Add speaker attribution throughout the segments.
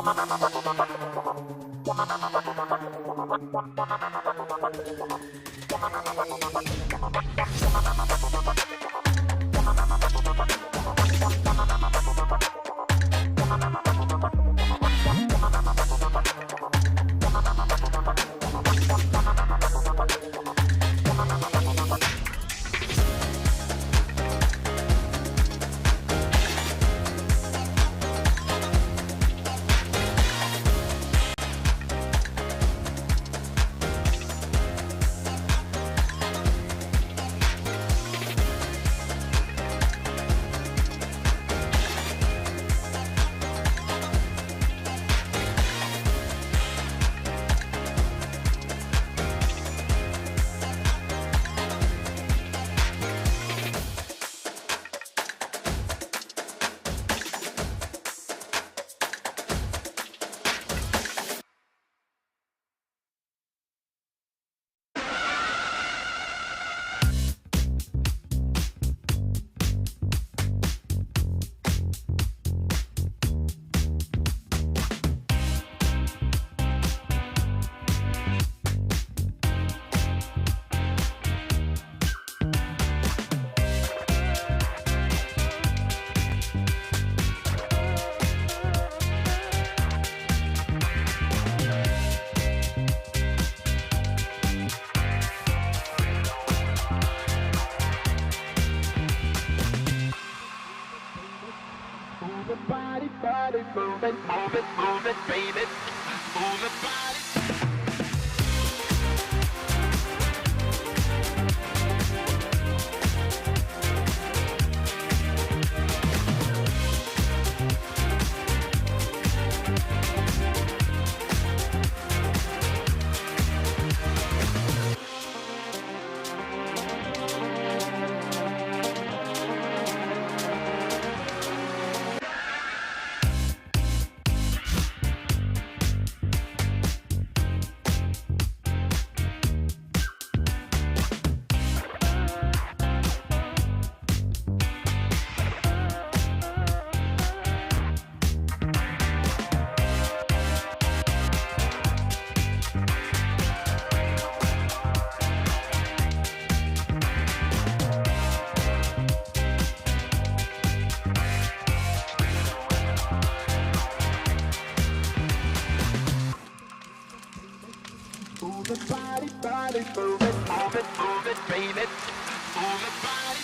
Speaker 1: Move it, baby. Move it, body. Move it, body, body, move it, baby. Move it, body.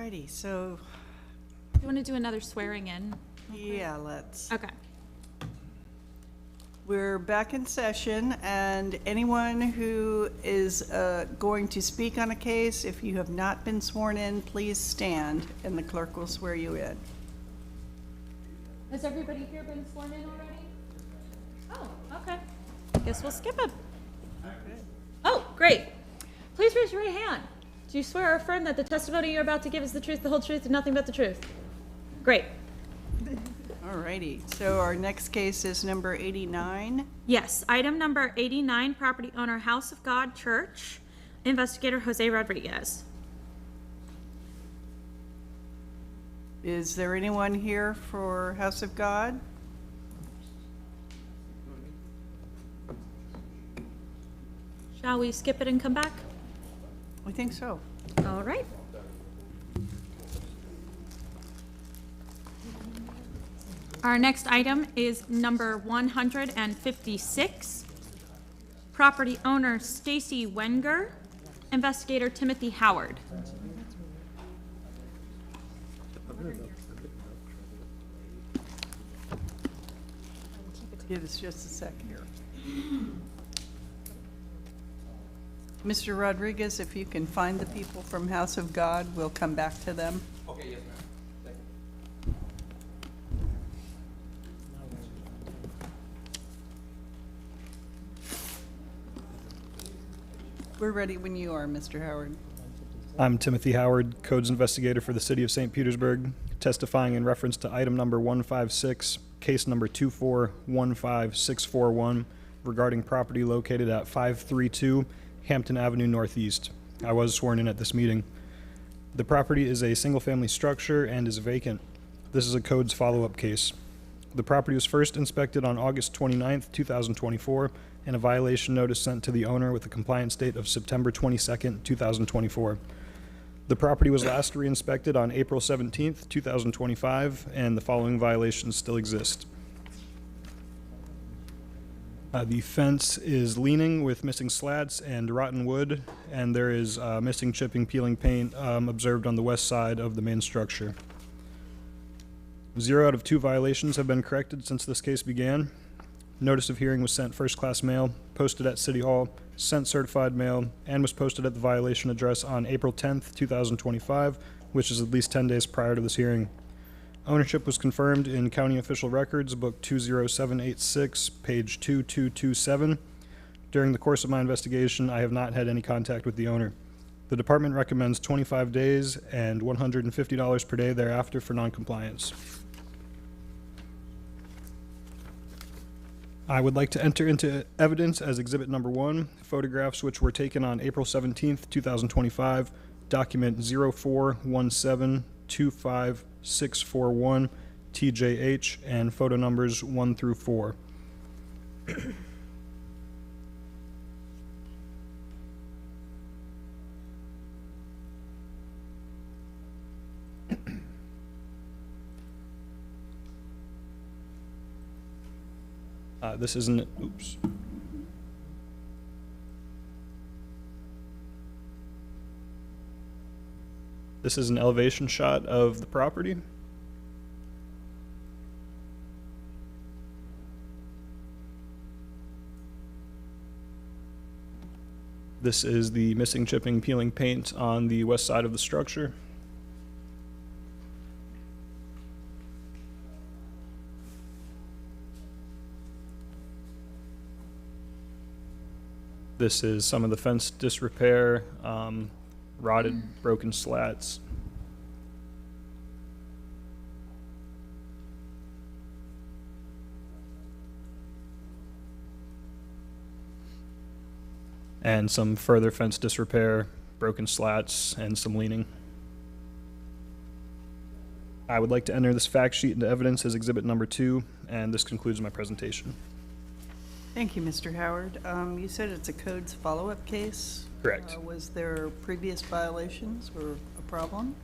Speaker 2: righty, so,
Speaker 3: Do you want to do another swearing in?
Speaker 2: yeah, let's.
Speaker 3: Okay.
Speaker 2: We're back in session, and anyone who is going to speak on a case, if you have not been sworn in, please stand, and the clerk will swear you in.
Speaker 3: Has everybody here been sworn in already? Oh, okay. Guess we'll skip it. Oh, great. Please raise your right hand. Do you swear or affirm that the testimony you're about to give is the truth, the whole truth, and nothing but the truth? Great.
Speaker 2: All righty, so our next case is number 89.
Speaker 3: Yes, item number 89, property owner House of God Church, investigator Jose Rodriguez.
Speaker 2: Is there anyone here for House of God?
Speaker 3: Shall we skip it and come back?
Speaker 2: I think so.
Speaker 3: All right. Our next item is number 156. Property owner Stacy Wenger, investigator Timothy Howard.
Speaker 2: Give us just a sec here. Mr. Rodriguez, if you can find the people from House of God, we'll come back to them.
Speaker 4: Okay, yes, ma'am. Thank you.
Speaker 2: We're ready when you are, Mr. Howard.
Speaker 5: I'm Timothy Howard, Codes Investigator for the City of St. Petersburg, testifying in reference to item number 156, case number 2415641, regarding property located at 532 Hampton Avenue Northeast. I was sworn in at this meeting. The property is a single-family structure and is vacant. This is a Codes follow-up case. The property was first inspected on August 29th, 2024, and a violation notice sent to the owner with a compliance date of September 22nd, 2024. The property was last re-inspected on April 17th, 2025, and the following violations still exist. The fence is leaning with missing slats and rotten wood, and there is missing chipping, peeling paint observed on the west side of the main structure. 0 out of 2 violations have been corrected since this case began. Notice of hearing was sent first-class mail, posted at City Hall, sent certified mail, and was posted at the violation address on April 10th, 2025, which is at least 10 days prior to this hearing. Ownership was confirmed in County Official Records, Book 20786, page 2227. During the course of my investigation, I have not had any contact with the owner. The department recommends 25 days and $150 per day thereafter for noncompliance. I would like to enter into evidence as exhibit number 1, photographs which were taken on April 17th, 2025, document 041725 TJH, and photo numbers 1 through 4. This isn't, oops. This is an elevation shot of the property. This is the missing chipping, peeling paint on the west side of the structure. This is some of the fence disrepair, rotted, broken slats. And some further fence disrepair, broken slats, and some leaning. I would like to enter this fact sheet into evidence as exhibit number 2, and this concludes my presentation.
Speaker 2: Thank you, Mr. Howard. You said it's a codes follow-up case?
Speaker 5: Correct.
Speaker 2: Was there previous violations or a problem?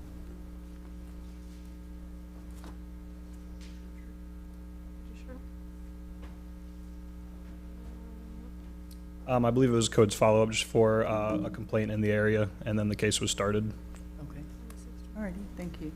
Speaker 5: I believe it was codes follow-up just for a complaint in the area, and then the case was started.
Speaker 2: Okay. All righty, thank you.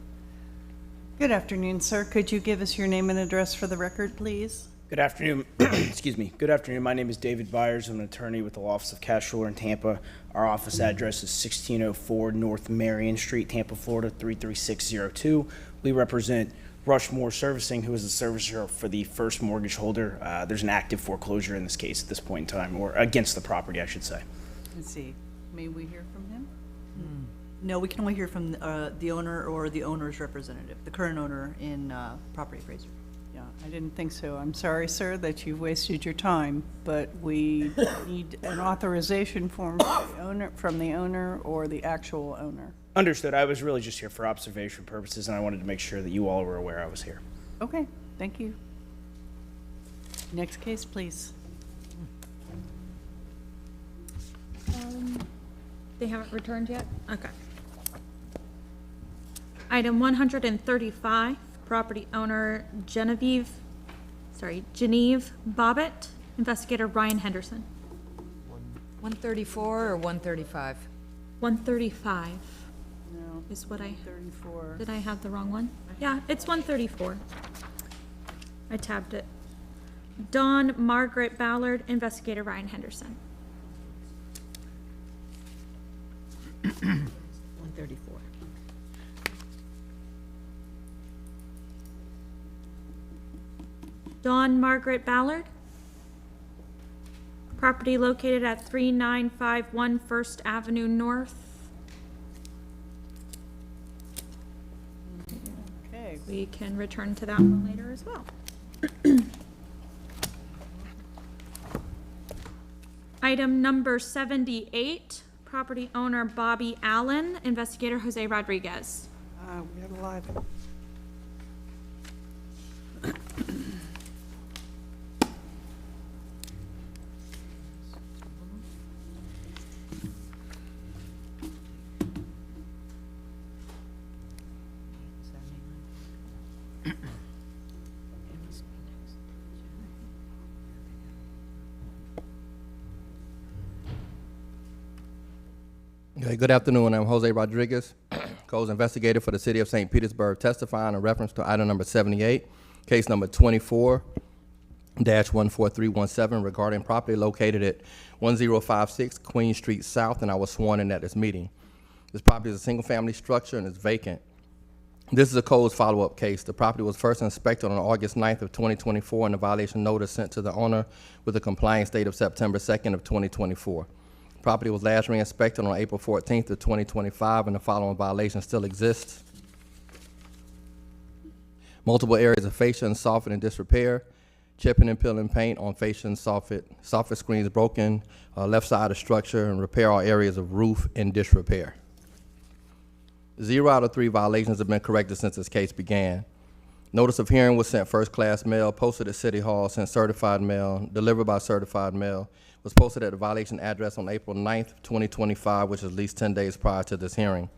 Speaker 2: Good afternoon, sir. Could you give us your name and address for the record, please?
Speaker 6: Good afternoon. Excuse me. Good afternoon. My name is David Byers. I'm an attorney with the Law Office of Castroller in Tampa. Our office address is 1604 North Marion Street, Tampa, Florida, 33602. We represent Rushmore Servicing, who is the servicer for the first mortgage holder. There's an active foreclosure in this case at this point in time, or against the property, I should say.
Speaker 2: Let's see. May we hear from him?
Speaker 7: No, we can only hear from the owner or the owner's representative, the current owner in Property Appraiser.
Speaker 2: Yeah, I didn't think so. I'm sorry, sir, that you've wasted your time, but we need an authorization form from the owner or the actual owner.
Speaker 6: Understood. I was really just here for observation purposes, and I wanted to make sure that you all were aware I was here.
Speaker 2: Okay, thank you. Next case, please.
Speaker 3: They haven't returned yet? Okay. Item 135, property owner Genevieve Bobbitt, investigator Ryan Henderson.
Speaker 8: 134 or 135?
Speaker 3: 135
Speaker 2: No,
Speaker 3: is what
Speaker 2: 34.
Speaker 3: did I have the wrong one? Yeah, it's 134. I tabbed it. Dawn Margaret Ballard, investigator Ryan Henderson.
Speaker 8: 134.
Speaker 3: Dawn Margaret Ballard. Property located at 3951 First Avenue North.
Speaker 2: Okay,
Speaker 3: We can return to that one later as well. Item number 78, property owner Bobby Allen, investigator Jose Rodriguez.
Speaker 2: we have a live.
Speaker 9: Okay, good afternoon. I'm Jose Rodriguez, Codes investigator for the City of St. Petersburg, testifying in reference to item number 78, case number 24-14317 regarding property located at 1056 Queen Street South, and I was sworn in at this meeting. This property is a single-family structure and is vacant. This is a codes follow-up case. The property was first inspected on August 9th of 2024, and the violation notice sent to the owner with a compliance date of September 2nd of 2024. Property was last re-inspected on April 14th of 2025, and the following violations still exist. Multiple areas of fascia and soffit in disrepair, chipping and peeling paint on fascia and soffit screens broken, left side of structure, and repair all areas of roof in disrepair. 0 out of 3 violations have been corrected since this case began. Notice of hearing was sent first-class mail, posted at City Hall, sent certified mail, delivered by certified mail, was posted at the violation address on April 9th, 2025, which is at least 10 days prior to this hearing.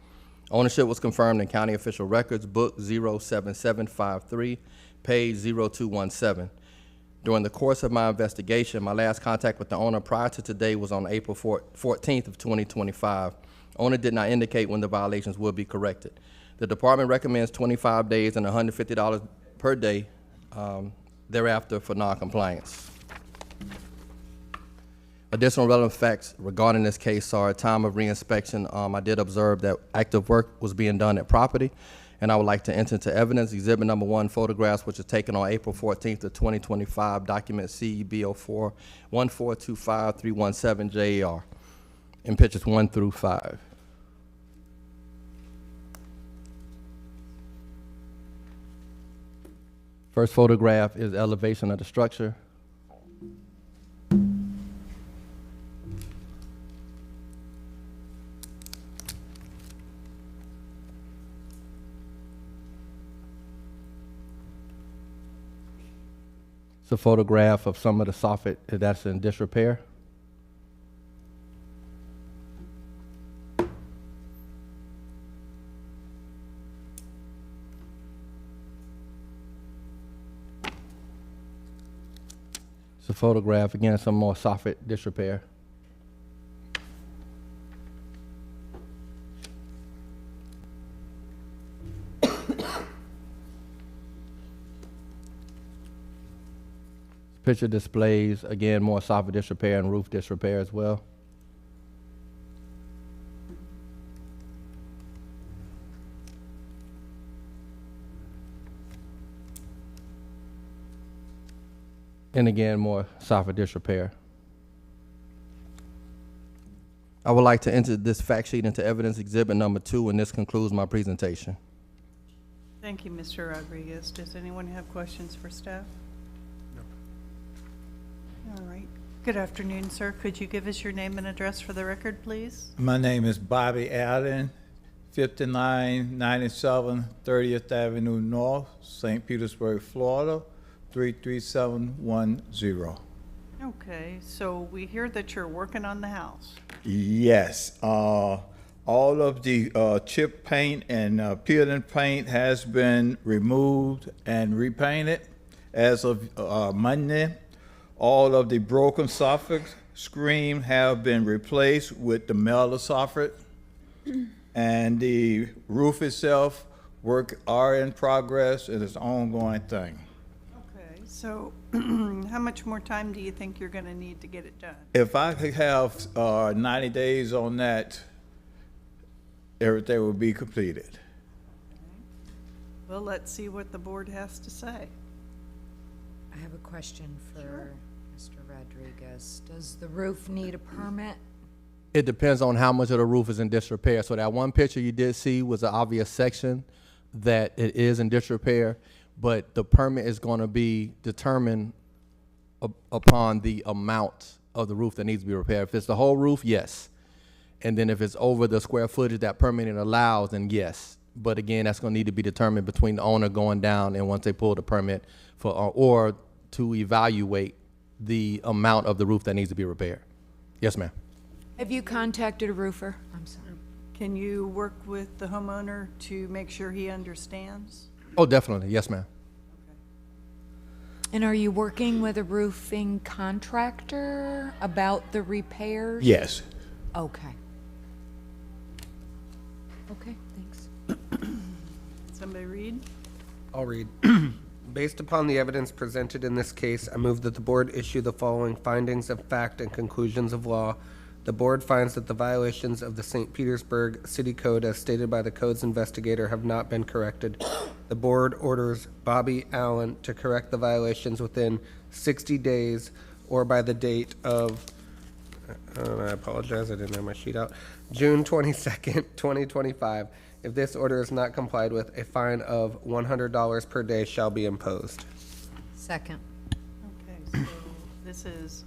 Speaker 9: Ownership was confirmed in County Official Records, Book 07753, page 0217. During the course of my investigation, my last contact with the owner prior to today was on April 14th of 2025. Owner did not indicate when the violations will be corrected. The department recommends 25 days and $150 per day thereafter for non-compliance. Additional relevant facts regarding this case are at time of reinspection, I did observe that active work was being done at property, and I would like to enter into evidence exhibit number 1, photographs, which was taken on April 14th of 2025, document CEB04 1425317 JAR, in pictures 1 through 5. First photograph is elevation of the structure. It's a photograph of some of the soffit that's in disrepair. It's a photograph, again, some more soffit disrepair. Picture displays, again, more soffit disrepair and roof disrepair as well. And again, more soffit disrepair. I would like to enter this fact sheet into evidence exhibit number 2, and this concludes my presentation.
Speaker 2: Thank you, Mr. Rodriguez. Does anyone have questions for staff? No. All right. Good afternoon, sir. Could you give us your name and address for the record, please?
Speaker 10: My name is Bobby Allen, 5997 30th Avenue North, St. Petersburg, Florida, 33710.
Speaker 2: Okay, so we hear that you're working on the house.
Speaker 10: Yes, all of the chip paint and peeling paint has been removed and repainted as of Monday. All of the broken soffit screen have been replaced with the metal soffit, and the roof itself work are in progress and it's an ongoing thing.
Speaker 2: Okay, so how much more time do you think you're going to need to get it done?
Speaker 10: If I could have 90 days on that, everything will be completed.
Speaker 2: Well, let's see what the board has to say.
Speaker 8: I have a question for Mr. Rodriguez. Does the roof need a permit?
Speaker 9: It depends on how much of the roof is in disrepair. So that one picture you did see was an obvious section that it is in disrepair, but the permit is going to be determined upon the amount of the roof that needs to be repaired. If it's the whole roof, yes. And then if it's over the square footage that permitting allows, then yes. But again, that's going to need to be determined between the owner going down and once they pull the permit for, or to evaluate the amount of the roof that needs to be repaired. Yes, ma'am.
Speaker 8: Have you contacted a roofer? I'm sorry.
Speaker 2: Can you work with the homeowner to make sure he understands?
Speaker 9: Oh, definitely. Yes, ma'am.
Speaker 8: And are you working with a roofing contractor about the repairs?
Speaker 10: Yes.
Speaker 8: Okay. Okay, thanks.
Speaker 2: Somebody read?
Speaker 4: I'll read. Based upon the evidence presented in this case, I move that the board issue the following findings of fact and conclusions of law. The board finds that the violations of the St. Petersburg City Code as stated by the code's investigator have not been corrected. The board orders Bobby Allen to correct the violations within 60 days or by the date of, I apologize, I didn't have my sheet out, June 22nd, 2025. If this order is not complied with, a fine of $100 per day shall be imposed.
Speaker 8: Second.
Speaker 2: Okay, so this is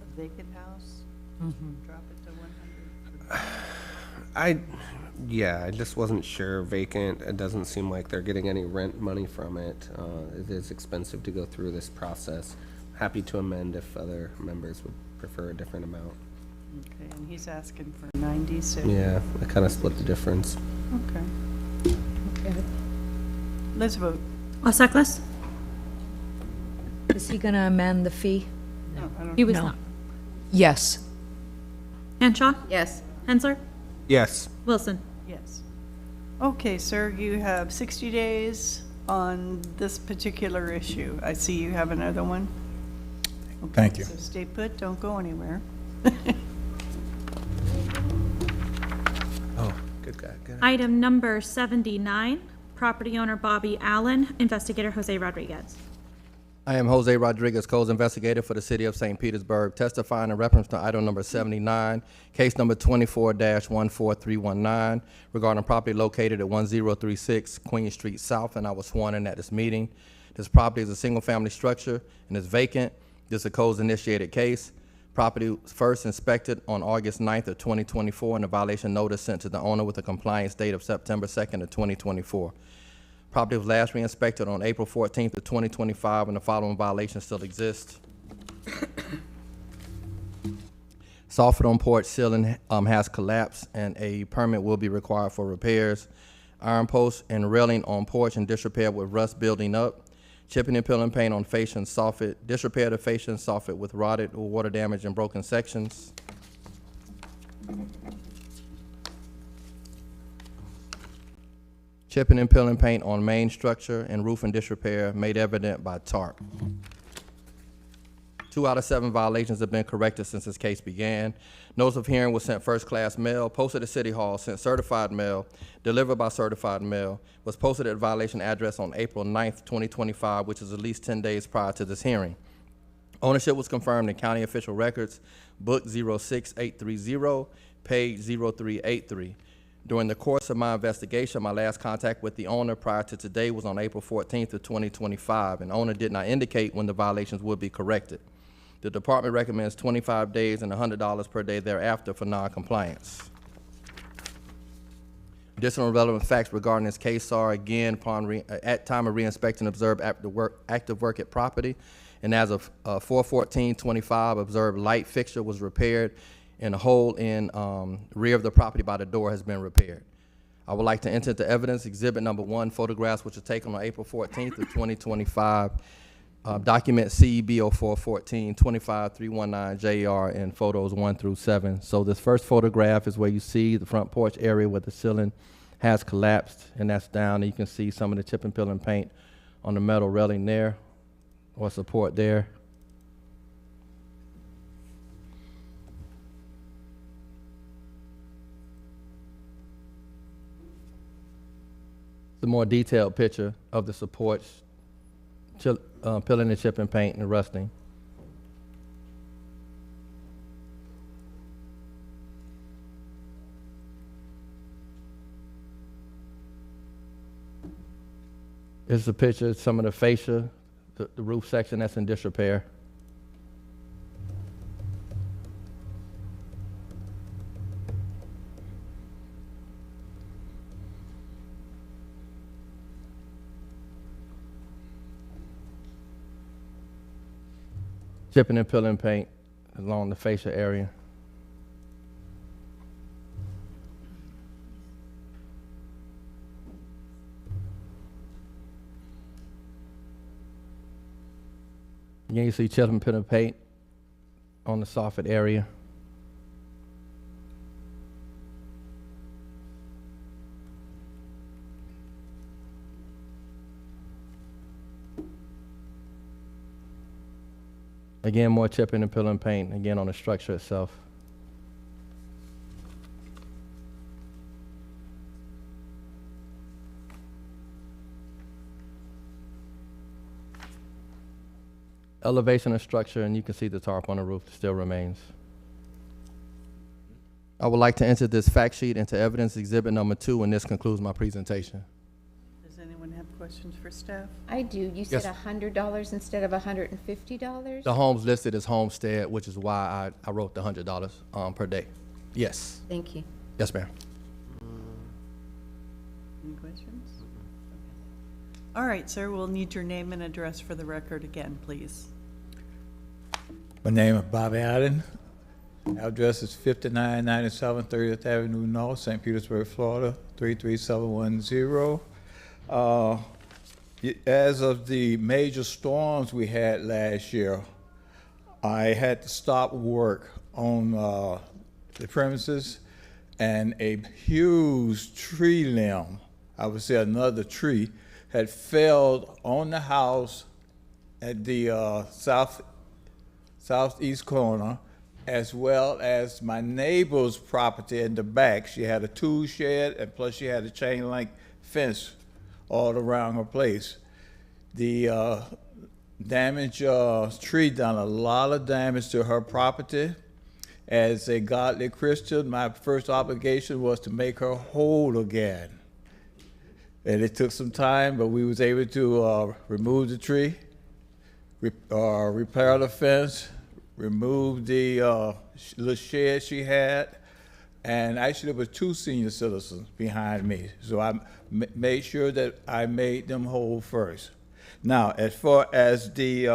Speaker 2: a vacant house? Drop it to 100?
Speaker 4: I just wasn't sure. Vacant, it doesn't seem like they're getting any rent money from it. It is expensive to go through this process. Happy to amend if other members would prefer a different amount.
Speaker 2: Okay, and he's asking for 96.
Speaker 4: Yeah, I kind of split the difference.
Speaker 2: Okay. Let's vote.
Speaker 3: Osaklas?
Speaker 8: Is he gonna amend the fee?
Speaker 2: No, I don't.
Speaker 3: He was
Speaker 8: No.
Speaker 3: not.
Speaker 8: Yes.
Speaker 3: Henshaw?
Speaker 8: Yes.
Speaker 3: Hensler?
Speaker 4: Yes.
Speaker 3: Wilson?
Speaker 2: Yes. Okay, sir, you have 60 days on this particular issue. I see you have another one. Okay,
Speaker 10: Thank you.
Speaker 2: so stay put, don't go anywhere.
Speaker 4: Oh, good guy. Good.
Speaker 3: Item number 79, property owner Bobby Allen, investigator Jose Rodriguez.
Speaker 9: I am Jose Rodriguez, codes investigator for the city of St. Petersburg, testifying in reference to item number 79, case number 24-14319, regarding property located at 1036 Queen Street South, and I was sworn in at this meeting. This property is a single-family structure and is vacant. This is a codes-initiated case. Property was first inspected on August 9th of 2024, and a violation notice sent to the owner with a compliance date of September 2nd of 2024. Property was last re-inspected on April 14th of 2025, and the following violations still exist. Soffit on porch ceiling has collapsed, and a permit will be required for repairs. Iron posts and railing on porch in disrepair with rust building up. Chipping and peeling paint on fascia and soffit. Disrepair the fascia and soffit with rotted or water damage and broken sections. Chipping and peeling paint on main structure and roof in disrepair made evident by tarp. 2 out of 7 violations have been corrected since this case began. Notice of hearing was sent first-class mail, posted at City Hall, sent certified mail, delivered by certified mail, was posted at violation address on April 9th, 2025, which is at least 10 days prior to this hearing. Ownership was confirmed in county official records, book 06830, page 0383. During the course of my investigation, my last contact with the owner prior to today was on April 14th of 2025, and owner did not indicate when the violations would be corrected. The department recommends 25 days and $100 per day thereafter for non-compliance. Additional relevant facts regarding this case are, again, at time of re-inspection, observed active work at property, and as of 4/14/25, observed light fixture was repaired, and a hole in rear of the property by the door has been repaired. I would like to enter into evidence exhibit number 1, photographs which were taken on April 14th of 2025. Document CEB 0414 25319 JR and photos 1 through 7. So this first photograph is where you see the front porch area where the ceiling has collapsed, and that's down. And you can see some of the chip and peel and paint on the metal railing there, or support there. It's a more detailed picture of the supports, peeling and chipping paint and rusting. This is a picture of some of the fascia, the roof section that's in disrepair. Chipping and peeling paint along the fascia area. Again, you see chipping and peeling paint on the soffit area. Again, more chipping and peeling paint, again on the structure itself. Elevation of structure, and you can see the tarp on the roof still remains. I would like to enter this fact sheet into evidence exhibit number 2, and this concludes my presentation.
Speaker 2: Does anyone have questions for staff?
Speaker 11: I do. You said $100 instead of $150?
Speaker 9: The home's listed as homestead, which is why I wrote the $100 per day. Yes.
Speaker 11: Thank you.
Speaker 9: Yes, ma'am.
Speaker 2: Any questions? All right, sir, we'll need your name and address for the record again, please.
Speaker 10: My name is Bobby Allen. Address is 5997 30th Avenue North, St. Petersburg, Florida, 33710. As of the major storms we had last year, I had to stop work on the premises, and a huge tree limb, I would say another tree, had fell on the house at the southeast corner, as well as my neighbor's property in the back. She had a tool shed, and plus she had a chain link fence all around her place. The damaged tree done a lot of damage to her property. As a godly Christian, my first obligation was to make her whole again. And it took some time, but we was able to remove the tree, repair the fence, remove the little shed she had, and actually there were 2 senior citizens behind me. So I made sure that I made them whole first. Now, as far as the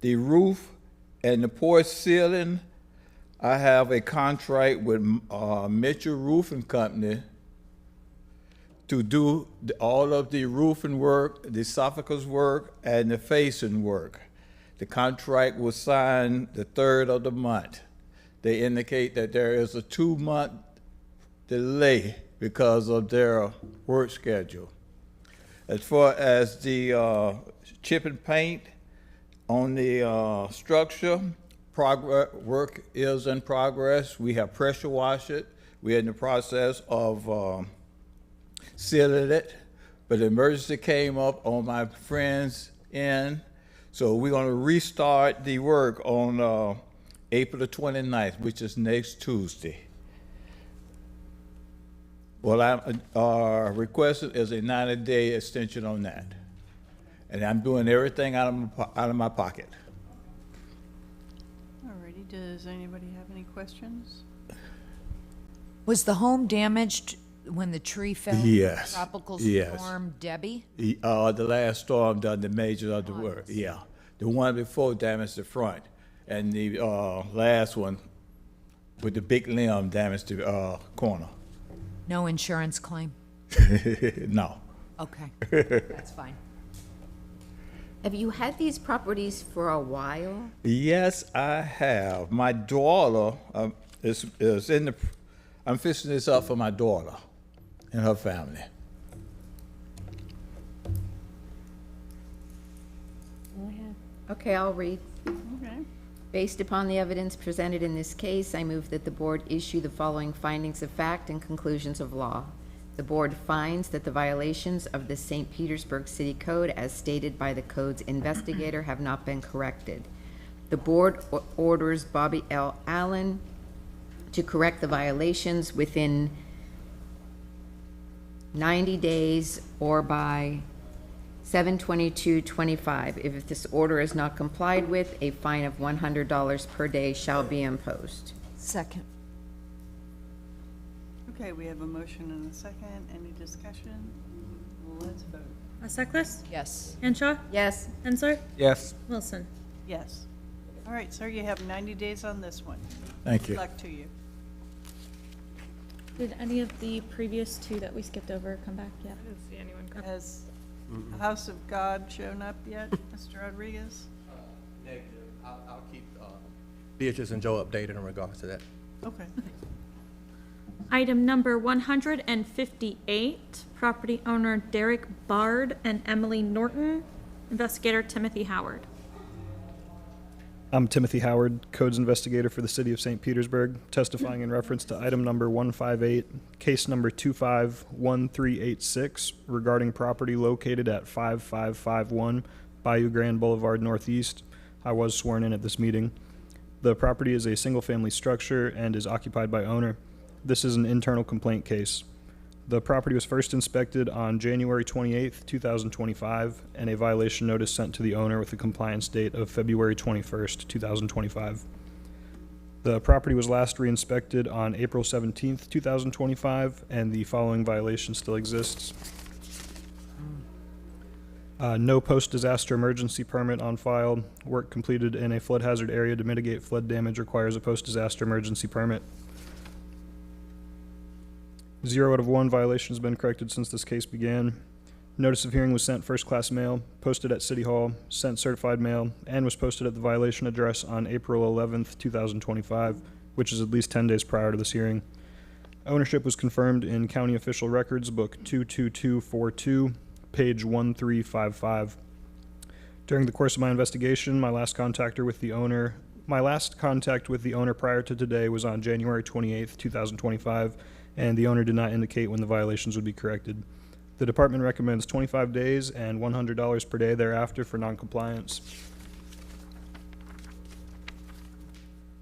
Speaker 10: roof and the porch ceiling, I have a contract with Mitchell Roofing Company to do all of the roofing work, the esophagus work, and the facing work. The contract was signed the 3rd of the month. They indicate that there is a 2-month delay because of their work schedule. As far as the chip and paint, On the structure, work is in progress. We have pressure washed it. We're in the process of sealing it, but the emergency came up on my friend's end, so we're going to restart the work on April the 29th, which is next Tuesday. What I'm requesting is a 90-day extension on that. And I'm doing everything out of my pocket.
Speaker 2: Alrighty, does anybody have any questions?
Speaker 8: Was the home damaged when the tree fell?
Speaker 10: Yes.
Speaker 8: Tropical
Speaker 10: Yes.
Speaker 8: storm Debbie?
Speaker 10: The last storm done the major of the work, yeah. The one before damaged the front, and the last one with the big limb damaged the corner.
Speaker 8: No insurance claim?
Speaker 10: No.
Speaker 8: Okay, that's fine.
Speaker 11: Have you had these properties for a while?
Speaker 10: Yes, I have. My daughter is in the. I'm fixing this up for my daughter and her family.
Speaker 11: Okay, I'll read.
Speaker 2: Okay.
Speaker 11: Based upon the evidence presented in this case, I move that the board issue the following findings of fact and conclusions of law. The board finds that the violations of the St. Petersburg City Code as stated by the code's investigator have not been corrected. The board orders Bobby L. Allen to correct the violations within 90 days or by 7/22/25. If this order is not complied with, a fine of $100 per day shall be imposed.
Speaker 8: Second.
Speaker 2: Okay, we have a motion and a second. Any discussion? Let's vote.
Speaker 3: Seckless,
Speaker 8: Yes.
Speaker 3: Henshaw,
Speaker 11: Yes,
Speaker 3: Hensler,
Speaker 4: Yes.
Speaker 3: Wilson.
Speaker 2: Yes. All right, sir, you have 90 days on this one.
Speaker 10: Thank you.
Speaker 2: Good luck to you.
Speaker 3: Did any of the previous two that we skipped over come back yet?
Speaker 2: Has House of God shown up yet, Mr. Rodriguez?
Speaker 9: Negative. I'll keep Beatrice and Joe updated in regards to that.
Speaker 2: Okay.
Speaker 3: Item number 158, property owner Derek Bard and Emily Norton, investigator Timothy Howard.
Speaker 5: I'm Timothy Howard, Codes Investigator for the City of St. Petersburg, testifying in reference to item number 158, case number 251386, regarding property located at 5551 Bayou Grand Boulevard Northeast. I was sworn in at this meeting. The property is a single-family structure and is occupied by owner. This is an internal complaint case. The property was first inspected on January 28th, 2025, and a violation notice sent to the owner with a compliance date of February 21st, 2025. The property was last re-inspected on April 17th, 2025, and the following violation still exists. No post-disaster emergency permit on file. Work completed in a flood hazard area to mitigate flood damage requires a post-disaster emergency permit. 0 out of 1 violation has been corrected since this case began. Notice of hearing was sent first-class mail, posted at City Hall, sent certified mail, and was posted at the violation address on April 11th, 2025, which is at least 10 days prior to this hearing. Ownership was confirmed in County Official Records, Book 22242, page 1355. During the course of my investigation, my last contact with the owner prior to today was on January 28th, 2025, and the owner did not indicate when the violations would be corrected. The department recommends 25 days and $100 per day thereafter for noncompliance.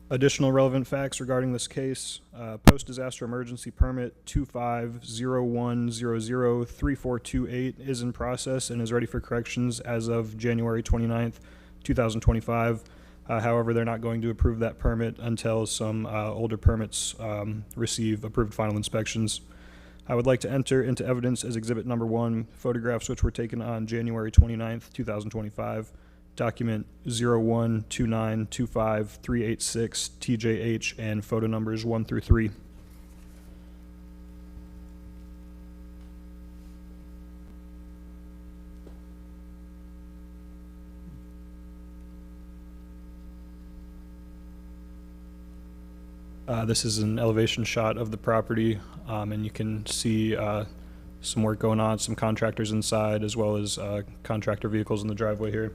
Speaker 5: Additional relevant facts regarding this case: post-disaster emergency permit 2501003428 is in process and is ready for corrections as of January 29th, 2025. However, they're not going to approve that permit until some older permits receive approved final inspections. I would like to enter into evidence as exhibit number 1, photographs which were taken on January 29th, 2025, document 012925386 TJH, and photo numbers 1 through 3. This is an elevation shot of the property, and you can see some work going on, some contractors inside, as well as contractor vehicles in the driveway here.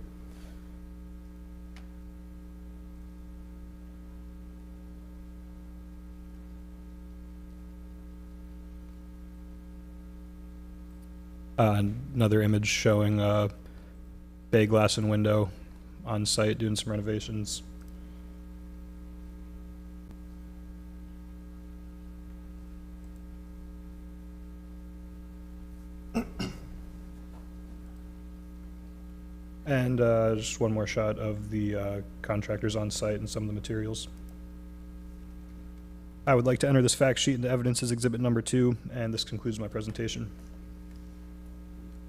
Speaker 5: Another image showing bay glass and window on site doing some renovations. And just one more shot of the contractors on site and some of the materials. I would like to enter this fact sheet into evidence as exhibit number 2, and this concludes my presentation.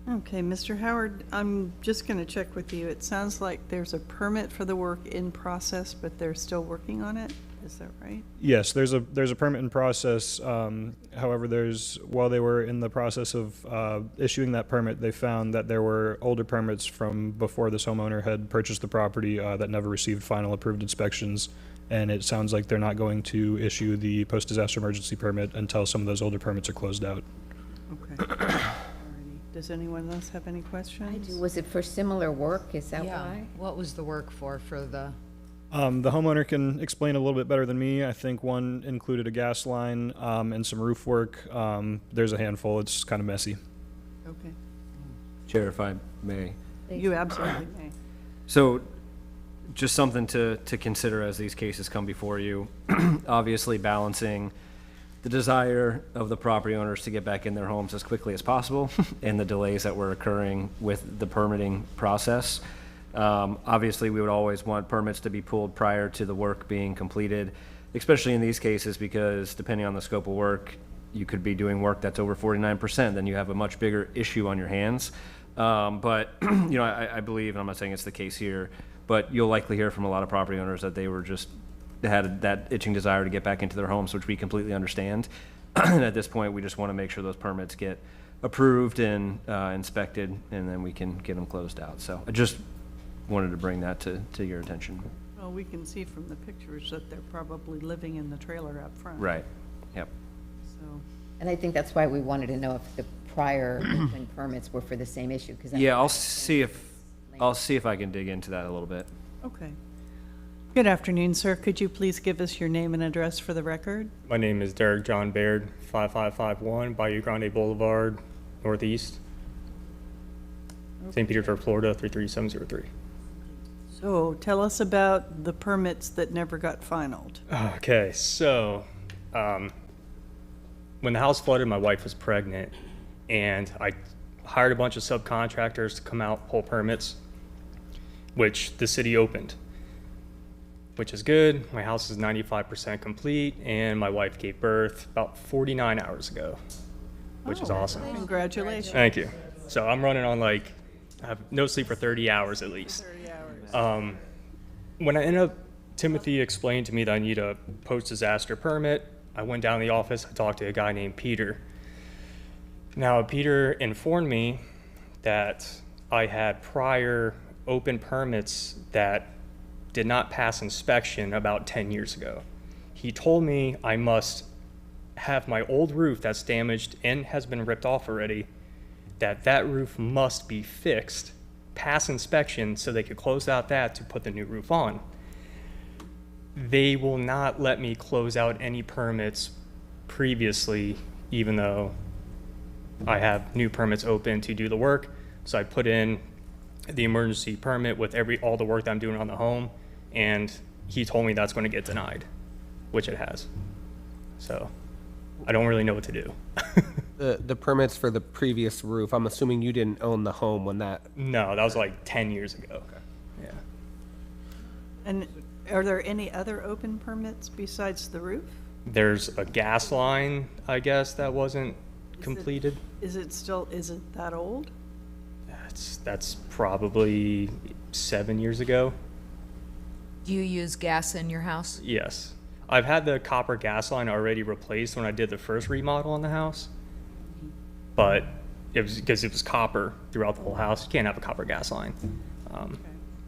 Speaker 2: Okay, Mr. Howard, I'm just going to check with you. It sounds like there's a permit for the work in process, but they're still working on it. Is that right?
Speaker 5: Yes, there's a permit in process. However, while they were in the process of issuing that permit, they found that there were older permits from before this homeowner had purchased the property that never received final approved inspections. And it sounds like they're not going to issue the post-disaster emergency permit until some of those older permits are closed out.
Speaker 2: Okay. Alrighty. Does anyone else have any questions?
Speaker 11: I do. Was it for similar work? Is that
Speaker 8: Yeah,
Speaker 11: why?
Speaker 8: what was the work for the?
Speaker 5: The homeowner can explain a little bit better than me. I think one included a gas line and some roof work. There's a handful. It's kind of messy.
Speaker 2: Okay.
Speaker 12: Chair, if I may.
Speaker 2: You absolutely may.
Speaker 12: So, just something to consider as these cases come before you. Obviously balancing the desire of the property owners to get back in their homes as quickly as possible and the delays that were occurring with the permitting process. Obviously, we would always want permits to be pulled prior to the work being completed, especially in these cases, because depending on the scope of work, you could be doing work that's over 49%, then you have a much bigger issue on your hands. But, you know, I believe, and I'm not saying it's the case here, but you'll likely hear from a lot of property owners that they were just, they had that itching desire to get back into their homes, which we completely understand. And at this point, we just want to make sure those permits get approved and inspected, and then we can get them closed out. So I just wanted to bring that to your attention.
Speaker 2: Well, we can see from the pictures that they're probably living in the trailer up front.
Speaker 12: Right, yep.
Speaker 2: So,
Speaker 11: And I think that's why we wanted to know if the prior open permits were for the same issue, because.
Speaker 12: Yeah, I'll see if I can dig into that a little bit.
Speaker 2: okay. Good afternoon, sir. Could you please give us your name and address for the record?
Speaker 13: My name is Derek John Baird, 5551 Bayou Grande Boulevard, Northeast, St. Petersburg, Florida, 33703.
Speaker 2: So tell us about the permits that never got finalized.
Speaker 13: Okay, so when the house flooded, my wife was pregnant, and I hired a bunch of subcontractors to come out, pull permits, which the city opened, which is good. My house is 95% complete, and my wife gave birth about 49 hours ago, which is awesome.
Speaker 2: Congratulations.
Speaker 13: Thank you. So I'm running on I have no sleep for 30 hours at least.
Speaker 2: 30 hours.
Speaker 13: When I ended up, Timothy explained to me that I need a post-disaster permit. I went down to the office, I talked to a guy named Peter. Now, Peter informed me that I had prior open permits that did not pass inspection about 10 years ago. He told me I must have my old roof that's damaged and has been ripped off already, that roof must be fixed, pass inspection, so they could close out that to put the new roof on. They will not let me close out any permits previously, even though I have new permits open to do the work. So I put in the emergency permit with all the work that I'm doing on the home, and he told me that's going to get denied, which it has. So I don't really know what to do.
Speaker 4: The permits for the previous roof, I'm assuming you didn't own the home when that.
Speaker 13: No, that was like 10 years ago.
Speaker 4: Okay.
Speaker 13: Yeah.
Speaker 2: And are there any other open permits besides the roof?
Speaker 13: There's a gas line, I guess, that wasn't completed.
Speaker 2: Is it that old?
Speaker 13: That's probably 7 years ago.
Speaker 8: Do you use gas in your house?
Speaker 13: Yes. I've had the copper gas line already replaced when I did the first remodel on the house, but it was because it was copper throughout the whole house. You can't have a copper gas line.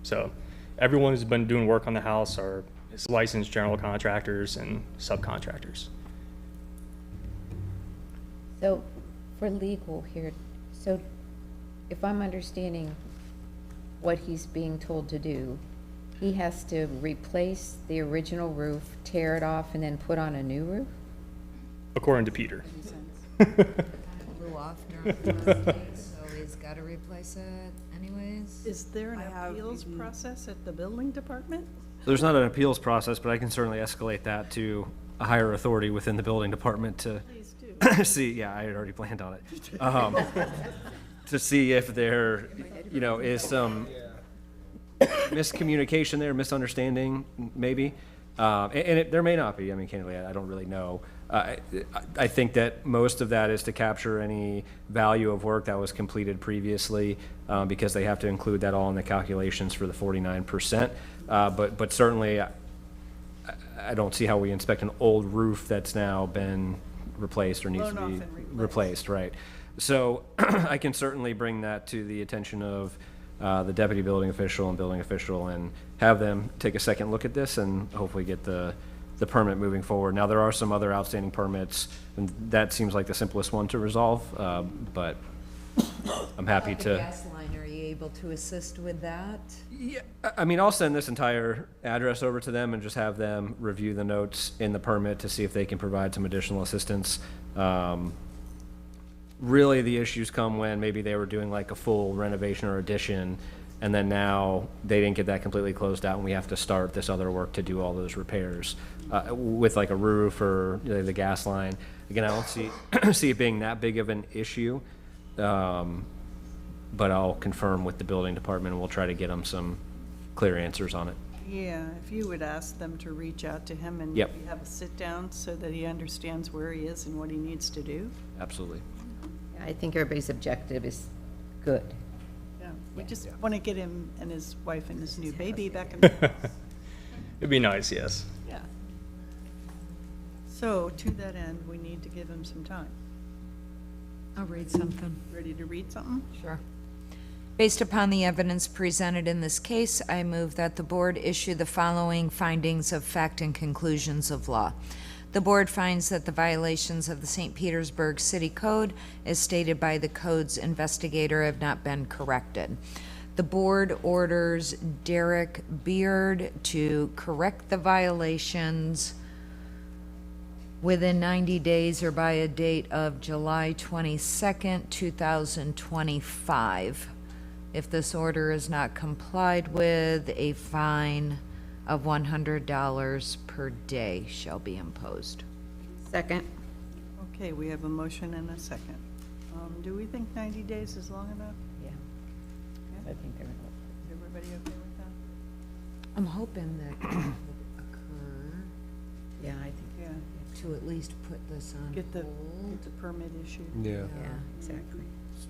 Speaker 13: So everyone who's been doing work on the house are licensed general contractors and subcontractors.
Speaker 11: So, for legal here, so if I'm understanding what he's being told to do, he has to replace the original roof, tear it off, and then put on a new roof?
Speaker 13: According to Peter.
Speaker 8: Blew off during the hurricane, so gotta replace it anyways?
Speaker 2: Is there an appeals process at the building department?
Speaker 12: There's not an appeals process, but I can certainly escalate that to a higher authority within the building department to
Speaker 2: Please do.
Speaker 12: see, yeah, I had already planned on it. To see if there, is some miscommunication there, misunderstanding, maybe. There may not be. I mean, candidly, I don't really know. I think that most of that is to capture any value of work that was completed previously, because they have to include that all in the calculations for the 49%. But certainly, I don't see how we inspect an old roof that's now been replaced or needs to
Speaker 2: Blown
Speaker 12: be
Speaker 2: off and
Speaker 12: replaced, right? So I can certainly bring that to the attention of the deputy building official and building official and have them take a second look at this and hopefully get the permit moving forward. Now, there are some other outstanding permits, and that seems like the simplest one to resolve, but I'm happy
Speaker 8: The
Speaker 12: to.
Speaker 8: gas line, are you able to assist with that?
Speaker 12: Yeah, I mean, I'll send this entire address over to them and just have them review the notes in the permit to see if they can provide some additional assistance. Really, the issues come when maybe they were doing like a full renovation or addition, and then now they didn't get that completely closed out, and we have to start this other work to do all those repairs with like a roof or the gas line. Again, I don't see it being that big of an issue, but I'll confirm with the building department, and we'll try to get them some clear answers on it.
Speaker 2: Yeah, if you would ask them to reach out to him and
Speaker 12: Yep.
Speaker 2: maybe have a sit-down so that he understands where he is and what he needs to do.
Speaker 12: Absolutely.
Speaker 11: I think everybody's objective is good.
Speaker 2: Yeah, we just want to get him and his wife and his new baby back in the house.
Speaker 13: It'd be nice, yes.
Speaker 2: Yeah. So, to that end, we need to give him some time.
Speaker 8: I'll read something.
Speaker 2: Ready to read something?
Speaker 8: Sure. Based upon the evidence presented in this case, I move that the board issue the following findings of fact and conclusions of law. The board finds that the violations of the St. Petersburg City Code, as stated by the code's investigator, have not been corrected. The board orders Derek Beard to correct the violations within 90 days or by a date of July 22nd, 2025. If this order is not complied with, a fine of $100 per day shall be imposed.
Speaker 11: Second?
Speaker 2: Okay, we have a motion and a second. Do we think 90 days is long enough?
Speaker 11: Yeah.
Speaker 2: Yeah.
Speaker 11: I think they're.
Speaker 2: Is everybody okay with that?
Speaker 8: I'm hoping that it will occur
Speaker 11: Yeah, I think,
Speaker 2: Yeah.
Speaker 8: to at least put this on
Speaker 2: Get the
Speaker 8: hold.
Speaker 2: permit issued.
Speaker 4: Yeah.
Speaker 11: yeah, exactly.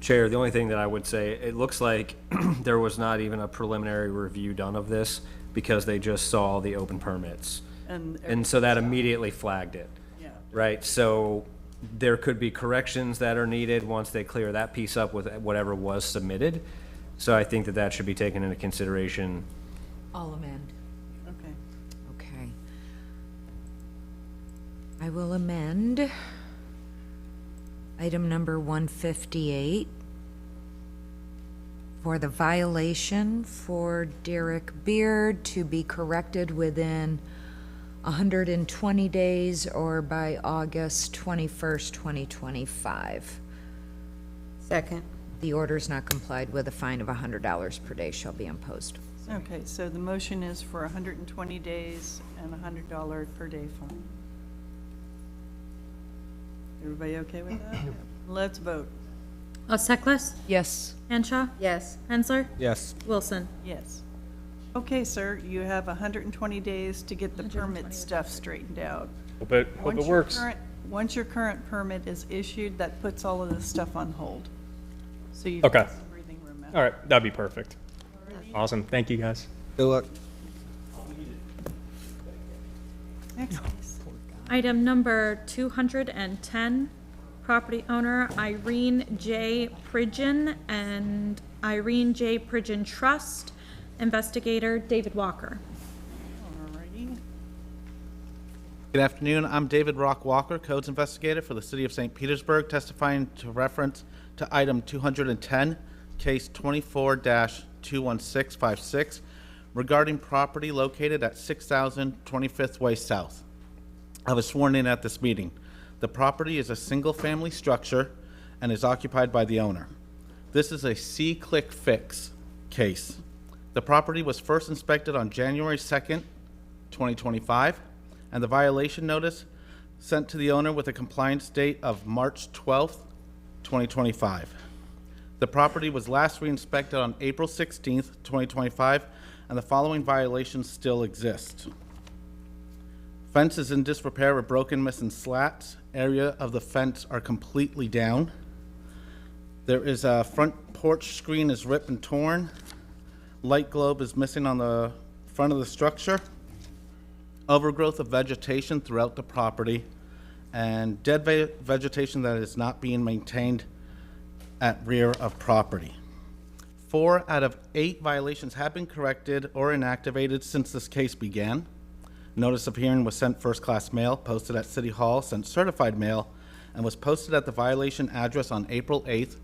Speaker 12: Chair, the only thing that I would say, it looks like there was not even a preliminary review done of this because they just saw the open permits. And so that immediately flagged it,
Speaker 2: Yeah.
Speaker 12: right? So there could be corrections that are needed once they clear that piece up with whatever was submitted. So I think that that should be taken into consideration.
Speaker 8: I'll amend.
Speaker 2: Okay.
Speaker 8: Okay. I will amend item number 158 for the violation for Derek Beard to be corrected within 120 days or by August 21st, 2025.
Speaker 11: Second?
Speaker 8: The order is not complied with, a fine of $100 per day shall be imposed.
Speaker 2: Okay, so the motion is for 120 days and a $100 per day fine. Everybody okay with that? Let's vote.
Speaker 3: Seckless,
Speaker 8: Yes.
Speaker 3: Henshaw,
Speaker 11: Yes.
Speaker 3: Hensler,
Speaker 4: Yes.
Speaker 3: Wilson.
Speaker 2: Yes. Okay, sir, you have 120 days to get the permit stuff straightened out.
Speaker 13: Hope it
Speaker 2: Once your
Speaker 13: works.
Speaker 2: Once your current permit is issued, that puts all of this stuff on hold. So you've
Speaker 13: Okay.
Speaker 2: got some breathing room out.
Speaker 13: All right, that'd be perfect. Awesome. Thank you, guys.
Speaker 4: Good luck.
Speaker 2: Next case.
Speaker 3: Item number 210, property owner Irene J. Pridgeon and Irene J. Pridgeon Trust, investigator David Walker.
Speaker 2: Alrighty.
Speaker 14: Good afternoon. I'm David Rock Walker, Codes Investigator for the City of St. Petersburg, testifying to reference to item 210, case 24-21656, regarding property located at 6000 25th Way South. I was sworn in at this meeting. The property is a single-family structure and is occupied by the owner. This is a C-click fix case. The property was first inspected on January 2nd, 2025, and the violation notice sent to the owner with a compliance date of March 12th, 2025. The property was last re-inspected on April 16th, 2025, and the following violations still exist. Fence is in disrepair with broken, missing slats. Area of the fence are completely down. There is a front porch screen is ripped and torn. Light globe is missing on the front of the structure. Overgrowth of vegetation throughout the property, and dead vegetation that is not being maintained at rear of property. 4 out of 8 violations have been corrected or inactivated since this case began. Notice of hearing was sent first-class mail, posted at City Hall, sent certified mail, and was posted at the violation address on April 8th,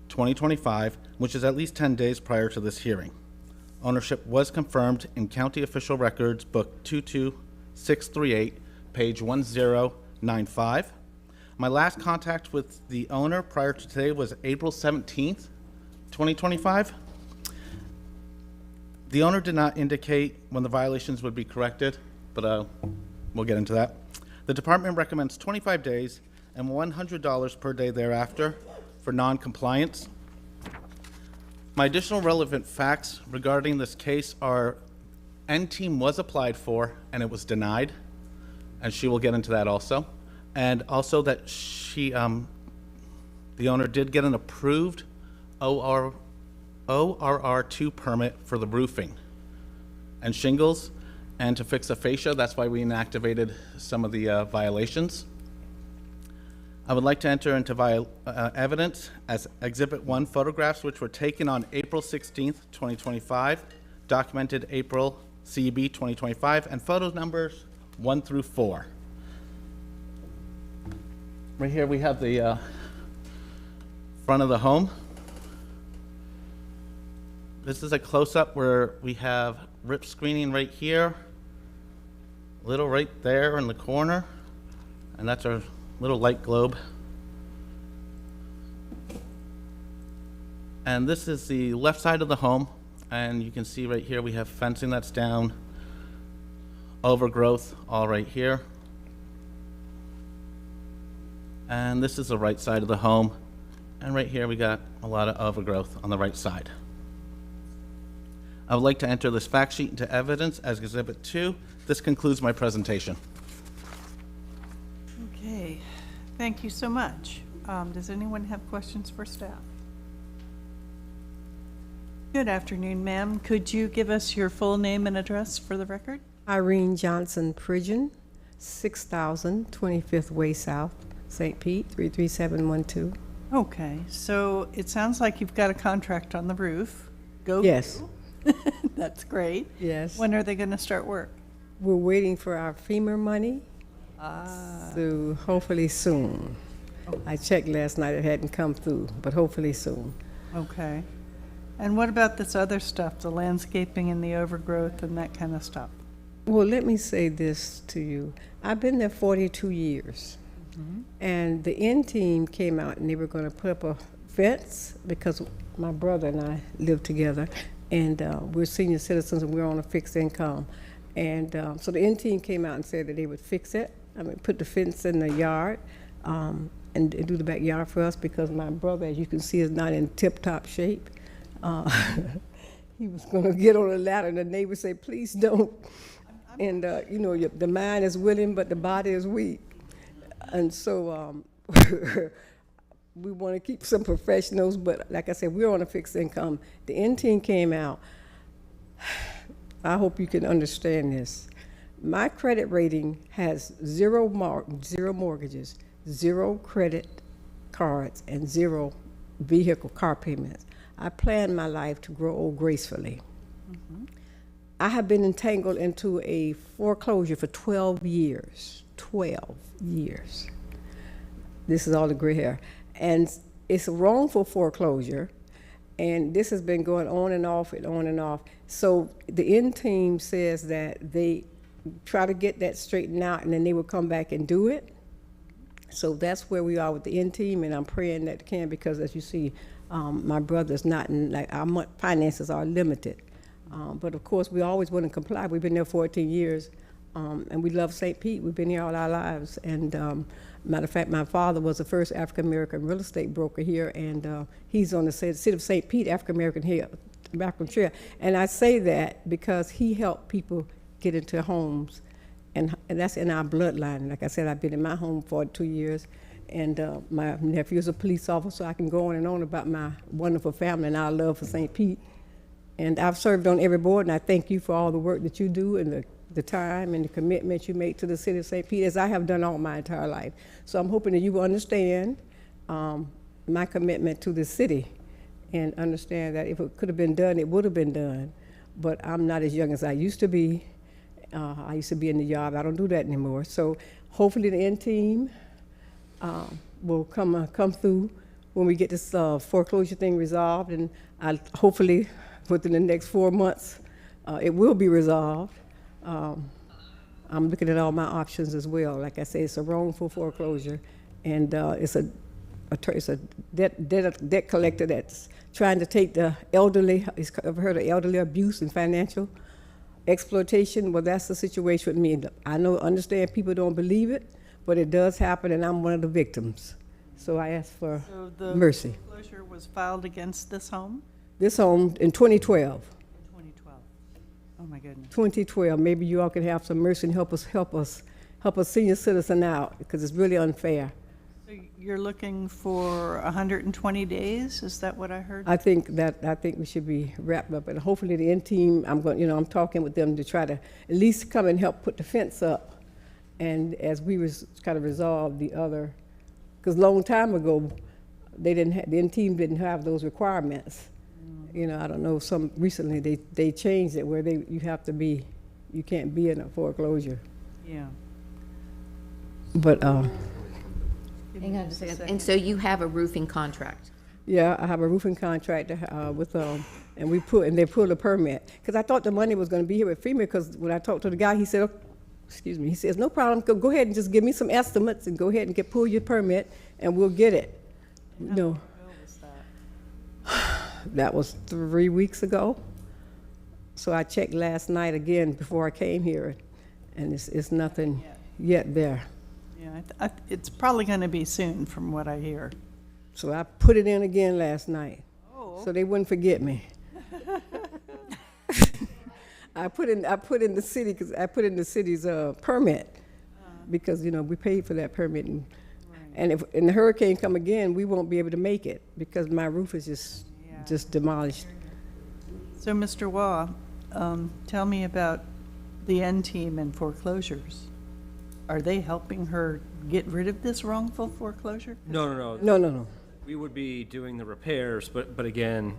Speaker 14: 2025, which is at least 10 days prior to this hearing. Ownership was confirmed in County Official Records, Book 22638, page 1095. My last contact with the owner prior to today was April 17th, 2025. The owner did not indicate when the violations would be corrected, but we'll get into that. The department recommends 25 days and $100 per day thereafter for non-compliance. My additional relevant facts regarding this case are N-Team was applied for and it was denied, and she will get into that also. And also that she, the owner did get an approved ORR2 permit for the roofing and shingles and to fix the fascia. That's why we inactivated some of the violations. I would like to enter into evidence as Exhibit 1 photographs which were taken on April 16th, 2025, documented April CB 2025, and photo numbers 1 through 4. Right here we have the front of the home. This is a close-up where we have rip screening right here, little right there in the corner, and that's our little light globe. And this is the left side of the home, and you can see right here we have fencing that's down, overgrowth all right here. And this is the right side of the home, and right here we got a lot of overgrowth on the right side. I would like to enter this fact sheet into evidence as Exhibit 2. This concludes my presentation.
Speaker 2: Okay, thank you so much. Does anyone have questions for staff? Good afternoon, ma'am. Could you give us your full name and address for the record?
Speaker 15: Irene Johnson Pridgeon, 6000 25th Way South, St. Pete, 33712.
Speaker 2: Okay, so it sounds like you've got a contract on the roof. Go.
Speaker 15: Yes.
Speaker 2: That's great.
Speaker 15: Yes.
Speaker 2: When are they going to start work?
Speaker 15: We're waiting for our FEMA money, so hopefully soon. I checked last night, it hadn't come through, but hopefully soon.
Speaker 2: Okay. And what about this other stuff, the landscaping and the overgrowth and that kind of stuff?
Speaker 15: Well, let me say this to you. I've been there 42 years, and the N-Team came out and they were going to put up a fence because my brother and I live together, and we're senior citizens and we're on a fixed income. And so the N-Team came out and said that they would fix it. I mean, put the fence in the yard and do the backyard for us because my brother, as you can see, is not in tip-top shape. He was going to get on a ladder and the neighbor said, please don't. And, you know, the mind is willing, but the body is weak. And so we want to keep some professionals, but like I said, we're on a fixed income. The N-Team came out. I hope you can understand this. My credit rating has zero mortgages, 0 credit cards, and 0 vehicle car payments. I plan my life to grow old gracefully. I have been entangled into a foreclosure for 12 years. 12 years. This is all the gray hair. And it's a wrongful foreclosure, and this has been going on and off and on and off. So the N-Team says that they try to get that straightened out, and then they will come back and do it. So that's where we are with the N-Team, and I'm praying that it can, because as you see, My brother's not, like, our finances are limited. But of course, we always want to comply. We've been there 14 years, and we love St. Pete. We've been here all our lives. And matter of fact, my father was the first African-American real estate broker here, and he's on the city of St. Pete African-American here, African Trail. And I say that because he helped people get into homes, and that's in our bloodline. Like I said, I've been in my home for 2 years, and my nephew's a police officer. I can go on and on about my wonderful family and our love for St. Pete. And I've served on every board, and I thank you for all the work that you do and the time and the commitment you make to the city of St. Pete, as I have done all my entire life. So I'm hoping that you will understand my commitment to the city and understand that if it could have been done, it would have been done. But I'm not as young as I used to be. I used to be in the yard. I don't do that anymore. So hopefully the end team will come through when we get this foreclosure thing resolved, and hopefully within the next 4 months it will be resolved. I'm looking at all my options as well. Like I say, it's a wrongful foreclosure, and it's a debt collector that's trying to take the elderly. I've heard of elderly abuse and financial exploitation. Well, that's the situation with me. I understand people don't believe it, but it does happen, and I'm one of the victims. So I ask for mercy.
Speaker 2: The foreclosure was filed against this home?
Speaker 15: This home in 2012.
Speaker 2: 2012. Oh my goodness.
Speaker 15: 2012. Maybe you all can have some mercy and help a senior citizen out, because it's really unfair.
Speaker 2: So you're looking for 120 days? Is that what I heard?
Speaker 15: I think we should be wrapped up, and hopefully the end team. I'm talking with them to try to at least come and help put the fence up, and as we kind of resolve the other, because a long time ago, the end team didn't have those requirements. I don't know. Recently they changed it where you can't be in a foreclosure.
Speaker 2: Yeah.
Speaker 15: But
Speaker 11: hang on a second. And so you have a roofing contract?
Speaker 15: Yeah, I have a roofing contract with and they pulled a permit, because I thought the money was going to be here with FEMA, because when I talked to the guy, he said, excuse me, he says, no problem, go ahead and just give me some estimates and go ahead and pull your permit and we'll get it. No. That was 3 weeks ago. So I checked last night again before I came here, and it's nothing yet there.
Speaker 2: Yeah, it's probably going to be soon from what I hear.
Speaker 15: So I put it in again last night, so they wouldn't forget me. I put in the city, because I put in the city's permit, because we paid for that permit, and if the hurricane come again, we won't be able to make it because my roof is just demolished.
Speaker 2: So, Mr. Waugh, tell me about the end team and foreclosures. Are they helping her get rid of this wrongful foreclosure?
Speaker 15: No.
Speaker 12: We would be doing the repairs, but again,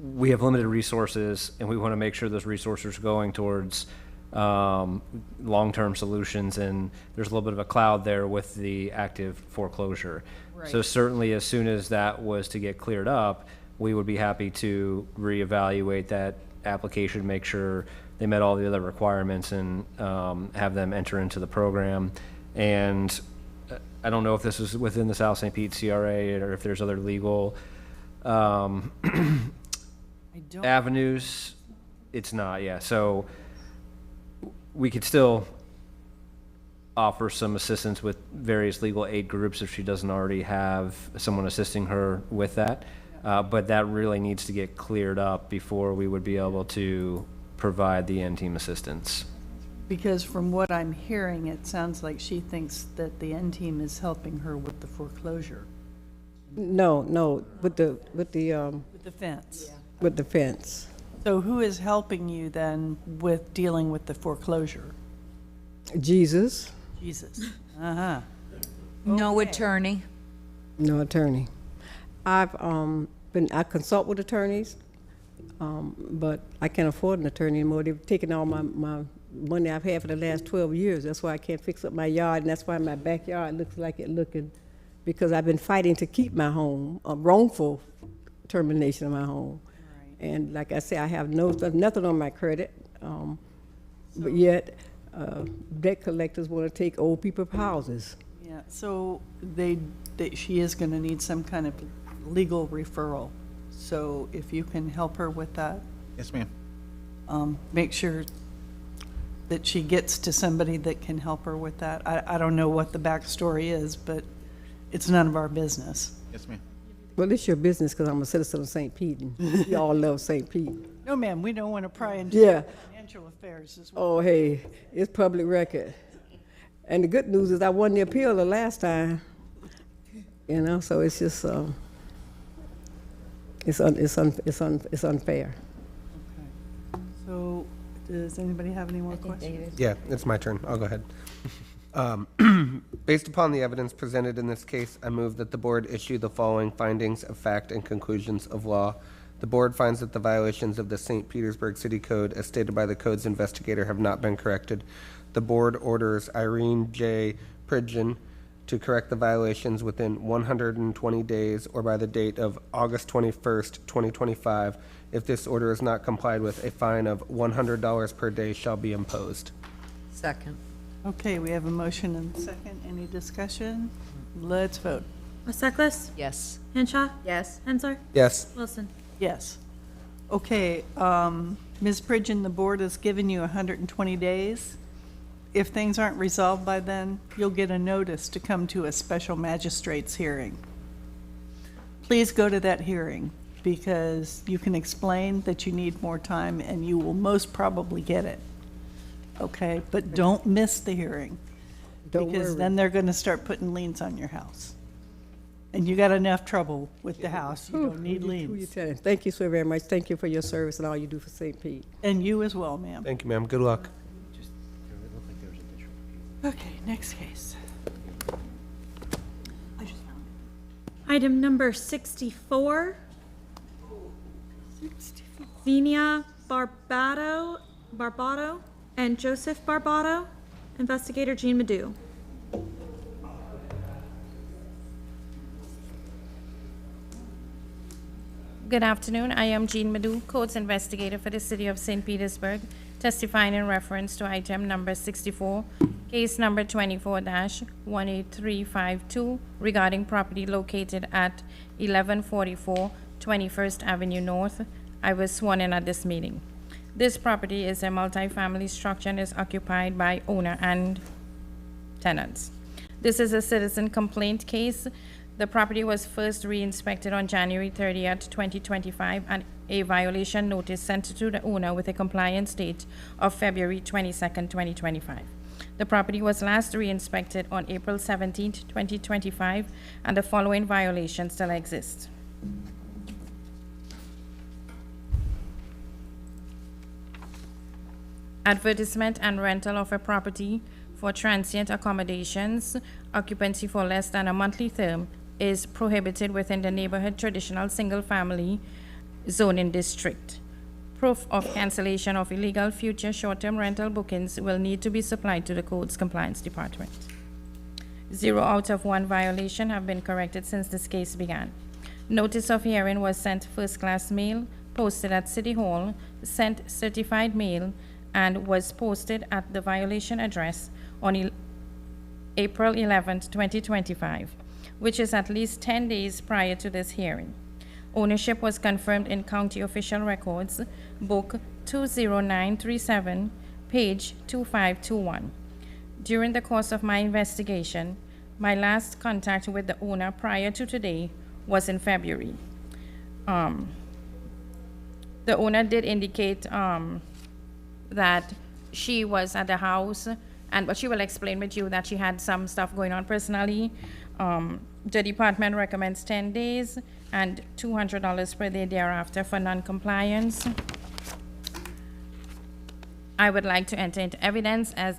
Speaker 12: we have limited resources, and we want to make sure those resources are going towards long-term solutions, and there's a little bit of a cloud there with the active foreclosure. Right. So certainly as soon as that was to get cleared up, we would be happy to reevaluate that application, make sure they met all the other requirements, and have them enter into the program. And I don't know if this is within the South St. Pete CRA or if there's other legal avenues. It's not, yeah. So we could still offer some assistance with various legal aid groups if she doesn't already have someone assisting her with that. But that really needs to get cleared up before we would be able to provide the end team assistance.
Speaker 2: Because from what I'm hearing, it sounds like she thinks that the end team is helping her with the foreclosure.
Speaker 15: No, with the
Speaker 2: fence.
Speaker 15: Yeah. With the fence.
Speaker 2: So who is helping you then with dealing with the foreclosure?
Speaker 15: Jesus.
Speaker 2: Uh-huh.
Speaker 8: No attorney.
Speaker 15: No attorney. I consult with attorneys, but I can't afford an attorney anymore. They've taken all my money I've had for the last 12 years. That's why I can't fix up my yard, and that's why my backyard looks like it's looking, because I've been fighting to keep my home, a wrongful termination of my home. Right. And like I say, I have nothing on my credit, but yet debt collectors want to take old people's houses.
Speaker 2: Yeah. Yeah, so she is gonna need some kind of legal referral. So if you can help her with that,
Speaker 14: Yes, ma'am.
Speaker 2: make sure that she gets to somebody that can help her with that. I don't know what the backstory is, but it's none of our business.
Speaker 14: Yes, ma'am.
Speaker 15: Well, it's your business because I'm a citizen of St. Pete, and we all love St. Pete.
Speaker 2: No, ma'am, we don't want to pry into
Speaker 15: Yeah.
Speaker 2: financial affairs as well.
Speaker 15: Oh, hey, it's public record. And the good news is I won the appeal the last time, you know, so it's just, it's unfair.
Speaker 2: So, does anybody have any more questions?
Speaker 4: Yeah, it's my turn. I'll go ahead. Based upon the evidence presented in this case, I move that the board issue the following findings of fact and conclusions of law. The board finds that the violations of the St. Petersburg City Code, as stated by the code's investigator, have not been corrected. The board orders Irene J. Pridgeon to correct the violations within 120 days or by the date of August 21st, 2025. If this order is not complied with, a fine of $100 per day shall be imposed.
Speaker 8: Second.
Speaker 2: Okay, we have a motion and a second. Any discussion? Let's vote.
Speaker 3: Maseklis?
Speaker 8: Yes.
Speaker 3: Henshaw?
Speaker 11: Yes.
Speaker 3: Hensler?
Speaker 4: Yes.
Speaker 3: Wilson?
Speaker 2: Yes. Okay, Ms. Pridgeon, the board has given you 120 days. If things aren't resolved by then, you'll get a notice to come to a special magistrate's hearing. Please go to that hearing because you can explain that you need more time and you will most probably get it. Okay, but don't miss the hearing.
Speaker 15: Don't
Speaker 2: Because
Speaker 15: worry.
Speaker 2: then they're gonna start putting liens on your house. And you got enough trouble with the house, you don't need
Speaker 15: Who you
Speaker 2: liens.
Speaker 15: telling? Thank you so very much. Thank you for your service and all you do for St. Pete.
Speaker 2: And you as well, ma'am.
Speaker 4: Thank you, ma'am. Good luck.
Speaker 2: Okay, next case.
Speaker 3: Item number 64. Xenia Barbato and Joseph Barbato. Investigator Jean Madu.
Speaker 16: Good afternoon. I am Jean Madu, Codes Investigator for the City of St. Petersburg, testifying in reference to item number 64, case number 24-18352, regarding property located at 1144 21st Avenue North. I was sworn in at this meeting. This property is a multi-family structure and is occupied by owner and tenants. This is a citizen complaint case. The property was first re-inspected on January 30th, 2025, and a violation notice sent to the owner with a compliance date of February 22nd, 2025. The property was last re-inspected on April 17th, 2025, and the following violations still exist. Advertisement and rental of a property for transient accommodations, occupancy for less than a monthly term, is prohibited within the neighborhood traditional single-family zoning district. Proof of cancellation of illegal future short-term rental bookings will need to be supplied to the Codes Compliance Department. 0 out of 1 violation have been corrected since this case began. Notice of hearing was sent first-class mail, posted at City Hall, sent certified mail, and was posted at the violation address on April 11th, 2025, which is at least 10 days prior to this hearing. Ownership was confirmed in county official records, book 20937, page 2521. During the course of my investigation, my last contact with the owner prior to today was in February. The owner did indicate that she was at the house, but she will explain with you that she had some stuff going on personally. The department recommends 10 days and $200 per day thereafter for non-compliance. I would like to enter into evidence as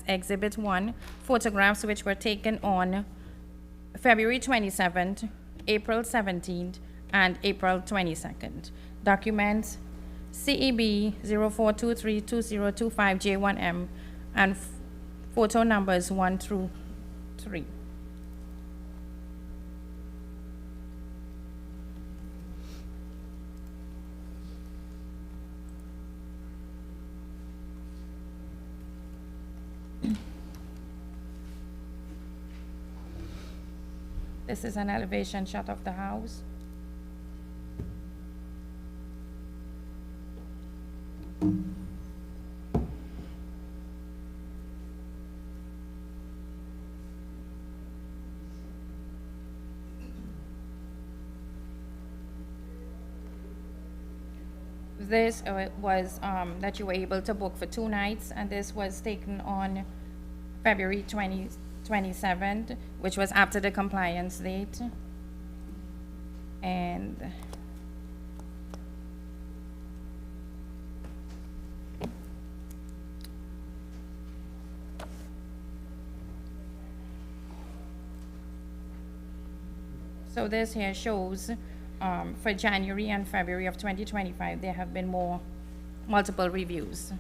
Speaker 16: Exhibit 1, photographs which were taken on February 27th, April 17th, and April 22nd. Documents CEB 04232025J1M and photo numbers 1 through 3. This is an elevation shot of the house. This was that you were able to book for 2 nights, and this was taken on February 27th, which was after the compliance date. And so this here shows for January and February of 2025, there have been multiple reviews.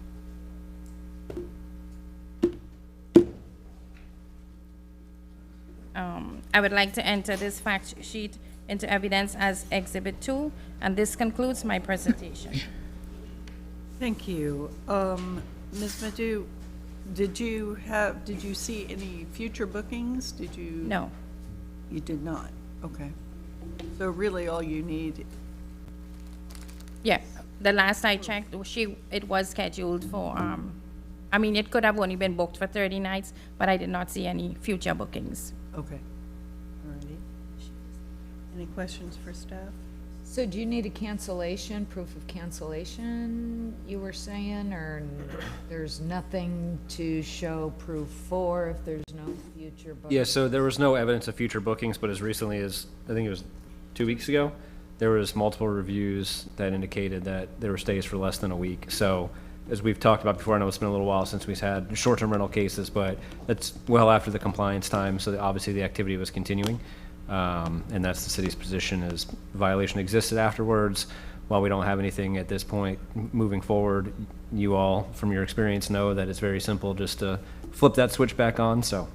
Speaker 16: I would like to enter this fact sheet into evidence as Exhibit 2, and this concludes my presentation.
Speaker 2: Thank you. Ms. Madhu, did you see any future bookings? Did you?
Speaker 16: No.
Speaker 2: You did not? Okay. So really all you need.
Speaker 16: Yeah, the last I checked, it was scheduled for, I mean, it could have only been booked for 30 nights, but I did not see any future bookings.
Speaker 2: Okay. Alrighty. Any questions for staff?
Speaker 8: So do you need a cancellation, proof of cancellation, you were saying, or there's nothing to show proof for if there's no future bookings?
Speaker 12: Yeah, so there was no evidence of future bookings, but as recently as, I think it was 2 weeks ago, there was multiple reviews that indicated that there were stays for less than a week. So as we've talked about before, I know it's been a little while since we've had short-term rental cases, but that's well after the compliance time, so obviously the activity was continuing. And that's the city's position, is violation existed afterwards. While we don't have anything at this point moving forward, you all, from your experience, know that it's very simple just to flip that switch back on, so.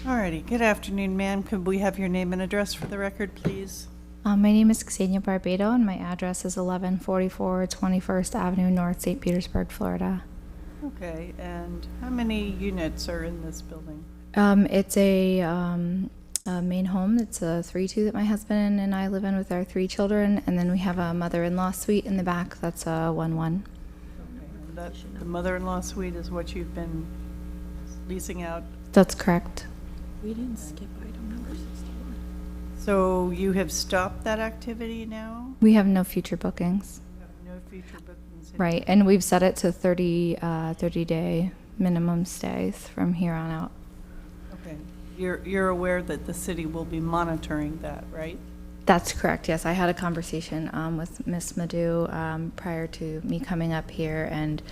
Speaker 2: Alrighty, good afternoon, ma'am. Could we have your name and address for the record, please?
Speaker 17: My name is Xenia Barbado, and my address is 1144 21st Avenue North, St. Petersburg, Florida.
Speaker 2: Okay, and how many units are in this building?
Speaker 17: It's a main home. It's a 3-2 that my husband and I live in with our 3 children, and then we have a mother-in-law suite in the back. That's a 1-1.
Speaker 2: Okay, and that, the mother-in-law suite is what you've been leasing out?
Speaker 17: That's correct.
Speaker 3: We didn't skip item number 61.
Speaker 2: So you have stopped that activity now?
Speaker 17: We have no future bookings.
Speaker 2: You have no future bookings?
Speaker 17: Right, and we've set it to 30-day minimum stays from here on out.
Speaker 2: Okay. You're aware that the city will be monitoring that, right?
Speaker 17: That's correct, yes. I had a conversation with Ms. Madhu prior to me coming up here, and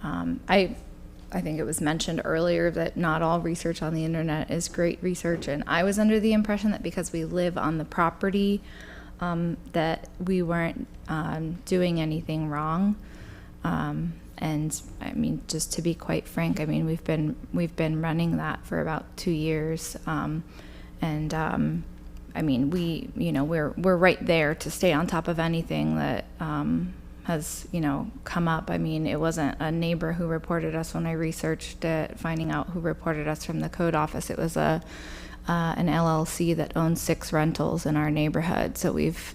Speaker 17: I think it was mentioned earlier that not all research on the internet is great research, and I was under the impression that because we live on the property that we weren't doing anything wrong. And I mean, just to be quite frank, I mean, we've been running that for about 2 years, and I mean, we're right there to stay on top of anything that has come up. I mean, it wasn't a neighbor who reported us when I researched it, finding out who reported us from the code office. It was an LLC that owns 6 rentals in our neighborhood. So we've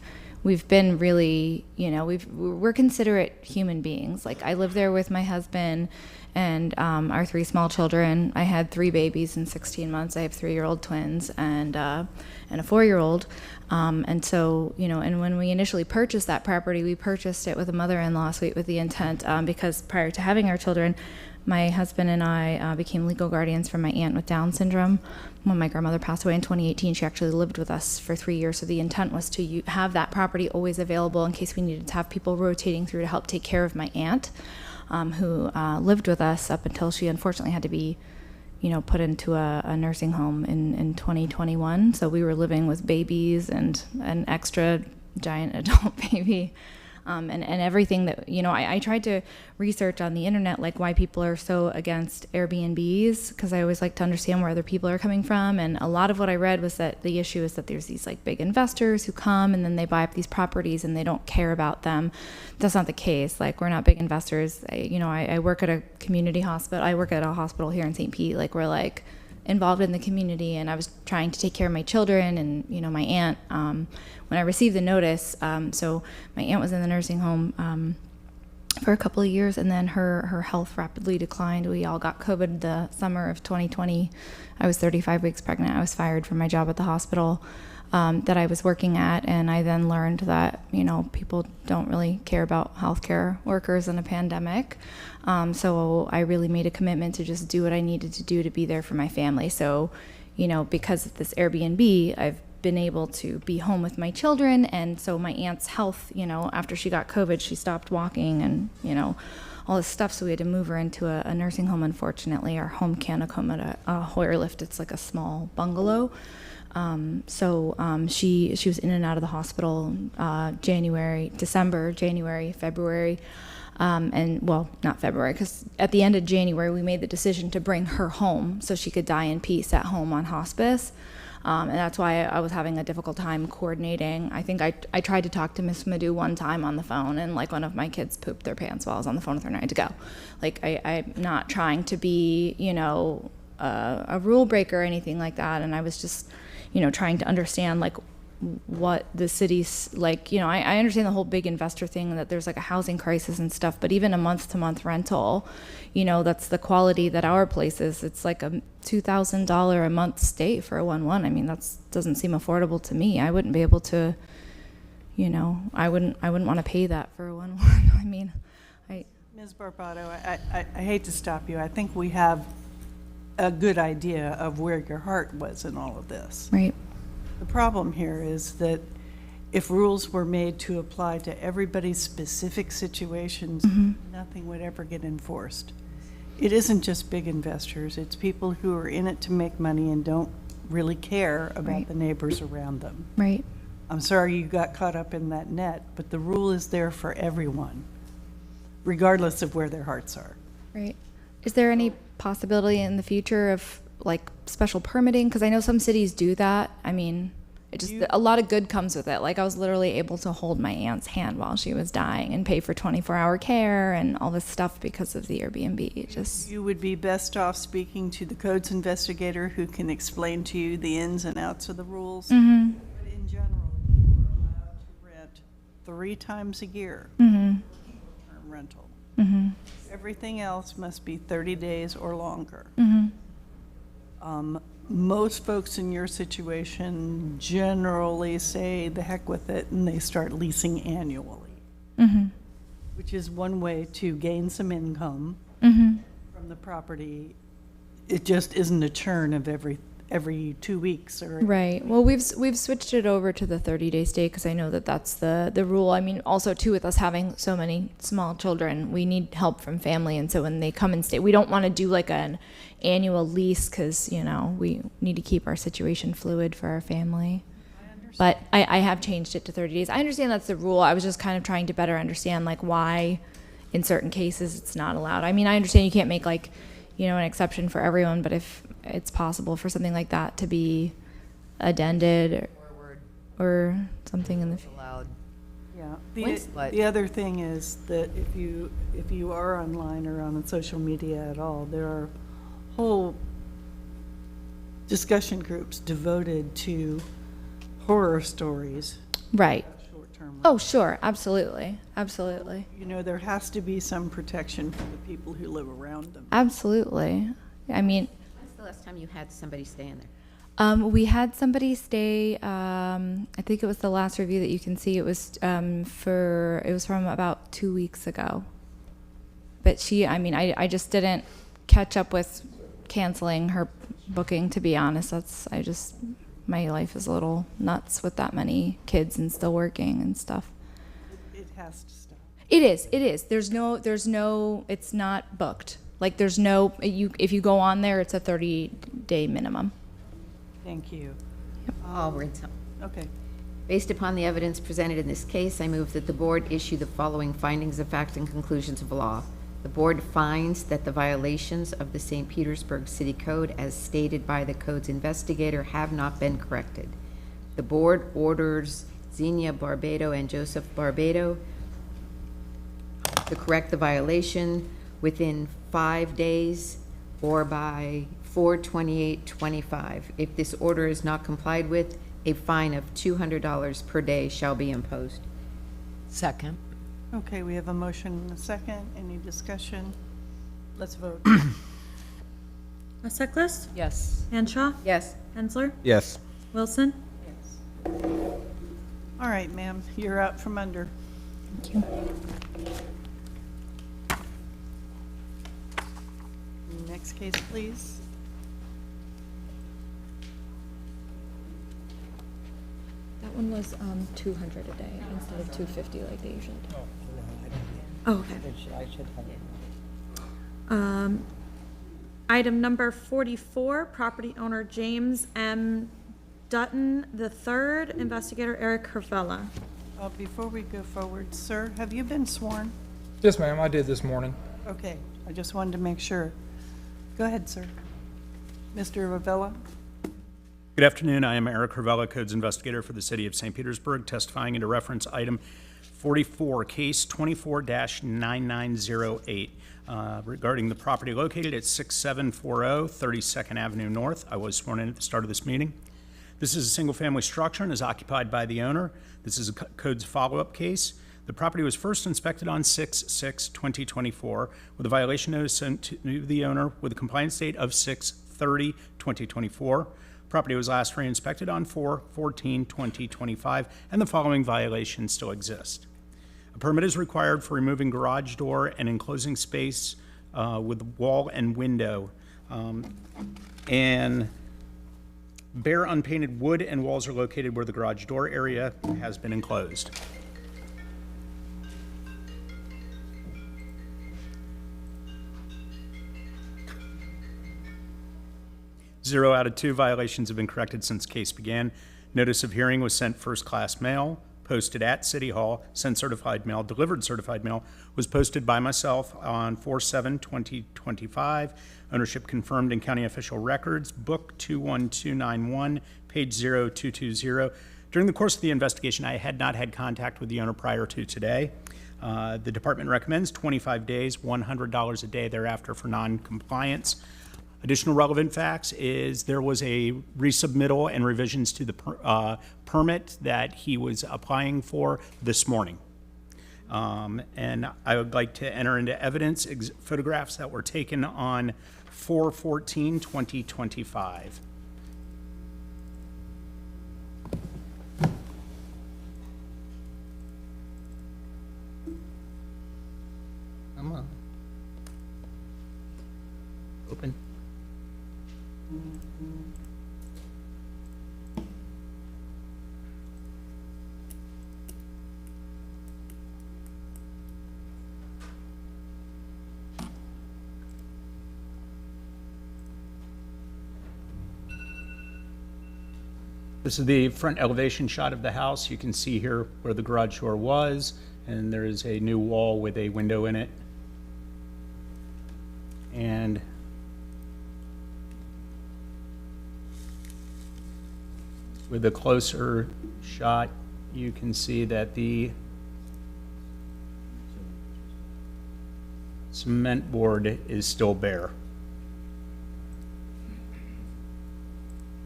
Speaker 17: been really, we're considerate human beings. Like, I live there with my husband and our 3 small children. I had 3 babies in 16 months. I have 3-year-old twins and a 4-year-old. And so, and when we initially purchased that property, we purchased it with a mother-in-law suite with the intent, because prior to having our children, my husband and I became legal guardians for my aunt with Down syndrome. When my grandmother passed away in 2018, she actually lived with us for 3 years. So the intent was to have that property always available in case we needed to have people rotating through to help take care of my aunt, who lived with us up until she unfortunately had to be put into a nursing home in 2021. So we were living with babies and an extra giant adult baby. And everything that, I tried to research on the internet, like why people are so against Airbnbs, because I always like to understand where other people are coming from. And a lot of what I read was that the issue is that there's these like big investors who come and then they buy up these properties and they don't care about them. That's not the case. Like, we're not big investors. I work at a community hospital. I work at a hospital here in St. Pete. Like, we're like involved in the community, and I was trying to take care of my children and, you know, my aunt. When I received the notice, so my aunt was in the nursing home for a couple of years, and then her health rapidly declined. We all got COVID the summer of 2020. I was 35 weeks pregnant. I was fired from my job at the hospital that I was working at, and I then learned that, you know, people don't really care about healthcare workers in a pandemic. So I really made a commitment to just do what I needed to do to be there for my family. So, you know, because of this Airbnb, I've been able to be home with my children, and so my aunt's health, you know, after she got COVID, she stopped walking and, you know, all this stuff, so we had to move her into a nursing home. Unfortunately, our home can't accommodate a Hoyer lift. It's like a small bungalow. She was in and out of the hospital December, January, February, and well, not February, because at the end of January we made the decision to bring her home so she could die in peace at home on hospice. And that's why I was having a difficult time coordinating. I think I tried to talk to Miss Madhu one time on the phone, and like one of my kids pooped their pants while I was on the phone with her, and I had to go. Like I'm not trying to be, you know, a rule breaker or anything like that. And I was just, you know, trying to understand like what the city's like. You know, I understand the whole big investor thing and that there's like a housing crisis and stuff, but even a month-to-month rental, you know, that's the quality that our place is. It's like a $2,000 a month stay for a 1-1. I mean, that doesn't seem affordable to me. I wouldn't be able to, you know, I wouldn't want to pay that for a 1-1. I mean,
Speaker 2: Ms. Barbato, I hate to stop you. I think we have a good idea of where your heart was in all of this.
Speaker 17: Right.
Speaker 2: The problem here is that if rules were made to apply to everybody's specific situations, nothing would ever get enforced. It isn't just big investors, it's people who are in it to make money and don't really care about the neighbors around them.
Speaker 17: Right.
Speaker 2: I'm sorry you got caught up in that net, but the rule is there for everyone, regardless of where their hearts are.
Speaker 17: Right. Is there any possibility in the future of like special permitting? Because I know some cities do that. I mean, it just a lot of good comes with it. Like I was literally able to hold my aunt's hand while she was dying and pay for 24-hour care and all this stuff because of the Airbnb. It just
Speaker 2: You would be best off speaking to the codes investigator who can explain to you the ins and outs of the rules. But in general, you are allowed to rent 3 times a year for rental. Everything else must be 30 days or longer. Most folks in your situation generally say the heck with it and they start leasing annually, which is one way to gain some income from the property. It just isn't a churn of every 2 weeks or
Speaker 17: right. Well, we've switched it over to the 30-day stay because I know that that's the rule. I mean, also too, with us having so many small children, we need help from family, and so when they come and stay, we don't want to do like an annual lease because, you know, we need to keep our situation fluid for our family. But I have changed it to 30 days. I understand that's the rule. I was just kind of trying to better understand like why in certain cases it's not allowed. I mean, I understand you can't make like, you know, an exception for everyone, but if it's possible for something like that to be addended or something in the future.
Speaker 2: Yeah. The other thing is that if you are online or on social media at all, there are whole discussion groups devoted to horror stories.
Speaker 17: Right.
Speaker 2: Short-term.
Speaker 17: Oh, sure. Absolutely. Absolutely.
Speaker 2: You know, there has to be some protection for the people who live around them.
Speaker 17: Absolutely. I mean,
Speaker 11: When's the last time you had somebody stay in there?
Speaker 17: we had somebody stay, I think it was the last review that you can see. It was from about 2 weeks ago. But I just didn't catch up with canceling her booking, to be honest. My life is a little nuts with that many kids and still working and stuff.
Speaker 2: It has to stop.
Speaker 17: It is. There's no, it's not booked. Like there's no, if you go on there, it's a 30-day minimum.
Speaker 2: Thank you.
Speaker 11: I'll read some.
Speaker 2: Okay.
Speaker 11: Based upon the evidence presented in this case, I move that the board issue the following findings of fact and conclusions of law. The board finds that the violations of the St. Petersburg City Code as stated by the code's investigator have not been corrected. The board orders Xenia Barbado and Joseph Barbado to correct the violation within 5 days or by 4/28/25. If this order is not complied with, a fine of $200 per day shall be imposed.
Speaker 8: Second.
Speaker 2: Okay, we have a motion and a second. Any discussion? Let's vote.
Speaker 3: Sutcliffe?
Speaker 8: Yes.
Speaker 3: Henshaw?
Speaker 11: Yes.
Speaker 3: Hensler?
Speaker 4: Yes.
Speaker 3: Wilson?
Speaker 2: All right, ma'am, you're out from under.
Speaker 17: Thank you.
Speaker 2: Next case, please.
Speaker 17: That one was 200 a day instead of 250 like they usually do. Oh, okay.
Speaker 3: Item number 44, property owner James M. Dutton III, investigator Eric Hervella.
Speaker 2: Before we go forward, sir, have you been sworn?
Speaker 18: Yes, ma'am, I did this morning.
Speaker 2: Okay, I just wanted to make sure. Go ahead, sir. Mr. Ravella?
Speaker 5: Good afternoon. I am Eric Hervella, Codes Investigator for the City of St. Petersburg, testifying into reference item 44, case 24-9908, regarding the property located at 6740 32nd Avenue North. I was sworn in at the start of this meeting. This is a single-family structure and is occupied by the owner. This is a Codes follow-up case. The property was first inspected on 6/6/2024 with a violation notice sent to the owner with a compliance date of 6/30/2024. Property was last re-inspected on 4/14/2025, and the following violations still exist. A permit is required for removing garage door and enclosing space with wall and window. And bare unpainted wood and walls are located where the garage door area has been enclosed. Zero out of 2 violations have been corrected since case began. Notice of hearing was sent first-class mail, posted at City Hall, sent certified mail, delivered certified mail, was posted by myself on 4/7/2025. Ownership confirmed in county official records, book 21291, page 0220. During the course of the investigation, I had not had contact with the owner prior to today. The department recommends 25 days, $100 a day thereafter for non-compliance. Additional relevant facts is there was a resubmittal and revisions to the permit that he was applying for this morning. And I would like to enter into evidence photographs that were taken on 4/14/2025. Come on. Open. This is the front elevation shot of the house. You can see here where the garage door was, and there is a new wall with a window in it. And with a closer shot, you can see that the cement board is still bare.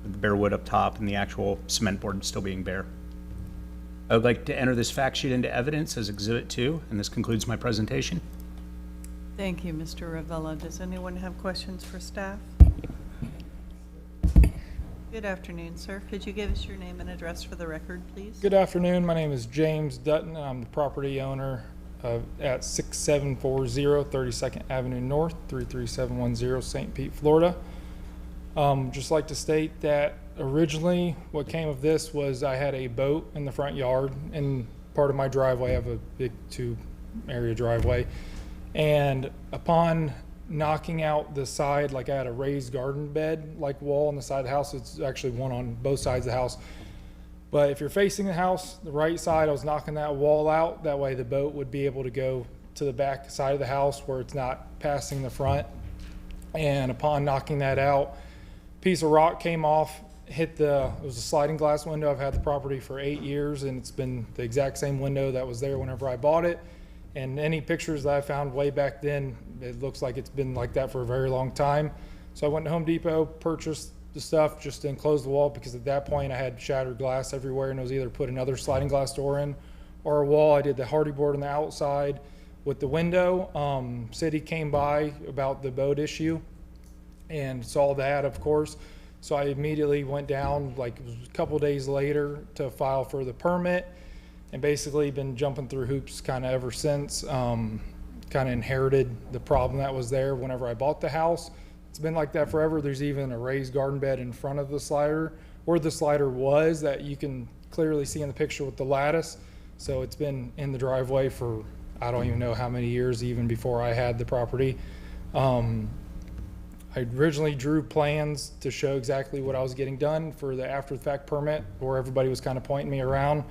Speaker 5: With the bare wood up top and the actual cement board still being bare. I would like to enter this fact sheet into evidence as Exhibit 2, and this concludes my presentation.
Speaker 2: Thank you, Mr. Ravella. Does anyone have questions for staff? Good afternoon, sir. Could you give us your name and address for the record, please?
Speaker 18: Good afternoon. My name is James Dutton. I'm the property owner at 6740 32nd Avenue North, 33710 St. Pete, Florida. Just like to state that originally what came of this was I had a boat in the front yard, and part of my driveway, I have a big 2-area driveway. And upon knocking out the side, like I had a raised garden bed like wall on the side of the house. It's actually one on both sides of the house. But if you're facing the house, the right side, I was knocking that wall out. That way the boat would be able to go to the back side of the house where it's not passing the front. And upon knocking that out, a piece of rock came off, it was a sliding glass window. I've had the property for 8 years, and it's been the exact same window that was there whenever I bought it. And any pictures that I found way back then, it looks like it's been like that for a very long time. So I went to Home Depot, purchased the stuff just to enclose the wall, because at that point I had shattered glass everywhere, and it was either put another sliding glass door in or a wall. I did the hardy board on the outside with the window. City came by about the boat issue and saw that, of course. So I immediately went down, like it was a couple days later, to file for the permit, and basically been jumping through hoops kind of ever since. Kind of inherited the problem that was there whenever I bought the house. It's been like that forever. There's even a raised garden bed in front of the slider, where the slider was, that you can clearly see in the picture with the lattice. So it's been in the driveway for, I don't even know how many years, even before I had the property. I originally drew plans to show exactly what I was getting done for the after the fact permit, where everybody was kind of pointing me around.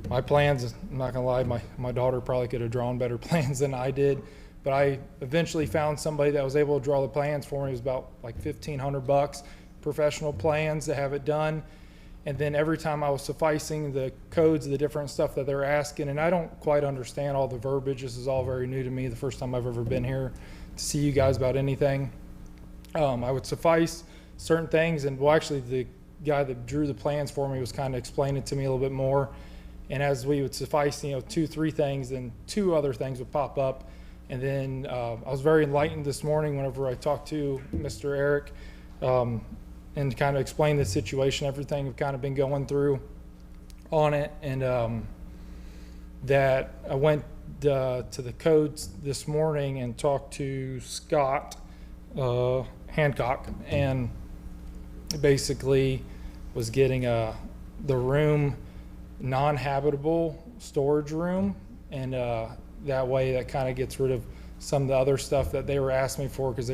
Speaker 18: My plans, I'm not gonna lie, my daughter probably could have drawn better plans than I did, but I eventually found somebody that was able to draw the plans for me. It was about like $1,500, professional plans to have it done. And then every time I was sufficing the codes, the different stuff that they're asking, and I don't quite understand all the verbiage. This is all very new to me, the first time I've ever been here to see you guys about anything. I would suffice certain things, and well, actually the guy that drew the plans for me was kind of explaining to me a little bit more. And as we would suffice, 2, 3 things, then 2 other things would pop up. And then I was very enlightened this morning whenever I talked to Mr. Eric and kind of explained the situation, everything I've kind of been going through on it. And that I went to the codes this morning and talked to Scott Hancock, and basically was getting the room non-habitable storage room, and that way that kind of gets rid of some of the other stuff that they were asking me for, because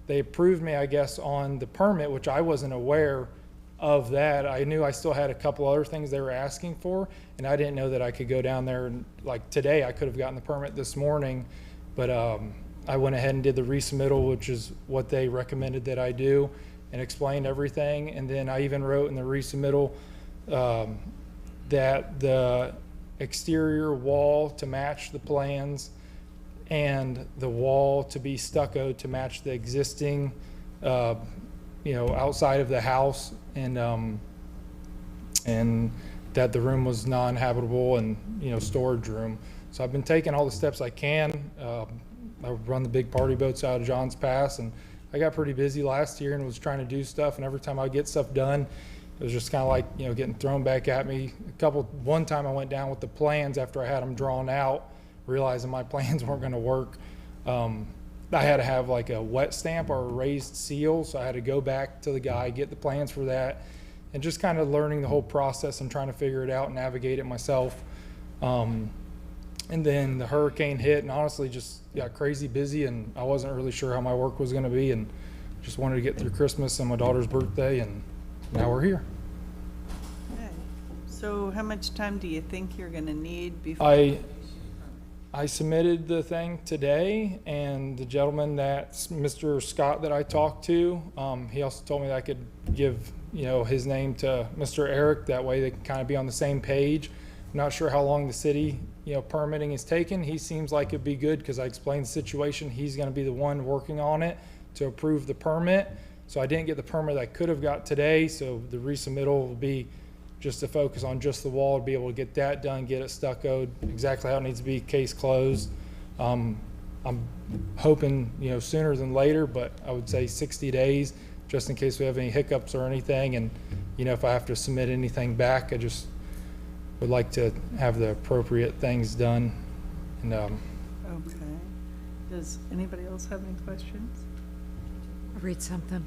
Speaker 18: they approved me, I guess, on the permit, which I wasn't aware of that. I knew I still had a couple other things they were asking for, and I didn't know that I could go down there and, like today, I could have gotten the permit this morning, but I went ahead and did the resubmittal, which is what they recommended that I do, and explained everything. And then I even wrote in the resubmittal that the exterior wall to match the plans and the wall to be stuccoed to match the existing, outside of the house, and that the room was non-habitable and, storage room. So I've been taking all the steps I can. I run the big party boats out of Johns Pass, and I got pretty busy last year and was trying to do stuff, and every time I get stuff done, it was just kind of like, getting thrown back at me. One time I went down with the plans after I had them drawn out, realizing my plans weren't going to work. I had to have like a wet stamp or a raised seal, so I had to go back to the guy, get the plans for that, and just kind of learning the whole process and trying to figure it out and navigate it myself. And then the hurricane hit, and honestly just got crazy busy, and I wasn't really sure how my work was going to be, and just wanted to get through Christmas and my daughter's birthday, and now we're here.
Speaker 2: Okay. So how much time do you think you're going to need before?
Speaker 18: I submitted the thing today, and the gentleman that's Mr. Scott that I talked to, he also told me that I could give, his name to Mr. Eric. That way they can kind of be on the same page. I'm not sure how long the city, permitting is taking. He seems like it'd be good, because I explained the situation. He's going to be the one working on it to approve the permit. So I didn't get the permit I could have got today, so the resubmittal will be just to focus on just the wall, to be able to get that done, get it stuccoed exactly how it needs to be, case closed. I'm hoping, sooner than later, but I would say 60 days, just in case we have any hiccups or anything. And, if I have to submit anything back, I just would like to have the appropriate things done. And
Speaker 2: Okay. Does anybody else have any questions?
Speaker 8: I'll read something.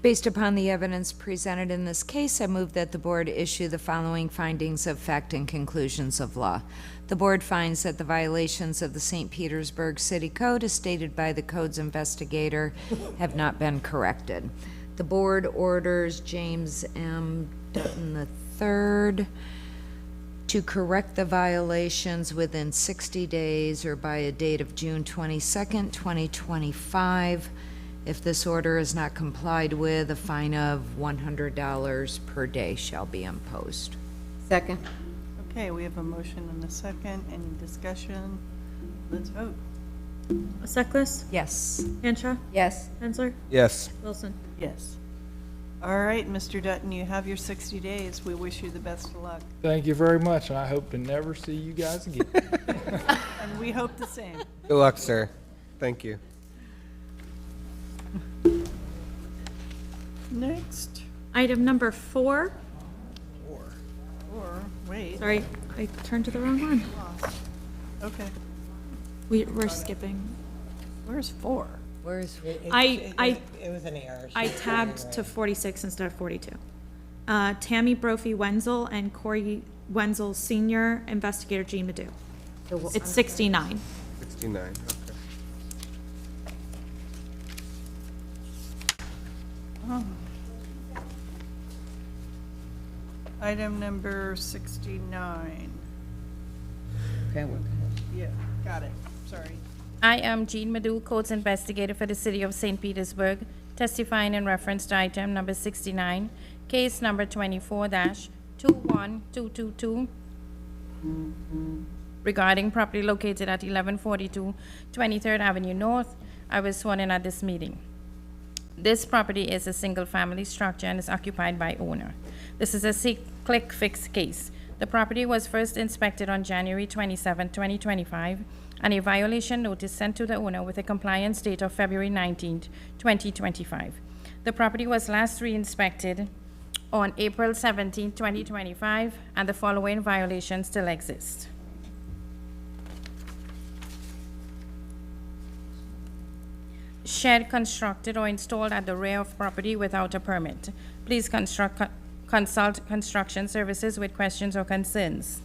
Speaker 8: Based upon the evidence presented in this case, I move that the board issue the following findings of fact and conclusions of law. The board finds that the violations of the St. Petersburg City Code, as stated by the code's investigator, have not been corrected. The board orders James M. Dutton III to correct the violations within 60 days or by a date of June 22nd, 2025. If this order is not complied with, a fine of $100 per day shall be imposed.
Speaker 11: Second.
Speaker 2: Okay, we have a motion and a second. Any discussion? Let's vote.
Speaker 3: Sutcliffe?
Speaker 8: Yes.
Speaker 3: Hanshaw?
Speaker 11: Yes.
Speaker 3: Hensler?
Speaker 4: Yes.
Speaker 3: Wilson?
Speaker 2: Yes. All right, Mr. Dutton, you have your 60 days. We wish you the best of luck.
Speaker 18: Thank you very much, and I hope to never see you guys again.
Speaker 2: And we hope the same.
Speaker 4: Good luck, sir. Thank you.
Speaker 2: Next.
Speaker 3: Item number 4.
Speaker 2: Or, wait.
Speaker 3: Sorry, I turned to the wrong one.
Speaker 2: Okay.
Speaker 3: We're skipping.
Speaker 2: Where's 4?
Speaker 8: Where's,
Speaker 19: It was an error.
Speaker 3: I tabbed to 46 instead of 42. Tammy Brophy Wenzel and Corey Wenzel Senior, Investigator Jean Madu. It's 69.
Speaker 4: 69, okay.
Speaker 2: Oh. Item number 69.
Speaker 11: Okay,
Speaker 2: Yeah, got it. Sorry.
Speaker 16: I am Jean Madu, Codes Investigator for the City of St. Petersburg, testifying in reference to item number 69, case number 24-21222, regarding property located at 1142 23rd Avenue North. I was sworn in at this meeting. This property is a single-family structure and is occupied by owner. This is a click fix case. The property was first inspected on January 27, 2025, and a violation notice sent to the owner with a compliance date of February 19, 2025. The property was last re-inspected on April 17, 2025, and the following violations still exist. Shed constructed or installed at the rear of property without a permit. Please consult construction services with questions or concerns.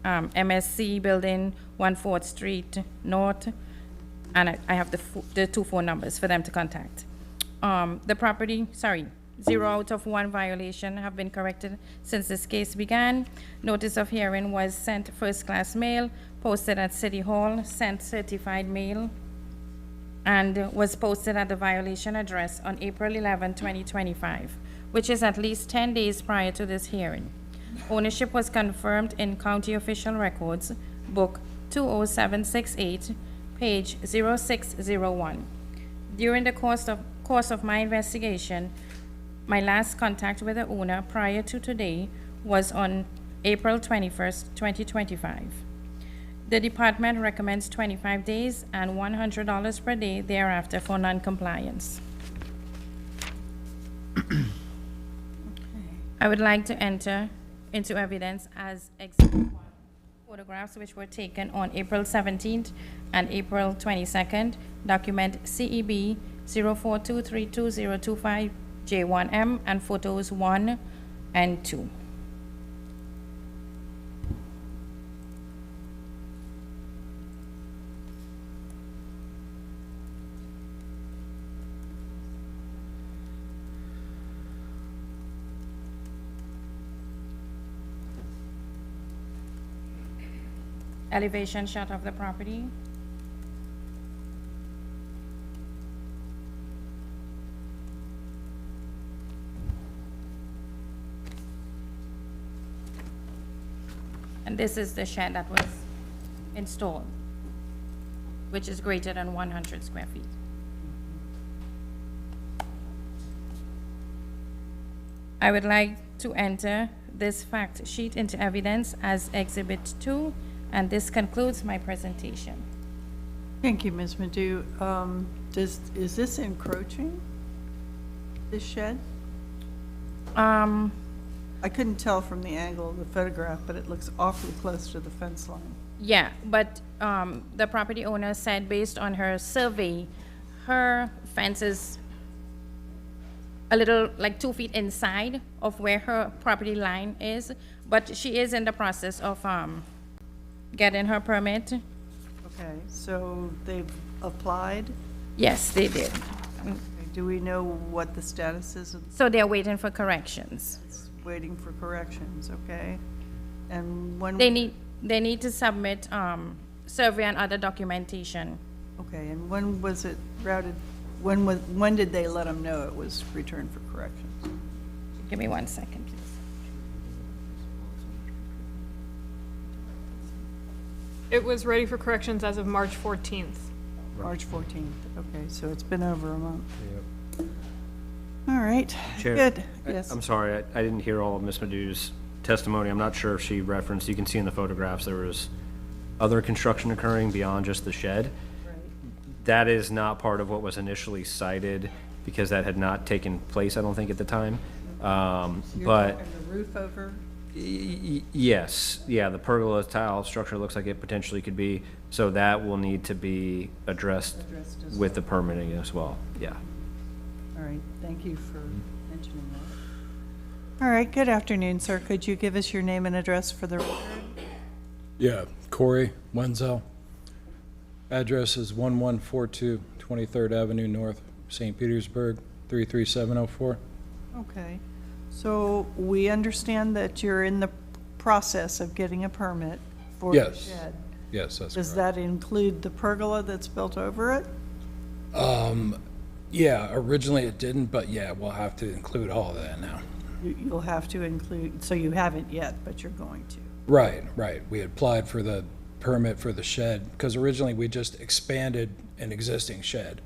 Speaker 16: MSC Building, 1 4th Street North, and I have the 2 phone numbers for them to contact. The property, 0 out of 1 violation have been corrected since this case began. Notice of hearing was sent first-class mail, posted at City Hall, sent certified mail, and was posted at the violation address on April 11, 2025, which is at least 10 days prior to this hearing. Ownership was confirmed in County Official Records, Book 20768, page 0601. During the course of my investigation, my last contact with the owner prior to today was on April 21st, 2025. The department recommends 25 days and $100 per day thereafter for non-compliance. I would like to enter into evidence as exhibit 1 photographs which were taken on April 17th and April 22nd, document CEB 04232025J1M, and photos 1 and 2. Elevation shot of the property. And this is the shed that was installed, which is greater than 100 square feet. I would like to enter this fact sheet into evidence as Exhibit 2, and this concludes my presentation.
Speaker 2: Thank you, Ms. Madu. Is this encroaching, this shed? I couldn't tell from the angle of the photograph, but it looks awfully close to the fence line.
Speaker 16: Yeah, but the property owner said based on her survey, her fence is a little, like 2 feet inside of where her property line is, but she is in the process of getting her permit.
Speaker 2: Okay, so they've applied?
Speaker 16: Yes, they did.
Speaker 2: Okay, do we know what the status is?
Speaker 16: So they're waiting for corrections.
Speaker 2: It's waiting for corrections, okay? And when?
Speaker 16: They need to submit survey and other documentation.
Speaker 2: Okay, and when was it routed? When did they let them know it was returned for corrections?
Speaker 16: Give me 1 second, please.
Speaker 20: It was ready for corrections as of March 14th.
Speaker 2: March 14th, okay, so it's been over a month. All right,
Speaker 12: Chair,
Speaker 2: good, yes.
Speaker 12: I'm sorry, I didn't hear all of Ms. Madhu's testimony. I'm not sure if she referenced, you can see in the photographs, there was other construction occurring beyond just the shed. That is not part of what was initially cited, because that had not taken place, I don't think, at the time.
Speaker 2: You're
Speaker 12: But
Speaker 2: talking the roof over?
Speaker 12: yes, yeah, the pergola tile structure looks like it potentially could be, so that will need to be addressed
Speaker 2: as
Speaker 12: with the permitting as well, yeah.
Speaker 2: All right, thank you for mentioning that. All right, good afternoon, sir. Could you give us your name and address for the record?
Speaker 21: Yeah, Corey Wenzel. Address is 1142 23rd Avenue North, St. Petersburg, 33704.
Speaker 2: Okay, so we understand that you're in the process of getting a permit for the
Speaker 21: Yes.
Speaker 2: shed.
Speaker 21: Yes, that's
Speaker 2: Does
Speaker 21: correct.
Speaker 2: that include the pergola that's built over it?
Speaker 21: Yeah, originally it didn't, but yeah, we'll have to include all of that now.
Speaker 2: You'll have to include, so you haven't yet, but you're going to.
Speaker 21: Right, right. We applied for the permit for the shed, because originally we just expanded an existing shed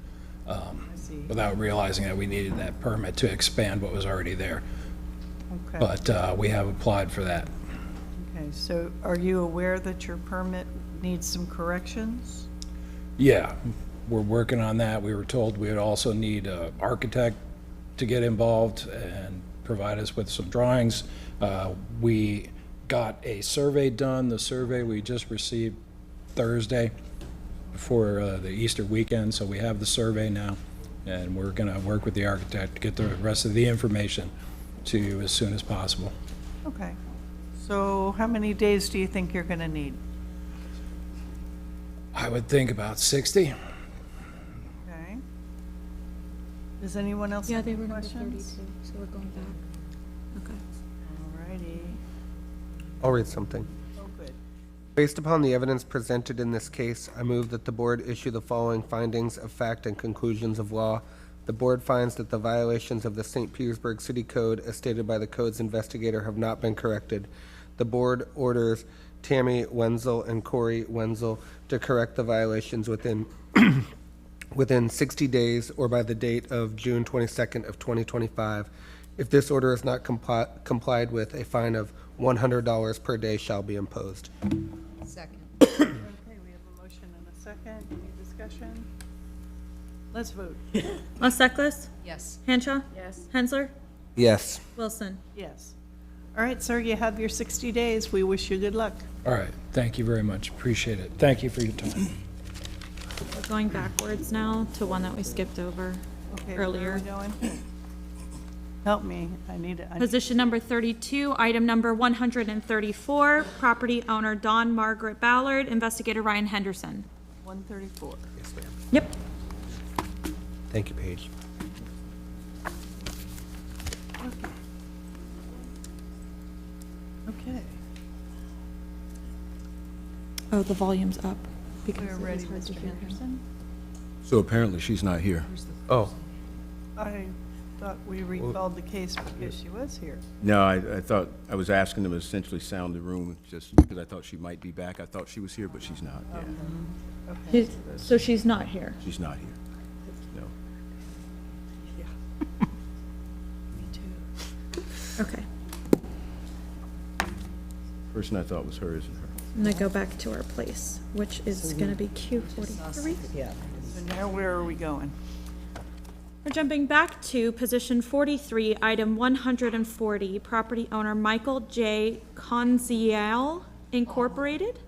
Speaker 21: without realizing that we needed that permit to expand what was already there.
Speaker 2: Okay.
Speaker 21: But we have applied for that.
Speaker 2: Okay, so are you aware that your permit needs some corrections?
Speaker 21: Yeah, we're working on that. We were told we would also need an architect to get involved and provide us with some drawings. We got a survey done. The survey we just received Thursday before the Easter weekend, so we have the survey now, and we're going to work with the architect to get the rest of the information to you as soon as possible.
Speaker 2: Okay, so how many days do you think you're going to need?
Speaker 21: I would think about 60.
Speaker 2: Okay. Does anyone else
Speaker 3: Yeah,
Speaker 2: have
Speaker 3: they
Speaker 2: any
Speaker 3: were number
Speaker 2: questions?
Speaker 3: 32, so we're going back. Okay.
Speaker 2: All righty.
Speaker 4: I'll read something.
Speaker 2: Oh, good.
Speaker 4: Based upon the evidence presented in this case, I move that the board issue the following findings of fact and conclusions of law. The board finds that the violations of the St. Petersburg City Code as stated by the code's investigator have not been corrected. The board orders Tammy Wenzel and Corey Wenzel to correct the violations within 60 days or by the date of June 22nd of 2025. If this order is not complied with, a fine of $100 per day shall be imposed.
Speaker 8: Second.
Speaker 2: Okay, we have a motion and a second. Any discussion? Let's vote.
Speaker 3: Moseklis?
Speaker 8: Yes.
Speaker 3: Hanshaw?
Speaker 11: Yes.
Speaker 3: Hensler?
Speaker 4: Yes.
Speaker 3: Wilson?
Speaker 2: Yes. All right, sir, you have your 60 days. We wish you good luck.
Speaker 21: All right, thank you very much. Appreciate it. Thank you for your time.
Speaker 3: We're going backwards now to one that we skipped over
Speaker 2: Okay, where are
Speaker 3: earlier.
Speaker 2: we going? Help me, I need it.
Speaker 3: Position number 32, item number 134, property owner Dawn Margaret Ballard, investigator Ryan Henderson.
Speaker 2: 134.
Speaker 4: Yes, ma'am.
Speaker 3: Yep.
Speaker 4: Thank you, Paige.
Speaker 2: Okay.
Speaker 3: Oh, the volume's up. Because
Speaker 2: We're
Speaker 3: it
Speaker 2: ready,
Speaker 3: was hard to
Speaker 2: Mr.
Speaker 3: hear him.
Speaker 2: Henderson.
Speaker 22: So apparently she's not here.
Speaker 4: Oh.
Speaker 2: I thought we recalled the case because she was here.
Speaker 22: No, I thought, I was asking them to essentially sound the room just because I thought she might be back. I thought she was here, but she's not. Yeah,
Speaker 2: Okay.
Speaker 3: So she's not here.
Speaker 22: she's not here. No.
Speaker 3: Okay.
Speaker 22: Person I thought was her isn't her.
Speaker 3: I'm gonna go back to our place, which is gonna be Q43.
Speaker 19: Yeah.
Speaker 2: So now where are we going?
Speaker 3: We're jumping back to position 43, item 140, property owner Michael J. Conziel Incorporated.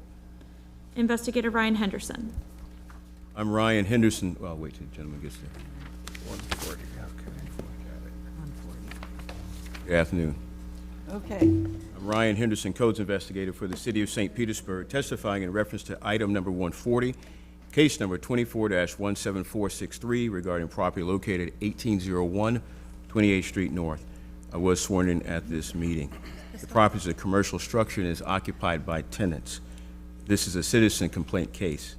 Speaker 3: Investigator Ryan Henderson.
Speaker 22: I'm Ryan Henderson. Well, wait till the gentleman gets there.
Speaker 4: 140, okay.
Speaker 22: Good afternoon.
Speaker 2: Okay.
Speaker 22: I'm Ryan Henderson, Codes Investigator for the City of St. Petersburg, testifying in reference to item number 140, case number 24-17463 regarding property located at 1801 28th Street North. I was sworn in at this meeting. The property is a commercial structure and is occupied by tenants. This is a citizen complaint case.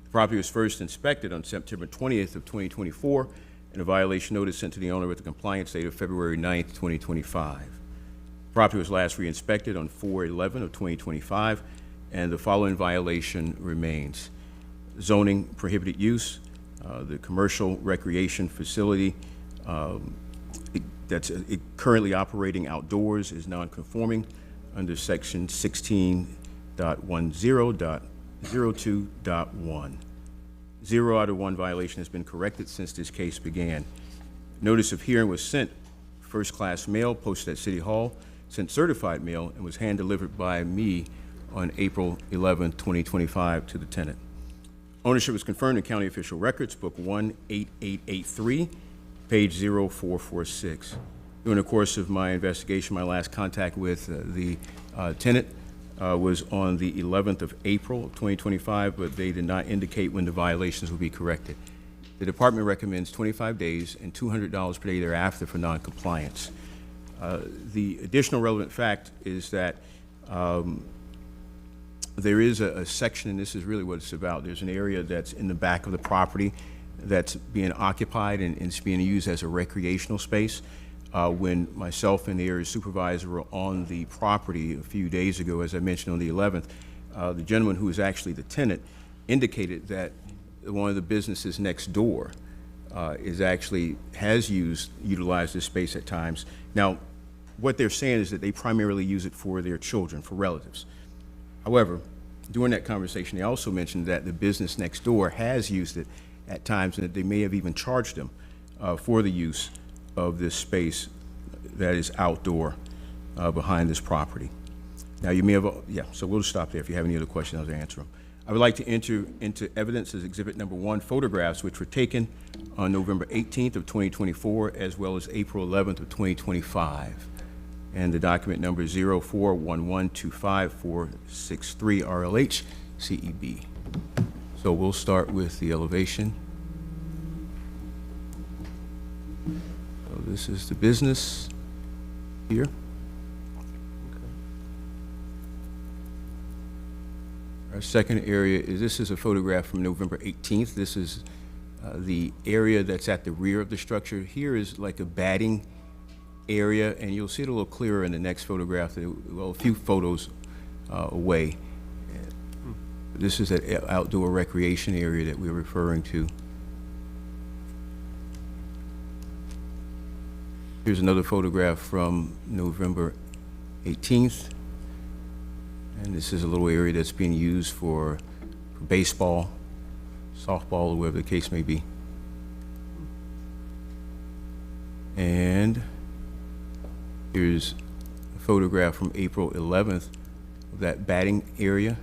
Speaker 22: The property was first inspected on September 20th of 2024, and a violation notice sent to the owner with a compliance date of February 9th, 2025. The property was last re-inspected on 4/11 of 2025, and the following violation remains. Zoning prohibited use, the commercial recreation facility that's currently operating outdoors is non-conforming under section 16.10.02.1. 0 out of 1 violation has been corrected since this case began. Notice of hearing was sent first-class mail, posted at City Hall, sent certified mail, and was hand-delivered by me on April 11, 2025 to the tenant. Ownership was confirmed in County Official Records, Book 18883, page 0446. During the course of my investigation, my last contact with the tenant was on the 11th of April, 2025, but they did not indicate when the violations will be corrected. The department recommends 25 days and $200 per day thereafter for non-compliance. The additional relevant fact is that there is a section, and this is really what it's about. There's an area that's in the back of the property that's being occupied and it's being used as a recreational space. When myself and the area supervisor were on the property a few days ago, as I mentioned on the 11th, the gentleman who is actually the tenant indicated that one of the businesses next door has utilized this space at times. Now, what they're saying is that they primarily use it for their children, for relatives. However, during that conversation, they also mentioned that the business next door has used it at times and that they may have even charged them for the use of this space that is outdoor behind this property. Now, you may have, so we'll stop there. If you have any other questions, I'll answer them. I would like to enter into evidence as exhibit number 1, photographs which were taken on November 18th of 2024 as well as April 11th of 2025. And the document number is 0411254663 RLH CEB. So we'll start with the elevation. So this is the business here. Our second area is, this is a photograph from November 18th. This is the area that's at the rear of the structure. Here is like a batting area, and you'll see it a little clearer in the next photograph, well, a few photos away. This is that outdoor recreation area that we're referring to. Here's another photograph from November 18th. And this is a little area that's being used for baseball, softball, or whatever the case may be. And here's a photograph from April 11th of that batting area.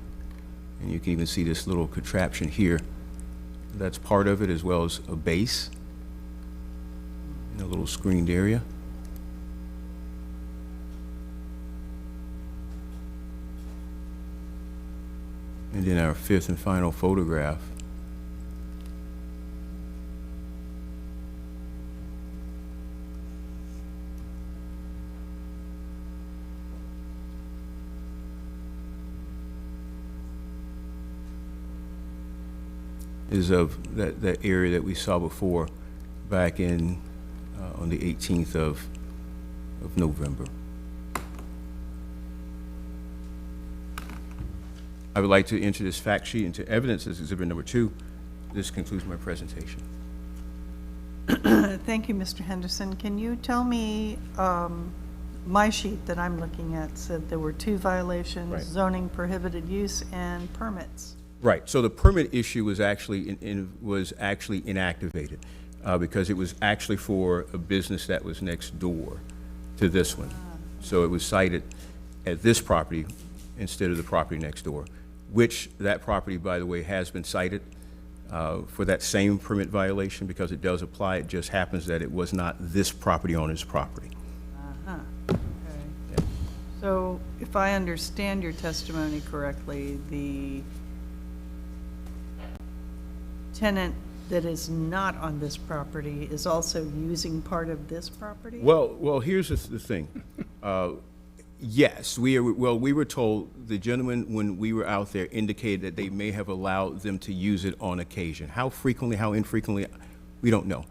Speaker 22: And you can even see this little contraption here. That's part of it, as well as a base in a little screened area. And then our fifth and final photograph. Is of that area that we saw before back in on the 18th of November. I would like to enter this fact sheet into evidence as exhibit number 2. This concludes my presentation.
Speaker 2: Thank you, Mr. Henderson. Can you tell me, my sheet that I'm looking at said there were 2 violations,
Speaker 22: Right.
Speaker 2: zoning prohibited use and permits.
Speaker 22: Right. So the permit issue was actually inactivated because it was actually for a business that was next door to this one. So it was cited at this property instead of the property next door, which that property, by the way, has been cited for that same permit violation because it does apply. It just happens that it was not this property owner's property.
Speaker 2: Okay. So if I understand your testimony correctly, the tenant that is not on this property is also using part of this property?
Speaker 22: Well, here's the thing. Yes, we were told, the gentleman, when we were out there, indicated that they may have allowed them to use it on occasion. How frequently, how infrequently, we don't know.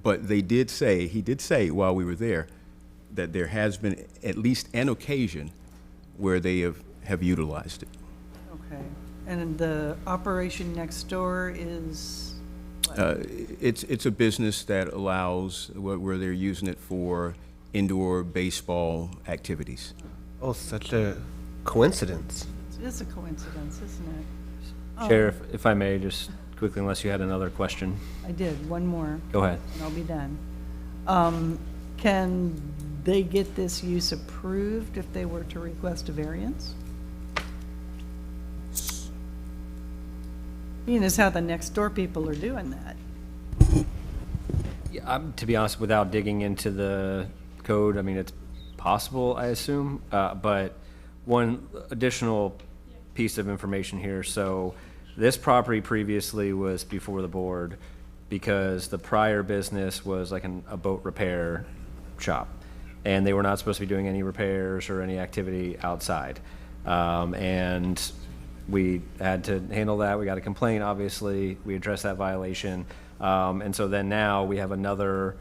Speaker 22: But he did say while we were there that there has been at least an occasion where they have utilized it.
Speaker 2: Okay. And the operation next door is?
Speaker 22: It's a business that allows, where they're using it for indoor baseball activities.
Speaker 4: Oh, such a coincidence.
Speaker 2: It is a coincidence, isn't it?
Speaker 12: Chair, if I may, just quickly, unless you had another question.
Speaker 2: I did, one more.
Speaker 12: Go ahead.
Speaker 2: And I'll be done. Can they get this use approved if they were to request a variance? Seeing as how the next door people are doing that.
Speaker 12: Yeah, to be honest, without digging into the code, I mean, it's possible, I assume. But one additional piece of information here. So this property previously was before the board because the prior business was like a boat repair shop. And they were not supposed to be doing any repairs or any activity outside. And we had to handle that. We got a complaint, obviously. We addressed that violation. And so then now we have another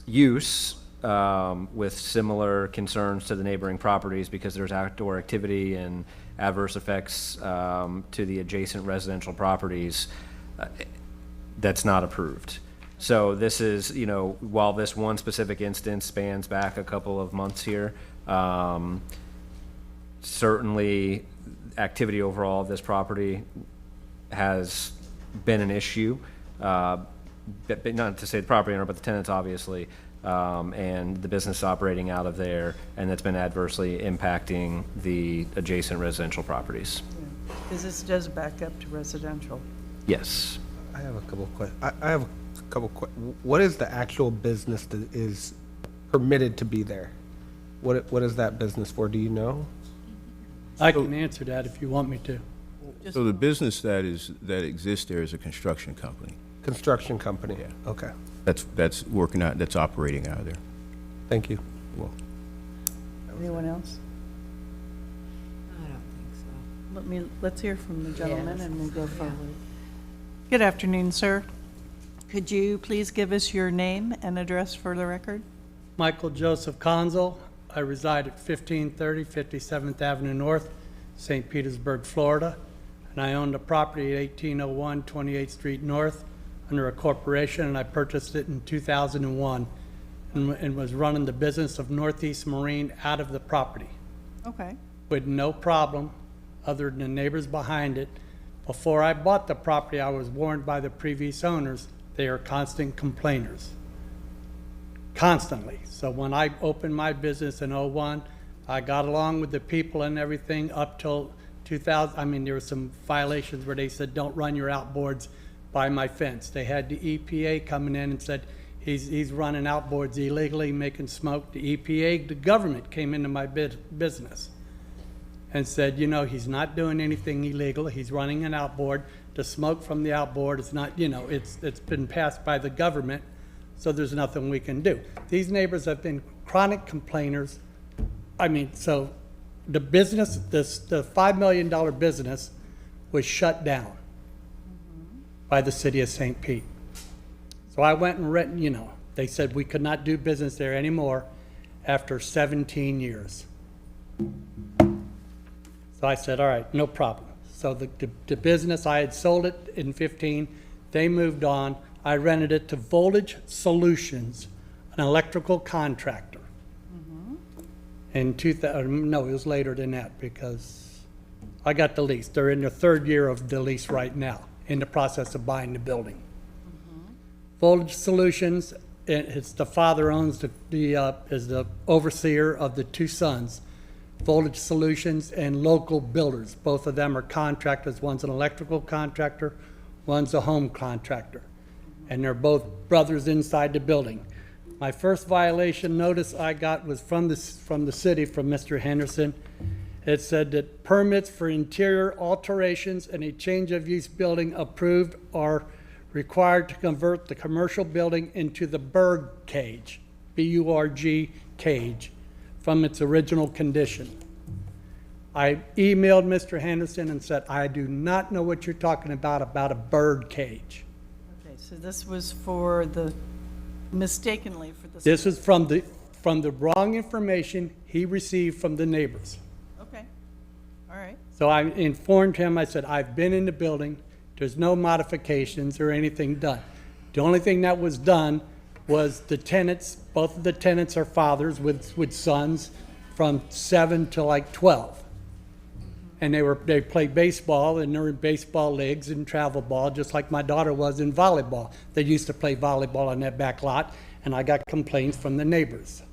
Speaker 12: use with similar concerns to the neighboring properties because there's outdoor activity and adverse effects to the adjacent residential properties that's not approved. So this is, you know, while this one specific instance spans back a couple of months here, certainly activity overall of this property has been an issue. But not to say the property owner, but the tenants, obviously, and the business operating out of there, and that's been adversely impacting the adjacent residential properties.
Speaker 2: Because this does back up to residential.
Speaker 12: Yes.
Speaker 4: I have a couple of questions. I have a couple of questions. What is the actual business that is permitted to be there? What is that business for? Do you know?
Speaker 1: I can answer that if you want me to.
Speaker 22: So the business that exists there is a construction company.
Speaker 4: Construction company?
Speaker 22: Yeah.
Speaker 4: Okay.
Speaker 22: That's working out, that's operating out of there.
Speaker 4: Thank you.
Speaker 22: Well,
Speaker 2: Anyone else?
Speaker 8: I don't think so.
Speaker 2: Let's hear from the gentleman
Speaker 11: Yes.
Speaker 2: and we'll go forward. Good afternoon, sir. Could you please give us your name and address for the record?
Speaker 1: Michael Joseph Conzel. I reside at 1530 57th Avenue North, St. Petersburg, Florida. And I own the property at 1801 28th Street North under a corporation, and I purchased it in 2001 and was running the business of Northeast Marine out of the property
Speaker 2: Okay.
Speaker 1: with no problem other than the neighbors behind it. Before I bought the property, I was warned by the previous owners they are constant complainers. Constantly. So when I opened my business in '01, I got along with the people and everything up till 2000. I mean, there were some violations where they said, don't run your outboards by my fence. They had the EPA coming in and said, he's running outboards illegally, making smoke. The EPA, the government came into my business and said, you know, he's not doing anything illegal. He's running an outboard. The smoke from the outboard is not, you know, it's been passed by the government, so there's nothing we can do. These neighbors have been chronic complainers. I mean, so the business, the $5 million business was shut down by the city of St. Pete. So I went and written, you know, they said we could not do business there anymore after 17 years. So I said, all right, no problem. So the business, I had sold it in 15. They moved on. I rented it to Voltage Solutions, an electrical contractor. In 2000, no, it was later than that because I got the lease. They're in the third year of the lease right now, in the process of buying the building. Voltage Solutions, it's the father owns is the overseer of the two sons. Voltage Solutions and Local Builders. Both of them are contractors. One's an electrical contractor, one's a home contractor. And they're both brothers inside the building. My first violation notice I got was from the city, from Mr. Henderson. It said that permits for interior alterations and a change of use building approved are required to convert the commercial building into the bird cage, B-U-R-G cage, from its original condition. I emailed Mr. Henderson and said, I do not know what you're talking about a bird cage.
Speaker 2: Okay, so this was for mistakenly for the.
Speaker 1: This is from the wrong information he received from the neighbors.
Speaker 2: Okay, all right.
Speaker 1: So I informed him, I said, I've been in the building, there's no modifications or anything done. The only thing that was done was the tenants, both of the tenants are fathers with sons from 7 to like 12. And they played baseball, and they're in baseball leagues and travel ball, just like my daughter was in volleyball. They used to play volleyball on that back lot, and I got complaints from the neighbors.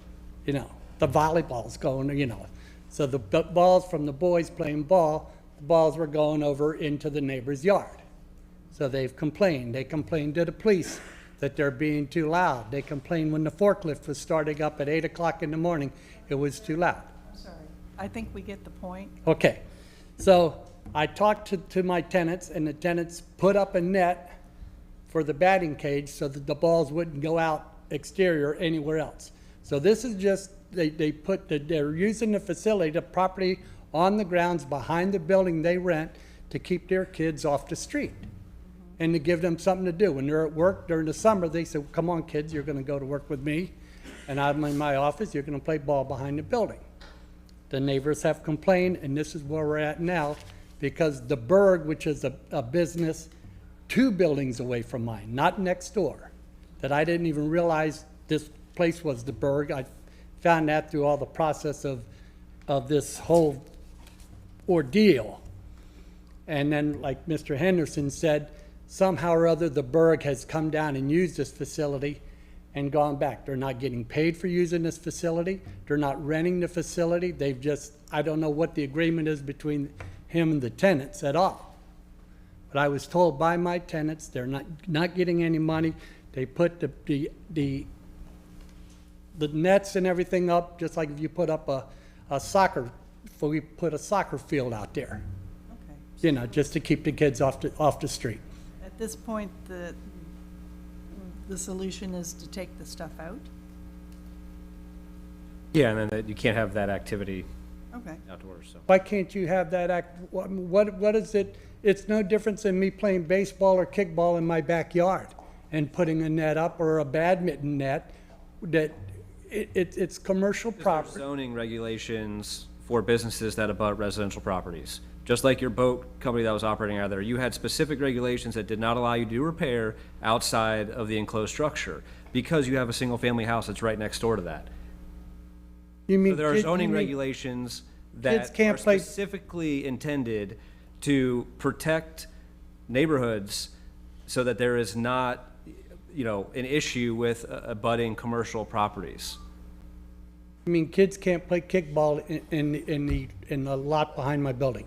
Speaker 1: You know, the volleyball's going, you know. So the balls from the boys playing ball, the balls were going over into the neighbor's yard. So they've complained. They complained to the police that they're being too loud. They complained when the forklift was starting up at 8 o'clock in the morning, it was too loud.
Speaker 2: I'm sorry. I think we get the point.
Speaker 1: Okay. So I talked to my tenants, and the tenants put up a net for the batting cage so that the balls wouldn't go out exterior anywhere else. So this is just, they're using the facility, the property on the grounds behind the building they rent to keep their kids off the street and to give them something to do. When they're at work during the summer, they say, come on kids, you're gonna go to work with me, and I'm in my office, you're gonna play ball behind the building. The neighbors have complained, and this is where we're at now, because the Berg, which is a business 2 buildings away from mine, not next door, that I didn't even realize this place was the Berg. I found that through all the process of this whole ordeal. And then, like Mr. Henderson said, somehow or other the Berg has come down and used this facility and gone back. They're not getting paid for using this facility. They're not renting the facility. They've just, I don't know what the agreement is between him and the tenants at all. But I was told by my tenants, they're not getting any money. They put the nets and everything up, just like if you put up we put a soccer field out there.
Speaker 2: Okay.
Speaker 1: You know, just to keep the kids off the street.
Speaker 2: At this point, the solution is to take the stuff out?
Speaker 12: Yeah, and then you can't have that activity
Speaker 2: Okay.
Speaker 12: outdoors, so.
Speaker 1: Why can't you have that what is it? It's no difference in me playing baseball or kickball in my backyard and putting a net up or a badminton net. That it's commercial
Speaker 12: There's
Speaker 1: property.
Speaker 12: zoning regulations for businesses that abut residential properties. Just like your boat company that was operating out there, you had specific regulations that did not allow you to do repair outside of the enclosed structure because you have a single-family house that's right next door to that.
Speaker 1: You mean
Speaker 12: So there are
Speaker 1: kid-
Speaker 12: zoning
Speaker 1: you mean
Speaker 12: regulations
Speaker 1: kids
Speaker 12: that
Speaker 1: can't
Speaker 12: are
Speaker 1: play-
Speaker 12: specifically intended to protect neighborhoods so that there is not, you know, an issue with abutting commercial properties.
Speaker 1: I mean, kids can't play kickball in the lot behind my building.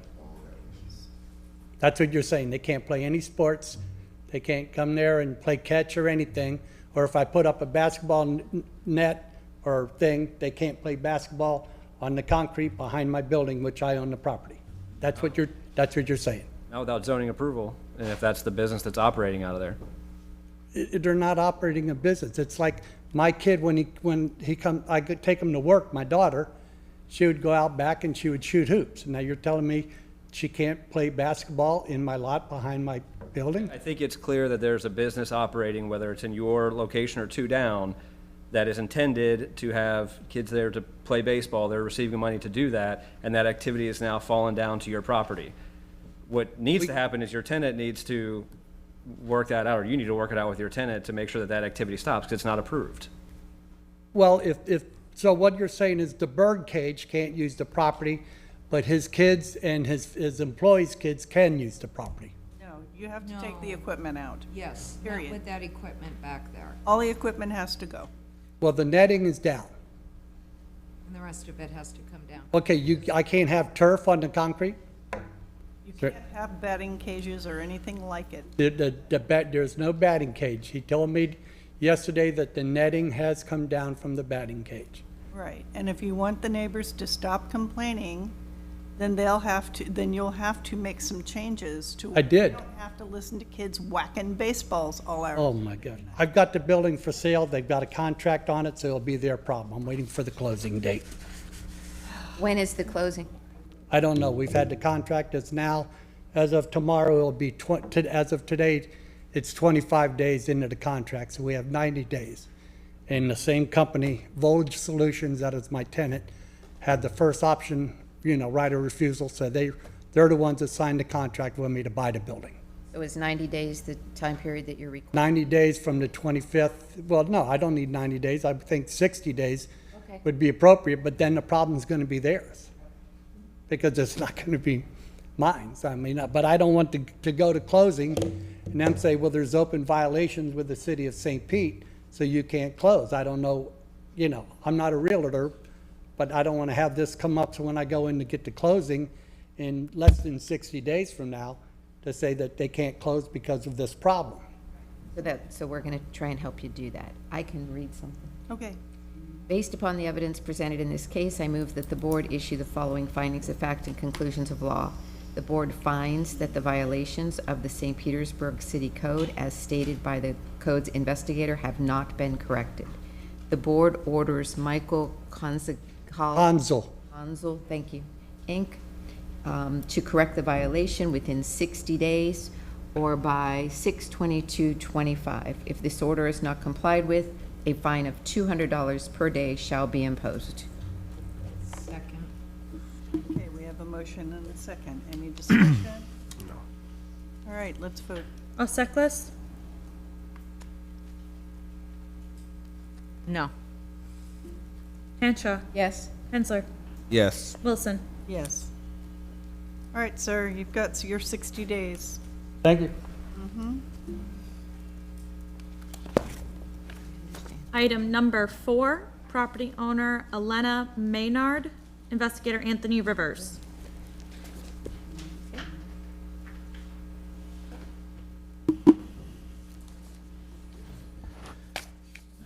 Speaker 1: That's what you're saying. They can't play any sports. They can't come there and play catch or anything. Or if I put up a basketball net or thing, they can't play basketball on the concrete behind my building, which I own the property. That's what you're saying.
Speaker 12: Not without zoning approval, and if that's the business that's operating out of there.
Speaker 1: They're not operating a business. It's like my kid, when he come, I could take him to work, my daughter, she would go out back and she would shoot hoops. And now you're telling me she can't play basketball in my lot behind my building?
Speaker 12: I think it's clear that there's a business operating, whether it's in your location or 2 down, that is intended to have kids there to play baseball. They're receiving money to do that, and that activity is now fallen down to your property. What needs to happen is your tenant needs to work that out, or you need to work it out with your tenant to make sure that that activity stops, because it's not approved.
Speaker 1: Well, so what you're saying is the bird cage can't use the property, but his kids and his employees' kids can use the property.
Speaker 2: No, you have to take the equipment out.
Speaker 8: Yes, not
Speaker 2: Period.
Speaker 8: with that equipment back there.
Speaker 2: All the equipment has to go.
Speaker 1: Well, the netting is down.
Speaker 8: And the rest of it has to come down.
Speaker 1: Okay, I can't have turf on the concrete?
Speaker 2: You can't have batting cages or anything like it.
Speaker 1: There's no batting cage. He told me yesterday that the netting has come down from the batting cage.
Speaker 2: Right, and if you want the neighbors to stop complaining, then you'll have to make some changes to.
Speaker 1: I did.
Speaker 2: You don't have to listen to kids whacking baseballs all hours.
Speaker 1: Oh, my God. I've got the building for sale. They've got a contract on it, so it'll be their problem. I'm waiting for the closing date.
Speaker 11: When is the closing?
Speaker 1: I don't know. We've had the contract. It's now, as of tomorrow, it'll be, as of today, it's 25 days into the contract, so we have 90 days. And the same company, Voltage Solutions, that is my tenant, had the first option, right of refusal, so they They're the ones that signed the contract with me to buy the building.
Speaker 11: So is 90 days the time period that you're required?
Speaker 1: 90 days from the 25th, well, no, I don't need 90 days. I think 60 days
Speaker 11: Okay.
Speaker 1: would be appropriate, but then the problem's going to be theirs because it's not going to be mine. So, I mean, but I don't want to go to closing and them say, well, there's open violations with the city of St. Pete, so you can't close. I don't know, you know, I'm not a realtor, but I don't want to have this come up so when I go in to get to closing in less than 60 days from now to say that they can't close because of this problem.
Speaker 11: So we're going to try and help you do that. I can read something.
Speaker 2: Okay.
Speaker 11: Based upon the evidence presented in this case, I move that the board issue the following findings of fact and conclusions of law. The board finds that the violations of the St. Petersburg City Code, as stated by the code's investigator, have not been corrected. The board orders Michael
Speaker 1: Hansel.
Speaker 11: Hansel, thank you, Inc., to correct the violation within 60 days or by 6/22/25. If this order is not complied with, a fine of $200 per day shall be imposed.
Speaker 8: Second.
Speaker 2: Okay, we have a motion and a second. Any discussion? No. All right, let's vote.
Speaker 3: O'Seklis?
Speaker 8: No.
Speaker 3: Hanshaw?
Speaker 11: Yes?
Speaker 3: Hensler?
Speaker 4: Yes.
Speaker 3: Wilson?
Speaker 2: Yes. All right, sir, you've got your 60 days.
Speaker 1: Thank you.
Speaker 3: Item number 4, property owner Elena Maynard, investigator Anthony Rivers.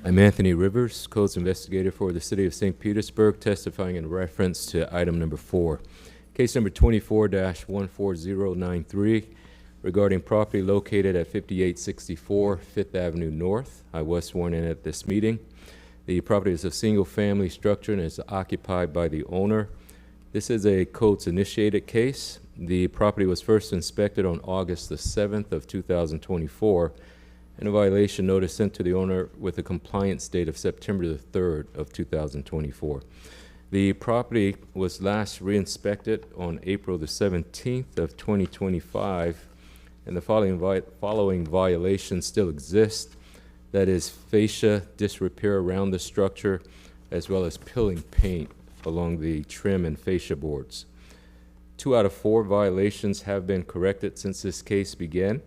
Speaker 6: I'm Anthony Rivers, Codes Investigator for the City of St. Petersburg, testifying in reference to item number 4. Case number 24-14093, regarding property located at 5864 Fifth Avenue North. I was sworn in at this meeting. The property is a single-family structure and is occupied by the owner. This is a codes-initiated case. The property was first inspected on August the 7th of 2024, and a violation notice sent to the owner with a compliance date of September the 3rd of 2024. The property was last re-inspected on April the 17th of 2025, and the following violations still exist. That is fascia disrepair around the structure, as well as peeling paint along the trim and fascia boards. 2 out of 4 violations have been corrected since this case began.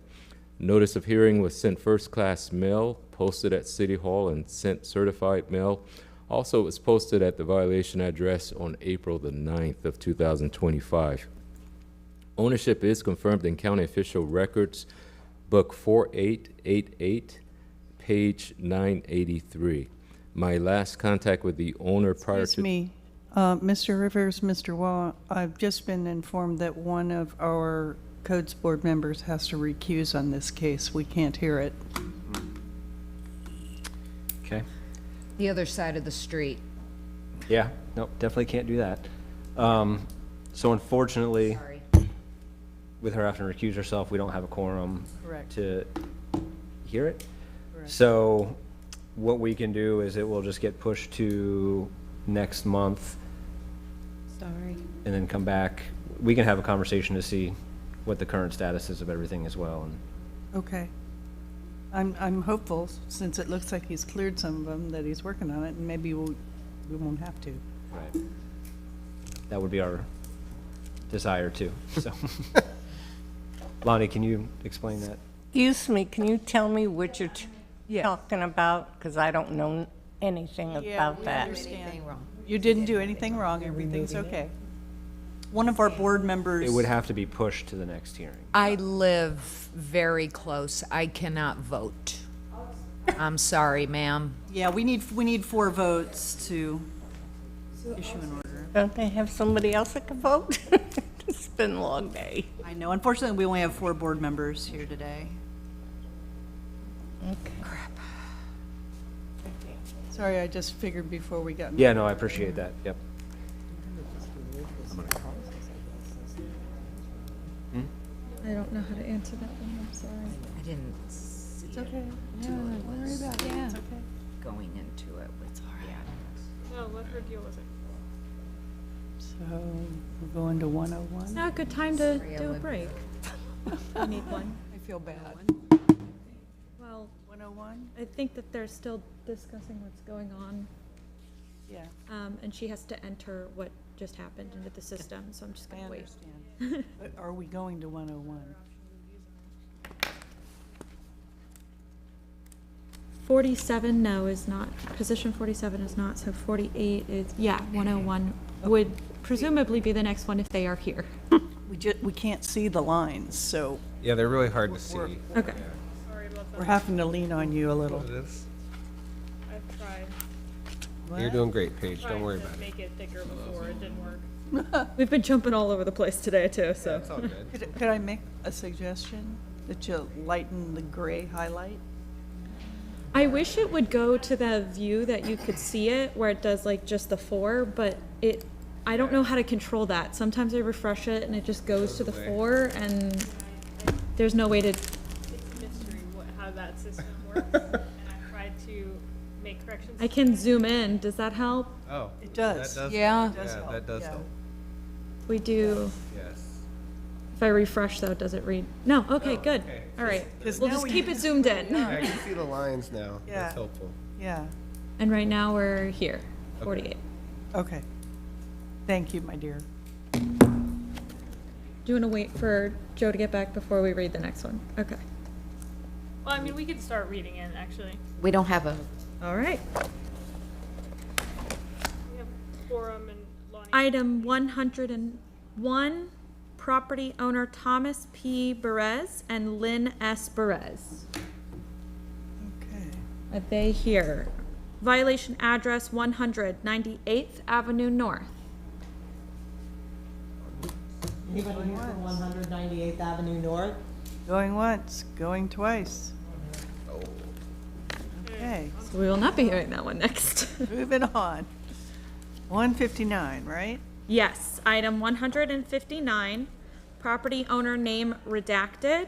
Speaker 6: Notice of hearing was sent first-class mail, posted at City Hall, and sent certified mail. Also, it was posted at the violation address on April the 9th of 2025. Ownership is confirmed in county official records, book 4888, page 983. My last contact with the owner prior
Speaker 2: Excuse
Speaker 6: to...
Speaker 2: me, Mr. Rivers, Mr. Wah, I've just been informed that one of our Codes Board members has to recuse on this case. We can't hear it.
Speaker 12: Okay.
Speaker 8: The other side of the street.
Speaker 12: Yeah, nope, definitely can't do that. So unfortunately,
Speaker 8: Sorry.
Speaker 12: with her having to recuse herself, we don't have a quorum
Speaker 2: Correct.
Speaker 12: to hear it.
Speaker 2: Correct.
Speaker 12: So what we can do is it will just get pushed to next month
Speaker 17: Sorry.
Speaker 12: and then come back. We can have a conversation to see what the current status is of everything as well. And
Speaker 2: Okay. I'm hopeful, since it looks like he's cleared some of them, that he's working on it, and maybe we won't have to.
Speaker 12: right. That would be our desire too, so. Lonnie, can you explain that?
Speaker 19: Excuse me, can you tell me what you're talking about? Because I don't know anything about that.
Speaker 2: Anything wrong. You didn't do anything wrong, everything's okay. One of our board members.
Speaker 12: It would have to be pushed to the next hearing.
Speaker 8: I live very close. I cannot vote. I'm sorry, ma'am.
Speaker 2: Yeah, we need 4 votes to issue an order.
Speaker 19: Don't they have somebody else that can vote? It's been a long day.
Speaker 2: I know, unfortunately, we only have 4 board members here today.
Speaker 19: Okay.
Speaker 2: Sorry, I just figured before we got.
Speaker 12: Yeah, no, I appreciate that, yep.
Speaker 3: I don't know how to answer that one, I'm sorry.
Speaker 8: I didn't see
Speaker 2: It's okay.
Speaker 8: it.
Speaker 2: Yeah, don't worry about it.
Speaker 8: Yeah.
Speaker 2: It's okay.
Speaker 8: Going into it with, yeah.
Speaker 20: No, let her deal with it.
Speaker 2: So So we're going to 101?
Speaker 3: It's not a good time to do a break. I need one.
Speaker 2: I feel bad.
Speaker 3: Well,
Speaker 2: 101?
Speaker 3: I think that they're still discussing what's going on.
Speaker 2: Yeah.
Speaker 3: And she has to enter what just happened into the system, so I'm just
Speaker 2: I
Speaker 3: gonna wait.
Speaker 2: understand. But are we going to 101?
Speaker 3: 47, no, is not. Position 47 is not, so 48 is, yeah, 101 would presumably be the next one if they are here.
Speaker 2: We can't see the lines, so
Speaker 4: Yeah, they're really hard to see.
Speaker 3: Okay.
Speaker 20: Sorry about that.
Speaker 2: we're having to lean on you a little.
Speaker 20: I've tried.
Speaker 4: You're doing great, Paige.
Speaker 20: Tried
Speaker 4: Don't worry
Speaker 20: to
Speaker 4: about it.
Speaker 20: make it thicker before, it didn't work.
Speaker 3: We've been jumping all over the place today, too, so.
Speaker 4: It's all good.
Speaker 2: Could I make a suggestion that you lighten the gray highlight?
Speaker 3: I wish it would go to the view that you could see it, where it does like just the 4, but I don't know how to control that. Sometimes I refresh it and it just goes to the 4, and there's no way to.
Speaker 20: It's a mystery how that system works, and I tried to make corrections.
Speaker 3: I can zoom in. Does that help?
Speaker 4: Oh.
Speaker 2: It does.
Speaker 8: Yeah.
Speaker 4: Yeah, that does help.
Speaker 3: We do.
Speaker 4: Yes.
Speaker 3: If I refresh though, does it read? No. Okay, good.
Speaker 4: okay.
Speaker 3: All right.
Speaker 2: 'Cause
Speaker 3: We'll
Speaker 2: now
Speaker 3: just
Speaker 2: we-
Speaker 3: keep it zoomed in.
Speaker 4: I can see the lines now.
Speaker 2: Yeah.
Speaker 4: That's helpful.
Speaker 2: Yeah,
Speaker 3: And right now we're here, 48.
Speaker 2: okay. Thank you, my dear.
Speaker 3: Do you want to wait for Joe to get back before we read the next one? Okay.
Speaker 20: Well, I mean, we could start reading it, actually.
Speaker 11: We don't have a,
Speaker 3: All right.
Speaker 20: We have quorum and Lonnie.
Speaker 3: Item 101, property owner Thomas P. Perez and Lynn S. Perez.
Speaker 2: Okay.
Speaker 3: Are they here? Violation address 100 98th Avenue North.
Speaker 7: Anybody here from 198th Avenue North?
Speaker 2: Going once, going twice. Okay,
Speaker 3: So we will not be hearing that one next.
Speaker 2: moving on. 159, right?
Speaker 3: Yes, item 159, property owner name redacted.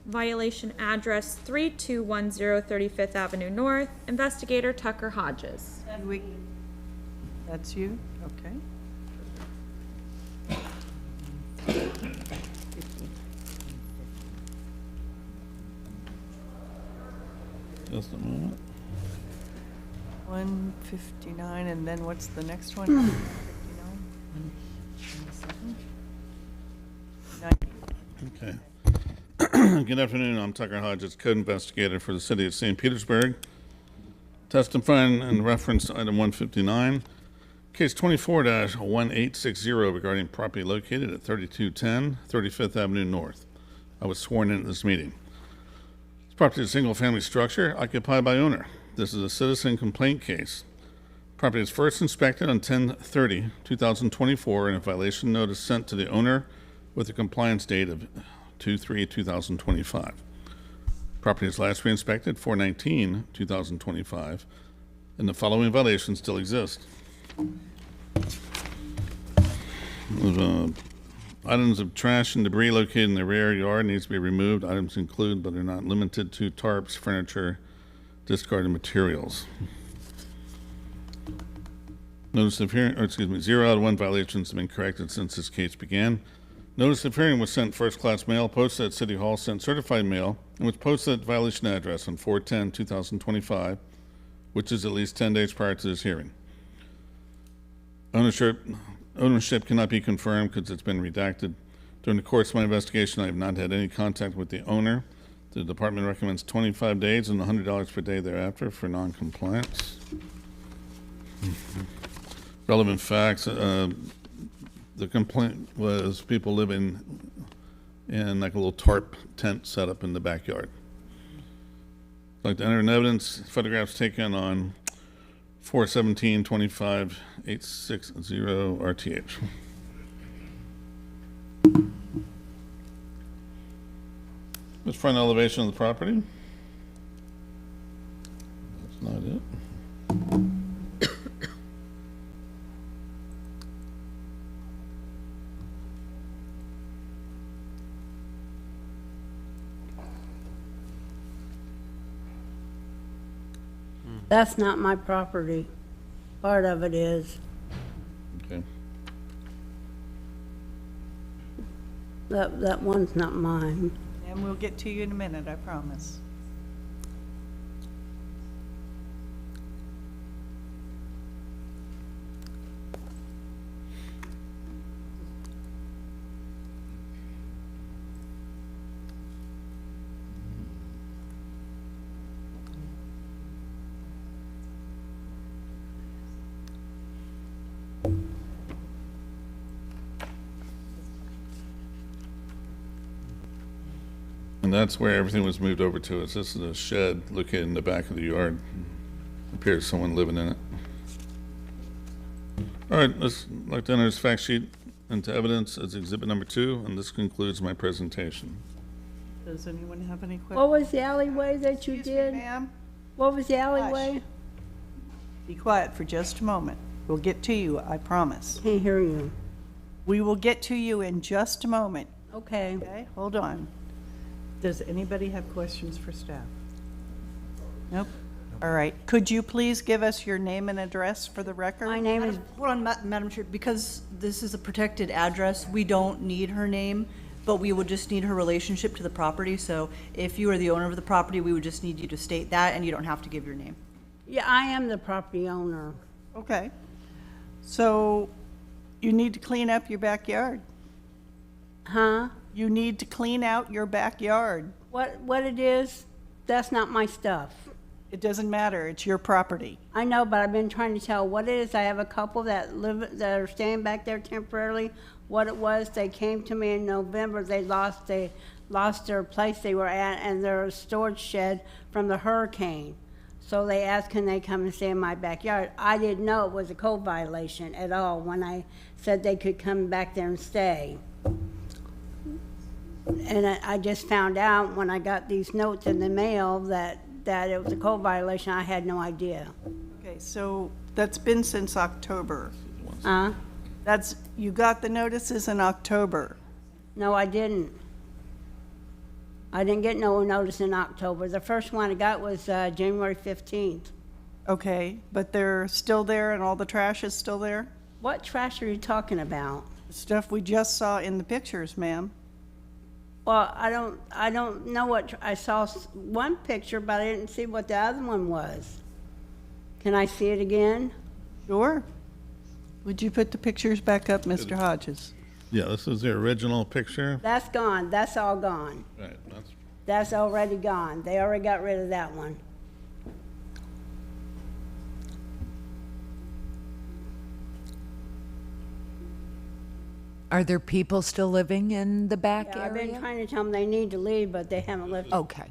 Speaker 3: Violation address 3210 35th Avenue North. Investigator Tucker Hodges.
Speaker 2: That's you? Okay.
Speaker 14: Just a moment.
Speaker 2: 159, and then what's the next one? 159?
Speaker 14: Okay. Good afternoon. I'm Tucker Hodges, code investigator for the city of St. Petersburg. Testifying in reference to item 159, case 24-1860 regarding property located at 3210 35th Avenue North. I was sworn in at this meeting. This property is a single-family structure occupied by owner. This is a citizen complaint case. Property was first inspected on 10/30/2024 and a violation notice sent to the owner with a compliance date of 2/3/2025. Property was last re-inspected 4/19/2025, and the following violations still exist. Items of trash and debris located in the rear yard needs to be removed. Items include, but are not limited to, tarps, furniture, discarded materials. Notice of hearing, 0 out of 1 violations have been corrected since this case began. Notice of hearing was sent first-class mail, posted at City Hall, sent certified mail, and was posted at violation address on 4/10/2025, which is at least 10 days prior to this hearing. Ownership cannot be confirmed because it's been redacted. During the course of my investigation, I have not had any contact with the owner. The department recommends 25 days and $100 per day thereafter for non-compliance. Relevant facts, the complaint was people living in like a little tarp tent set up in the backyard. I'd like to enter in evidence, photographs taken on 4/17/25/860 RTH. This front elevation of the property. That's not it.
Speaker 7: That's not my property. Part of it is.
Speaker 14: Okay.
Speaker 9: That one's not mine.
Speaker 2: And we'll get to you in a minute, I promise.
Speaker 10: And that's where everything was moved over to. It's just a shed located in the back of the yard. Appears someone living in it. All right, let's like to enter this fact sheet into evidence as exhibit number 2, and this concludes my presentation.
Speaker 2: Does anyone have any questions?
Speaker 9: What was the alleyway that you did?
Speaker 2: Ma'am?
Speaker 9: What was the alleyway?
Speaker 2: Be quiet for just a moment. We'll get to you, I promise.
Speaker 9: Can't hear you.
Speaker 2: We will get to you in just a moment.
Speaker 9: Okay.
Speaker 2: Okay, hold on. Does anybody have questions for staff? Nope. All right. Could you please give us your name and address for the record?
Speaker 9: My name is,
Speaker 23: Hold on, Madam Chair, because this is a protected address, we don't need her name, but we would just need her relationship to the property. So if you are the owner of the property, we would just need you to state that, and you don't have to give your name.
Speaker 9: yeah, I am the property owner.
Speaker 2: Okay. So you need to clean up your backyard.
Speaker 9: Huh?
Speaker 2: You need to clean out your backyard.
Speaker 9: What it is, that's not my stuff.
Speaker 2: It doesn't matter. It's your property.
Speaker 9: I know, but I've been trying to tell what it is. I have a couple that are staying back there temporarily. What it was, they came to me in November. They lost their place they were at and their storage shed from the hurricane. So they asked, can they come and stay in my backyard? I didn't know it was a code violation at all when I said they could come back there and stay. And I just found out when I got these notes in the mail that it was a code violation. I had no idea.
Speaker 2: Okay, so that's been since October.
Speaker 9: Huh?
Speaker 2: You got the notices in October.
Speaker 9: No, I didn't. I didn't get no notice in October. The first one I got was January 15th.
Speaker 2: Okay, but they're still there and all the trash is still there?
Speaker 9: What trash are you talking about?
Speaker 2: Stuff we just saw in the pictures, ma'am.
Speaker 9: Well, I don't know what, I saw one picture, but I didn't see what the other one was. Can I see it again?
Speaker 2: Sure. Would you put the pictures back up, Mr. Hodges?
Speaker 10: Yeah, this is the original picture.
Speaker 9: That's gone. That's all gone.
Speaker 10: Right,
Speaker 9: That's already gone. They already got rid of that one.
Speaker 8: Are there people still living in the back
Speaker 9: Yeah, I've
Speaker 8: area?
Speaker 9: been trying to tell them they need to leave, but they haven't left.
Speaker 8: Okay.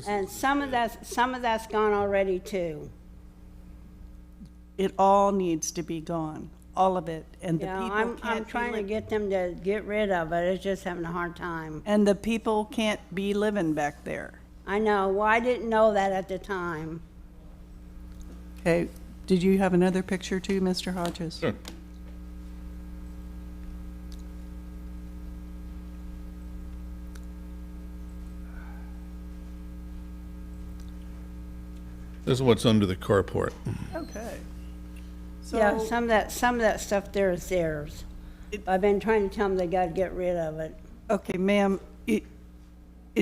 Speaker 9: And some of that's gone already too.
Speaker 2: It all needs to be gone, all of it. And the
Speaker 9: You know,
Speaker 2: people
Speaker 9: I'm
Speaker 2: can't
Speaker 9: trying to
Speaker 2: be
Speaker 9: get them to get rid of it. It's just having a hard time.
Speaker 2: and the people can't be living back there.
Speaker 9: I know. Well, I didn't know that at the time.
Speaker 2: Okay, did you have another picture too, Mr. Hodges?
Speaker 10: Sure. This is what's under the carport.
Speaker 2: Okay.
Speaker 9: Yeah, some of that stuff there is theirs. I've been trying to tell them they got to get rid of it.
Speaker 2: Okay, ma'am, it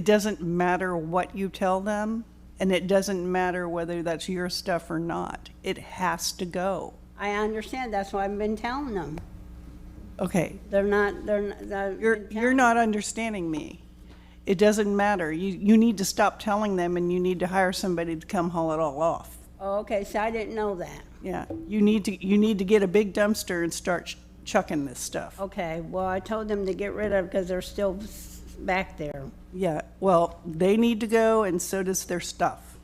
Speaker 2: doesn't matter what you tell them, and it doesn't matter whether that's your stuff or not. It has to go.
Speaker 9: I understand. That's why I've been telling them.
Speaker 2: Okay,
Speaker 9: They're not.
Speaker 2: you're not understanding me. It doesn't matter. You need to stop telling them, and you need to hire somebody to come haul it all off.
Speaker 9: Oh, okay. So I didn't know that.
Speaker 2: Yeah, you need to get a big dumpster and start chucking this stuff.
Speaker 9: Okay. Well, I told them to get rid of it because they're still back there.
Speaker 2: Yeah, well, they need to go, and so does their stuff.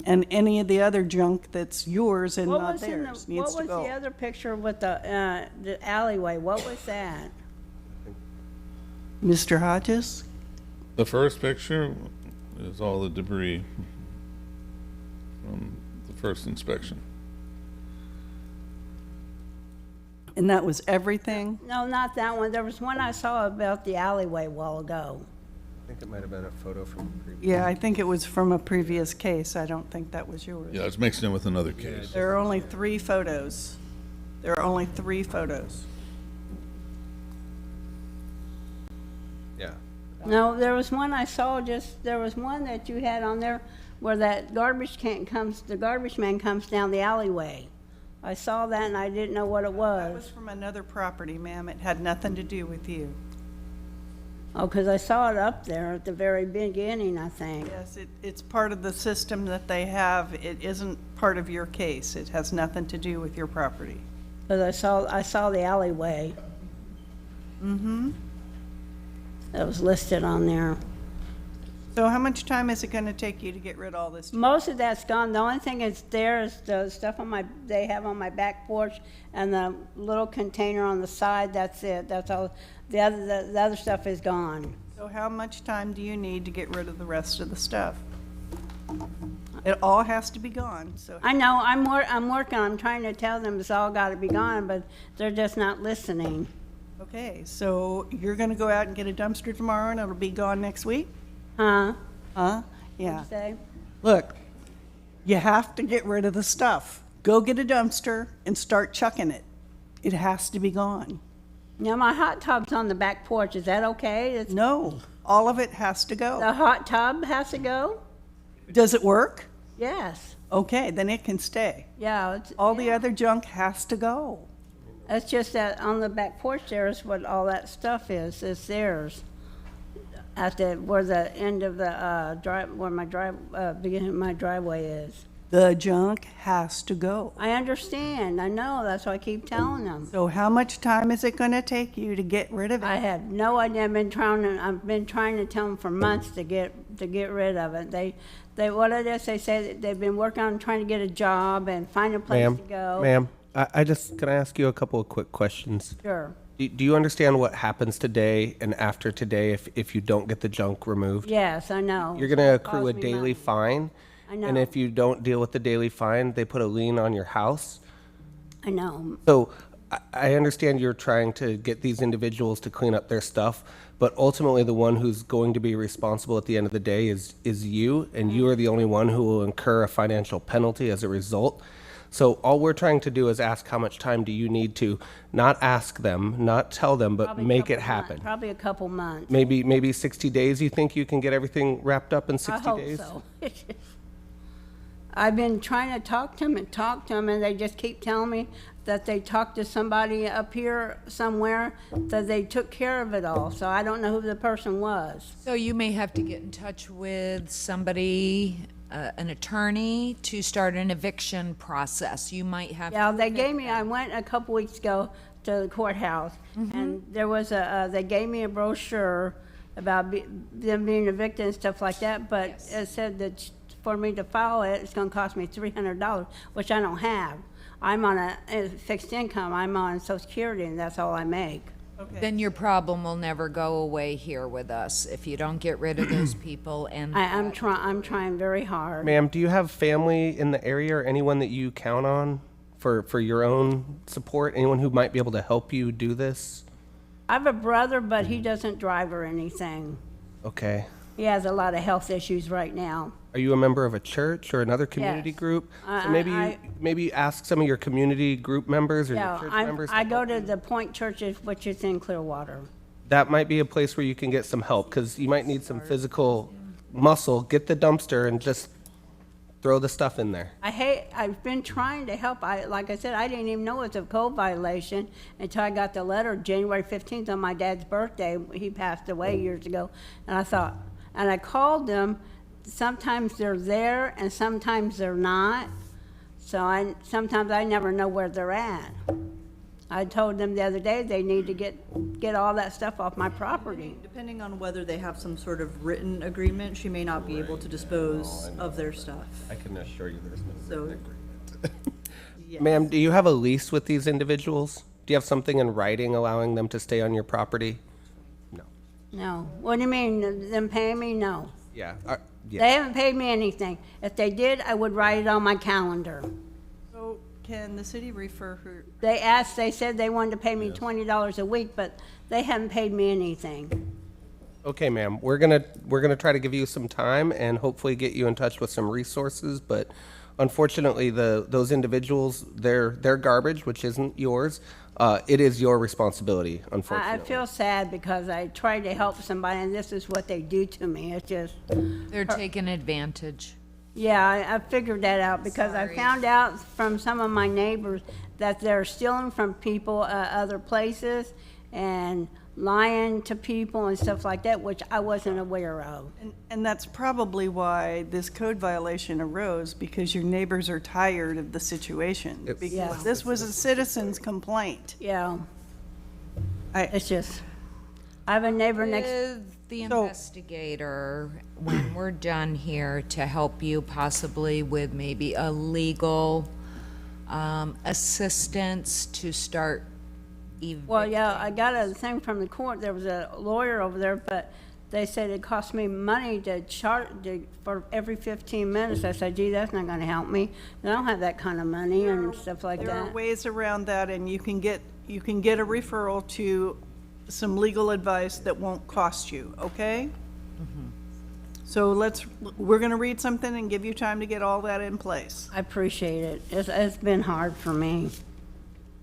Speaker 2: And any of the other junk that's yours and not theirs needs to
Speaker 9: What
Speaker 2: go.
Speaker 9: was the other picture with the alleyway? What was that?
Speaker 2: Mr. Hodges?
Speaker 10: The first picture is all the debris from the first inspection.
Speaker 2: And that was everything?
Speaker 9: No, not that one. There was one I saw about the alleyway a while ago.
Speaker 4: I think it might have been a photo from the previous.
Speaker 2: Yeah, I think it was from a previous case. I don't think that was yours.
Speaker 10: Yeah, it's mixed in with another case.
Speaker 2: There are only 3 photos. There are only 3 photos.
Speaker 9: No, there was one I saw there was one that you had on there where that the garbage man comes down the alleyway. I saw that and I didn't know what it
Speaker 2: That
Speaker 9: was.
Speaker 2: was from another property, ma'am. It had nothing to do with you.
Speaker 9: Oh, 'cause I saw it up there at the very beginning, I think.
Speaker 2: Yes, it's part of the system that they have. It isn't part of your case. It has nothing to do with your property.
Speaker 9: 'Cause I saw the alleyway.
Speaker 2: Mm-hmm.
Speaker 9: That was listed on there.
Speaker 2: So how much time is it gonna take you to get rid of all this?
Speaker 9: Most of that's gone. The only thing that's there is the stuff they have on my back porch and the little container on the side. That's it. That's all. The other stuff is gone.
Speaker 2: So how much time do you need to get rid of the rest of the stuff? It all has to be gone, so.
Speaker 9: I know. I'm working. I'm trying to tell them it's all got to be gone, but they're just not listening.
Speaker 2: Okay, so you're gonna go out and get a dumpster tomorrow and it'll be gone next week?
Speaker 9: Huh?
Speaker 2: Huh? Yeah.
Speaker 9: What'd you say?
Speaker 2: Look, you have to get rid of the stuff. Go get a dumpster and start chucking it. It has to be gone.
Speaker 9: Now my hot tub's on the back porch. Is that okay?
Speaker 2: No, all of it has to go.
Speaker 9: The hot tub has to go?
Speaker 2: Does it work?
Speaker 9: Yes.
Speaker 2: Okay, then it can stay.
Speaker 9: Yeah.
Speaker 2: All the other junk has to go.
Speaker 9: That's just that on the back porch there is what all that stuff is. It's theirs. At where the end of the beginning of my driveway is.
Speaker 2: The junk has to go.
Speaker 9: I understand. I know. That's why I keep telling them.
Speaker 2: So how much time is it gonna take you to get rid of it?
Speaker 9: I have no idea. I've been trying to tell them for months to get rid of it. What it is, they say that they've been working on trying to get a job and find a place to go.
Speaker 4: Ma'am, can I ask you a couple of quick questions?
Speaker 9: Sure.
Speaker 4: Do you understand what happens today and after today if you don't get the junk removed?
Speaker 9: Yes, I know.
Speaker 4: You're going to
Speaker 9: It
Speaker 4: accrue a
Speaker 9: costs me
Speaker 4: daily
Speaker 9: money.
Speaker 4: fine.
Speaker 9: I know.
Speaker 4: And if you don't deal with the daily fine, they put a lien on your house.
Speaker 9: I know.
Speaker 4: So I understand you're trying to get these individuals to clean up their stuff, but ultimately the one who's going to be responsible at the end of the day is you, and you are the only one who will incur a financial penalty as a result. So all we're trying to do is ask how much time do you need to not ask them, not tell them, but
Speaker 9: Probably a
Speaker 4: make it
Speaker 9: couple
Speaker 4: happen.
Speaker 9: months, probably a couple months.
Speaker 4: Maybe 60 days. You think you can get everything wrapped up in 60 days?
Speaker 9: I hope so. I've been trying to talk to them, and they just keep telling me that they talked to somebody up here somewhere, that they took care of it all. So I don't know who the person was.
Speaker 8: So you may have to get in touch with somebody, an attorney, to start an eviction process. You might have.
Speaker 9: Yeah, I went a couple weeks ago to the courthouse, and there was they gave me a brochure about them being evicted and stuff like that, but it said that for me to file it, it's gonna cost me $300, which I don't have. I'm on a fixed income. I'm on Social Security, and that's all I make.
Speaker 2: Okay.
Speaker 8: Then your problem will never go away here with us if you don't get rid of those people. And
Speaker 9: I'm trying very hard.
Speaker 4: Ma'am, do you have family in the area or anyone that you count on for your own support? Anyone who might be able to help you do this?
Speaker 9: I have a brother, but he doesn't drive or anything.
Speaker 4: Okay.
Speaker 9: He has a lot of health issues right now.
Speaker 4: Are you a member of a church or another community
Speaker 9: Yes.
Speaker 4: group? So
Speaker 9: I-
Speaker 4: maybe ask some of your community group members or
Speaker 9: Yeah,
Speaker 4: your church members.
Speaker 9: I go to the Point Churches, which is in Clearwater.
Speaker 4: That might be a place where you can get some help because you might need some physical muscle. Get the dumpster and just throw the stuff in there.
Speaker 9: I've been trying to help. Like I said, I didn't even know it was a code violation until I got the letter January 15th on my dad's birthday. He passed away years ago. And I called them. Sometimes they're there and sometimes they're not. So sometimes I never know where they're at. I told them the other day they need to get all that stuff off my property.
Speaker 23: Depending on whether they have some sort of written agreement, she may not be able to dispose of their stuff.
Speaker 4: I can assure you there's no
Speaker 23: So-
Speaker 4: written agreement. Ma'am, do you have a lease with these individuals? Do you have something in writing allowing them to stay on your property?
Speaker 9: No. What do you mean? Them paying me? No.
Speaker 4: Yeah.
Speaker 9: They haven't paid me anything. If they did, I would write it on my calendar.
Speaker 2: So can the city refer her?
Speaker 9: They said they wanted to pay me $20 a week, but they haven't paid me anything.
Speaker 4: Okay, ma'am. We're gonna try to give you some time and hopefully get you in touch with some resources. But unfortunately, those individuals, they're garbage, which isn't yours. It is your responsibility,
Speaker 9: I
Speaker 4: unfortunately.
Speaker 9: feel sad because I tried to help somebody and this is what they do to me. It's just,
Speaker 8: They're taking advantage.
Speaker 9: yeah, I figured that out because I
Speaker 8: Sorry.
Speaker 9: found out from some of my neighbors that they're stealing from people, other places and lying to people and stuff like that, which I wasn't aware of.
Speaker 2: And that's probably why this code violation arose, because your neighbors are tired of the situation.
Speaker 9: Yeah.
Speaker 2: Because this was a citizen's complaint.
Speaker 9: Yeah. It's just, I have a neighbor next.
Speaker 8: With the investigator, when we're done here, to help you possibly with maybe a legal assistance to start
Speaker 9: Well, yeah, I got a thing from the court. There was a lawyer over there, but they said it cost me money to for every 15 minutes. I said, gee, that's not going to help me. I don't have that kind of money and stuff like
Speaker 2: There are
Speaker 9: that.
Speaker 2: ways around that, and you can get a referral to some legal advice that won't cost you, okay? So we're gonna read something and give you time to get all that in place.
Speaker 9: I appreciate it. It's been hard for me.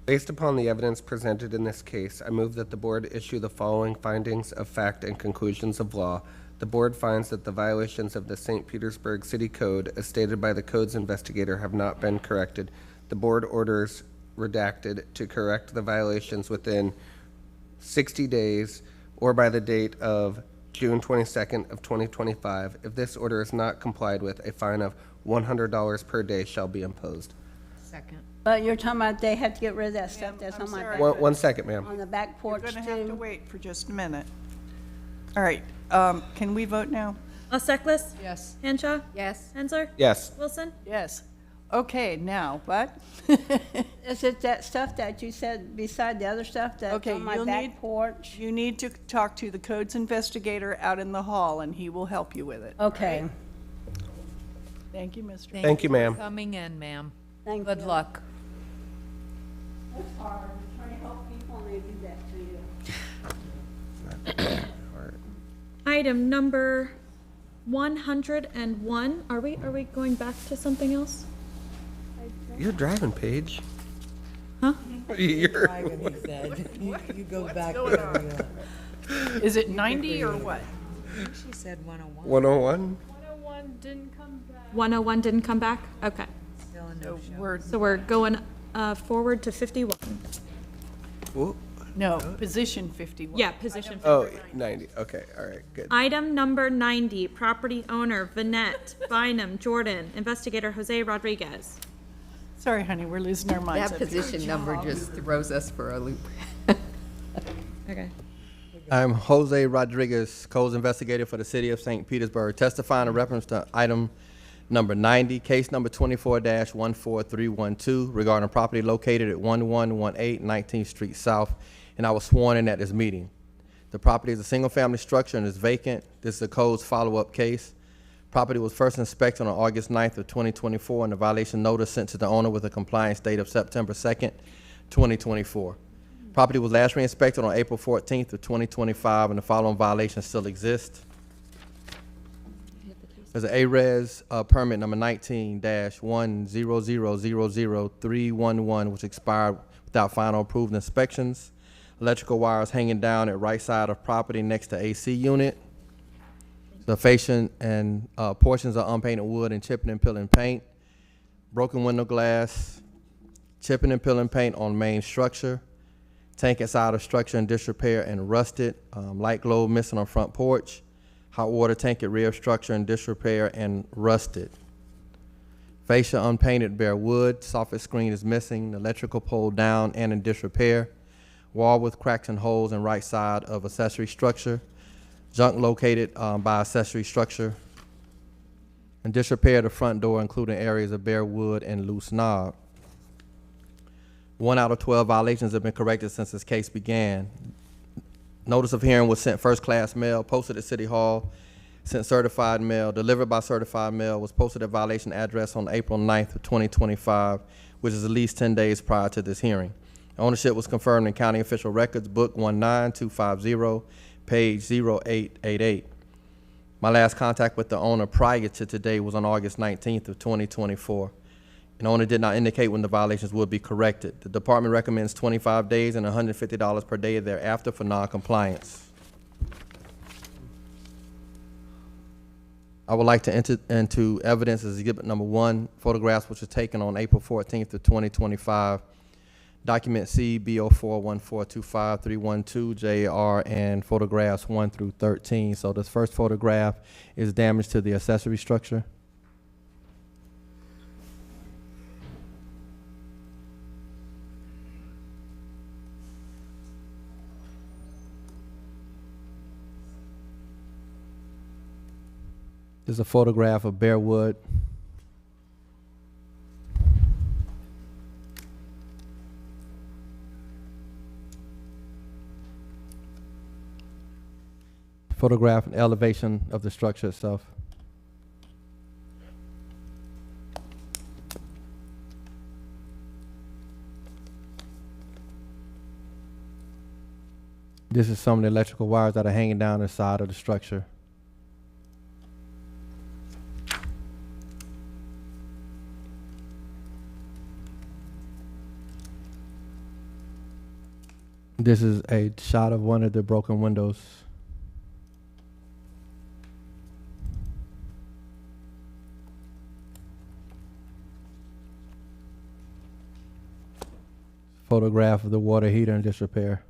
Speaker 4: Based upon the evidence presented in this case, I move that the board issue the following findings of fact and conclusions of law. The board finds that the violations of the St. Petersburg City Code, as stated by the code's investigator, have not been corrected. The board orders redacted to correct the violations within 60 days or by the date of June 22nd of 2025. If this order is not complied with, a fine of $100 per day shall be imposed.
Speaker 8: Second.
Speaker 9: But you're talking about they had to get rid of that stuff that's
Speaker 2: I'm
Speaker 9: on my
Speaker 2: sorry,
Speaker 9: back.
Speaker 4: One second, ma'am.
Speaker 9: On the back porch
Speaker 2: You're gonna have to
Speaker 9: too.
Speaker 2: wait for just a minute. All right, can we vote now?
Speaker 16: Seklis?
Speaker 8: Yes.
Speaker 16: Henshaw?
Speaker 11: Yes.
Speaker 16: Hensler?
Speaker 4: Yes.
Speaker 16: Wilson?
Speaker 2: Yes. Okay, now, what?
Speaker 9: Is it that stuff that you said beside the other stuff that's
Speaker 2: Okay,
Speaker 9: on my
Speaker 2: you'll
Speaker 9: back
Speaker 2: need-
Speaker 9: porch?
Speaker 2: You need to talk to the codes investigator out in the hall, and he will help you with it.
Speaker 9: Okay.
Speaker 2: Thank you, Mr.
Speaker 4: Thank you, ma'am.
Speaker 8: for coming in, ma'am.
Speaker 9: Thank
Speaker 8: Good
Speaker 9: you.
Speaker 8: luck.
Speaker 9: It's hard, trying to help people and they do that to you.
Speaker 16: Item number 101. Are we going back to something else?
Speaker 4: You're driving, Paige.
Speaker 16: Huh?
Speaker 4: You're.
Speaker 7: You go back
Speaker 2: going
Speaker 7: there.
Speaker 2: on? Is it 90 or what?
Speaker 8: She said 101.
Speaker 4: 101?
Speaker 20: 101 didn't come back.
Speaker 16: 101 didn't come back? Okay.
Speaker 8: Still a
Speaker 2: So
Speaker 8: no-show.
Speaker 16: So we're going forward to 51.
Speaker 4: Whoop.
Speaker 2: No, position 51.
Speaker 16: Yeah, position 51.
Speaker 4: Oh, 90. Okay, all right, good.
Speaker 16: Item number 90, property owner Vanette Bynum Jordan, investigator Jose Rodriguez.
Speaker 2: Sorry, honey, we're losing our minds.
Speaker 11: That
Speaker 2: up here.
Speaker 11: position number just throws us for a loop.
Speaker 16: Okay.
Speaker 5: I'm Jose Rodriguez, codes investigator for the city of St. Petersburg, testifying in reference to item number 90, case number 24-14312, regarding a property located at 1118 19th Street South, and I was sworn in at this meeting. The property is a single-family structure and is vacant. This is a codes follow-up case. Property was first inspected on August 9th of 2024, and the violation notice sent to the owner with a compliance date of September 2nd, 2024. Property was last re-inspected on April 14th of 2025, and the following violations still exist. There's an ARES permit number 19-100000311, which expired without final approved inspections. Electrical wires hanging down at right side of property next to AC unit. The fascia and portions of unpainted wood and chipping and peeling paint. Broken window glass. Chipping and peeling paint on main structure. Tank inside of structure in disrepair and rusted. Light globe missing on front porch. Hot water tank at rear of structure in disrepair and rusted. Fascia unpainted bare wood. Soffit screen is missing. Electrical pole down and in disrepair. Wall with cracks and holes in right side of accessory structure. Junk located by accessory structure. And disrepair the front door, including areas of bare wood and loose knob. 1 out of 12 violations have been corrected since this case began. Notice of hearing was sent first class mail, posted at City Hall, sent certified mail, delivered by certified mail, was posted at violation address on April 9th of 2025, which is at least 10 days prior to this hearing. Ownership was confirmed in County Official Records, Book 19250, page 0888. My last contact with the owner prior to today was on August 19th of 2024. and owner did not indicate when the violations would be corrected. The department recommends 25 days and $150 per day thereafter for non-compliance. I would like to enter into evidence as exhibit number 1, photographs which were taken on April 14th of 2025. Document C, B041425-312, JR, and photographs 1 through 13. So this first photograph is damage to the accessory structure. This is a photograph of bare wood. Photograph and elevation of the structure itself. This is some of the electrical wires that are hanging down the side of the structure. This is a shot of one of the broken windows. Photograph of the water heater in disrepair.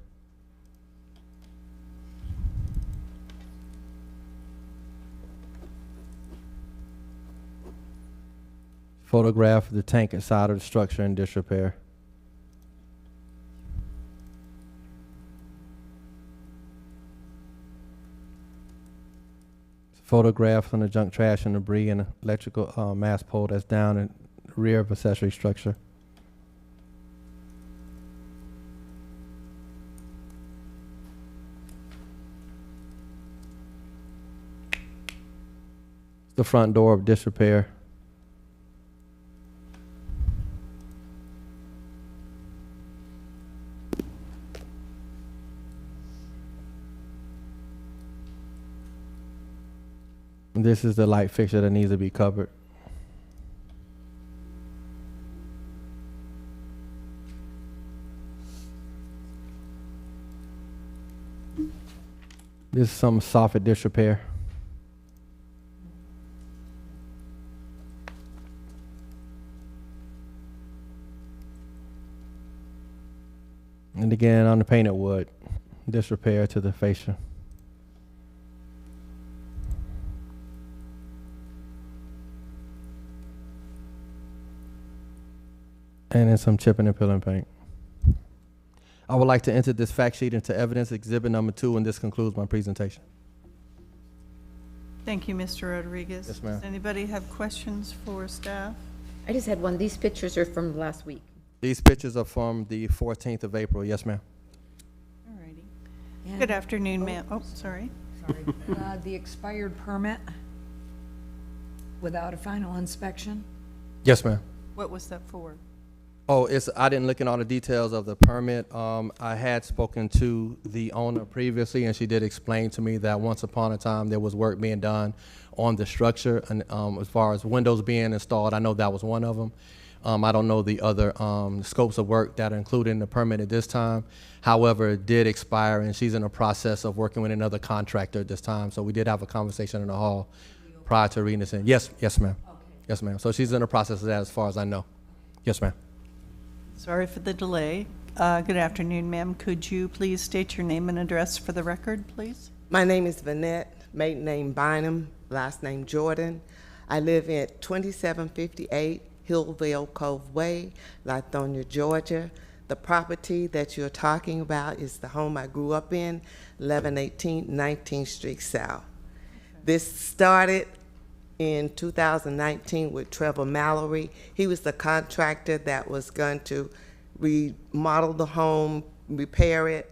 Speaker 5: Photograph of the tank inside of the structure in disrepair. Photograph on the junk trash and debris and electrical mass pole that's down in the rear of accessory structure. The front door of disrepair. This is the light fixture that needs to be covered. This is some soffit disrepair. And again, on the painted wood, disrepair to the fascia. And then some chipping and peeling paint. I would like to enter this fact sheet into evidence exhibit number 2, and this concludes my presentation.
Speaker 2: Thank you, Mr. Rodriguez.
Speaker 5: Yes, ma'am.
Speaker 2: Does anybody have questions for staff?
Speaker 11: I just had one. These pictures are from last week.
Speaker 5: These pictures are from the 14th of April. Yes, ma'am.
Speaker 2: All righty. Good afternoon, ma'am. Oh, sorry.
Speaker 8: The expired permit without a final inspection?
Speaker 5: Yes, ma'am.
Speaker 2: What was that for?
Speaker 5: Oh, I didn't look at all the details of the permit. I had spoken to the owner previously, and she did explain to me that once upon a time there was work being done on the structure, and as far as windows being installed, I know that was one of them. I don't know the other scopes of work that are included in the permit at this time. However, it did expire, and she's in the process of working with another contractor at this time. So we did have a conversation in the hall prior to reading this in. Yes, ma'am. Okay. Yes, ma'am. So she's in the process of that as far as I know. Yes, ma'am.
Speaker 2: Sorry for the delay. Good afternoon, ma'am. Could you please state your name and address for the record, please?
Speaker 13: My name is Vanette, maiden name Bynum, last name Jordan. I live at 2758 Hillville Cove Way, Lithonia, Georgia. The property that you're talking about is the home I grew up in, 1118 19th Street South. This started in 2019 with Trevor Mallory. He was the contractor that was going to remodel the home, repair it.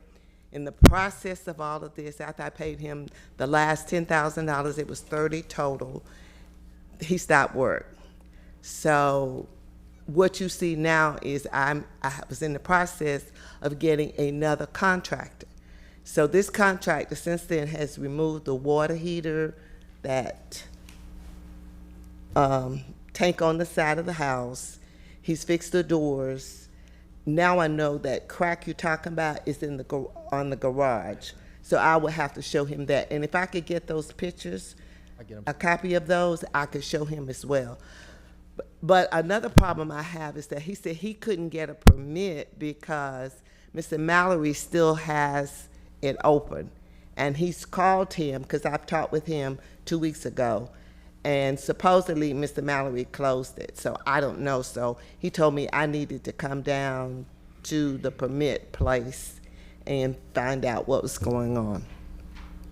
Speaker 13: In the process of all of this, after I paid him the last $10,000, it was $30 total, he stopped work. So what you see now is I was in the process of getting another contractor. So this contractor since then has removed the water heater, that tank on the side of the house. He's fixed the doors. Now I know that crack you're talking about is in on the garage. So I would have to show him that. And if I could get those pictures, a copy of those, I could show him as well. But another problem I have is that he said he couldn't get a permit because Mr. Mallory still has it open. And he's called him, because I've talked with him 2 weeks ago, and supposedly Mr. Mallory closed it. So I don't know. So he told me I needed to come down to the permit place and find out what was going on.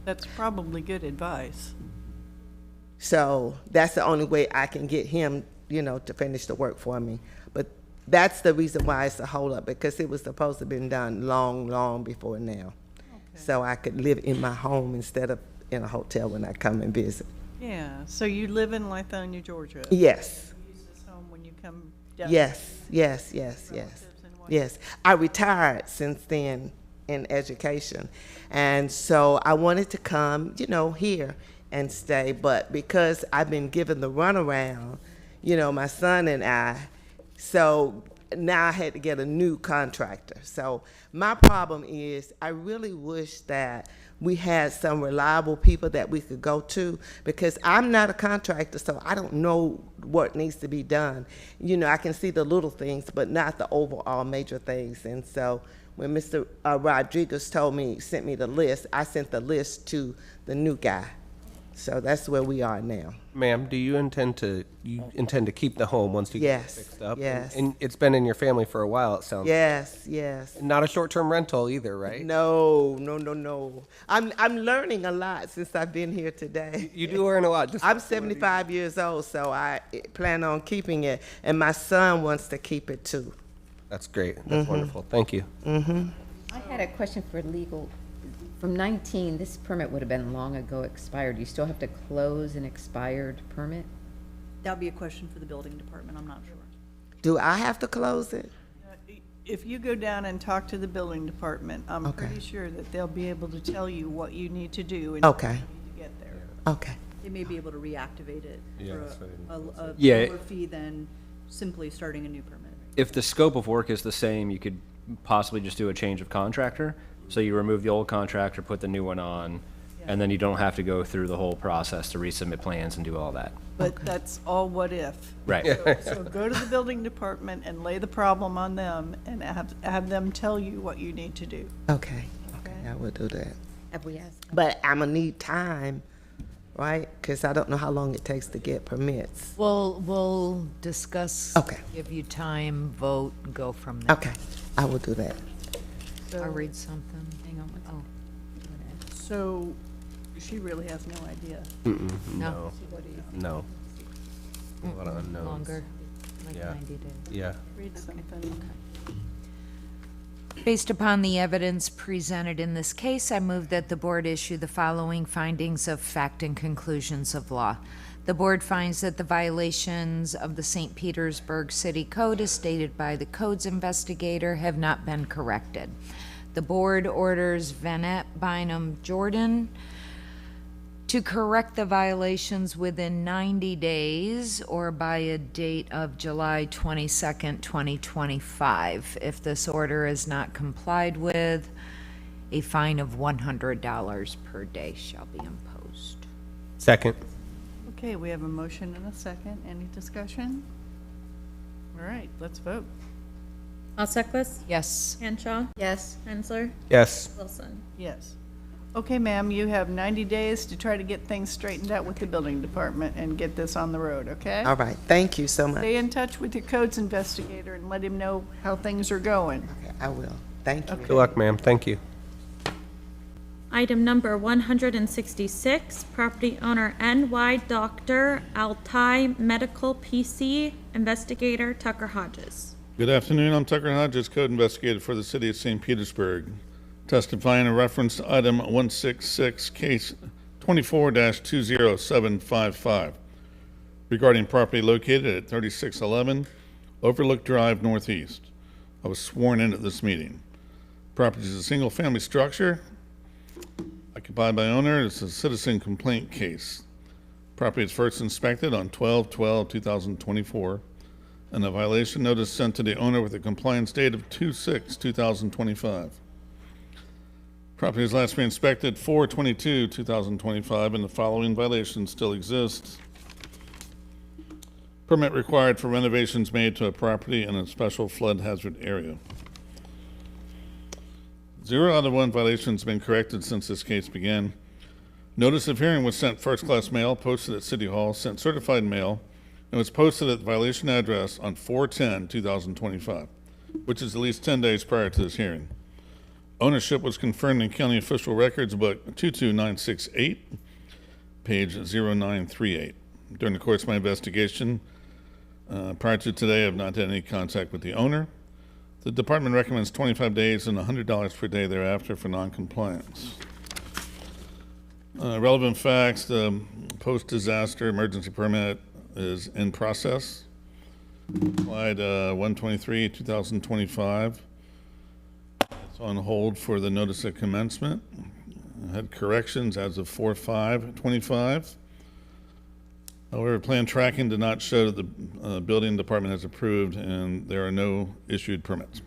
Speaker 2: That's probably good advice.
Speaker 13: So that's the only way I can get him, to finish the work for me. But that's the reason why it's a holdup, because it was supposed to have been done long, long before now. So I could live in my home instead of in a hotel when I come and visit.
Speaker 2: Yeah, so you live in Lithonia, Georgia?
Speaker 13: Yes.
Speaker 2: You use this home when you come down?
Speaker 13: Yes. I retired since then in education. And so I wanted to come, here and stay. But because I've been given the runaround, my son and I, so now I had to get a new contractor. So my problem is I really wish that we had some reliable people that we could go to, because I'm not a contractor, so I don't know what needs to be done. I can see the little things, but not the overall major things. And so when Mr. Rodriguez sent me the list, I sent the list to the new guy. So that's where we are now.
Speaker 4: Ma'am, do you intend to keep the home once you get it fixed up?
Speaker 13: Yes.
Speaker 4: And it's been in your family for a while, it sounds like.
Speaker 13: Yes.
Speaker 4: Not a short-term rental either, right?
Speaker 13: No. I'm learning a lot since I've been here today.
Speaker 4: You do learn a lot.
Speaker 13: I'm 75 years old, so I plan on keeping it, and my son wants to keep it too.
Speaker 4: That's great. That's wonderful. Thank you.
Speaker 11: I had a question for legal. From 19, this permit would have been long ago expired. Do you still have to close an expired permit?
Speaker 23: That would be a question for the building department, I'm not sure.
Speaker 13: Do I have to close it?
Speaker 2: If you go down and talk to the building department, I'm pretty sure that they'll be able to tell you what you need to do and
Speaker 13: Okay.
Speaker 2: how you need to get there.
Speaker 13: Okay.
Speaker 23: They may be able to reactivate it for a lower fee than simply starting a new permit.
Speaker 12: If the scope of work is the same, you could possibly just do a change of contractor. So you remove the old contractor, put the new one on, and then you don't have to go through the whole process to resubmit plans and do all that.
Speaker 2: But that's all what if.
Speaker 12: Right.
Speaker 2: So go to the building department and lay the problem on them and have them tell you what you need to do.
Speaker 13: Okay, I will do that.
Speaker 11: Have we asked?
Speaker 13: But I'm gonna need time, right? Because I don't know how long it takes to get permits.
Speaker 8: We'll discuss.
Speaker 13: Okay.
Speaker 8: Give you time, vote, and go from there.
Speaker 13: Okay, I will do that.
Speaker 8: I'll read something. Hang on. Oh.
Speaker 2: So she really has no idea.
Speaker 8: No.
Speaker 4: No. A lot of unknowns.
Speaker 8: Longer, like
Speaker 4: Yeah.
Speaker 8: 90 days.
Speaker 4: Yeah.
Speaker 2: Read something.
Speaker 8: Based upon the evidence presented in this case, I move that the board issue the following findings of fact and conclusions of law. The board finds that the violations of the St. Petersburg City Code as stated by the codes investigator have not been corrected. The board orders Vanette Bynum Jordan to correct the violations within 90 days or by a date of July 22nd, 2025. If this order is not complied with, a fine of $100 per day shall be imposed.
Speaker 4: Second.
Speaker 2: Okay, we have a motion and a second. Any discussion? All right, let's vote.
Speaker 16: Alseckless?
Speaker 8: Yes.
Speaker 16: Henshaw?
Speaker 11: Yes.
Speaker 16: Hensler?
Speaker 4: Yes.
Speaker 16: Wilson?
Speaker 2: Yes. Okay, ma'am, you have 90 days to try to get things straightened out with the building department and get this on the road, okay?
Speaker 13: All right, thank you so much.
Speaker 2: Stay in touch with your codes investigator and let him know how things are going.
Speaker 13: Okay, I will. Thank you.
Speaker 4: Good luck, ma'am. Thank you.
Speaker 16: Item number 166, property owner NY Doctor Altai Medical PC, investigator Tucker Hodges.
Speaker 10: Good afternoon. I'm Tucker Hodges, code investigator for the city of St. Petersburg, testifying in reference to item 166, case 24-20755, regarding property located at 3611 Overlook Drive Northeast. I was sworn in at this meeting. Property is a single-family structure occupied by owner. It's a citizen complaint case. Property is first inspected on 12/12/2024 and a violation notice sent to the owner with a compliance date of 2/6/2025. Property was last re-inspected 4/22/2025, and the following violations still exist. Permit required for renovations made to a property in a special flood hazard area. 0 out of 1 violations have been corrected since this case began. Notice of hearing was sent first-class mail, posted at City Hall, sent certified mail, and was posted at the violation address on 4/10/2025, which is at least 10 days prior to this hearing. Ownership was confirmed in County Official Records Book 22968, page 0938. During the course of my investigation, prior to today, I have not had any contact with the owner. The department recommends 25 days and $100 per day thereafter for noncompliance. Relevant facts, the post-disaster emergency permit is in process. Applied 1/23/2025. It's on hold for the notice of commencement. Had corrections as of 4/5/25. However, plan tracking did not show that the building department has approved, and there are no issued permits.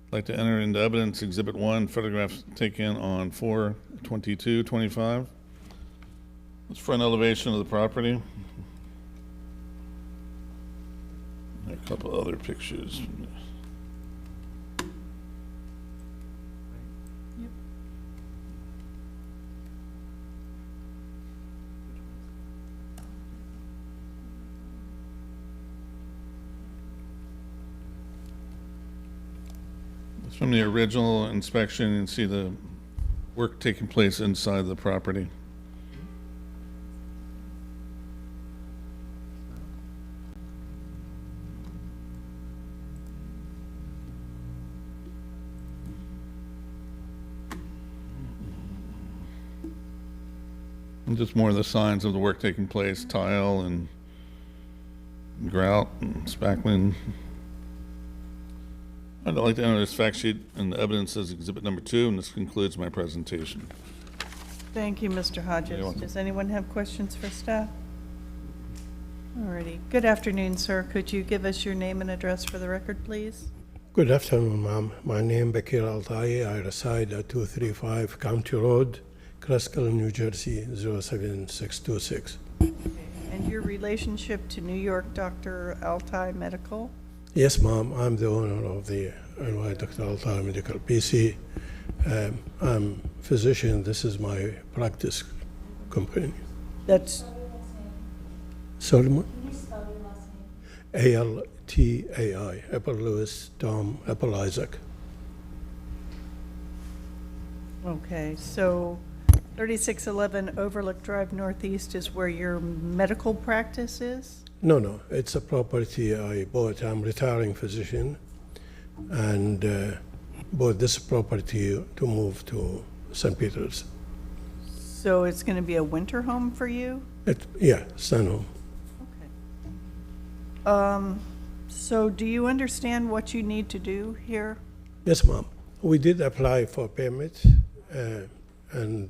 Speaker 10: I'd like to enter into evidence Exhibit 1, photographs taken on 4/22/25. It's front elevation of the property. A couple other pictures. From the original inspection, you can see the work taking place inside the property. And just more of the signs of the work taking place, tile and grout and spackling. I'd like to enter this fact sheet and the evidence as exhibit number 2, and this concludes my presentation.
Speaker 2: Thank you, Mr. Hodges.
Speaker 10: welcome.
Speaker 2: Does anyone have questions for staff? Alrighty. Good afternoon, sir. Could you give us your name and address for the record, please?
Speaker 15: Good afternoon, ma'am. My name is Bakir Altai. I reside at 235 County Road, Cresskill, New Jersey, 07626.
Speaker 2: And your relationship to New York Dr. Altai Medical?
Speaker 15: Yes, ma'am. I'm the owner of the NY Dr. Altai Medical PC. I'm a physician. This is my practice company.
Speaker 2: That's
Speaker 15: Sorry, ma'am? ALTAI, Apple Lewis, Tom, Apple Isaac.
Speaker 2: okay. So 3611 Overlook Drive Northeast is where your medical practice is?
Speaker 15: No, it's a property I bought. I'm a retiring physician and bought this property to move to St. Peter's.
Speaker 2: So it's going to be a winter home for you?
Speaker 15: Yeah, Sun Home.
Speaker 2: So do you understand what you need to do here?
Speaker 15: Yes, ma'am. We did apply for permit and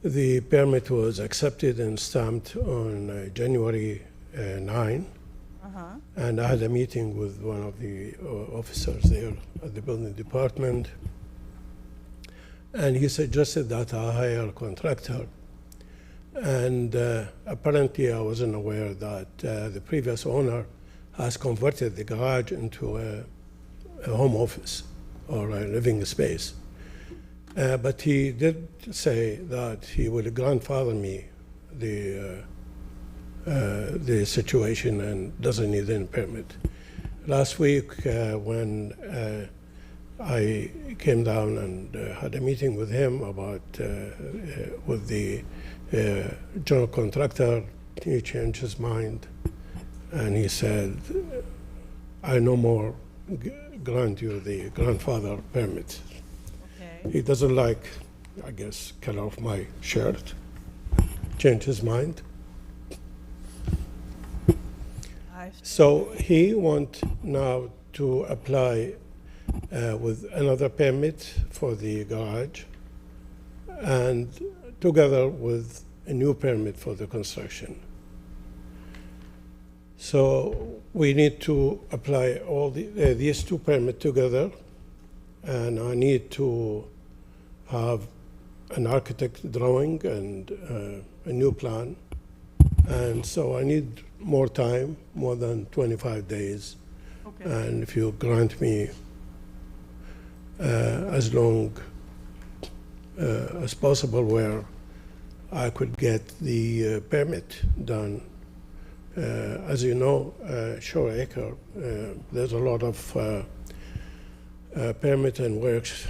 Speaker 15: the permit was accepted and stamped on January 9. And I had a meeting with one of the officers there at the building department. And he suggested that I hire a contractor. And apparently I wasn't aware that the previous owner has converted the garage into a home office or a living space. But he did say that he would grandfather me the situation and doesn't need any permit. Last week when I came down and had a meeting with him about with the general contractor, he changed his mind and he said, I no more grant you the grandfather permit. Okay. He doesn't like, I guess, color of my shirt. Changed his mind. So he wants now to apply with another permit for the garage and together with a new permit for the construction. So we need to apply all these two permits together, and I need to have an architect drawing and a new plan. And so I need more time, more than 25 days.
Speaker 2: Okay.
Speaker 15: And if you grant me as long as possible where I could get the permit done. As you know, Shore Acre, there's a lot of permit and works.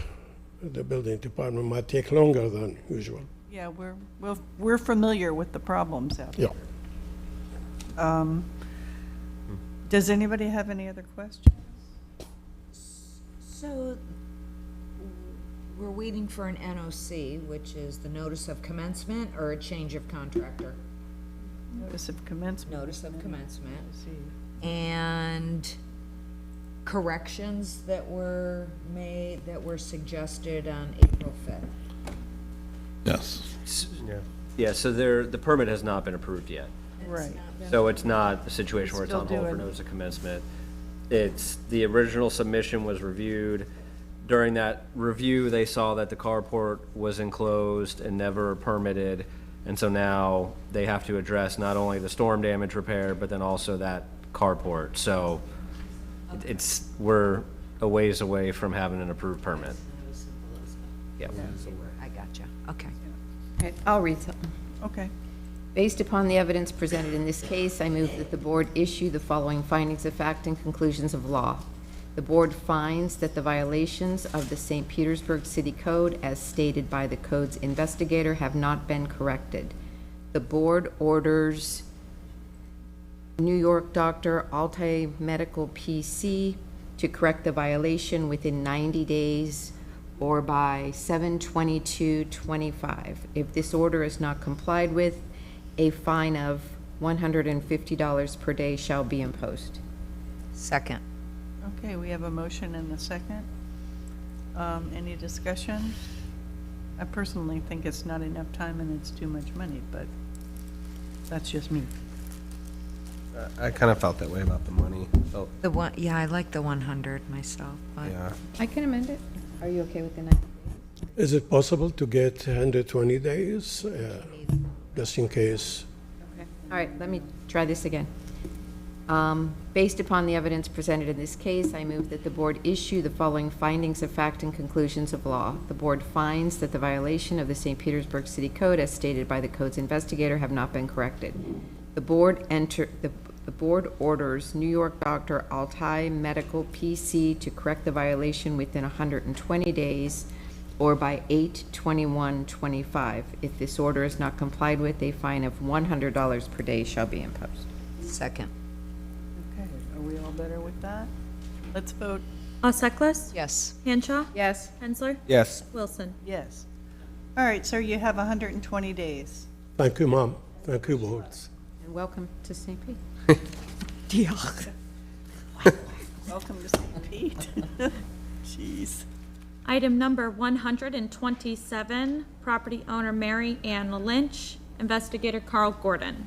Speaker 15: The building department might take longer than usual.
Speaker 2: Yeah, we're familiar with the problems out there.
Speaker 15: Yeah.
Speaker 2: Does anybody have any other questions?
Speaker 8: So we're waiting for an NOC, which is the notice of commencement or a change of contractor?
Speaker 2: Notice of commencement.
Speaker 8: Notice of commencement. And corrections that were made, that were suggested on April 5th.
Speaker 10: Yes.
Speaker 12: Yeah, so the permit has not been approved yet.
Speaker 2: Right.
Speaker 12: So it's not a situation where it's on hold for notice of commencement. It's, the original submission was reviewed. During that review, they saw that the carport was enclosed and never permitted. And so now they have to address not only the storm damage repair, but then also that carport. So we're a ways away from having an approved permit. Yep.
Speaker 8: I gotcha, okay.
Speaker 11: Okay, I'll read something.
Speaker 2: Okay.
Speaker 11: Based upon the evidence presented in this case, I move that the board issue the following findings of fact and conclusions of law. The board finds that the violations of the St. Petersburg City Code, as stated by the code's investigator, have not been corrected. The board orders New York Doctor Altai Medical PC to correct the violation within 90 days or by 7/22/25. If this order is not complied with, a fine of $150 per day shall be imposed.
Speaker 8: Second.
Speaker 2: Okay, we have a motion and a second. Any discussion? I personally think it's not enough time and it's too much money, but that's just me.
Speaker 4: I kind of felt that way about the money. Oh,
Speaker 8: The one, yeah, I like the 100 myself, but.
Speaker 4: yeah.
Speaker 11: I can amend it. Are you okay with the 90?
Speaker 15: Is it possible to get 120 days, just in case?
Speaker 11: Okay. All right, let me try this again. Based upon the evidence presented in this case, I move that the board issue the following findings of fact and conclusions of law. The board finds that the violation of the St. Petersburg City Code, as stated by the code's investigator, have not been corrected. The board orders New York Doctor Altai Medical PC to correct the violation within 120 days or by 8/21/25. If this order is not complied with, a fine of $100 per day shall be imposed.
Speaker 8: Second.
Speaker 2: Okay, are we all better with that? Let's vote.
Speaker 3: Osseklis?
Speaker 8: Yes.
Speaker 3: Hanshaw?
Speaker 11: Yes.
Speaker 3: Hensler?
Speaker 4: Yes.
Speaker 3: Wilson?
Speaker 2: Yes. All right, sir, you have 120 days.
Speaker 15: Thank you, Mom. Thank you, boards.
Speaker 11: And welcome to St. Pete.
Speaker 2: Welcome to St. Pete. Jeez.
Speaker 3: Item number 127, property owner Mary Ann Lynch, investigator Carl Gordon.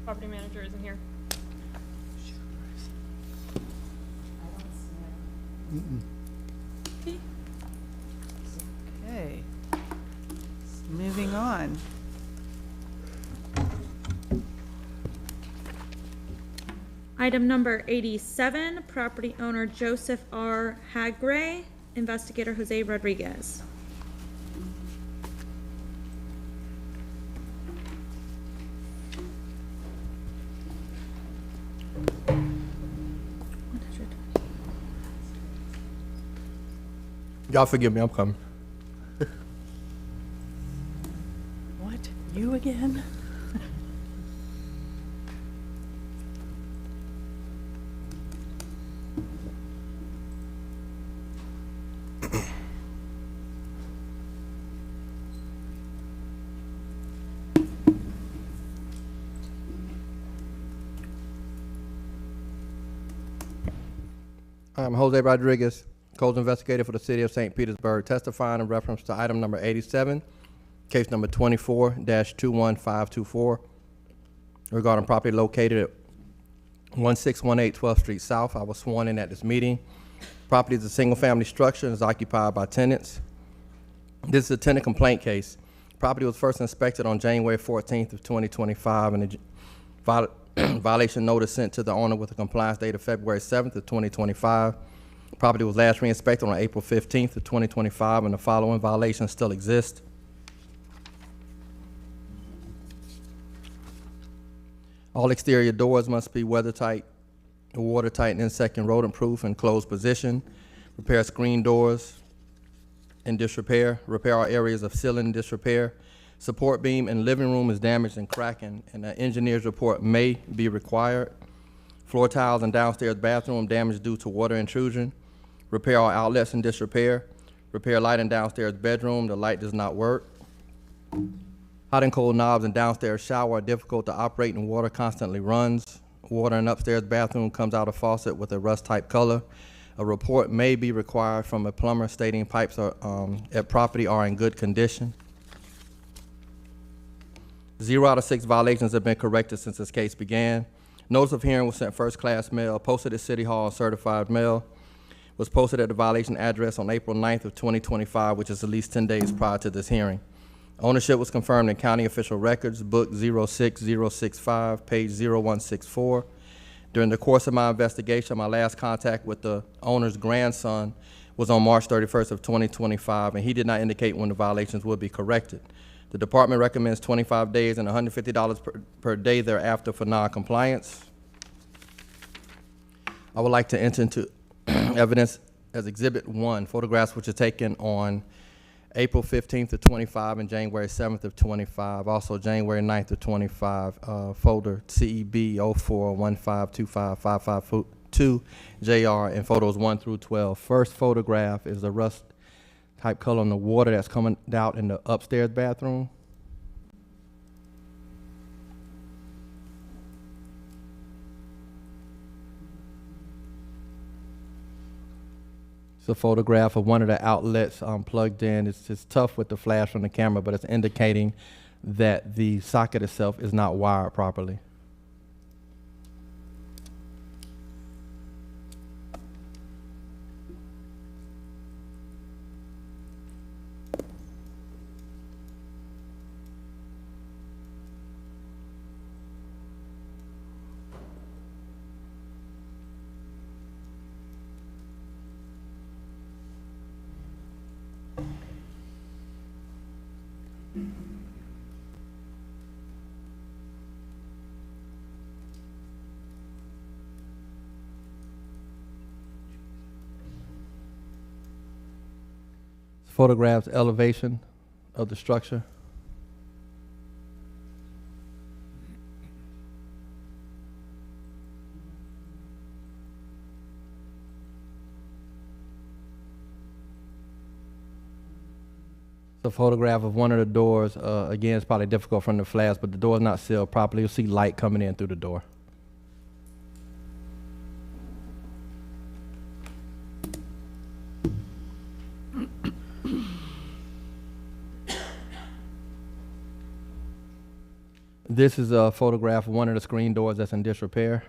Speaker 20: Property manager isn't here.
Speaker 2: Okay. Moving on.
Speaker 3: Item number 87, property owner Joseph R. Hagray, investigator Jose Rodriguez.
Speaker 5: Y'all forgive me, I'm coming.
Speaker 2: What? You again?
Speaker 5: I'm Jose Rodriguez, codes investigator for the city of St. Petersburg, testifying in reference to item number 87, case number 24-21524. regarding property located at 1618 12th Street South. I was sworn in at this meeting. Property is a single-family structure and is occupied by tenants. This is a tenant complaint case. Property was first inspected on January 14th of 2025, and a violation notice sent to the owner with a compliance date of February 7th of 2025. Property was last re-inspected on April 15th of 2025, and the following violations still exist. All exterior doors must be weather-tight, watertight, and insect and rodent-proof and closed position. Repair screen doors in disrepair. Repair all areas of ceiling in disrepair. Support beam in living room is damaged and cracking, and an engineer's report may be required. Floor tiles in downstairs bathroom damaged due to water intrusion. Repair all outlets in disrepair. Repair light in downstairs bedroom. The light does not work. Hot and cold knobs in downstairs shower are difficult to operate and water constantly runs. Water in upstairs bathroom comes out of faucet with a rust-type color. A report may be required from a plumber stating pipes are, at property are in good condition. 0 out of 6 violations have been corrected since this case began. Notice of hearing was sent first-class mail, posted at City Hall, certified mail. Was posted at the violation address on April 9th of 2025, which is at least 10 days prior to this hearing. Ownership was confirmed in county official records, book 06065, page 0164. During the course of my investigation, my last contact with the owner's grandson was on March 31st of 2025, and he did not indicate when the violations would be corrected. The department recommends 25 days and $150 per day thereafter for non-compliance. I would like to enter into evidence as Exhibit 1, photographs which are taken on April 15th of 25 and January 7th of 25, also January 9th of 25, folder CEB 0415255552JR, and photos 1 through 12. First photograph is the rust type color on the water that's coming out in the upstairs bathroom. It's a photograph of one of the outlets plugged in. It's just tough with the flash from the camera, but it's indicating that the socket itself is not wired properly. Photographs elevation of the structure. It's a photograph of one of the doors. Again, it's probably difficult from the flash, but the door is not sealed properly. You'll see light coming in through the door. This is a photograph of one of the screen doors that's in disrepair.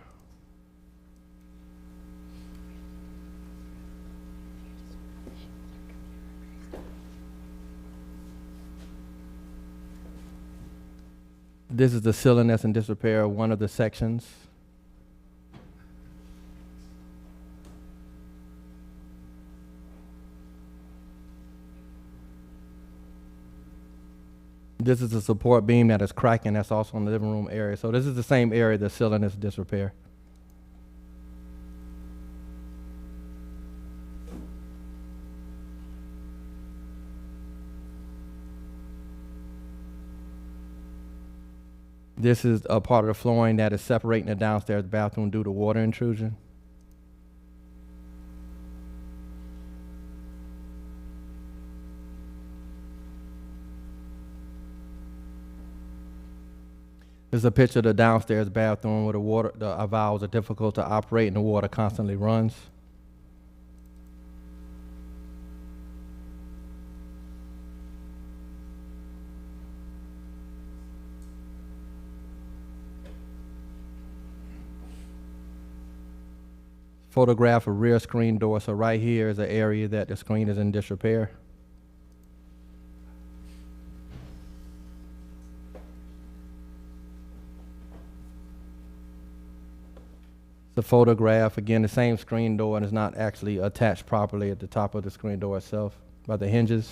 Speaker 5: This is the ceiling that's in disrepair, one of the sections. This is the support beam that is cracking. That's also in the living room area. So this is the same area the ceiling is in disrepair. This is a part of the flooring that is separating the downstairs bathroom due to water intrusion. This is a picture of the downstairs bathroom where the valves are difficult to operate and the water constantly runs. photograph of rear screen door. So right here is an area that the screen is in disrepair. The photograph, again, the same screen door, and it's not actually attached properly at the top of the screen door itself by the hinges.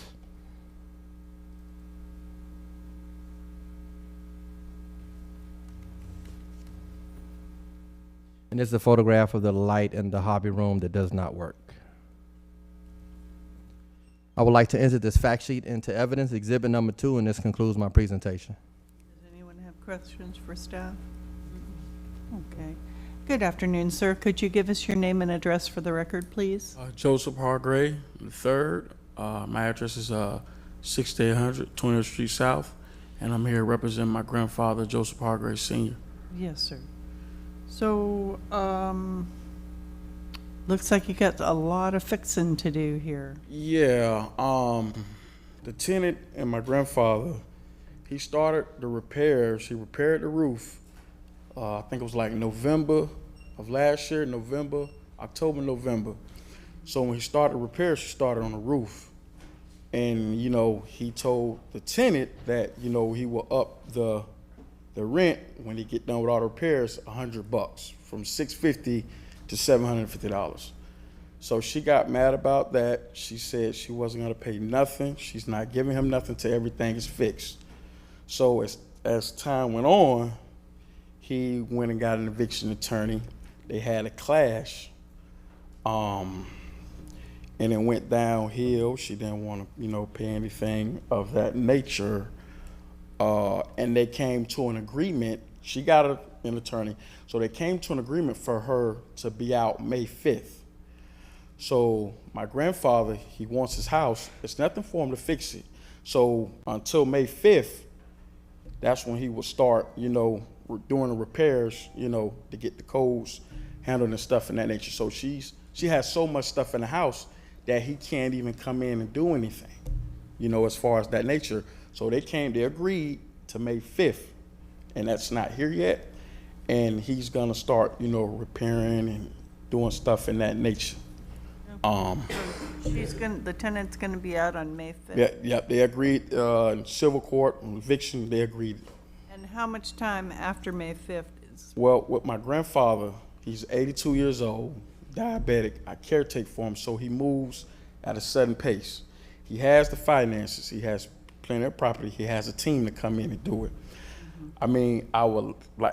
Speaker 5: And this is a photograph of the light in the hobby room that does not work. I would like to enter this fact sheet into evidence, exhibit number 2, and this concludes my presentation.
Speaker 2: Does anyone have questions for staff? Okay. Good afternoon, sir. Could you give us your name and address for the record, please?
Speaker 18: Joseph Hargray III. My address is 6800 20th Street South, and I'm here representing my grandfather, Joseph Hargray Sr.
Speaker 2: Yes, sir. So, looks like you got a lot of fixing to do here.
Speaker 18: Yeah, the tenant and my grandfather, he started the repairs. He repaired the roof. I think it was like November of last year, October, November. So when he started repairs, he started on the roof. And, you know, he told the tenant that, you know, he will up the rent when he get done with all the repairs, $100, from $650 to $750. So she got mad about that. She said she wasn't gonna pay nothing. She's not giving him nothing till everything is fixed. So as time went on, he went and got an eviction attorney. They had a clash, and it went downhill. She didn't want to, you know, pay anything of that nature. And they came to an agreement. She got an attorney, so they came to an agreement for her to be out May 5th. So my grandfather, he wants his house. It's nothing for him to fix it. So until May 5th, that's when he would start, you know, doing the repairs, you know, to get the codes handled and stuff in that nature. So she has so much stuff in the house that he can't even come in and do anything, you know, as far as that nature. So they agreed to May 5th, and that's not here yet. And he's gonna start, you know, repairing and doing stuff in that nature.
Speaker 2: The tenant's gonna be out on May 5th.
Speaker 18: Yeah, they agreed, in civil court, on eviction, they agreed.
Speaker 2: And how much time after May 5th is?
Speaker 18: Well, with my grandfather, he's 82 years old, diabetic. I caretake for him, so he moves at a sudden pace. He has the finances. He has plenty of property. He has a team to come in and do it. I mean,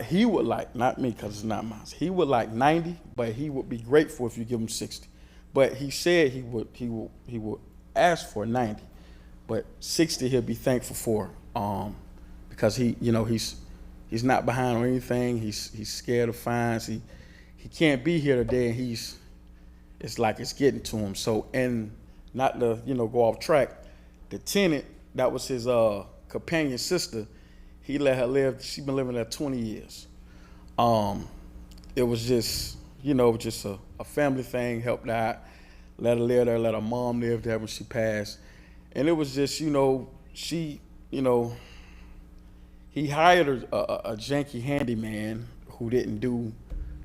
Speaker 18: he would like, not me because it's not mine. He would like 90, but he would be grateful if you give him 60. But he said he would ask for 90, but 60 he'll be thankful for, because he's not behind on anything. He's scared of fines. He can't be here today, and it's like it's getting to him. So, and not to go off track, the tenant that was his companion sister, he let her live. She's been living there 20 years. It was just a family thing. Helped out, let her live there, let her mom live there when she passed, and it was just he hired a janky handyman who didn't do,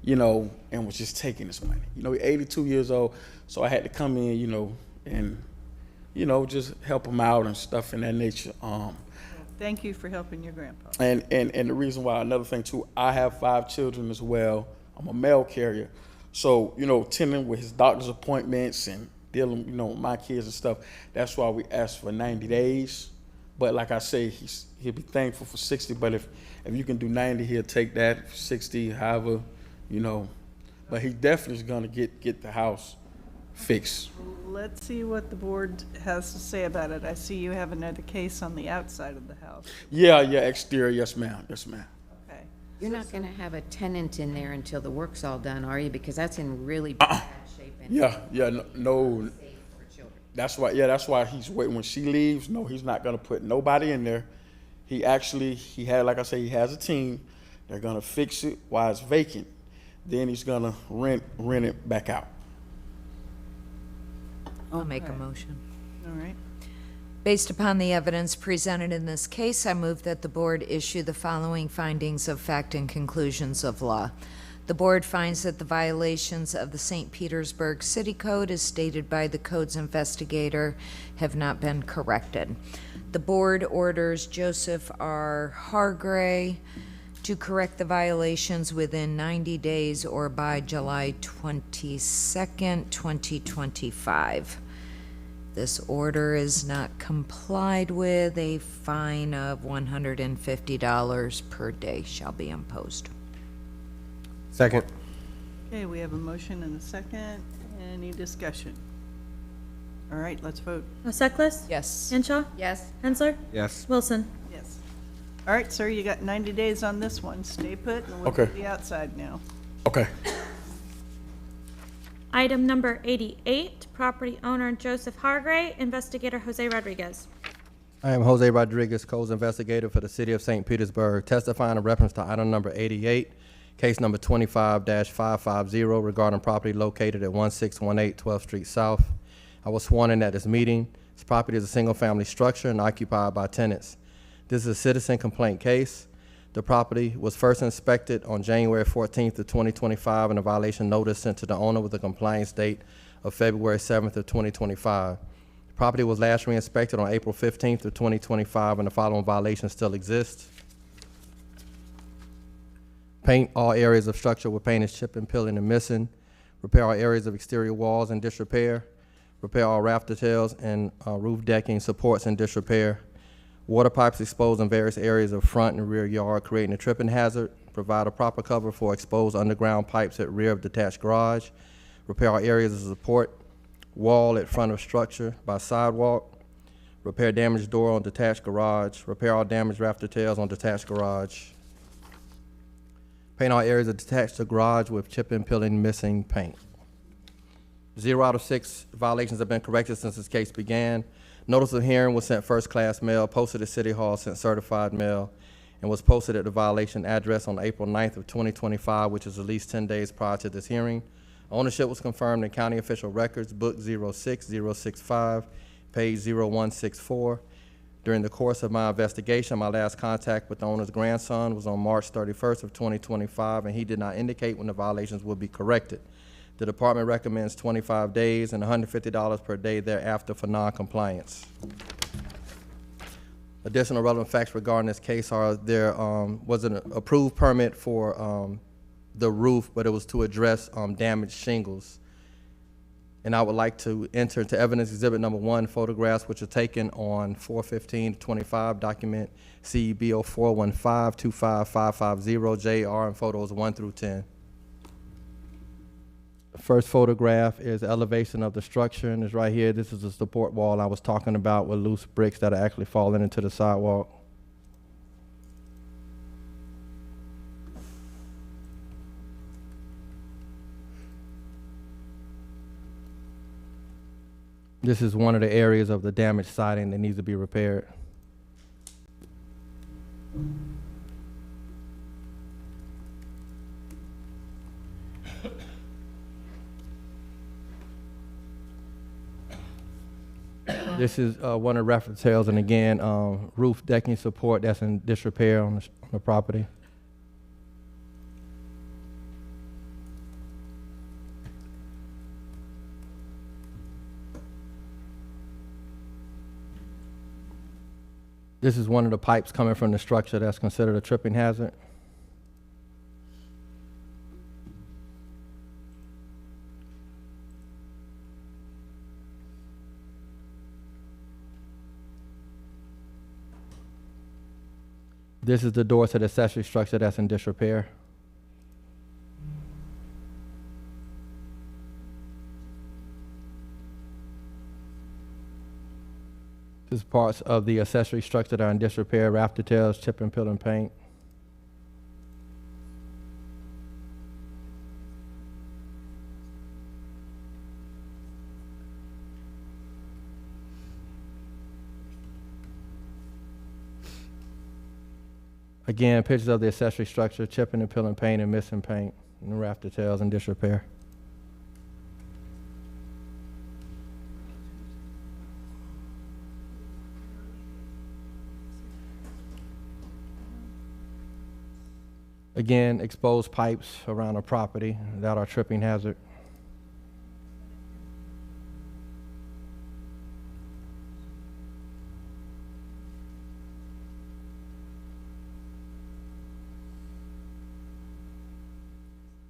Speaker 18: and was just taking his money. He's 82 years old, so I had to come in, and just help him out and stuff in that nature.
Speaker 2: Thank you for helping your grandpa.
Speaker 18: And the reason why, another thing too, I have 5 children as well. I'm a mail carrier. So, tending with his doctor's appointments and dealing, with my kids and stuff, that's why we asked for 90 days. But like I say, he'll be thankful for 60, but if you can do 90, he'll take that, 60, however, But he definitely is gonna get the house fixed.
Speaker 2: Let's see what the board has to say about it. I see you have another case on the outside of the house.
Speaker 18: Yeah, exterior, yes ma'am.
Speaker 2: Okay.
Speaker 11: You're not going to have a tenant in there until the work's all done, are you? Because that's in really bad shape.
Speaker 18: No. That's why he's waiting when she leaves. No, he's not gonna put nobody in there. He had, like I say, he has a team. They're gonna fix it while it's vacant. Then he's gonna rent it back out.
Speaker 8: I'll make a motion.
Speaker 2: All right.
Speaker 8: Based upon the evidence presented in this case, I move that the board issue the following findings of fact and conclusions of law. The board finds that the violations of the St. Petersburg City Code, as stated by the code's investigator, have not been corrected. The board orders Joseph R. Hargray to correct the violations within 90 days or by July 22nd, 2025. This order is not complied with. A fine of $150 per day shall be imposed.
Speaker 4: Second.
Speaker 2: Okay, we have a motion and a second. Any discussion? All right, let's vote.
Speaker 3: Seckless?
Speaker 8: Yes.
Speaker 3: Henshaw?
Speaker 11: Yes.
Speaker 3: Hensler?
Speaker 4: Yes.
Speaker 3: Wilson?
Speaker 2: Yes. All right, sir, you got 90 days on this one. Stay put, and we'll
Speaker 18: Okay.
Speaker 2: be outside now.
Speaker 18: Okay.
Speaker 20: Item number 88, property owner Joseph Hargray, investigator Jose Rodriguez.
Speaker 5: I am Jose Rodriguez, codes investigator for the City of St. Petersburg, testifying in reference to item number 88, case number 25-550 regarding property located at 1618 12th Street South. I was sworn in at this meeting. This property is a single-family structure and occupied by tenants. This is a citizen complaint case. The property was first inspected on January 14th of 2025, and a violation notice sent to the owner with a compliance date of February 7th of 2025. The property was last re-inspected on April 15th of 2025, and the following violations still exist. Paint all areas of structure where paint is chipping, peeling, and missing. Repair all areas of exterior walls in disrepair. Repair all rafter tails and roof decking supports in disrepair. Water pipes exposed in various areas of front and rear yard, creating a tripping hazard. Provide a proper cover for exposed underground pipes at rear of detached garage. Repair all areas of support wall at front of structure by sidewalk. Repair damaged door on detached garage. Repair all damaged rafter tails on detached garage. Paint all areas of detached garage with chipping, peeling, missing paint. 0 out of 6 violations have been corrected since this case began. Notice of hearing was sent first-class mail, posted at City Hall, sent certified mail, and was posted at the violation address on April 9th of 2025, which is at least 10 days prior to this hearing. Ownership was confirmed in County Official Records, Book 06065, page 0164. During the course of my investigation, my last contact with the owner's grandson was on March 31st of 2025, and he did not indicate when the violations would be corrected. The department recommends 25 days and $150 per day thereafter for non-compliance. Additional relevant facts regarding this case are there was an approved permit for the roof, but it was to address damaged shingles. And I would like to enter into evidence exhibit number 1, photographs which are taken on 4/15/25, document CEBO 415-25550 and photos 1 through 10. The first photograph is elevation of the structure, and it's right here. This is the support wall I was talking about with loose bricks that are actually falling into the sidewalk. This is one of the areas of the damaged siding that needs to be repaired. This is one of the reference sales, and again, roof decking support that's in disrepair on the property. This is one of the pipes coming from the structure that's considered a tripping hazard. This is the door to the accessory structure that's in disrepair. This is parts of the accessory structure that are in disrepair, rafter tails, chip and peel and paint. Again, pictures of the accessory structure, chipping and peeling paint and missing paint, and rafter tails in disrepair. Again, exposed pipes around the property that are tripping hazard.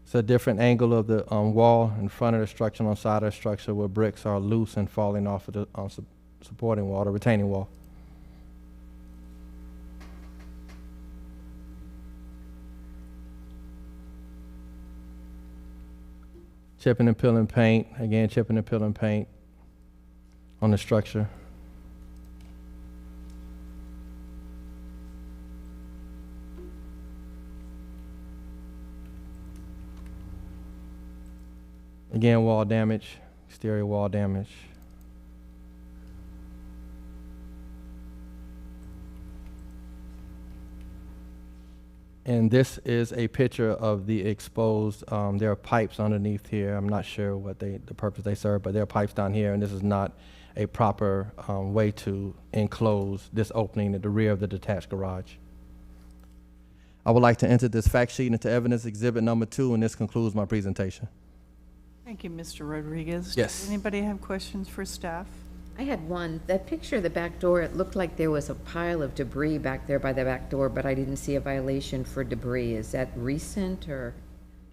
Speaker 5: It's a different angle of the wall in front of the structure and on side of the structure where bricks are loose and falling off of the supporting wall, the retaining wall. Chipping and peeling paint, again, chipping and peeling paint on the structure. Again, wall damage, exterior wall damage. And this is a picture of the exposed, there are pipes underneath here. I'm not sure what the purpose they serve, but there are pipes down here, and this is not a proper way to enclose this opening at the rear of the detached garage. I would like to enter this fact sheet into evidence exhibit number 2, and this concludes my presentation.
Speaker 2: Thank you, Mr. Rodriguez.
Speaker 5: Yes.
Speaker 2: Does anybody have questions for staff?
Speaker 11: I had one. That picture of the back door, it looked like there was a pile of debris back there by the back door, but I didn't see a violation for debris. Is that recent or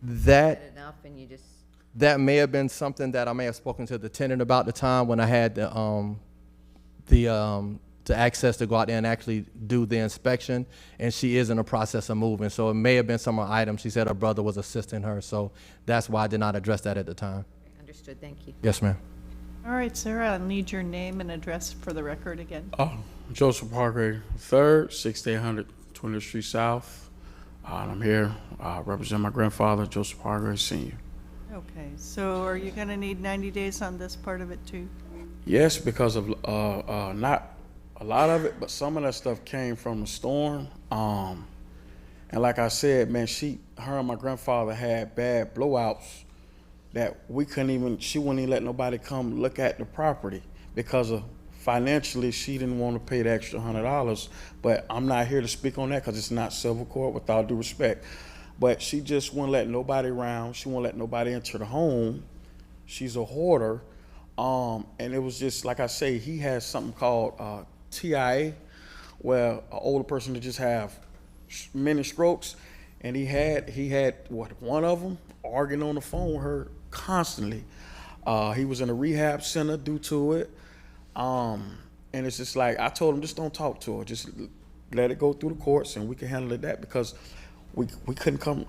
Speaker 5: That
Speaker 11: enough and you just?
Speaker 5: That may have been something that I may have spoken to the tenant about the time when I had the access to go out there and actually do the inspection, and she is in the process of moving. So it may have been some of her items. She said her brother was assisting her, so that's why I did not address that at the time.
Speaker 11: Understood, thank you.
Speaker 5: Yes, ma'am.
Speaker 2: All right, sir, I'll need your name and address for the record again.
Speaker 18: Joseph Hargrave III, 6800 20th Street South. And I'm here represent my grandfather, Joseph Hargrave Sr.
Speaker 2: Okay, so are you gonna need 90 days on this part of it too?
Speaker 18: Yes, because of not a lot of it, but some of that stuff came from the storm. And like I said, man, her and my grandfather had bad blowouts that she wouldn't even let nobody come look at the property because of financially she didn't want to pay the extra $100. But I'm not here to speak on that because it's not civil court, with all due respect. But she just wouldn't let nobody around. She wouldn't let nobody enter the home. She's a hoarder. And it was just, like I say, he has something called TIA, where an older person to just have many strokes. And he had one of them arguing on the phone with her constantly. He was in a rehab center due to it. And it's just like, I told him, just don't talk to her. Just let it go through the courts and we can handle it that, because we couldn't come.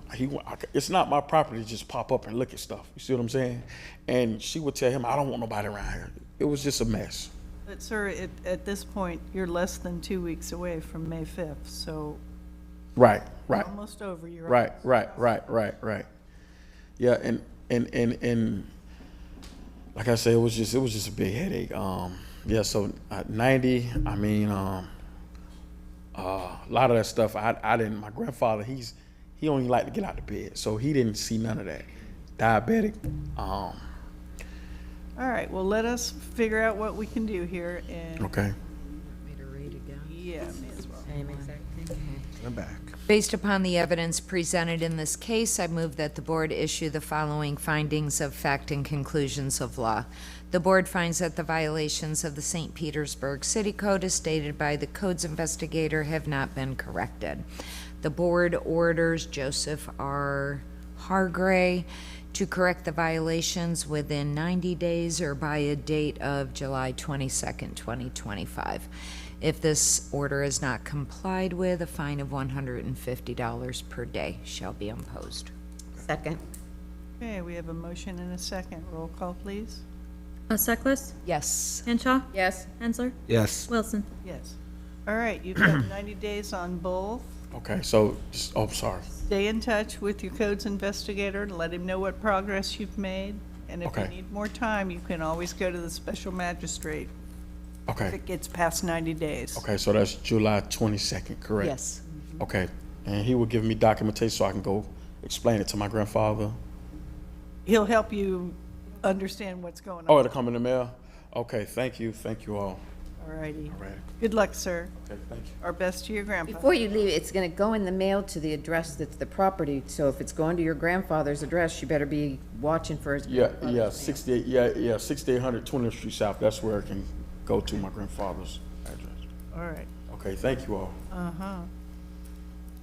Speaker 18: It's not my property to just pop up and look at stuff. You see what I'm saying? And she would tell him, I don't want nobody around here. It was just a mess.
Speaker 2: But sir, at this point, you're less than 2 weeks away from May 5th, so.
Speaker 18: Right.
Speaker 2: Almost over, you're
Speaker 18: right. Yeah, and like I said, it was just a big headache. Yeah, so 90, I mean, a lot of that stuff, I didn't, my grandfather, he only liked to get out of bed, so he didn't see none of that. Diabetic.
Speaker 2: All right, well, let us figure out what we can do here and.
Speaker 18: Okay.
Speaker 2: Yeah, may as well.
Speaker 11: Same exact thing.
Speaker 4: I'm back.
Speaker 8: Based upon the evidence presented in this case, I move that the board issue the following findings of fact and conclusions of law. The board finds that the violations of the St. Petersburg City Code as stated by the codes investigator have not been corrected. The board orders Joseph R. Hargrave to correct the violations within 90 days or by a date of July 22nd, 2025. If this order is not complied with, a fine of $150 per day shall be imposed.
Speaker 11: Second.
Speaker 2: Okay, we have a motion and a second. Roll call, please.
Speaker 3: Sutcliffe?
Speaker 8: Yes.
Speaker 3: Henshaw?
Speaker 11: Yes.
Speaker 3: Hensler?
Speaker 4: Yes.
Speaker 3: Wilson?
Speaker 2: Yes. All right, you've got 90 days on both.
Speaker 18: Okay, so, sorry.
Speaker 2: Stay in touch with your codes investigator and let him know what progress you've made. And if you
Speaker 18: Okay.
Speaker 2: need more time, you can always go to the special magistrate.
Speaker 18: Okay.
Speaker 2: If it gets past 90 days.
Speaker 18: Okay, so that's July 22nd, correct?
Speaker 8: Yes.
Speaker 18: Okay, and he will give me documentation so I can go explain it to my grandfather?
Speaker 2: He'll help you understand what's going on.
Speaker 18: Oh, it'll come in the mail? Okay, thank you all.
Speaker 2: All righty.
Speaker 18: All right.
Speaker 2: Good luck, sir.
Speaker 18: Okay, thank you.
Speaker 2: Our best to your grandpa.
Speaker 11: Before you leave, it's gonna go in the mail to the address that's the property, so if it's going to your grandfather's address, you better be watching for his
Speaker 18: Yeah,
Speaker 11: grandfather's
Speaker 18: yeah,
Speaker 11: mail.
Speaker 18: 6800 20th Street South, that's where it can go to my grandfather's address.
Speaker 2: All right.
Speaker 18: Okay, thank you all.
Speaker 2: Uh-huh.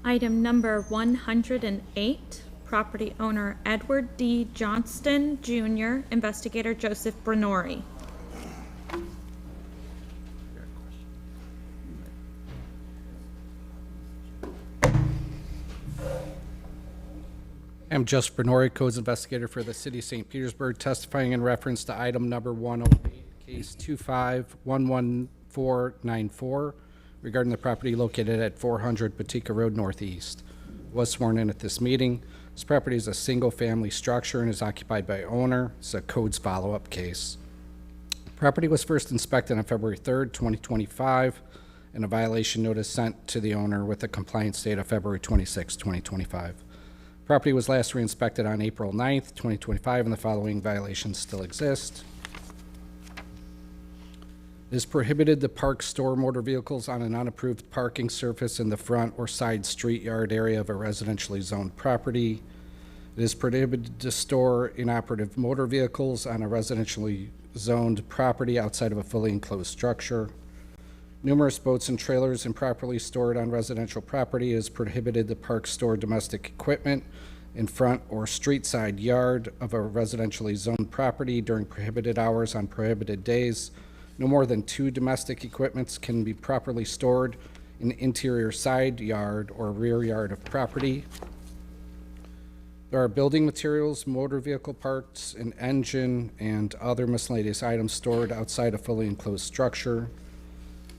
Speaker 3: Item number 108, property owner Edward D. Johnston Jr., investigator Joseph Brenori.
Speaker 1: I'm Joseph Bernori, Codes Investigator for the City of St. Petersburg, testifying in reference to item number 108, case 2511494, regarding the property located at 400 Batika Road Northeast. Was sworn in at this meeting. This property is a single-family structure and is occupied by owner. It's a codes follow-up case. Property was first inspected on February 3rd, 2025, and a violation notice sent to the owner with a compliance date of February 26, 2025. Property was last re-inspected on April 9th, 2025, and the following violations still exist. It is prohibited to park store motor vehicles on an unapproved parking surface in the front or side street yard area of a residentially zoned property. It is prohibited to store inoperative motor vehicles on a residentially zoned property outside of a fully enclosed structure. Numerous boats and trailers improperly stored on residential property. It is prohibited to park, store domestic equipment in front or street side yard of a residentially zoned property during prohibited hours on prohibited days. No more than 2 domestic equipments can be properly stored in interior side yard or rear yard of property. There are building materials, motor vehicle parts, an engine, and other miscellaneous items stored outside a fully enclosed structure,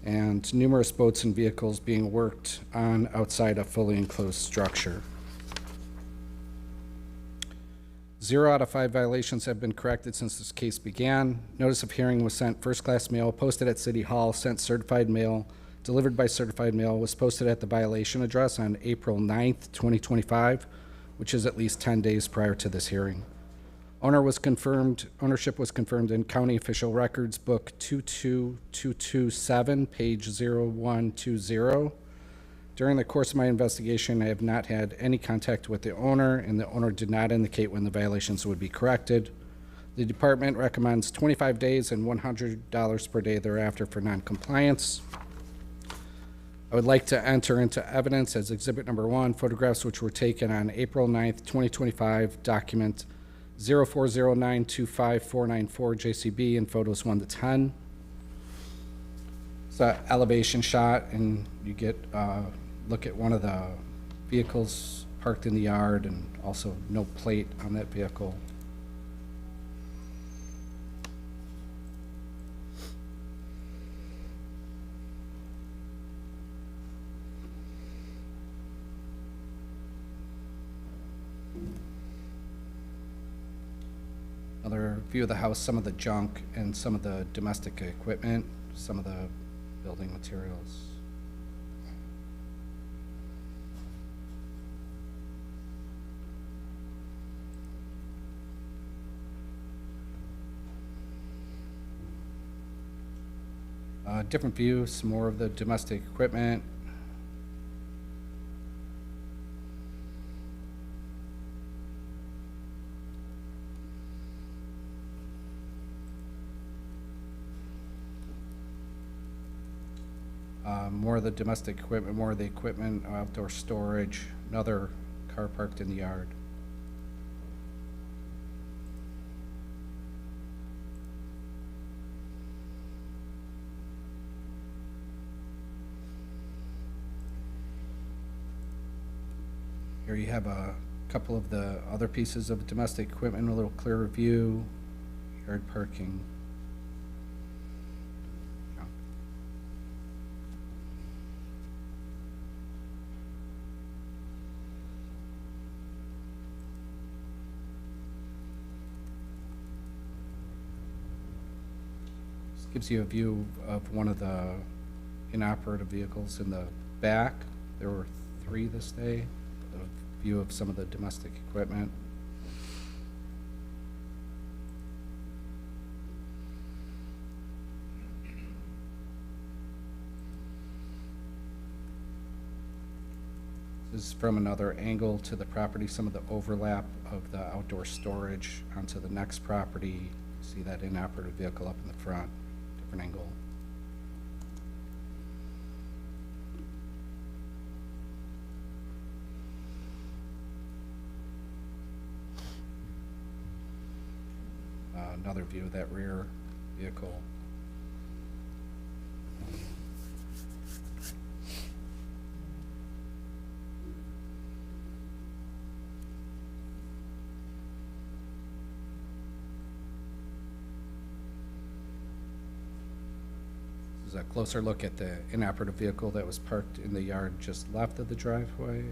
Speaker 1: and numerous boats and vehicles being worked on outside a fully enclosed structure. 0 out of 5 violations have been corrected since this case began. Notice of hearing was sent first-class mail, posted at City Hall, sent certified mail, delivered by certified mail, was posted at the violation address on April 9th, 2025, which is at least 10 days prior to this hearing. Ownership was confirmed in County Official Records Book 22227, page 0120. During the course of my investigation, I have not had any contact with the owner, and the owner did not indicate when the violations would be corrected. The department recommends 25 days and $100 per day thereafter for noncompliance. I would like to enter into evidence as Exhibit Number 1, photographs which were taken on April 9th, 2025, document 0409254494 JCB and photos 1 to 10. It's an elevation shot, and you get look at one of the vehicles parked in the yard, and also no plate on that vehicle. Another view of the house, some of the junk and some of the domestic equipment, some of the building materials. Different view, some more of the domestic equipment. More of the domestic equipment, more of the equipment, outdoor storage, another car parked in the yard. Here you have a couple of the other pieces of domestic equipment, a little clearer view, yard parking. This gives you a view of one of the inoperative vehicles in the back. There were 3 this day. A view of some of the domestic equipment. is from another angle to the property, some of the overlap of the outdoor storage onto the next property. See that inoperative vehicle up in the front, different angle. Another view of that rear vehicle. This is a closer look at the inoperative vehicle that was parked in the yard just left of the driveway.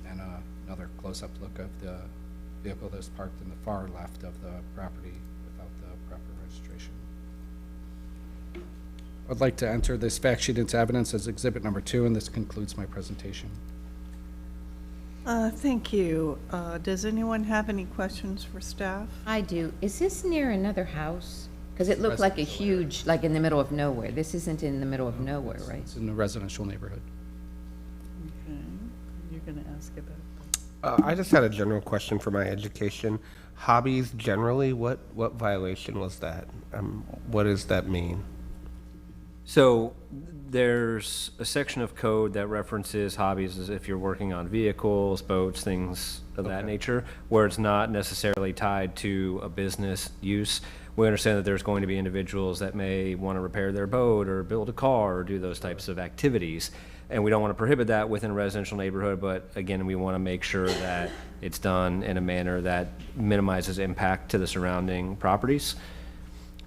Speaker 1: And another close-up look of the vehicle that's parked in the far left of the property without the proper registration. I'd like to enter this fact sheet into evidence as exhibit number 2, and this concludes my presentation.
Speaker 2: Thank you. Does anyone have any questions for staff?
Speaker 11: I do. Is this near another house? Because it looked like a huge, like in the middle of nowhere. This isn't in the middle of nowhere, right?
Speaker 1: It's in a residential neighborhood.
Speaker 2: Okay. You're going to ask about
Speaker 4: I just had a general question for my education. Hobbies generally, what violation was that? What does that mean?
Speaker 12: So there's a section of code that references hobbies as if you're working on vehicles, boats, things of that nature, where it's not necessarily tied to a business use. We understand that there's going to be individuals that may want to repair their boat or build a car or do those types of activities. And we don't want to prohibit that within a residential neighborhood, but again, we want to make sure that it's done in a manner that minimizes impact to the surrounding properties.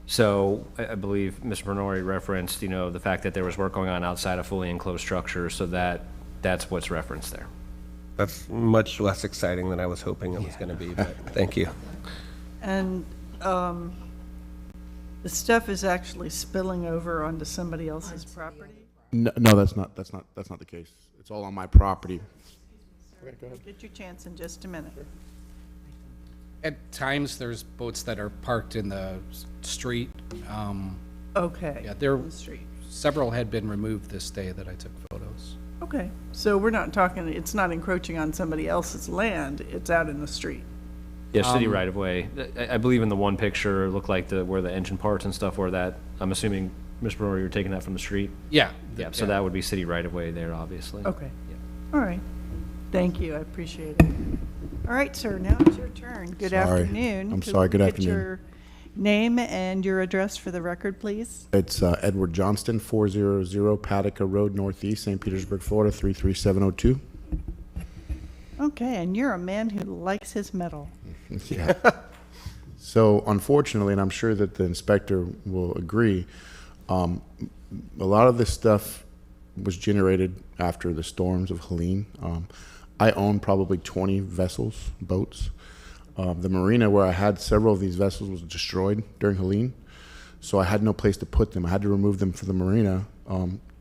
Speaker 12: So I believe Mr. Bernori referenced, the fact that there was work going on outside a fully enclosed structure, so that's what's referenced there.
Speaker 4: That's much less exciting than I was hoping it was going to be, but thank you.
Speaker 2: And the stuff is actually spilling over onto somebody else's property?
Speaker 6: No, that's not the case. It's all on my property.
Speaker 2: Okay, go ahead. Get your chance in just a minute.
Speaker 1: At times, there's boats that are parked in the street.
Speaker 2: Okay.
Speaker 1: Yeah, there,
Speaker 2: on the street.
Speaker 1: several had been removed this day that I took photos.
Speaker 2: Okay, so we're not talking, it's not encroaching on somebody else's land, it's out in the street.
Speaker 12: Yeah, city right of way. I believe in the one picture, it looked like where the engine parts and stuff were that, I'm assuming, Mr. Bernori, you're taking that from the street?
Speaker 1: Yeah.
Speaker 12: Yeah, so that would be city right of way there, obviously.
Speaker 2: Okay.
Speaker 12: Yeah.
Speaker 2: All right. Thank you, I appreciate it. All right, sir, now it's your turn. Good
Speaker 6: Sorry.
Speaker 2: afternoon.
Speaker 6: I'm
Speaker 2: Could
Speaker 6: sorry,
Speaker 2: we
Speaker 6: good
Speaker 2: get
Speaker 6: afternoon.
Speaker 2: your name and your address for the record, please?
Speaker 6: It's Edward Johnston, 400 Patica Road, Northeast, St. Petersburg, Florida, 33702.
Speaker 2: Okay, and you're a man who likes his metal.
Speaker 6: Yeah. So unfortunately, and I'm sure that the inspector will agree, a lot of this stuff was generated after the storms of Helene. I own probably 20 vessels, boats. The marina where I had several of these vessels was destroyed during Helene, so I had no place to put them. I had to remove them from the marina,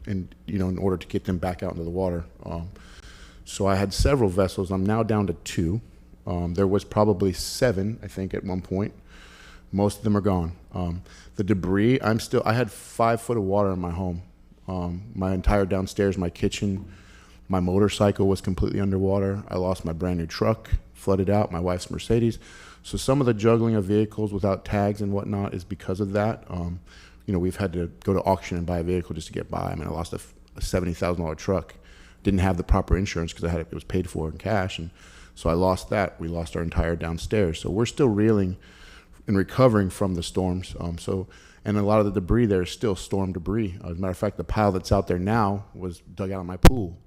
Speaker 6: in order to get them back out into the water. So I had several vessels. I'm now down to 2. There was probably 7, I think, at one point. Most of them are gone. The debris, I had 5 foot of water in my home. My entire downstairs, my kitchen, my motorcycle was completely underwater. I lost my brand new truck, flooded out, my wife's Mercedes. So some of the juggling of vehicles without tags and whatnot is because of that. We've had to go to auction and buy a vehicle just to get by. I mean, I lost a $70,000 truck. Didn't have the proper insurance because it was paid for in cash. And so I lost that. We lost our entire downstairs. So we're still reeling and recovering from the storms. And a lot of the debris there is still storm debris. As a matter of fact, the pile that's out there now was dug out of my pool.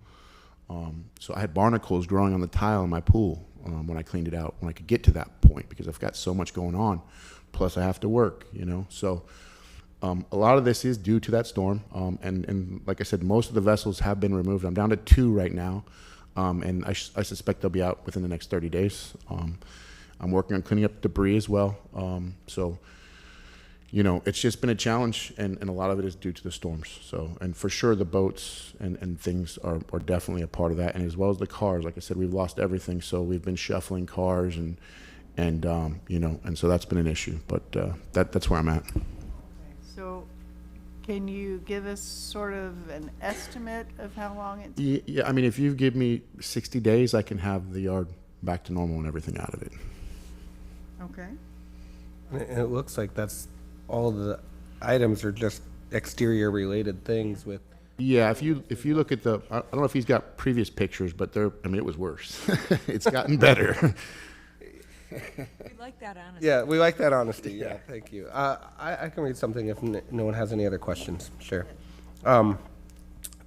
Speaker 6: So I had barnacles growing on the tile in my pool when I cleaned it out, when I could get to that point, because I've got so much going on. Plus I have to work, So a lot of this is due to that storm. And like I said, most of the vessels have been removed. I'm down to 2 right now. And I suspect they'll be out within the next 30 days. I'm working on cleaning up debris as well. It's just been a challenge, and a lot of it is due to the storms. And for sure, the boats and things are definitely a part of that, and as well as the cars. Like I said, we've lost everything, so we've been shuffling cars and And, and so that's been an issue, but that's where I'm at.
Speaker 2: So can you give us sort of an estimate of how long it's?
Speaker 6: Yeah, I mean, if you give me 60 days, I can have the yard back to normal and everything out of it.
Speaker 2: Okay.
Speaker 4: And it looks like that's all the items are just exterior related things with.
Speaker 6: Yeah, if you look at I don't know if he's got previous pictures, but it was worse. It's gotten better.
Speaker 8: We like that honesty.
Speaker 4: Yeah, we like that honesty. Yeah, thank you. I can read something if no one has any other questions. Sure.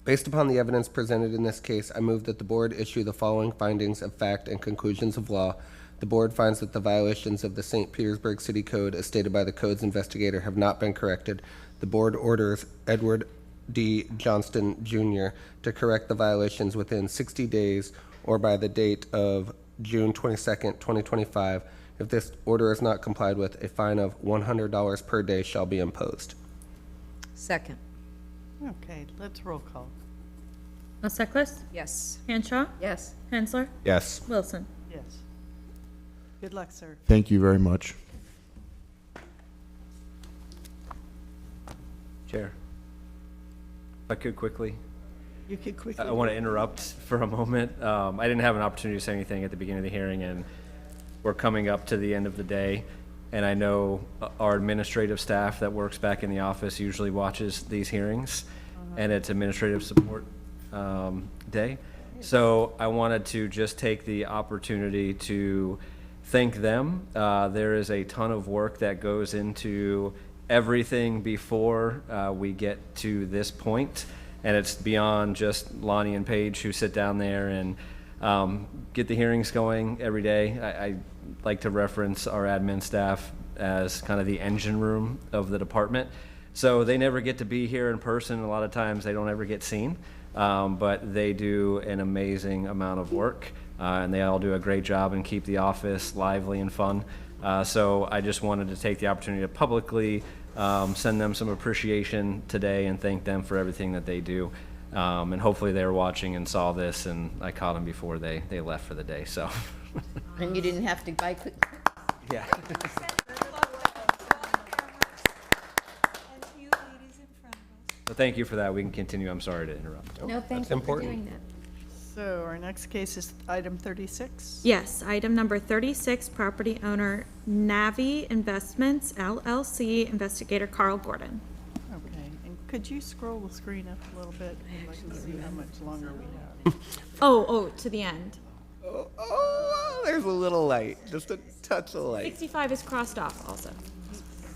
Speaker 4: Based upon the evidence presented in this case, I move that the board issue the following findings of fact and conclusions of law. The board finds that the violations of the St. Petersburg City Code as stated by the code's investigator have not been corrected. The board orders Edward D. Johnston, Jr. to correct the violations within 60 days or by the date of June 22nd, 2025. If this order is not complied with, a fine of $100 per day shall be imposed.
Speaker 8: Second.
Speaker 2: Okay, let's roll call.
Speaker 16: Alseklis?
Speaker 8: Yes.
Speaker 16: Hanshaw?
Speaker 11: Yes.
Speaker 16: Hensler?
Speaker 4: Yes.
Speaker 16: Wilson?
Speaker 2: Yes. Good luck, sir.
Speaker 6: Thank you very much.
Speaker 12: Chair, if I could quickly.
Speaker 2: You could quickly.
Speaker 12: I want to interrupt for a moment. I didn't have an opportunity to say anything at the beginning of the hearing, and we're coming up to the end of the day. And I know our administrative staff that works back in the office usually watches these hearings, and it's administrative support day. So I wanted to just take the opportunity to thank them. There is a ton of work that goes into everything before we get to this point. And it's beyond just Lonnie and Paige who sit down there and get the hearings going every day. I like to reference our admin staff as kind of the engine room of the department. So they never get to be here in person. A lot of times they don't ever get seen, but they do an amazing amount of work, and they all do a great job and keep the office lively and fun. So I just wanted to take the opportunity to publicly send them some appreciation today and thank them for everything that they do. And hopefully they were watching and saw this, and I caught them before they left for the day. So.
Speaker 11: And you didn't have to buy quick.
Speaker 12: Yeah. So thank you for that. We can continue. I'm sorry to interrupt.
Speaker 11: No, thank you for doing that.
Speaker 2: So our next case is item 36.
Speaker 16: Yes, item number 36, property owner Navi Investments LLC, investigator Carl Gordon.
Speaker 2: Okay, and could you scroll the screen up a little bit? I'd like to see how much longer we have.
Speaker 16: Oh, to the end.
Speaker 4: Oh, there's a little light, just a touch of light.
Speaker 16: 65 is crossed off also.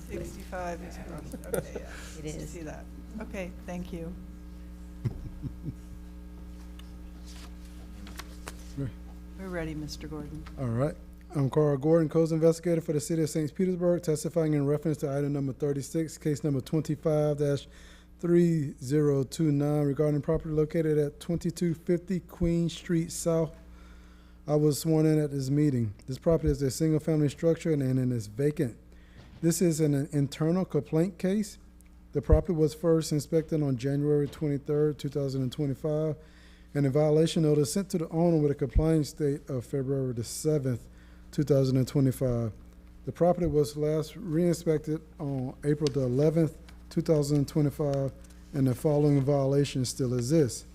Speaker 2: 65 is crossed. Okay, yeah.
Speaker 11: It is.
Speaker 2: See that. Okay, thank you. We're ready, Mr. Gordon.
Speaker 17: All right. I'm Carl Gordon, Codes Investigator for the City of St. Petersburg, testifying in reference to item number 36, case number 25-3029, regarding property located at 2250 Queen Street South. I was sworn in at this meeting. This property is a single-family structure and it is vacant. This is an internal complaint case. The property was first inspected on January 23rd, 2025, and a violation notice sent to the owner with a compliance date of February the 7th, 2025. The property was last re-inspected on April the 11th, 2025, and the following violations still exist.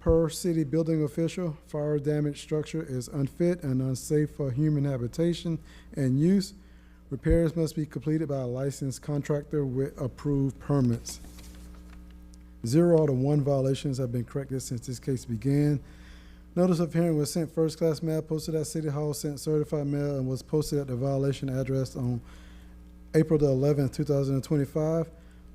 Speaker 17: Per city building official, fire damaged structure is unfit and unsafe for human habitation and use. Repairs must be completed by a licensed contractor with approved permits. 0 out of 1 violations have been corrected since this case began. Notice of hearing was sent first class mail, posted at City Hall, sent certified mail, and was posted at the violation address on April the 11th, 2025.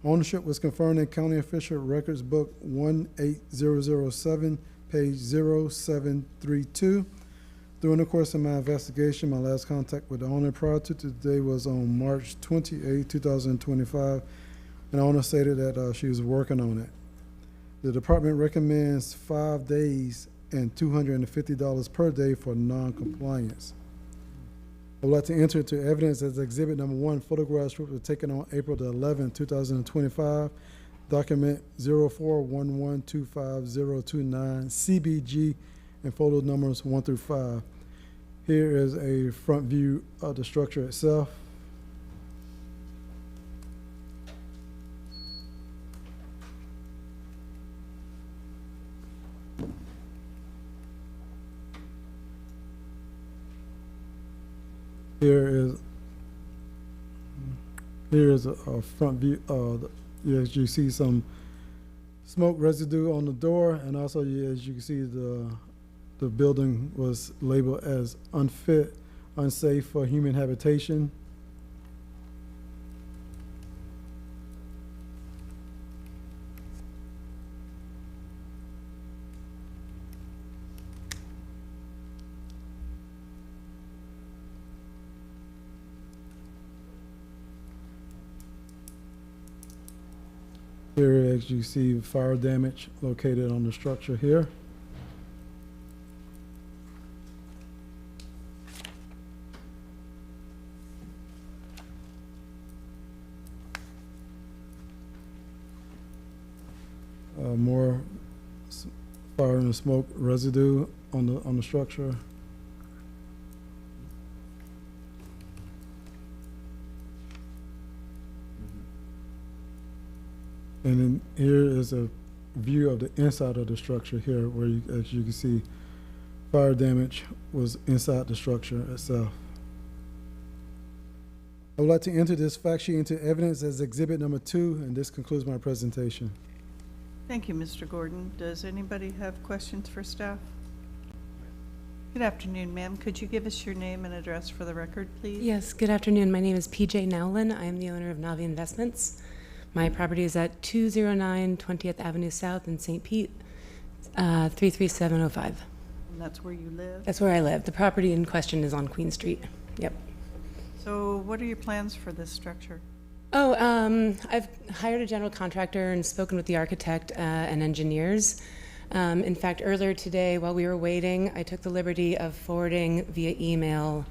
Speaker 17: Ownership was confirmed in County Official Records Book 18007, page 0732. During the course of my investigation, my last contact with the owner prior to today was on March 28, 2025, and the owner stated that she was working on it. The department recommends 5 days and $250 per day for non-compliance. I would like to enter into evidence as exhibit number 1, photographs were taken on April the 11th, 2025, document 0411250029, CBG, and photo numbers 1 through 5. Here is a front view of the structure itself. Here is a front view. Yes, you see some smoke residue on the door, and also as you can see, the building was labeled as unfit, unsafe for human habitation. Here, as you see, fire damage located on the structure here. More fire and smoke residue on the structure. And then here is a view of the inside of the structure here, where you, as you can see, fire damage was inside the structure itself. I would like to enter this fact sheet into evidence as exhibit number 2, and this concludes my presentation.
Speaker 2: Thank you, Mr. Gordon. Does anybody have questions for staff? Good afternoon, ma'am. Could you give us your name and address for the record, please?
Speaker 19: Yes, good afternoon. My name is PJ Nowlin. I am the owner of Navi Investments. My property is at 209 20th Avenue South in St. Pete, 33705.
Speaker 2: And that's where you live?
Speaker 19: That's where I live. The property in question is on Queen Street. Yep.
Speaker 2: So what are your plans for this structure?
Speaker 19: Oh, I've hired a general contractor and spoken with the architect and engineers. In fact, earlier today, while we were waiting, I took the liberty of forwarding via email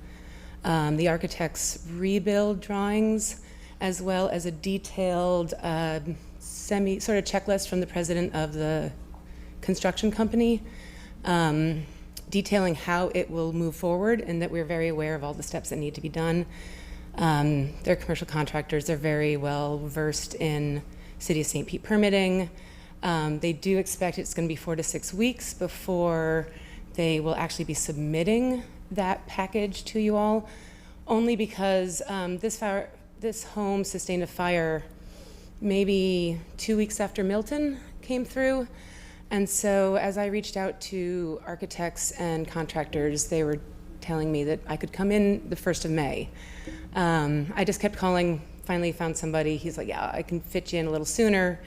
Speaker 19: the architect's rebuild drawings, as well as a detailed sort of checklist from the president of the construction company, detailing how it will move forward, and that we're very aware of all the steps that need to be done. They're commercial contractors. They're very well versed in City of St. Pete permitting. They do expect it's going to be 4 to 6 weeks before they will actually be submitting that package to you all, only because this home sustained a fire maybe 2 weeks after Milton came through. And so as I reached out to architects and contractors, they were telling me that I could come in the 1st of May. I just kept calling, finally found somebody. He's like, yeah, I can fit you in a little sooner.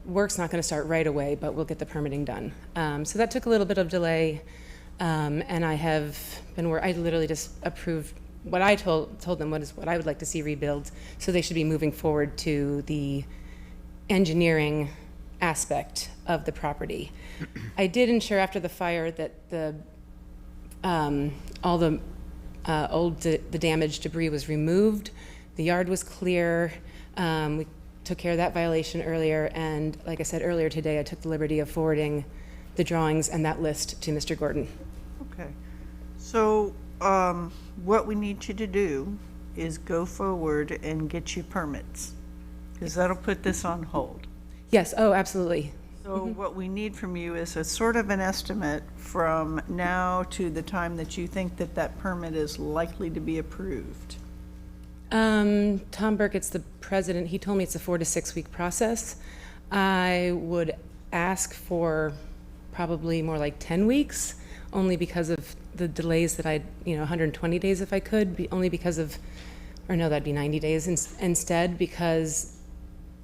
Speaker 19: Work's not going to start right away, but we'll get the permitting done. So that took a little bit of delay. And I have been, I literally just approved what I told them what I would like to see rebuilt, so they should be moving forward to the engineering aspect of the property. I did ensure after the fire that all the the damaged debris was removed, the yard was clear. We took care of that violation earlier, and like I said earlier today, I took the liberty of forwarding the drawings and that list to Mr. Gordon.
Speaker 2: Okay. So what we need you to do is go forward and get you permits, because that'll put this on hold.
Speaker 19: Yes, oh, absolutely.
Speaker 2: So what we need from you is a sort of an estimate from now to the time that you think that that permit is likely to be approved.
Speaker 19: Tom Burkett's the president. He told me it's a 4 to 6 week process. I would ask for probably more like 10 weeks, only because of the delays that 120 days if I could, only because of, or no, that'd be 90 days instead, because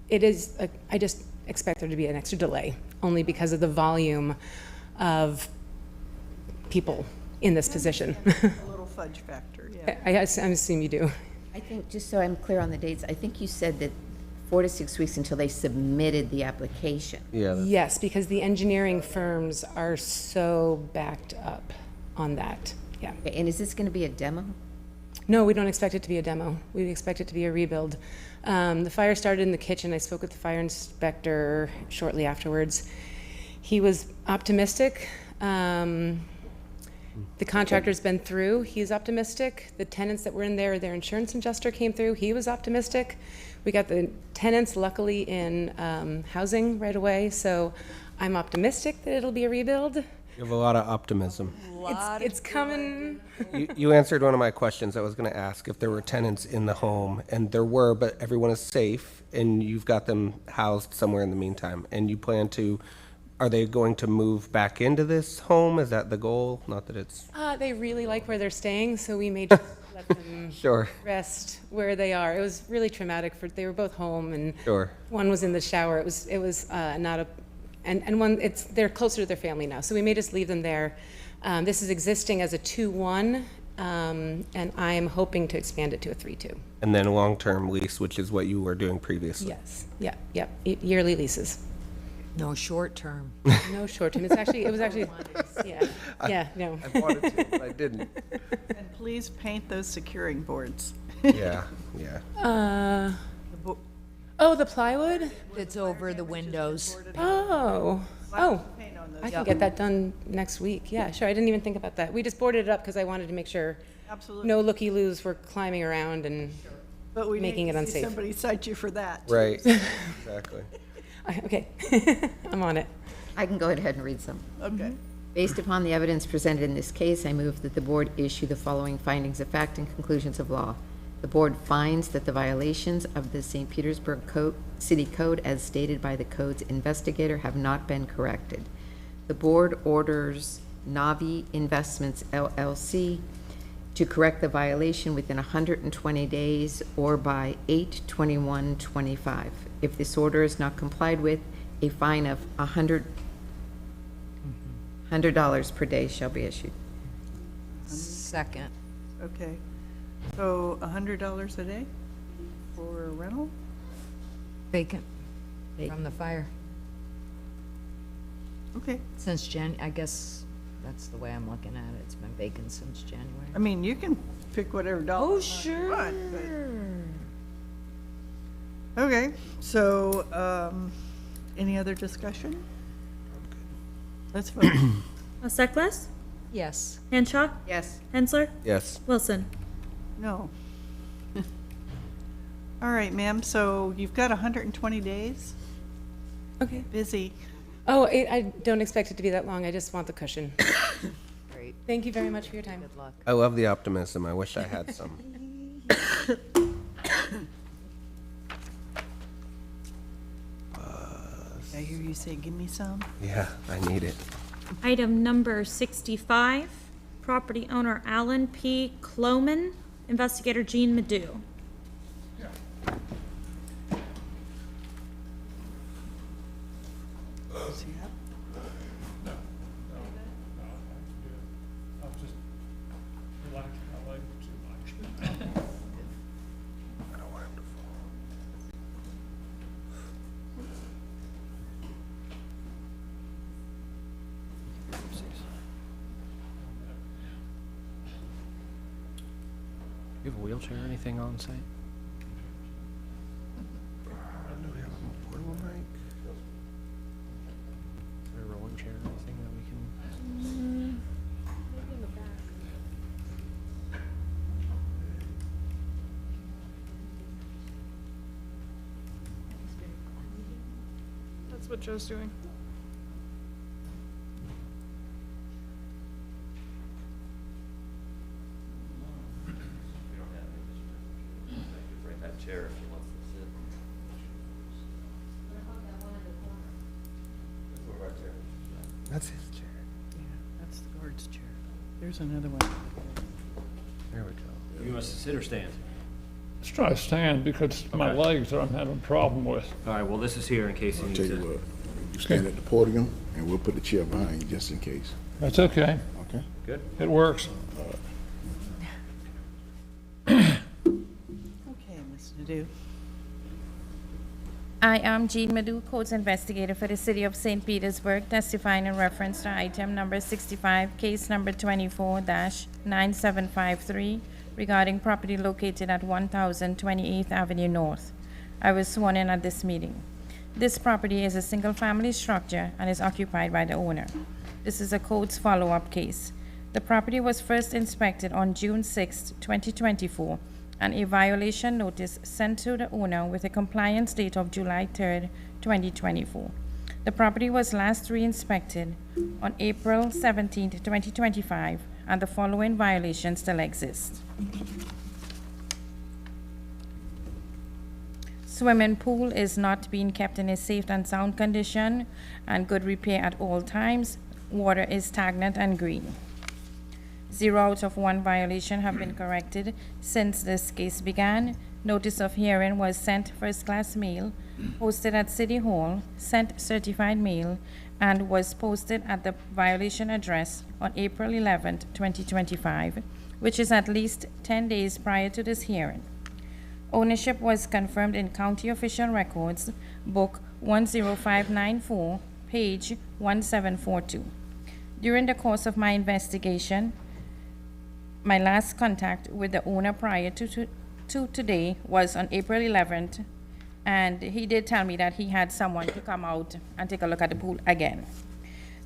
Speaker 19: it is, I just expect there to be an extra delay, only because of the volume of people in this position.
Speaker 2: A little fudge factor, yeah.
Speaker 19: I assume you do.
Speaker 11: I think, just so I'm clear on the dates, I think you said that 4 to 6 weeks until they submitted the application.
Speaker 4: Yeah.
Speaker 19: Yes, because the engineering firms are so backed up on that, yeah.
Speaker 11: Okay, and is this going to be a demo?
Speaker 19: No, we don't expect it to be a demo. We expect it to be a rebuild. The fire started in the kitchen. I spoke with the fire inspector shortly afterwards. He was optimistic. The contractor's been through, he's optimistic. The tenants that were in there, their insurance adjuster came through, he was optimistic. We got the tenants luckily in housing right away, so I'm optimistic that it'll be a rebuild.
Speaker 4: You have a lot of optimism.
Speaker 19: It's coming.
Speaker 4: You answered one of my questions. I was going to ask if there were tenants in the home, and there were, but everyone is safe, and you've got them housed somewhere in the meantime. And you plan to, are they going to move back into this home? Is that the goal? Not that it's...
Speaker 19: They really like where they're staying, so we may just let them
Speaker 4: Sure.
Speaker 19: rest where they are. It was really traumatic they were both home, and
Speaker 4: Sure.
Speaker 19: one was in the shower. It was not a, and one, they're closer to their family now, so we may just leave them there. This is existing as a 2-1, and I am hoping to expand it to a 3-2.
Speaker 4: And then long-term lease, which is what you were doing previously.
Speaker 19: Yes, yep, yearly leases.
Speaker 8: No short term.
Speaker 19: No short term. It was actually, yeah, no.
Speaker 4: I wanted to, but I didn't.
Speaker 2: And please paint those securing boards.
Speaker 4: Yeah.
Speaker 19: Oh, the plywood?
Speaker 8: It's over the windows.
Speaker 19: Oh,
Speaker 2: Paint on those.
Speaker 19: I can get that done next week. Yeah, sure. I didn't even think about that. We just boarded it up because I wanted to make sure
Speaker 2: Absolutely.
Speaker 19: no looky-loos were climbing around and
Speaker 2: But we
Speaker 19: making
Speaker 2: need
Speaker 19: it
Speaker 2: to see
Speaker 19: unsafe.
Speaker 2: somebody cite you for that.
Speaker 4: Right, exactly.
Speaker 19: Okay, I'm on it.
Speaker 11: I can go ahead and read some.
Speaker 2: Okay.
Speaker 11: Based upon the evidence presented in this case, I move that the board issue the following findings of fact and conclusions of law. The board finds that the violations of the St. Petersburg City Code as stated by the code's investigator have not been corrected. The board orders Navi Investments LLC to correct the violation within 120 days or by 8/21/25. If this order is not complied with, a fine of $100 per day shall be issued.
Speaker 8: Second.
Speaker 2: Okay. So $100 a day for rental?
Speaker 8: Vacant from the fire.
Speaker 2: Okay.
Speaker 8: Since I guess that's the way I'm looking at it. It's been vacant since January.
Speaker 2: I mean, you can pick whatever dollar.
Speaker 8: Oh, sure.
Speaker 2: Okay, so, any other discussion? Let's vote.
Speaker 20: Sutcliffe?
Speaker 8: Yes.
Speaker 20: Henshaw?
Speaker 11: Yes.
Speaker 20: Hensler?
Speaker 4: Yes.
Speaker 20: Wilson?
Speaker 2: No. All right, ma'am, so you've got 120 days?
Speaker 19: Okay.
Speaker 2: Busy.
Speaker 19: Oh, I don't expect it to be that long. I just want the cushion.
Speaker 8: Great.
Speaker 19: Thank you very much for your time.
Speaker 8: Good luck.
Speaker 4: I love the optimism. I wish I had some.
Speaker 2: I hear you say, give me some.
Speaker 4: Yeah, I need it.
Speaker 20: Item number 65, property owner Alan P. Cloman, investigator Jean Madu.
Speaker 12: You have a wheelchair or anything on site? Is there a rolling chair or anything that we can?
Speaker 20: That's what Joe's doing.
Speaker 14: Chair if he wants to sit.
Speaker 4: That's his chair.
Speaker 2: Yeah, that's the guard's chair. There's another one.
Speaker 4: There we go.
Speaker 12: You must sit or stand?
Speaker 10: Let's try to stand because it's my legs that I'm having a problem with.
Speaker 12: All right, well, this is here in case you
Speaker 21: I'll
Speaker 12: need
Speaker 21: tell you
Speaker 12: to.
Speaker 21: what, you stand at the podium and we'll put the chair behind you just in case.
Speaker 10: That's okay.
Speaker 21: Okay?
Speaker 12: Good.
Speaker 10: It works.
Speaker 2: Okay, Ms. Nadeau.
Speaker 16: I am Jean Madu, Codes Investigator for the City of St. Petersburg, testifying in reference to item number 65, case number 24-9753, regarding property located at 1028th Avenue North. I was sworn in at this meeting. This property is a single-family structure and is occupied by the owner. This is a codes follow-up case. The property was first inspected on June 6, 2024, and a violation notice sent to the owner with a compliance date of July 3, 2024. The property was last re-inspected on April 17, 2025, and the following violations still exist. Swimming pool is not being kept in a safe and sound condition and good repair at all times. Water is stagnant and green. 0 out of 1 violation have been corrected since this case began. Notice of hearing was sent first-class mail, posted at City Hall, sent certified mail, and was posted at the violation address on April 11, 2025, which is at least 10 days prior to this hearing. Ownership was confirmed in County Official Records, Book 10594, page 1742. During the course of my investigation, my last contact with the owner prior to today was on April 11th, and he did tell me that he had someone to come out and take a look at the pool again.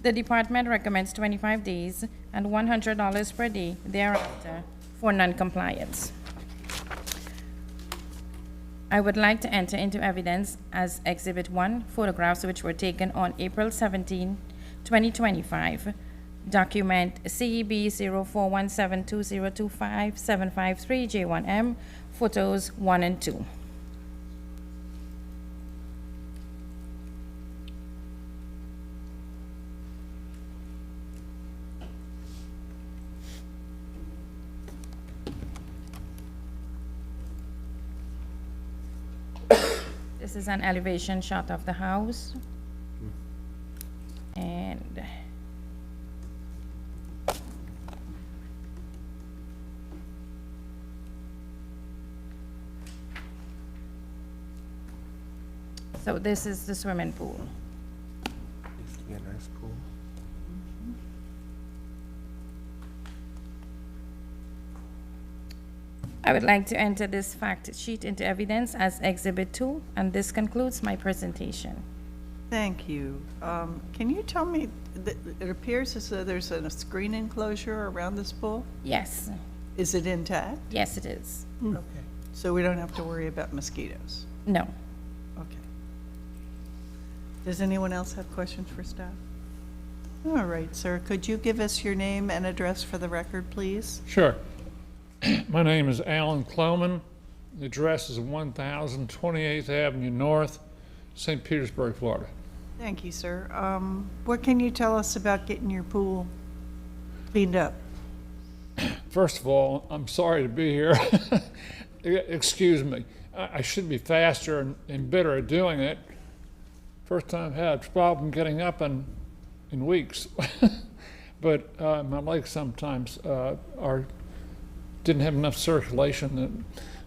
Speaker 16: The department recommends 25 days and $100 per day thereafter for non-compliance. I would like to enter into evidence as Exhibit 1, photographs which were taken on April 17, 2025, document CEB 04172025-753 J1M, photos 1 and 2. This is an elevation shot of the house. And so this is the swimming pool.
Speaker 4: Used to be a nice pool.
Speaker 16: I would like to enter this fact sheet into evidence as Exhibit 2, and this concludes my presentation.
Speaker 2: Thank you. Can you tell me, it appears as though there's a screen enclosure around this pool?
Speaker 16: Yes.
Speaker 2: Is it intact?
Speaker 16: Yes, it is.
Speaker 2: Okay. So we don't have to worry about mosquitoes?
Speaker 16: No.
Speaker 2: Okay. Does anyone else have questions for staff? All right, sir. Could you give us your name and address for the record, please?
Speaker 9: Sure. My name is Alan Cloman. The address is 1028th Avenue North, St. Petersburg, Florida.
Speaker 2: Thank you, sir. What can you tell us about getting your pool cleaned up?
Speaker 9: First of all, I'm sorry to be here. Excuse me. I should be faster and better at doing it. First time I've had a problem getting up in weeks. But my legs sometimes didn't have enough circulation,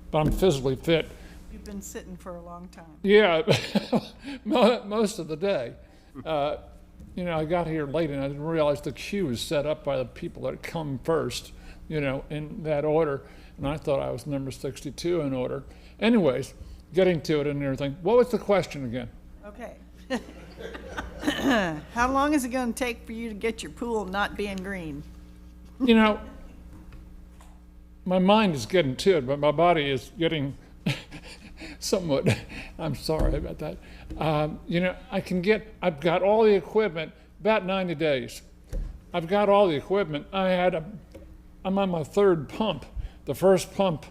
Speaker 9: but I'm physically fit.
Speaker 2: You've been sitting for a long time.
Speaker 9: Yeah, most of the day. You know, I got here late and I didn't realize the queue was set up by the people that come first, you know, in that order. And I thought I was number 62 in order. Anyways, getting to it and everything. What was the question again?
Speaker 2: Okay. How long is it going to take for you to get your pool not being green?
Speaker 9: You know, my mind is getting to it, but my body is getting somewhat, I'm sorry about that. You know, I've got all the equipment, about 90 days. I've got all the equipment. I'm on my third pump. The first pump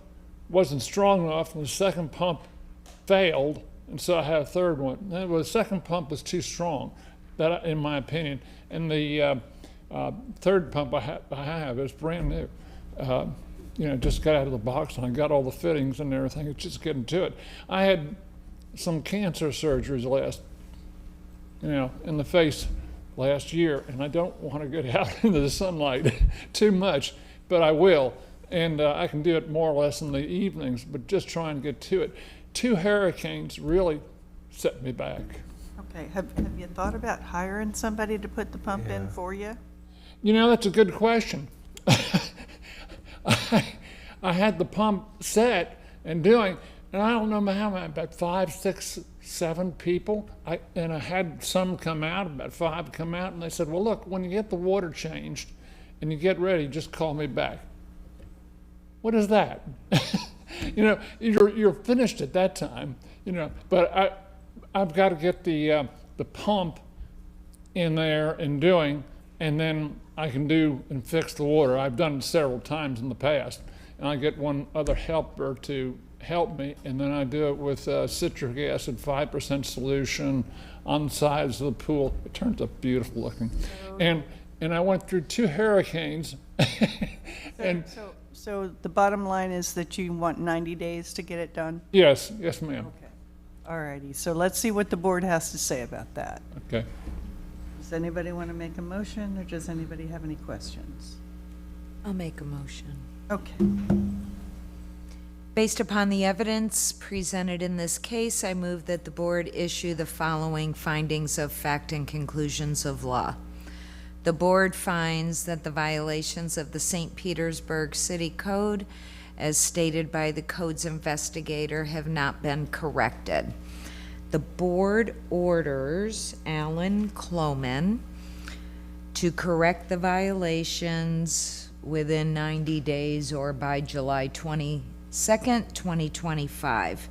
Speaker 9: wasn't strong enough, and the second pump failed, and so I had a third one. Well, the second pump was too strong, in my opinion, and the third pump I have is brand new. You know, just got out of the box and I got all the fittings and everything. It's just getting to it. I had some cancer surgeries in the face last year, and I don't want to get out into the sunlight too much, but I will. And I can do it more or less in the evenings, but just trying to get to it. 2 hurricanes really set me back.
Speaker 2: Okay, have you thought about hiring somebody to put the pump in for you?
Speaker 9: You know, that's a good question. I had the pump set and doing, and I don't know how many, about 5, 6, 7 people. And I had some come out, about 5 come out, and they said, well, look, when you get the water changed and you get ready, just call me back. What is that? You're finished at that time, but I've got to get the pump in there and doing, and then I can do and fix the water. I've done it several times in the past, and I get one other helper to help me, and then I do it with citric acid 5% solution on the sides of the pool. It turns out beautiful looking. And I went through 2 hurricanes.
Speaker 2: So the bottom line is that you want 90 days to get it done?
Speaker 9: Yes, ma'am.
Speaker 2: Okay. All righty, so let's see what the board has to say about that.
Speaker 9: Okay.
Speaker 2: Does anybody want to make a motion, or does anybody have any questions?
Speaker 8: I'll make a motion.
Speaker 2: Okay.
Speaker 8: Based upon the evidence presented in this case, I move that the board issue the following findings of fact and conclusions of law. The board finds that the violations of the St. Petersburg City Code, as stated by the code's investigator, have not been corrected. The board orders Alan Kloman to correct the violations within 90 days or by July 22nd, 2025.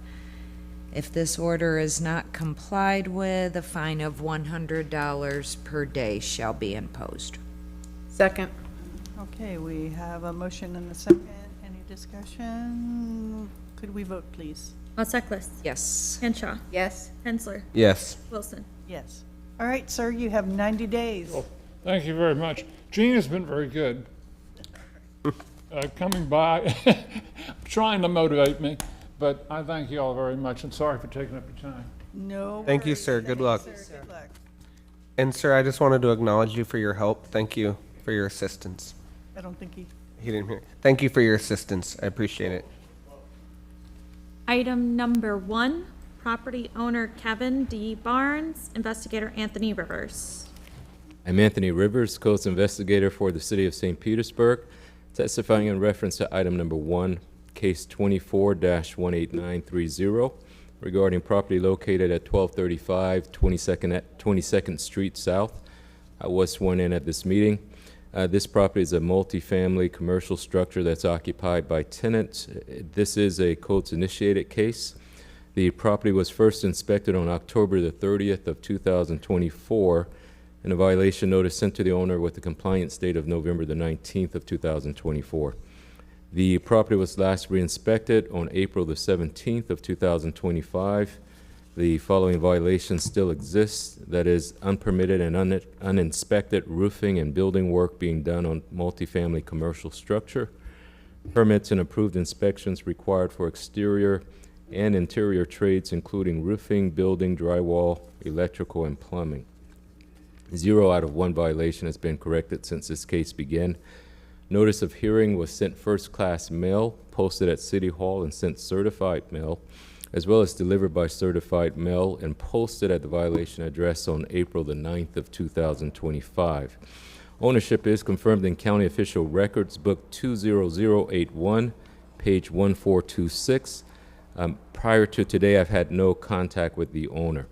Speaker 8: If this order is not complied with, a fine of $100 per day shall be imposed.
Speaker 11: Second.
Speaker 2: Okay, we have a motion and a second. Any discussion? Could we vote, please?
Speaker 20: Altseklis.
Speaker 8: Yes.
Speaker 20: Henshaw.
Speaker 11: Yes.
Speaker 20: Hensler.
Speaker 4: Yes.
Speaker 20: Wilson.
Speaker 2: Yes. All right, sir, you have 90 days.
Speaker 9: Well, thank you very much. Gene has been very good. Coming by, trying to motivate me, but I thank you all very much, and sorry for taking up your time.
Speaker 2: No.
Speaker 4: Thank you,
Speaker 2: worries.
Speaker 4: sir. Good luck.
Speaker 2: Thank you, sir. Good luck.
Speaker 4: And sir, I just wanted to acknowledge you for your help. Thank you for your assistance.
Speaker 2: I don't think
Speaker 4: He didn't hear. Thank you for your assistance. I appreciate it.
Speaker 20: Item number 1, property owner Kevin D. Barnes, investigator Anthony Rivers.
Speaker 7: I'm Anthony Rivers, Codes Investigator for the City of St. Petersburg, testifying in reference to item number 1, case 24-18930, regarding property located at 1235 22nd Street South. I was sworn in at this meeting. This property is a multifamily commercial structure that's occupied by tenants. This is a codes-initiated case. The property was first inspected on October the 30th of 2024, and a violation notice sent to the owner with the compliance date of November the 19th of 2024. The property was last re-inspected on April the 17th of 2025. The following violations still exist, that is, unpermitted and uninspected roofing and building work being done on multifamily commercial structure, permits and approved inspections required for exterior and interior trades, including roofing, building, drywall, electrical, and plumbing. 0 out of 1 violation has been corrected since this case began. Notice of hearing was sent first-class mail, posted at City Hall, and sent certified mail, as well as delivered by certified mail and posted at the violation address on April the 9th of 2025. Ownership is confirmed in County Official Records, Book 20081, page 1426. Prior to today, I've had no contact with the owner.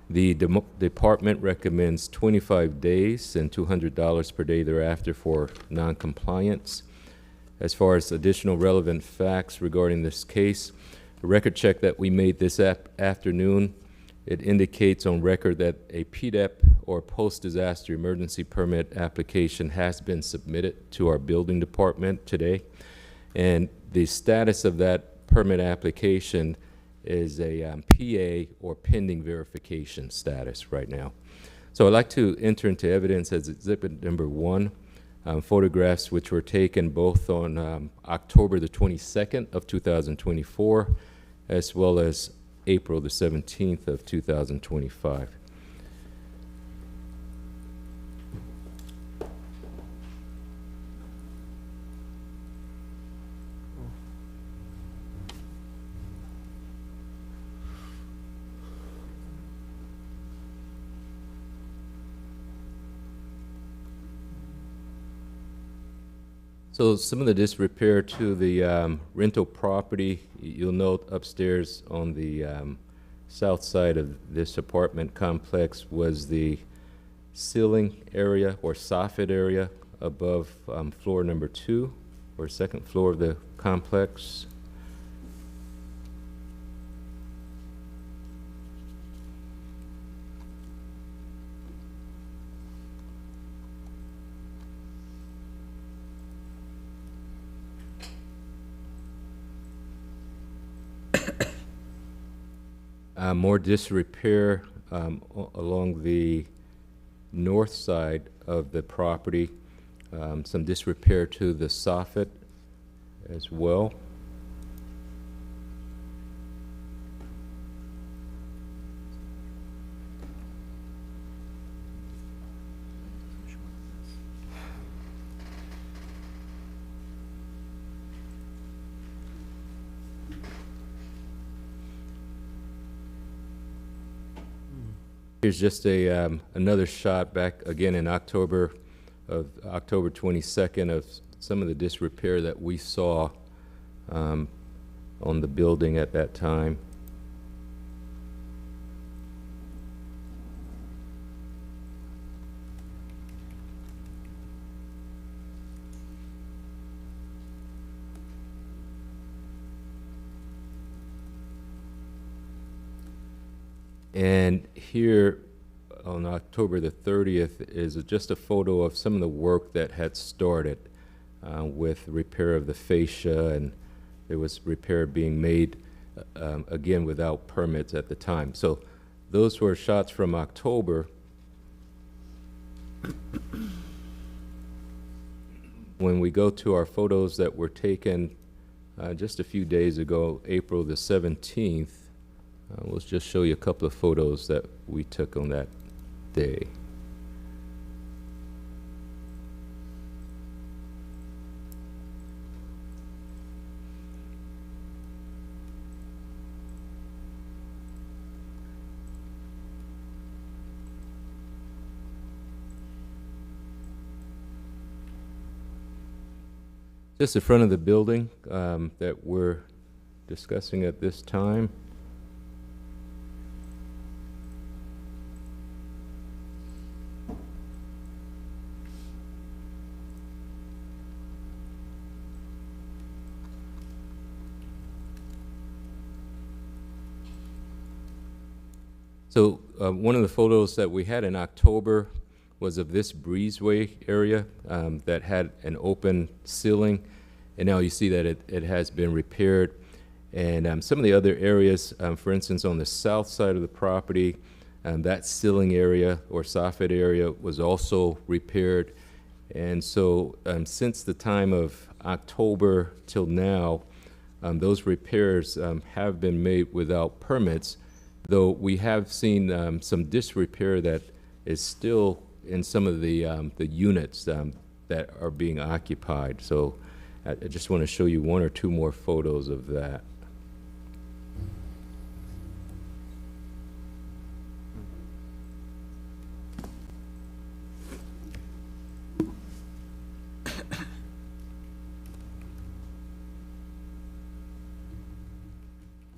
Speaker 7: The department recommends 25 days and $200 per day thereafter for noncompliance. As far as additional relevant facts regarding this case, the record check that we made this afternoon, it indicates on record that a PDEP or post-disaster emergency permit application has been submitted to our building department today. And the status of that permit application is a PA or pending verification status right now. So I'd like to enter into evidence as exhibit number 1, photographs which were taken both on October the 22nd of 2024 as well as April the 17th of 2025. So some of the disrepair to the rental property, you'll note upstairs on the south side of this apartment complex was the ceiling area or soffit area above floor number 2, or second floor of the complex. More disrepair along the north side of the property. Some disrepair to the soffit as well. Here's just a another shot back again in October 22nd of some of the disrepair that we saw on the building at that time. And here on October the 30th is just a photo of some of the work that had started with repair of the fascia, and there was repair being made again without permits at the time. So those were shots from October. When we go to our photos that were taken just a few days ago, April the 17th, we'll just show you a couple of photos that we took on that day. Just the front of the building that we're discussing at this time. So one of the photos that we had in October was of this breezeway area that had an open ceiling, and now you see that it has been repaired. And some of the other areas, for instance, on the south side of the property, that ceiling area or soffit area was also repaired. And so since the time of October till now, those repairs have been made without permits, though we have seen some disrepair that is still in some of the units that are being occupied. So I just want to show you one or two more photos of that.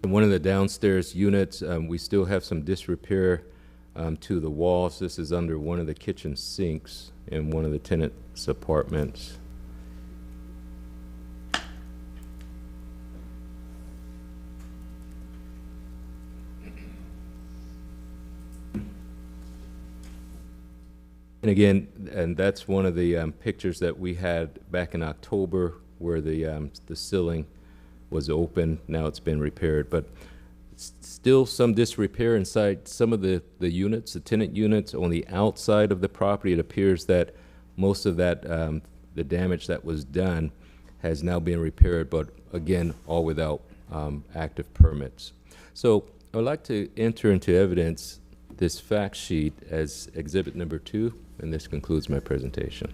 Speaker 7: In one of the downstairs units, we still have some disrepair to the walls. This is under one of the kitchen sinks in one of the tenants' apartments. And again, and that's one of the pictures that we had back in October where the ceiling was open. Now it's been repaired, but still some disrepair inside some of the units, the tenant units on the outside of the property. It appears that most of that, the damage that was done has now been repaired, but again, all without active permits. So I'd like to enter into evidence this fact sheet as exhibit number 2, and this concludes my presentation.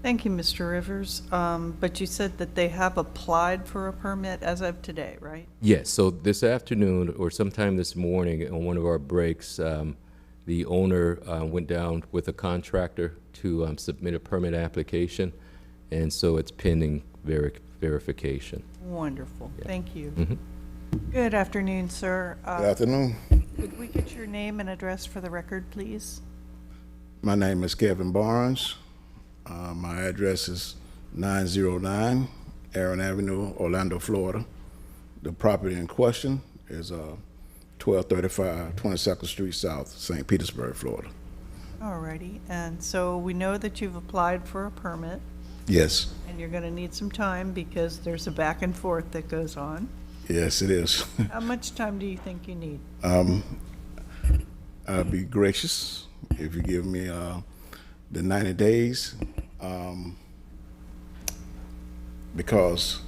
Speaker 2: Thank you, Mr. Rivers. But you said that they have applied for a permit as of today, right?
Speaker 7: Yes, so this afternoon or sometime this morning on one of our breaks, the owner went down with a contractor to submit a permit application, and so it's pending verification.
Speaker 2: Wonderful.
Speaker 7: Yeah.
Speaker 2: Thank you.
Speaker 7: Mhm.
Speaker 2: Good afternoon, sir.
Speaker 21: Good afternoon.
Speaker 2: Could we get your name and address for the record, please?
Speaker 21: My name is Kevin Barnes. My address is 909 Aaron Avenue, Orlando, Florida. The property in question is 1235 22nd Street South, St. Petersburg, Florida.
Speaker 2: Alrighty, and so we know that you've applied for a permit,
Speaker 21: Yes,
Speaker 2: and you're gonna need some time because there's a back and forth that goes on.
Speaker 21: yes, it is.
Speaker 2: How much time do you think you need?
Speaker 21: I'll be gracious if you give me the 90 days, because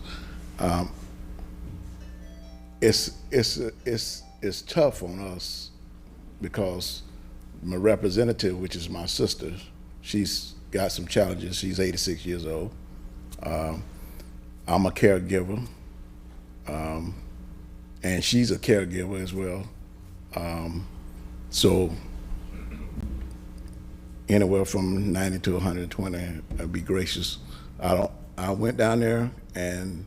Speaker 21: it's tough on us because my representative, which is my sister, she's got some challenges. She's 86 years old. I'm a caregiver, and she's a caregiver as well. So anywhere from 90 to 120, I'd be gracious. I went down there, and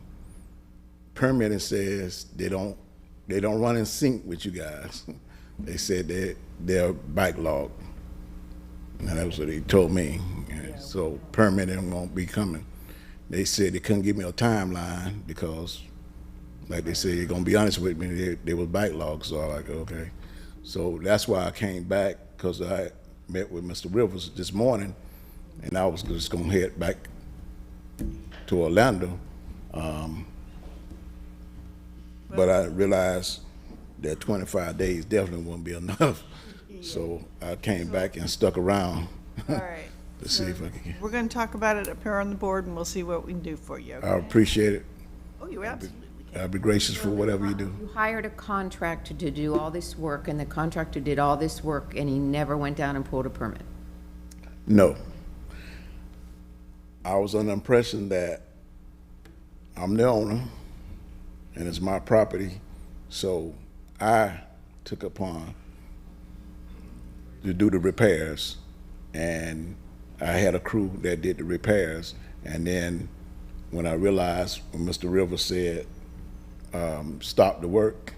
Speaker 21: permitting says they don't run in sync with you guys. They said they're backlogged, and that was what they told me. And so permitting won't be coming. They said they couldn't give me a timeline because, like they said, you're gonna be honest with me, they were backlogged. So I like, okay. So that's why I came back, because I met with Mr. Rivers this morning, and I was just gonna head back to Orlando. But I realized that 25 days definitely wouldn't be enough. So I came back and stuck around
Speaker 2: All right.
Speaker 21: to see if I could get.
Speaker 2: We're gonna talk about it up here on the board, and we'll see what we can do for you, okay?
Speaker 21: I appreciate it.
Speaker 2: Oh, you absolutely can.
Speaker 21: I'll be gracious for whatever you do.
Speaker 11: You hired a contractor to do all this work, and the contractor did all this work, and he never went down and pulled a permit.
Speaker 21: No. I was under the impression that I'm the owner and it's my property, so I took upon to do the repairs, and I had a crew that did the repairs. And then when I realized, when Mr. Rivers said, stop the work,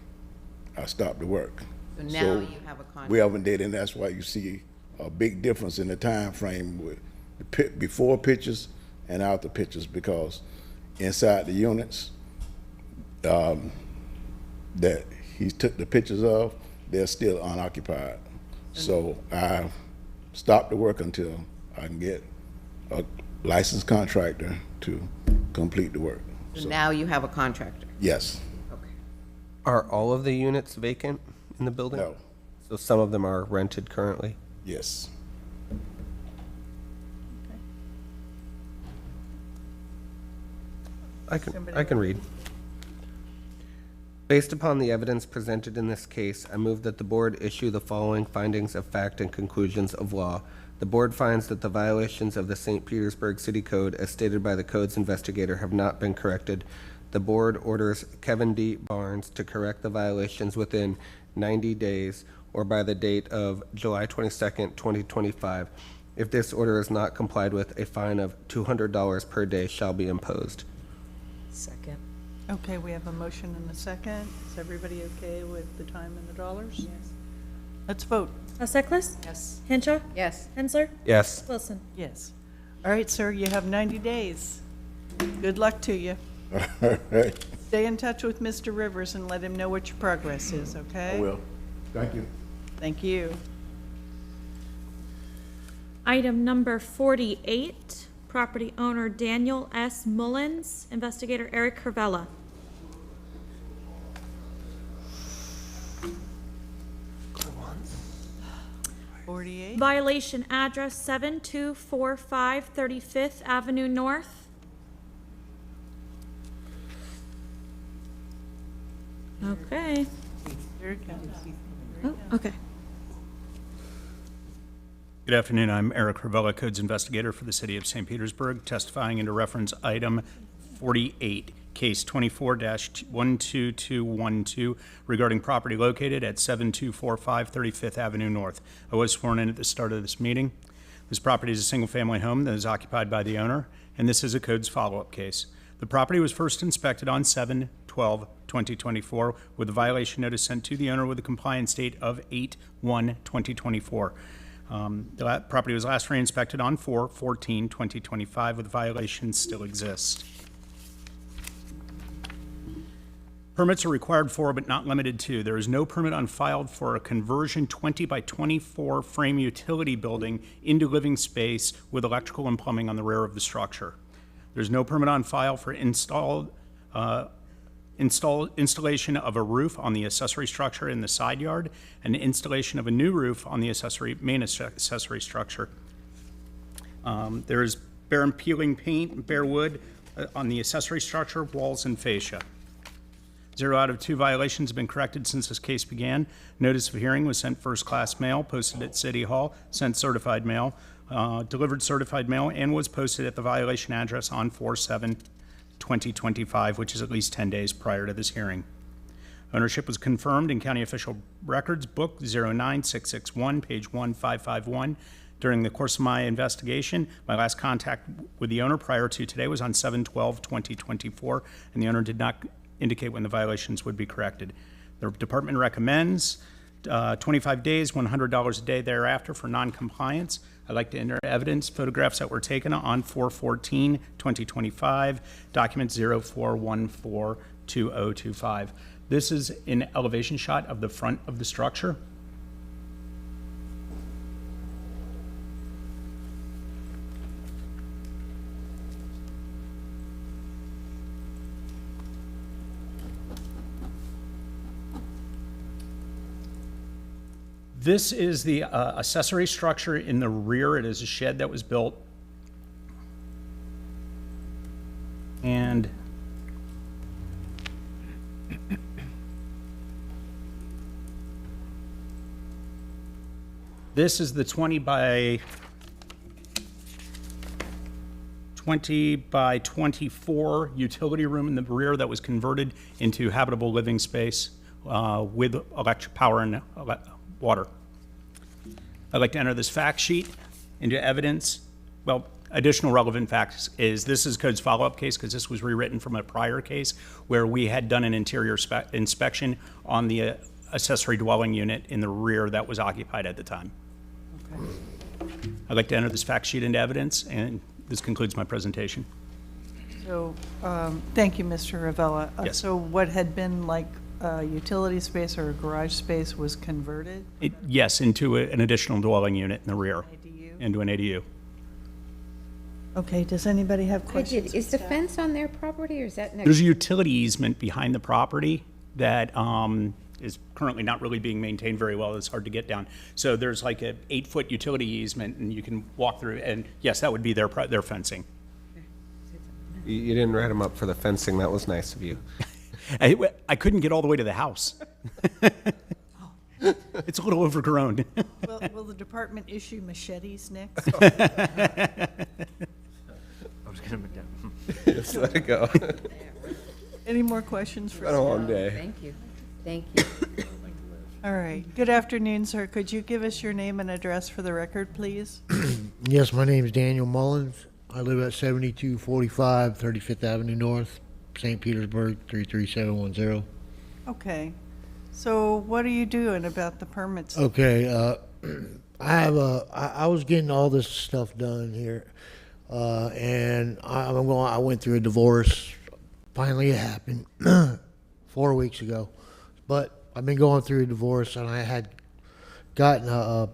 Speaker 21: I stopped the work.
Speaker 11: So now you have a contract.
Speaker 21: We haven't did, and that's why you see a big difference in the time frame with the before pictures and after pictures, because inside the units that he took the pictures of, they're still unoccupied. So I stopped the work until I can get a licensed contractor to complete the work.
Speaker 11: So now you have a contractor.
Speaker 21: Yes.
Speaker 11: Okay.
Speaker 4: Are all of the units vacant in the building?
Speaker 21: No.
Speaker 4: So some of them are rented currently?
Speaker 21: Yes.
Speaker 4: I can read. Based upon the evidence presented in this case, I move that the board issue the following findings of fact and conclusions of law. The board finds that the violations of the St. Petersburg City Code, as stated by the code's investigator, have not been corrected. The board orders Kevin D. Barnes to correct the violations within 90 days or by the date of July 22nd, 2025. If this order is not complied with, a fine of $200 per day shall be imposed.
Speaker 8: Second.
Speaker 2: Okay, we have a motion and a second. Is everybody okay with the time and the dollars? Yes. Let's vote.
Speaker 20: Seklis?
Speaker 8: Yes.
Speaker 20: Hinshaw?
Speaker 11: Yes.
Speaker 20: Hensler?
Speaker 4: Yes.
Speaker 20: Wilson?
Speaker 2: Yes. All right, sir, you have 90 days. Good luck to you.
Speaker 21: All right.
Speaker 2: Stay in touch with Mr. Rivers and let him know what your progress is, okay?
Speaker 21: I will. Thank you.
Speaker 2: Thank you.
Speaker 20: Item number 48, property owner Daniel S. Mullins, investigator Eric Curvella. Violation address 7245 35th Avenue North. Okay.
Speaker 2: Here it comes.
Speaker 20: Oh, okay.
Speaker 14: Good afternoon. I'm Eric Ravella, Codes Investigator for the City of St. Petersburg, testifying into reference item 48, case 24-12212, regarding property located at 7245 35th Avenue North. I was sworn in at the start of this meeting. This property is a single-family home that is occupied by the owner, and this is a codes follow-up case. The property was first inspected on 7/12/2024 with a violation notice sent to the owner with a compliance date of 8/1/2024. The property was last re-inspected on 4/14/2025, with violations still exist. Permits are required for, but not limited to. There is no permit on file for a conversion 20 by 24 frame utility building into living space with electrical and plumbing on the rear of the structure. There's no permit on file for installation of a roof on the accessory structure in the side yard, and installation of a new roof on the main accessory structure. There is bare and peeling paint and bare wood on the accessory structure, walls, and fascia. 0 out of 2 violations have been corrected since this case began. Notice of hearing was sent first-class mail, posted at City Hall, sent certified mail, delivered certified mail, and was posted at the violation address on 4/7/2025, which is at least 10 days prior to this hearing. Ownership was confirmed in County Official Records, Book 09661, page 1551. During the course of my investigation, my last contact with the owner prior to today was on 7/12/2024, and the owner did not indicate when the violations would be corrected. The department recommends 25 days, $100 a day thereafter for non-compliance. I'd like to enter evidence photographs that were taken on 4/14/2025, document 04142025. This is an elevation shot of the front of the structure. This is the accessory structure in the rear. It is a shed that was built. And this is the 20 by 24 utility room in the rear that was converted into habitable living space with electric power and water. I'd like to enter this fact sheet into evidence. Well, additional relevant facts is this is code's follow-up case because this was rewritten from a prior case where we had done an interior inspection on the accessory dwelling unit in the rear that was occupied at the time.
Speaker 2: Okay.
Speaker 14: I'd like to enter this fact sheet into evidence, and this concludes my presentation.
Speaker 2: So, thank you, Mr. Ravella.
Speaker 14: Yes.
Speaker 2: So what had been like a utility space or a garage space was converted?
Speaker 14: Yes, into an additional dwelling unit in the rear. Into an ADU.
Speaker 2: Okay, does anybody have questions?
Speaker 11: Is the fence on their property, or is that next?
Speaker 14: There's a utility easement behind the property that is currently not really being maintained very well. It's hard to get down. So there's like a 8-foot utility easement, and you can walk through. And yes, that would be their fencing.
Speaker 4: You didn't write them up for the fencing. That was nice of you.
Speaker 14: I couldn't get all the way to the house. It's a little overgrown.
Speaker 2: Will the department issue machetes next?
Speaker 12: I was gonna make that.
Speaker 4: Just let it go.
Speaker 2: Any more questions for
Speaker 4: It's been a long
Speaker 2: staff?
Speaker 4: day.
Speaker 11: Thank you. Thank you.
Speaker 2: All right. Good afternoon, sir. Could you give us your name and address for the record, please?
Speaker 13: Yes, my name is Daniel Mullins. I live at 7245 35th Avenue North, St. Petersburg, 33710.
Speaker 2: Okay. So what are you doing about the permits?
Speaker 13: Okay, I was getting all this stuff done here, and I went through a divorce. Finally, it happened 4 weeks ago, but I've been going through a divorce, and I had gotten a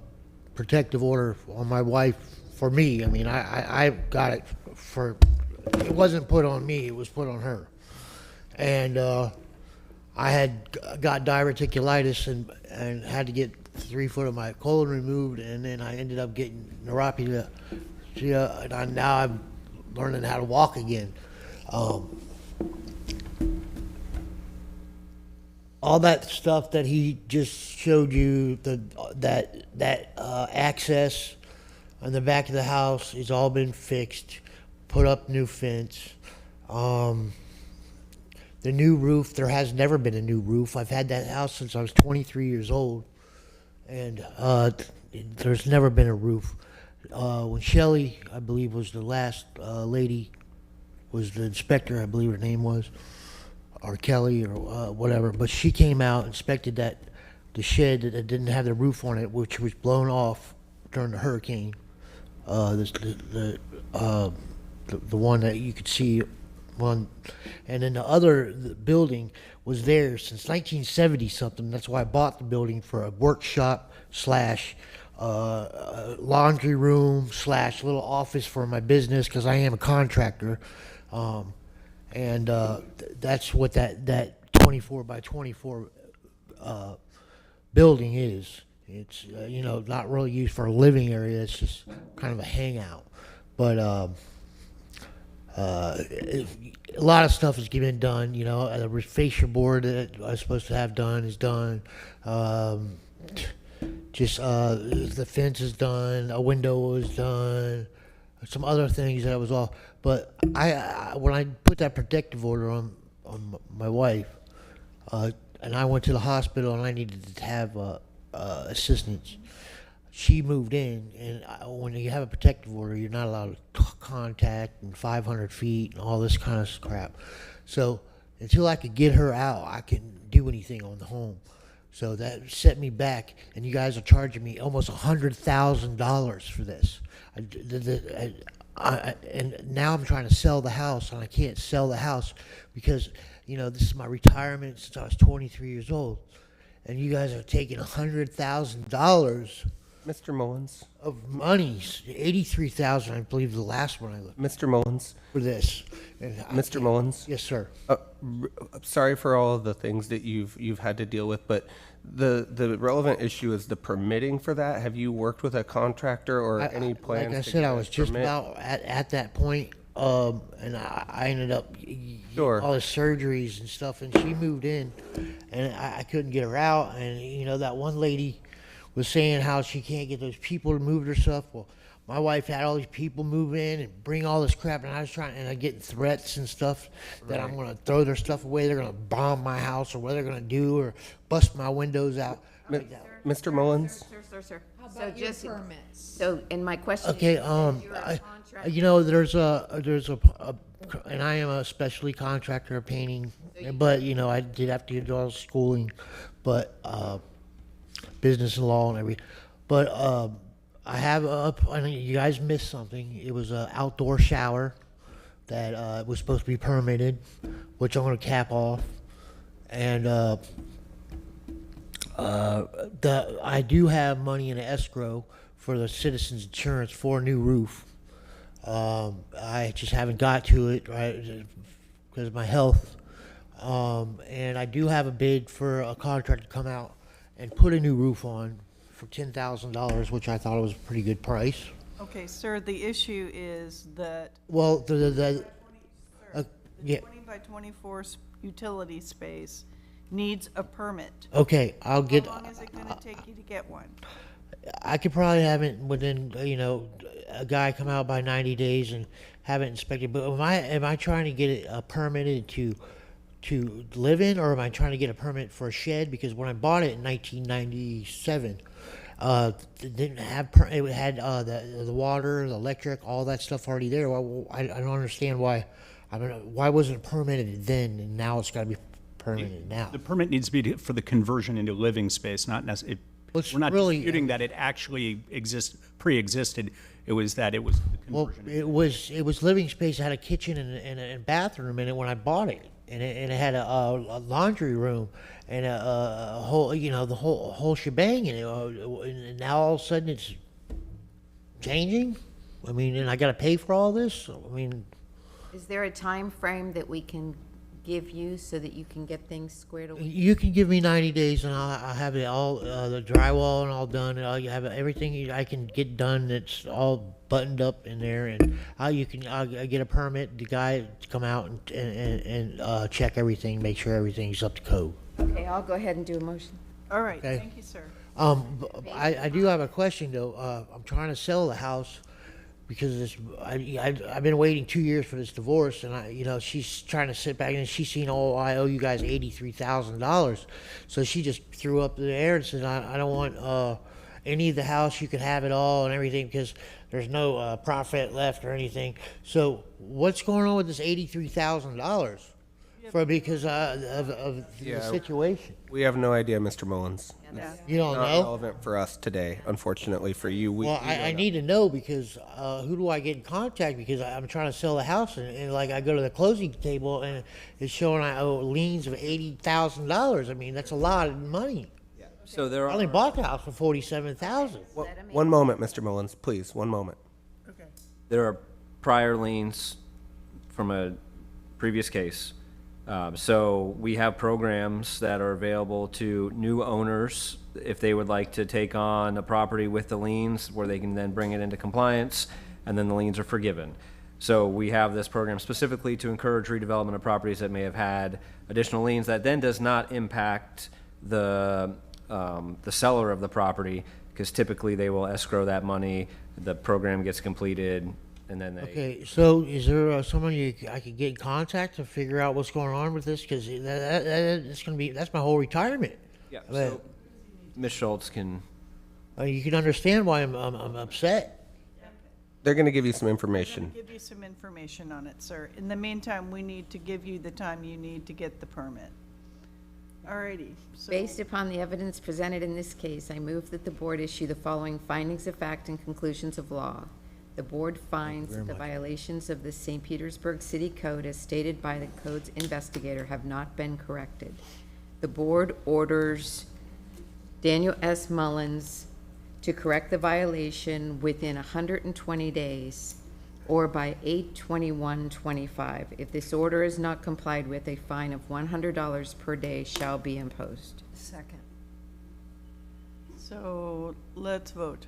Speaker 13: protective order on my wife for me. I mean, I got it for. It wasn't put on me; it was put on her, and I had got diverticulitis and had to get 3 foot of my colon removed, and then I ended up getting neuropathy. And now I'm learning how to walk again. All that stuff that he just showed you, that access on the back of the house has all been fixed, put up new fence. The new roof, there has never been a new roof. I've had that house since I was 23 years old, and there's never been a roof. When Shelley, I believe, was the last lady, was the inspector, I believe her name was, or Kelly, or whatever, but she came out, inspected the shed that didn't have the roof on it, which was blown off during the hurricane. The one that you could see one, and then the other building was there since 1970 something. That's why I bought the building, for a workshop slash laundry room slash little office for my business, because I am a contractor. That's what that 24 by 24 building is. It's not really used for a living area. It's just kind of a hangout. But a lot of stuff has been done. The fascia board that I was supposed to have done is done. The fence is done. A window was done. Some other things that was all. But when I put that protective order on my wife, and I went to the hospital and I needed to have assistance, she moved in, and when you have a protective order, you're not allowed to contact and 500 feet and all this kind of crap. So until I could get her out, I couldn't do anything on the home. So that set me back, and you guys are charging me almost $100,000 for this. And now I'm trying to sell the house, and I can't sell the house because, this is my retirement since I was 23 years old. And you guys are taking $100,000
Speaker 4: Mr. Mullins.
Speaker 13: of monies, $83,000, I believe, the last one I looked
Speaker 4: Mr. Mullins.
Speaker 13: for this. And
Speaker 4: Mr. Mullins.
Speaker 13: Yes, sir.
Speaker 4: Sorry for all of the things that you've had to deal with, but the relevant issue is the permitting for that. Have you worked with a contractor or any plans?
Speaker 13: Like I
Speaker 4: to
Speaker 13: said,
Speaker 4: get
Speaker 13: I
Speaker 4: a
Speaker 13: was just
Speaker 4: permit?
Speaker 13: about at that point, and I ended up
Speaker 4: Sure.
Speaker 13: all the surgeries and stuff, and she moved in, and I couldn't get her out, and that one lady was saying how she can't get those people to move their stuff. Well, my wife had all these people move in and bring all this crap, and I was trying, and I'm getting threats and stuff that I'm going to throw their stuff away, they're going to bomb my house, or what they're going to do, or bust my windows out.
Speaker 4: Mr. Mullins.
Speaker 11: Sir.
Speaker 8: How
Speaker 11: So
Speaker 8: about your
Speaker 11: just-
Speaker 8: permits?
Speaker 11: So, and my question is,
Speaker 13: Okay,
Speaker 11: you're a contractor.
Speaker 13: there's a, and I am a specialty contractor of painting, but, I did have to do all the schooling, but, business and law and everything. But, I have I think you guys missed something. It was an outdoor shower that, was supposed to be permitted, which I'm gonna cap off. And, I do have money in escrow for the citizens insurance for a new roof. I just haven't got to it, right, because of my health. And I do have a bid for a contractor to come out and put a new roof on for $10,000, which I thought was a pretty good price.
Speaker 2: Okay, sir, the issue is that
Speaker 13: Well, yeah,
Speaker 2: 20 by 24 utility space needs a permit.
Speaker 13: okay, I'll get.
Speaker 2: How long is it gonna take you to get one?
Speaker 13: I could probably have it within, a guy come out by 90 days and have it inspected. But am I trying to get it permitted to live in, or am I trying to get a permit for a shed? Because when I bought it in 1997, it didn't have it had the water, the electric, all that stuff already there. Well, I don't understand why. Why wasn't it permitted then, and now it's got to be permitted now?
Speaker 14: The permit needs to be for the conversion into living space, not necessarily. We're not disputing that it actually pre-existed. It was that it was the conversion.
Speaker 13: Well, it was living space. It had a kitchen and a bathroom in it when I bought it, and it had a laundry room and a whole, the whole shebang in it. And now all of a sudden it's changing. I mean, and I got to pay for all this. I mean,
Speaker 11: Is there a time frame that we can give you so that you can get things squared away?
Speaker 13: you can give me 90 days, and I'll have it all, the drywall and all done, and I'll have everything I can get done that's all buttoned up in there, and I'll get a permit, the guy to come out and check everything, make sure everything's up to code.
Speaker 11: Okay, I'll go ahead and do a motion.
Speaker 2: All right,
Speaker 13: Okay.
Speaker 2: thank you, sir.
Speaker 13: I do have a question though. I'm trying to sell the house because I've been waiting 2 years for this divorce, and she's trying to sit back and she's seen, I owe you guys $83,000, so she just threw up in the air and said, I don't want any of the house. You can have it all and everything because there's no profit left or anything. So what's going on with this $83,000? because of the
Speaker 4: Yeah.
Speaker 13: situation.
Speaker 4: We have no idea, Mr. Mullins.
Speaker 2: Yeah.
Speaker 13: You don't
Speaker 4: Not
Speaker 13: know?
Speaker 4: relevant for us today, unfortunately for you.
Speaker 13: Well, I need to know because who do I get in contact? Because I'm trying to sell the house, and like I go to the closing table, and it's showing I owe liens of $80,000. I mean, that's a lot of money.
Speaker 12: So there
Speaker 13: I only
Speaker 12: are,
Speaker 13: bought the house for $47,000.
Speaker 4: One moment, Mr. Mullins, please, one moment.
Speaker 12: there are prior liens from a previous case. So we have programs that are available to new owners if they would like to take on a property with the liens, where they can then bring it into compliance, and then the liens are forgiven. So we have this program specifically to encourage redevelopment of properties that may have had additional liens. That then does not impact the seller of the property, because typically they will escrow that money, the program gets completed, and then they.
Speaker 13: Okay, so is there someone I could get in contact to figure out what's going on with this? Because that's my whole retirement.
Speaker 12: Yeah,
Speaker 13: I mean,
Speaker 12: so Ms. Schultz can.
Speaker 13: you can understand why I'm upset.
Speaker 4: They're going to give you some
Speaker 2: We're
Speaker 4: information.
Speaker 2: gonna give you some information on it, sir. In the meantime, we need to give you the time you need to get the permit. Alrighty, so.
Speaker 11: Based upon the evidence presented in this case, I move that the board issue the following findings of fact and conclusions of law. The board finds that the violations of the St. Petersburg City Code as stated by the code's investigator have not been corrected. The board orders Daniel S. Mullins to correct the violation within 120 days or by 8/21/25. If this order is not complied with, a fine of $100 per day shall be imposed.
Speaker 8: Second.
Speaker 2: So let's vote.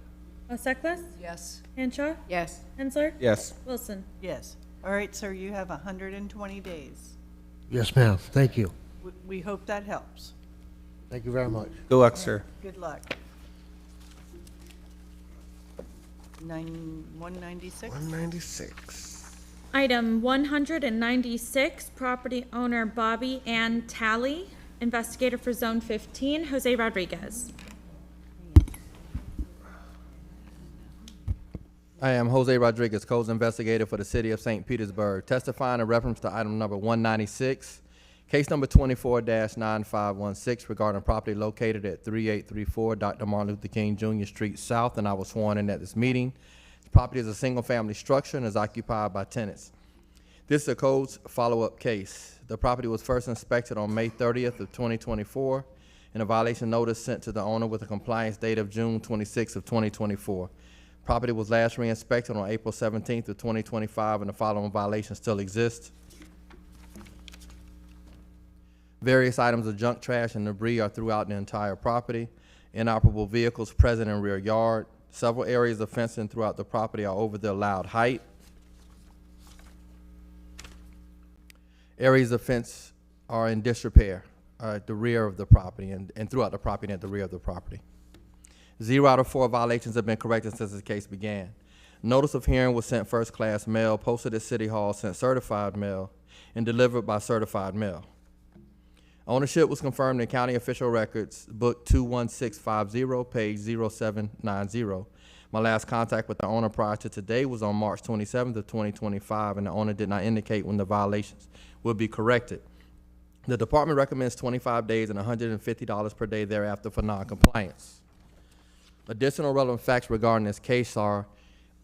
Speaker 20: Seckless?
Speaker 8: Yes.
Speaker 20: Henshaw?
Speaker 11: Yes.
Speaker 20: Hensler?
Speaker 4: Yes.
Speaker 20: Wilson?
Speaker 2: Yes. All right, sir, you have 120 days.
Speaker 13: Yes, ma'am. Thank you.
Speaker 2: We hope that helps.
Speaker 13: Thank you very much.
Speaker 4: Good luck, sir.
Speaker 2: Good luck. 196?
Speaker 4: 196.
Speaker 20: Item 196, property owner Bobby Ann Talley, investigator for Zone 15, Jose Rodriguez.
Speaker 5: I am Jose Rodriguez, codes investigator for the city of St. Petersburg, testifying in reference to item number 196, case number 24-9516 regarding property located at 3834 Dr. Martin Luther King Jr. Street South, and I was sworn in at this meeting. The property is a single-family structure and is occupied by tenants. This is a codes follow-up case. The property was first inspected on May 30th of 2024, and a violation notice sent to the owner with a compliance date of June 26th of 2024. Property was last re-inspected on April 17th of 2025, and the following violations still exist. Various items of junk, trash, and debris are throughout the entire property. Inoperable vehicles present in rear yard. Several areas of fencing throughout the property are over the allowed height. Areas of fence are in disrepair at the rear of the property and throughout the property and at the rear of the property. 0 out of 4 violations have been corrected since this case began. Notice of hearing was sent first-class mail, posted at City Hall, sent certified mail, and delivered by certified mail. Ownership was confirmed in county official records, book 21650, page 0790. My last contact with the owner prior to today was on March 27th of 2025, and the owner did not indicate when the violations would be corrected. The department recommends 25 days and $150 per day thereafter for non-compliance. Additional relevant facts regarding this case are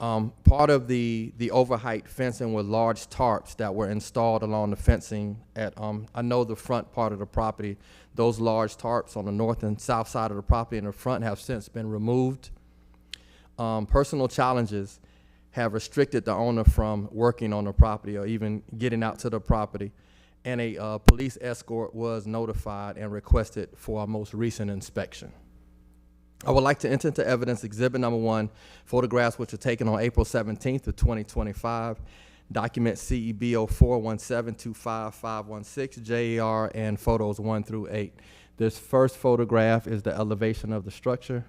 Speaker 5: part of the overheight fencing with large tarps that were installed along the fencing at, I know the front part of the property. Those large tarps on the north and south side of the property in the front have since been removed. Personal challenges have restricted the owner from working on the property or even getting out to the property. And a police escort was notified and requested for our most recent inspection. I would like to enter into evidence exhibit number 1, photographs which were taken on April 17th of 2025, document CEB 0417255516, JER, and photos 1 through 8. This first photograph is the elevation of the structure.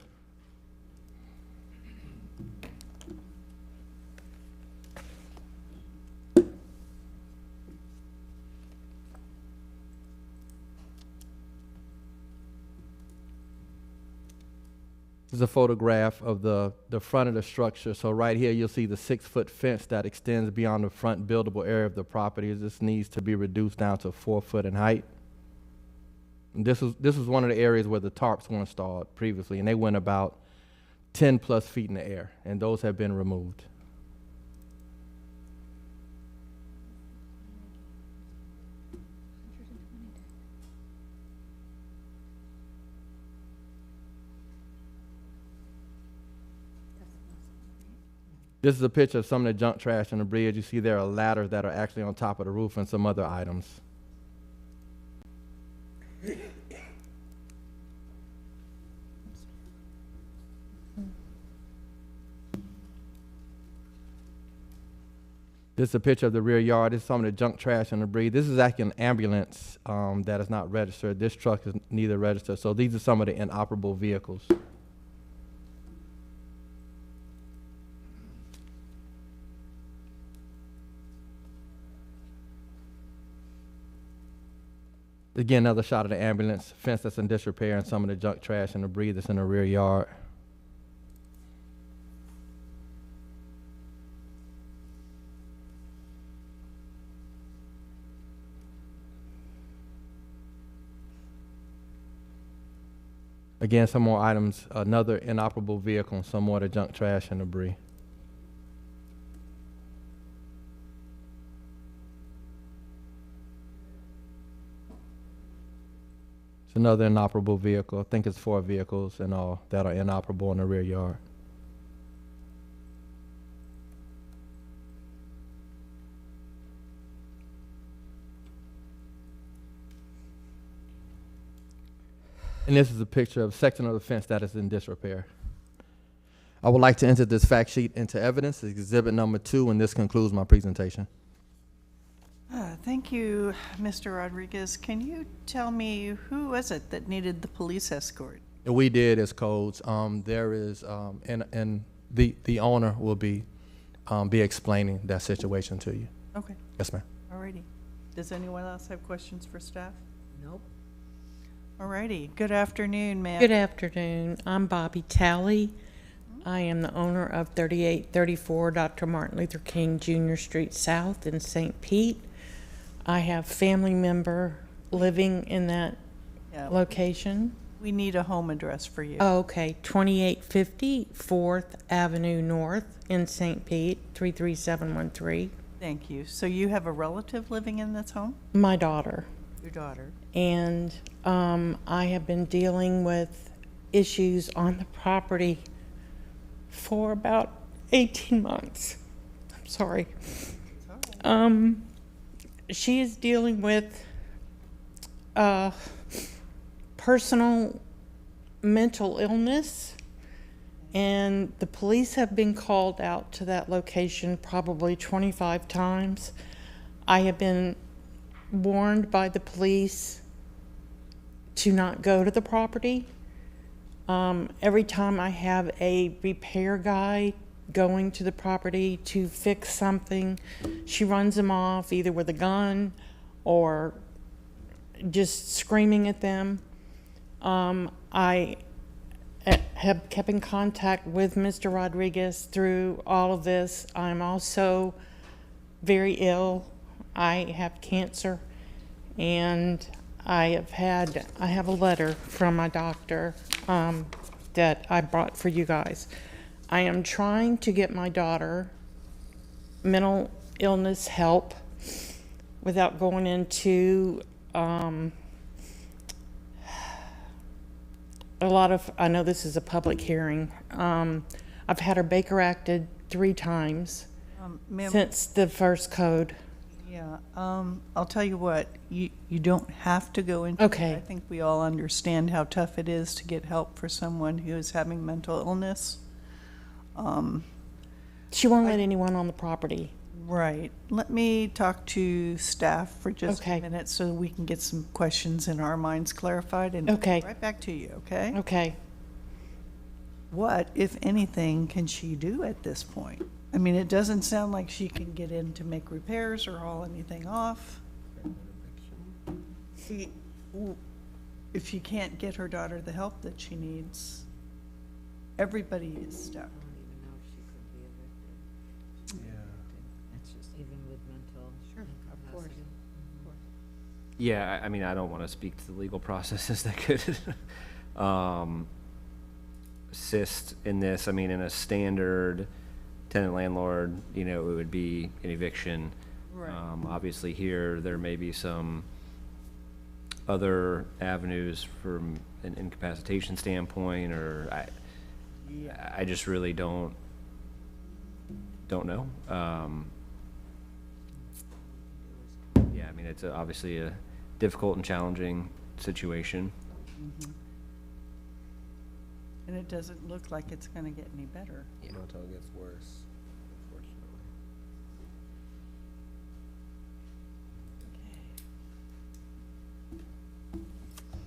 Speaker 5: This is a photograph of the front of the structure. So right here, you'll see the 6-foot fence that extends beyond the front buildable area of the property. This needs to be reduced down to 4 foot in height. And this was one of the areas where the tarps were installed previously, and they went about 10 plus feet in the air, and those have been removed. This is a picture of some of the junk trash on the bridge. You see there are ladders that are actually on top of the roof and some other items. This is a picture of the rear yard. This is some of the junk trash on the bridge. This is actually an ambulance that is not registered. This truck is neither registered. So these are some of the inoperable vehicles. Again, another shot of the ambulance, fence that's in disrepair, and some of the junk trash and debris that's in the rear yard. Again, some more items, another inoperable vehicle, and some more of the junk trash and debris. It's another inoperable vehicle. I think it's 4 vehicles and all that are inoperable in the rear yard. And this is a picture of a section of the fence that is in disrepair. I would like to enter this fact sheet into evidence, exhibit number 2, and this concludes my presentation.
Speaker 2: Thank you, Mr. Rodriguez. Can you tell me who was it that needed the police escort?
Speaker 5: And we did as codes. There is, and the owner will be explaining that situation to you.
Speaker 2: Okay.
Speaker 5: Yes, ma'am.
Speaker 2: Alrighty. Does anyone else have questions for staff?
Speaker 11: Nope.
Speaker 2: Alrighty. Good afternoon, ma'am.
Speaker 15: Good afternoon. I'm Bobby Talley. I am the owner of 3834 Dr. Martin Luther King Jr. Street South in St. Pete. I have family member living in that location.
Speaker 2: We need a home address for you.
Speaker 15: Oh, okay, 2850 4th Avenue North in St. Pete, 33713.
Speaker 2: Thank you. So you have a relative living in this home?
Speaker 15: My daughter.
Speaker 2: Your daughter.
Speaker 15: And I have been dealing with issues on the property for about 18 months. I'm sorry. She is dealing with personal mental illness, and the police have been called out to that location probably 25 times. I have been warned by the police to not go to the property. Every time I have a repair guy going to the property to fix something, she runs them off either with a gun or just screaming at them. I have kept in contact with Mr. Rodriguez through all of this. I'm also very ill. I have cancer, and I have a letter from my doctor that I brought for you guys. I am trying to get my daughter mental illness help without going into a lot of, I know this is a public hearing. I've had her Baker acted 3 times since the first code.
Speaker 2: Yeah, I'll tell you what, you don't have to go into
Speaker 15: Okay.
Speaker 2: it. I think we all understand how tough it is to get help for someone who is having mental illness.
Speaker 15: She won't let anyone on the property.
Speaker 2: Right. Let me talk to staff for just
Speaker 15: Okay.
Speaker 2: a minute so we can get some questions in our minds clarified and
Speaker 15: Okay.
Speaker 2: right back to you, okay?
Speaker 15: Okay.
Speaker 2: What, if anything, can she do at this point? I mean, it doesn't sound like she can get in to make repairs or haul anything off. If she can't get her daughter the help that she needs, Everybody is stuck.
Speaker 8: Even with mental.
Speaker 11: Sure, of course.
Speaker 12: Yeah, I mean, I don't want to speak to the legal processes that could assist in this. I mean, in a standard tenant landlord, you know, it would be an eviction.
Speaker 2: Right.
Speaker 12: Obviously here, there may be some other avenues from an incapacitation standpoint, or I just really don't know. Yeah, I mean, it's obviously a difficult and challenging situation.
Speaker 2: And it doesn't look like it's gonna get any better.
Speaker 4: Not until it gets worse, unfortunately.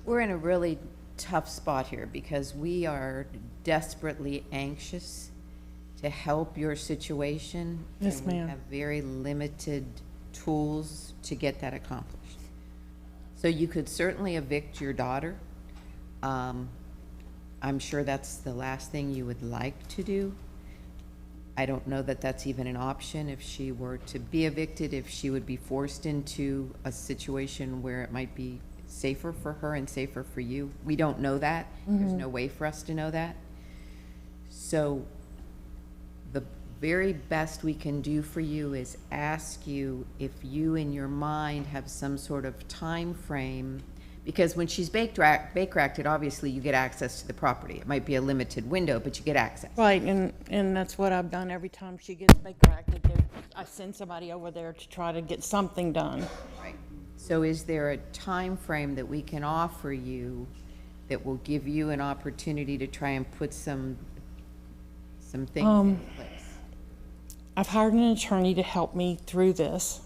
Speaker 11: We're in a really tough spot here because we are desperately anxious to help your situation.
Speaker 15: Yes,
Speaker 11: and we
Speaker 15: ma'am.
Speaker 11: have very limited tools to get that accomplished. So you could certainly evict your daughter. I'm sure that's the last thing you would like to do. I don't know that that's even an option. If she were to be evicted, if she would be forced into a situation where it might be safer for her and safer for you. We don't know that. There's no way for us to know that. So the very best we can do for you is ask you if you in your mind have some sort of time frame, because when she's Baker Acted, obviously you get access to the property. It might be a limited window, but you get access.
Speaker 15: Right, and that's what I've done every time she gets Baker Acted. I send somebody over there to try to get something done.
Speaker 11: Right. So is there a time frame that we can offer you that will give you an opportunity to try and put some things in place?
Speaker 15: I've hired an attorney to help me through this.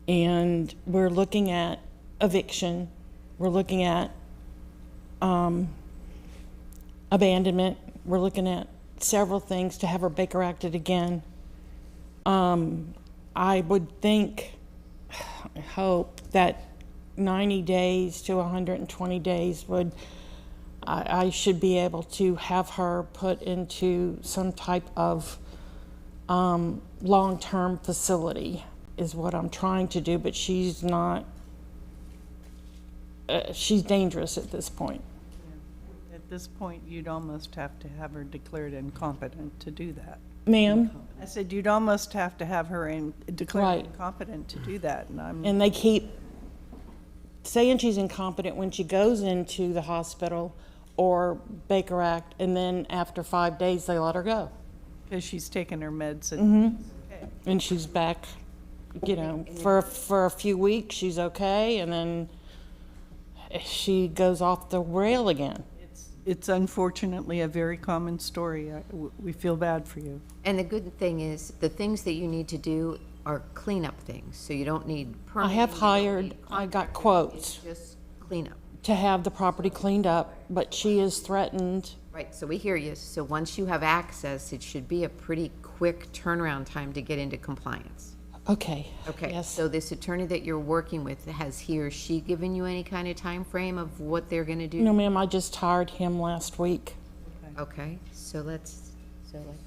Speaker 15: And we're looking at eviction. We're looking at abandonment. We're looking at several things to have her Baker Acted again. I would think, I hope that 90 days to 120 days would, I should be able to have her put into some type of long-term facility is what I'm trying to do, but she's not, she's dangerous at this point.
Speaker 2: At this point, you'd almost have to have her declared incompetent to do that.
Speaker 15: Ma'am?
Speaker 2: I said you'd almost have to have her declared
Speaker 15: Right.
Speaker 2: incompetent to do that, and
Speaker 15: And they keep saying she's incompetent when she goes into the hospital or Baker Act, and then after 5 days, they let her go.
Speaker 2: because she's taken her meds and. Okay.
Speaker 15: And she's back, you know, for a few weeks, she's okay, and then she goes off the rail again.
Speaker 2: It's unfortunately a very common story. We feel bad for you.
Speaker 11: And the good thing is, the things that you need to do are cleanup things, so you don't need
Speaker 15: I
Speaker 11: permitting.
Speaker 15: have
Speaker 11: you don't
Speaker 15: hired,
Speaker 11: need
Speaker 15: I got
Speaker 11: contractors.
Speaker 15: quotes
Speaker 11: It's just cleanup.
Speaker 15: to have the property cleaned up, but she is threatened.
Speaker 11: Right, so we hear you. So once you have access, it should be a pretty quick turnaround time to get into compliance.
Speaker 15: Okay.
Speaker 11: Okay,
Speaker 15: Yes.
Speaker 11: so this attorney that you're working with, has he or she given you any kind of time frame of what they're gonna do?
Speaker 15: No, ma'am, I just hired him last week.
Speaker 11: Okay, so like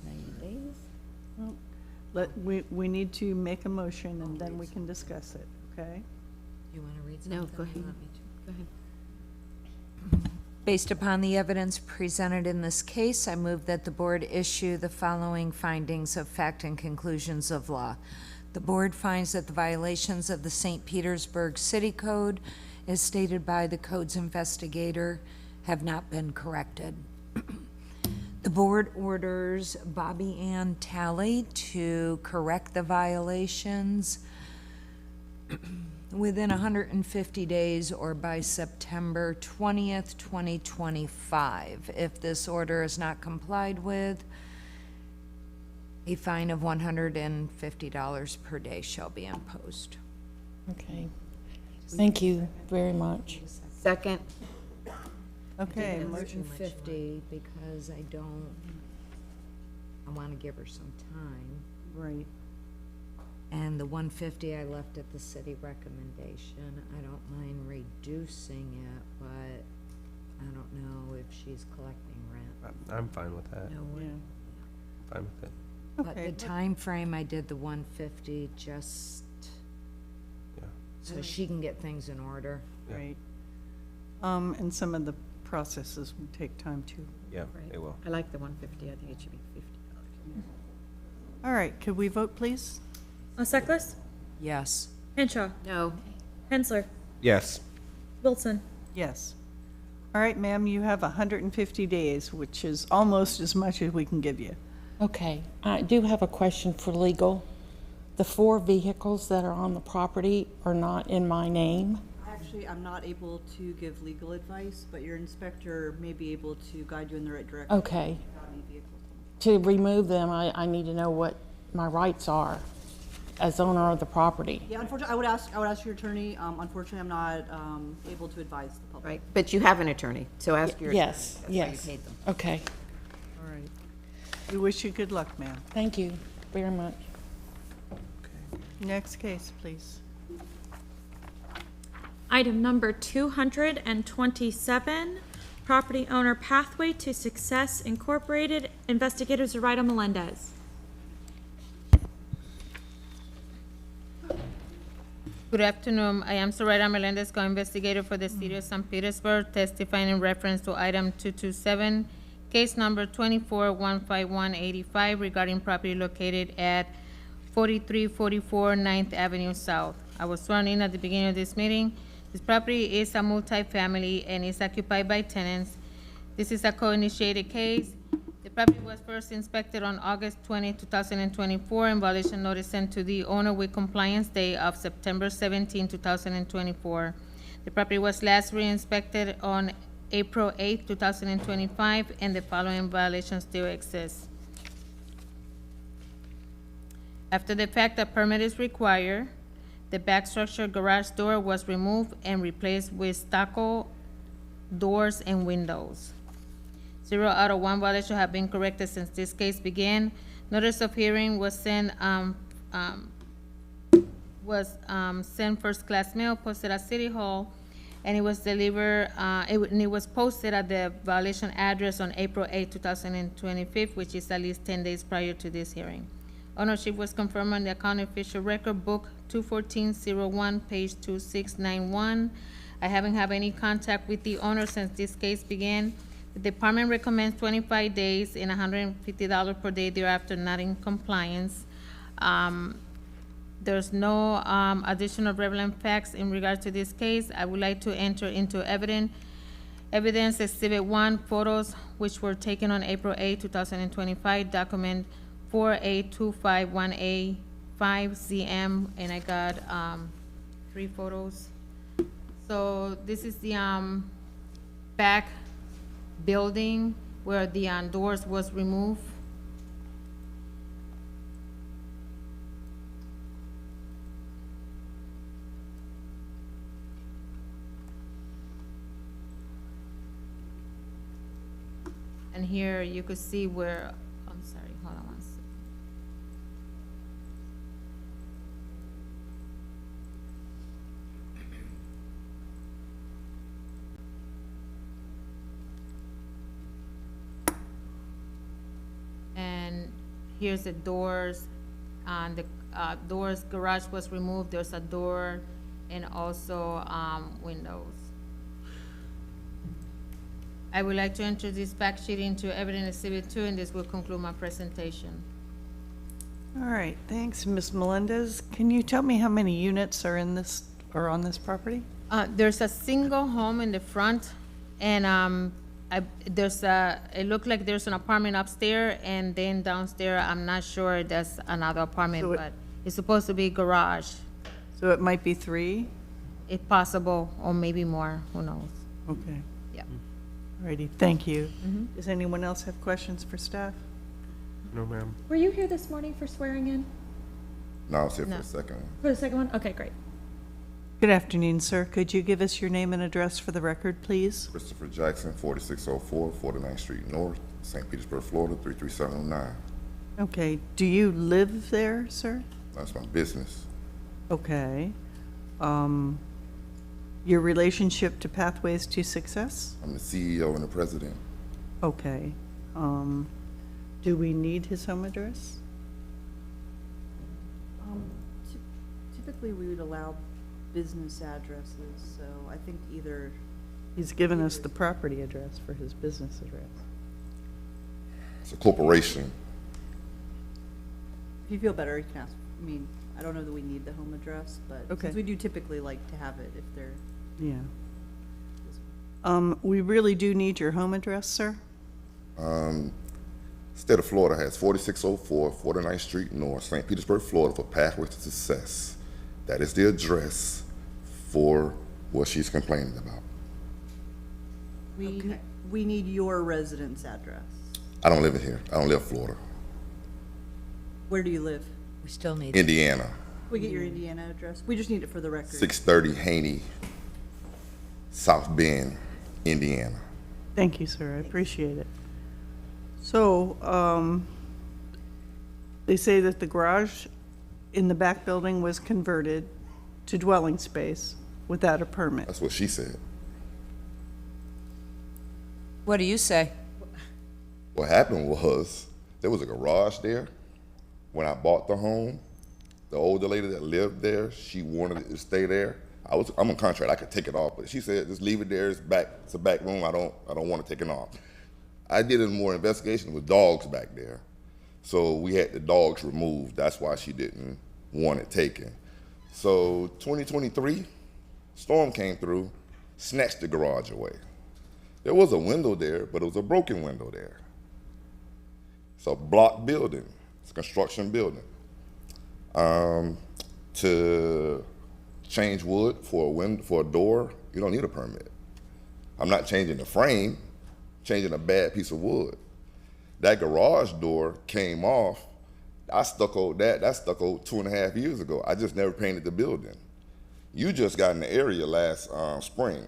Speaker 11: 90 days?
Speaker 2: We need to make a motion and then we can discuss it, okay?
Speaker 8: You want to read
Speaker 11: No,
Speaker 8: something?
Speaker 11: go
Speaker 8: or
Speaker 11: ahead.
Speaker 8: you want me to?
Speaker 11: Go ahead.
Speaker 8: Based upon the evidence presented in this case, I move that the board issue the following findings of fact and conclusions of law. The board finds that the violations of the St. Petersburg City Code, as stated by the code's investigator, have not been corrected. The board orders Bobby Ann Talley to correct the violations within 150 days or by September 20th, 2025. If this order is not complied with, a fine of $150 per day shall be imposed.
Speaker 15: Okay. Thank you very much.
Speaker 11: Second,
Speaker 2: Okay,
Speaker 8: Motion 50 because I want to give her some time.
Speaker 2: right.
Speaker 8: And the 150 I left at the city recommendation. I don't mind reducing it, but I don't know if she's collecting rent.
Speaker 4: I'm fine with that.
Speaker 8: No way.
Speaker 4: Fine with it.
Speaker 8: But
Speaker 2: Okay,
Speaker 8: the time frame, I did the 150 just so she can get things in order.
Speaker 2: Right. And some of the processes would take time too.
Speaker 4: Yeah, it will.
Speaker 11: I like the 150. I think it should be 50.
Speaker 2: All right, could we vote, please?
Speaker 20: Osaklis,
Speaker 8: Yes.
Speaker 20: Henshaw,
Speaker 11: No.
Speaker 20: Hensler,
Speaker 4: Yes.
Speaker 20: Wilson.
Speaker 2: Yes. All right, ma'am, you have 150 days, which is almost as much as we can give you.
Speaker 15: Okay, I do have a question for legal. The 4 vehicles that are on the property are not in my name.
Speaker 18: Actually, I'm not able to give legal advice, but your inspector may be able to guide you in the right direction.
Speaker 15: Okay.
Speaker 18: Without any vehicles.
Speaker 15: To remove them, I need to know what my rights are as owner of the property.
Speaker 18: Yeah, unfortunately, I would ask your attorney. Unfortunately, I'm not able to advise the public.
Speaker 11: Right, but you have an attorney, so ask your attorney.
Speaker 15: Yes,
Speaker 11: That's why
Speaker 15: yes.
Speaker 11: you paid them.
Speaker 15: Okay,
Speaker 2: All right. We wish you good luck, ma'am.
Speaker 15: thank you very much.
Speaker 2: Next case, please.
Speaker 20: Item number 227, property owner Pathway to Success Incorporated, investigator Zoraida Melendez.
Speaker 22: Good afternoon. I am Zoraida Melendez, co-investigator for the City of St. Petersburg, testifying in reference to item 227, case number 2415185 regarding property located at 4344 9th Avenue South. I was sworn in at the beginning of this meeting. This property is a multifamily and is occupied by tenants. This is a co-initiated case. The property was first inspected on August 20, 2024, and violation notice sent to the owner with compliance date of September 17, 2024. The property was last re-inspected on April 8, 2025, and the following violations still exist. After the fact, a permit is required. The back structure garage door was removed and replaced with stucco doors and windows. 0 out of 1 violation have been corrected since this case began. Notice of hearing was sent first-class mail, posted at City Hall, and it was delivered, and it was posted at the violation address on April 8, 2025, which is at least 10 days prior to this hearing. Ownership was confirmed on the county official record book 21401, page 2691. I haven't had any contact with the owner since this case began. The department recommends 25 days and $150 per day thereafter not in compliance. There's no additional relevant facts in regard to this case. I would like to enter into evidence Exhibit 1, photos which were taken on April 8, 2025, document 4A251A5ZM, and I got 3 photos. So this is the back building where the doors was removed. And here you could see where, I'm sorry, hold on one second. And here's the doors, the doors, garage was removed, there's a door and also windows. I would like to enter this fact sheet into evidence exhibit 2, and this will conclude my presentation.
Speaker 2: All right, thanks, Ms. Melendez. Can you tell me how many units are on this property?
Speaker 22: There's a single home in the front, and it looked like there's an apartment upstairs, and then downstairs, I'm not sure there's another apartment,
Speaker 2: So
Speaker 22: but it's supposed to be garage.
Speaker 2: So it might be 3?
Speaker 22: If possible, or maybe more, who knows?
Speaker 2: Okay.
Speaker 22: Yeah.
Speaker 2: Alrighty, thank you. Does anyone else have questions for staff?
Speaker 4: No, ma'am.
Speaker 20: Were you here this morning for swearing in?
Speaker 23: No, I was here
Speaker 20: No.
Speaker 23: for the second one.
Speaker 20: For the second one? Okay, great.
Speaker 2: Good afternoon, sir. Could you give us your name and address for the record, please?
Speaker 23: Christopher Jackson, 4604 49th Street North, St. Petersburg, Florida, 33709.
Speaker 2: Okay, do you live there, sir?
Speaker 23: That's my business.
Speaker 2: Okay. Your relationship to Pathways to Success?
Speaker 23: I'm the CEO and the president.
Speaker 2: Okay. Do we need his home address?
Speaker 18: Typically, we would allow business addresses, so I think either,
Speaker 2: He's given us the property address for his business address.
Speaker 23: It's a corporation.
Speaker 18: if you feel better, you can ask, I mean, I don't know that we need the home address, but
Speaker 2: Okay.
Speaker 18: since we do typically like to have it if they're,
Speaker 2: Yeah. We really do need your home address, sir?
Speaker 23: State of Florida has 4604 49th Street North, St. Petersburg, Florida, for Pathways to Success. That is the address for what she's complaining about.
Speaker 18: we need your residence address.
Speaker 23: I don't live in here. I don't live in Florida.
Speaker 18: Where do you live?
Speaker 8: We still need.
Speaker 23: Indiana,
Speaker 18: We get your Indiana address? We just need it for the record.
Speaker 23: 630 Haney, South Bend, Indiana.
Speaker 2: Thank you, sir. I appreciate it. So, they say that the garage in the back building was converted to dwelling space without a permit.
Speaker 23: That's what she said.
Speaker 8: What do you say?
Speaker 23: What happened was there was a garage there. When I bought the home, the older lady that lived there, she wanted it to stay there. I'm on contract. I could take it off, but she said just leave it there. It's a back room. I don't want to take it off. I did more investigation with dogs back there, so we had the dogs removed. That's why she didn't want it taken. So 2023, storm came through, snatched the garage away. There was a window there, but it was a broken window there. It's a block building. It's a construction building. To change wood for a door, you don't need a permit. I'm not changing the frame, changing a bad piece of wood. That garage door came off. I stuccoed that. That stuccoed 2.5 years ago. I just never painted the building. You just got in the area last spring,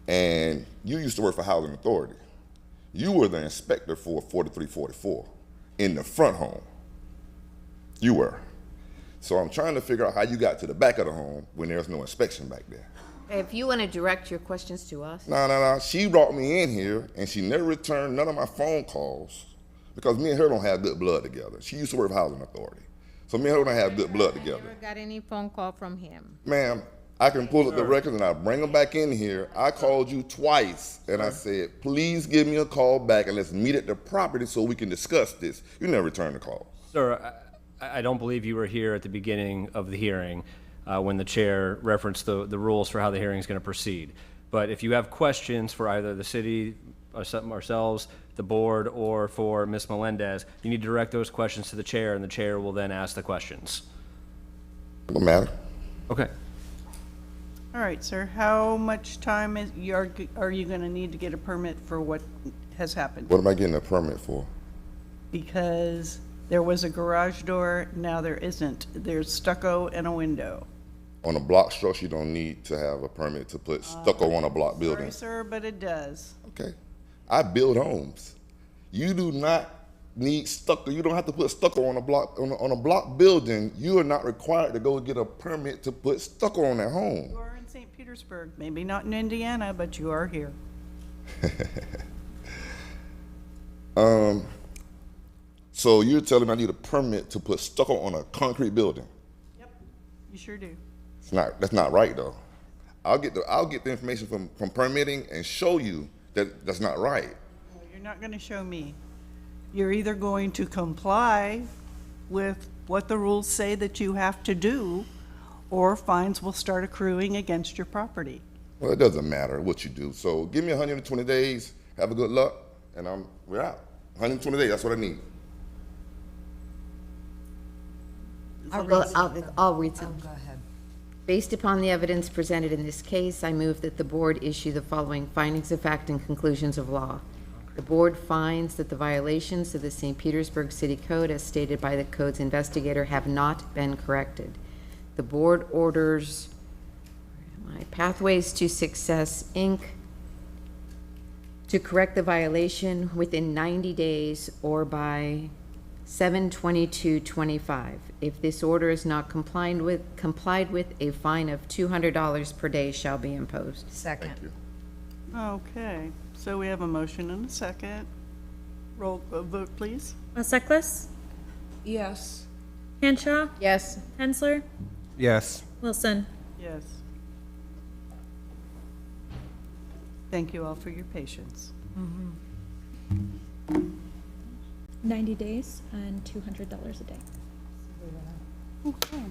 Speaker 23: and you used to work for Housing Authority. You were the inspector for 4344 in the front home. You were. So I'm trying to figure out how you got to the back of the home when there's no inspection back there.
Speaker 11: If you want to direct your questions to us.
Speaker 23: No. She brought me in here, and she never returned none of my phone calls because me and her don't have good blood together. She used to work for Housing Authority. So me and her don't have good blood together.
Speaker 22: Never got any phone call from him.
Speaker 23: Ma'am, I can pull up the records and I bring them back in here. I called you twice and I said, please give me a call back and let's meet at the property so we can discuss this. You never returned the call.
Speaker 12: Sir, I don't believe you were here at the beginning of the hearing when the chair referenced the rules for how the hearing is going to proceed. But if you have questions for either the city, ourselves, the board, or for Ms. Melendez, you need to direct those questions to the chair, and the chair will then ask the questions.
Speaker 23: It don't matter.
Speaker 12: Okay.
Speaker 2: All right, sir. How much time are you going to need to get a permit for what has happened?
Speaker 23: What am I getting a permit for?
Speaker 2: Because there was a garage door, now there isn't. There's stucco and a window.
Speaker 23: On a block structure, you don't need to have a permit to put stucco on a block building.
Speaker 2: Sorry, sir, but it does.
Speaker 23: Okay. I build homes. You do not need stucco. You don't have to put stucco on a block building. You are not required to go get a permit to put stucco on that home.
Speaker 2: You are in St. Petersburg, maybe not in Indiana, but you are here.
Speaker 23: So you're telling me I need a permit to put stucco on a concrete building?
Speaker 2: Yep, you sure do.
Speaker 23: That's not right though. I'll get the information from permitting and show you that that's not right.
Speaker 2: Well, you're not going to show me. You're either going to comply with what the rules say that you have to do, or fines will start accruing against your property.
Speaker 23: Well, it doesn't matter what you do. So give me 120 days, have a good luck, and we're out. 120 days, that's what I need.
Speaker 11: I'll read some.
Speaker 8: Go ahead.
Speaker 11: Based upon the evidence presented in this case, I move that the board issue the following findings of fact and conclusions of law. The board finds that the violations of the St. Petersburg City Code as stated by the code's investigator have not been corrected. The board orders Pathways to Success, Inc. to correct the violation within 90 days or by 7/22/25. If this order is not complied with, a fine of $200 per day shall be imposed.
Speaker 8: Second.
Speaker 2: Okay, so we have a motion and a second. Roll vote, please.
Speaker 20: Seklis,
Speaker 8: Yes.
Speaker 20: Hanshaw,
Speaker 11: Yes.
Speaker 20: Hensler,
Speaker 4: Yes.
Speaker 20: Wilson.
Speaker 2: Yes. Thank you all for your patience.
Speaker 20: 90 days and $200 a day.
Speaker 2: Okay.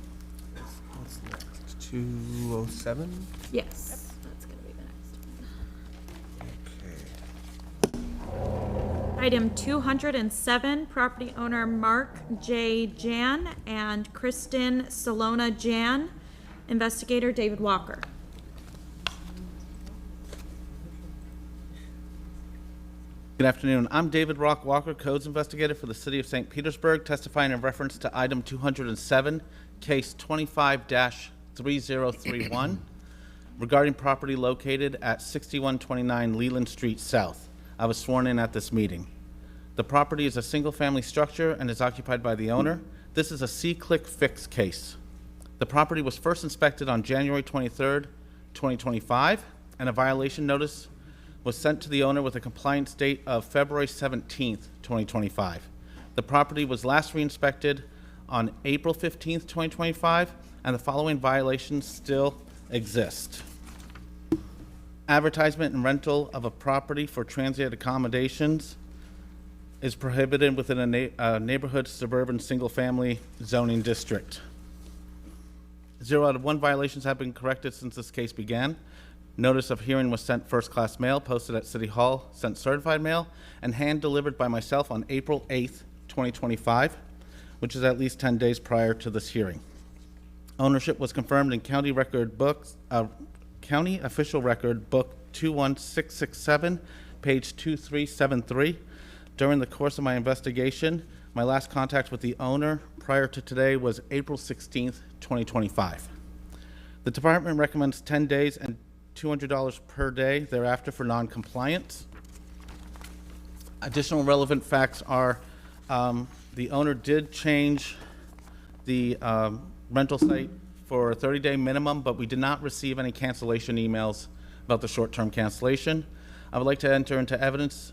Speaker 4: What's next? 207?
Speaker 20: Yes, that's gonna be the next one.
Speaker 4: Okay.
Speaker 20: Item 207, property owner Mark J. Jan and Kristen Salona Jan, investigator David Walker.
Speaker 1: Good afternoon. I'm David Rock Walker, Codes Investigator for the City of St. Petersburg, testifying in reference to item 207, case 25-3031, regarding property located at 6129 Leland Street South. I was sworn in at this meeting. The property is a single-family structure and is occupied by the owner. This is a C-Click Fix case. The property was first inspected on January 23rd, 2025, and a violation notice was sent to the owner with a compliance date of February 17th, 2025. The property was last re-inspected on April 15th, 2025, and the following violations still exist. Advertisement and rental of a property for transient accommodations is prohibited within a neighborhood suburban single-family zoning district. 0 out of 1 violations have been corrected since this case began. Notice of hearing was sent first-class mail, posted at City Hall, sent certified mail, and hand-delivered by myself on April 8th, 2025, which is at least 10 days prior to this hearing. Ownership was confirmed in County Record Books, County Official Record Book 21667, page 2373. During the course of my investigation, my last contact with the owner prior to today was April 16th, 2025. The department recommends 10 days and $200 per day thereafter for non-compliance. Additional relevant facts are the owner did change the rental site for a 30-day minimum, but we did not receive any cancellation emails about the short-term cancellation. I would like to enter into evidence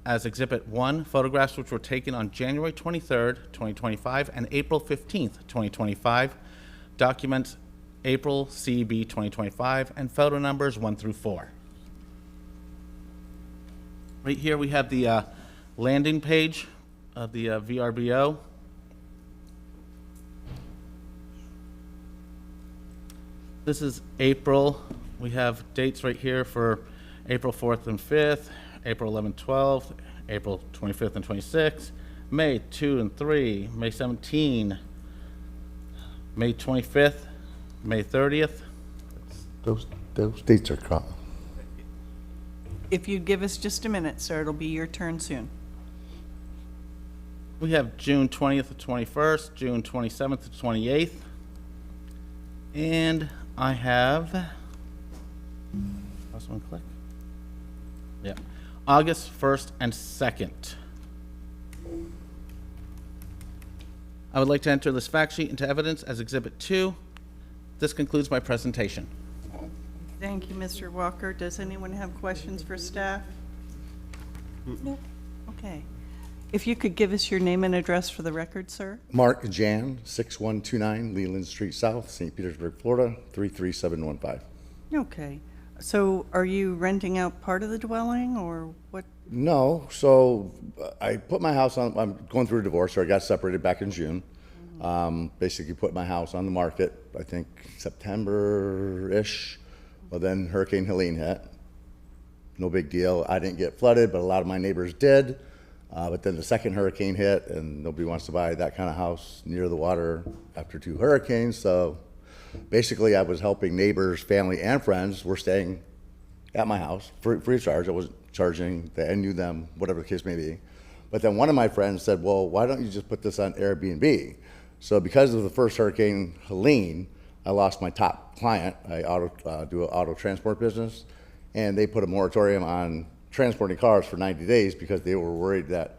Speaker 1: as Exhibit 1, photographs which were taken on January 23rd, 2025 and April 15th, 2025, documents April CB 2025, and photo numbers 1 through 4. Right here we have the landing page of the VRBO. This is April. We have dates right here for April 4th and 5th, April 11th, 12th, April 25th and 26th, May 2 and 3, May 17, May 25th, May 30th.
Speaker 21: Those dates are caught.
Speaker 2: If you'd give us just a minute, sir, it'll be your turn soon.
Speaker 1: We have June 20th to 21st, June 27th to 28th. And I have, last one click. Yeah, August 1st and 2nd. I would like to enter this fact sheet into evidence as Exhibit 2. This concludes my presentation.
Speaker 2: Thank you, Mr. Walker. Does anyone have questions for staff? No. Okay. If you could give us your name and address for the record, sir?
Speaker 3: Mark Jan, 6129 Leland Street South, St. Petersburg, Florida, 33715.
Speaker 2: Okay. So are you renting out part of the dwelling or what?
Speaker 3: No, so I put my house on, I'm going through a divorce, so I got separated back in June. Basically put my house on the market, I think September-ish. Well, then Hurricane Helene hit. No big deal. I didn't get flooded, but a lot of my neighbors did. But then the second hurricane hit, and nobody wants to buy that kind of house near the water after 2 hurricanes. So basically, I was helping neighbors, family, and friends. Were staying at my house free of charge. I wasn't charging. I knew them, whatever the case may be. But then one of my friends said, well, why don't you just put this on Airbnb? So because of the first Hurricane Helene, I lost my top client. I do an auto transport business, and they put a moratorium on transporting cars for 90 days because they were worried that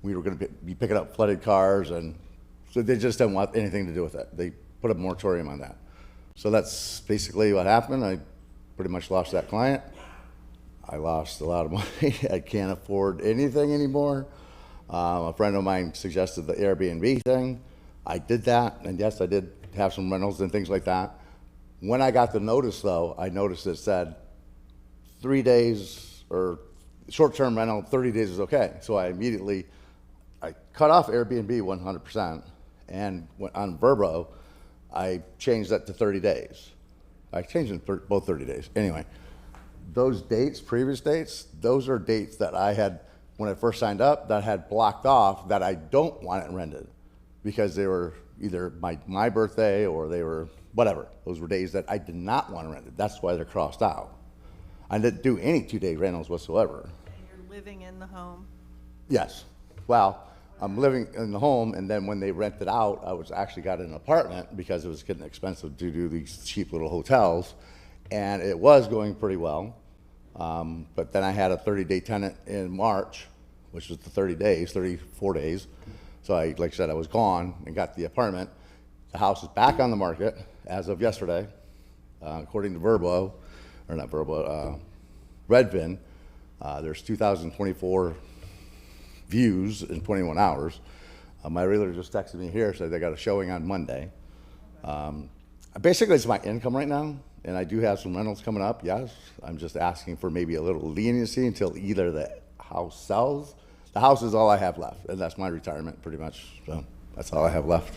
Speaker 3: we were going to be picking up flooded cars, and so they just didn't want anything to do with it. They put a moratorium on that. So that's basically what happened. I pretty much lost that client. I lost a lot of money. I can't afford anything anymore. A friend of mine suggested the Airbnb thing. I did that, and yes, I did have some rentals and things like that. When I got the notice, though, I noticed it said 3 days or short-term rental, 30 days is okay. So I cut off Airbnb 100%, and went on Verbo, I changed that to 30 days. I changed it for both 30 days. Anyway, those dates, previous dates, those are dates that I had, when I first signed up, that I had blocked off that I don't want it rented because they were either my birthday or they were whatever. Those were days that I did not want to rent it. That's why they're crossed out. I didn't do any 2-day rentals whatsoever.
Speaker 2: And you're living in the home?
Speaker 3: Yes. Well, I'm living in the home, and then when they rented out, I was actually got an apartment because it was getting expensive to do these cheap little hotels, and it was going pretty well. But then I had a 30-day tenant in March, which was the 34 days. So like I said, I was gone and got the apartment. The house is back on the market as of yesterday, according to Verbo, or not Verbo, Redfin. There's 2,024 views in 21 hours. My realtor just texted me here, said they got a showing on Monday. Basically, it's my income right now, and I do have some rentals coming up, yes. I'm just asking for maybe a little leniency until either the house sells. The house is all I have left, and that's my retirement pretty much, so that's all I have left.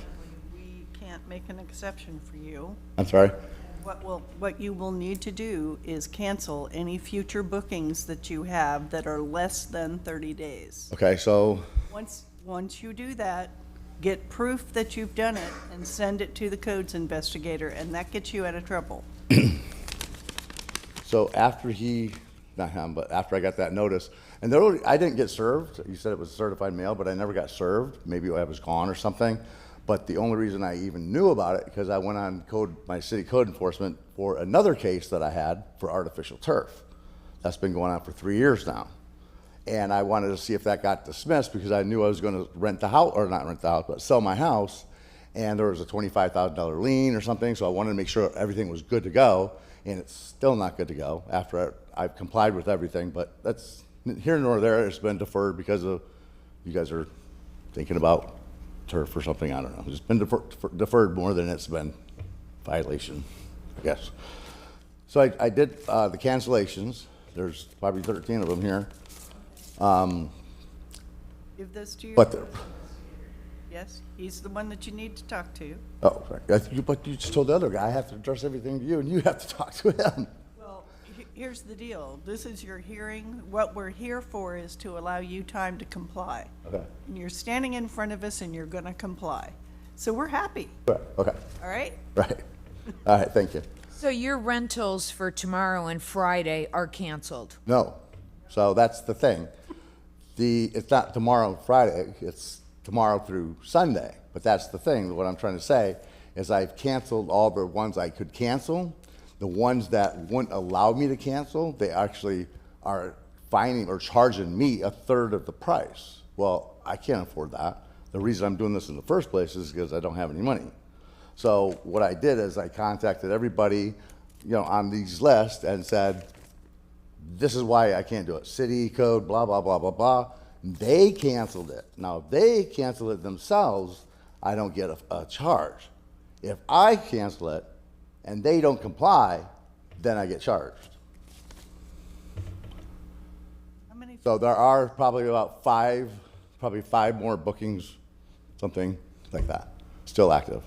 Speaker 2: We can't make an exception for you.
Speaker 3: I'm sorry?
Speaker 2: What you will need to do is cancel any future bookings that you have that are less than 30 days.
Speaker 3: Okay, so,
Speaker 2: Once you do that, get proof that you've done it and send it to the codes investigator, and that gets you out of trouble.
Speaker 3: so after not him, but after I got that notice, and I didn't get served. You said it was certified mail, but I never got served. Maybe I was gone or something. But the only reason I even knew about it, because I went on my city code enforcement for another case that I had for artificial turf. That's been going on for 3 years now. And I wanted to see if that got dismissed because I knew I was going to rent the house, or not rent the house, but sell my house. And there was a $25,000 lien or something, so I wanted to make sure everything was good to go. And it's still not good to go after I've complied with everything. But that's here nor there. It's been deferred because of you guys are thinking about turf or something. I don't know. It's been deferred more than it's been violation, I guess. So I did the cancellations. There's probably 13 of them here.
Speaker 2: Give this to your
Speaker 3: But
Speaker 2: Yes, he's the one that you need to talk to.
Speaker 3: oh, sorry. But you just told the other guy I have to address everything to you, and you have to talk to him.
Speaker 2: Well, here's the deal. This is your hearing. What we're here for is to allow you time to comply.
Speaker 3: Okay.
Speaker 2: And you're standing in front of us and you're going to comply. So we're happy.
Speaker 3: Right. Okay.
Speaker 2: All right?
Speaker 3: Right. All right. Thank you.
Speaker 8: So your rentals for tomorrow and Friday are canceled?
Speaker 3: No. So that's the thing. It's not tomorrow and Friday. It's tomorrow through Sunday. But that's the thing. What I'm trying to say is I've canceled all the ones I could cancel. The ones that wouldn't allow me to cancel, they actually are fining or charging me a third of the price. Well, I can't afford that. The reason I'm doing this in the first place is because I don't have any money. So what I did is I contacted everybody, on these lists and said, this is why I can't do it. City code, blah, blah, blah, blah, blah. They canceled it. Now, if they cancel it themselves, I don't get a charge. If I cancel it and they don't comply, then I get charged. So there are probably probably five more bookings, something like that, still active.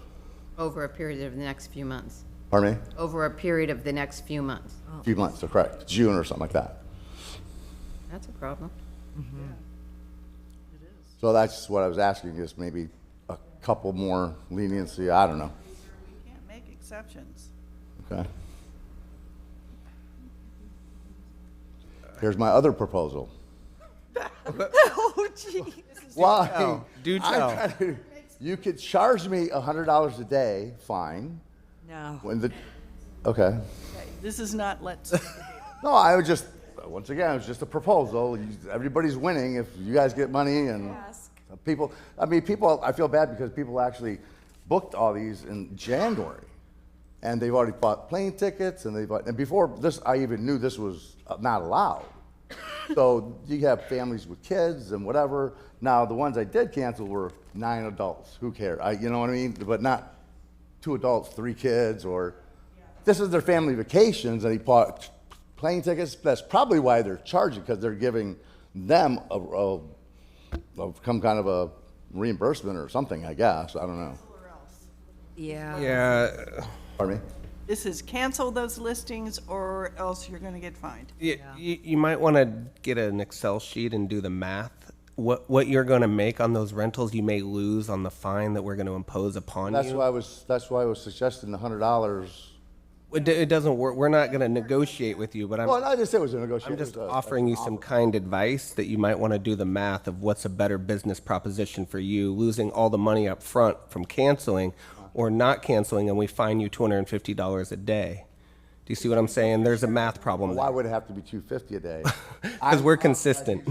Speaker 11: Over a period of the next few months.
Speaker 3: Pardon me?
Speaker 11: Over a period of the next few months.
Speaker 3: A few months, so correct. June or something like that.
Speaker 11: That's a problem.
Speaker 3: So that's what I was asking, is maybe a couple more leniency, I don't know.
Speaker 2: We can't make exceptions.
Speaker 3: Okay. Here's my other proposal.
Speaker 2: Oh, gee.
Speaker 3: Why?
Speaker 4: Do tell.
Speaker 3: You could charge me $100 a day, fine.
Speaker 8: No.
Speaker 3: Okay.
Speaker 2: Okay, this is not let's.
Speaker 3: No, I would just, once again, it was just a proposal. Everybody's winning if you guys get money and.
Speaker 8: Ask.
Speaker 3: People, I mean, people, I feel bad because people actually booked all these in January. And they've already bought plane tickets and and before this, I even knew this was not allowed. So you have families with kids and whatever. Now, the ones I did cancel were 9 adults. Who cares? You know what I mean? But not 2 adults, 3 kids, or this is their family vacations and he bought plane tickets. That's probably why they're charging, because they're giving them some kind of a reimbursement or something, I guess. I don't know.
Speaker 8: Yeah.
Speaker 4: Yeah.
Speaker 3: Pardon me?
Speaker 2: This is cancel those listings or else you're gonna get fined.
Speaker 4: You might want to get an Excel sheet and do the math. What you're going to make on those rentals, you may lose on the fine that we're going to impose upon
Speaker 3: That's
Speaker 4: you.
Speaker 3: why I was suggesting the $100.
Speaker 4: It doesn't work. We're not going to negotiate with you, but
Speaker 3: Well, I just said it was a negotiation.
Speaker 4: I'm just offering you some kind advice that you might want to do the math of what's a better business proposition for you, losing all the money up front from canceling or not canceling, and we fine you $250 a day. Do you see what I'm saying? There's a math problem
Speaker 3: Why
Speaker 4: there.
Speaker 3: would it have to be $250 a day?
Speaker 4: Because we're consistent.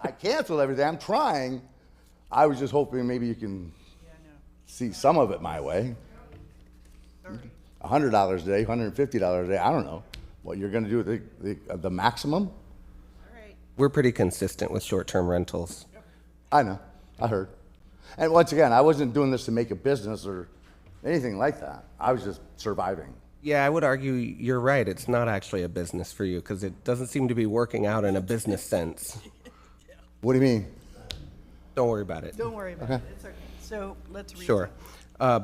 Speaker 3: I canceled everything. I'm trying. I was just hoping maybe you can see some of it my way. $100 a day, $150 a day. I don't know what you're going to do with the maximum.
Speaker 4: We're pretty consistent with short-term rentals.
Speaker 3: I know. I heard. And once again, I wasn't doing this to make a business or anything like that. I was just surviving.
Speaker 4: Yeah, I would argue you're right. It's not actually a business for you because it doesn't seem to be working out in a business sense.
Speaker 3: What do you mean?
Speaker 4: Don't worry about it.
Speaker 2: Don't worry about it, it's okay. So let's read.
Speaker 4: Sure.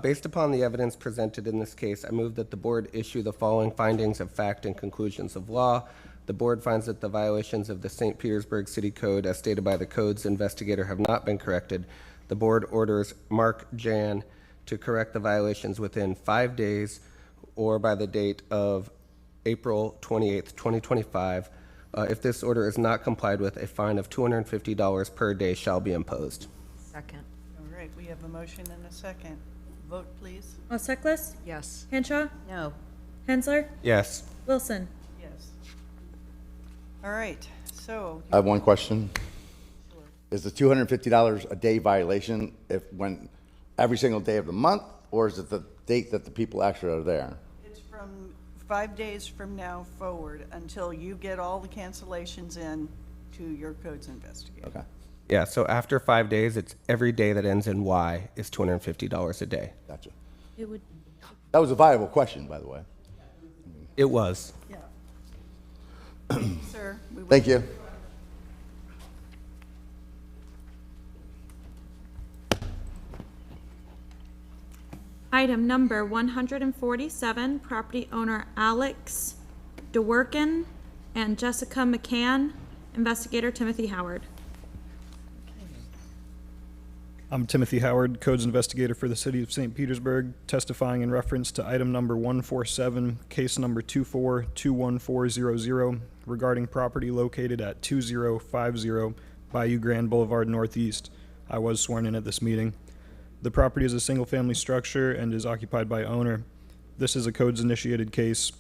Speaker 4: Based upon the evidence presented in this case, I move that the board issue the following findings of fact and conclusions of law. The board finds that the violations of the St. Petersburg City Code as stated by the code's investigator have not been corrected. The board orders Mark Jan to correct the violations within 5 days or by the date of April 28th, 2025. If this order is not complied with, a fine of $250 per day shall be imposed.
Speaker 8: Second.
Speaker 2: All right, we have a motion and a second. Vote, please.
Speaker 20: Moseklis?
Speaker 8: Yes.
Speaker 20: Henshaw?
Speaker 11: No.
Speaker 20: Hensler?
Speaker 4: Yes.
Speaker 20: Wilson?
Speaker 2: Yes. All right, so.
Speaker 3: I have one question. Is the $250 a day violation when every single day of the month, or is it the date that the people actually are there?
Speaker 2: It's from 5 days from now forward until you get all the cancellations in to your codes investigator.
Speaker 3: Okay.
Speaker 4: Yeah, so after 5 days, it's every day that ends in Y is $250 a day.
Speaker 3: Gotcha.
Speaker 20: It would.
Speaker 3: That was a viable question, by the way.
Speaker 4: It was.
Speaker 2: Yeah. Sir.
Speaker 3: Thank you.
Speaker 20: Item number 147, property owner Alex DeWorkin and Jessica McCann, investigator Timothy Howard.
Speaker 6: I'm Timothy Howard, Codes Investigator for the City of St. Petersburg, testifying in reference to item number 147, case number 2421400, regarding property located at 2050 Bayou Grand Boulevard Northeast. I was sworn in at this meeting. The property is a single-family structure and is occupied by owner. This is a codes-initiated case.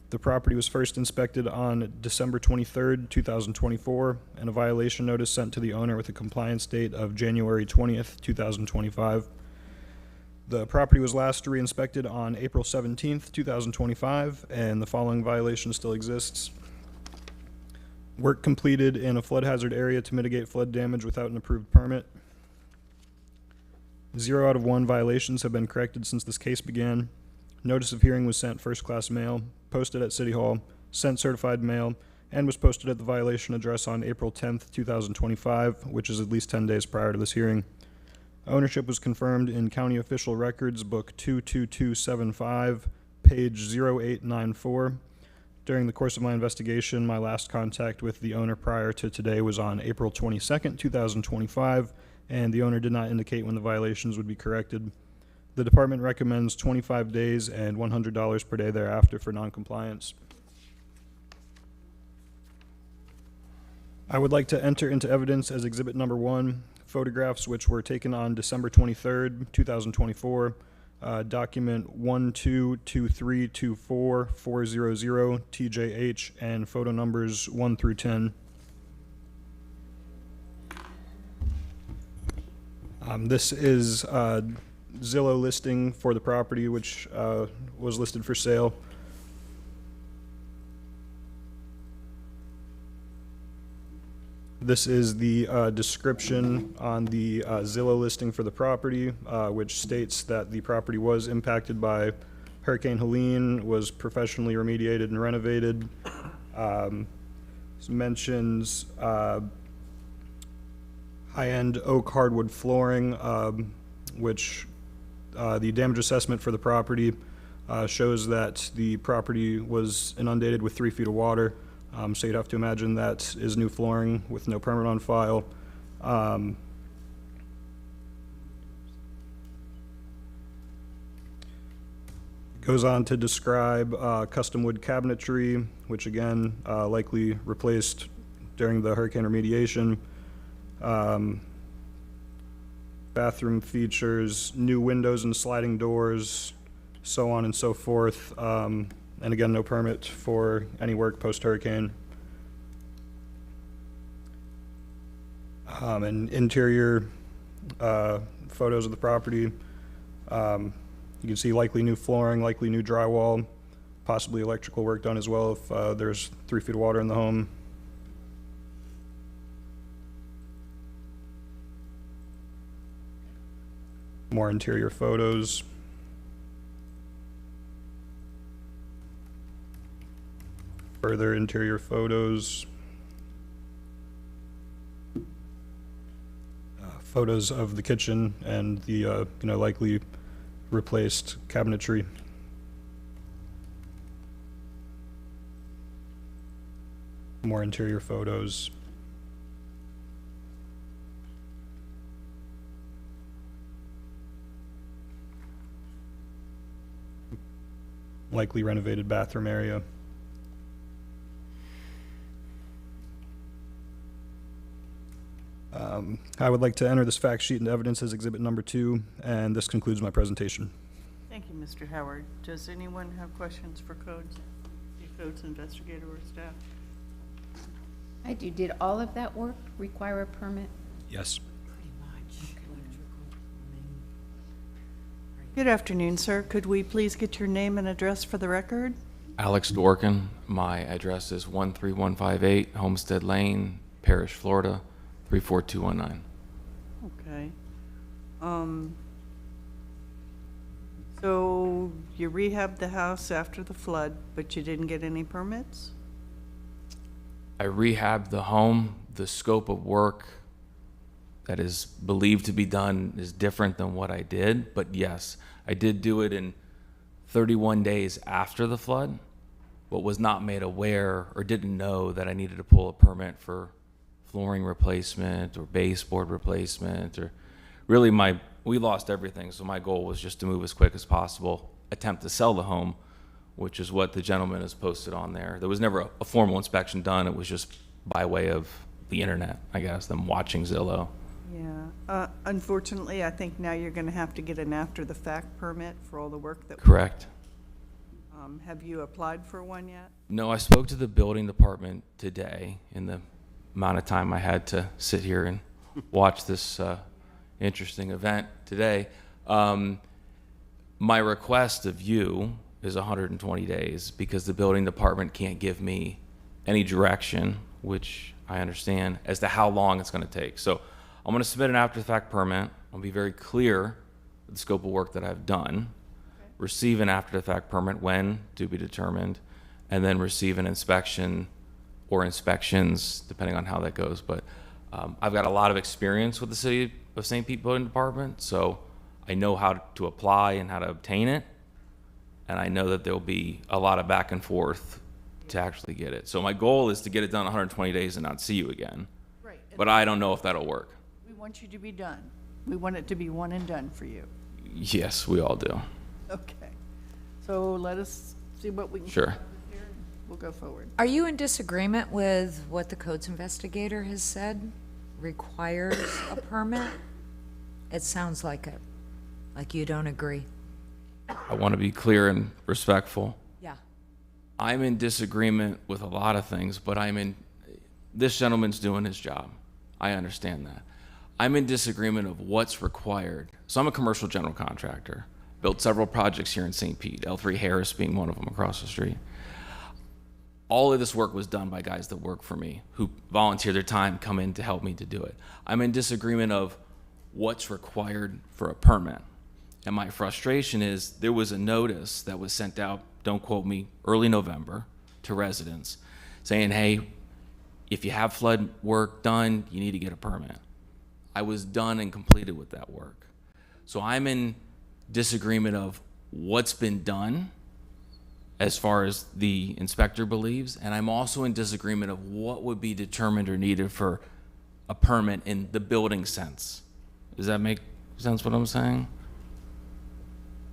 Speaker 6: The property was first inspected on December 23rd, 2024, and a violation notice sent to the owner with a compliance date of January 20th, 2025. The property was last re-inspected on April 17th, 2025, and the following violation still exists. Work completed in a flood hazard area to mitigate flood damage without an approved permit. 0 out of 1 violations have been corrected since this case began. Notice of hearing was sent first-class mail, posted at City Hall, sent certified mail, and was posted at the violation address on April 10th, 2025, which is at least 10 days prior to this hearing. Ownership was confirmed in County Official Records, Book 22275, page 0894. During the course of my investigation, my last contact with the owner prior to today was on April 22nd, 2025, and the owner did not indicate when the violations would be corrected. The department recommends 25 days and $100 per day thereafter for noncompliance. I would like to enter into evidence as exhibit number 1, photographs which were taken on December 23rd, 2024, document 122324400 TJH, and photo numbers 1 through 10. This is a Zillow listing for the property, which was listed for sale. This is the description on the Zillow listing for the property, which states that the property was impacted by Hurricane Helene, was professionally remediated and renovated. This mentions high-end oak hardwood flooring, which the damage assessment for the property shows that the property was inundated with 3 feet of water. So you'd have to imagine that is new flooring with no permit on file. Goes on to describe custom wood cabinetry, which again likely replaced during the hurricane remediation. Bathroom features new windows and sliding doors, so on and so forth. And again, no permit for any work post-hurricane. And interior photos of the property. You can see likely new flooring, likely new drywall, possibly electrical work done as well if there's 3 feet of water in the home. More interior photos. Further interior photos. Photos of the kitchen and the likely replaced cabinetry. More interior photos. Likely renovated bathroom area. I would like to enter this fact sheet into evidence as exhibit number 2, and this concludes my presentation.
Speaker 2: Thank you, Mr. Howard. Does anyone have questions for codes, the codes investigator or staff?
Speaker 11: I do. Did all of that work require a permit?
Speaker 6: Yes.
Speaker 2: Good afternoon, sir. Could we please get your name and address for the record?
Speaker 10: Alex Dworkin. My address is 13158 Homestead Lane, Parrish, Florida, 34219.
Speaker 2: Okay. So you rehabbed the house after the flood, but you didn't get any permits?
Speaker 10: I rehabbed the home. The scope of work that is believed to be done is different than what I did, but yes, I did do it in 31 days after the flood, but was not made aware or didn't know that I needed to pull a permit for flooring replacement or baseboard replacement, or really we lost everything. So my goal was just to move as quick as possible, attempt to sell the home, which is what the gentleman has posted on there. There was never a formal inspection done. It was just by way of the internet, I guess, them watching Zillow.
Speaker 2: Yeah. Unfortunately, I think now you're going to have to get an after-the-fact permit for all the work that.
Speaker 10: Correct.
Speaker 2: Have you applied for one yet?
Speaker 10: No, I spoke to the building department today in the amount of time I had to sit here and watch this interesting event today. My request of you is 120 days because the building department can't give me any direction, which I understand, as to how long it's going to take. So I'm going to submit an after-the-fact permit. I'll be very clear with the scope of work that I've done, receive an after-the-fact permit when to be determined, and then receive an inspection or inspections, depending on how that goes. But I've got a lot of experience with the City of St. Pete Building Department, so I know how to apply and how to obtain it, and I know that there'll be a lot of back and forth to actually get it. So my goal is to get it done in 120 days and not see you again.
Speaker 2: Right.
Speaker 10: But I don't know if that'll work.
Speaker 2: We want you to be done. We want it to be one and done for you.
Speaker 10: Yes, we all do.
Speaker 2: Okay. So let us see what we can.
Speaker 10: Sure.
Speaker 2: come up with here, and We'll go forward.
Speaker 8: Are you in disagreement with what the codes investigator has said requires a permit? It sounds like it, like you don't agree.
Speaker 10: I want to be clear and respectful.
Speaker 8: Yeah.
Speaker 10: I'm in disagreement with a lot of things, but this gentleman's doing his job. I understand that. I'm in disagreement of what's required. So I'm a commercial general contractor, built several projects here in St. Pete, L3 Harris being one of them across the street. All of this work was done by guys that work for me, who volunteer their time, come in to help me to do it. I'm in disagreement of what's required for a permit. And my frustration is there was a notice that was sent out, don't quote me, early November to residents saying, hey, if you have flood work done, you need to get a permit. I was done and completed with that work. So I'm in disagreement of what's been done as far as the inspector believes, and I'm also in disagreement of what would be determined or needed for a permit in the building sense. Does that make sense what I'm saying?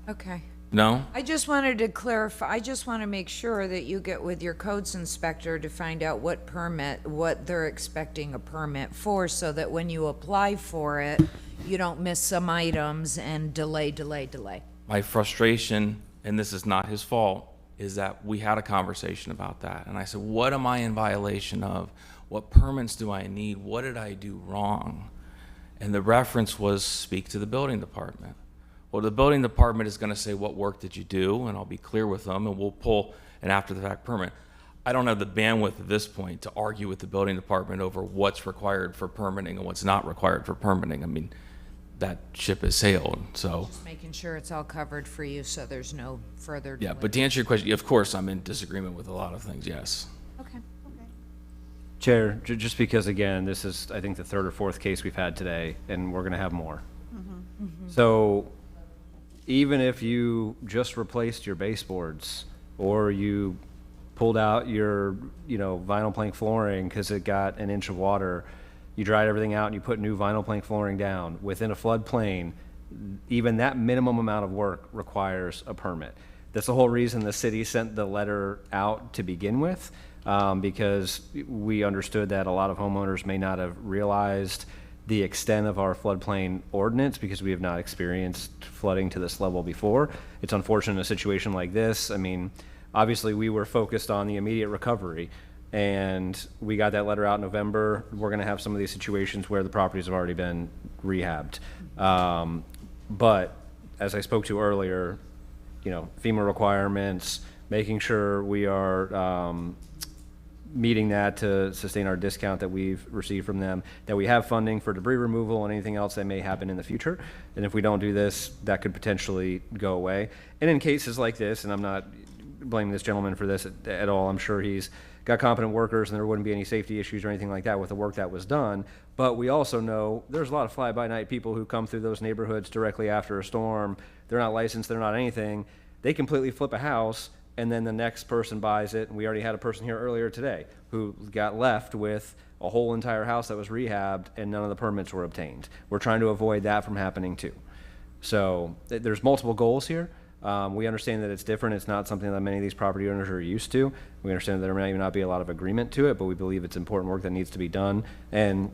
Speaker 8: Okay.
Speaker 10: No?
Speaker 8: I just wanted to clarify, I just want to make sure that you get with your codes inspector to find out what they're expecting a permit for, so that when you apply for it, you don't miss some items and delay.
Speaker 10: My frustration, and this is not his fault, is that we had a conversation about that. And I said, what am I in violation of? What permits do I need? What did I do wrong? And the reference was speak to the building department. Well, the building department is going to say, what work did you do? And I'll be clear with them, and we'll pull an after-the-fact permit. I don't have the bandwidth at this point to argue with the building department over what's required for permitting and what's not required for permitting. I mean, that ship has sailed, so.
Speaker 8: Just making sure it's all covered for you, so there's no further delay.
Speaker 10: Yeah, but to answer your question, of course, I'm in disagreement with a lot of things, yes.
Speaker 8: Okay.
Speaker 12: Chair, just because, again, this is, I think, the third or fourth case we've had today, and we're going to have more. So even if you just replaced your baseboards, or you pulled out your, vinyl plank flooring because it got an inch of water, you dried everything out and you put new vinyl plank flooring down within a floodplain, even that minimum amount of work requires a permit. That's the whole reason the city sent the letter out to begin with, because we understood that a lot of homeowners may not have realized the extent of our floodplain ordinance because we have not experienced flooding to this level before. It's unfortunate in a situation like this. I mean, obviously we were focused on the immediate recovery, and we got that letter out in November. We're going to have some of these situations where the properties have already been rehabbed. But as I spoke to earlier, FEMA requirements, making sure we are meeting that to sustain our discount that we've received from them, that we have funding for debris removal and anything else that may happen in the future. And if we don't do this, that could potentially go away. And in cases like this, and I'm not blaming this gentleman for this at all, I'm sure he's got competent workers and there wouldn't be any safety issues or anything like that with the work that was done. But we also know there's a lot of fly-by-night people who come through those neighborhoods directly after a storm. They're not licensed, they're not anything. They completely flip a house, and then the next person buys it. And we already had a person here earlier today who got left with a whole entire house that was rehabbed and none of the permits were obtained. We're trying to avoid that from happening too. So there's multiple goals here. We understand that it's different. It's not something that many of these property owners are used to. We understand that there may not be a lot of agreement to it, but we believe it's important work that needs to be done. And,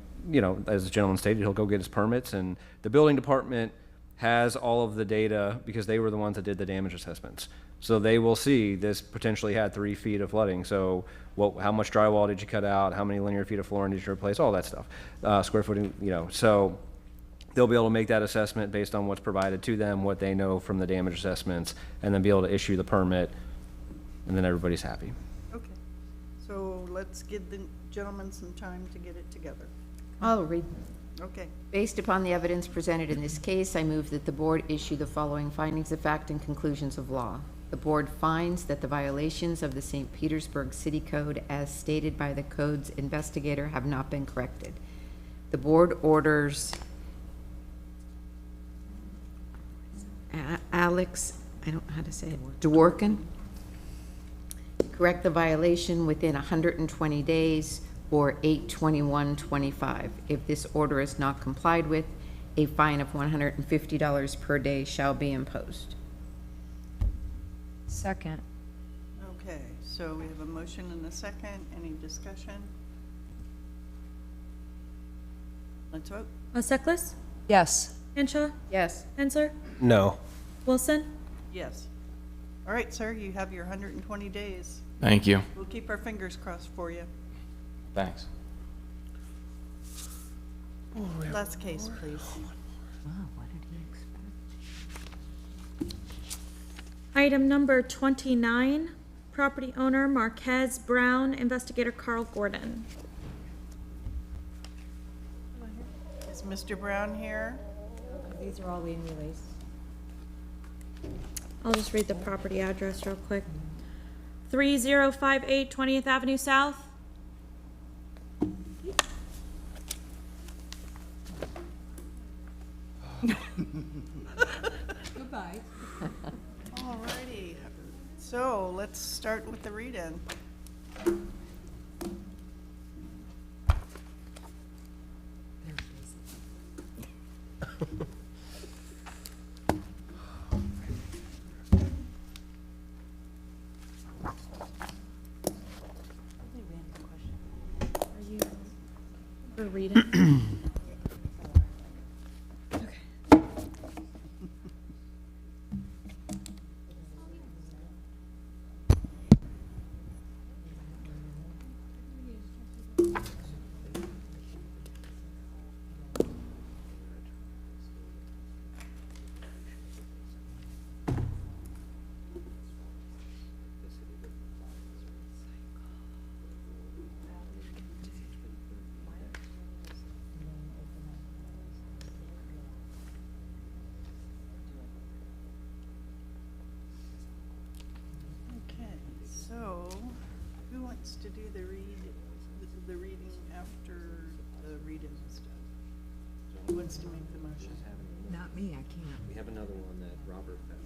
Speaker 12: as the gentleman stated, he'll go get his permits, and the building department has all of the data because they were the ones that did the damage assessments. So they will see this potentially had 3 feet of flooding. So how much drywall did you cut out? How many linear feet of flooring did you replace? All that stuff. Square footing, so they'll be able to make that assessment based on what's provided to them, what they know from the damage assessments, and then be able to issue the permit, and then everybody's happy.
Speaker 2: Okay, so let's give the gentleman some time to get it together.
Speaker 11: I'll read.
Speaker 2: Okay.
Speaker 11: Based upon the evidence presented in this case, I move that the board issue the following findings of fact and conclusions of law. The board finds that the violations of the St. Petersburg City Code as stated by the code's investigator have not been corrected. The board orders Alex, I don't know how to say it, Dworkin, correct the violation within 120 days or 8/21/25. If this order is not complied with, a fine of $150 per day shall be imposed.
Speaker 8: Second.
Speaker 2: Okay, so we have a motion and a second. Any discussion? Let's vote.
Speaker 20: Seklis?
Speaker 8: Yes.
Speaker 20: Henshaw?
Speaker 11: Yes.
Speaker 20: Hensler?
Speaker 12: No.
Speaker 20: Wilson?
Speaker 2: Yes. All right, sir, you have your 120 days.
Speaker 10: Thank you.
Speaker 2: We'll keep our fingers crossed for you.
Speaker 10: Thanks.
Speaker 2: Last case, please.
Speaker 20: Item number 29, property owner Marquez Brown, investigator Carl Gordon.
Speaker 2: Is Mr. Brown here?
Speaker 11: These are all in release.
Speaker 20: I'll just read the property address real quick. 3058 20th Avenue South.
Speaker 2: Goodbye. All righty. So let's start with the read-in.
Speaker 20: Are you for reading?
Speaker 2: Okay, so who wants to do the reading after the read-in is done? Who wants to make the motion?
Speaker 8: Not me, I can't.
Speaker 12: We have another one that Robert found.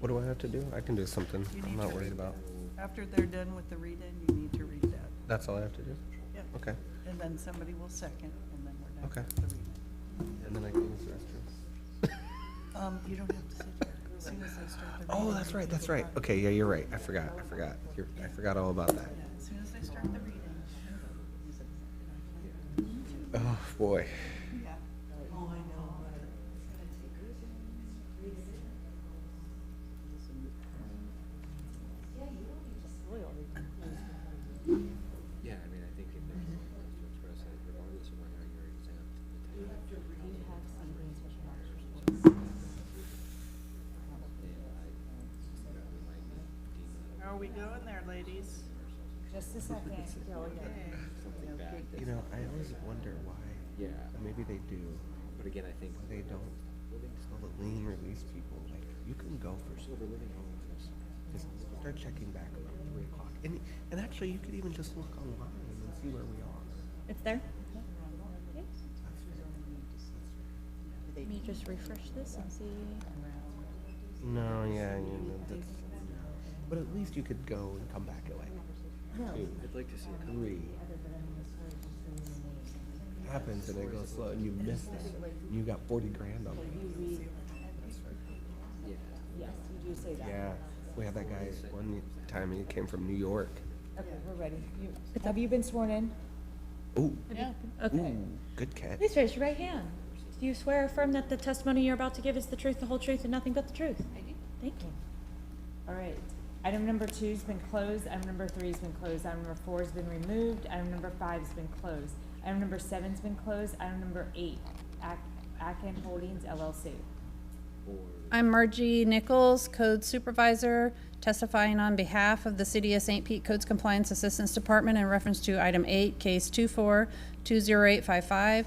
Speaker 4: What do I have to do? I can do something.
Speaker 2: You
Speaker 4: I'm
Speaker 2: need
Speaker 4: not
Speaker 2: to
Speaker 4: worried
Speaker 2: read
Speaker 4: about.
Speaker 2: that. After they're done with the read-in, you need to read that.
Speaker 4: That's all I have to do?
Speaker 2: Yep.
Speaker 4: Okay.
Speaker 2: And then somebody will second, and then we're done
Speaker 4: Okay.
Speaker 2: with the read-in.
Speaker 4: And then I can use the restroom.
Speaker 2: You don't have to sit here. As soon as they start the
Speaker 4: Oh,
Speaker 2: reading,
Speaker 4: that's
Speaker 2: you
Speaker 4: right,
Speaker 2: can
Speaker 4: that's
Speaker 2: go
Speaker 4: right.
Speaker 2: back.
Speaker 4: Okay, yeah, you're right. I forgot. I forgot all about that.
Speaker 2: Yeah, as soon as they start the reading.
Speaker 4: Oh, boy.
Speaker 2: Yeah. Oh, I know.
Speaker 12: Yeah, I mean, I think if there's someone else to express it, regardless of whether you're exempt. You have to read.
Speaker 2: How are we going there, ladies?
Speaker 8: Just a second.
Speaker 4: You know, I always wonder why.
Speaker 12: Yeah.
Speaker 4: Maybe they do.
Speaker 12: But again, I think.
Speaker 4: They don't. So the lien release people, like, you can go for silver living homes. Just start checking back around 3 o'clock. And actually, you could even just look online and see where we are.
Speaker 20: It's there? Let me just refresh this and see.
Speaker 4: No, yeah, that's, but at least you could go and come back at like 2.
Speaker 12: I'd like to see it.
Speaker 4: 3. Happens and it goes slow and you miss it. You got 40 grand on it.
Speaker 12: Yeah.
Speaker 8: Yes, you do say that.
Speaker 4: Yeah, we had that guy one time. He came from New York.
Speaker 8: Okay, we're ready. Have you been sworn in?
Speaker 4: Ooh,
Speaker 20: Yeah. Okay.
Speaker 4: ooh, good catch.
Speaker 20: Please raise your right hand. Do you swear or affirm that the testimony you're about to give is the truth, the whole truth, and nothing but the truth? I do. Thank you.
Speaker 8: All right. Item number 2's been closed. Item number 3's been closed. Item number 4's been removed. Item number 5's been closed. Item number 7's been closed. Item number 8, Akin Holdings LLC.
Speaker 16: I'm Margie Nichols, Code Supervisor, testifying on behalf of the City of St. Pete Codes Compliance Assistance Department in reference to Item 8, Case 24-20855.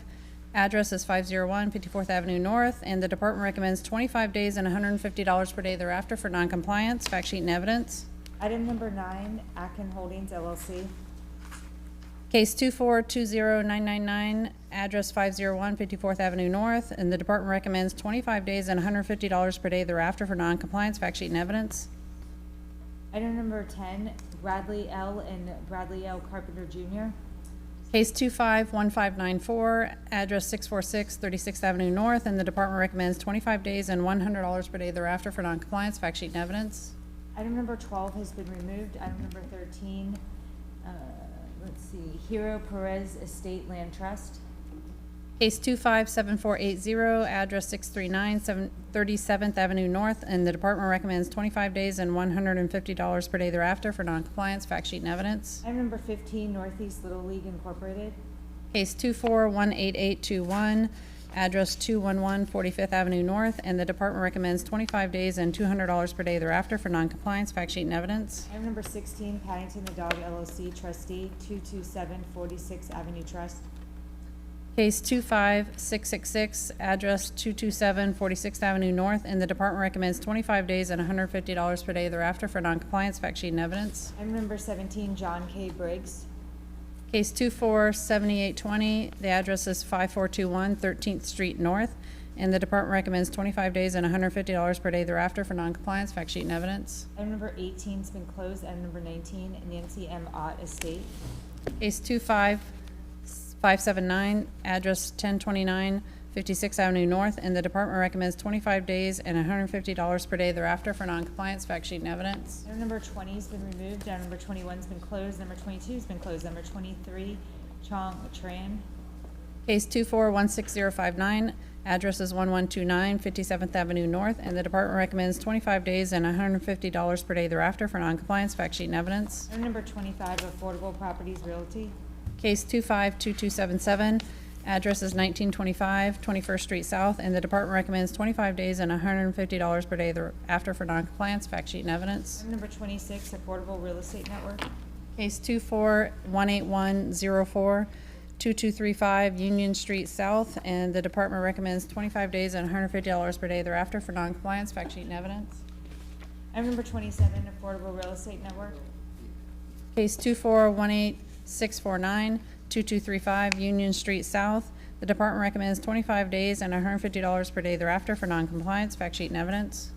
Speaker 16: Address is 501 54th Avenue North, and the department recommends 25 days and $150 per day thereafter for noncompliance. Fact sheet and evidence.
Speaker 8: Item number 9, Akin Holdings LLC.
Speaker 16: Case 2420999, address 501 54th Avenue North, and the department recommends 25 days and $150 per day thereafter for noncompliance. Fact sheet and evidence.
Speaker 8: Item number 10, Bradley L. and Bradley L. Carpenter Jr.
Speaker 16: Case 251594, address 646 36th Avenue North, and the department recommends 25 days and $100 per day thereafter for noncompliance. Fact sheet and evidence.
Speaker 8: Item number 12 has been removed. Item number 13, let's see, Hero Perez Estate Land Trust.
Speaker 16: Case 257480, address 639 37th Avenue North, and the department recommends 25 days and $150 per day thereafter for noncompliance. Fact sheet and evidence.
Speaker 8: Item number 15, Northeast Little League Incorporated.
Speaker 16: Case 24-18821, address 211 45th Avenue North, and the department recommends 25 days and $200 per day thereafter for noncompliance. Fact sheet and evidence.
Speaker 9: Item number 16, Paddington the Dog LLC trustee, 227 46th Avenue Trust.
Speaker 16: Case 25666, address 227 46th Avenue North, and the department recommends 25 days and $150 per day thereafter for noncompliance. Fact sheet and evidence.
Speaker 9: Item number 17, John K. Briggs.
Speaker 16: Case 247820, the address is 5421 13th Street North, and the department recommends 25 days and $150 per day thereafter for noncompliance. Fact sheet and evidence.
Speaker 9: Item number 18 has been closed. Item number 19, Nancy M. Ott Estate.
Speaker 16: Case 25579, address 1029 56th Avenue North, and the department recommends 25 days and $150 per day thereafter for noncompliance. Fact sheet and evidence.
Speaker 9: Item number 20 has been removed. Item number 21 has been closed. Number 22 has been closed. Number 23, Chong Tran.
Speaker 16: Case 2416059, address is 1129 57th Avenue North, and the department recommends 25 days and $150 per day thereafter for noncompliance. Fact sheet and evidence.
Speaker 9: Item number 25, Affordable Properties Realty.
Speaker 16: Case 252277, address is 1925 21st Street South, and the department recommends 25 days and $150 per day thereafter for noncompliance. Fact sheet and evidence.
Speaker 9: Item number 26, Affordable Real Estate Network.
Speaker 16: Case 2418104, 2235 Union Street South, and the department recommends 25 days and $150 per day thereafter for noncompliance. Fact sheet and evidence.
Speaker 9: Item number 27, Affordable Real Estate Network.
Speaker 16: Case 2418649, 2235 Union Street South. The department recommends 25 days and $150 per day thereafter for noncompliance. Fact sheet and evidence.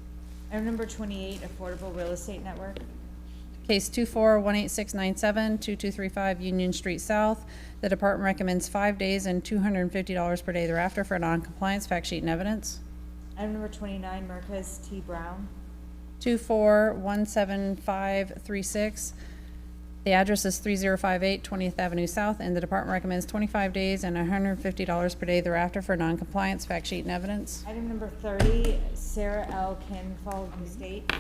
Speaker 9: Item number 28, Affordable Real Estate Network.
Speaker 16: Case 2418697, 2235 Union Street South. The department recommends 5 days and $250 per day thereafter for noncompliance. Fact sheet and evidence.
Speaker 9: Item number 29, Marquez T. Brown.
Speaker 16: 2417536. The address is 3058 20th Avenue South, and the department recommends 25 days and $150 per day thereafter for noncompliance. Fact sheet and evidence.
Speaker 9: Item number 30, Sarah L. Kinfold Estate.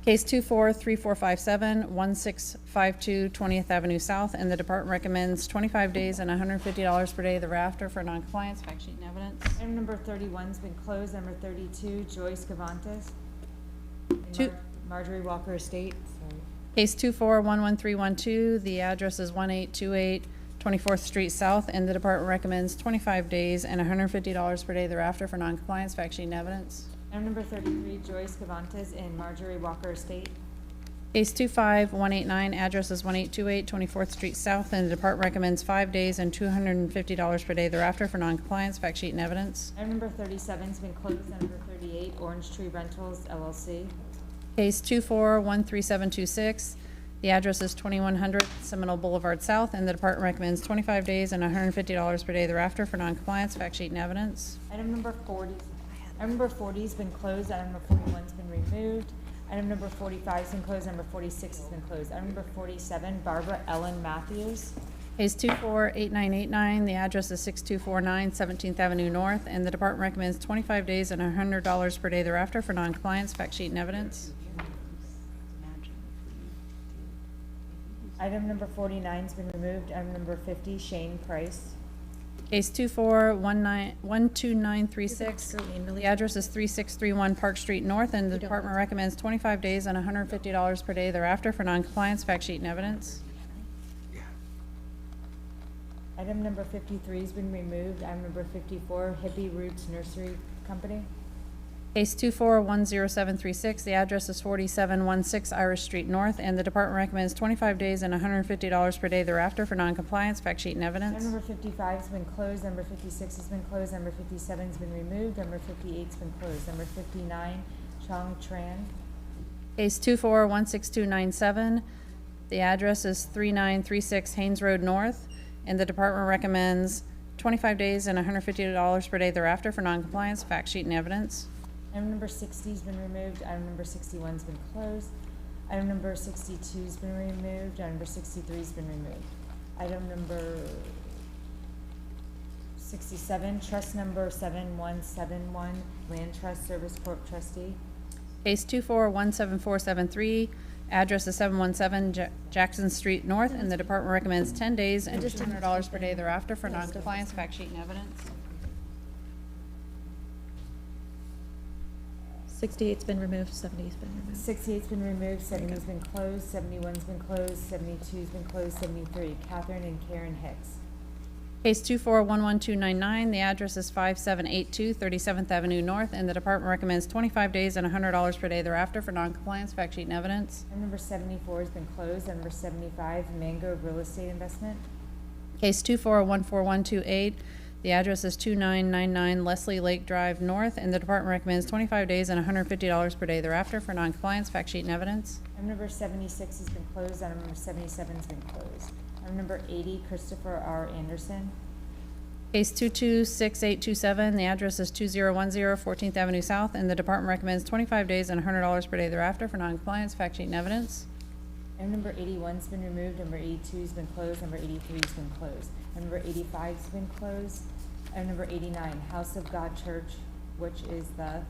Speaker 16: Case 243457 1652 20th Avenue South, and the department recommends 25 days and $150 per day thereafter for noncompliance. Fact sheet and evidence.
Speaker 9: Item number 31's been closed. Number 32, Joyce Cavantes. Marjorie Walker Estate. Sorry.
Speaker 16: Case 2411312, the address is 1828 24th Street South, and the department recommends 25 days and $150 per day thereafter for noncompliance. Fact sheet and evidence.
Speaker 9: Item number 33, Joyce Cavantes in Marjorie Walker Estate.
Speaker 16: Case 25189, address is 1828 24th Street South, and the department recommends 5 days and $250 per day thereafter for noncompliance. Fact sheet and evidence.
Speaker 9: Item number 37's been closed. Number 38, Orange Tree Rentals LLC.
Speaker 16: Case 2413726, the address is 2100 Seminole Boulevard South, and the department recommends 25 days and $150 per day thereafter for noncompliance. Fact sheet and evidence.
Speaker 9: Item number 40. Item number 40's been closed. Item number 41's been removed. Item number 45's been closed. Number 46 has been closed. Item number 47, Barbara Ellen Matthews.
Speaker 16: Case 248989, the address is 6249 17th Avenue North, and the department recommends 25 days and $100 per day thereafter for noncompliance. Fact sheet and evidence.
Speaker 9: Item number 49's been removed. Item number 50, Shane Price.
Speaker 16: Case 2412936, the address is 3631 Park Street North, and the department recommends 25 days and $150 per day thereafter for noncompliance. Fact sheet and evidence.
Speaker 9: Item number 53's been removed. Item number 54, Hippie Roots Nursery Company.
Speaker 16: Case 2410736, the address is 4716 Irish Street North, and the department recommends 25 days and $150 per day thereafter for noncompliance. Fact sheet and evidence.
Speaker 9: Item number 55's been closed. Number 56 has been closed. Number 57's been removed. Number 58's been closed. Number 59, Chong Tran.
Speaker 16: Case 2416297, the address is 3936 Haynes Road North, and the department recommends 25 days and $150 per day thereafter for noncompliance. Fact sheet and evidence.
Speaker 9: Item number 60's been removed. Item number 61's been closed. Item number 62's been removed. Item number 63's been removed. Item number 67, trust number 7171, Land Trust Service Corp. trustee.
Speaker 16: Case 2417473, Address is 717 Jackson Street North, and the department recommends 10 days and $200 per day thereafter for noncompliance, fact sheet, and evidence.
Speaker 20: 68's been removed, 70's been removed.
Speaker 9: 68's been removed, 70's been closed, 71's been closed, 72's been closed, 73. Catherine and Karen Hicks.
Speaker 16: Case 2411299, the address is 5782 37th Avenue North, and the department recommends 25 days and $100 per day thereafter for noncompliance, fact sheet, and evidence.
Speaker 9: Item number 74 has been closed. Item number 75, Mango Real Estate Investment.
Speaker 16: Case 2414128, the address is 2999 Leslie Lake Drive North, and the department recommends 25 days and $150 per day thereafter for noncompliance, fact sheet, and evidence.
Speaker 9: Item number 76 has been closed. Item number 77 has been closed. Item number 80, Christopher R. Anderson.
Speaker 16: Case 226827, the address is 2010 14th Avenue South, and the department recommends 25 days and $100 per day thereafter for noncompliance, fact sheet, and evidence.
Speaker 9: Item number 81 has been removed. Number 82 has been closed. Number 83 has been closed. Item number 85 has been closed. Item number 89, House of God Church, which is the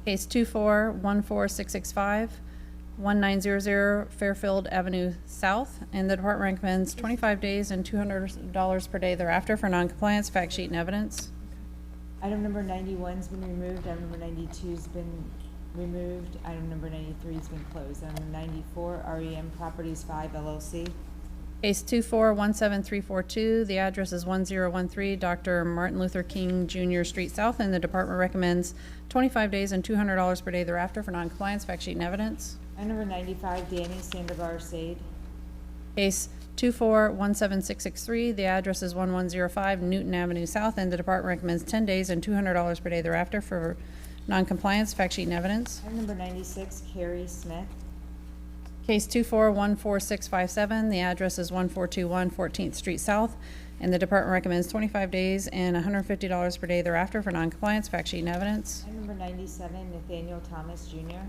Speaker 16: Case 2414665, 1900 Fairfield Avenue South, and the department recommends 25 days and $200 per day thereafter for noncompliance, fact sheet, and evidence.
Speaker 9: Item number 91 has been removed. Item number 92 has been removed. Item number 93 has been closed. Item number 94, REM Properties 5 LLC.
Speaker 16: Case 2417342, the address is 1013 Dr. Martin Luther King Jr. Street South, and the department recommends 25 days and $200 per day thereafter for noncompliance, fact sheet, and evidence.
Speaker 9: Item number 95, Danny Sandoval Sade.
Speaker 16: Case 2417663, the address is 1105 Newton Avenue South, and the department recommends 10 days and $200 per day thereafter for noncompliance, fact sheet, and evidence.
Speaker 9: Item number 96, Carrie Smith.
Speaker 16: Case 2414657, the address is 1421 14th Street South, and the department recommends 25 days and $150 per day thereafter for noncompliance, fact sheet, and evidence.
Speaker 9: Item number 97, Nathaniel Thomas Jr.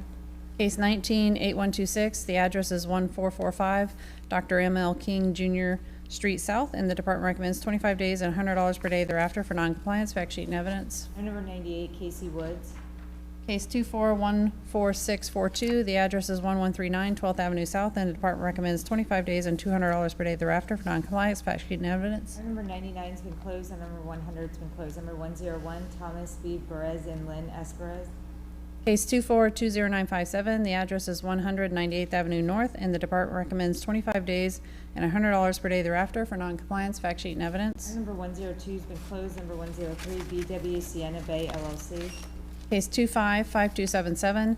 Speaker 16: Case 198126, the address is 1445 Dr. M.L. King Jr. Street South, and the department recommends 25 days and $100 per day thereafter for noncompliance, fact sheet, and evidence.
Speaker 9: Item number 98, Casey Woods.
Speaker 16: Case 2414642, the address is 1139 12th Avenue South, and the department recommends 25 days and $200 per day thereafter for noncompliance, fact sheet, and evidence.
Speaker 9: Item number 99 has been closed. Item number 100 has been closed. Number 101, Thomas B. Perez and Lynn Esperez.
Speaker 16: Case 2420957, the address is 100 98th Avenue North, and the department recommends 25 days and $100 per day thereafter for noncompliance, fact sheet, and evidence.
Speaker 9: Item number 102 has been closed. Number 103, BW Sienna Bay LLC.
Speaker 16: Case 255277,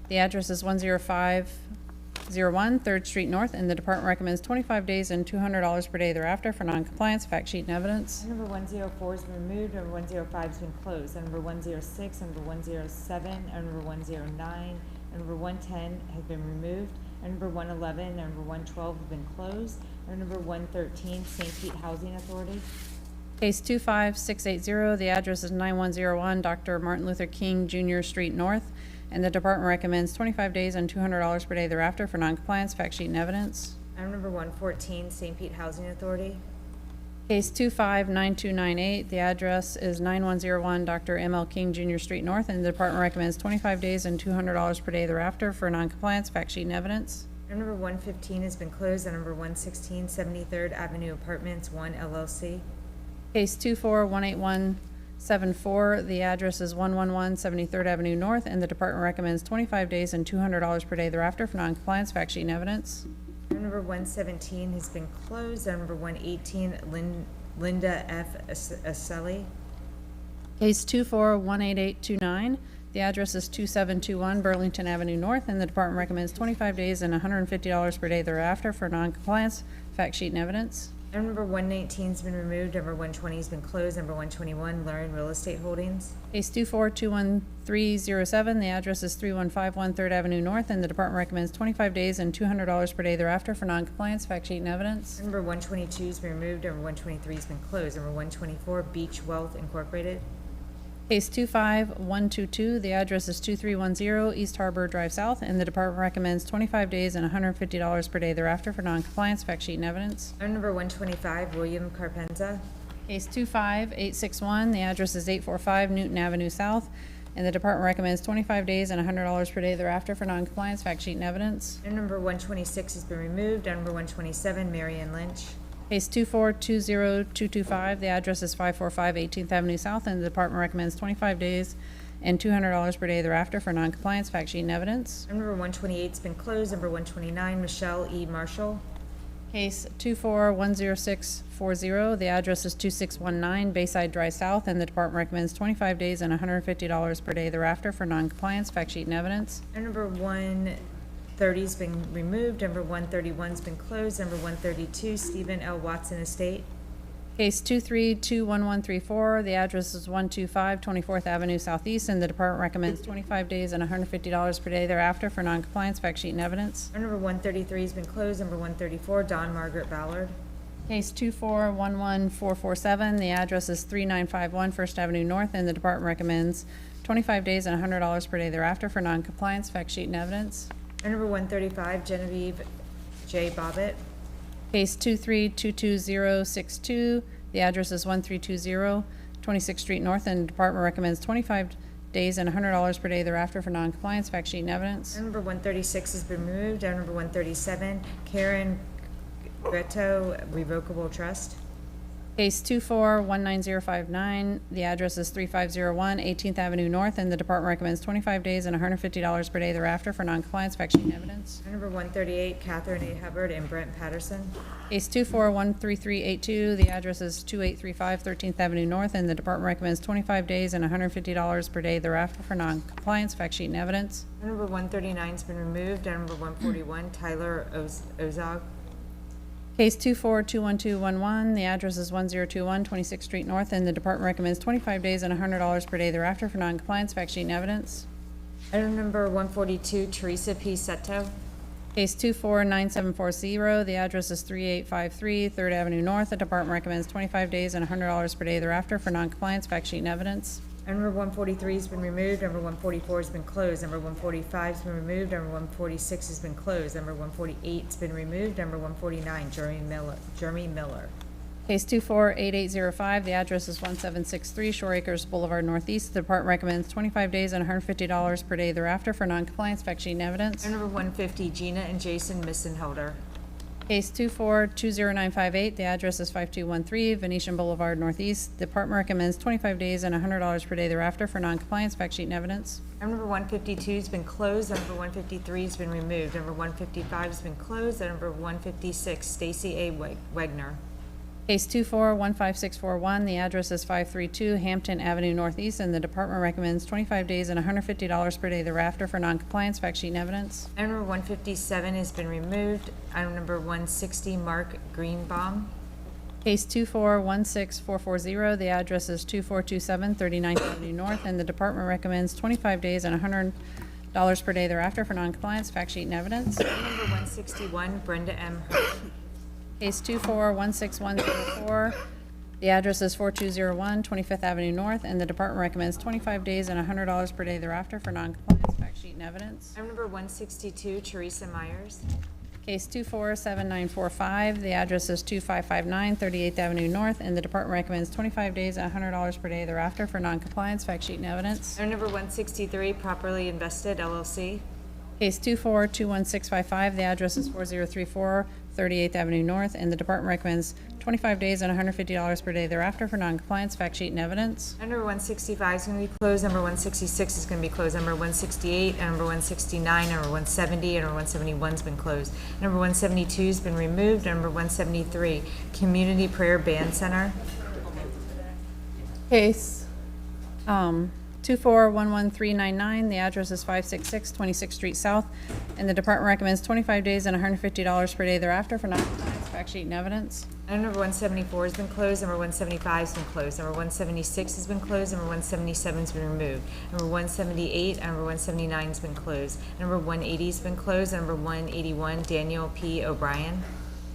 Speaker 16: the address is 10501 3rd Street North, and the department recommends 25 days and $200 per day thereafter for noncompliance, fact sheet, and evidence.
Speaker 9: Item number 104 has been removed. Number 105 has been closed. Item number 106, number 107, item number 109, item number 110 has been removed. Item number 111, and number 112 have been closed. Item number 113, St. Pete Housing Authority.
Speaker 16: Case 25680, the address is 9101 Dr. Martin Luther King Jr. Street North, and the department recommends 25 days and $200 per day thereafter for noncompliance, fact sheet, and evidence.
Speaker 9: Item number 114, St. Pete Housing Authority.
Speaker 16: Case 259298, the address is 9101 Dr. M.L. King Jr. Street North, and the department recommends 25 days and $200 per day thereafter for noncompliance, fact sheet, and evidence.
Speaker 9: Item number 115 has been closed. Item number 116, 73rd Avenue Apartments 1 LLC.
Speaker 16: Case 2418174, the address is 111 73rd Avenue North, and the department recommends 25 days and $200 per day thereafter for noncompliance, fact sheet, and evidence.
Speaker 9: Item number 117 has been closed. Item number 118, Linda F. Aselli.
Speaker 16: Case 2418829, the address is 2721 Burlington Avenue North, and the department recommends 25 days and $150 per day thereafter for noncompliance, fact sheet, and evidence.
Speaker 9: Item number 119 has been removed. Number 120 has been closed. Number 121, Lauren Real Estate Holdings.
Speaker 16: Case 2421307, the address is 3151 3rd Avenue North, and the department recommends 25 days and $200 per day thereafter for noncompliance, fact sheet, and evidence.
Speaker 9: Number 122 has been removed. Number 123 has been closed. Number 124, Beach Wealth Incorporated.
Speaker 16: Case 25122, the address is 2310 East Harbor Drive South, and the department recommends 25 days and $150 per day thereafter for noncompliance, fact sheet, and evidence.
Speaker 9: Item number 125, William Carpenza.
Speaker 16: Case 25861, the address is 845 Newton Avenue South, and the department recommends 25 days and $100 per day thereafter for noncompliance. Fact sheet and evidence.
Speaker 9: Item number 126 has been removed. Item number 127, Mary Ann Lynch.
Speaker 16: Case 2420225, the address is 545 18th Avenue South, and the department recommends 25 days and $200 per day thereafter for noncompliance. Fact sheet and evidence.
Speaker 9: Item number 128 has been closed. Number 129, Michelle E. Marshall.
Speaker 16: Case 2410640, the address is 2619 Bayside Drive South, and the department recommends 25 days and $150 per day thereafter for noncompliance. Fact sheet and evidence.
Speaker 9: Item number 130 has been removed. Number 131 has been closed. Number 132, Stephen L. Watson Estate.
Speaker 16: Case 2321134, the address is 125 24th Avenue Southeast, and the department recommends 25 days and $150 per day thereafter for noncompliance. Fact sheet and evidence.
Speaker 9: Item number 133 has been closed. Number 134, Dawn Margaret Ballard.
Speaker 16: Case 2411447, the address is 3951 First Avenue North, and the department recommends 25 days and $100 per day thereafter for noncompliance. Fact sheet and evidence.
Speaker 9: Item number 135, Genevieve J. Bobbitt.
Speaker 16: Case 2322062, the address is 1320 26th Street North, and the department recommends 25 days and $100 per day thereafter for noncompliance. Fact sheet and evidence.
Speaker 9: Item number 136 has been removed. Item number 137, Karen Greto, Revocable Trust.
Speaker 16: Case 2419059, the address is 3501 18th Avenue North, and the department recommends 25 days and $150 per day thereafter for noncompliance. Fact sheet and evidence.
Speaker 9: Item number 138, Catherine A. Hubbard and Brent Patterson.
Speaker 16: Case 2413382, the address is 2835 13th Avenue North, and the department recommends 25 days and $150 per day thereafter for noncompliance. Fact sheet and evidence.
Speaker 9: Item number 139 has been removed. Item number 141, Tyler Ozog.
Speaker 16: Case 2421211, the address is 1021 26th Street North, and the department recommends 25 days and $100 per day thereafter for noncompliance. Fact sheet and evidence.
Speaker 9: Item number 142, Teresa P. Seto.
Speaker 16: Case 2499740, the address is 3853 3rd Avenue North. The department recommends 25 days and $100 per day thereafter for noncompliance. Fact sheet and evidence.
Speaker 9: Item number 143 has been removed. Number 144 has been closed. Number 145 has been removed. Number 146 has been closed. Number 148 has been removed. Number 149, Jeremy Miller.
Speaker 16: Case 2488805, the address is 1763 Shore Acres Boulevard Northeast. The department recommends 25 days and $150 per day thereafter for noncompliance. Fact sheet and evidence.
Speaker 9: Item number 150, Gina and Jason Missenholder.
Speaker 16: Case 2420958, the address is 5213 Venetian Boulevard Northeast. The department recommends 25 days and $100 per day thereafter for noncompliance. Fact sheet and evidence.
Speaker 9: Item number 152 has been closed. Number 153 has been removed. Number 155 has been closed. Number 156, Stacy A. Wegner.
Speaker 16: Case 2415641, the address is 532 Hampton Avenue Northeast, and the department recommends 25 days and $150 per day thereafter for noncompliance. Fact sheet and evidence.
Speaker 9: Item number 157 has been removed. Item number 160, Mark Greenbaum.
Speaker 16: Case 2416440, the address is 2427 39th Avenue North, and the department recommends 25 days and $100 per day thereafter for noncompliance. Fact sheet and evidence.
Speaker 9: Item number 161, Brenda M. Hurd.
Speaker 16: Case 2416104, the address is 4201 25th Avenue North, and the department recommends 25 days and $100 per day thereafter for noncompliance. Fact sheet and evidence.
Speaker 9: Item number 162, Teresa Myers.
Speaker 16: Case 2479445, the address is 2559 38th Avenue North, and the department recommends 25 days and $100 per day thereafter for noncompliance. Fact sheet and evidence.
Speaker 9: Item number 163, Properly Invested LLC.
Speaker 16: Case 2421655, the address is 4034 38th Avenue North, and the department recommends 25 days and $150 per day thereafter for noncompliance. Fact sheet and evidence.
Speaker 9: Number 165 is going to be closed. Number 166 is going to be closed. Number 168, number 169, number 170, and number 171 has been closed. Number 172 has been removed. Number 173, Community Prayer Band Center.
Speaker 16: Case 2411399, the address is 566 26th Street South, and the department recommends 25 days and $150 per day thereafter for noncompliance. Fact sheet and evidence.
Speaker 9: Item number 174 has been closed. Number 175 has been closed. Number 176 has been closed. Number 177 has been removed. Number 178 and number 179 has been closed. Number 180 has been closed. Number 181, Daniel P. O'Brien.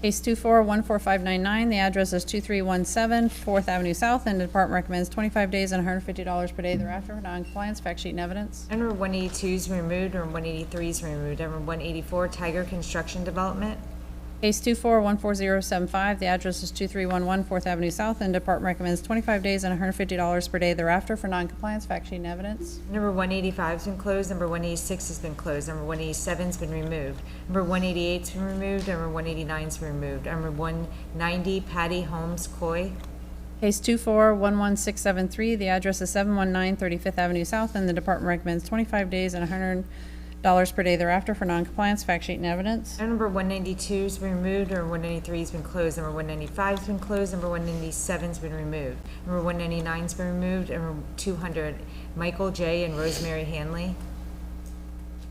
Speaker 16: Case 2414599, the address is 2317 4th Avenue South, and the department recommends 25 days and $150 per day thereafter for noncompliance. Fact sheet and evidence.
Speaker 9: Number 182 is removed. Number 183 is removed. Number 184, Tiger Construction Development.
Speaker 16: Case 24-14075, the address is 2311 4th Avenue South, and Department recommends 25 days and $150 per day thereafter for noncompliance, fact sheet and evidence.
Speaker 9: Number 185's been closed, number 186 has been closed, number 187's been removed, number 188's been removed, number 189's been removed, number 190, Patty Holmes Coy.
Speaker 16: Case 24-11673, the address is 719 35th Avenue South, and the Department recommends 25 days and $100 per day thereafter for noncompliance, fact sheet and evidence.
Speaker 9: Item number 192's been removed, number 193's been closed, number 195's been closed, number 197's been removed, number 199's been removed, number 200, Michael J. and Rosemary Hanley.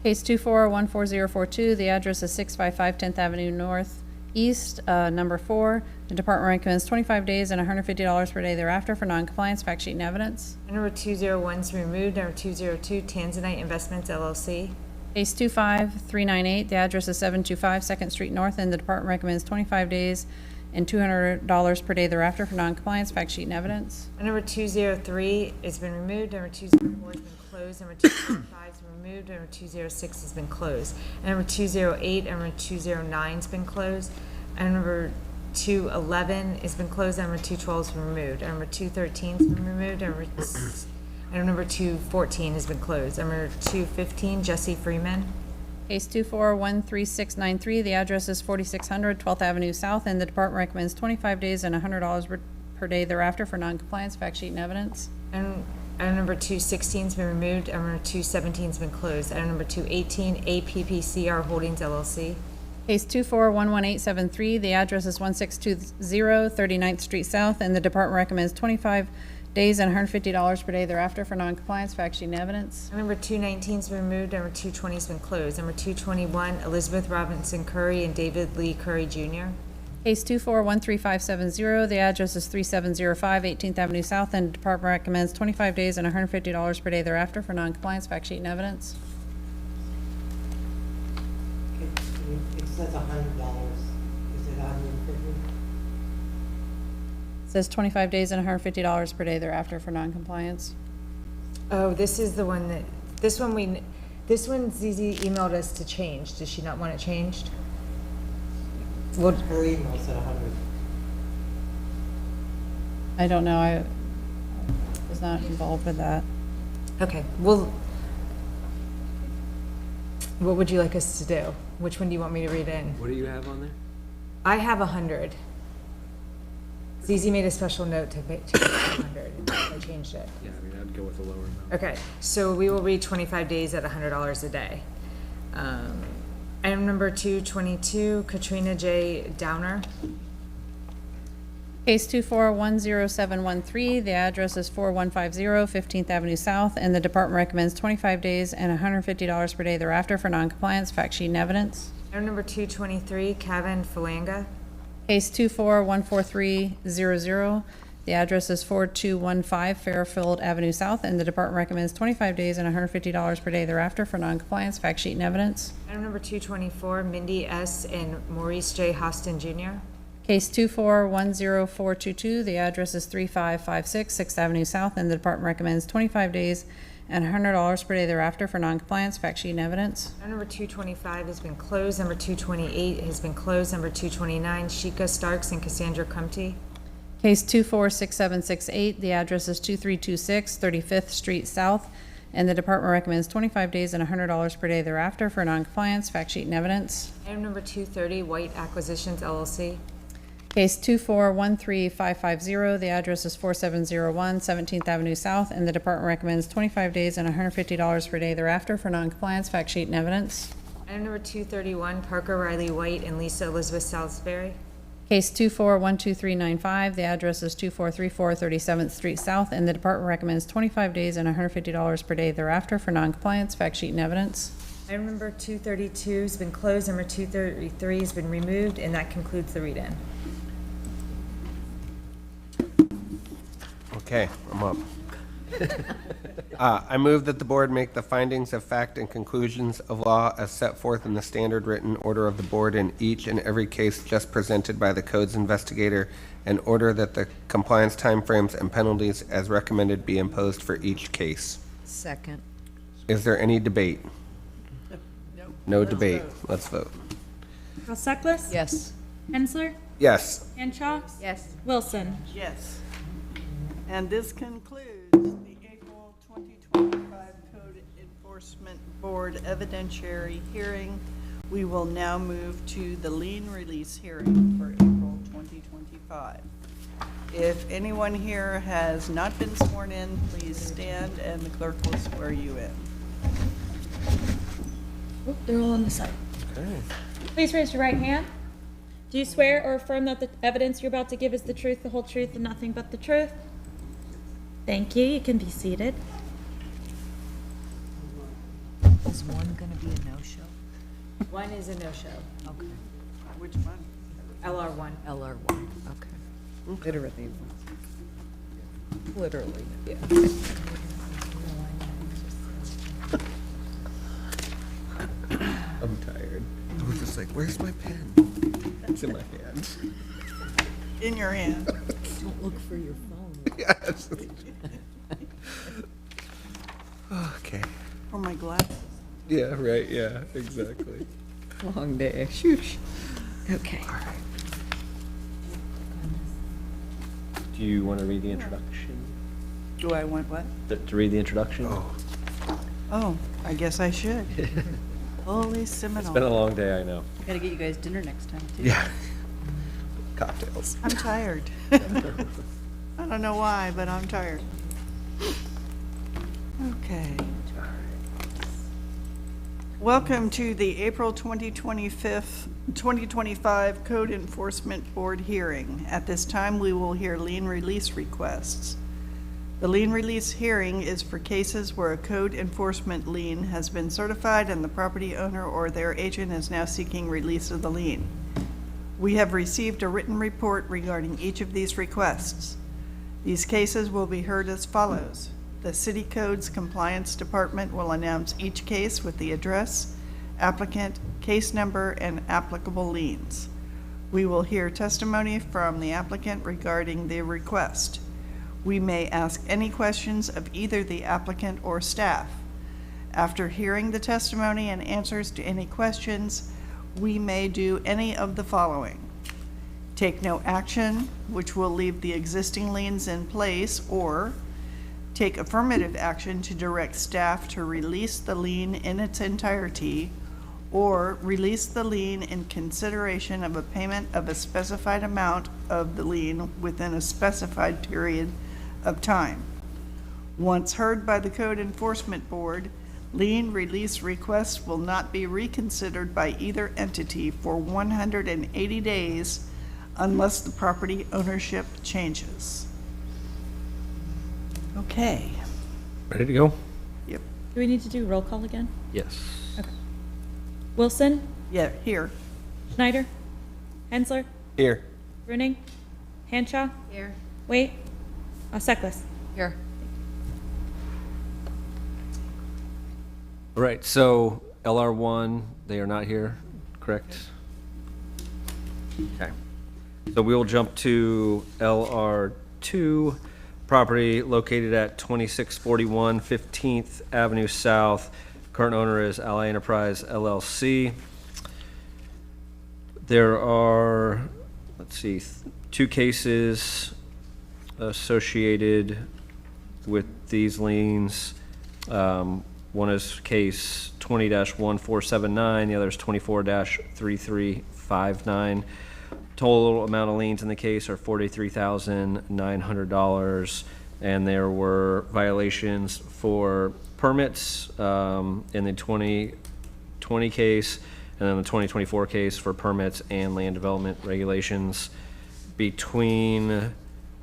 Speaker 16: Case 24-14042, the address is 655 10th Avenue North East, number 4. The Department recommends 25 days and $150 per day thereafter for noncompliance, fact sheet and evidence.
Speaker 9: Number 201's removed, number 202, Tanzanite Investments LLC.
Speaker 16: Case 25398, the address is 725 2nd Street North, and the Department recommends 25 days and $200 per day thereafter for noncompliance, fact sheet and evidence.
Speaker 9: Number 203 has been removed, number 204 has been closed, number 205 has been removed, number 206 has been closed, and number 208 and number 209 has been closed, and number 211 has been closed, and number 212 has been removed, and number 213 has been removed, and number 214 has been closed. Number 215, Jesse Freeman.
Speaker 16: Case 24-13693, the address is 4600 12th Avenue South, and the Department recommends 25 days and $100 per day thereafter for noncompliance, fact sheet and evidence.
Speaker 9: And item number 216 has been removed. Item number 217 has been closed. Item number 218, APPCR Holdings LLC.
Speaker 16: Case 24-11873, the address is 1620 39th Street South, and the Department recommends 25 days and $150 per day thereafter for noncompliance, fact sheet and evidence.
Speaker 9: Number 219 has been removed. Number 220 has been closed. Number 221, Elizabeth Robinson Curry and David Lee Curry Jr.
Speaker 16: Case 24-13570, the address is 3705 18th Avenue South, and the Department recommends 25 days and $150 per day thereafter for noncompliance, fact sheet and evidence.
Speaker 7: It says $100. Is it $150?
Speaker 16: Says 25 days and $150 per day thereafter for noncompliance.
Speaker 9: Oh, this is the one that, this one ZZ emailed us to change. Does she not want it changed? Well,
Speaker 7: Her email said 100.
Speaker 16: I don't know, I was not involved with that.
Speaker 9: Okay, well, what would you like us to do? Which one do you want me to read in?
Speaker 12: What do you have on there?
Speaker 9: I have 100. ZZ made a special note to make change it to 100. I changed it.
Speaker 12: Yeah, I mean, I'd go with a lower amount.
Speaker 9: Okay, so we will read 25 days at $100 a day. Item number 222, Katrina J. Downer.
Speaker 16: Case 24-10713, the address is 4150 15th Avenue South, and the Department recommends 25 days and $150 per day thereafter for noncompliance, fact sheet and evidence.
Speaker 9: Item number 223, Kevin Falanga.
Speaker 16: Case 24-14300, the address is 4215 Fairfield Avenue South, and the Department recommends 25 days and $150 per day thereafter for noncompliance, fact sheet and evidence.
Speaker 9: Item number 224, Mindy S. and Maurice J. Hostin Jr.
Speaker 16: Case 24-10422, the address is 3556 6th Avenue South, and the Department recommends 25 days and $100 per day thereafter for noncompliance, fact sheet and evidence.
Speaker 9: Item number 225 has been closed. Number 228 has been closed. Number 229, Sheikah Starks and Cassandra Crumpty.
Speaker 16: Case 246768, the address is 2326 35th Street South, and the Department recommends 25 days and $100 per day thereafter for noncompliance, fact sheet and evidence.
Speaker 9: Item number 230, White Acquisitions LLC.
Speaker 16: Case 2413550, the address is 4701 17th Avenue South, and the Department recommends 25 days and $150 per day thereafter for noncompliance, fact sheet and evidence.
Speaker 9: Item number 231, Parker Riley White and Lisa Elizabeth Salisbury.
Speaker 16: Case 24-12395, the address is 2434 37th Street South, and the Department recommends 25 days and $150 per day thereafter for noncompliance, fact sheet and evidence.
Speaker 9: Item number 232 has been closed. Number 233 has been removed, and that concludes the read-in.
Speaker 4: Okay, I'm up. I move that the board make the findings of fact and conclusions of law as set forth in the standard written order of the board in each and every case just presented by the codes investigator, and order that the compliance timeframes and penalties as recommended be imposed for each case.
Speaker 8: Second.
Speaker 4: Is there any debate? No debate. Let's vote.
Speaker 20: Alseckless?
Speaker 8: Yes.
Speaker 20: Hensler?
Speaker 4: Yes.
Speaker 20: Henshaw?
Speaker 11: Yes.
Speaker 20: Wilson?
Speaker 2: Yes. And this concludes the April 2025 Code Enforcement Board evidentiary hearing. We will now move to the lien release hearing for April 2025. If anyone here has not been sworn in, please stand and the clerk will swear you in.
Speaker 20: Oh, they're all on the side.
Speaker 4: Okay.
Speaker 20: Please raise your right hand. Do you swear or affirm that the evidence you're about to give is the truth, the whole truth, and nothing but the truth? Thank you. You can be seated.
Speaker 8: Is one gonna be a no-show?
Speaker 11: One is a no-show.
Speaker 8: Okay.
Speaker 2: Which one?
Speaker 11: LR1.
Speaker 8: LR1, okay.
Speaker 2: Literally.
Speaker 8: Literally, yeah.
Speaker 4: I'm tired. I was just like, where's my pen? It's in my hand.
Speaker 2: In your hand.
Speaker 8: Don't look for your phone.
Speaker 4: Yes. Okay.
Speaker 2: Or my glasses.
Speaker 4: Yeah, right, yeah, exactly.
Speaker 8: Long day. Shoosh. Okay.
Speaker 12: Do you want to read the introduction?
Speaker 2: Do I want what?
Speaker 12: To read the introduction?
Speaker 2: Oh, I guess I should. Holy
Speaker 12: It's
Speaker 2: Seminole.
Speaker 12: been a long day, I know.
Speaker 18: Gotta get you guys dinner next time, too.
Speaker 4: Yeah. Cocktails.
Speaker 2: I'm tired. I don't know why, but I'm tired. Okay. Welcome to the April 2025 Code Enforcement Board hearing. At this time, we will hear lien release requests. The lien release hearing is for cases where a code enforcement lien has been certified and the property owner or their agent is now seeking release of the lien. We have received a written report regarding each of these requests. These cases will be heard as follows. The City Codes Compliance Department will announce each case with the address, applicant, case number, and applicable liens. We will hear testimony from the applicant regarding the request. We may ask any questions of either the applicant or staff. After hearing the testimony and answers to any questions, we may do any of the following. Take no action, which will leave the existing liens in place, or take affirmative action to direct staff to release the lien in its entirety, or release the lien in consideration of a payment of a specified amount of the lien within a specified period of time. Once heard by the Code Enforcement Board, lien release requests will not be reconsidered by either entity for 180 days unless the property ownership changes. Okay.
Speaker 4: Ready to go?
Speaker 2: Yep.
Speaker 20: Do we need to do roll call again?
Speaker 4: Yes.
Speaker 20: Okay. Wilson?
Speaker 2: Yeah, here.
Speaker 20: Schneider? Hensler?
Speaker 4: Here.
Speaker 20: Bruning? Hanshaw?
Speaker 11: Here.
Speaker 20: Wait. Alseckless?
Speaker 8: Here.
Speaker 12: All right, so LR1, they are not here, correct? Okay. So we will jump to LR2, property located at 2641 15th Avenue South. Current owner is Ally Enterprise LLC. There are, let's see, two cases associated with these liens. One is case 20-1479, the other is 24-3359. Total amount of liens in the case are $43,900, and there were violations for permits in the 2020 case, and then the 2024 case for permits and land development regulations. Between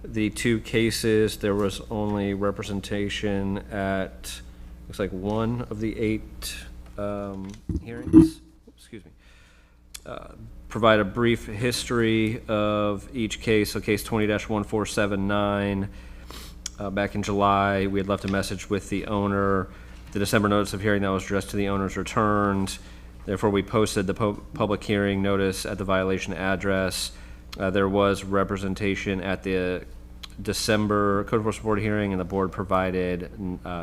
Speaker 12: the two cases, there was only representation at, looks like, one of the 8 hearings. Excuse me. Provide a brief history of each case. So case 20-1479, back in July, we had left a message with the owner. The December notice of hearing that was addressed to the owners returned. Therefore, we posted the public hearing notice at the violation address. There was representation at the December Code Enforcement Board hearing, and the board provided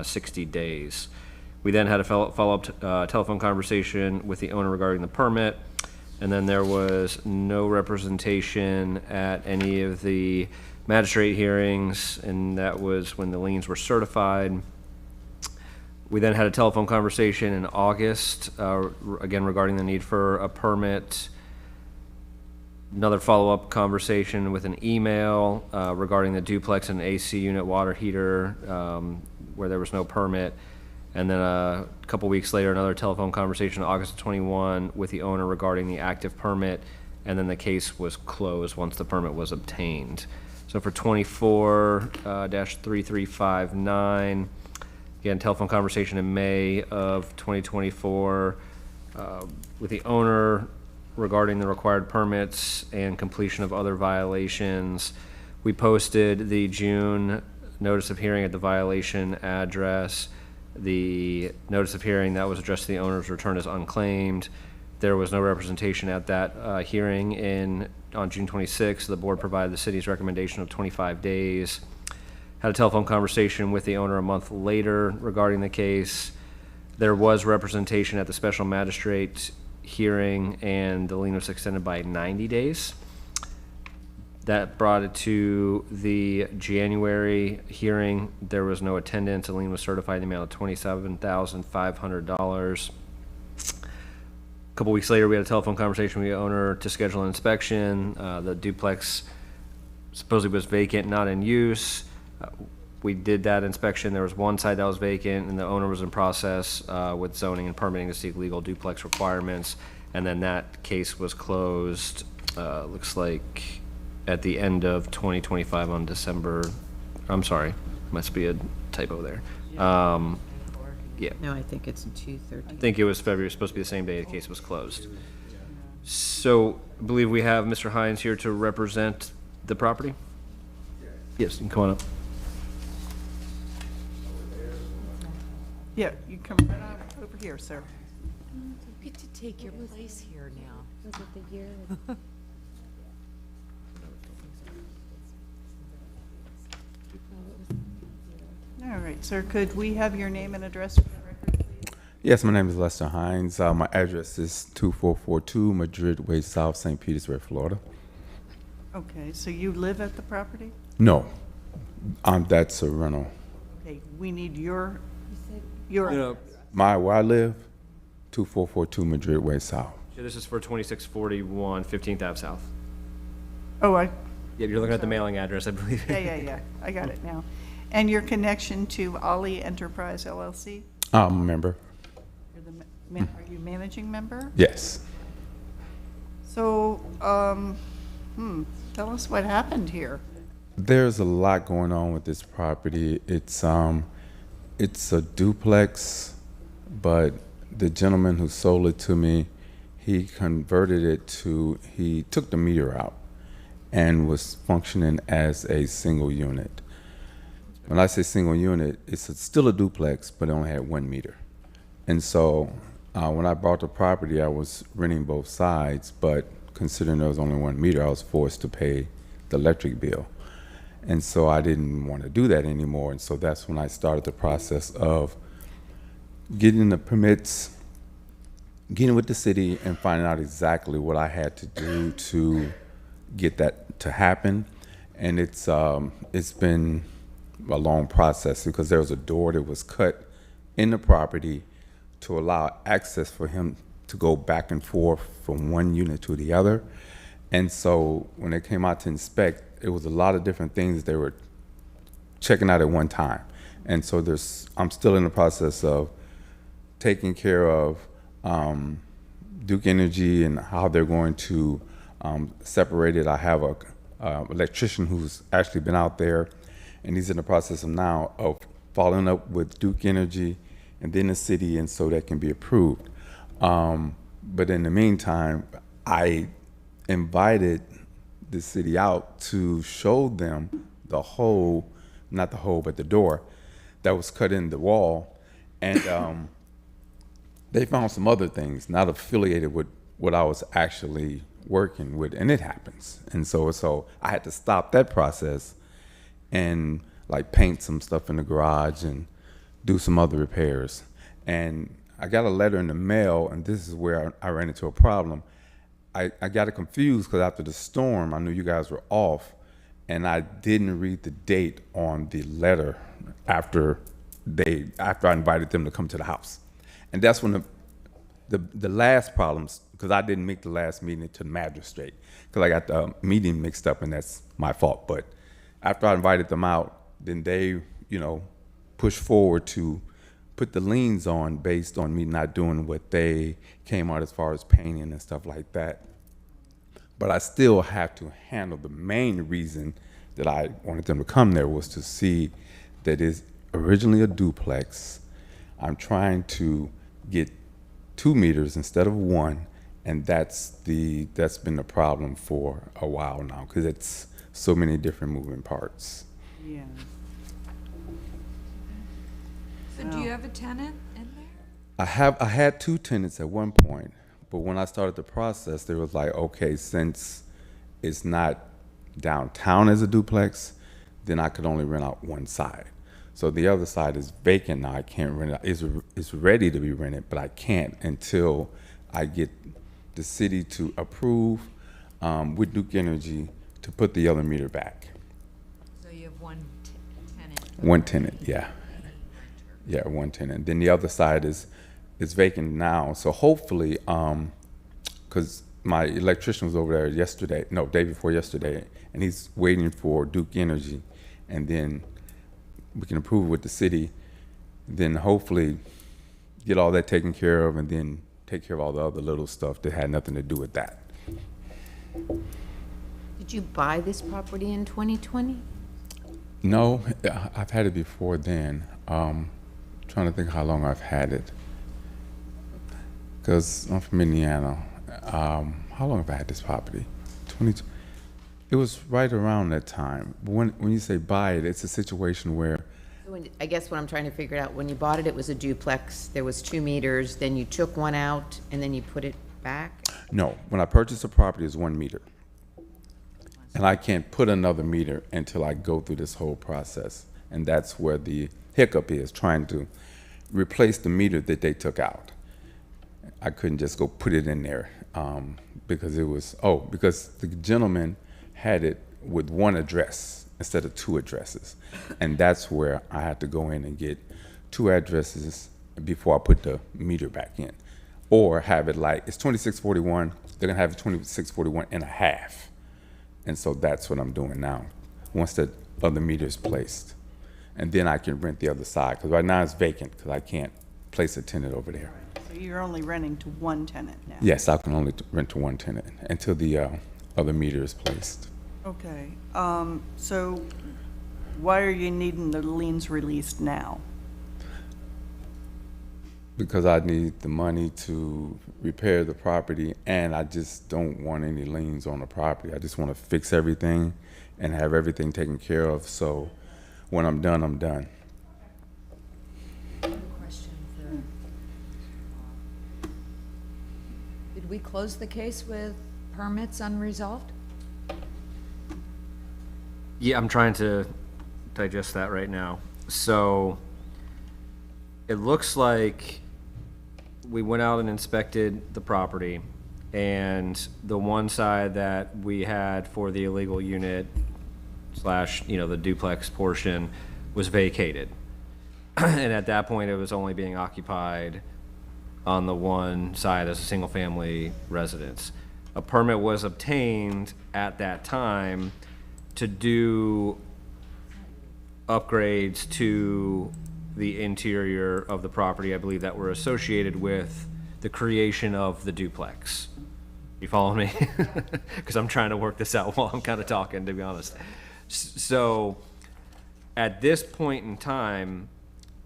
Speaker 12: 60 days. We then had a follow-up telephone conversation with the owner regarding the permit. And then there was no representation at any of the magistrate hearings, and that was when the liens were certified. We then had a telephone conversation in August, again regarding the need for a permit. Another follow-up conversation with an email regarding the duplex and AC unit water heater, where there was no permit. And then a couple weeks later, another telephone conversation, August of 21, with the owner regarding the active permit. And then the case was closed once the permit was obtained. So for 24-3359, again, telephone conversation in May of 2024 with the owner regarding the required permits and completion of other violations. We posted the June notice of hearing at the violation address. The notice of hearing that was addressed to the owner's return as unclaimed. There was no representation at that hearing on June 26th. The board provided the city's recommendation of 25 days. Had a telephone conversation with the owner a month later regarding the case. There was representation at the special magistrate hearing, and the lien was extended by 90 days. That brought it to the January hearing. There was no attendance. A lien was certified in the amount of $27,500. A couple weeks later, we had a telephone conversation with the owner to schedule an inspection. The duplex supposedly was vacant, not in use. We did that inspection. There was one side that was vacant, and the owner was in process with zoning and permitting to seek legal duplex requirements. And then that case was closed, looks like at the end of 2025 on December, I'm sorry, must be a typo there. Yeah.
Speaker 11: No, I think it's 2/13.
Speaker 12: I think it was February, supposed to be the same day the case was closed. So I believe we have Mr. Hines here to represent the property. Yes, you can come on up.
Speaker 2: Yeah, you come right on over here, sir.
Speaker 8: You get to take your place here now.
Speaker 9: Was it the year?
Speaker 2: All right, sir, could we have your name and address for the record, please?
Speaker 14: Yes, my name is Lester Hines. My address is 2442 Madrid Way South, St. Petersburg, Florida.
Speaker 2: Okay, so you live at the property?
Speaker 14: No, that's a rental.
Speaker 2: Okay, we need your
Speaker 12: Yeah,
Speaker 14: Where I live, 2442 Madrid Way South.
Speaker 12: this is for 2641 15th Ave South.
Speaker 2: Oh,
Speaker 12: Yeah, you're looking at the mailing address, I believe.
Speaker 2: yeah, I got it now. And your connection to Ali Enterprise LLC?
Speaker 14: I'm a member.
Speaker 2: You're are you managing member?
Speaker 14: Yes.
Speaker 2: So, tell us what happened here.
Speaker 14: There's a lot going on with this property. It's a duplex, but the gentleman who sold it to me, he converted it he took the meter out and was functioning as a single unit. When I say single unit, it's still a duplex, but it only had 1 meter. And so when I bought the property, I was renting both sides, but considering there was only 1 meter, I was forced to pay the electric bill. And so I didn't want to do that anymore. And so that's when I started the process of getting the permits, getting with the city, and finding out exactly what I had to do to get that to happen. And it's been a long process because there was a door that was cut in the property to allow access for him to go back and forth from one unit to the other. And so when they came out to inspect, it was a lot of different things they were checking out at one time. And so I'm still in the process of taking care of Duke Energy and how they're going to separate it. I have a electrician who's actually been out there, and he's in the process of following up with Duke Energy and then the city, and so that can be approved. But in the meantime, I invited the city out to show them the hole, not the hole, but the door that was cut in the wall. And they found some other things not affiliated with what I was actually working with, and it happens. And so I had to stop that process and like paint some stuff in the garage and do some other repairs. And I got a letter in the mail, and this is where I ran into a problem. I got it confused because after the storm, I knew you guys were off, and I didn't read the date on the letter after I invited them to come to the house. And that's when the last problems, because I didn't make the last meeting to the magistrate, because I got the meeting mixed up, and that's my fault. But after I invited them out, then they, pushed forward to put the liens on based on me not doing what they came out as far as painting and stuff like that. But I still have to handle the main reason that I wanted them to come there was to see that it's originally a duplex. I'm trying to get 2 meters instead of 1, and that's been the problem for a while now because it's so many different moving parts.
Speaker 2: Yeah.
Speaker 8: So do you have a tenant in there?
Speaker 14: I had 2 tenants at one point, but when I started the process, they was like, okay, since it's not downtown as a duplex, then I could only rent out one side. So the other side is vacant now. I can't rent it. It's ready to be rented, but I can't until I get the city to approve with Duke Energy to put the other meter back.
Speaker 8: So you have one tenant?
Speaker 14: One tenant, yeah. Yeah, one tenant. Then the other side is vacant now. So hopefully, because my electrician was over there day before yesterday, and he's waiting for Duke Energy, and then we can approve it with the city, then hopefully get all that taken care of, and then take care of all the other little stuff that had nothing to do with that.
Speaker 11: Did you buy this property in 2020?
Speaker 14: No, I've had it before then. Trying to think how long I've had it. Because I'm from Indiana. How long have I had this property? It was right around that time. But when you say buy it, it's a situation where...
Speaker 11: I guess what I'm trying to figure out, when you bought it, it was a duplex, there was 2 meters, then you took one out, and then you put it back?
Speaker 14: No, when I purchased the property, it's 1 meter. And I can't put another meter until I go through this whole process. And that's where the hiccup is, trying to replace the meter that they took out. I couldn't just go put it in there because because the gentleman had it with 1 address instead of 2 addresses. And that's where I had to go in and get 2 addresses before I put the meter back in. Or have it like, it's 2641, they're gonna have it 2641 and a half. And so that's what I'm doing now, once the other meter is placed. And then I can rent the other side, because right now it's vacant, because I can't place a tenant over there.
Speaker 2: So you're only renting to one tenant now?
Speaker 14: Yes, I can only rent to 1 tenant until the other meter is placed.
Speaker 2: Okay, so why are you needing the liens released now?
Speaker 14: Because I need the money to repair the property, and I just don't want any liens on the property. I just want to fix everything and have everything taken care of, so when I'm done, I'm done.
Speaker 8: Question did we close the case with permits unresolved?
Speaker 12: Yeah, I'm trying to digest that right now. So it looks like we went out and inspected the property, and the one side that we had for the illegal unit / the duplex portion was vacated. And at that point, it was only being occupied on the one side as a single family residence. A permit was obtained at that time to do upgrades to the interior of the property, I believe, that were associated with the creation of the duplex. You follow me? Because I'm trying to work this out while I'm kind of talking, to be honest. So at this point in time,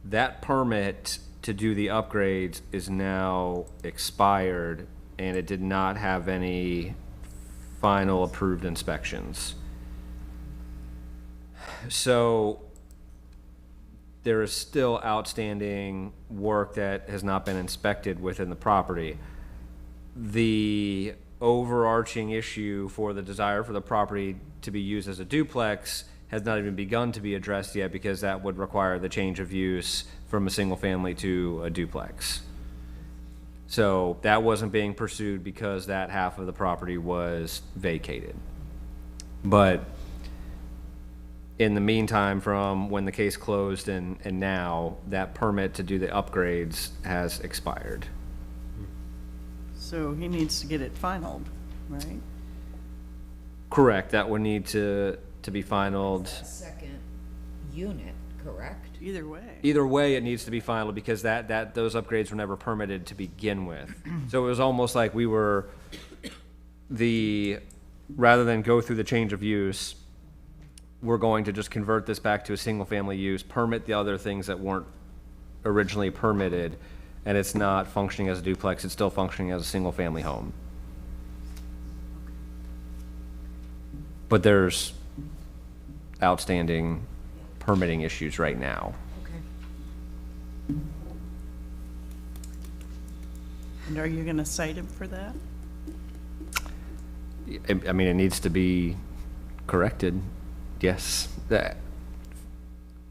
Speaker 12: that permit to do the upgrades is now expired, and it did not have any final approved inspections. So there is still outstanding work that has not been inspected within the property. The overarching issue for the desire for the property to be used as a duplex has not even begun to be addressed yet, because that would require the change of use from a single family to a duplex. So that wasn't being pursued because that half of the property was vacated. But in the meantime, from when the case closed and now, that permit to do the upgrades has expired.
Speaker 2: So he needs to get it finalized, right?
Speaker 12: Correct, that would need to be finalized.
Speaker 8: Second unit, correct?
Speaker 2: Either way.
Speaker 12: Either way, it needs to be final because those upgrades were never permitted to begin with. So it was almost like we were rather than go through the change of use, we're going to just convert this back to a single-family use, permit the other things that weren't originally permitted, and it's not functioning as a duplex, it's still functioning as a single-family home. But there's outstanding permitting issues right now.
Speaker 8: Okay.
Speaker 2: And are you gonna cite him for that?
Speaker 12: I mean, it needs to be corrected, yes.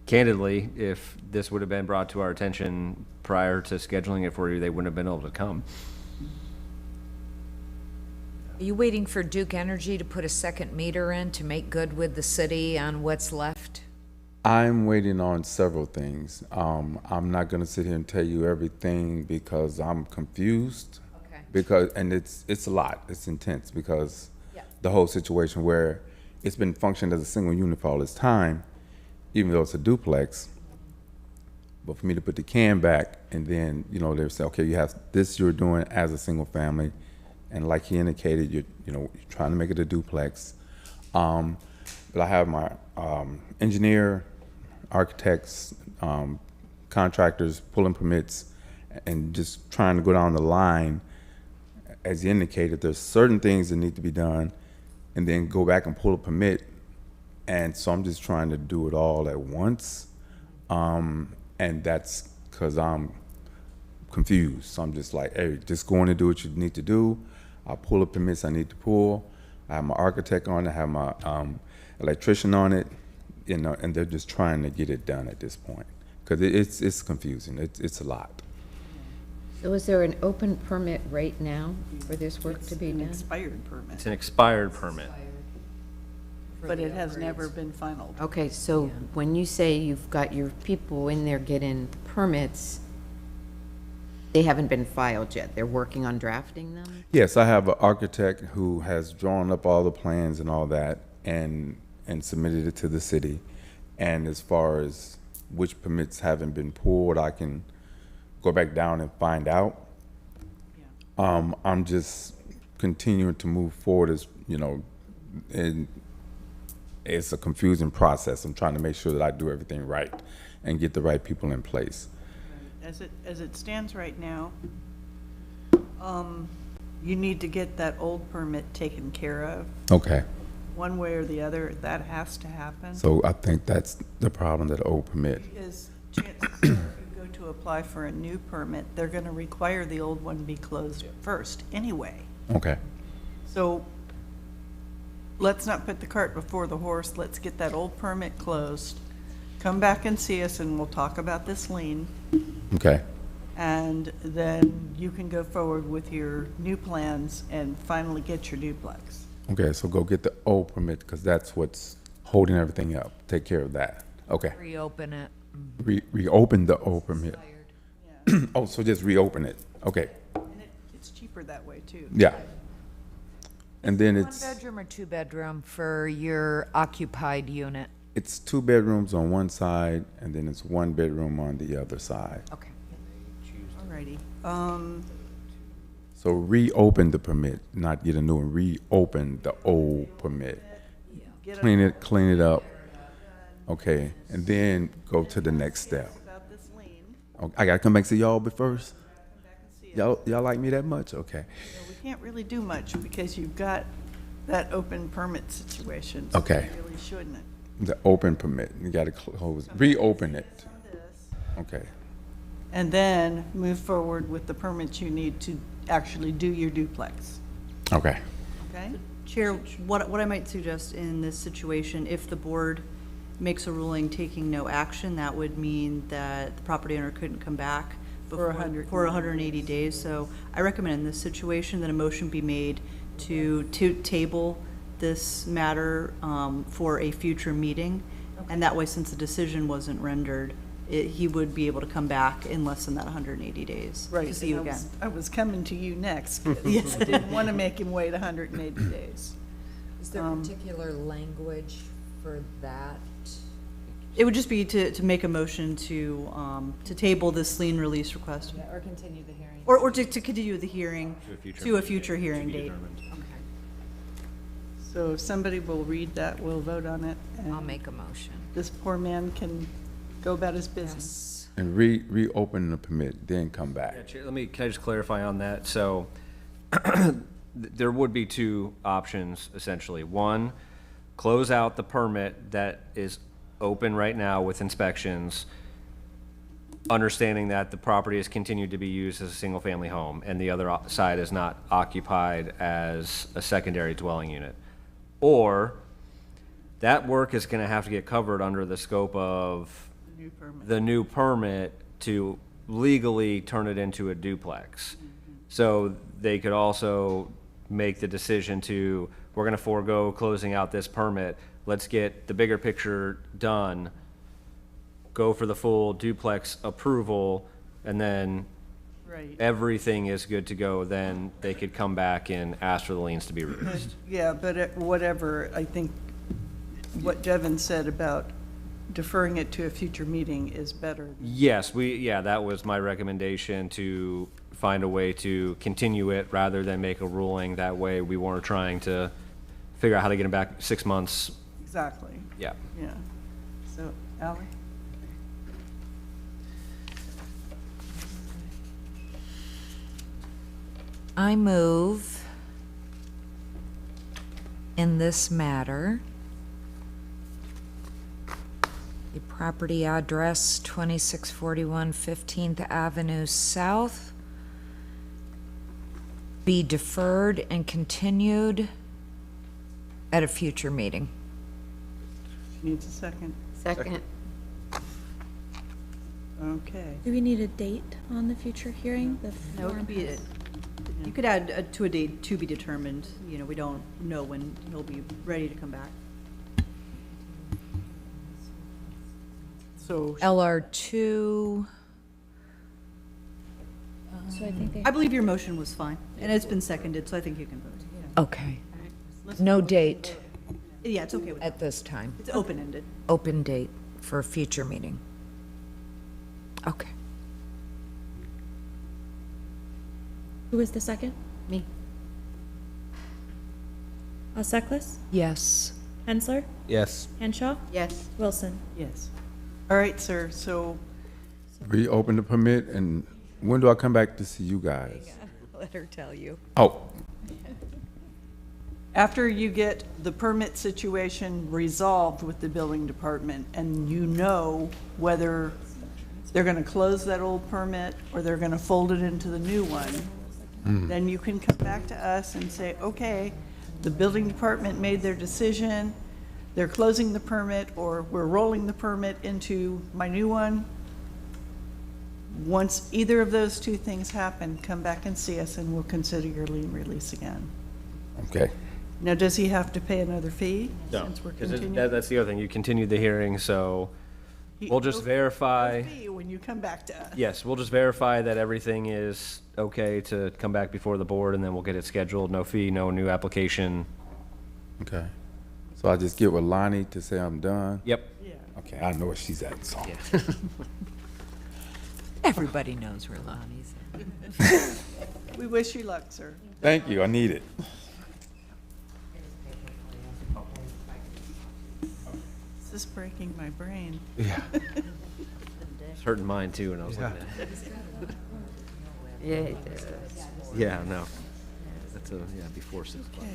Speaker 12: Candidly, if this would have been brought to our attention prior to scheduling it for you, they wouldn't have been able to come.
Speaker 8: Are you waiting for Duke Energy to put a second meter in to make good with the city on what's left?
Speaker 14: I'm waiting on several things. I'm not gonna sit here and tell you everything because I'm confused.
Speaker 8: Okay.
Speaker 14: And it's a lot, it's intense because
Speaker 8: Yeah.
Speaker 14: the whole situation where it's been functioning as a single unit for all this time, even though it's a duplex. But for me to put the can back and then, they say, okay, you have this you're doing as a single family. And like he indicated, you're trying to make it a duplex. But I have my engineer, architects, contractors pulling permits and just trying to go down the line. As you indicated, there's certain things that need to be done and then go back and pull a permit. And so I'm just trying to do it all at once. And that's because I'm confused. So I'm just like, hey, just go in and do what you need to do. I'll pull the permits I need to pull. I have my architect on it, I have my electrician on it, and they're just trying to get it done at this point. Because it's confusing, it's a lot.
Speaker 11: So is there an open permit right now for this work to be
Speaker 2: It's an
Speaker 11: done?
Speaker 2: expired permit,
Speaker 12: It's an expired permit.
Speaker 2: but it has never been finalized.
Speaker 11: Okay, so when you say you've got your people in there getting permits, they haven't been filed yet, they're working on drafting them?
Speaker 14: Yes, I have an architect who has drawn up all the plans and all that and submitted it to the city. And as far as which permits haven't been pulled, I can go back down and find out. I'm just continuing to move forward as, and it's a confusing process. I'm trying to make sure that I do everything right and get the right people in place.
Speaker 2: As it stands right now, you need to get that old permit taken care of.
Speaker 14: Okay.
Speaker 2: One way or the other, that has to happen.
Speaker 14: So I think that's the problem, that old permit.
Speaker 2: Because chances are if you go to apply for a new permit, they're gonna require the old one be closed first anyway.
Speaker 14: Okay.
Speaker 2: So let's not put the cart before the horse. Let's get that old permit closed. Come back and see us and we'll talk about this lien.
Speaker 14: Okay.
Speaker 2: And then you can go forward with your new plans and finally get your duplex.
Speaker 14: Okay, so go get the old permit because that's what's holding everything up. Take care of that. Okay.
Speaker 8: Reopen it.
Speaker 14: Reopen the old permit. Oh, so just reopen it. Okay.
Speaker 2: And it's cheaper that way too.
Speaker 14: Yeah. And then
Speaker 8: One
Speaker 14: it's
Speaker 8: bedroom or two bedroom for your occupied unit?
Speaker 14: it's 2 bedrooms on one side and then it's 1 bedroom on the other side.
Speaker 8: Okay.
Speaker 2: Alrighty.
Speaker 14: So reopen the permit, not get a new one. Reopen the old permit. Clean it up. Okay, and then go to the next step. Okay, I gotta come back to y'all first. Y'all like me that much? Okay.
Speaker 2: We can't really do much because you've got that open permit situation. So
Speaker 14: Okay.
Speaker 2: we really shouldn't.
Speaker 14: The open permit, you gotta close, reopen it. Okay.
Speaker 2: And then move forward with the permits you need to actually do your duplex.
Speaker 14: Okay.
Speaker 2: Okay?
Speaker 18: Chair, what I might suggest in this situation, if the board makes a ruling taking no action, that would mean that the property owner couldn't come back before, for 180 days. So I recommend in this situation that a motion be made to table this matter for a future meeting. And that way, since the decision wasn't rendered, he would be able to come back in less than that 180 days
Speaker 2: Right.
Speaker 18: to see you
Speaker 2: and
Speaker 18: again.
Speaker 2: I was coming to you next. Yes, I didn't want to make him wait 180 days.
Speaker 8: Is there particular language for that?
Speaker 18: It would just be to make a motion to table this lien release request.
Speaker 8: Or continue the hearing?
Speaker 18: Or to continue the hearing to a future hearing date.
Speaker 2: So if somebody will read that, we'll vote on it.
Speaker 8: I'll
Speaker 2: and
Speaker 8: make a motion.
Speaker 2: This poor man can go about his business.
Speaker 14: And reopen the permit, then come back.
Speaker 12: Yeah, Chair, can I just clarify on that? So there would be two options, essentially. One, close out the permit that is open right now with inspections, understanding that the property has continued to be used as a single-family home, and the other side is not occupied as a secondary dwelling unit. Or that work is going to have to get covered under the scope of the new permit to legally turn it into a duplex. So they could also make the decision to, we're going to forego closing out this permit. Let's get the bigger picture done, go for the full duplex approval, and then
Speaker 2: Right.
Speaker 12: everything is good to go. Then they could come back and ask for the liens to be released.
Speaker 2: Yeah, but whatever, I think what Devin said about deferring it to a future meeting is better.
Speaker 12: Yes, that was my recommendation, to find a way to continue it rather than make a ruling. That way we weren't trying to figure out how to get them back 6 months.
Speaker 2: Exactly,
Speaker 12: Yeah.
Speaker 2: yeah. So, Ally?
Speaker 8: I move in this matter, the property address 2641 15th Avenue South be deferred and continued at a future meeting.
Speaker 2: Needs a second.
Speaker 11: Second.
Speaker 2: Okay.
Speaker 20: Do we need a date on the future hearing?
Speaker 18: No, it could be, you could add to a date to be determined. You know, we don't know when he'll be ready to come back.
Speaker 2: So,
Speaker 8: LR2,
Speaker 20: So I think they.
Speaker 18: I believe your motion was fine, and it's been seconded, so I think you can vote.
Speaker 8: okay. No date
Speaker 18: Yeah, it's okay with that.
Speaker 8: at this time.
Speaker 18: It's open-ended.
Speaker 8: Open date for a future meeting. Okay.
Speaker 20: Who was the second?
Speaker 11: Me.
Speaker 20: Seklis?
Speaker 8: Yes.
Speaker 20: Hensler?
Speaker 12: Yes.
Speaker 20: Henshaw?
Speaker 11: Yes.
Speaker 20: Wilson?
Speaker 2: yes. All right, sir, so
Speaker 14: Reopen the permit, and when do I come back to see you guys?
Speaker 8: Let her tell you.
Speaker 14: Oh,
Speaker 2: after you get the permit situation resolved with the building department and you know whether they're gonna close that old permit or they're gonna fold it into the new one, then you can come back to us and say, okay, the building department made their decision, they're closing the permit, or we're rolling the permit into my new one. Once either of those two things happen, come back and see us and we'll consider your lien release again.
Speaker 14: okay.
Speaker 2: Now, does he have to pay another fee?
Speaker 12: No,
Speaker 2: Since we're
Speaker 12: because
Speaker 2: continuing?
Speaker 12: that's the other thing. You continued the hearing, so we'll just verify.
Speaker 2: No fee when you come back to us.
Speaker 12: Yes, we'll just verify that everything is okay to come back before the board, and then we'll get it scheduled. No fee, no new application.
Speaker 14: Okay. So I just get with Lonnie to say I'm done?
Speaker 12: Yep.
Speaker 2: Yeah.
Speaker 14: Okay, I know where she's at, so.
Speaker 8: Everybody knows where Lonnie's at.
Speaker 2: We wish you luck, sir.
Speaker 14: Thank you, I need it.
Speaker 2: This is breaking my brain.
Speaker 14: Yeah.
Speaker 12: It's hurting mine too, and I was looking at it.
Speaker 11: Yeah, it does.
Speaker 12: Yeah, no. That's before 6 o'clock.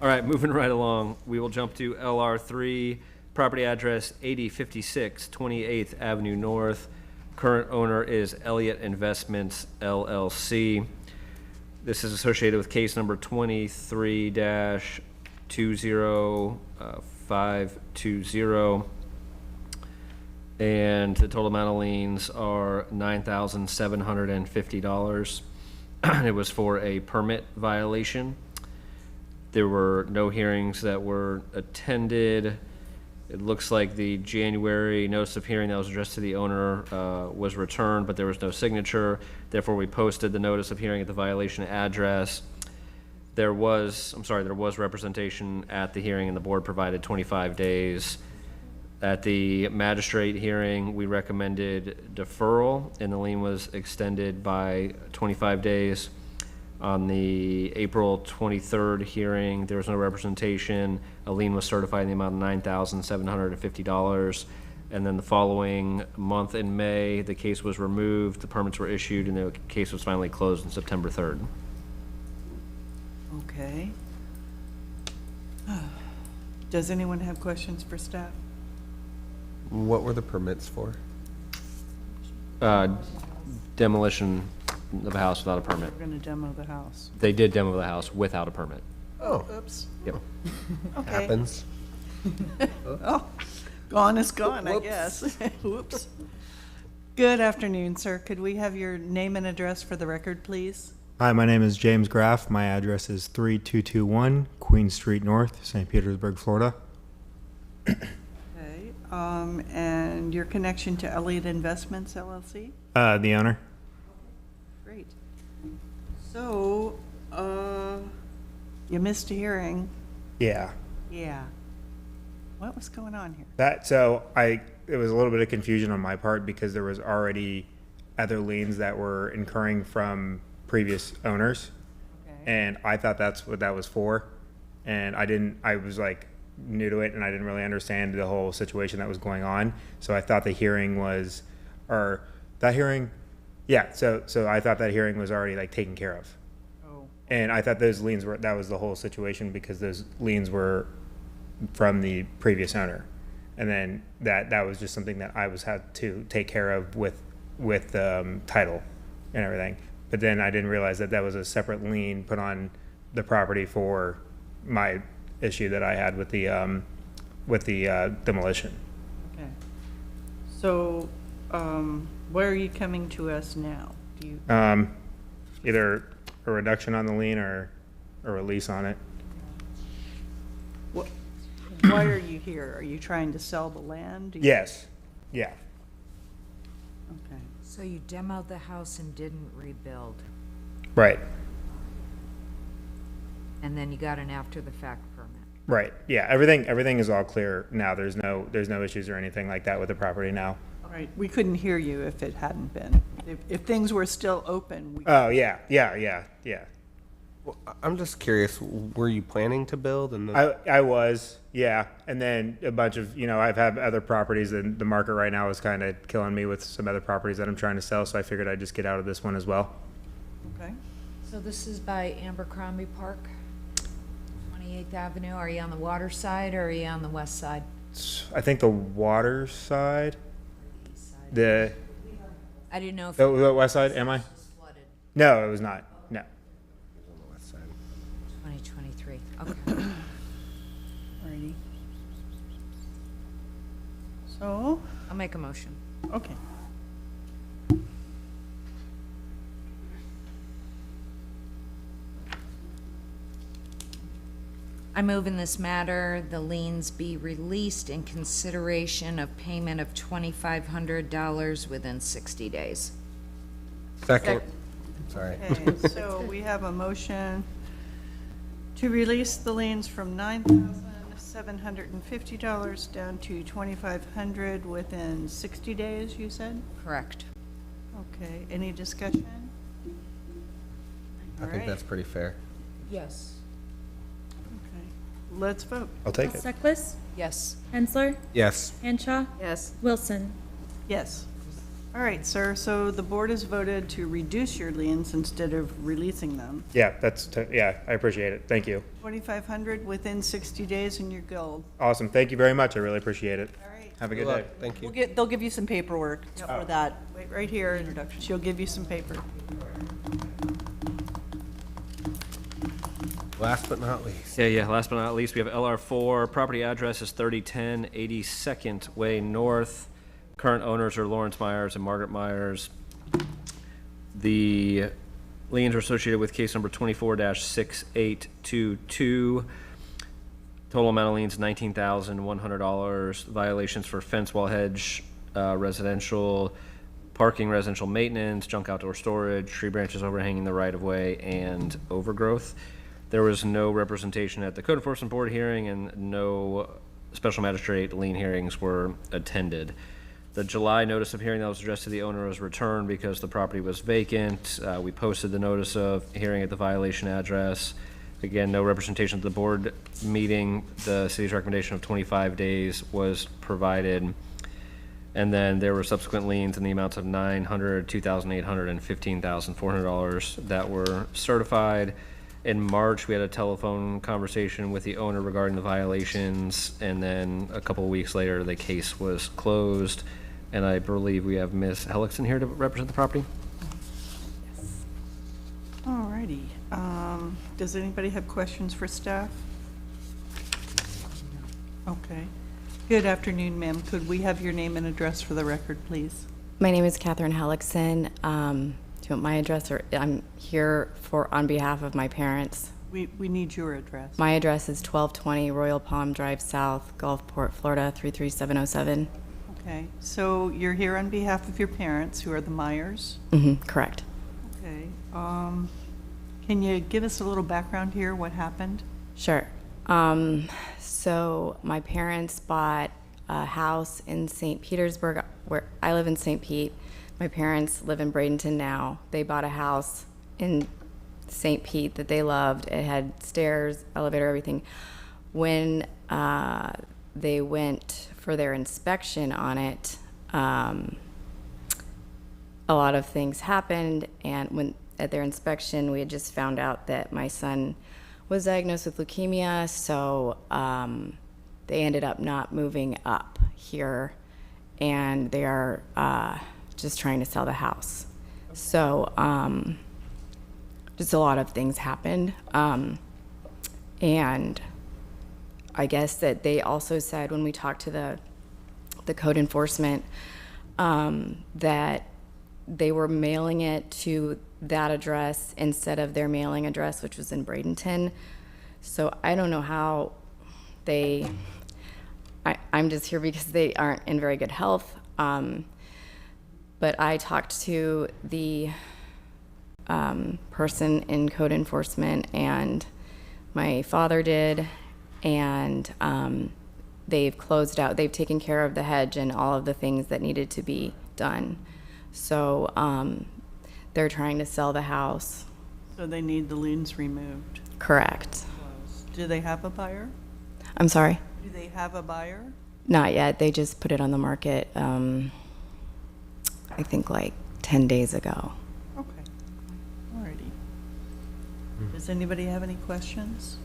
Speaker 12: All right, moving right along, we will jump to LR3, property address 8056 28th Avenue North. Current owner is Elliott Investments LLC. This is associated with case number 23-20520. and the total amount of liens are $9,750. It was for a permit violation. There were no hearings that were attended. It looks like the January notice of hearing that was addressed to the owner was returned, but there was no signature. Therefore, we posted the notice of hearing at the violation address. There was representation at the hearing, and the board provided 25 days. At the magistrate hearing, we recommended deferral, and the lien was extended by 25 days. On the April 23rd hearing, there was no representation. A lien was certified in the amount of $9,750. And then the following month in May, the case was removed, the permits were issued, and the case was finally closed on September 3rd.
Speaker 2: Okay. Does anyone have questions for staff?
Speaker 4: What were the permits for?
Speaker 12: Demolition of a house without a permit.
Speaker 2: We're going to demo the house.
Speaker 12: They did demo the house without a permit.
Speaker 4: Oh.
Speaker 2: Oops.
Speaker 12: Yep.
Speaker 2: Okay.
Speaker 4: Happens.
Speaker 2: Oh, gone is gone, I guess. Whoops. Good afternoon, sir. Could we have your name and address for the record, please?
Speaker 13: Hi, my name is James Graff. My address is 3221 Queen Street North, St. Petersburg, Florida.
Speaker 2: Okay. And your connection to Elliott Investments, LLC?
Speaker 13: The owner.
Speaker 2: Great. So, you missed a hearing.
Speaker 13: Yeah.
Speaker 2: Yeah. What was going on here?
Speaker 13: It was a little bit of confusion on my part because there was already other liens that were incurring from previous owners.
Speaker 2: Okay.
Speaker 13: And I thought that's what that was for. And I was like new to it and I didn't really understand the whole situation that was going on. So I thought the hearing was, so I thought that hearing was already like taken care of.
Speaker 2: Oh.
Speaker 13: And I thought those liens that was the whole situation because those liens were from the previous owner. And then that was just something that I had to take care of with title and everything. But then I didn't realize that was a separate lien put on the property for my issue that I had with the demolition.
Speaker 2: Okay. So, where are you coming to us now? Do you?
Speaker 13: Either a reduction on the lien or a release on it.
Speaker 2: Why are you here? Are you trying to sell the land?
Speaker 13: Yes. Yeah.
Speaker 2: Okay.
Speaker 8: So you demoed the house and didn't rebuild,
Speaker 13: Right.
Speaker 8: and then you got an after-the-fact permit.
Speaker 13: Right. Yeah. Everything is all clear now. There's no issues or anything like that with the property now.
Speaker 2: All right. We couldn't hear you if it hadn't been. If things were still open, we.
Speaker 13: Oh yeah.
Speaker 4: Well, I'm just curious, were you planning to build?
Speaker 13: I was, yeah. And then a bunch of, I've had other properties and the market right now is kind of killing me with some other properties that I'm trying to sell. So I figured I'd just get out of this one as well.
Speaker 2: Okay.
Speaker 8: So this is by Abercrombie Park, 28th Avenue. Are you on the water side or are you on the west side?
Speaker 13: I think the water side,
Speaker 8: I didn't know if
Speaker 13: the west side, am I?
Speaker 8: flooded.
Speaker 13: No, it was not. No.
Speaker 8: 2023. Okay.
Speaker 2: Alrighty. So,
Speaker 8: I'll make a motion.
Speaker 2: okay.
Speaker 8: I move in this matter, the liens be released in consideration of payment of $2,500 within 60 days.
Speaker 4: Second. Sorry.
Speaker 2: Okay, so we have a motion to release the liens from $9,750 down to $2,500 within 60 days, you said?
Speaker 8: Correct.
Speaker 2: Okay, any discussion?
Speaker 4: I think that's pretty fair.
Speaker 8: Yes.
Speaker 2: Okay, let's vote.
Speaker 13: I'll take it.
Speaker 20: Alsteckless,
Speaker 8: Yes.
Speaker 20: Hensler,
Speaker 4: Yes.
Speaker 20: Henshaw,
Speaker 11: Yes.
Speaker 20: Wilson.
Speaker 2: Yes. All right, sir, so the board has voted to reduce your liens instead of releasing them.
Speaker 13: Yeah, I appreciate it. Thank you.
Speaker 2: 2,500 within 60 days and you're gold.
Speaker 13: Awesome. Thank you very much. I really appreciate it.
Speaker 2: All right.
Speaker 13: Have a good
Speaker 4: Good
Speaker 13: day.
Speaker 4: luck. Thank you.
Speaker 18: They'll give you some paperwork for that.
Speaker 2: Wait, right here. Introduction. She'll give you some paper.
Speaker 4: Last but not least.
Speaker 12: Yeah. Last but not least, we have LR4. Property address is 3010 82nd Way North. current owners are Lawrence Myers and Margaret Myers. The liens are associated with case number 24-6822. Total amount of liens, $19,100. Violations for fence wall hedge, residential, parking, residential maintenance, junk outdoor storage, tree branches overhanging the right-of-way, and overgrowth. There was no representation at the Code Enforcement Board hearing, and no special magistrate lien hearings were attended. The July notice of hearing that was addressed to the owner was returned because the property was vacant. We posted the notice of hearing at the violation address. Again, no representation at the board meeting. The city's recommendation of 25 days was provided. And then there were subsequent liens in the amounts of $900, $2,800, and $15,400 that were certified. In March, we had a telephone conversation with the owner regarding the violations, and then a couple of weeks later, the case was closed. And I believe we have Ms. Hellickson here to represent the property.
Speaker 2: All righty. Does anybody have questions for staff? Okay. Good afternoon, ma'am. Could we have your name and address for the record, please?
Speaker 5: My name is Catherine Hellickson. Do you want my address, or I'm here on behalf of my parents?
Speaker 2: We need your address.
Speaker 5: My address is 1220 Royal Palm Drive South, Gulfport, Florida 33707.
Speaker 2: Okay. So you're here on behalf of your parents, who are the Myers?
Speaker 5: Correct.
Speaker 2: Okay. Can you give us a little background here? What happened?
Speaker 5: Sure. So my parents bought a house in St. Petersburg, where I live in St. Pete. My parents live in Bradenton now. They bought a house in St. Pete that they loved. It had stairs, elevator, everything. When they went for their inspection on it, a lot of things happened, and when at their inspection, we had just found out that my son was diagnosed with leukemia, so they ended up not moving up here, and they are just trying to sell the house. So just a lot of things happened, and I guess that they also said when we talked to the code enforcement that they were mailing it to that address instead of their mailing address, which was in Bradenton. So I don't know how I'm just here because they aren't in very good health. But I talked to the person in code enforcement, and my father did, and they've closed out, they've taken care of the hedge and all of the things that needed to be done. So they're trying to sell the house.
Speaker 2: So they need the liens removed.
Speaker 5: Correct.
Speaker 2: Do they have a buyer?
Speaker 5: I'm sorry?
Speaker 2: Do they have a buyer?
Speaker 5: Not yet. They just put it on the market, I think like 10 days ago.
Speaker 2: Okay. All righty. Does anybody have any questions?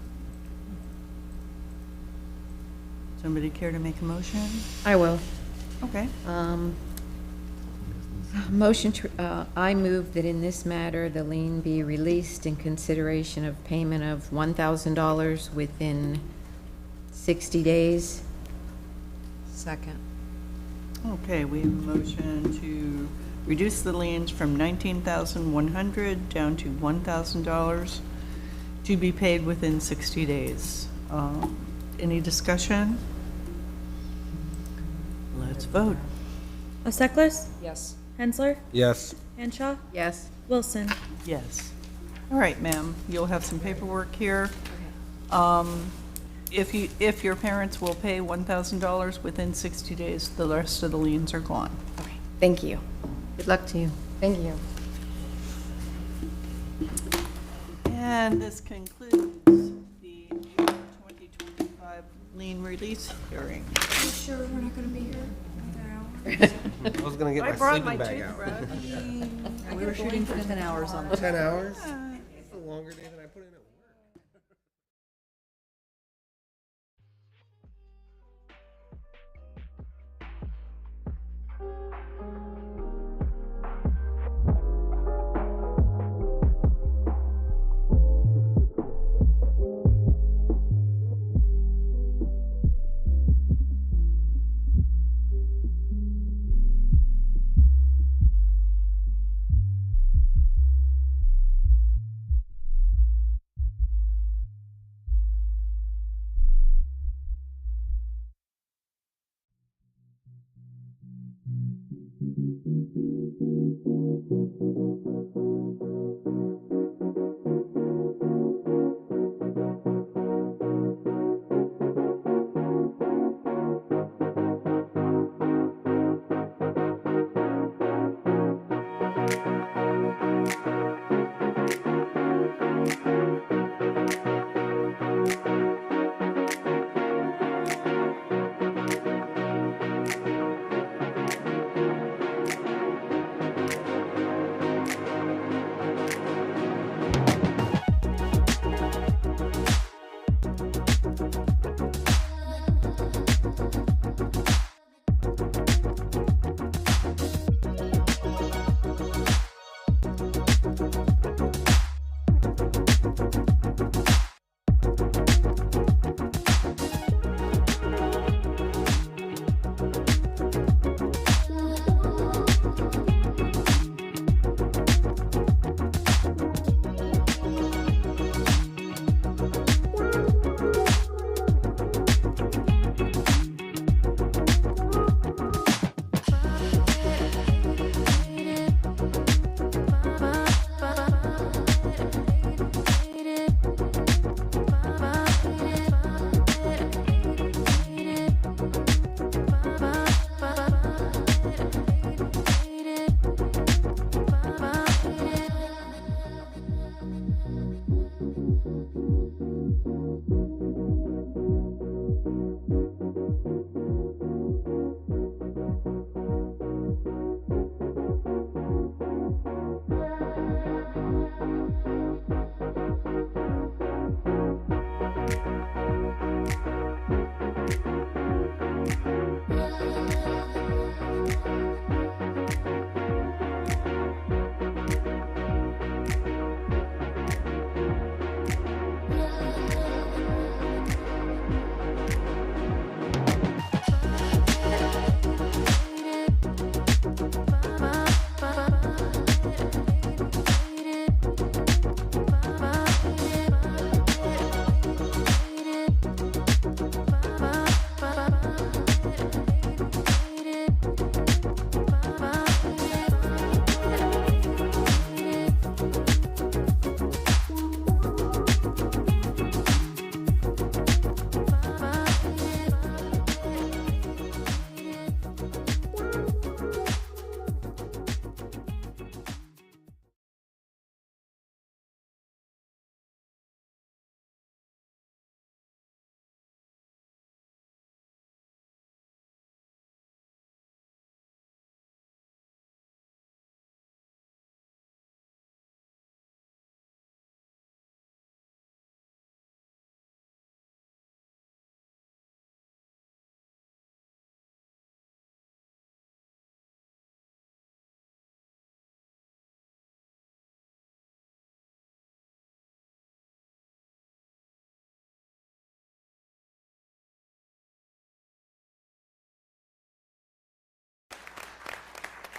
Speaker 2: Somebody care to make a motion?
Speaker 11: I will.
Speaker 2: Okay.
Speaker 11: Motion to, I move that in this matter, the lien be released in consideration of payment of $1,000 within 60 days.
Speaker 8: Second.
Speaker 2: Okay, we have a motion to reduce the liens from $19,100 down to $1,000 to be paid within 60 days. Any discussion? Let's vote.
Speaker 20: O'Steckles?
Speaker 8: Yes.
Speaker 20: Hensler?
Speaker 12: Yes.
Speaker 20: Henshaw?
Speaker 11: Yes.
Speaker 20: Wilson?
Speaker 2: Yes. All right, ma'am, you'll have some paperwork here. If your parents will pay $1,000 within 60 days, the rest of the liens are gone.
Speaker 5: Okay. Thank you.
Speaker 11: Good luck to you.
Speaker 5: Thank you.
Speaker 2: And this concludes the April 2025 lien release hearing.
Speaker 8: Sure, we're not gonna be here another hour?
Speaker 4: I was gonna get
Speaker 2: I
Speaker 4: my
Speaker 2: brought
Speaker 4: sleeping
Speaker 2: my
Speaker 4: bag out.
Speaker 2: toothbrush.
Speaker 18: We were shooting for 10 hours on this.
Speaker 4: 10 hours? That's a longer day than I put in at work.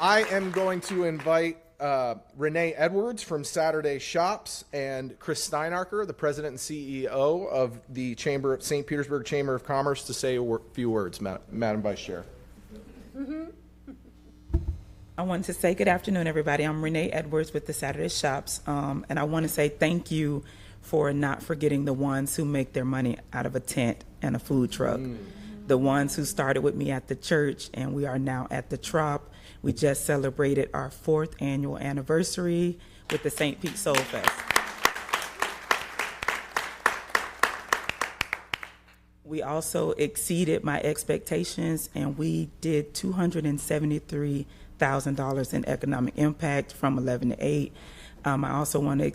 Speaker 15: I am going to invite Renee Edwards from Saturday Shops and Chris Steinarker, the president and CEO of the St. Petersburg Chamber of Commerce, to say a few words, Madam Vice Chair.
Speaker 17: I want to say good afternoon, everybody. I'm Renee Edwards with the Saturday Shops, and I want to say thank you for not forgetting the ones who make their money out of a tent and a food truck. The ones who started with me at the church, and we are now at the Trop. We just celebrated our 4th annual anniversary with the St. Pete Soul Fest. We also exceeded my expectations, and we did $273,000 in economic impact from 11 to 8. I also want to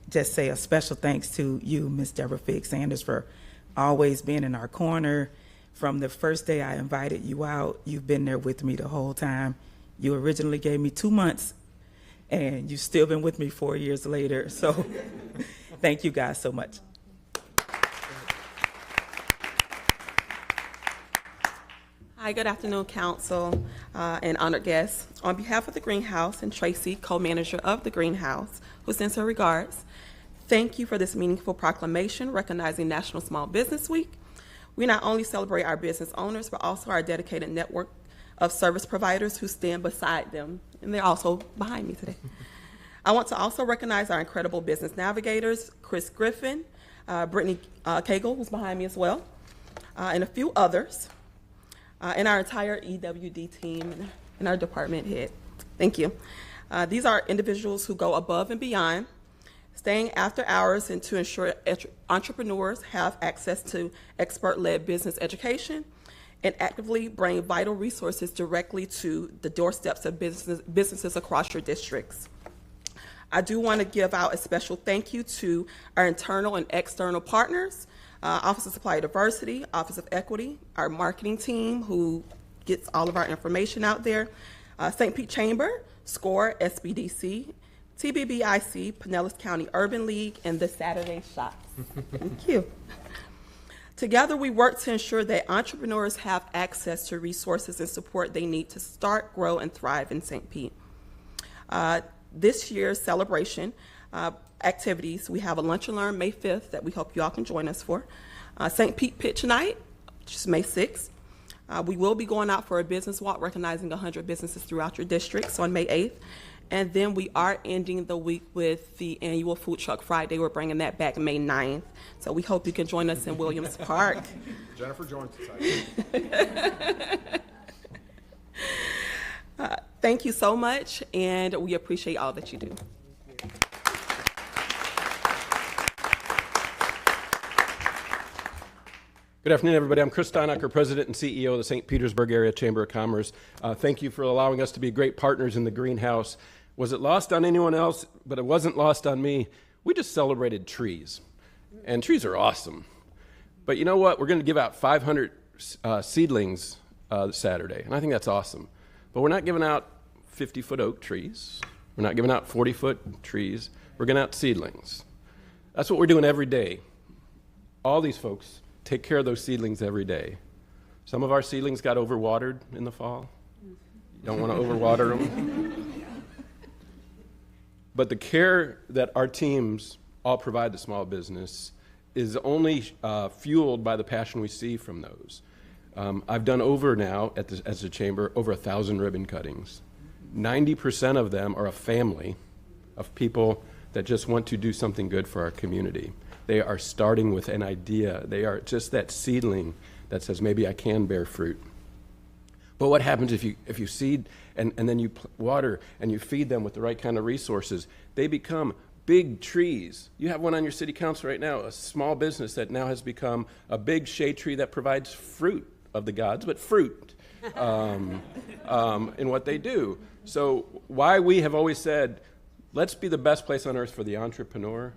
Speaker 17: just say a special thanks to you, Ms. Deborah Figg Sanders, for always being in our corner. From the first day I invited you out, you've been there with me the whole time. You originally gave me 2 months, and you've still been with me 4 years later. So thank you guys so much.
Speaker 19: Hi, good afternoon, Council and honored guests. On behalf of the Greenhouse and Tracy, co-manager of the Greenhouse, who sends her regards, thank you for this meaningful proclamation recognizing National Small Business Week. We not only celebrate our business owners, but also our dedicated network of service providers who stand beside them, and they're also behind me today. I want to also recognize our incredible business navigators, Chris Griffin, Brittany Cagle, who's behind me as well, and a few others, and our entire EWD team and our department head. Thank you. These are individuals who go above and beyond, staying after hours and to ensure entrepreneurs have access to expert-led business education and actively bring vital resources directly to the doorsteps of businesses across your districts. I do want to give out a special thank you to our internal and external partners, Office of Supply Diversity, Office of Equity, our marketing team who gets all of our information out there, St. Pete Chamber, SCORE, SBDC, TBBIC, Pinellas County Urban League, and the Saturday Shops. Thank you. Together, we work to ensure that entrepreneurs have access to resources and support they need to start, grow, and thrive in St. Pete. This year's celebration activities, we have a Lunch and Learn May 5th that we hope you all can join us for. St. Pete Pitch Night, which is May 6th. We will be going out for a business walk recognizing 100 businesses throughout your districts on May 8th. And then we are ending the week with the annual Food Truck Friday. We're bringing that back May 9th. So we hope you can join us in Williams Park.
Speaker 15: Jennifer joins us.
Speaker 19: Thank you so much, and we appreciate all that you do.
Speaker 21: Good afternoon, everybody. I'm Chris Steinacher, President and CEO of the St. Petersburg Area Chamber of Commerce. Thank you for allowing us to be great partners in the greenhouse. Was it lost on anyone else? But it wasn't lost on me. We just celebrated trees, and trees are awesome. But you know what? We're going to give out 500 seedlings Saturday, and I think that's awesome. But we're not giving out 50-foot oak trees. We're not giving out 40-foot trees. We're giving out seedlings. That's what we're doing every day. All these folks take care of those seedlings every day. Some of our seedlings got overwatered in the fall. You don't want to overwater them. But the care that our teams all provide to small business is only fueled by the passion we see from those. I've done over now, as a chamber, over 1,000 ribbon cuttings. 90% of them are a family of people that just want to do something good for our community. They are starting with an idea. They are just that seedling that says, maybe I can bear fruit. But what happens if you seed and then you water and you feed them with the right kind of resources? They become big trees. You have one on your city council right now, a small business that now has become a big shade tree that provides fruit of the gods, but fruit in what they do. So why we have always said, let's be the best place on earth for the entrepreneur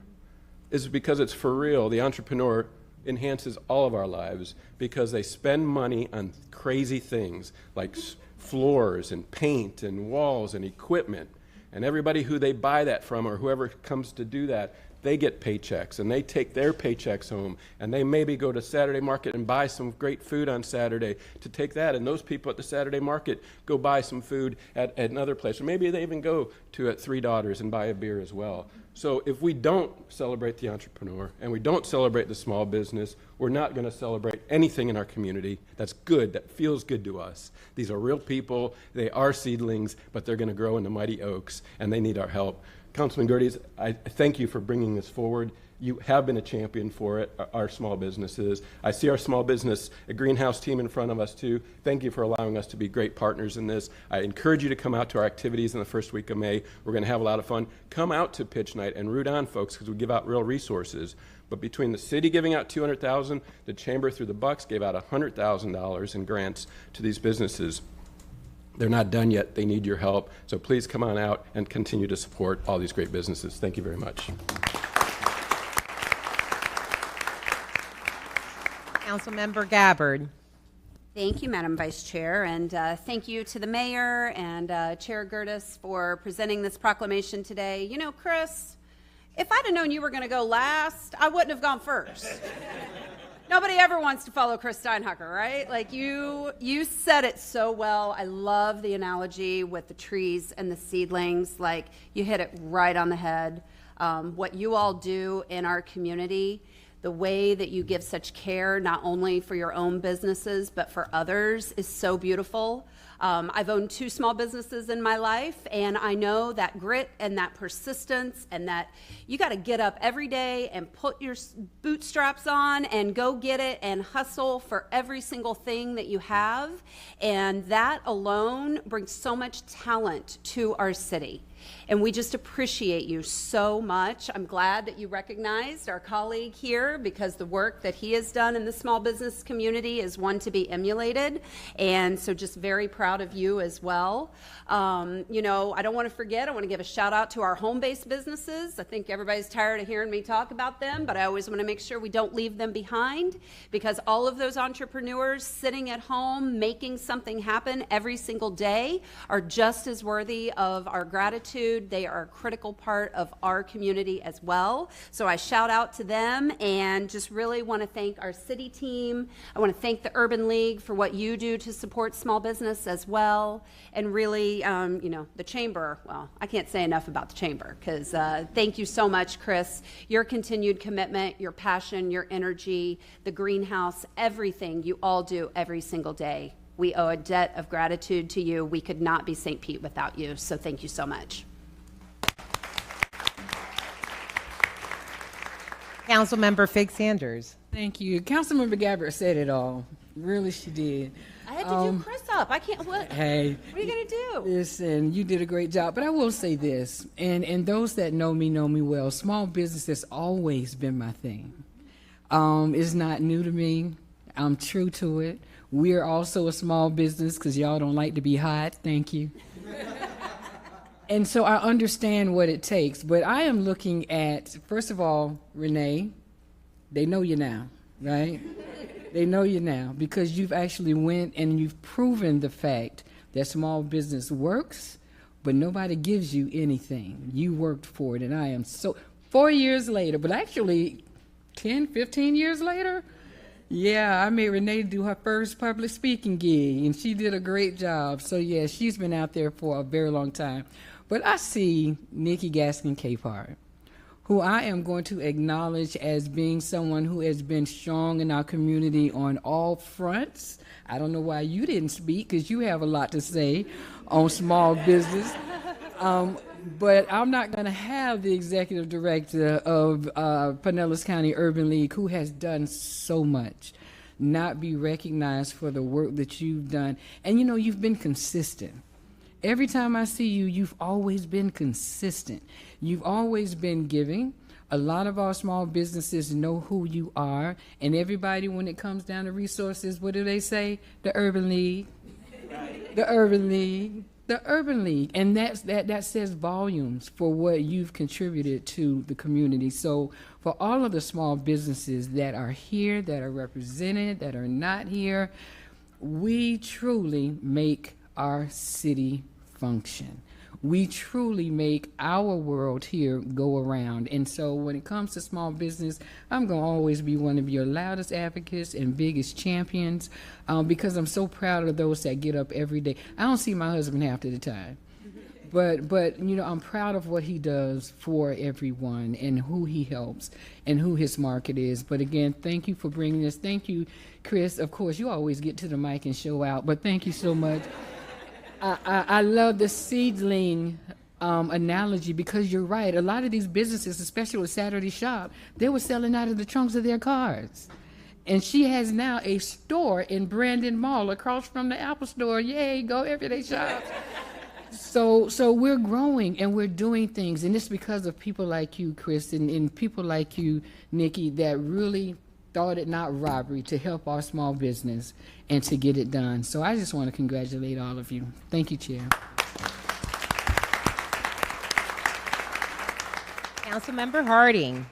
Speaker 21: is because it's for real. The entrepreneur enhances all of our lives because they spend money on crazy things like floors and paint and walls and equipment. And everybody who they buy that from or whoever comes to do that, they get paychecks and they take their paychecks home and they maybe go to Saturday market and buy some great food on Saturday to take that, and those people at the Saturday market go buy some food at another place, or maybe they even go to at Three Daughters and buy a beer as well. So if we don't celebrate the entrepreneur and we don't celebrate the small business, we're not going to celebrate anything in our community that's good, that feels good to us. These are real people, they are seedlings, but they're going to grow into mighty oaks and they need our help. Councilman Gerdes, I thank you for bringing this forward. You have been a champion for it, our small businesses. I see our small business greenhouse team in front of us too. Thank you for allowing us to be great partners in this. I encourage you to come out to our activities in the first week of May. We're going to have a lot of fun. Come out to Pitch Night and root on folks because we give out real resources. But between the city giving out $200,000, the chamber through the Bucks gave out $100,000 in grants to these businesses. They're not done yet. They need your help. So please come on out and continue to support all these great businesses. Thank you very much.
Speaker 22: Councilmember Gabbard.
Speaker 23: Thank you, Madam Vice Chair, and thank you to the mayor and Chair Gerdes for presenting this proclamation today. You know, Chris, if I'd have known you were going to go last, I wouldn't have gone first. Nobody ever wants to follow Chris Steinhacker, right? Like you said it so well. I love the analogy with the trees and the seedlings. Like you hit it right on the head. What you all do in our community, The way that you give such care, not only for your own businesses, but for others, is so beautiful. I've owned 2 small businesses in my life, and I know that grit and that persistence and that you got to get up every day and put your bootstraps on and go get it and hustle for every single thing that you have. And that alone brings so much talent to our city. And we just appreciate you so much. I'm glad that you recognized our colleague here, because the work that he has done in the small business community is one to be emulated. And so just very proud of you as well. You know, I don't want to forget, I want to give a shout out to our home-based businesses. I think everybody's tired of hearing me talk about them, but I always want to make sure we don't leave them behind, because all of those entrepreneurs sitting at home making something happen every single day are just as worthy of our gratitude. They are a critical part of our community as well. So I shout out to them and just really want to thank our city team. I want to thank the Urban League for what you do to support small business as well. And really, you know, the Chamber, well, I can't say enough about the Chamber, because thank you so much, Chris. Your continued commitment, your passion, your energy, the greenhouse, everything you all do every single day. We owe a debt of gratitude to you. We could not be St. Pete without you, so thank you so much.
Speaker 22: Councilmember Fig Sanders.
Speaker 1: Thank you. Councilmember Gabbard said it all. Really, she did.
Speaker 23: I had to do Chris up. I can't, what?
Speaker 1: Hey.
Speaker 23: What are you going to do?
Speaker 1: Listen, you did a great job. But I will say this, and those that know me well, small business has always been my thing. It's not new to me. I'm true to it. We're also a small business because y'all don't like to be hot. Thank you. And so I understand what it takes. But I am looking at, first of all, Renee, they know you now, right? They know you now because you've actually went and you've proven the fact that small business works, but nobody gives you anything. You worked for it, and I am so, 4 years later, but actually 10, 15 years later, yeah, I made Renee do her first public speaking gig, and she did a great job. So yeah, she's been out there for a very long time. But I see Nikki Gaskin-Capehart, who I am going to acknowledge as being someone who has been strong in our community on all fronts. I don't know why you didn't speak, because you have a lot to say on small business. But I'm not going to have the executive director of Pinellas County Urban League, who has done so much, not be recognized for the work that you've done. And you know, you've been consistent. Every time I see you, you've always been consistent. You've always been giving. A lot of our small businesses know who you are, and everybody, when it comes down to resources, what do they say? The Urban League. Right. The Urban League. The Urban League. And that says volumes for what you've contributed to the community. So for all of the small businesses that are here, that are represented, that are not here, we truly make our city function. We truly make our world here go around. And so when it comes to small business, I'm going to always be one of your loudest advocates and biggest champions, because I'm so proud of those that get up every day. I don't see my husband half of the time. But you know, I'm proud of what he does for everyone and who he helps and who his market is. But again, thank you for bringing this. Thank you, Chris. Of course, you always get to the mic and show out, but thank you so much. I love the seedling analogy, because you're right. A lot of these businesses, especially with Saturday Shop, they were selling out of the trunks of their cars. And she has now a store in Brandon Mall across from the Apple Store. Yay, go everyday shop. So we're growing and we're doing things. And it's because of people like you, Chris, and people like you, Nikki, that really thought it not robbery to help our small business and to get it done. So I just want to congratulate all of you. Thank you, Chair.
Speaker 22: Councilmember Harding.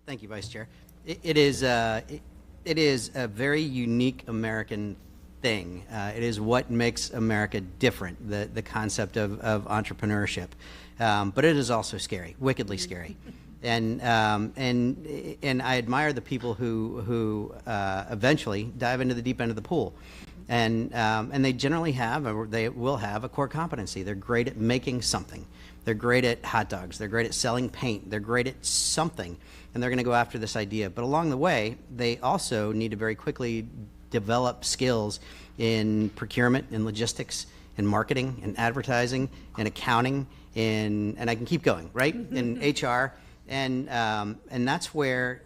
Speaker 3: Thank you, Vice Chair. It is a very unique American thing. It is what makes America different, the concept of entrepreneurship. But it is also scary, wickedly scary. And I admire the people who eventually dive into the deep end of the pool, and they generally have, or they will have, a core competency. They're great at making something, They're great at hot dogs. They're great at selling paint. They're great at something, and they're going to go after this idea. But along the way, they also need to very quickly develop skills in procurement, in logistics, in marketing, in advertising, in accounting, and I can keep going, right? In HR, and that's where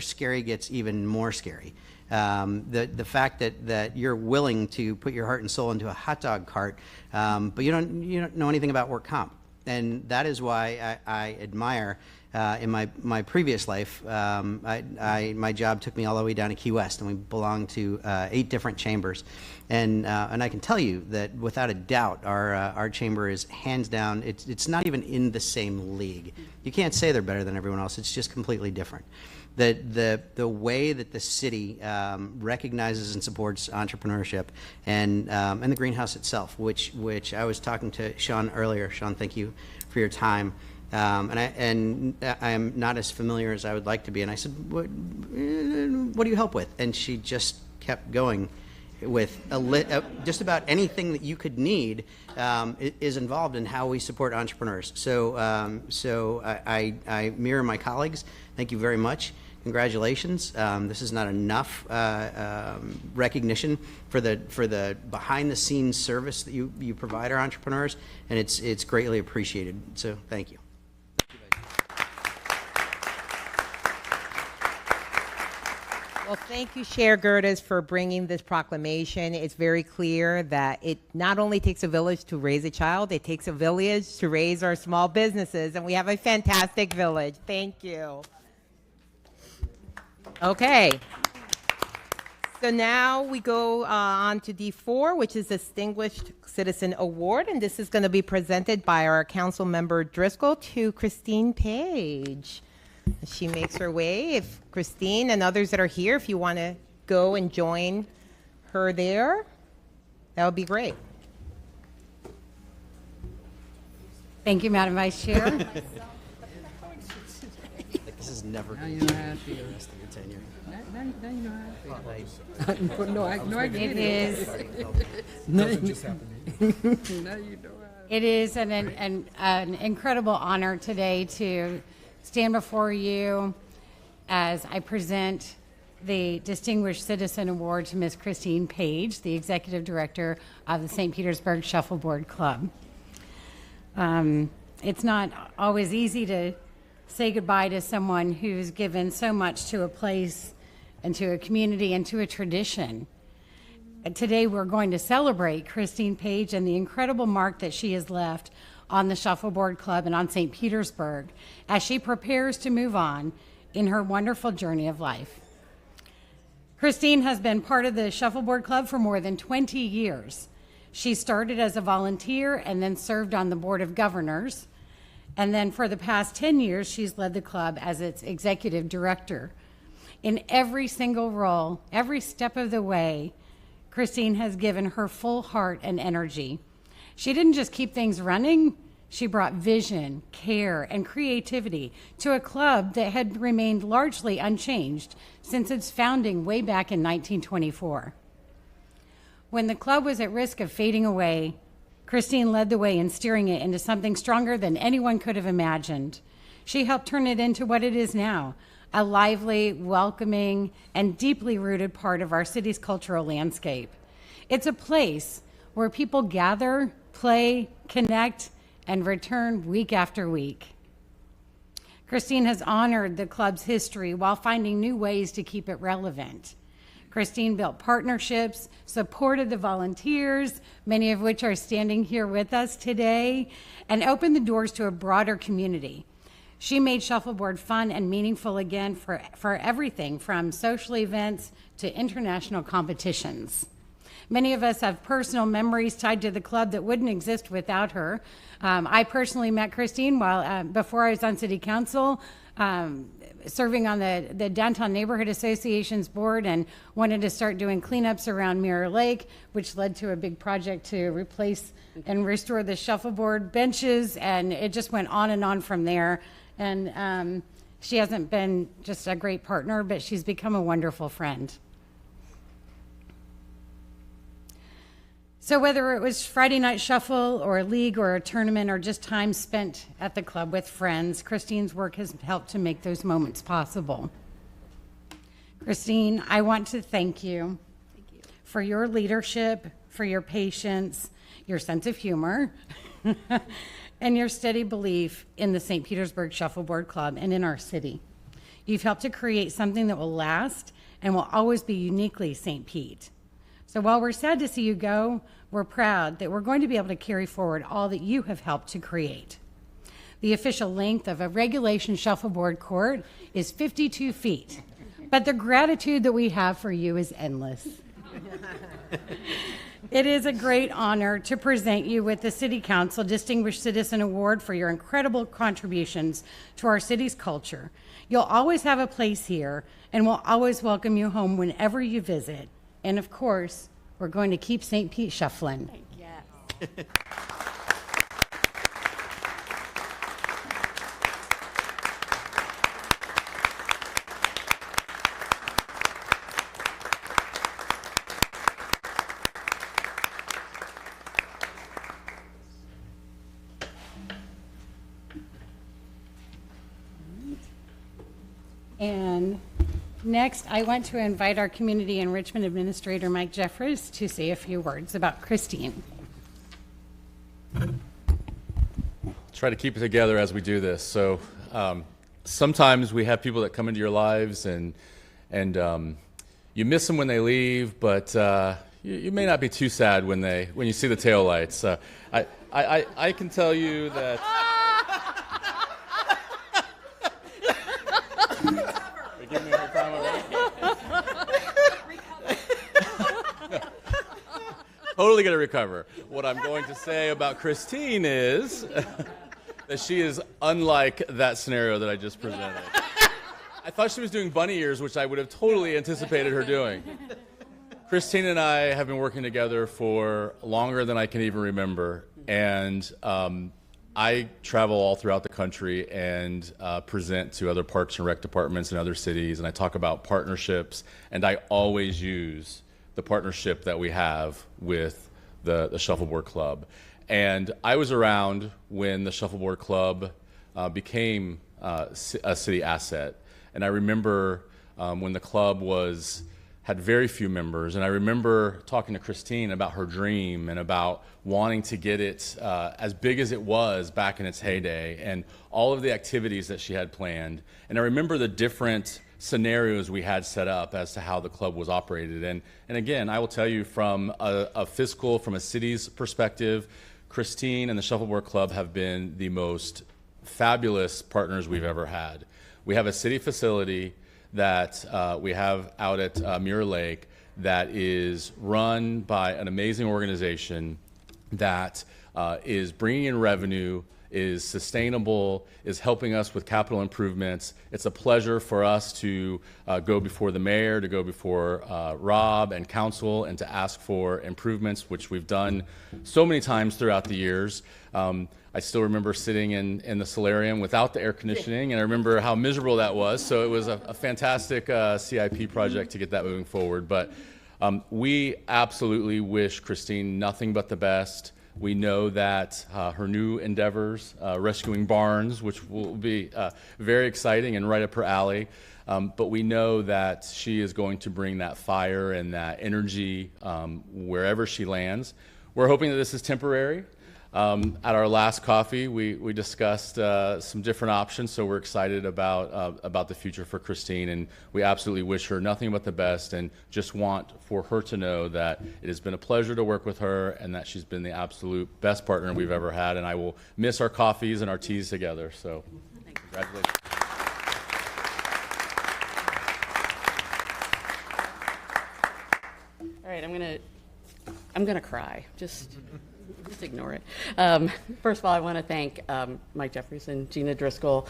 Speaker 3: scary gets even more scary. The fact that you're willing to put your heart and soul into a hot dog cart, but you don't know anything about work comp, and that is why I admire. In my previous life, my job took me all the way down to Key West, and we belonged to 8 different chambers, and I can tell you that without a doubt, our chamber is hands down. It's not even in the same league. You can't say they're better than everyone else. It's just completely different. The way that the city recognizes and supports entrepreneurship, and the greenhouse itself, which I was talking to Sean earlier. Sean, thank you for your time. And I am not as familiar as I would like to be. And I said, what do you help with? And she just kept going with just about anything that you could need is involved in how we support entrepreneurs. So I mirror my colleagues. Thank you very much. Congratulations. This is not enough recognition for the behind-the-scenes service that you provide our entrepreneurs, and it's greatly appreciated. So thank you.
Speaker 22: Well, thank you, Chair Gerdes, for bringing this proclamation. It's very clear that it not only takes a village to raise a child, it takes a village to raise our small businesses, and we have a fantastic village. Thank you. Okay. So now we go on to D4, which is Distinguished Citizen Award, and this is going to be presented by our council member Driscoll to Christine Page. She makes her way. If Christine and others that are here, if you want to go and join her there, that would be great.
Speaker 6: Thank you, Madam Vice Chair.
Speaker 3: This is never
Speaker 1: Now
Speaker 3: going
Speaker 1: you
Speaker 3: to
Speaker 1: know how I
Speaker 3: change
Speaker 1: feel.
Speaker 3: the rest of your tenure.
Speaker 1: Now you know how I feel. No, I get
Speaker 6: It
Speaker 1: it.
Speaker 6: is.
Speaker 1: Doesn't just happen to you. Now you know how.
Speaker 6: It is an incredible honor today to stand before you as I present the Distinguished Citizen Award to Ms. Christine Page, the Executive Director of the St. Petersburg Shuffleboard Club. It's not always easy to say goodbye to someone who's given so much to a place and to a community and to a tradition. Today we're going to celebrate Christine Page and the incredible mark that she has left on the Shuffleboard Club and on St. Petersburg as she prepares to move on in her wonderful journey of life. Christine has been part of the Shuffleboard Club for more than 20 years. She started as a volunteer and then served on the Board of Governors. And then for the past 10 years, she's led the club as its executive director. In every single role, every step of the way, Christine has given her full heart and energy. She didn't just keep things running, she brought vision, care, and creativity to a club that had remained largely unchanged since its founding way back in 1924. When the club was at risk of fading away, Christine led the way in steering it into something stronger than anyone could have imagined. She helped turn it into what it is now, a lively, welcoming, and deeply rooted part of our city's cultural landscape. It's a place where people gather, play, connect, and return week after week. Christine has honored the club's history while finding new ways to keep it relevant. Christine built partnerships, supported the volunteers, many of which are standing here with us today, and opened the doors to a broader community. She made shuffleboard fun and meaningful again for everything from social events to international competitions. Many of us have personal memories tied to the club that wouldn't exist without her. I personally met Christine before I was on City Council, serving on the Downtown Neighborhood Association's board, and wanted to start doing cleanups around Mirror Lake, which led to a big project to replace and restore the shuffleboard benches, and it just went on and on from there. And she hasn't been just a great partner, but she's become a wonderful friend. So whether it was Friday night shuffle or a league or a tournament or just time spent at the club with friends, Christine's work has helped to make those moments possible. Christine, I want to thank you for your leadership, for your patience, your sense of humor, and your steady belief in the St. Petersburg Shuffleboard Club and in our city. You've helped to create something that will last and will always be uniquely St. Pete. So while we're sad to see you go, we're proud that we're going to be able to carry forward all that you have helped to create. The official length of a regulation shuffleboard court is 52 feet, but the gratitude that we have for you is endless. It is a great honor to present you with the City Council Distinguished Citizen Award for your incredible contributions to our city's culture. You'll always have a place here, and we'll always welcome you home whenever you visit. And of course, we're going to keep St. Pete shuffling.
Speaker 23: Yes.
Speaker 6: And next, I want to invite our Community Enrichment Administrator, Mike Jeffries, to say a few words about Christine.
Speaker 7: Try to keep it together as we do this. So sometimes we have people that come into your lives and you miss them when they leave, but you may not be too sad when you see the taillights. I can tell you that. Totally going to recover. What I'm going to say about Christine is that she is unlike that scenario that I just presented. I thought she was doing bunny ears, which I would have totally anticipated her doing. Christine and I have been working together for longer than I can even remember, and I travel all throughout the country and present to other parks and rec departments in other cities, and I talk about partnerships, and I always use the partnership that we have with the Shuffleboard Club. And I was around when the Shuffleboard Club became a city asset. And I remember when the club had very few members, and I remember talking to Christine about her dream and about wanting to get it as big as it was back in its heyday, and all of the activities that she had planned. And I remember the different scenarios we had set up as to how the club was operated. And again, I will tell you from from a city's perspective, Christine and the Shuffleboard Club have been the most fabulous partners we've ever had. We have a city facility that we have out at Muir Lake that is run by an amazing organization that is bringing in revenue, is sustainable, is helping us with capital improvements. It's a pleasure for us to go before the mayor, to go before Rob and council, and to ask for improvements, which we've done so many times throughout the years. I still remember sitting in the solarium without the air conditioning, and I remember how miserable that was. So it was a fantastic CIP project to get that moving forward. But we absolutely wish Christine nothing but the best. We know that her new endeavors, rescuing barns, which will be very exciting and right up her alley, but we know that she is going to bring that fire and that energy wherever she lands. We're hoping that this is temporary. At our last coffee, we discussed some different options, so we're excited about the future for Christine, and we absolutely wish her nothing but the best, and just want for her to know that it has been a pleasure to work with her, and that she's been the absolute best partner we've ever had, and I will miss our coffees and our teas together. So, congratulations.
Speaker 10: All right, I'm gonna cry. Just ignore it. First of all, I want to thank Mike Jeffries and Gina Driscoll.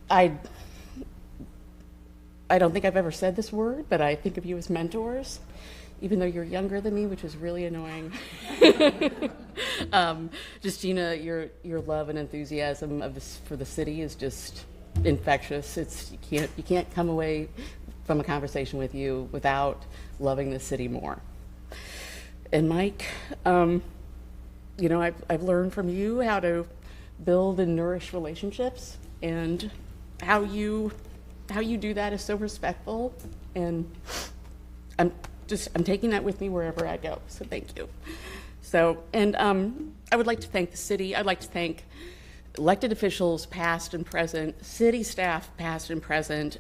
Speaker 10: I don't think I've ever said this word, but I think of you as mentors, even though you're younger than me, which is really annoying. Just Gina, your love and enthusiasm for the city is just infectious. You can't come away from a conversation with you without loving the city more. and Mike. You know, I've learned from you how to build and nourish relationships, and how you do that is so respectful, and I'm taking that with me wherever I go. So thank you. So, and I would like to thank the city. I'd like to thank elected officials, past and present, city staff, past and present.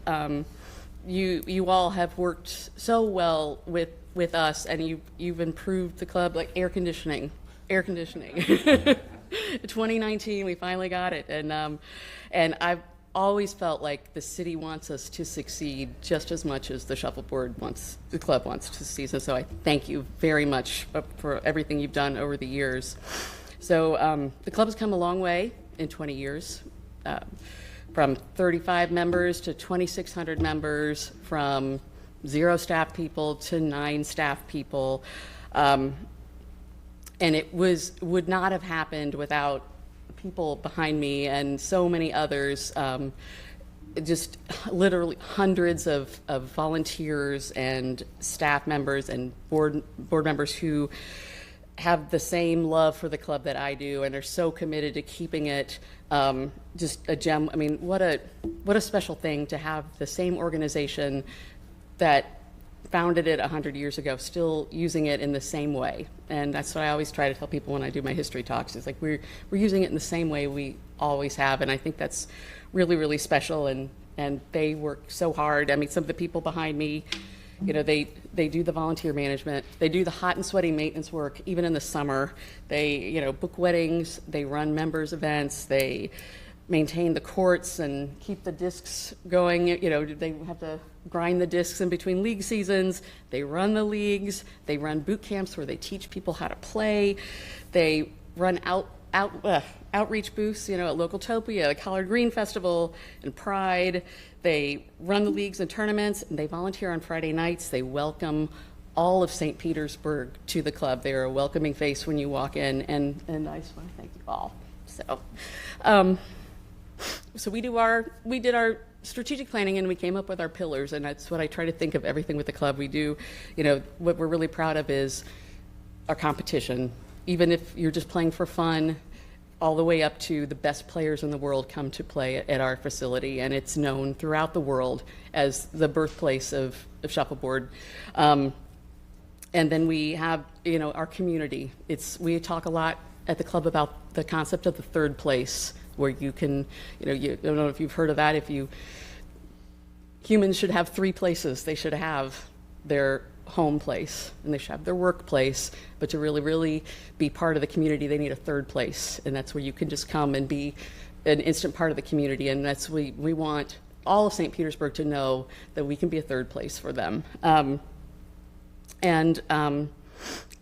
Speaker 10: You all have worked so well with us, and you've improved the club, like air conditioning. 2019, we finally got it, and I've always felt like the city wants us to succeed just as much as the shuffleboard the club wants to succeed. So I thank you very much for everything you've done over the years. So the club has come a long way in 20 years, from 35 members to 2,600 members, from 0 staff people to 9 staff people. And it would not have happened without people behind me and so many others, just literally hundreds of volunteers and staff members and board members who have the same love for the club that I do, and are so committed to keeping it just a gem. I mean, what a special thing to have the same organization that founded it 100 years ago, still using it in the same way. And that's what I always try to tell people when I do my history talks. It's like we're using it in the same way we always have, and I think that's really, really special. And they work so hard. I mean, some of the people behind me, you know, they do the volunteer management, they do the hot and sweaty maintenance work, even in the summer. They, you know, book weddings, they run members events, they maintain the courts and keep the discs going. You know, they have to grind the discs in between league seasons. They run the leagues. They run boot camps where they teach people how to play. They run outreach booths, you know, at Localtopia, Collard Green Festival, and Pride. They run the leagues and tournaments, and they volunteer on Friday nights. They welcome all of St. Petersburg to the club. They are a welcoming face when you walk in, and I just want to thank you all. So we did our strategic planning, and we came up with our pillars, and that's what I try to think of everything with the club. We do, you know, what we're really proud of is our competition. Even if you're just playing for fun, all the way up to the best players in the world come to play at our facility, and it's known throughout the world as the birthplace of shuffleboard. And then we have, you know, our community. We talk a lot at the club about the concept of the third place, where you can, you know, I don't know if you've heard of that. Humans should have 3 places. They should have their home place, and they should have their workplace, but to really, really be part of the community, they need a third place, and that's where you can just come and be an instant part of the community, and that's we want all of St. Petersburg to know that we can be a third place for them.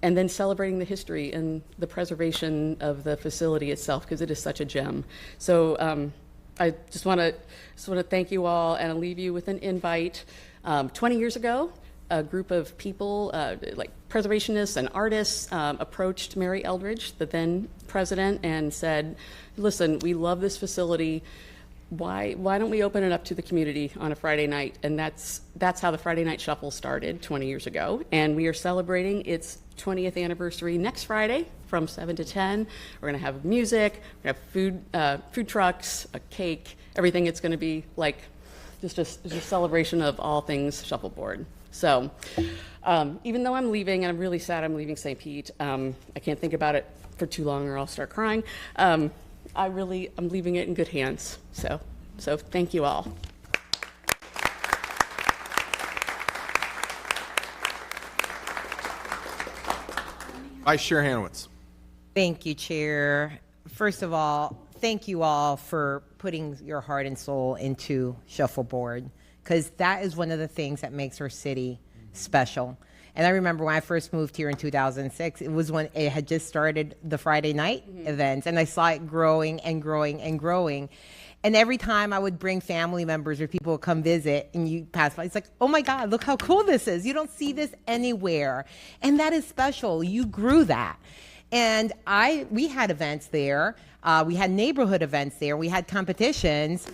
Speaker 10: And then celebrating the history and the preservation of the facility itself, because it is such a gem. So I just want to thank you all, and I'll leave you with an invite. 20 years ago, a group of people, like preservationists and artists, approached Mary Eldridge, the then president, and said, "Listen, we love this facility. Why don't we open it up to the community on a Friday night?" And that's how the Friday Night Shuffle started 20 years ago. And we are celebrating its 20th anniversary next Friday from 7 to 10. We're going to have music, we're going to have food trucks, a cake, everything. It's going to be like just a celebration of all things shuffleboard. So even though I'm leaving, and I'm really sad I'm leaving St. Pete, I can't think about it for too long or I'll start crying. I'm leaving it in good hands. So thank you all.
Speaker 15: Vice Chair Hanowitz.
Speaker 22: Thank you, Chair. First of all, thank you all for putting your heart and soul into shuffleboard, because that is one of the things that makes our city special. And I remember when I first moved here in 2006, it was when it had just started the Friday night events, and I saw it growing and growing and growing. And every time I would bring family members or people would come visit and you pass by, it's like, oh my God, look how cool this is. You don't see this anywhere. And that is special. You grew that. And we had events there. We had neighborhood events there. We had competitions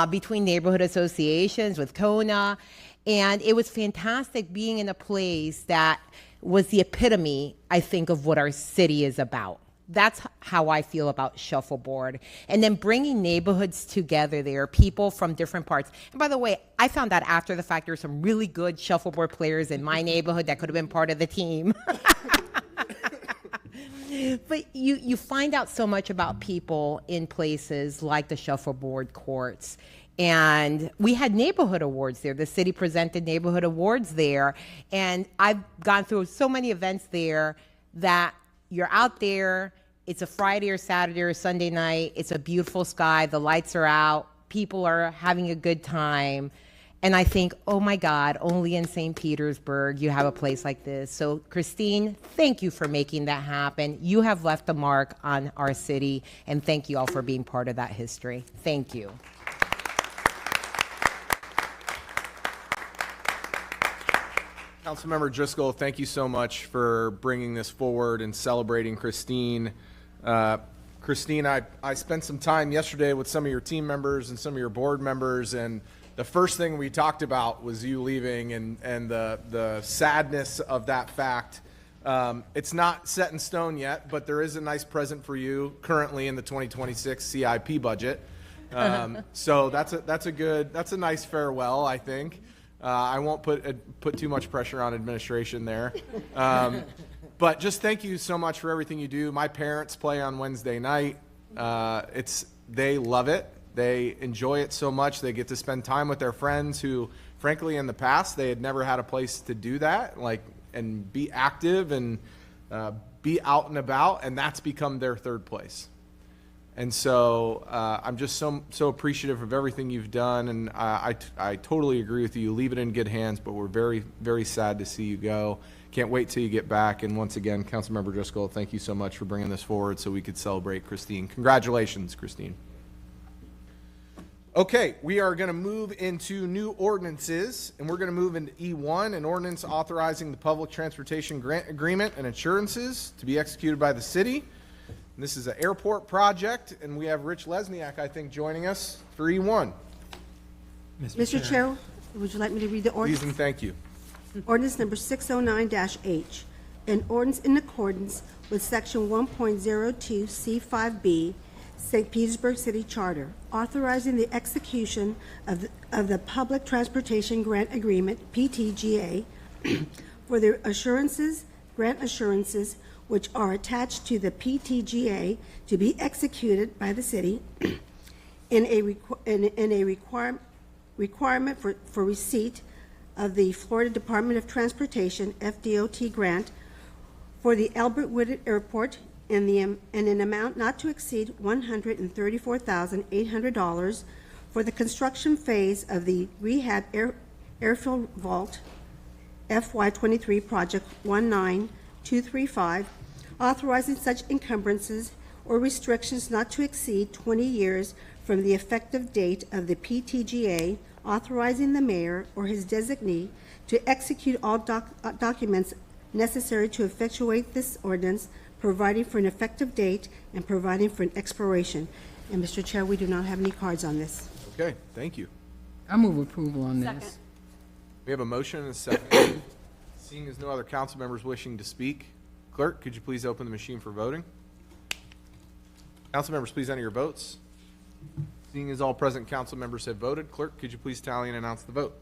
Speaker 22: between neighborhood associations with Kona. And it was fantastic being in a place that was the epitome, I think, of what our city is about. That's how I feel about Shuffleboard. And then bringing neighborhoods together there, people from different parts. And by the way, I found out after the fact there were some really good shuffleboard players in my neighborhood that could have been part of the team. But you find out so much about people in places like the shuffleboard courts. And we had neighborhood awards there. The city presented neighborhood awards there. And I've gone through so many events there that you're out there, it's a Friday or Saturday or Sunday night, it's a beautiful sky, the lights are out, people are having a good time. And I think, oh my God, only in St. Petersburg you have a place like this. So Christine, thank you for making that happen. You have left a mark on our city, and thank you all for being part of that history. Thank you.
Speaker 15: Councilmember Driscoll, thank you so much for bringing this forward and celebrating Christine. Christine, I spent some time yesterday with some of your team members and some of your board members, and the first thing we talked about was you leaving and the sadness of that fact. It's not set in stone yet, but there is a nice present for you currently in the 2026 CIP budget. So that's a nice farewell, I think. I won't put too much pressure on administration there. But just thank you so much for everything you do. My parents play on Wednesday night. They love it. They enjoy it so much. They get to spend time with their friends who, frankly, in the past, they had never had a place to do that, and be active and be out and about, and that's become their third place. And so I'm just so appreciative of everything you've done, and I totally agree with you. You leave it in good hands, but we're very, very sad to see you go. Can't wait till you get back. And once again, Councilmember Driscoll, thank you so much for bringing this forward so we could celebrate Christine. Congratulations, Christine. Okay, we are going to move into new ordinances, and we're going to move into E1, an ordinance authorizing the public transportation grant agreement and insurances to be executed by the city. And this is an airport project, and we have Rich Lesniak, I think, joining us for E1.
Speaker 9: Mr. Chair, would you like me to read the ordinance?
Speaker 15: Please and thank you.
Speaker 9: Ordinance number 609-H, an ordinance in accordance with Section 1.02C5B, St. Petersburg City Charter, authorizing the execution of the Public Transportation Grant Agreement, PTGA, for the grant assurances, which are attached to the PTGA to be executed by the city in a requirement for receipt of the Florida Department of Transportation FDOT grant for the Albert Woodard Airport in an amount not to exceed $134,800 for the construction phase of the rehab airfield vault FY23 project 19235, authorizing such encumbrances or restrictions not to exceed 20 years from the effective date of the PTGA, authorizing the mayor or his designee to execute all documents necessary to effectuate this ordinance, providing for an effective date and providing for an expiration. And Mr. Chair, we do not have any cards on this.
Speaker 15: Okay, thank you.
Speaker 1: I move approval on this.
Speaker 9: Second.
Speaker 15: We have a motion and a second. Seeing as no other council members wishing to speak, clerk, could you please open the machine for voting? Council members, please enter your votes. Seeing as all present council members have voted, clerk, could you please tally and announce the vote?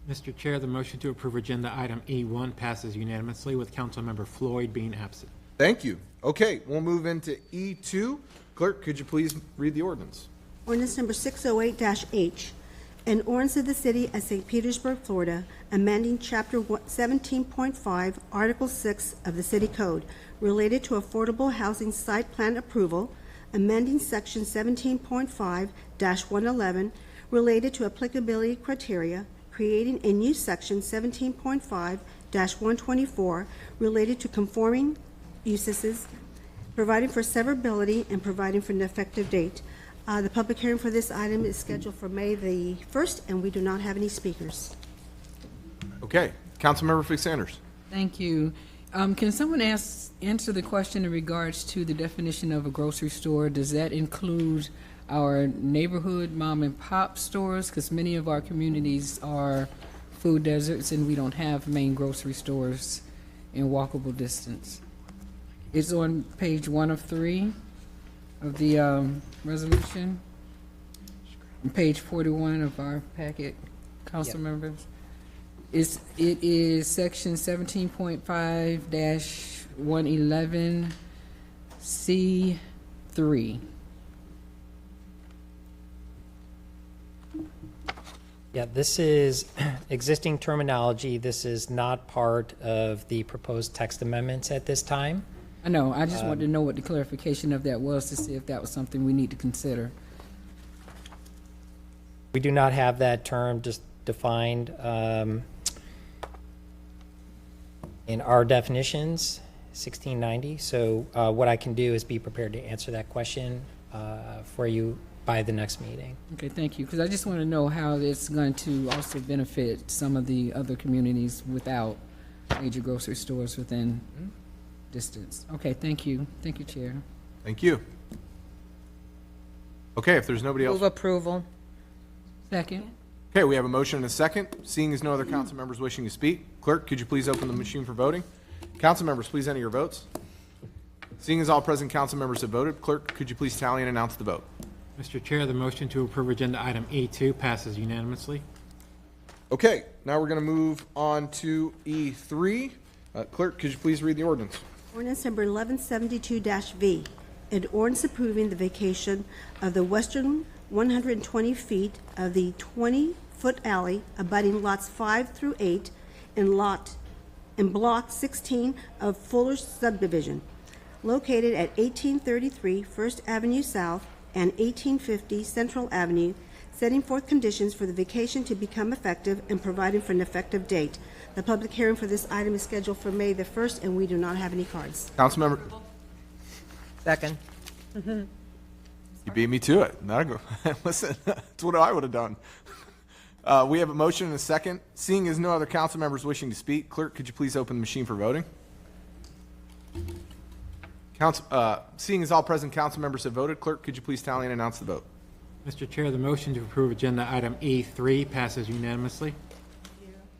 Speaker 14: Mr. Chair, the motion to approve agenda item E1 passes unanimously with Councilmember Floyd being absent.
Speaker 15: Thank you. Okay, we'll move into E2. Clerk, could you please read the ordinance?
Speaker 9: Ordinance number 608-H, an ordinance of the city of St. Petersburg, Florida, amending Chapter 17.5, Article 6 of the City Code related to affordable housing site plan approval, amending Section 17.5-111 related to applicability criteria, creating a new Section 17.5-124 related to conforming uses, providing for severability, and providing for an effective date. The public hearing for this item is scheduled for May the 1st, and we do not have any speakers.
Speaker 15: Okay, Councilmember Fix-Sanders.
Speaker 1: Thank you. Can someone answer the question in regards to the definition of a grocery store? Does that include our neighborhood mom and pop stores? Because many of our communities are food deserts and we don't have main grocery stores in walkable distance. It's on page 1 of 3 of the resolution, and page 41 of our packet, council members. It is section 17.5-111C3.
Speaker 12: Yeah, this is existing terminology. This is not part of the proposed text amendments at this time.
Speaker 1: I know, I just wanted to know what the clarification of that was to see if that was something we need to consider.
Speaker 12: We do not have that term just defined in our definitions, 1690. So what I can do is be prepared to answer that question for you by the next meeting.
Speaker 1: Okay, thank you, because I just want to know how it's going to also benefit some of the other communities without major grocery stores within distance. Okay, thank you. Thank you, Chair.
Speaker 15: Thank you. Okay, if there's nobody else.
Speaker 22: Move approval.
Speaker 1: Second.
Speaker 15: Okay, we have a motion and a second. Seeing as no other council members wishing to speak, clerk, could you please open the machine for voting? Council members, please enter your votes. Seeing as all present council members have voted, clerk, could you please tally and announce the vote?
Speaker 14: Mr. Chair, the motion to approve agenda item E2 passes unanimously.
Speaker 15: Okay, now we're going to move on to E3. Clerk, could you please read the ordinance?
Speaker 9: Ordinance number 1172-V, an ordinance approving the vacation of the western 120 feet of the 20-foot alley abutting lots 5 through 8 in block 16 of Fuller subdivision, located at 1833 First Avenue South and 1850 Central Avenue, setting forth conditions for the vacation to become effective and providing for an effective date. The public hearing for this item is scheduled for May the 1st, and we do not have any cards.
Speaker 15: Councilmember.
Speaker 22: Second.
Speaker 15: You beat me to it. Listen, that's what I would have done. We have a motion and a second. Seeing as no other council members wishing to speak, clerk, could you please open the machine for voting? Seeing as all present council members have voted, clerk, could you please tally and announce the vote?
Speaker 14: Mr. Chair, the motion to approve agenda item E3 passes unanimously.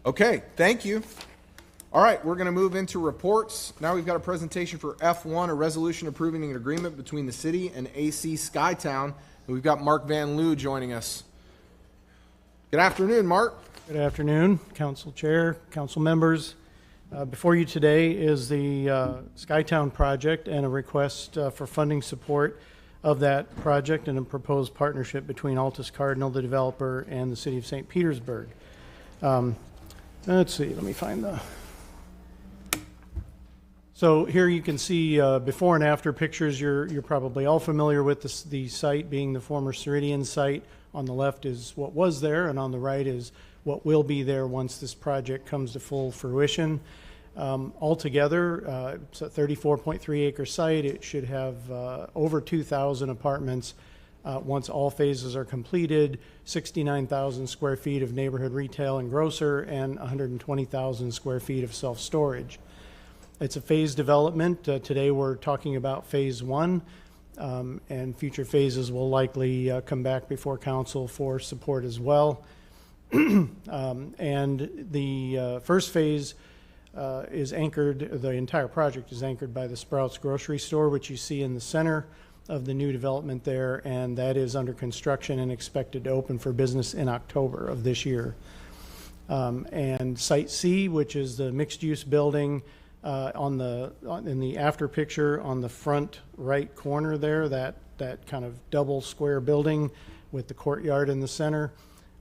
Speaker 15: Okay, thank you. All right, we're going to move into reports. Now we've got a presentation for F1, a resolution approving an agreement between the city and AC Skytown. And we've got Mark Van Loo joining us. Good afternoon, Mark.
Speaker 13: Good afternoon, Council Chair, Council members. Before you today is the Skytown project and a request for funding support of that project and a proposed partnership between Altus Cardinal, the developer, and the city of St. Petersburg. Let's see, let me find the... So here you can see before and after pictures. You're probably all familiar with the site being the former Ceridian site. On the left is what was there, and on the right is what will be there once this project comes to full fruition. Altogether, it's a 34.3 acre site. It should have over 2,000 apartments once all phases are completed, 69,000 square feet of neighborhood retail and grocer, and 120,000 square feet of self-storage. It's a phased development. Today we're talking about phase 1, and future phases will likely come back before council for support as well. And the first phase is anchored, the entire project is anchored by the Sprouts grocery store, which you see in the center of the new development there, and that is under construction and expected to open for business in October of this year. And Site C, which is the mixed-use building, in the after picture on the front right corner there, that kind of double square building with the courtyard in the center,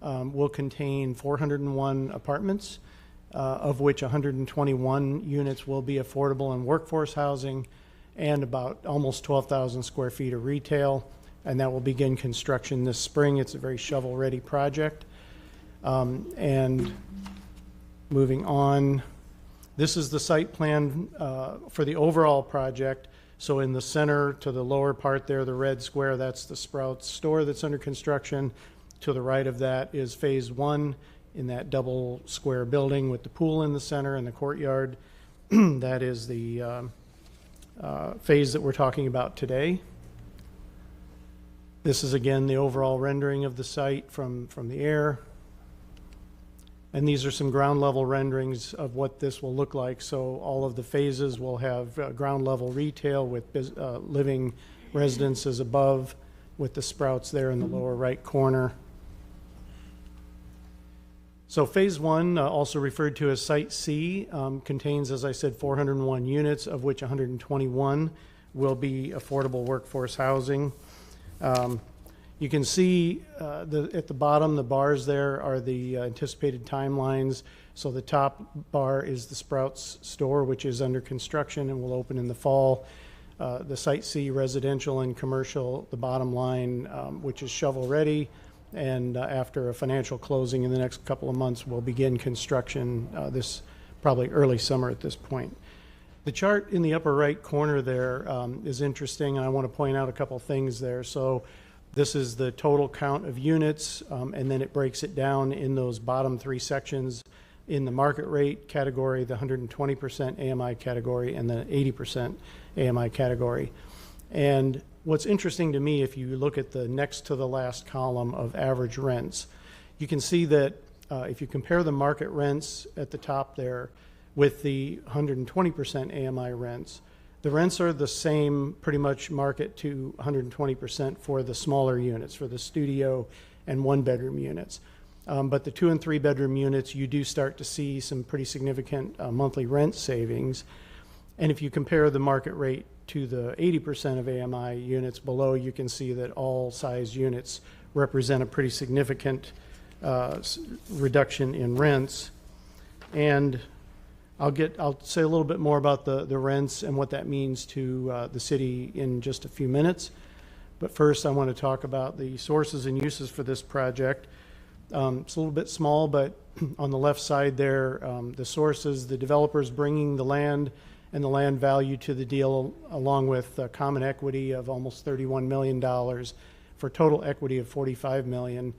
Speaker 13: will contain 401 apartments, of which 121 units will be affordable and workforce housing, and about almost 12,000 square feet of retail, and that will begin construction this spring. It's a very shovel-ready project. And moving on, this is the site plan for the overall project. So in the center to the lower part there, the red square, that's the Sprouts store that's under construction. To the right of that is phase 1 in that double square building with the pool in the center and the courtyard. That is the phase that we're talking about today. This is again the overall rendering of the site from the air. And these are some ground level renderings of what this will look like. So all of the phases will have ground level retail with living residences above, with the Sprouts there in the lower right corner. So phase one, also referred to as Site C, contains, as I said, 401 units, of which 121 will be affordable workforce housing. You can see at the bottom, the bars there are the anticipated timelines. So the top bar is the Sprouts store, which is under construction and will open in the fall. The Site C residential and commercial, the bottom line, which is shovel ready, and after a financial closing in the next couple of months, we'll begin construction this probably early summer at this point. The chart in the upper right corner there is interesting, and I want to point out a couple things there. So this is the total count of units, and then it breaks it down in those bottom three sections in the market rate category, the 120% AMI category, and the 80% AMI category. And what's interesting to me, if you look at the next to the last column of average rents, you can see that if you compare the market rents at the top there with the 120% AMI rents, the rents are the same, pretty much market to 120% for the smaller units, for the studio and one-bedroom units. But the 2 and 3 bedroom units, you do start to see some pretty significant monthly rent savings. And if you compare the market rate to the 80% of AMI units below, you can see that all size units represent a pretty significant reduction in rents. And I'll say a little bit more about the rents and what that means to the city in just a few minutes. But first, I want to talk about the sources and uses for this project. It's a little bit small, but on the left side there, the sources, the developers bringing the land and the land value to the deal, along with common equity of almost $31 million for total equity of $45 million.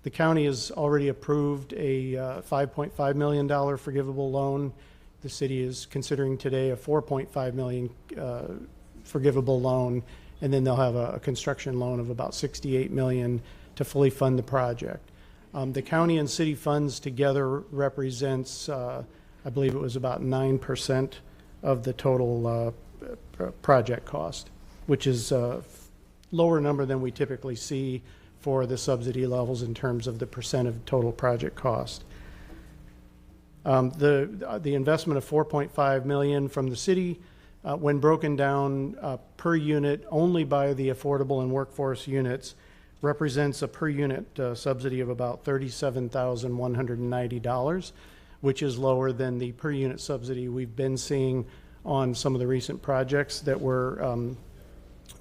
Speaker 13: The county has already approved a $5.5 million forgivable loan. The city is considering today a $4.5 million forgivable loan, and then they'll have a construction loan of about $68 million to fully fund the project. The county and city funds together represents, I believe it was about 9% of the total project cost, which is a lower number than we typically see for the subsidy levels in terms of the percent of total project cost. The investment of $4.5 million from the city, when broken down per unit only by the affordable and workforce units, represents a per unit subsidy of about $37,190, which is lower than the per unit subsidy we've been seeing on some of the recent projects that were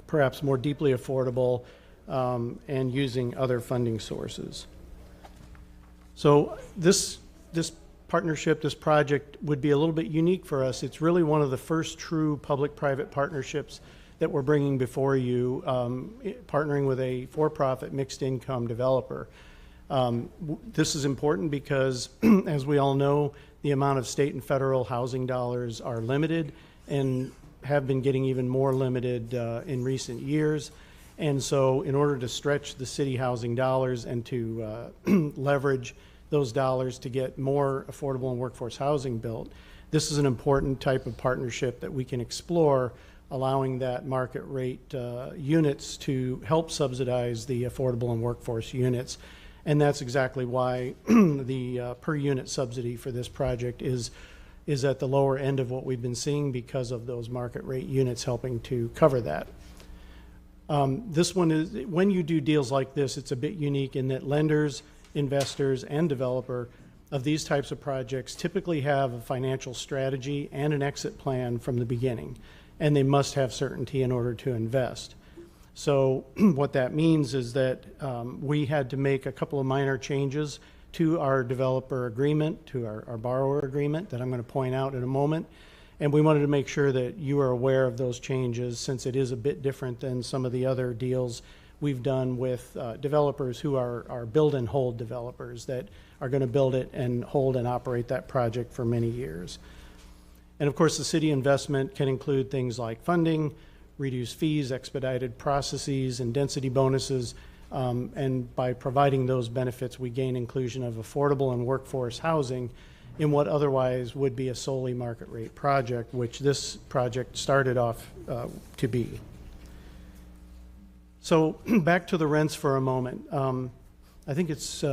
Speaker 13: perhaps more deeply affordable and using other funding sources. So this partnership, this project would be a little bit unique for us. It's really one of the first true public-private partnerships that we're bringing before you, partnering with a for-profit mixed-income developer. This is important because, as we all know, the amount of state and federal housing dollars are limited and have been getting even more limited in recent years. And so in order to stretch the city housing dollars and to leverage those dollars to get more affordable and workforce housing built, this is an important type of partnership that we can explore, allowing that market rate units to help subsidize the affordable and workforce units. And that's exactly why the per unit subsidy for this project is at the lower end of what we've been seeing, because of those market rate units helping to cover that. This one is, when you do deals like this, it's a bit unique in that lenders, investors, and developer of these types of projects typically have a financial strategy and an exit plan from the beginning, and they must have certainty in order to invest. So what that means is that we had to make a couple of minor changes to our developer agreement, to our borrower agreement, that I'm going to point out in a moment. And we wanted to make sure that you are aware of those changes, since it is a bit different than some of the other deals we've done with developers who are build and hold developers that are going to build it and hold and operate that project for many years. And of course, the city investment can include things like funding, reduced fees, expedited processes, and density bonuses, And by providing those benefits, we gain inclusion of affordable and workforce housing in what otherwise would be a solely market rate project, which this project started off to be. So back to the rents for a moment. I think it's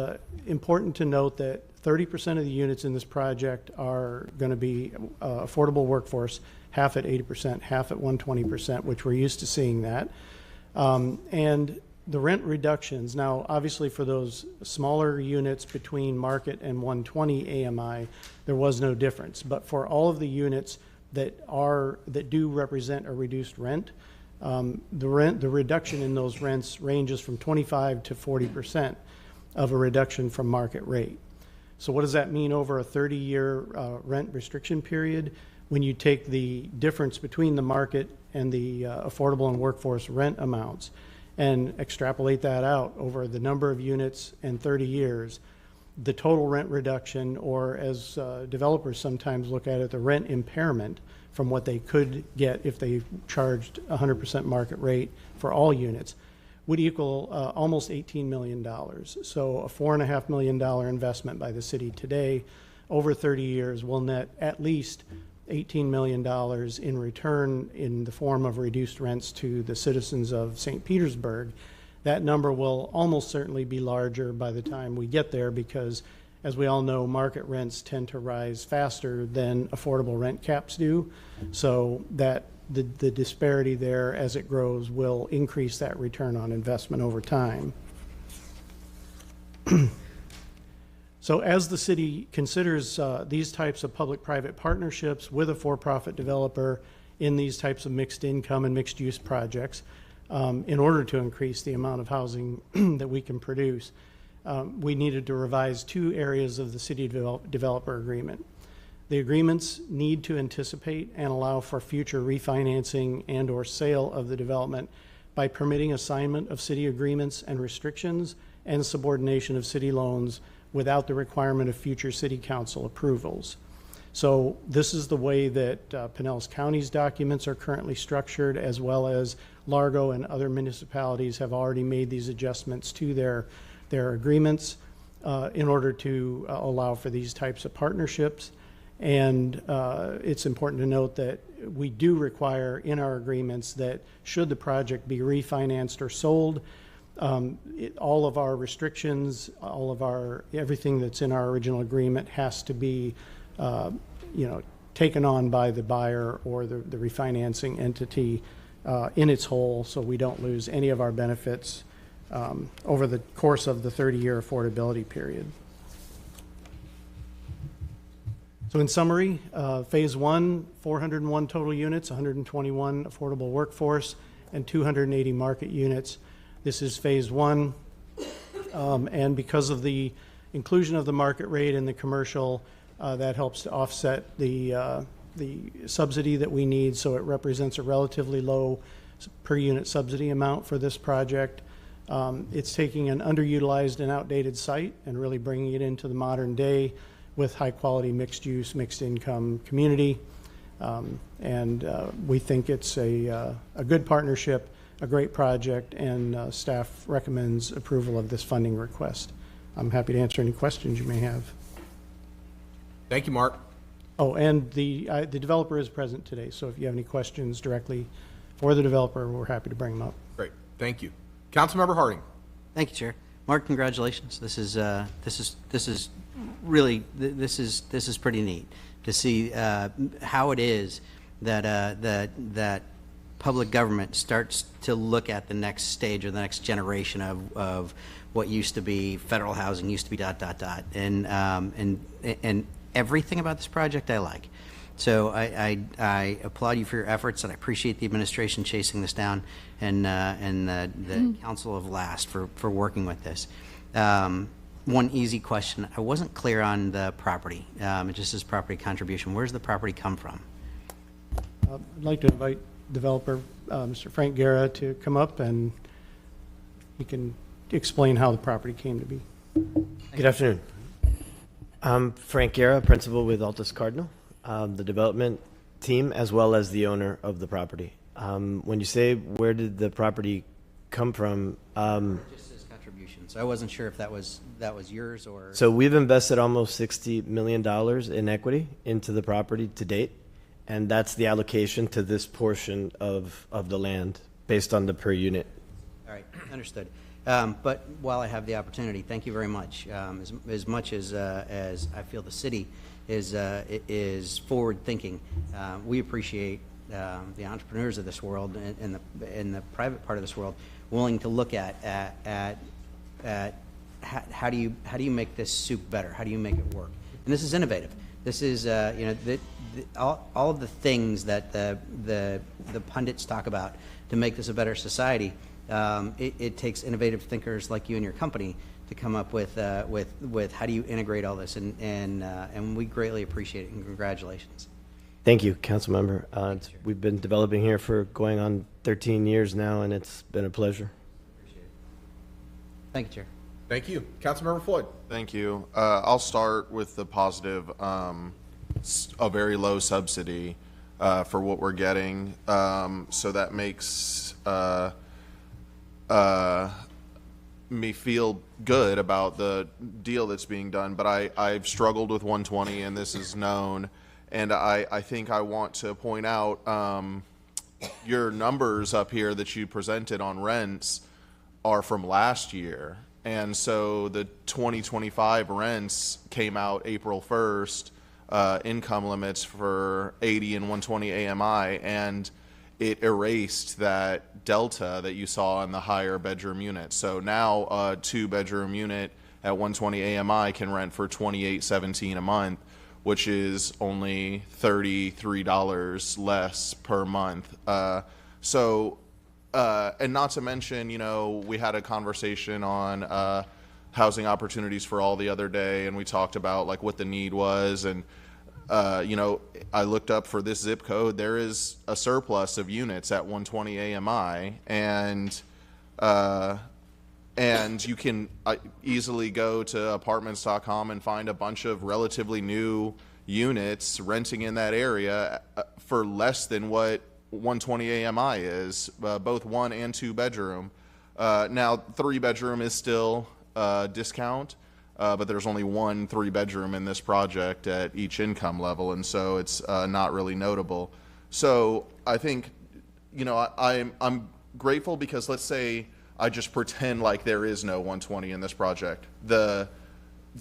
Speaker 13: important to note that 30% of the units in this project are going to be affordable workforce, half at 80%, half at 120%, which we're used to seeing that. And the rent reductions, now obviously for those smaller units between market and 120 AMI, there was no difference. But for all of the units that do represent a reduced rent, the reduction in those rents ranges from 25 to 40% of a reduction from market rate. So what does that mean over a 30-year rent restriction period? When you take the difference between the market and the affordable and workforce rent amounts and extrapolate that out over the number of units and 30 years, the total rent reduction, or as developers sometimes look at it, the rent impairment from what they could get if they charged 100% market rate for all units, would equal almost $18 million. So a $4.5 million investment by the city today over 30 years will net at least $18 million in return in the form of reduced rents to the citizens of St. Petersburg. That number will almost certainly be larger by the time we get there because, as we all know, market rents tend to rise faster than affordable rent caps do. So that the disparity there as it grows will increase that return on investment over time. So as the city considers these types of public-private partnerships with a for-profit developer in these types of mixed income and mixed use projects, in order to increase the amount of housing that we can produce, we needed to revise two areas of the city developer agreement. The agreements need to anticipate and allow for future refinancing and or sale of the development by permitting assignment of city agreements and restrictions and subordination of city loans without the requirement of future city council approvals. So this is the way that Pinellas County's documents are currently structured, as well as Largo and other municipalities have already made these adjustments to their agreements in order to allow for these types of partnerships. And it's important to note that we do require in our agreements that should the project be refinanced or sold, all of our restrictions, everything that's in our original agreement has to be taken on by the buyer or the refinancing entity in its whole, so we don't lose any of our benefits over the course of the 30-year affordability period. So in summary, phase one, 401 total units, 121 affordable workforce, and 280 market units. This is phase one, and because of the inclusion of the market rate in the commercial, that helps to offset the subsidy that we need, so it represents a relatively low per unit subsidy amount for this project. It's taking an underutilized and outdated site and really bringing it into the modern day with high quality mixed use, mixed income community. And we think it's a good partnership, a great project, and staff recommends approval of this funding request. I'm happy to answer any questions you may have.
Speaker 15: Thank you, Mark.
Speaker 13: Oh, and the developer is present today, so if you have any questions directly for the developer, we're happy to bring them up.
Speaker 15: Great, thank you. Councilmember Harding.
Speaker 3: Thank you, Chair. Mark, congratulations. This is really pretty neat to see how it is that public government starts to look at the next stage or the next generation of what used to be federal housing, used to be ... and everything about this project I like. So I applaud you for your efforts, and I appreciate the administration chasing this down, and the Council of Last for working with this. One easy question. I wasn't clear on the property. It just says property contribution. Where does the property come from?
Speaker 13: I'd like to invite developer Mr. Frank Guerra to come up, and he can explain how the property came to be.
Speaker 11: Good afternoon. I'm Frank Guerra, principal with Altus Cardinal, the development team, as well as the owner of the property. When you say where did the property come from?
Speaker 3: Just says contribution. So I wasn't sure if that was yours or.
Speaker 11: So we've invested almost $60 million in equity into the property to date, and that's the allocation to this portion of the land based on the per unit.
Speaker 3: All right, understood. But while I have the opportunity, thank you very much. As much as I feel the city is forward thinking, we appreciate the entrepreneurs of this world and the private part of this world willing to look at how do you make this soup better? How do you make it work? And this is innovative. This is all of the things that the pundits talk about to make this a better society. It takes innovative thinkers like you and your company to come up with how do you integrate all this, and we greatly appreciate it, and congratulations.
Speaker 11: Thank you, council member. We've been developing here for going on 13 years now, and it's been a pleasure.
Speaker 3: Appreciate it. Thank you, Chair.
Speaker 15: Thank you. Councilmember Floyd.
Speaker 5: Thank you. I'll start with the positive, a very low subsidy for what we're getting. So that makes me feel good about the deal that's being done. But I've struggled with 120, and this is known. And I think I want to point out your numbers up here that you presented on rents are from last year. And so the 2025 rents came out April 1st, income limits for 80 and 120 AMI, and it erased that delta that you saw in the higher bedroom unit. So now a 2-bedroom unit at 120 AMI can rent for $28.17 a month, which is only $33 less per month. And not to mention, we had a conversation on housing opportunities for all the other day, and we talked about like what the need was. And, I looked up for this zip code, there is a surplus of units at 120 AMI, and you can easily go to apartments.com and find a bunch of relatively new units renting in that area for less than what 120 AMI is, both 1 and 2 bedroom. Now 3 bedroom is still discount, but there's only 1 3 bedroom in this project at each income level, and so it's not really notable. So I think, I'm grateful because let's say I just pretend like there is no 120 in this project. The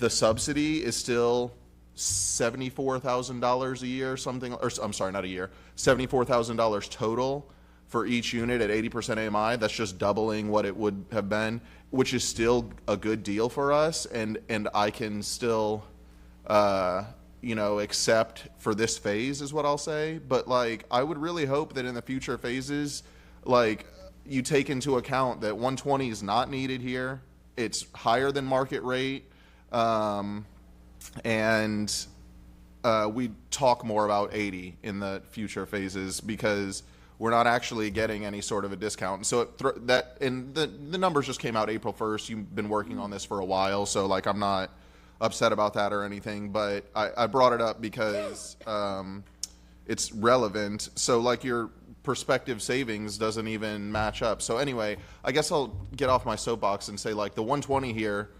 Speaker 5: subsidy is still $74,000 a year, something, or I'm sorry, not a year, $74,000 total for each unit at 80% AMI. That's just doubling what it would have been, which is still a good deal for us, and I can still, accept for this phase is what I'll say. But like, I would really hope that in the future phases, like, you take into account that 120 is not needed here. It's higher than market rate. And we talk more about 80 in the future phases because we're not actually getting any sort of a discount. And so the numbers just came out April 1st. You've been working on this for a while, so like I'm not upset about that or anything, but I brought it up because it's relevant. So like your prospective savings doesn't even match up. So anyway, I guess I'll get off my soapbox and say like the 120 here,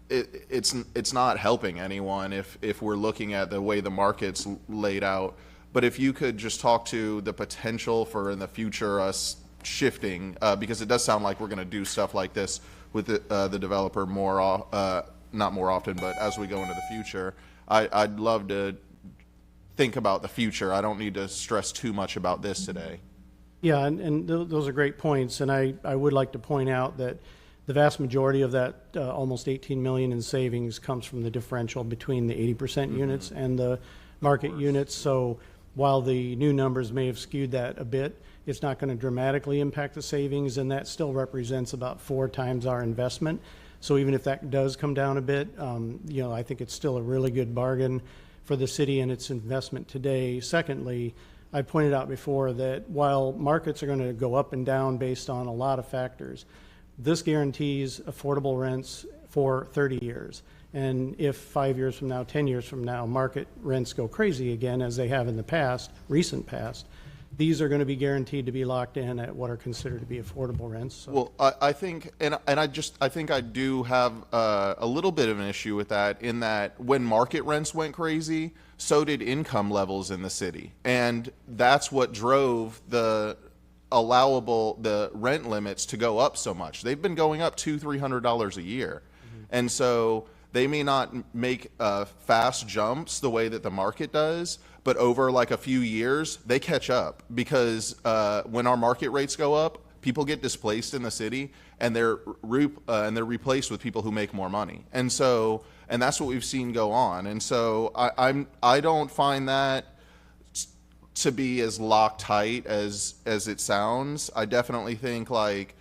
Speaker 5: it's not helping anyone if we're looking at the way the market's laid out. But if you could just talk to the potential for in the future us shifting, because it does sound like we're going to do stuff like this with the developer not more often, but as we go into the future, I'd love to think about the future. I don't need to stress too much about this today.
Speaker 13: Yeah, and those are great points. And I would like to point out that the vast majority of that almost $18 million in savings comes from the differential between the 80% units and the market units. So while the new numbers may have skewed that a bit, it's not going to dramatically impact the savings, and that still represents about 4 times our investment. So even if that does come down a bit, I think it's still a really good bargain for the city and its investment today. Secondly, I pointed out before that while markets are going to go up and down based on a lot of factors, this guarantees affordable rents for 30 years. And if 5 years from now, 10 years from now, market rents go crazy again, as they have in the past, recent past, these are going to be guaranteed to be locked in at what are considered to be affordable rents. So.
Speaker 5: Well, I think, and I think I do have a little bit of an issue with that, in that when market rents went crazy, so did income levels in the city, and that's what drove the rent limits to go up so much. They've been going up $200-300 a year, and so they may not make fast jumps the way that the market does, but over like a few years, they catch up, because when our market rates go up, people get displaced in the city, and they're replaced with people who make more money, and that's what we've seen go on. And so I don't find that to be as tight as it sounds. I definitely think like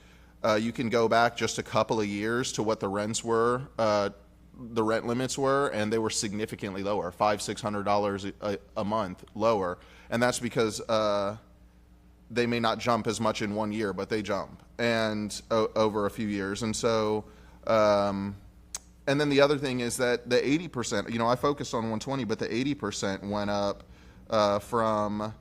Speaker 5: you can go back just a couple of years to what the rents were. The rent limits were, and they were significantly lower, $500-600 a month lower, and that's because they may not jump as much in 1 year, but they jump and over a few years. And so, and then the other thing is that the 80%, I focused on 120, but the 80% went up from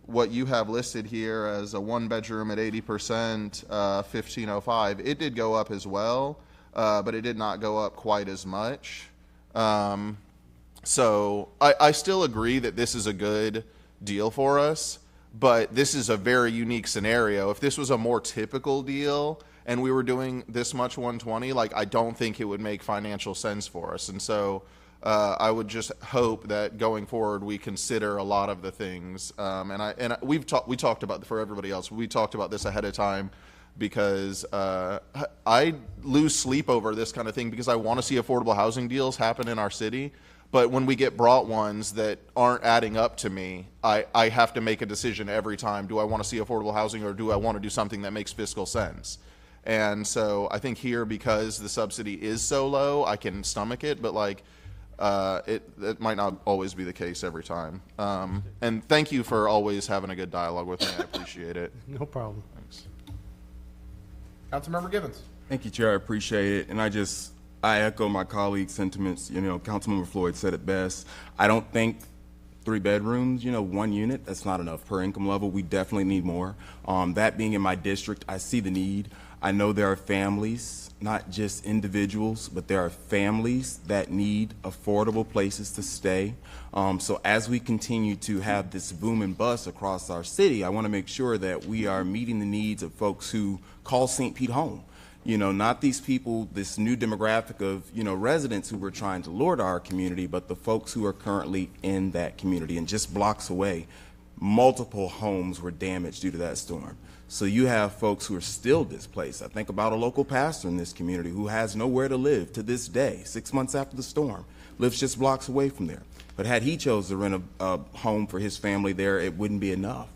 Speaker 5: what you have listed here as a 1-bedroom at 80%, 1505. It did go up as well. But it did not go up quite as much. So I still agree that this is a good deal for us, but this is a very unique scenario. If this was a more typical deal and we were doing this much 120, like, I don't think it would make financial sense for us. And so I would just hope that going forward we consider a lot of the things. We talked about, for everybody else, we talked about this ahead of time, because I lose sleep over this kind of thing, because I want to see affordable housing deals happen in our city. But when we get brought ones that aren't adding up to me, I have to make a decision every time. Do I want to see affordable housing, or do I want to do something that makes fiscal sense? And so I think here, because the subsidy is so low, I can stomach it, but like it might not always be the case every time. And thank you for always having a good dialogue with me. I appreciate it.
Speaker 13: No problem.
Speaker 5: Thanks.
Speaker 15: Councilmember Givens.
Speaker 8: Thank you, Chair. I appreciate it. And I echo my colleague's sentiments. Councilmember Floyd said it best. I don't think 3 bedrooms, 1 unit, that's not enough per income level. We definitely need more. That being in my district, I see the need. I know there are families, not just individuals, but there are families that need affordable places to stay. So as we continue to have this boom and bust across our city, I want to make sure that we are meeting the needs of folks who call St. Pete home. Not these people, this new demographic of, residents who we're trying to lure to our community, but the folks who are currently in that community. And just blocks away, multiple homes were damaged due to that storm. So you have folks who are still displaced. I think about a local pastor in this community who has nowhere to live to this day, 6 months after the storm, lives just blocks away from there. But had he chose to rent a home for his family there, it wouldn't be enough.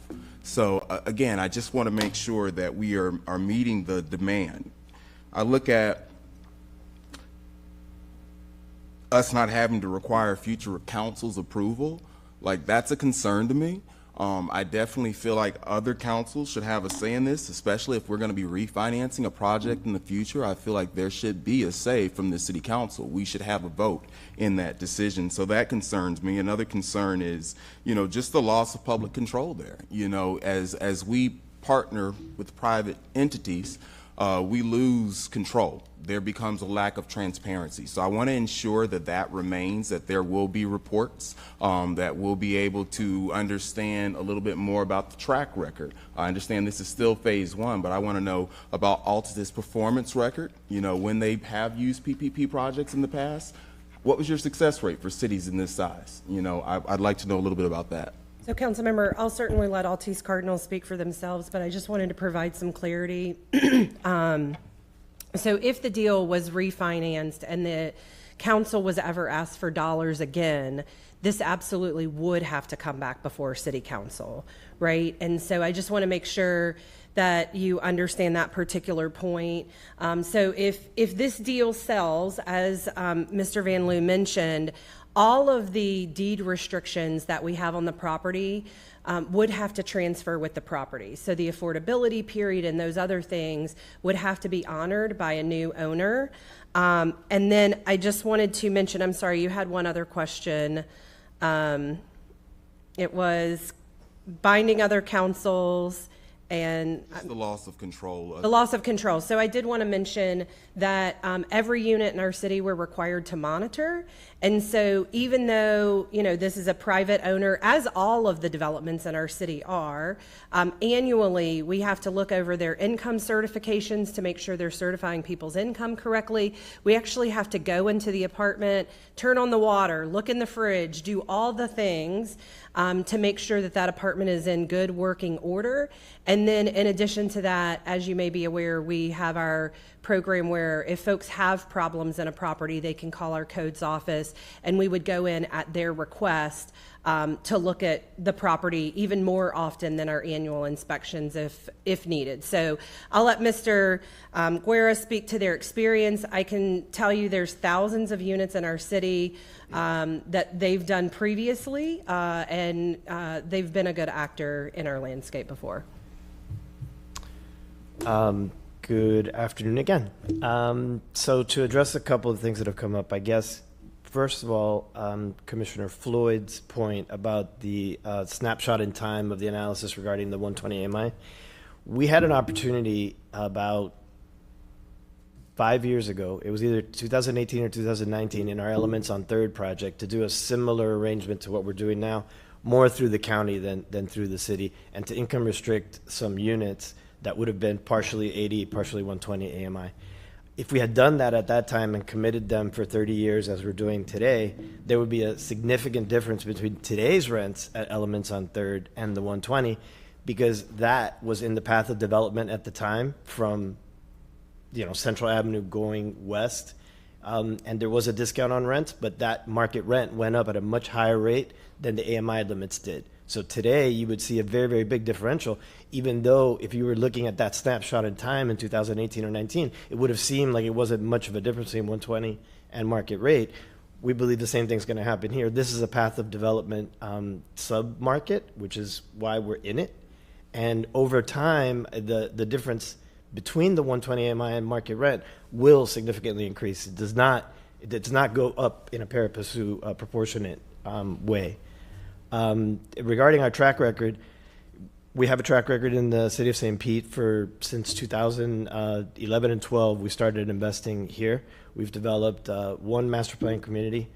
Speaker 8: So again, I just want to make sure that we are meeting the demand. I look at us not having to require future council's approval. Like, that's a concern to me. I definitely feel like other councils should have a say in this, especially if we're going to be refinancing a project in the future. I feel like there should be a say from the city council. We should have a vote in that decision. So that concerns me. Another concern is, just the loss of public control there. As we partner with private entities, we lose control. There becomes a lack of transparency. So I want to ensure that remains, that there will be reports, that we'll be able to understand a little bit more about the track record. I understand this is still phase 1, but I want to know about Alta's performance record. When they have used PPP projects in the past, what was your success rate for cities in this size? I'd like to know a little bit about that.
Speaker 16: So, Councilmember, I'll certainly let Altice Cardinal speak for themselves, but I just wanted to provide some clarity. So if the deal was refinanced and the council was ever asked for dollars again, this absolutely would have to come back before city council, right? And so I just want to make sure that you understand that particular point. So if this deal sells, as Mr. Van Loo mentioned, all of the deed restrictions that we have on the property would have to transfer with the property. So the affordability period and those other things would have to be honored by a new owner. And then I just wanted to mention, I'm sorry, you had one other question. It was binding other councils, and
Speaker 8: It's the loss of control.
Speaker 16: the loss of control. So I did want to mention that every unit in our city we're required to monitor. And so even though, this is a private owner, as all of the developments in our city are, annually we have to look over their income certifications to make sure they're certifying people's income correctly. We actually have to go into the apartment, turn on the water, look in the fridge, do all the things to make sure that that apartment is in good working order. And then in addition to that, as you may be aware, we have our program where if folks have problems in a property, they can call our codes office, and we would go in at their request to look at the property even more often than our annual inspections if needed. So I'll let Mr. Guerra speak to their experience. I can tell you there's thousands of units in our city that they've done previously, and they've been a good actor in our landscape before.
Speaker 11: Good afternoon again. So to address a couple of things that have come up, I guess, first of all, Commissioner Floyd's point about the snapshot in time of the analysis regarding the 120 AMI, we had an opportunity about 5 years ago, it was either 2018 or 2019, in our Elements on Third project to do a similar arrangement to what we're doing now, more through the county than through the city, and to income restrict some units that would have been partially 80, partially 120 AMI. If we had done that at that time and committed them for 30 years as we're doing today, there would be a significant difference between today's rents at Elements on Third and the 120, because that was in the path of development at the time from Central Avenue going west. And there was a discount on rents, but that market rent went up at a much higher rate than the AMI limits did. So today you would see a very, very big differential, even though if you were looking at that snapshot in time in 2018 or 19, it would have seemed like it wasn't much of a difference between 120 and market rate. We believe the same thing's going to happen here. This is a path of development sub-market, which is why we're in it. And over time, the difference between the 120 AMI and market rent will significantly increase. It does not go up in a pari passu proportionate way. Regarding our track record, we have a track record in the city of St. Pete since 2011 and 12. We started investing here. We've developed one master plan community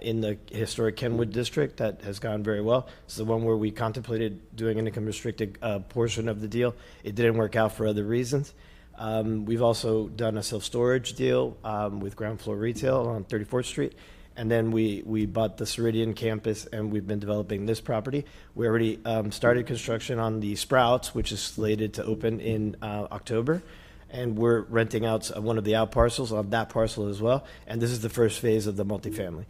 Speaker 11: in the historic Kenwood district that has gone very well. It's the one where we contemplated doing an income restricted portion of the deal. It didn't work out for other reasons. We've also done a self-storage deal with ground floor retail on 34th Street. And then we bought the Ceridian campus, and we've been developing this property. We already started construction on the Sprouts, which is slated to open in October. And we're renting out one of the out parcels on that parcel as well. And this is the first phase of the multifamily.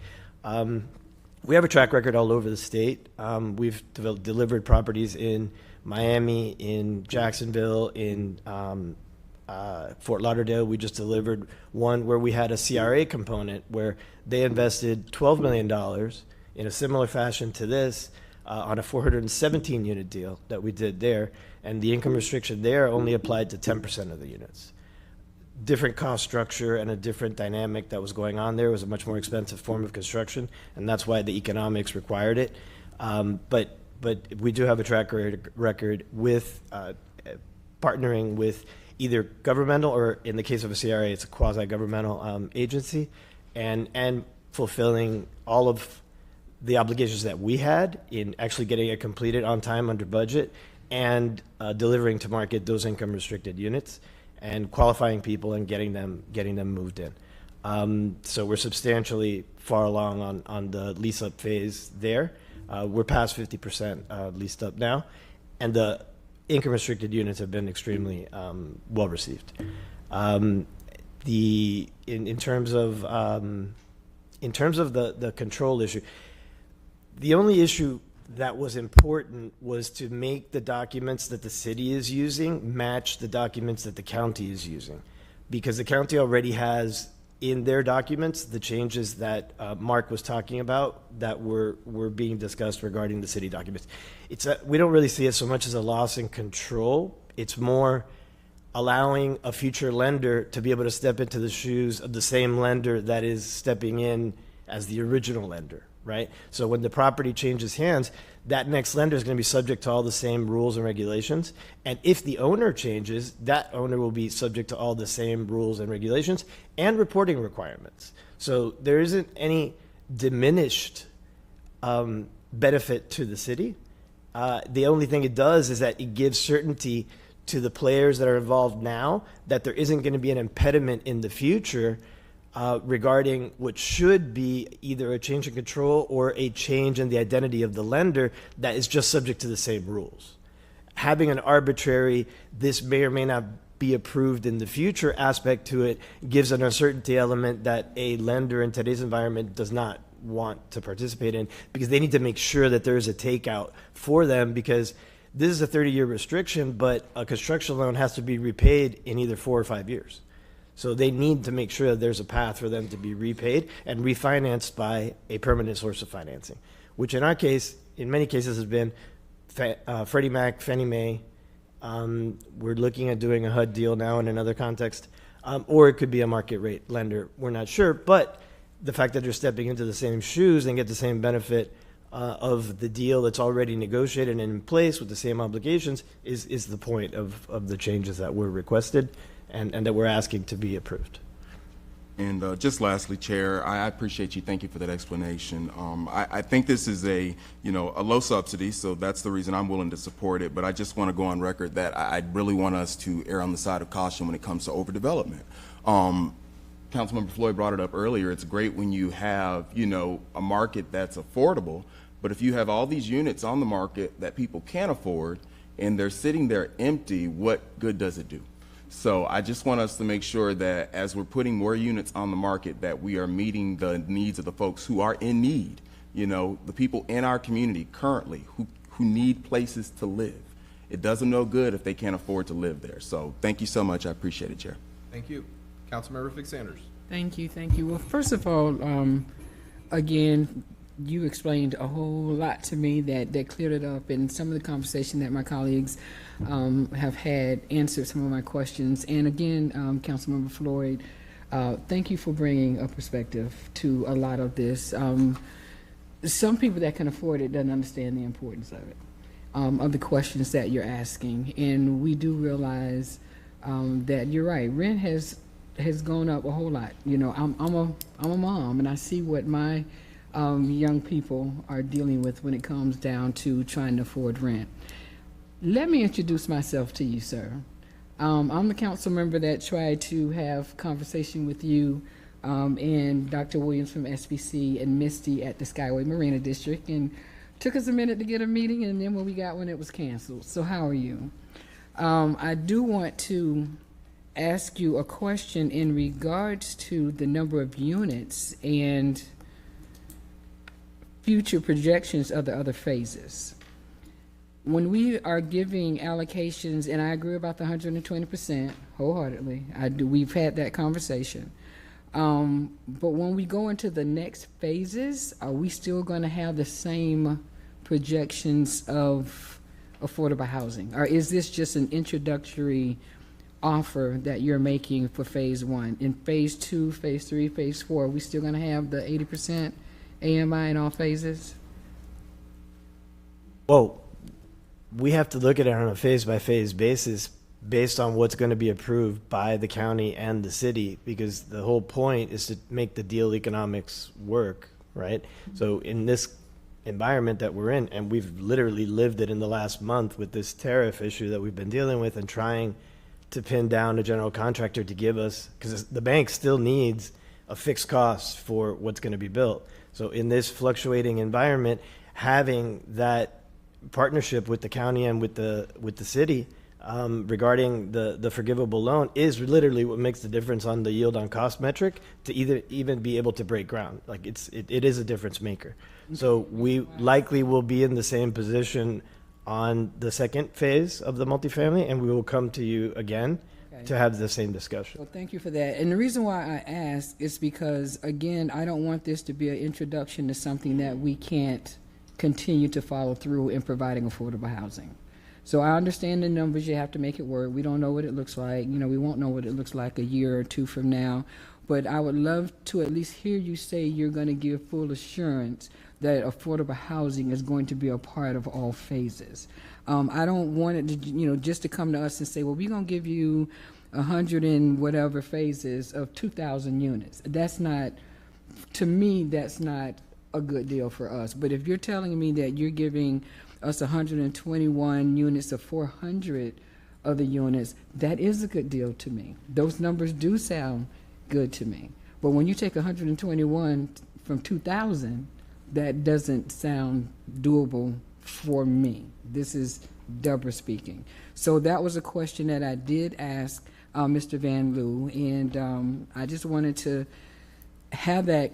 Speaker 11: We have a track record all over the state. We've delivered properties in Miami, in Jacksonville, in Fort Lauderdale. We just delivered one where we had a CRA component where they invested $12 million in a similar fashion to this on a 417 unit deal that we did there. And the income restriction there only applied to 10% of the units. Different cost structure and a different dynamic that was going on there. It was a much more expensive form of construction, and that's why the economics required it. But we do have a track record with partnering with either governmental or, in the case of a CRA, it's a quasi-governmental agency, and fulfilling all of the obligations that we had in actually getting it completed on time under budget and delivering to market those income restricted units and qualifying people and getting them moved in. So we're substantially far along on the lease up phase there. We're past 50% leased up now, and the income restricted units have been extremely well received. In terms of the control issue, the only issue that was important was to make the documents that the city is using match the documents that the county is using, because the county already has in their documents the changes that Mark was talking about that were being discussed regarding the city documents. We don't really see it so much as a loss in control. It's more allowing a future lender to be able to step into the shoes of the same lender that is stepping in as the original lender, right? So when the property changes hands, that next lender is going to be subject to all the same rules and regulations. And if the owner changes, that owner will be subject to all the same rules and regulations and reporting requirements. So there isn't any diminished benefit to the city. The only thing it does is that it gives certainty to the players that are involved now that there isn't going to be an impediment in the future regarding what should be either a change in control or a change in the identity of the lender that is just subject to the same rules. Having an arbitrary, this may or may not be approved in the future aspect to it gives an uncertainty element that a lender in today's environment does not want to participate in, because they need to make sure that there is a takeout for them, because this is a 30-year restriction, but a construction loan has to be repaid in either 4 or 5 years. So they need to make sure that there's a path for them to be repaid and refinanced by a permanent source of financing, which in our case, in many cases, has been Freddie Mac, Fannie Mae. We're looking at doing a HUD deal now in another context, or it could be a market rate lender. We're not sure, but the fact that they're stepping into the same shoes and get the same benefit of the deal that's already negotiated and in place with the same obligations is the point of the changes that were requested and that we're asking to be approved.
Speaker 8: And just lastly, Chair, I appreciate you. Thank you for that explanation. I think this is a low subsidy, so that's the reason I'm willing to support it. But I just want to go on record that I really want us to err on the side of caution when it comes to overdevelopment. Councilmember Floyd brought it up earlier. It's great when you have, a market that's affordable, but if you have all these units on the market that people can't afford and they're sitting there empty, what good does it do? So I just want us to make sure that as we're putting more units on the market, that we are meeting the needs of the folks who are in need, the people in our community currently who need places to live. It doesn't no good if they can't afford to live there. So thank you so much. I appreciate it, Chair.
Speaker 15: Thank you. Councilmember Fix-Sanders.
Speaker 1: Thank you. Well, first of all, again, you explained a whole lot to me that cleared it up, and some of the conversation that my colleagues have had answered some of my questions. And again, Councilmember Floyd, thank you for bringing a perspective to a lot of this. Some people that can afford it doesn't understand the importance of it, of the questions that you're asking. And we do realize that you're right. Rent has gone up a whole lot. I'm a mom, and I see what my young people are dealing with when it comes down to trying to afford rent. Let me introduce myself to you, sir. I'm the council member that tried to have conversation with you and Dr. Williams from SBC and Misty at the Skyway Marina District, and took us a minute to get a meeting, and then when we got one, it was canceled. So how are you? I do want to ask you a question in regards to the number of units and future projections of the other phases. When we are giving allocations, and I agree about the 120% wholeheartedly, we've had that conversation. But when we go into the next phases, are we still going to have the same projections of affordable housing? Or is this just an introductory offer that you're making for phase 1? In phase 2, phase 3, phase 4, are we still going to have the 80% AMI in all phases?
Speaker 11: Well, we have to look at it on a phase-by-phase basis based on what's going to be approved by the county and the city, because the whole point is to make the deal economics work, right? So in this environment that we're in, and we've literally lived it in the last month with this tariff issue that we've been dealing with and trying to pin down a general contractor to give us, because the bank still needs a fixed cost for what's going to be built. So in this fluctuating environment, having that partnership with the county and with the city regarding the forgivable loan is literally what makes the difference on the yield on cost metric to even be able to break ground. Like it is a difference maker. So we likely will be in the same position on the second phase of the multifamily, and we will come to you again to have the same discussion.
Speaker 1: Well, thank you for that. And the reason why I ask is because, again, I don't want this to be an introduction to something that we can't continue to follow through in providing affordable housing. So I understand the numbers, you have to make it work. We don't know what it looks like. We won't know what it looks like a year or two from now. But I would love to at least hear you say you're going to give full assurance that affordable housing is going to be a part of all phases. I don't want it to, just to come to us and say, well, we're going to give you 100 and whatever phases of 2,000 units. That's not, to me, that's not a good deal for us. But if you're telling me that you're giving us 121 units of 400 other units, that is a good deal to me. Those numbers do sound good to me. But when you take 121 from 2,000, that doesn't sound doable for me. This is Deborah speaking. So that was a question that I did ask Mr. Van Loo, and I just wanted to have that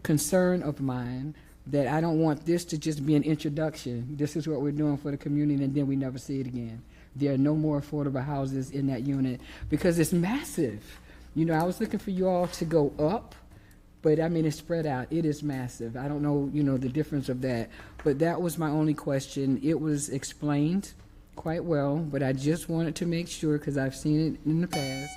Speaker 1: concern of mine that I don't want this to just be an introduction. This is what we're doing for the community, and then we never see it again. There are no more affordable houses in that unit because it's massive. I was looking for you all to go up, but I mean, it's spread out. It is massive. I don't know, the difference of that, but that was my only question. It was explained quite well, but I just wanted to make sure, because I've seen it in the past,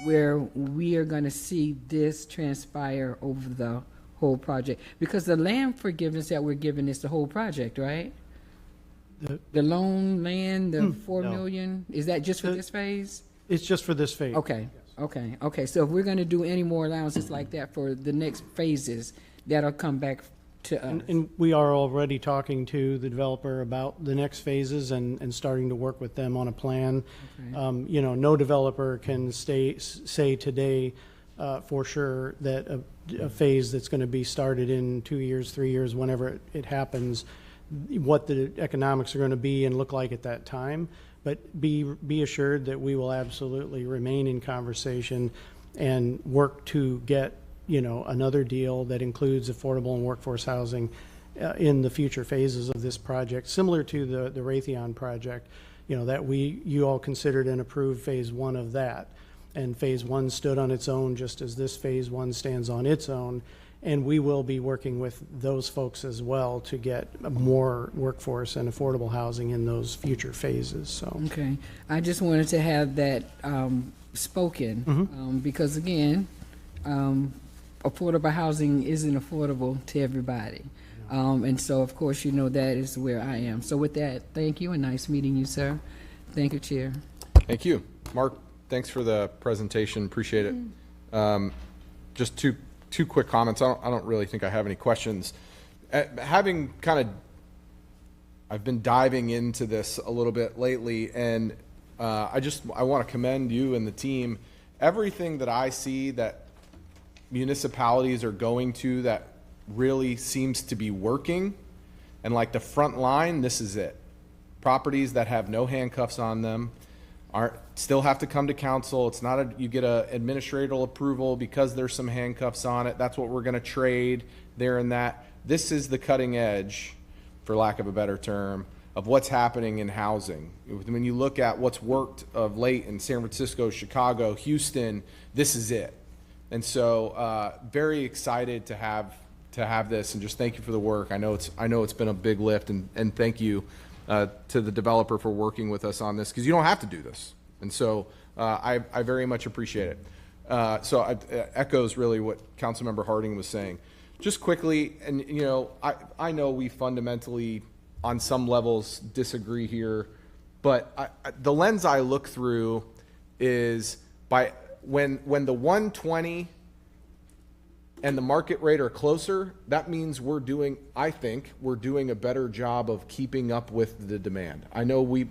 Speaker 1: where we are going to see this transpire over the whole project. Because the land forgiveness that we're giving is the whole project, right? The loan land, the $4 million, is that just for this phase?
Speaker 13: It's just for this phase.
Speaker 1: Okay. Okay. So if we're going to do any more allowances like that for the next phases, that'll come back to us.
Speaker 13: And we are already talking to the developer about the next phases and starting to work with them on a plan. Okay. No developer can say today for sure that a phase that's going to be started in 2 years, 3 years, whenever it happens, what the economics are going to be and look like at that time. But be assured that we will absolutely remain in conversation and work to get another deal that includes affordable and workforce housing in the future phases of this project, similar to the Raytheon project, that you all considered and approved phase 1 of that. And phase 1 stood on its own, just as this phase 1 stands on its own. And we will be working with those folks as well to get more workforce and affordable housing in those future phases. So
Speaker 1: okay, I just wanted to have that spoken because again, affordable housing isn't affordable to everybody, and so of course that is where I am. So with that, thank you and nice meeting you, sir. Thank you, Chair.
Speaker 15: Thank you, Mark. Thanks for the presentation. Appreciate it. Just two quick comments. I don't really think I have any questions. Having I've been diving into this a little bit lately, and I want to commend you and the team. Everything that I see that municipalities are going to that really seems to be working, and like the front line, this is it. Properties that have no handcuffs on them still have to come to council. It's not you get a administrative approval because there's some handcuffs on it. That's what we're going to trade there and that. This is the cutting edge, for lack of a better term, of what's happening in housing. When you look at what's worked of late in San Francisco, Chicago, Houston, this is it. And so very excited to have this, and just thank you for the work. I know it's been a big lift, and thank you to the developer for working with us on this, because you don't have to do this. And so I very much appreciate it. So it echoes really what Councilmember Harding was saying. Just quickly, and I know we fundamentally on some levels disagree here, but the lens I look through is by when the 120 and the market rate are closer, that means I think we're doing a better job of keeping up with the demand. I know we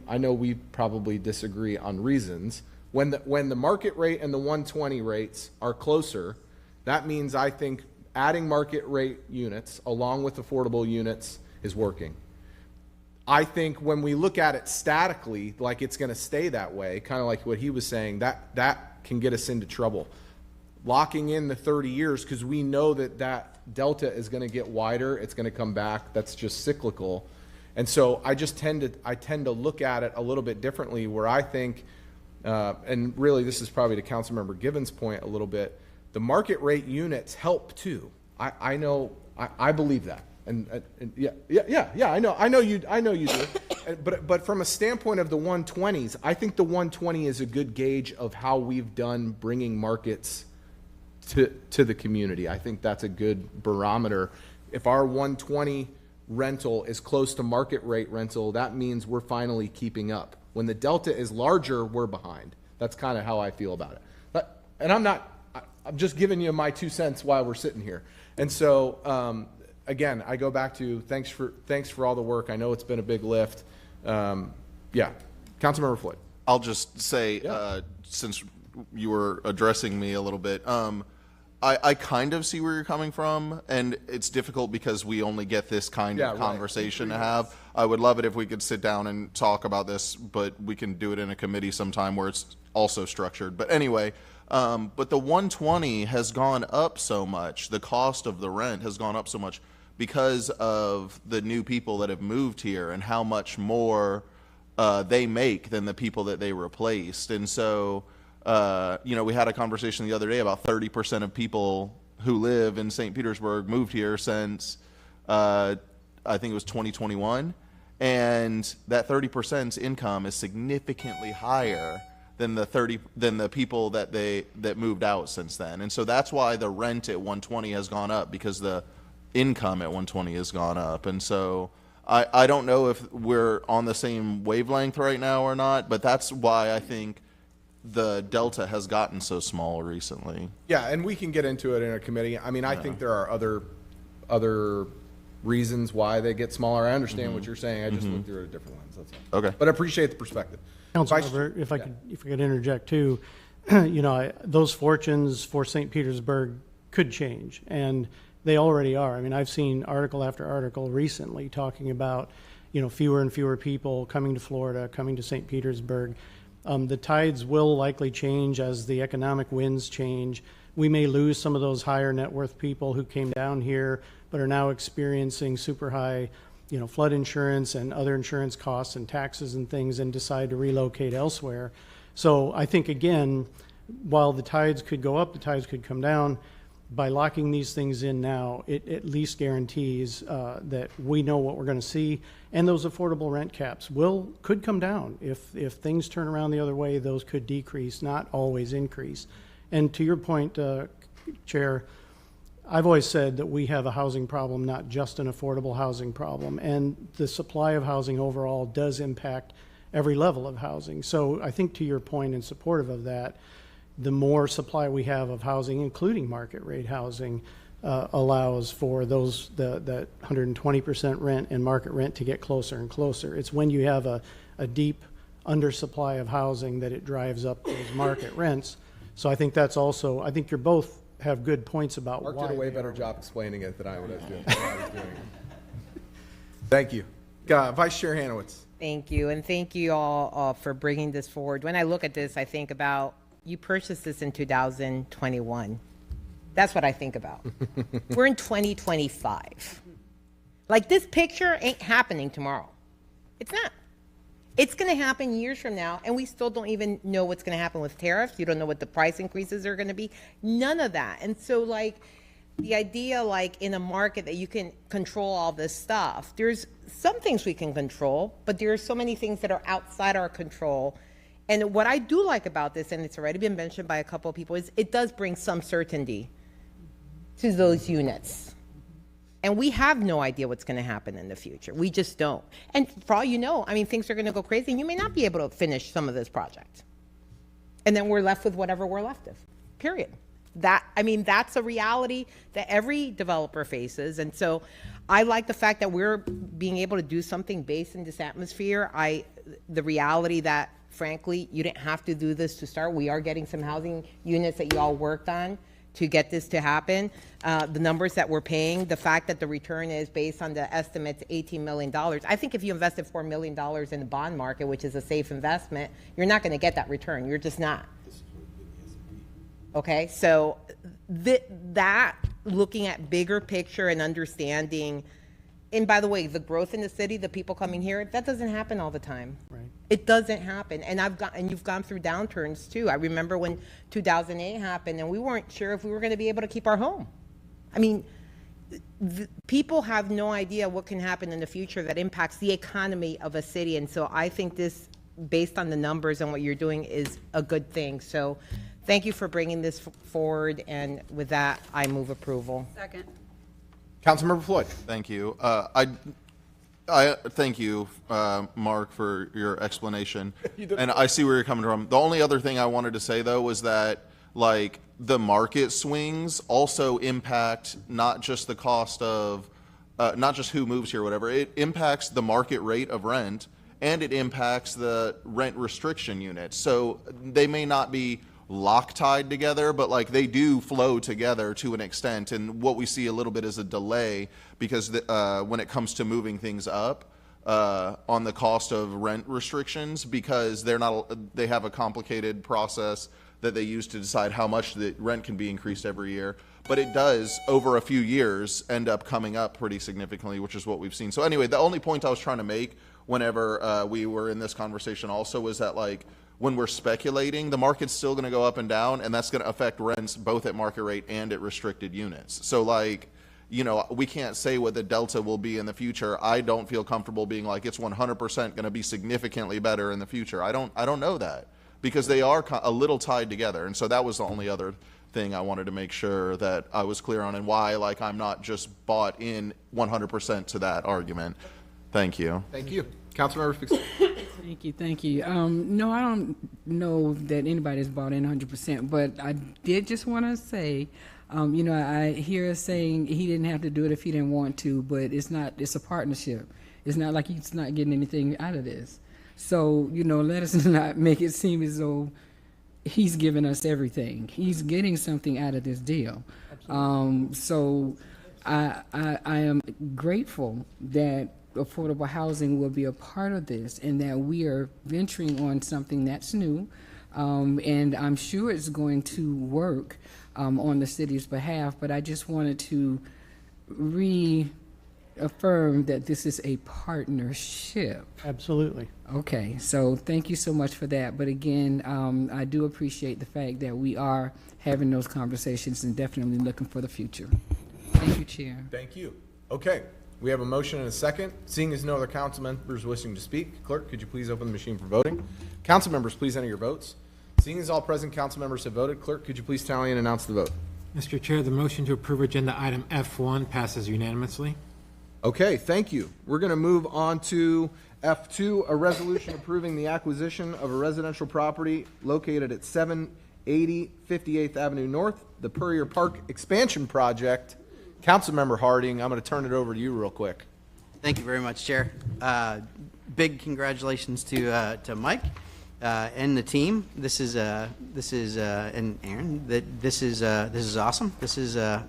Speaker 15: probably disagree on reasons. When the market rate and the 120 rates are closer, that means I think adding market rate units along with affordable units is working. I think when we look at it statically, like it's going to stay that way, kind of like what he was saying, that can get us into trouble. Locking in the 30 years, because we know that delta is going to get wider, it's going to come back. That's just cyclical. And so I tend to look at it a little bit differently, where I think, and really this is probably to Councilmember Gibbons' point a little bit, the market rate units help too. I know, I believe that. And yeah, I know you do. But from a standpoint of the 120s, I think the 120 is a good gauge of how we've done bringing markets to the community. I think that's a good barometer. If our 120 rental is close to market rate rental, that means we're finally keeping up. When the delta is larger, we're behind. That's kind of how I feel about it. And I'm just giving you my 2 cents while we're sitting here. And so, again, I go back to thanks for all the work. I know it's been a big lift. Yeah, Councilmember Floyd.
Speaker 5: I'll just say, since you were addressing me a little bit, I kind of see where you're coming from, and it's difficult because we only get this kind of conversation to have. I would love it if we could sit down and talk about this, but we can do it in a committee sometime where it's also structured. But anyway, but the 120 has gone up so much. The cost of the rent has gone up so much because of the new people that have moved here and how much more they make than the people that they replaced. And so, we had a conversation the other day about 30% of people who live in St. Petersburg moved here since, I think it was 2021. And that 30%'s income is significantly higher than the people that moved out since then. And so that's why the rent at 120 has gone up, because the income at 120 has gone up. And so I don't know if we're on the same wavelength right now or not, but that's why I think the delta has gotten so small recently.
Speaker 15: Yeah, and we can get into it in a committee. I mean, I think there are other reasons why they get smaller. I understand what you're saying. I just look through it a different lens. That's all.
Speaker 5: Okay.
Speaker 15: But I appreciate the perspective.
Speaker 13: Councilmember, if I could interject too, those fortunes for St. Petersburg could change, and they already are. I mean, I've seen article after article recently talking about, fewer and fewer people coming to Florida, coming to St. Petersburg. The tides will likely change as the economic winds change. We may lose some of those higher net worth people who came down here but are now experiencing super high, flood insurance and other insurance costs and taxes and things, and decide to relocate elsewhere. So I think, again, while the tides could go up, the tides could come down. By locking these things in now, it at least guarantees that we know what we're going to see, and those affordable rent caps could come down. If things turn around the other way, those could decrease, not always increase. And to your point, Chair, I've always said that we have a housing problem, not just an affordable housing problem, and the supply of housing overall does impact every level of housing. So I think, to your point, in supportive of that, the more supply we have of housing, including market rate housing, allows for that 120% rent and market rent to get closer and closer. It's when you have a deep undersupply of housing that it drives up those market rents. So I think that's also, I think you both have good points about
Speaker 15: Mark
Speaker 13: why.
Speaker 15: did a way better job explaining it than I would have doing. Thank you. Vice Chair Hanowitz.
Speaker 22: Thank you, and thank you all for bringing this forward. When I look at this, I think about, you purchased this in 2021. That's what I think about. We're in 2025. Like, this picture ain't happening tomorrow. It's not. It's going to happen years from now, and we still don't even know what's going to happen with tariffs. You don't know what the price increases are going to be. None of that. And so, the idea, in a market that you can control all this stuff, there's some things we can control, but there are so many things that are outside our control. And what I do like about this, and it's already been mentioned by a couple of people, is it does bring some certainty to those units. And we have no idea what's going to happen in the future. We just don't. And for all you know, things are going to go crazy, and you may not be able to finish some of this project. And then we're left with whatever we're left with, period. That's a reality that every developer faces. And so I like the fact that we're being able to do something based in this atmosphere. The reality that, frankly, you didn't have to do this to start. We are getting some housing units that you all worked on to get this to happen. The numbers that we're paying, the fact that the return is based on the estimates, $18 million. I think if you invested $4 million in the bond market, which is a safe investment, you're not going to get that return. You're just not. Okay, so that looking at bigger picture and understanding, and by the way, the growth in the city, the people coming here, that doesn't happen all the time.
Speaker 13: Right.
Speaker 22: It doesn't happen. And you've gone through downturns too. I remember when 2008 happened and we weren't sure if we were going to be able to keep our home. People have no idea what can happen in the future that impacts the economy of a city. And so I think this, based on the numbers and what you're doing, is a good thing. So thank you for bringing this forward. And with that, I move approval.
Speaker 23: Second.
Speaker 15: Councilmember Floyd.
Speaker 5: Thank you. I thank you, Mark, for your explanation. And I see where you're coming from. The only other thing I wanted to say, though, was that, like, the market swings also impact not just the cost of, not just who moves here or whatever. It impacts the market rate of rent, and it impacts the rent restriction units. So they may not be Loctite together, but like they do flow together to an extent. And what we see a little bit is a delay because when it comes to moving things up on the cost of rent restrictions, because they have a complicated process that they use to decide how much the rent can be increased every year. But it does, over a few years, end up coming up pretty significantly, which is what we've seen. So anyway, the only point I was trying to make whenever we were in this conversation also was that, like, when we're speculating, the market's still going to go up and down, and that's going to affect rents both at market rate and at restricted units. So, like, you know, we can't say what the delta will be in the future. I don't feel comfortable being like it's 100% going to be significantly better in the future. I don't know that, because they are a little tied together. And so that was the only other thing I wanted to make sure that I was clear on, and why, like, I'm not just bought in 100% to that argument. Thank you.
Speaker 15: Thank you. Councilmember Fix.
Speaker 1: Thank you. No, I don't know that anybody's bought in 100%, but I did just want to say, you know, I hear us saying he didn't have to do it if he didn't want to, but it's a partnership. It's not like he's not getting anything out of this. So, you know, let us not make it seem as though he's giving us everything. He's getting something out of this deal. So I am grateful that affordable housing will be a part of this, and that we are venturing on something that's new, and I'm sure it's going to work on the city's behalf. But I just wanted to reaffirm that this is a partnership.
Speaker 13: Absolutely.
Speaker 1: Okay, so thank you so much for that. But again, I do appreciate the fact that we are having those conversations and definitely looking for the future. Thank you, Chair.
Speaker 15: Thank you. Okay. We have a motion and a second. Seeing as no other council members wishing to speak, clerk, could you please open the machine for voting? Council members, please enter your votes. Seeing as all present council members have voted, clerk, could you please tally and announce the vote?
Speaker 14: Mr. Chair, the motion to approve agenda item F1 passes unanimously.
Speaker 15: Okay, thank you. We're going to move on to F2, a resolution approving the acquisition of a residential property located at 780 58th Avenue North, the Purrier Park Expansion Project. Councilmember Harding, I'm going to turn it over to you real quick.
Speaker 3: Thank you very much, Chair. Big congratulations to Mike and the team. This is and Aaron. This is awesome. This is an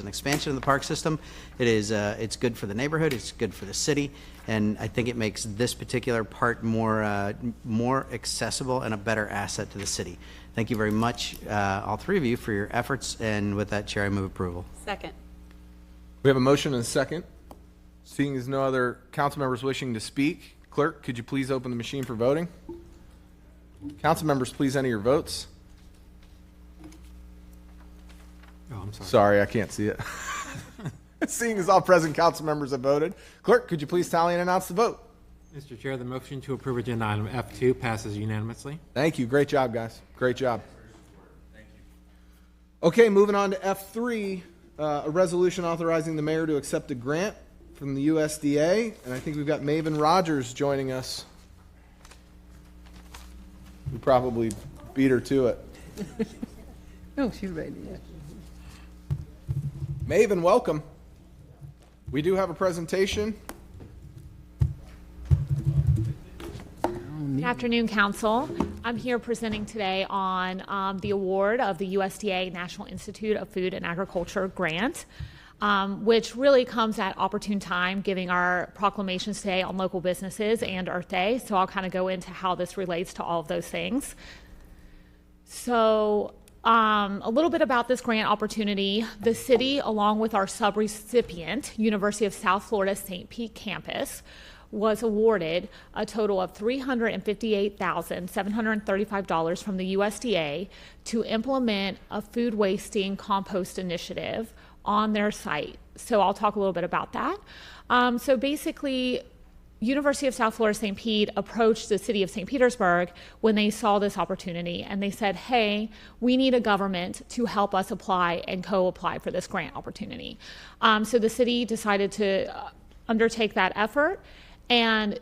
Speaker 3: expansion of the park system. It's good for the neighborhood. It's good for the city, and I think it makes this particular part more accessible and a better asset to the city. Thank you very much, all three of you, for your efforts. And with that, Chair, I move approval.
Speaker 23: Second.
Speaker 15: We have a motion and a second. Seeing as no other council members wishing to speak, clerk, could you please open the machine for voting? Council members, please enter your votes.
Speaker 14: Oh, I'm sorry.
Speaker 15: Sorry, I can't see it. Seeing as all present council members have voted, clerk, could you please tally and announce the vote?
Speaker 14: Mr. Chair, the motion to approve agenda item F2 passes unanimously.
Speaker 15: Thank you. Great job, guys. Great job. Thank you. Okay, moving on to F3, a resolution authorizing the mayor to accept a grant from the USDA, and I think we've got Maven Rogers joining us. We probably beat her to it.
Speaker 1: Oh, she's ready.
Speaker 15: Maven, welcome. We do have a presentation.
Speaker 2: Good afternoon, Council. I'm here presenting today on the award of the USDA National Institute of Food and Agriculture grant, which really comes at opportune time, giving our proclamations today on local businesses and Earth Day. So I'll kind of go into how this relates to all of those things. So a little bit about this grant opportunity. The city, along with our subrecipient, University of South Florida St. Pete campus, was awarded a total of $358,735 from the USDA to implement a food wasting compost initiative on their site. So I'll talk a little bit about that. So basically, University of South Florida St. Pete approached the city of St. Petersburg when they saw this opportunity, and they said, hey, we need a government to help us apply and co-apply for this grant opportunity. So the city decided to undertake that effort, and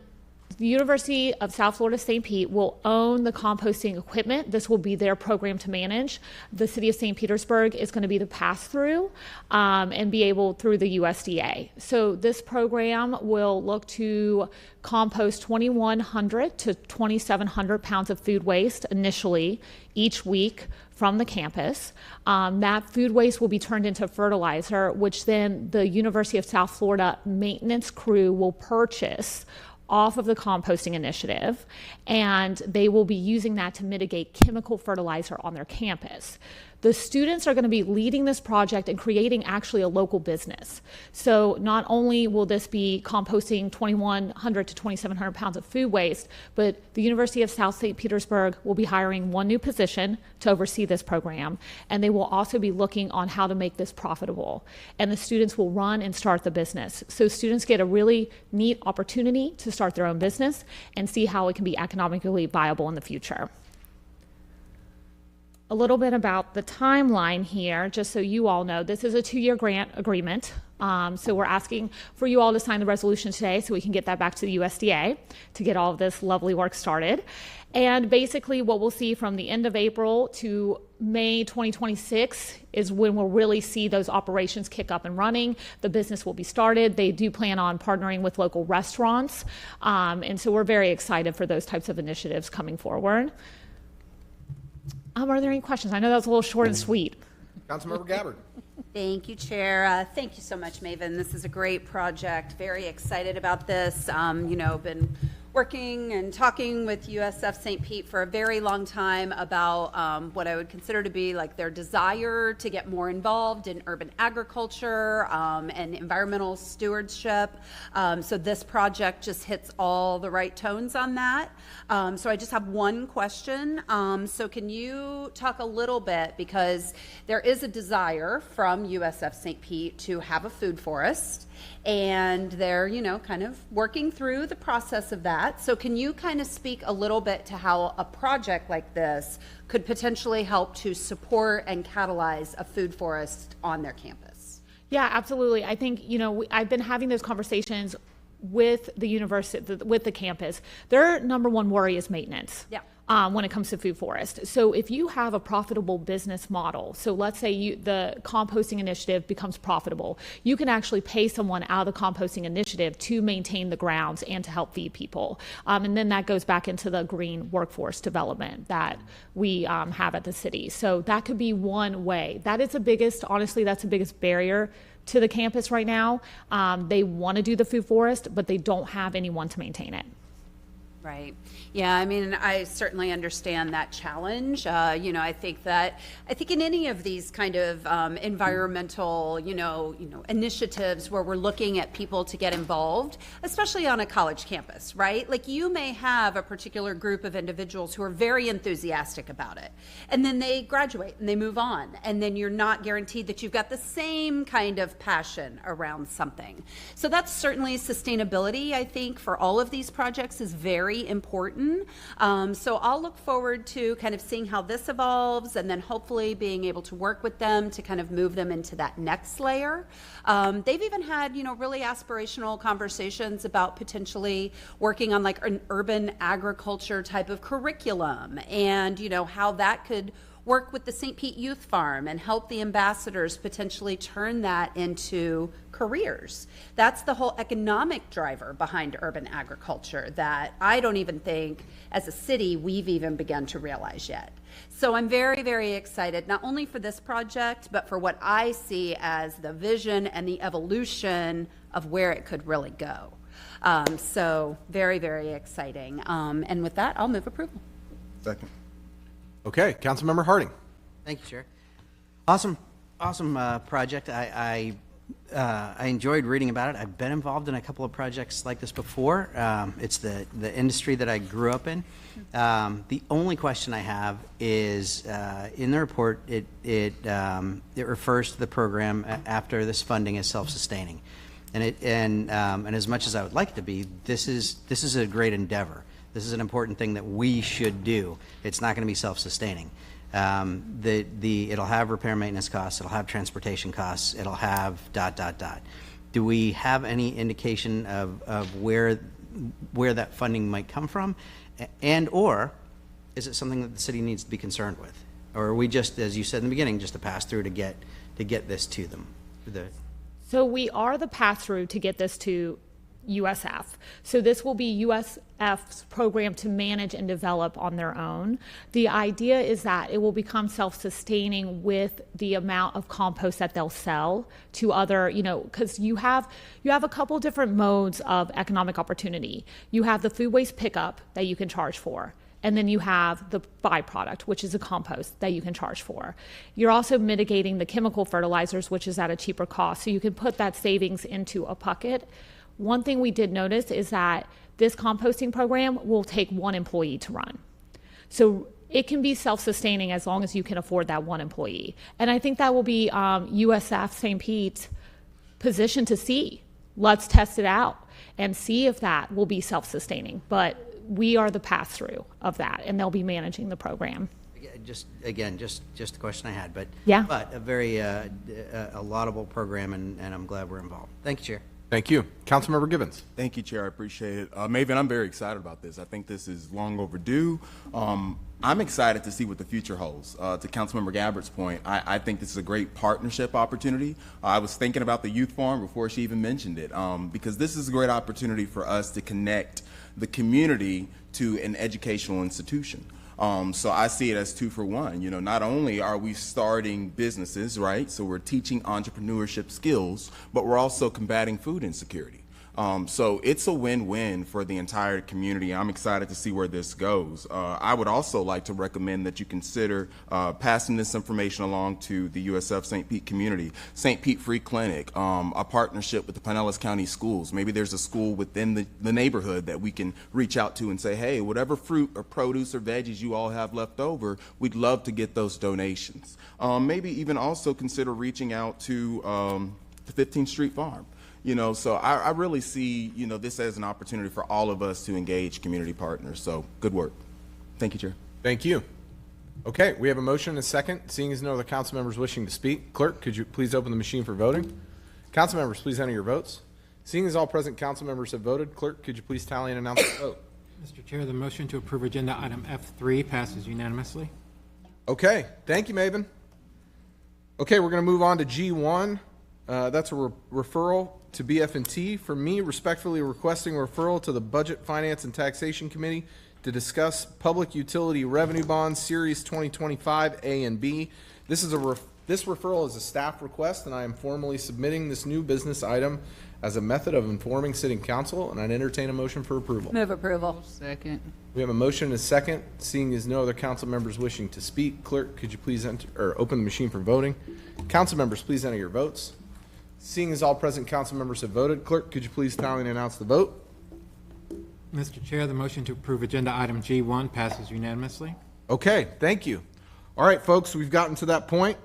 Speaker 2: the University of South Florida St. Pete will own the composting equipment. This will be their program to manage. The city of St. Petersburg is going to be the pass-through and be able through the USDA. So this program will look to compost 2,100 to 2,700 pounds of food waste initially each week from the campus. That food waste will be turned into fertilizer, which then the University of South Florida maintenance crew will purchase off of the composting initiative, and they will be using that to mitigate chemical fertilizer on their campus. The students are going to be leading this project and creating actually a local business. So not only will this be composting 2,100 to 2,700 pounds of food waste, but the University of South St. Petersburg will be hiring one new position to oversee this program, and they will also be looking on how to make this profitable. And the students will run and start the business. So students get a really neat opportunity to start their own business and see how it can be economically viable in the future. A little bit about the timeline here, just so you all know. This is a 2-year grant agreement. So we're asking for you all to sign the resolution today so we can get that back to the USDA to get all of this lovely work started. And basically what we'll see from the end of April to May 2026 is when we'll really see those operations kick up and running. The business will be started. They do plan on partnering with local restaurants. And so we're very excited for those types of initiatives coming forward. Are there any questions? I know that was a little short and sweet.
Speaker 15: Councilmember Gabbard.
Speaker 23: Thank you, Chair. Thank you so much, Maven. This is a great project. Very excited about this. Been working and talking with USF St. Pete for a very long time about what I would consider to be like their desire to get more involved in urban agriculture and environmental stewardship. So this project just hits all the right tones on that. So I just have one question. So can you talk a little bit, because there is a desire from USF St. Pete to have a food forest, and they're, kind of working through the process of that. So can you kind of speak a little bit to how a project like this could potentially help to support and catalyze a food forest on their campus?
Speaker 2: Yeah, absolutely. I think, I've been having those conversations with the university, with the campus. Their number one worry is maintenance.
Speaker 23: Yeah.
Speaker 2: When it comes to food forest. So if you have a profitable business model, so let's say the composting initiative becomes profitable, you can actually pay someone out of the composting initiative to maintain the grounds and to help feed people. And then that goes back into the green workforce development that we have at the city. So that could be one way. That is honestly, that's the biggest barrier to the campus right now. They want to do the food forest, but they don't have anyone to maintain it.
Speaker 23: Right. Yeah, I mean, I certainly understand that challenge. I think in any of these kind of environmental, initiatives where we're looking at people to get involved, especially on a college campus, right? Like, you may have a particular group of individuals who are very enthusiastic about it, and then they graduate and they move on, and then you're not guaranteed that you've got the same kind of passion around something. So that's certainly sustainability, I think, for all of these projects is very important. So I'll look forward to kind of seeing how this evolves, and then hopefully being able to work with them to kind of move them into that next layer. They've even had, really aspirational conversations about potentially working on like an urban agriculture type of curriculum, and, how that could work with the St. Pete Youth Farm and help the ambassadors potentially turn that into careers. That's the whole economic driver behind urban agriculture that I don't even think as a city we've even begun to realize yet. So I'm very, very excited, not only for this project, but for what I see as the vision and the evolution of where it could really go. So very, very exciting. And with that, I'll move approval.
Speaker 8: Second.
Speaker 15: Okay, Councilmember Harding.
Speaker 3: Thank you, Chair. Awesome project. I enjoyed reading about it. I've been involved in a couple of projects like this before. It's the industry that I grew up in. The only question I have is in the report, it refers to the program after this funding is self-sustaining. And as much as I would like it to be, this is a great endeavor. This is an important thing that we should do. It's not going to be self-sustaining. It'll have repair and maintenance costs. It'll have transportation costs. It'll have ... Do we have any indication of where that funding might come from, or is it something that the city needs to be concerned with, or are we just, as you said in the beginning, just a pass through to get this to them?
Speaker 2: So we are the pass-through to get this to USF. So this will be USF's program to manage and develop on their own. The idea is that it will become self-sustaining with the amount of compost that they'll sell to other, because you have a couple different modes of economic opportunity. You have the food waste pickup that you can charge for. And then you have the byproduct, which is a compost that you can charge for. You're also mitigating the chemical fertilizers, which is at a cheaper cost. So you can put that savings into a bucket. One thing we did notice is that this composting program will take one employee to run. So it can be self-sustaining as long as you can afford that one employee. And I think that will be USF St. Pete's position to see. Let's test it out and see if that will be self-sustaining. But we are the pass-through of that, and they'll be managing the program.
Speaker 3: Just a question I had, but
Speaker 2: yeah,
Speaker 3: but a very a laudable program, and I'm glad we're involved. Thank you, Chair.
Speaker 15: Thank you. Councilmember Gibbons.
Speaker 8: Thank you, Chair. I appreciate it. Maven, I'm very excited about this. I think this is long overdue. I'm excited to see what the future holds. To Councilmember Gabbert's point, I think this is a great partnership opportunity. I was thinking about the youth farm before she even mentioned it, because this is a great opportunity for us to connect the community to an educational institution. So I see it as 2 for 1. Not only are we starting businesses, right? So we're teaching entrepreneurship skills, but we're also combating food insecurity. So it's a win-win for the entire community. I'm excited to see where this goes. I would also like to recommend that you consider passing this information along to the USF St. Pete community. St. Pete Free Clinic, a partnership with the Pinellas County Schools. Maybe there's a school within the neighborhood that we can reach out to and say, hey, whatever fruit or produce or veggies you all have left over, we'd love to get those donations. Maybe even also consider reaching out to the 15th Street Farm. So I really see, this as an opportunity for all of us to engage community partners. So good work. Thank you, Chair.
Speaker 15: Thank you. Okay, we have a motion and a second. Seeing as no other council members wishing to speak, clerk, could you please open the machine for voting? Council members, please enter your votes. Seeing as all present council members have voted, clerk, could you please tally and announce the vote?
Speaker 14: Mr. Chair, the motion to approve agenda item F3 passes unanimously.
Speaker 15: Okay, thank you, Maven. Okay, we're going to move on to G1. That's a referral to BF&T. For me, respectfully requesting referral to the Budget, Finance, and Taxation Committee to discuss Public Utility Revenue Bonds Series 2025 A and B. This referral is a staff request, and I am formally submitting this new business item as a method of informing City Council, and I'd entertain a motion for approval.
Speaker 23: Move approval.
Speaker 1: Second.
Speaker 15: We have a motion and a second. Seeing as no other council members wishing to speak, clerk, could you please enter or open the machine for voting? Council members, please enter your votes. Seeing as all present council members have voted, clerk, could you please tally and announce the vote?
Speaker 14: Mr. Chair, the motion to approve agenda item G1 passes unanimously.
Speaker 15: Okay, thank you. All right, folks, we've gotten to that point.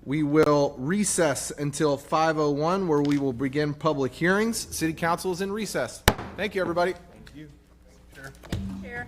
Speaker 15: We will recess until 5:01, where we will begin public hearings. City Council is in recess. Thank you, everybody. Thank you. Sure.
Speaker 23: Chair.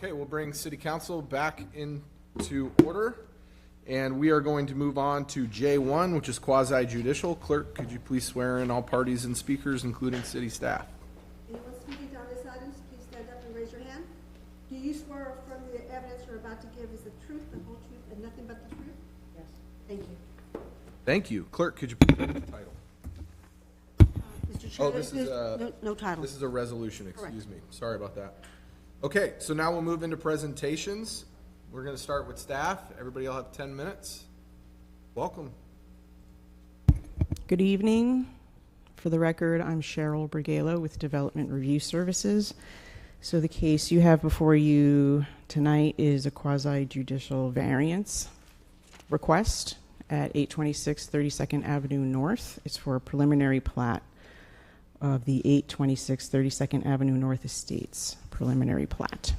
Speaker 15: Okay, we'll bring City Council back into order, and we are going to move on to J1, which is quasi-judicial. Clerk, could you please swear in all parties and speakers, including city staff?
Speaker 9: Anyone speaking on this item, please stand up and raise your hand. Do you swear or affirm the evidence you're about to give is the truth, the whole truth, and nothing but the truth? Yes. Thank you.
Speaker 15: Thank you. Clerk, could you please read the title?
Speaker 9: Mr. Chair,
Speaker 15: Oh, this is
Speaker 9: no title.
Speaker 15: This is a resolution, excuse
Speaker 9: Correct.
Speaker 15: me. Sorry about that. Okay, so now we'll move into presentations. We're going to start with staff. Everybody will have 10 minutes. Welcome.
Speaker 4: Good evening. For the record, I'm Cheryl Brigalo with Development Review Services. So the case you have before you tonight is a quasi-judicial variance request at 826 32nd Avenue North. It's for a preliminary plat of the 826 32nd Avenue North Estates preliminary plat.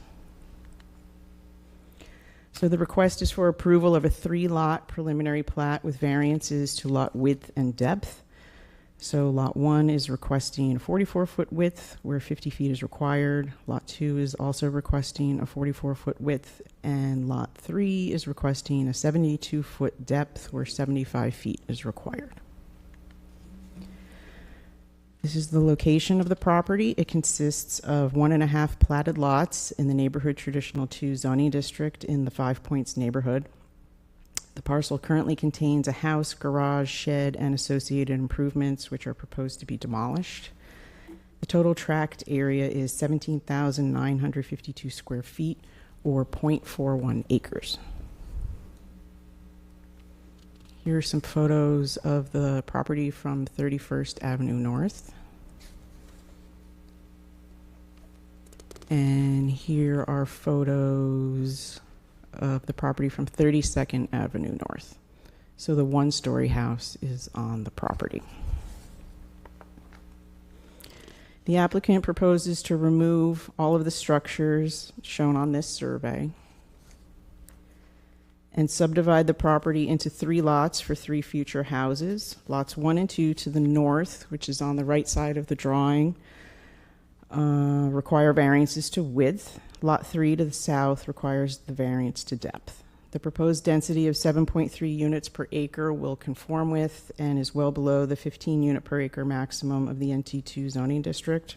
Speaker 4: So the request is for approval of a 3-lot preliminary plat with variances to lot width and depth. So lot 1 is requesting a 44-foot width where 50 feet is required. Lot 2 is also requesting a 44-foot width, and lot 3 is requesting a 72-foot depth where 75 feet is required. This is the location of the property. It consists of 1.5 platted lots in the neighborhood traditional 2 zoning district in the 5 Points neighborhood. The parcel currently contains a house, garage, shed, and associated improvements, which are proposed to be demolished. The total tract area is 17,952 square feet, or 0.41 acres. Here are some photos of the property from 31st Avenue North. And here are photos of the property from 32nd Avenue North. So the 1-story house is on the property. The applicant proposes to remove all of the structures shown on this survey and subdivide the property into 3 lots for 3 future houses. Lots 1 and 2 to the north, which is on the right side of the drawing, require variances to width. Lot 3 to the south requires the variance to depth. The proposed density of 7.3 units per acre will conform with and is well below the 15 unit per acre maximum of the NT2 zoning district.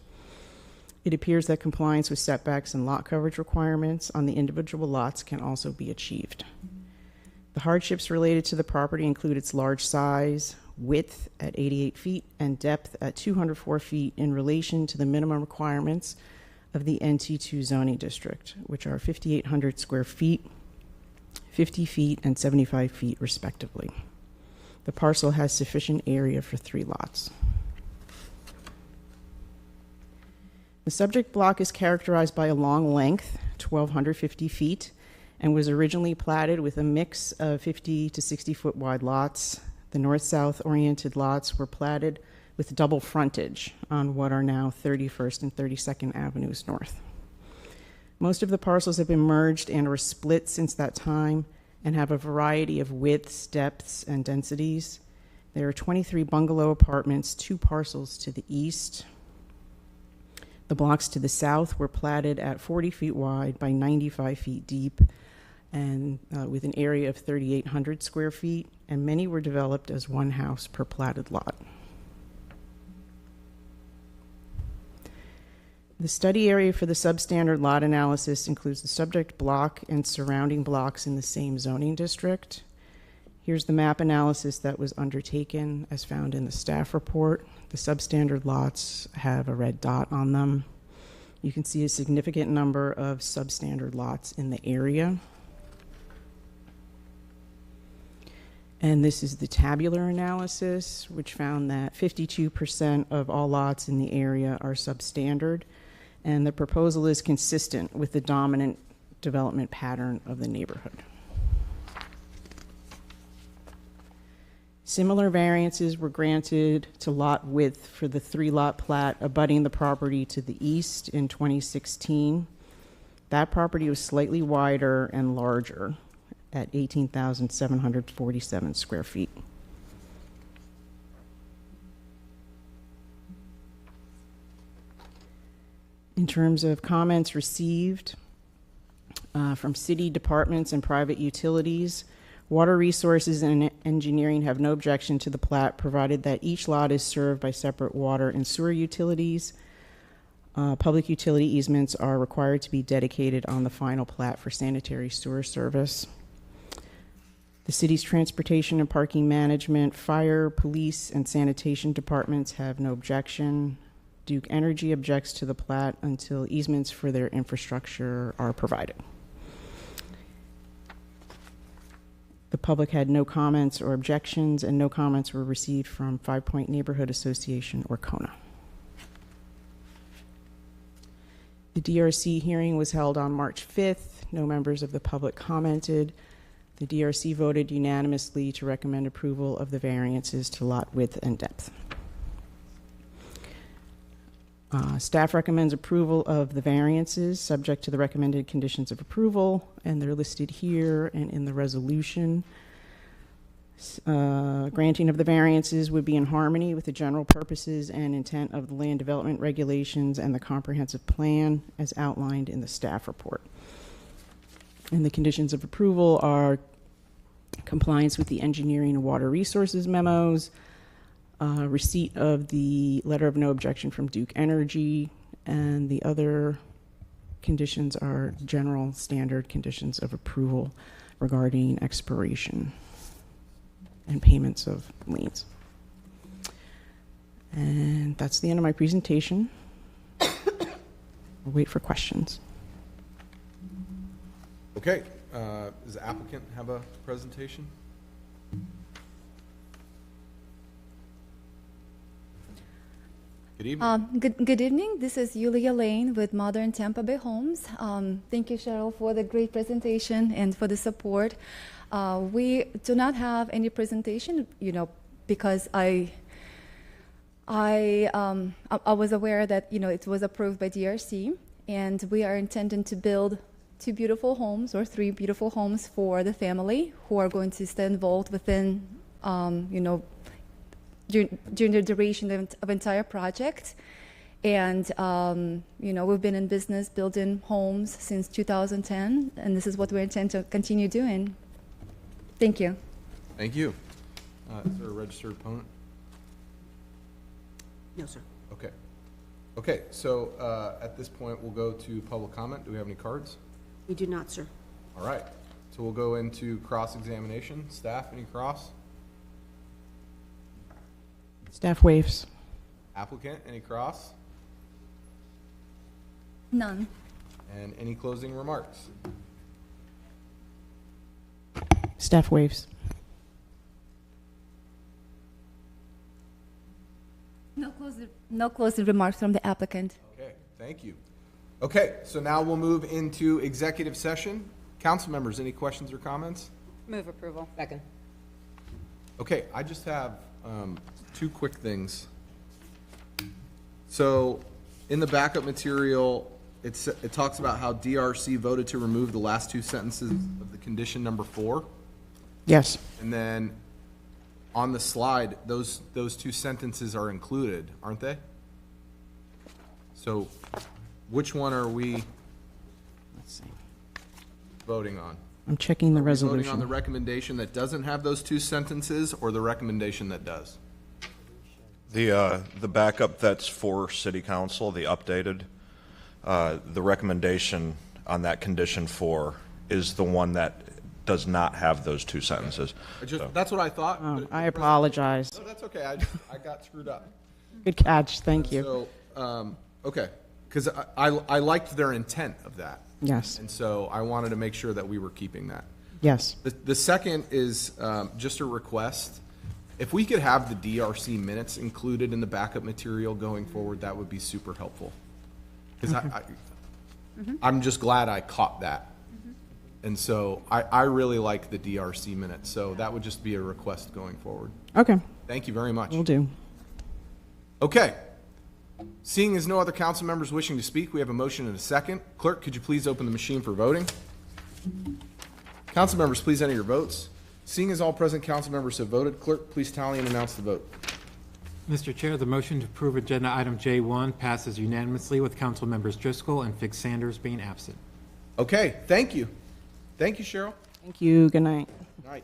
Speaker 4: It appears that compliance with setbacks and lot coverage requirements on the individual lots can also be achieved. The hardships related to the property include its large size, width at 88 feet, and depth at 204 feet in relation to the minimum requirements of the NT2 zoning district, which are 5,800 square feet, 50 feet, and 75 feet respectively. The parcel has sufficient area for 3 lots. The subject block is characterized by a long length, 1,250 feet, and was originally platted with a mix of 50 to 60 foot wide lots. The north-south oriented lots were platted with double frontage on what are now 31st and 32nd Avenues North. Most of the parcels have been merged and or split since that time and have a variety of widths, depths, and densities. There are 23 bungalow apartments, 2 parcels to the east. The blocks to the south were platted at 40 feet wide by 95 feet deep and with an area of 3,800 square feet, and many were developed as 1 house per platted lot. The study area for the substandard lot analysis includes the subject block and surrounding blocks in the same zoning district. Here's the map analysis that was undertaken as found in the staff report. The substandard lots have a red dot on them. You can see a significant number of substandard lots in the area. And this is the tabular analysis, which found that 52% of all lots in the area are substandard, and the proposal is consistent with the dominant development pattern of the neighborhood. Similar variances were granted to lot width for the 3-lot plat abutting the property to the east in 2016. That property was slightly wider and larger at 18,747 square feet. In terms of comments received, from city departments and private utilities. Water Resources and Engineering have no objection to the plat, provided that each lot is served by separate water and sewer utilities. Public utility easements are required to be dedicated on the final plat for sanitary sewer service. The city's transportation and parking management, fire, police, and sanitation departments have no objection. Duke Energy objects to the plat until easements for their infrastructure are provided. The public had no comments or objections, and no comments were received from Five Point Neighborhood Association or Kona. The DRC hearing was held on March 5th. No members of the public commented. The DRC voted unanimously to recommend approval of the variances to lot width and depth. Staff recommends approval of the variances subject to the recommended conditions of approval, and they're listed here and in the resolution. Granting of the variances would be in harmony with the general purposes and intent of the land development regulations and the comprehensive plan as outlined in the staff report. And the conditions of approval are compliance with the engineering and water resources memos, receipt of the letter of no objection from Duke Energy, and the other conditions are general standard conditions of approval regarding expiration and payments of liens. And that's the end of my presentation. We'll wait for questions.
Speaker 15: Okay, does the applicant have a presentation? Good evening.
Speaker 17: Good evening. This is Yulia Lane with Modern Tampa Bay Homes. Thank you, Cheryl, for the great presentation and for the support. We do not have any presentation, because I was aware that, it was approved by DRC, and we are intending to build 2 beautiful homes or 3 beautiful homes for the family who are going to stay involved within, during the duration of entire project. And, we've been in business building homes since 2010, and this is what we intend to continue doing. Thank you.
Speaker 15: Thank you. Is there a registered opponent?
Speaker 9: No, sir.
Speaker 15: Okay. Okay, so at this point, we'll go to public comment. Do we have any cards?
Speaker 9: We do not, sir.
Speaker 15: All right. So we'll go into cross-examination. Staff, any cross?
Speaker 4: Staff waves.
Speaker 15: Applicant, any cross?
Speaker 17: None.
Speaker 15: And any closing remarks?
Speaker 4: Staff waves.
Speaker 17: No closing remarks from the applicant.
Speaker 15: Okay, thank you. Okay, so now we'll move into executive session. Council members, any questions or comments?
Speaker 23: Move approval. Second.
Speaker 15: Okay, I just have 2 quick things. So in the backup material, it talks about how DRC voted to remove the last 2 sentences of the condition number 4.
Speaker 4: Yes.
Speaker 15: And then on the slide, those 2 sentences are included, aren't they? So which one are we voting on?
Speaker 4: I'm checking the resolution.
Speaker 15: Voting on the recommendation that doesn't have those 2 sentences, or the recommendation that does?
Speaker 18: The backup that's for City Council, the updated, the recommendation on that condition 4 is the one that does not have those 2 sentences.
Speaker 15: That's what I thought.
Speaker 4: Oh, I apologize.
Speaker 15: No, that's okay. I got screwed up.
Speaker 4: Good catch. Thank you.
Speaker 15: So, okay, because I liked their intent of that.
Speaker 4: Yes.
Speaker 15: And so I wanted to make sure that we were keeping that.
Speaker 4: Yes.
Speaker 15: The second is just a request. If we could have the DRC minutes included in the backup material going forward, that would be super helpful. Because I'm just glad I caught that. And so I really like the DRC minutes, so that would just be a request going forward.
Speaker 4: Okay.
Speaker 15: Thank you very much.
Speaker 4: Will do.
Speaker 15: Okay. Seeing as no other council members wishing to speak, we have a motion and a second. Clerk, could you please open the machine for voting? Council members, please enter your votes. Seeing as all present council members have voted, clerk, please tally and announce the vote.
Speaker 14: Mr. Chair, the motion to approve agenda item J1 passes unanimously with council members Driscoll and Fig Sanders being absent.
Speaker 15: Okay, thank you. Thank you, Cheryl.
Speaker 4: Thank you. Good night.
Speaker 15: Night.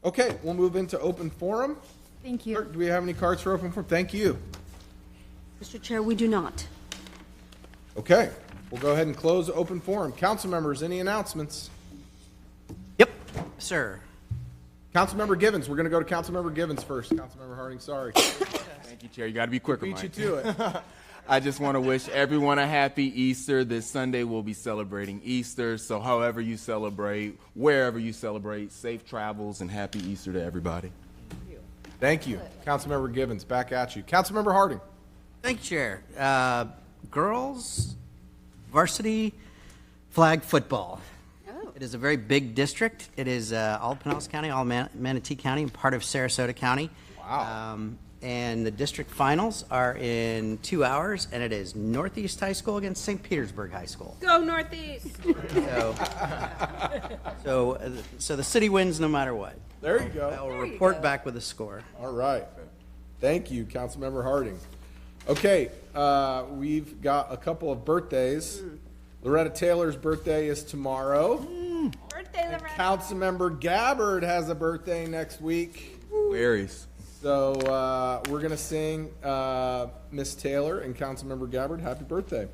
Speaker 15: Okay, we'll move into open forum.
Speaker 17: Thank you.
Speaker 15: Clerk, do we have any cards for open forum? Thank you.
Speaker 9: Mr. Chair, we do not.
Speaker 15: Okay, we'll go ahead and close open forum. Council members, any announcements?
Speaker 3: Yep, sir.
Speaker 15: Councilmember Givens, we're going to go to Councilmember Givens first. Councilmember Harding, sorry.
Speaker 8: Thank you, Chair. You got to be quicker,
Speaker 15: Beat you
Speaker 8: Mike.
Speaker 15: to it.
Speaker 8: I just want to wish everyone a happy Easter. This Sunday we'll be celebrating Easter, so however you celebrate, wherever you celebrate, safe travels and happy Easter to everybody.
Speaker 15: Thank you. Councilmember Givens, back at you. Councilmember Harding.
Speaker 3: Thank you, Chair. Girls varsity flag football. It is a very big district. It is all Pinellas County, all Manatee County, and part of Sarasota County.
Speaker 15: Wow.
Speaker 3: And the district finals are in 2 hours, and it is Northeast High School against St. Petersburg High School.
Speaker 23: Go Northeast!
Speaker 3: So the city wins no matter what.
Speaker 15: There you go.
Speaker 3: I will report back with a score.
Speaker 15: All right. Thank you, Councilmember Harding. Okay, we've got a couple of birthdays. Loretta Taylor's birthday is tomorrow.
Speaker 23: Birthday, Loretta.
Speaker 15: Councilmember Gabbard has a birthday next week.
Speaker 8: Aries.
Speaker 15: So we're going to sing Miss Taylor and Councilmember Gabbard, happy birthday.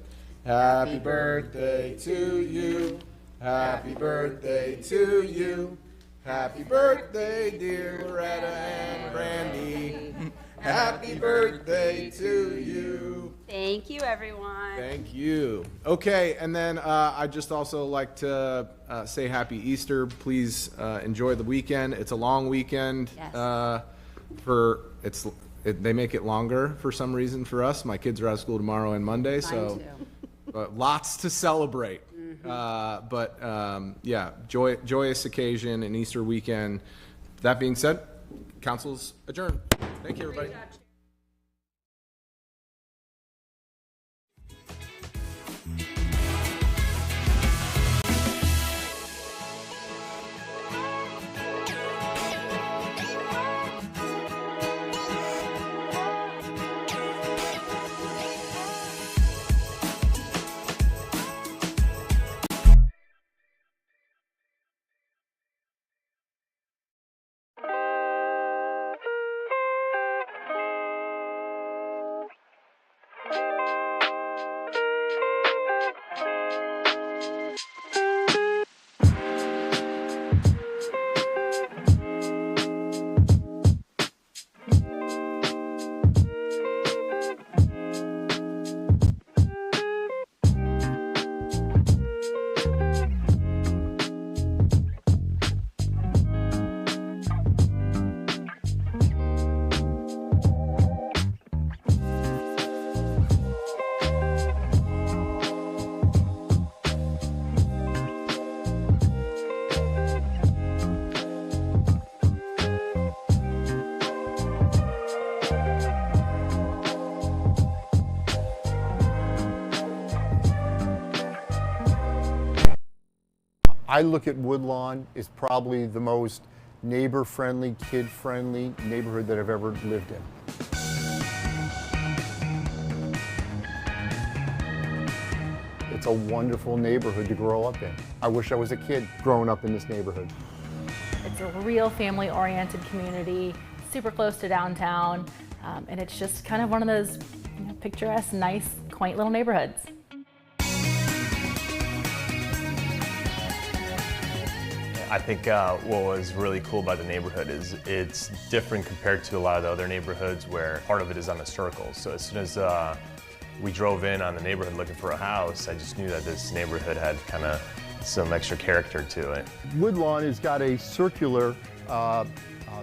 Speaker 15: Happy birthday to you. Happy birthday to you. Happy birthday, dear Loretta and Brandy. Happy birthday to you.
Speaker 23: Thank you, everyone.
Speaker 15: Thank you. Okay, and then I'd just also like to say happy Easter. Please enjoy the weekend. It's a long weekend.
Speaker 23: Yes.
Speaker 15: They make it longer for some reason for us. My kids are out of school tomorrow and Monday, so lots to celebrate. Yeah, joyous occasion and Easter weekend. That being said, council's adjourned. Thank you, everybody.
Speaker 19: I look at Woodlawn as probably the most neighbor-friendly, kid-friendly neighborhood that I've ever lived in. It's a wonderful neighborhood to grow up in. I wish I was a kid growing up in this neighborhood.
Speaker 20: It's a real family-oriented community, super close to downtown, and it's just kind of one of those picturesque, nice, quaint little neighborhoods.
Speaker 21: I think what was really cool about the neighborhood is it's different compared to a lot of the other neighborhoods where part of it is on a circle. So as soon as we drove in on the neighborhood looking for a house, I just knew that this neighborhood had kind of some extra character to it.
Speaker 19: Woodlawn has got a circular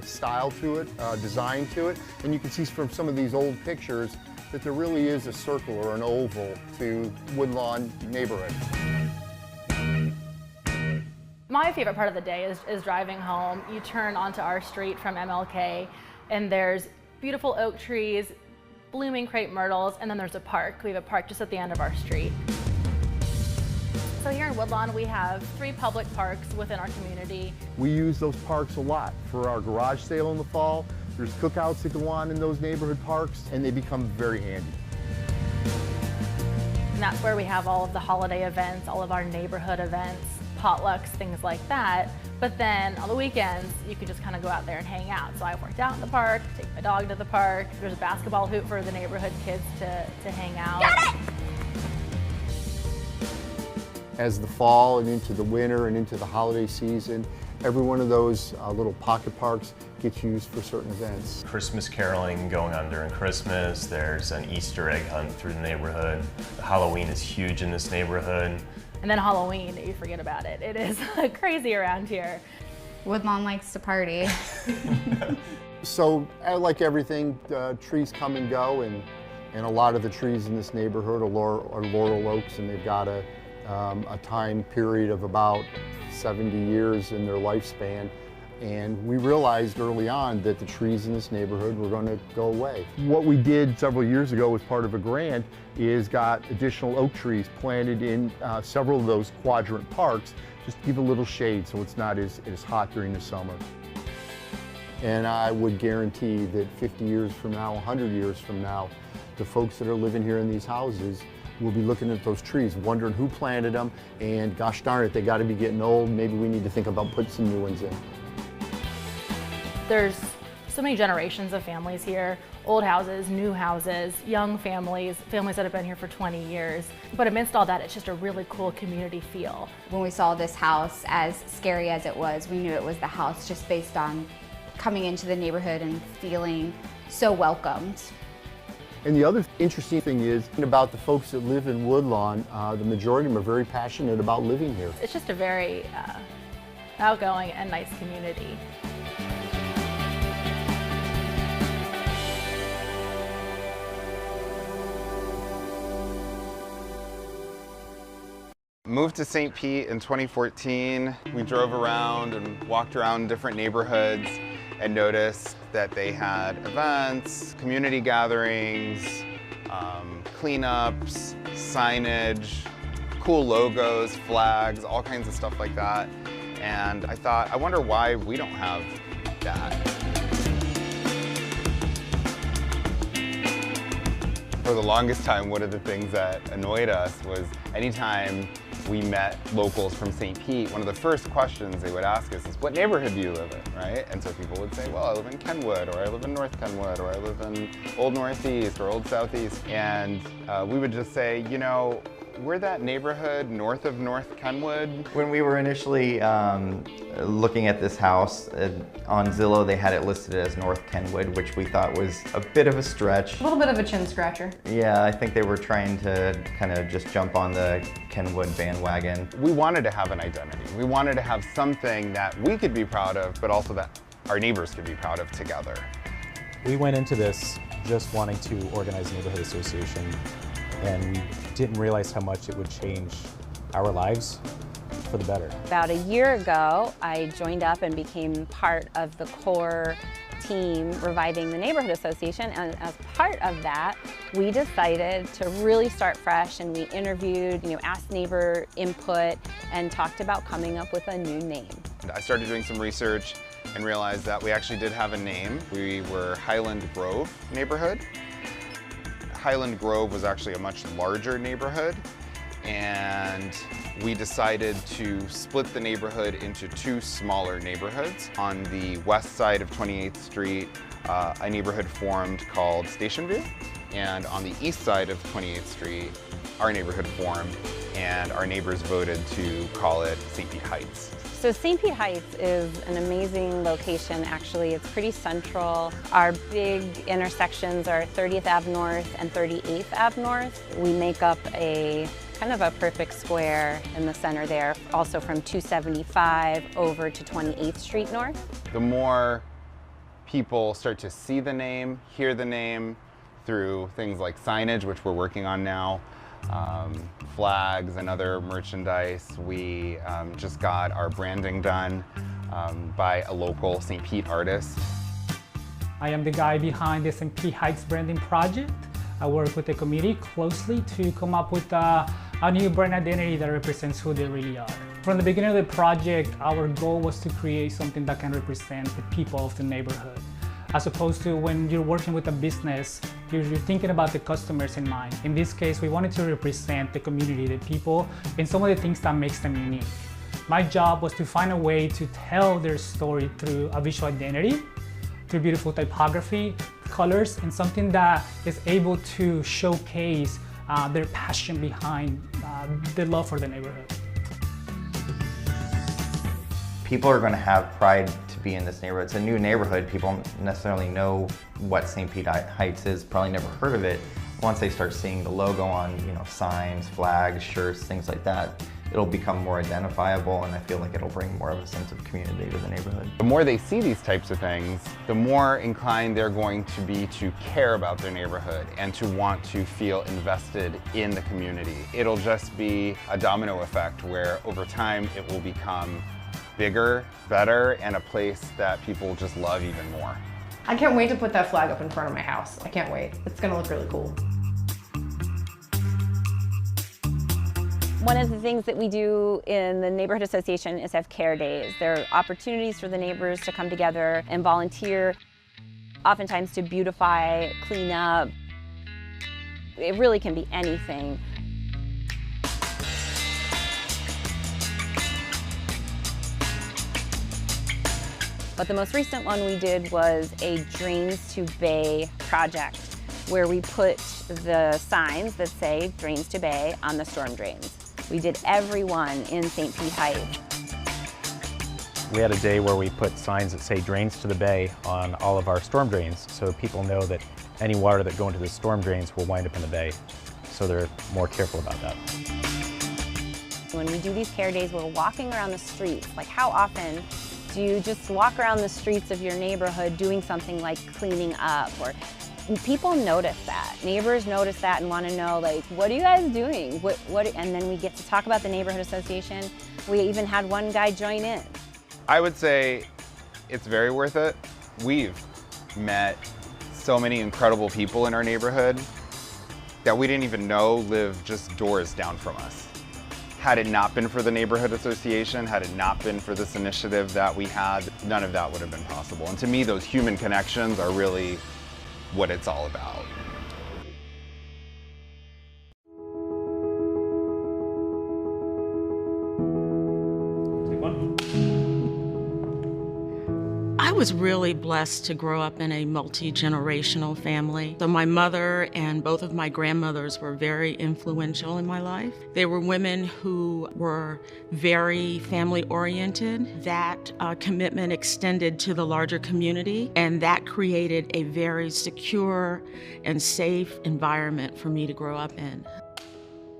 Speaker 19: style to it, design to it, and you can see from some of these old pictures that there really is a circle or an oval to Woodlawn neighborhood.
Speaker 20: My favorite part of the day is driving home. You turn onto our street from MLK and there's beautiful oak trees, blooming crepe myrtles, and then there's a park. We have a park just at the end of our street. So here in Woodlawn, we have 3 public parks within our community.
Speaker 19: We use those parks a lot for our garage sale in the fall. There's cookouts that go on in those neighborhood parks, and they become very handy.
Speaker 20: And that's where we have all of the holiday events, all of our neighborhood events, potlucks, things like that. But then on the weekends, you can just kind of go out there and hang out. So I've worked out in the park, take my dog to the park. There's a basketball hoop for the neighborhood kids to hang out. Got it!
Speaker 19: As the fall and into the winter and into the holiday season, every one of those little pocket parks gets used for certain events.
Speaker 21: Christmas caroling going on during Christmas. There's an Easter egg hunt through the neighborhood. Halloween is huge in this neighborhood.
Speaker 20: And then Halloween, you forget about it. It is crazy around here.
Speaker 6: Woodlawn likes to party.
Speaker 19: So, like everything, trees come and go, and a lot of the trees in this neighborhood are laurel oaks, and they've got a time period of about 70 years in their lifespan. And we realized early on that the trees in this neighborhood were going to go away. What we did several years ago as part of a grant is got additional oak trees planted in several of those quadrant parks, just to give a little shade so it's not as hot during the summer. And I would guarantee that 50 years from now, 100 years from now, the folks that are living here in these houses will be looking at those trees, wondering who planted them, and gosh darn it, they got to be getting old. Maybe we need to think about putting some new ones in.
Speaker 20: There's so many generations of families here, old houses, new houses, young families, families that have been here for 20 years. But amidst all that, it's just a really cool community feel.
Speaker 6: When we saw this house, as scary as it was, we knew it was the house just based on coming into the neighborhood and feeling so welcomed.
Speaker 19: And the other interesting thing is about the folks that live in Woodlawn, the majority of them are very passionate about living here.
Speaker 20: It's just a very outgoing and nice community.
Speaker 7: Moved to St. Pete in 2014. We drove around and walked around different neighborhoods and noticed that they had events, community gatherings, cleanups, signage, cool logos, flags, all kinds of stuff like that. And I thought, I wonder why we don't have that. For the longest time, one of the things that annoyed us was anytime we met locals from St. Pete, one of the first questions they would ask us is, what neighborhood do you live in, right? And so people would say, well, I live in Kenwood, or I live in North Kenwood, or I live in Old Northeast, or Old Southeast. And we would just say, you know, we're that neighborhood north of North Kenwood.
Speaker 10: When we were initially looking at this house, on Zillow they had it listed as North Kenwood, which we thought was a bit of a stretch.
Speaker 24: A little bit of a chin scratcher.
Speaker 10: Yeah, I think they were trying to kind of just jump on the Kenwood bandwagon.
Speaker 7: We wanted to have an identity. We wanted to have something that we could be proud of, but also that our neighbors could be proud of together.
Speaker 25: We went into this just wanting to organize a neighborhood association, and we didn't realize how much it would change our lives for the better.
Speaker 26: About a year ago, I joined up and became part of the core team reviving the Neighborhood Association, and as part of that, we decided to really start fresh, and we interviewed, asked neighbor input and talked about coming up with a new name.
Speaker 7: I started doing some research and realized that we actually did have a name. We were Highland Grove neighborhood. Highland Grove was actually a much larger neighborhood, and we decided to split the neighborhood into two smaller neighborhoods. On the west side of 28th Street, a neighborhood formed called Station View, and on the east side of 28th Street, our neighborhood formed, and our neighbors voted to call it St. Pete Heights.
Speaker 26: So St. Pete Heights is an amazing location, actually. It's pretty central. Our big intersections are 30th Ave North and 38th Ave North. We make up a kind of a perfect square in the center there, also from 275 over to 28th Street North.
Speaker 7: The more people start to see the name, hear the name through things like signage, which we're working on now, flags and other merchandise. We just got our branding done by a local St. Pete artist.
Speaker 27: I am the guy behind the St. Pete Heights branding project. I work with the committee closely to come up with a new brand identity that represents who they really are. From the beginning of the project, our goal was to create something that can represent the people of the neighborhood. as opposed to when you're working with a business, you're thinking about the customers in mind. In this case, we wanted to represent the community, the people, and some of the things that makes them unique. My job was to find a way to tell their story through a visual identity, through beautiful typography, colors, and something that is able to showcase their passion behind the love for the neighborhood.
Speaker 10: People are going to have pride to be in this neighborhood. It's a new neighborhood. People don't necessarily know what St. Pete Heights is, probably never heard of it. Once they start seeing the logo on, signs, flags, shirts, things like that, it'll become more identifiable, and I feel like it'll bring more of a sense of community to the neighborhood.
Speaker 7: The more they see these types of things, the more inclined they're going to be to care about their neighborhood and to want to feel invested in the community. It'll just be a domino effect where over time it will become bigger, better, and a place that people just love even more.
Speaker 5: I can't wait to put that flag up in front of my house. I can't wait. It's gonna look really cool.
Speaker 26: One of the things that we do in the Neighborhood Association is have care days. There are opportunities for the neighbors to come together and volunteer, oftentimes to beautify, clean up. It really can be anything. But the most recent one we did was a Drains to Bay project, where we put the signs that say Drains to Bay on the storm drains. We did every one in St. Pete Heights.
Speaker 25: We had a day where we put signs that say Drains to the Bay on all of our storm drains, so people know that any water that go into the storm drains will wind up in the bay, so they're more careful about that.
Speaker 26: When we do these care days, we're walking around the streets. Like, how often do you just walk around the streets of your neighborhood doing something like cleaning up? Or people notice that. Neighbors notice that and want to know, like, what are you guys doing? And then we get to talk about the Neighborhood Association. We even had one guy join in.
Speaker 7: I would say it's very worth it. We've met so many incredible people in our neighborhood that we didn't even know lived just doors down from us. Had it not been for the Neighborhood Association, had it not been for this initiative that we had, none of that would have been possible. And to me, those human connections are really what it's all about.
Speaker 11: I was really blessed to grow up in a multi-generational family. So my mother and both of my grandmothers were very influential in my life. They were women who were very family-oriented. That commitment extended to the larger community, and that created a very secure and safe environment for me to grow up in.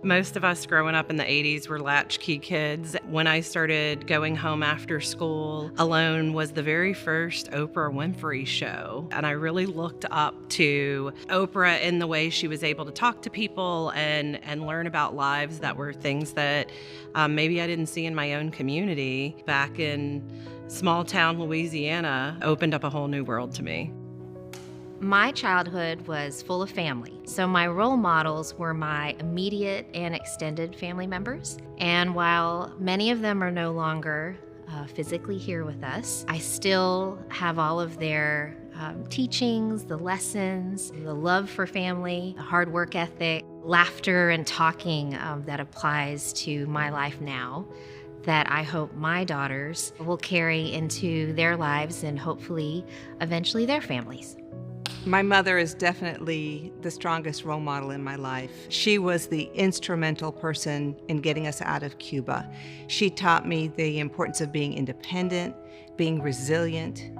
Speaker 12: Most of us growing up in the 80s were latchkey kids. When I started going home after school, Alone was the very first Oprah Winfrey show. And I really looked up to Oprah in the way she was able to talk to people and learn about lives that were things that maybe I didn't see in my own community. Back in small town Louisiana, opened up a whole new world to me.
Speaker 13: My childhood was full of family, so my role models were my immediate and extended family members. And while many of them are no longer physically here with us, I still have all of their teachings, the lessons, the love for family, the hard work ethic, laughter and talking that applies to my life now, that I hope my daughters will carry into their lives and hopefully eventually their families.
Speaker 16: My mother is definitely the strongest role model in my life. She was the instrumental person in getting us out of Cuba. She taught me the importance of being independent, being resilient,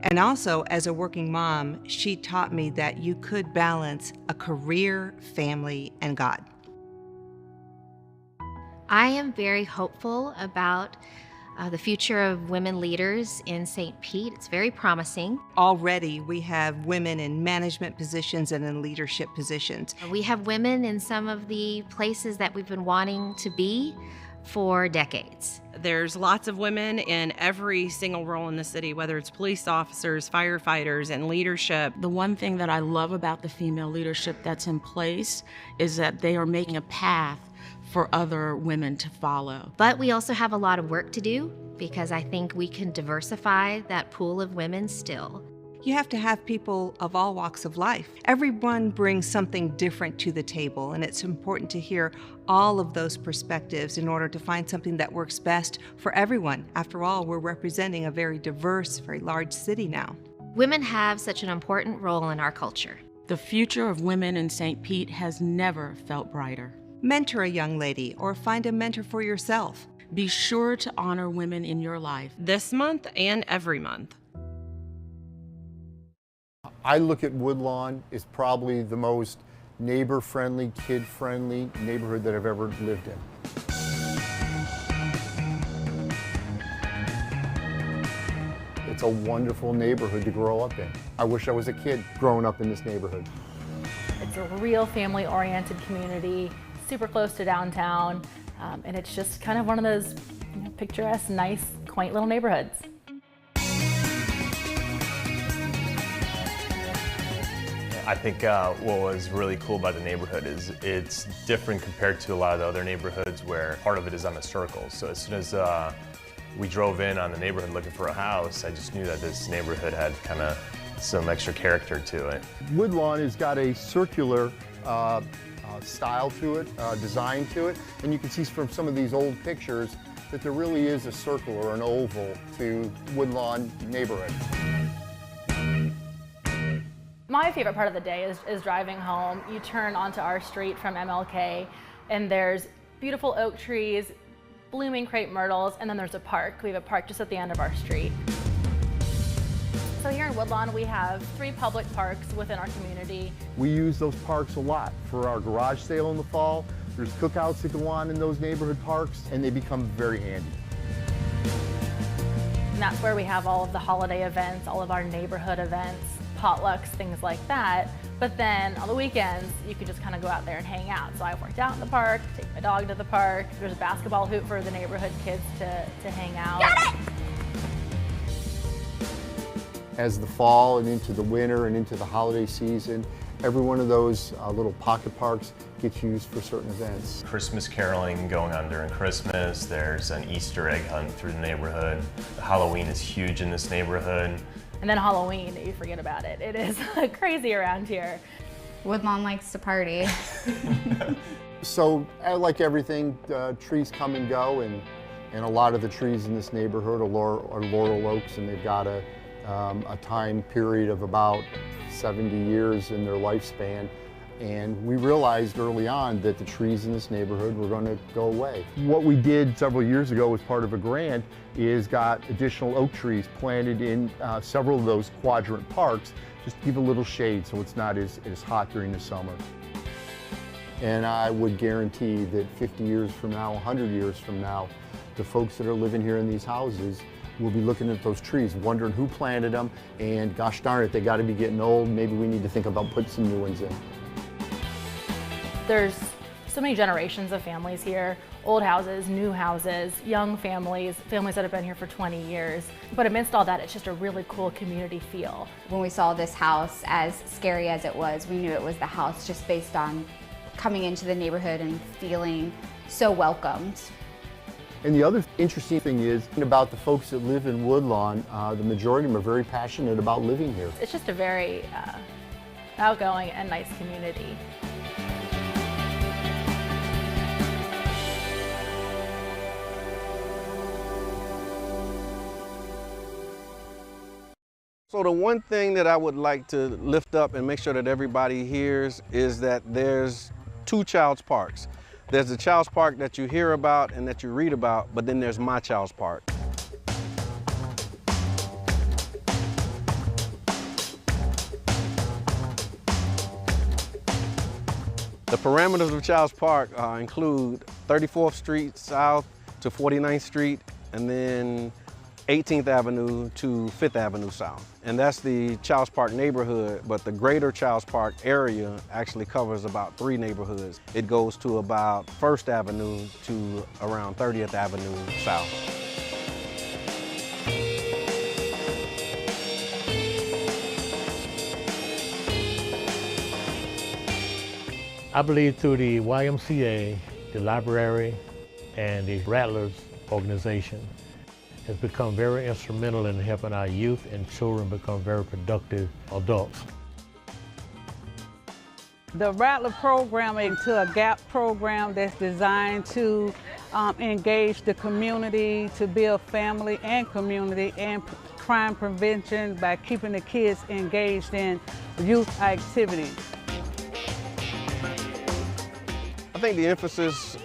Speaker 16: and also as a working mom, she taught me that you could balance a career, family, and God.
Speaker 13: I am very hopeful about the future of women leaders in St. Pete. It's very promising.
Speaker 16: Already we have women in management positions and in leadership positions.
Speaker 13: We have women in some of the places that we've been wanting to be for decades.
Speaker 12: There's lots of women in every single role in the city, whether it's police officers, firefighters, and leadership.
Speaker 11: The one thing that I love about the female leadership that's in place is that they are making a path for other women to follow.
Speaker 13: But we also have a lot of work to do because I think we can diversify that pool of women still.
Speaker 16: You have to have people of all walks of life. Everyone brings something different to the table, and it's important to hear all of those perspectives in order to find something that works best for everyone. After all, we're representing a very diverse, very large city now.
Speaker 13: Women have such an important role in our culture.
Speaker 11: The future of women in St. Pete has never felt brighter.
Speaker 16: Mentor a young lady or find a mentor for yourself.
Speaker 11: Be sure to honor women in your life.
Speaker 12: This month and every month.
Speaker 19: I look at Woodlawn as probably the most neighbor-friendly, kid-friendly neighborhood that I've ever lived in. It's a wonderful neighborhood to grow up in. I wish I was a kid growing up in this neighborhood.
Speaker 20: It's a real family-oriented community, super close to downtown, and it's just kind of one of those picturesque, nice, quaint little neighborhoods.
Speaker 21: I think what was really cool about the neighborhood is it's different compared to a lot of the other neighborhoods where part of it is on a circle. So as soon as we drove in on the neighborhood looking for a house, I just knew that this neighborhood had kind of some extra character to it.
Speaker 19: Woodlawn has got a circular style to it, design to it, and you can see from some of these old pictures that there really is a circle or an oval to Woodlawn neighborhood.
Speaker 20: My favorite part of the day is driving home. You turn onto our street from MLK, and there's beautiful oak trees, blooming crepe myrtles, and then there's a park. We have a park just at the end of our street. So here in Woodlawn, we have 3 public parks within our community.
Speaker 19: We use those parks a lot for our garage sale in the fall. There's cookouts that go on in those neighborhood parks, and they become very handy.
Speaker 20: And that's where we have all of the holiday events, all of our neighborhood events, potlucks, things like that. But then on the weekends, you can just kind of go out there and hang out. So I've worked out in the park, take my dog to the park. There's a basketball hoop for the neighborhood kids to hang out. Got it!
Speaker 19: As the fall and into the winter and into the holiday season, every one of those little pocket parks gets used for certain events.
Speaker 21: Christmas caroling going on during Christmas. There's an Easter egg hunt through the neighborhood. Halloween is huge in this neighborhood.
Speaker 20: And then Halloween, you forget about it. It is crazy around here.
Speaker 6: Woodlawn likes to party.
Speaker 19: So, like everything, trees come and go, and a lot of the trees in this neighborhood are laurel oaks, and they've got a time period of about 70 years in their lifespan. And we realized early on that the trees in this neighborhood were going to go away. What we did several years ago as part of a grant is got additional oak trees planted in several of those quadrant parks, just to give a little shade so it's not as hot during the summer. And I would guarantee that 50 years from now, 100 years from now, the folks that are living here in these houses will be looking at those trees, wondering who planted them, and gosh darn it, they got to be getting old. Maybe we need to think about putting some new ones in.
Speaker 20: There's so many generations of families here, old houses, new houses, young families, families that have been here for 20 years. But amidst all that, it's just a really cool community feel.
Speaker 6: When we saw this house, as scary as it was, we knew it was the house just based on coming into the neighborhood and feeling so welcomed.
Speaker 19: And the other interesting thing is about the folks that live in Woodlawn, the majority of them are very passionate about living here.
Speaker 20: It's just a very outgoing and nice community.
Speaker 1: So the one thing that I would like to lift up and make sure that everybody hears is that there's 2 Child's Parks. There's the Child's Park that you hear about and that you read about, but then there's my Child's Park. The parameters of Child's Park include 34th Street South to 49th Street, and then 18th Avenue to 5th Avenue South. And that's the Child's Park neighborhood, but the greater Child's Park area actually covers about 3 neighborhoods. It goes to about 1st Avenue to around 30th Avenue South.
Speaker 2: I believe through the YMCA, the library, and the Rattlers organization, has become very instrumental in helping our youth and children become very productive adults.
Speaker 4: The Rattler program is a GAP program that's designed to engage the community, to build family and community and crime prevention by keeping the kids engaged in youth activities.
Speaker 1: I think the emphasis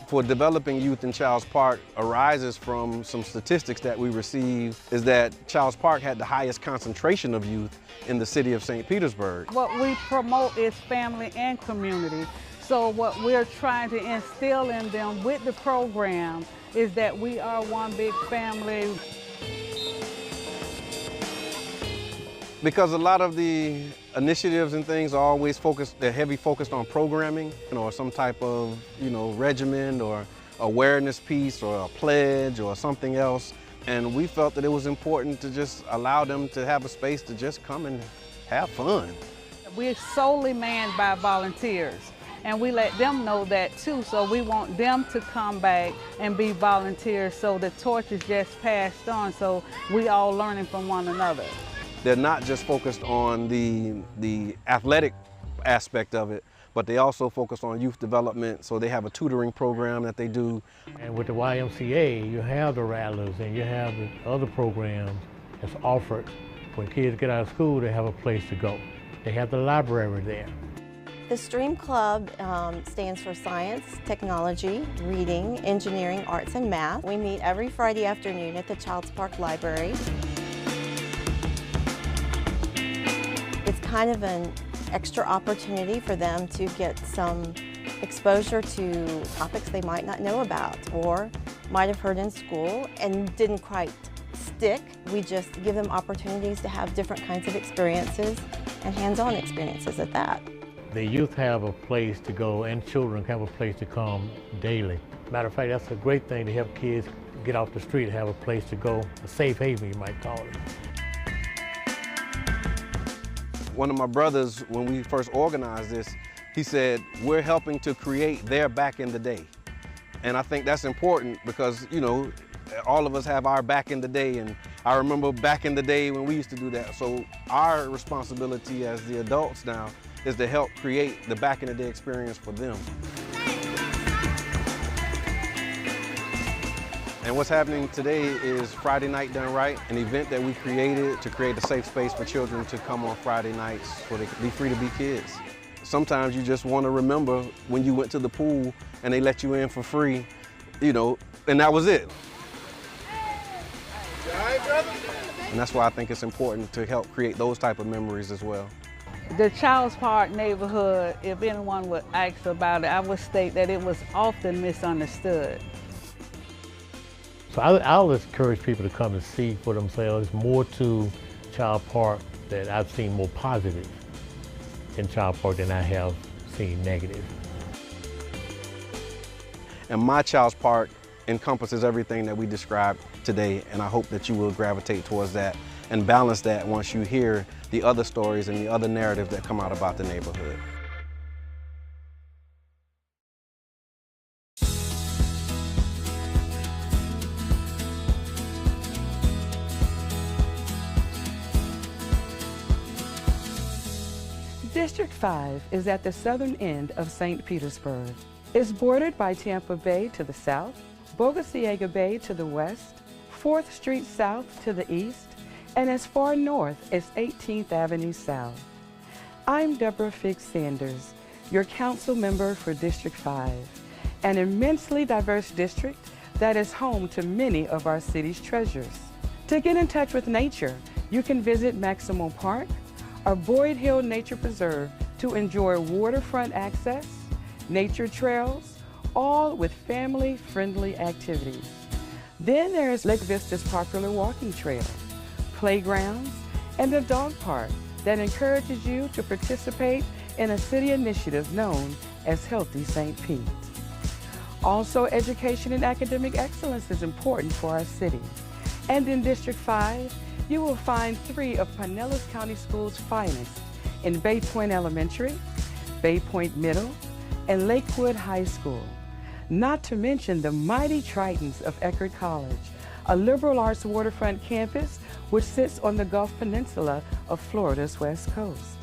Speaker 1: for developing youth in Childs Park arises from some statistics that we received, is that Childs Park had the highest concentration of youth in the city of St. Petersburg.
Speaker 4: What we promote is family and community. So what we're trying to instill in them with the program is that we are one big family.
Speaker 1: Because a lot of the initiatives and things are always focused, they're heavy focused on programming, or some type of, regimen or awareness piece or a pledge or something else. And we felt that it was important to just allow them to have a space to just come and have fun.
Speaker 4: We're solely manned by volunteers, and we let them know that too. So we want them to come back and be volunteers, so the torch is just passed on, so we all learning from one another.
Speaker 1: They're not just focused on the athletic aspect of it, but they also focus on youth development. So they have a tutoring program that they do.
Speaker 2: And with the YMCA, you have the Rattlers and you have the other programs that's offered. When kids get out of school, they have a place to go. They have the library there.
Speaker 9: The STREAM Club stands for Science, Technology, Reading, Engineering, Arts, and Math. We meet every Friday afternoon at the Childs Park Library. It's kind of an extra opportunity for them to get some exposure to topics they might not know about or might have heard in school and didn't quite stick. We just give them opportunities to have different kinds of experiences and hands-on experiences at that.
Speaker 2: The youth have a place to go and children have a place to come daily. Matter of fact, that's a great thing to help kids get off the street and have a place to go, a safe haven you might call it.
Speaker 1: One of my brothers, when we first organized this, he said, we're helping to create their back in the day. And I think that's important because, all of us have our back in the day, and I remember back in the day when we used to do that. So our responsibility as the adults now is to help create the back in the day experience for them. And what's happening today is Friday Night Done Right, an event that we created to create a safe space for children to come on Friday nights so they can be free to be kids. Sometimes you just want to remember when you went to the pool and they let you in for free, and that was it. And that's why I think it's important to help create those type of memories as well.
Speaker 4: The Childs Park neighborhood, if anyone would ask about it, I would state that it was often misunderstood.
Speaker 2: So I'll encourage people to come and see for themselves. More to Childs Park that I've seen more positive in Childs Park than I have seen negative.
Speaker 1: And my Childs Park encompasses everything that we described today, and I hope that you will gravitate towards that and balance that once you hear the other stories and the other narratives that come out about the neighborhood.
Speaker 14: District 5 is at the southern end of St. Petersburg. It's bordered by Tampa Bay to the south, Bogosiega Bay to the west, 4th Street South to the east, and as far north as 18th Avenue South. I'm Deborah Figgs Sanders, your council member for District 5, an immensely diverse district that is home to many of our city's treasures. To get in touch with nature, you can visit Maximo Park or Boyd Hill Nature Preserve to enjoy waterfront access, nature trails, all with family-friendly activities. Then there's Lake Vista's popular walking trail, playgrounds, and a dog park that encourages you to participate in a city initiative known as Healthy St. Pete. Also, education and academic excellence is important for our city. And in District 5, you will find 3 of Pinellas County Schools' finest in Bay Point Elementary, Bay Point Middle, and Lakewood High School. Not to mention the mighty Tritons of Eckerd College, a liberal arts waterfront campus which sits on the Gulf Peninsula of Florida's west coast.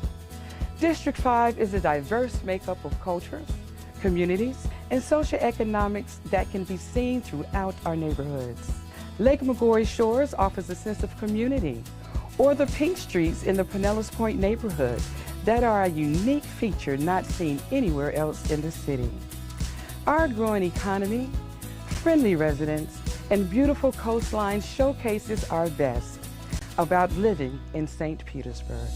Speaker 14: District 5 is a diverse makeup of cultures, communities, and socioeconomics that can be seen throughout our neighborhoods. Lake McGorry Shores offers a sense of community, or the pink streets in the Pinellas Point neighborhood that are a unique feature not seen anywhere else in the city. Our growing economy, friendly residents, and beautiful coastline showcases our best about living in St. Petersburg.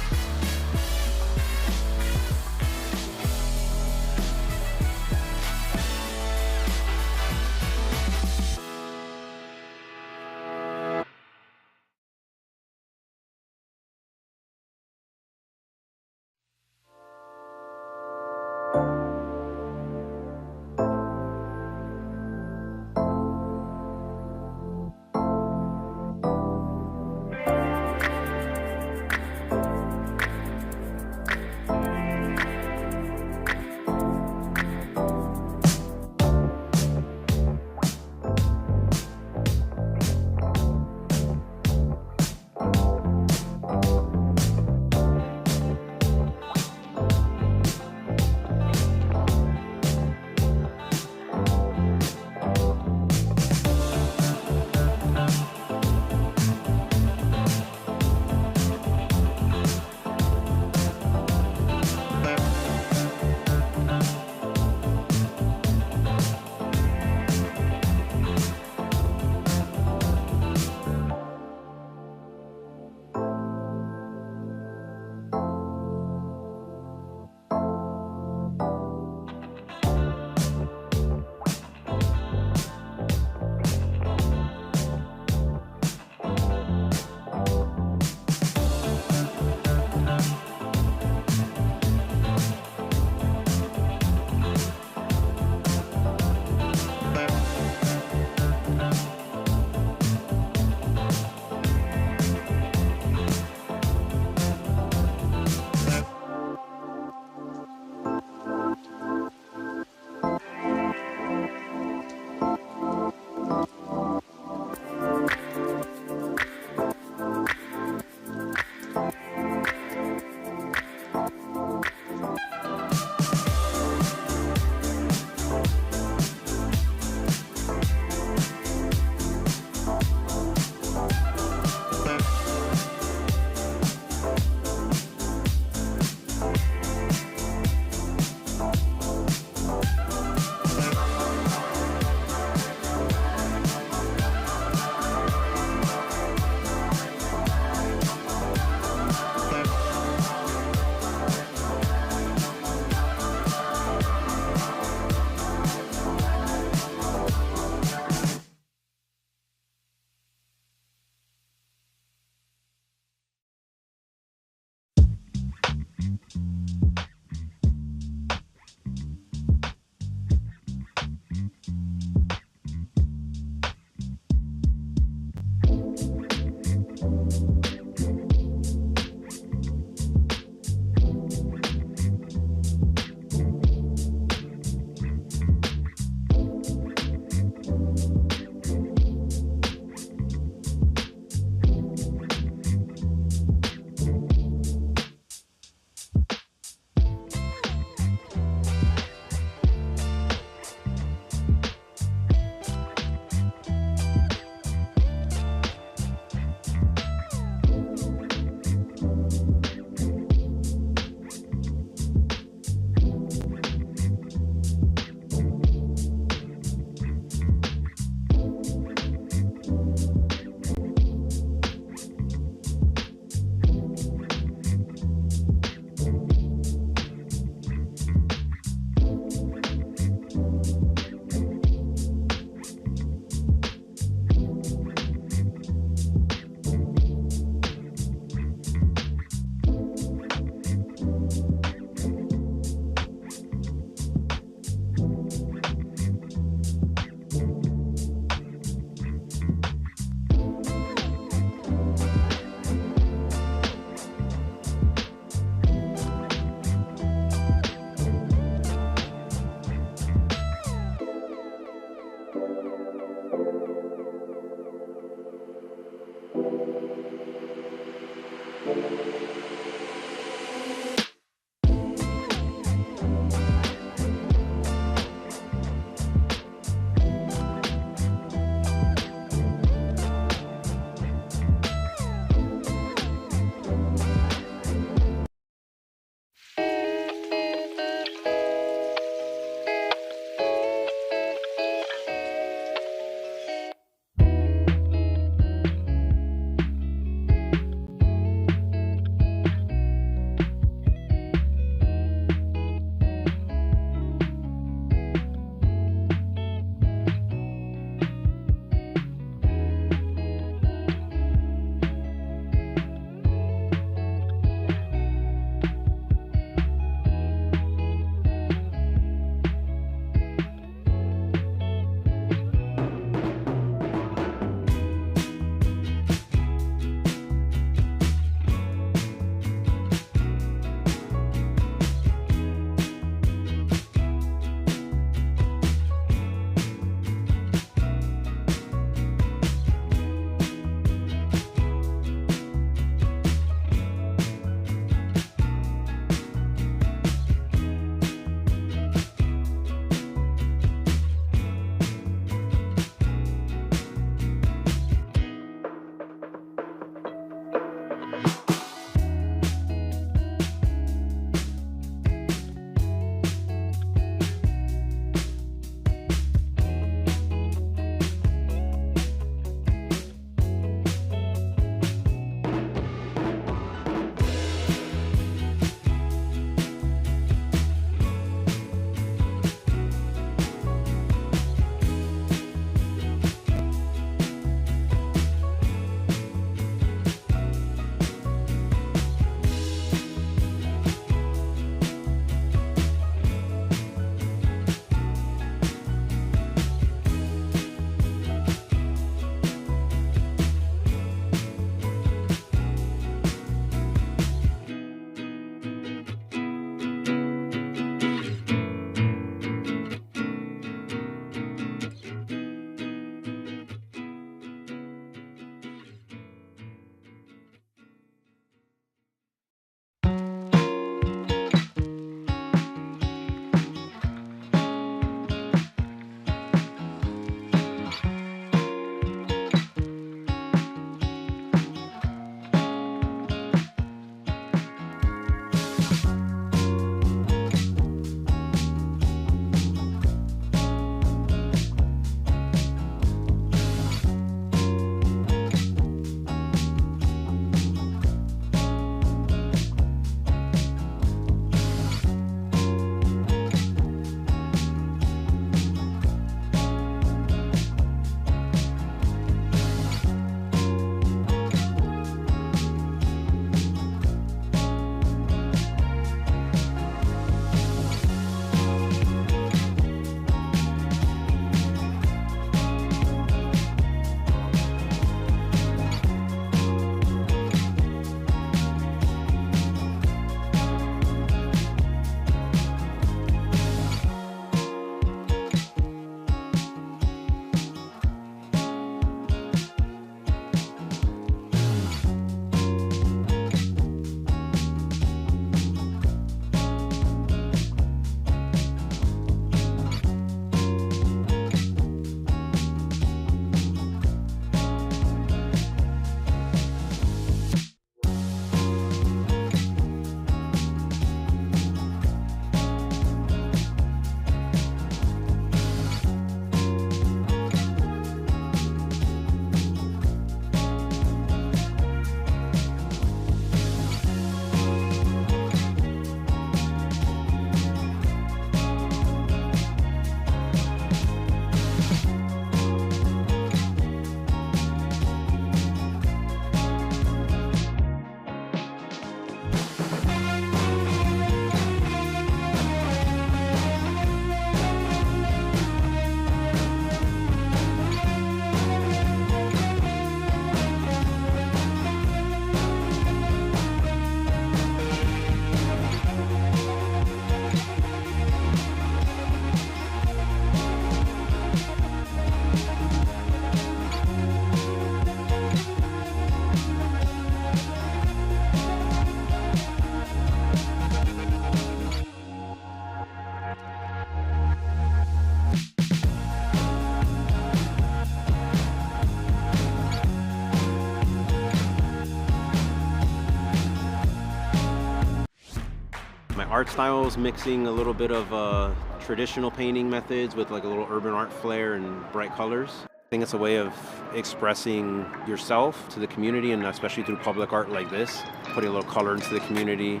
Speaker 3: art styles, mixing a little bit of traditional painting methods with like a little urban art flair and bright colors. I think it's a way of expressing yourself to the community, and especially through public art like this, putting a little color into the community.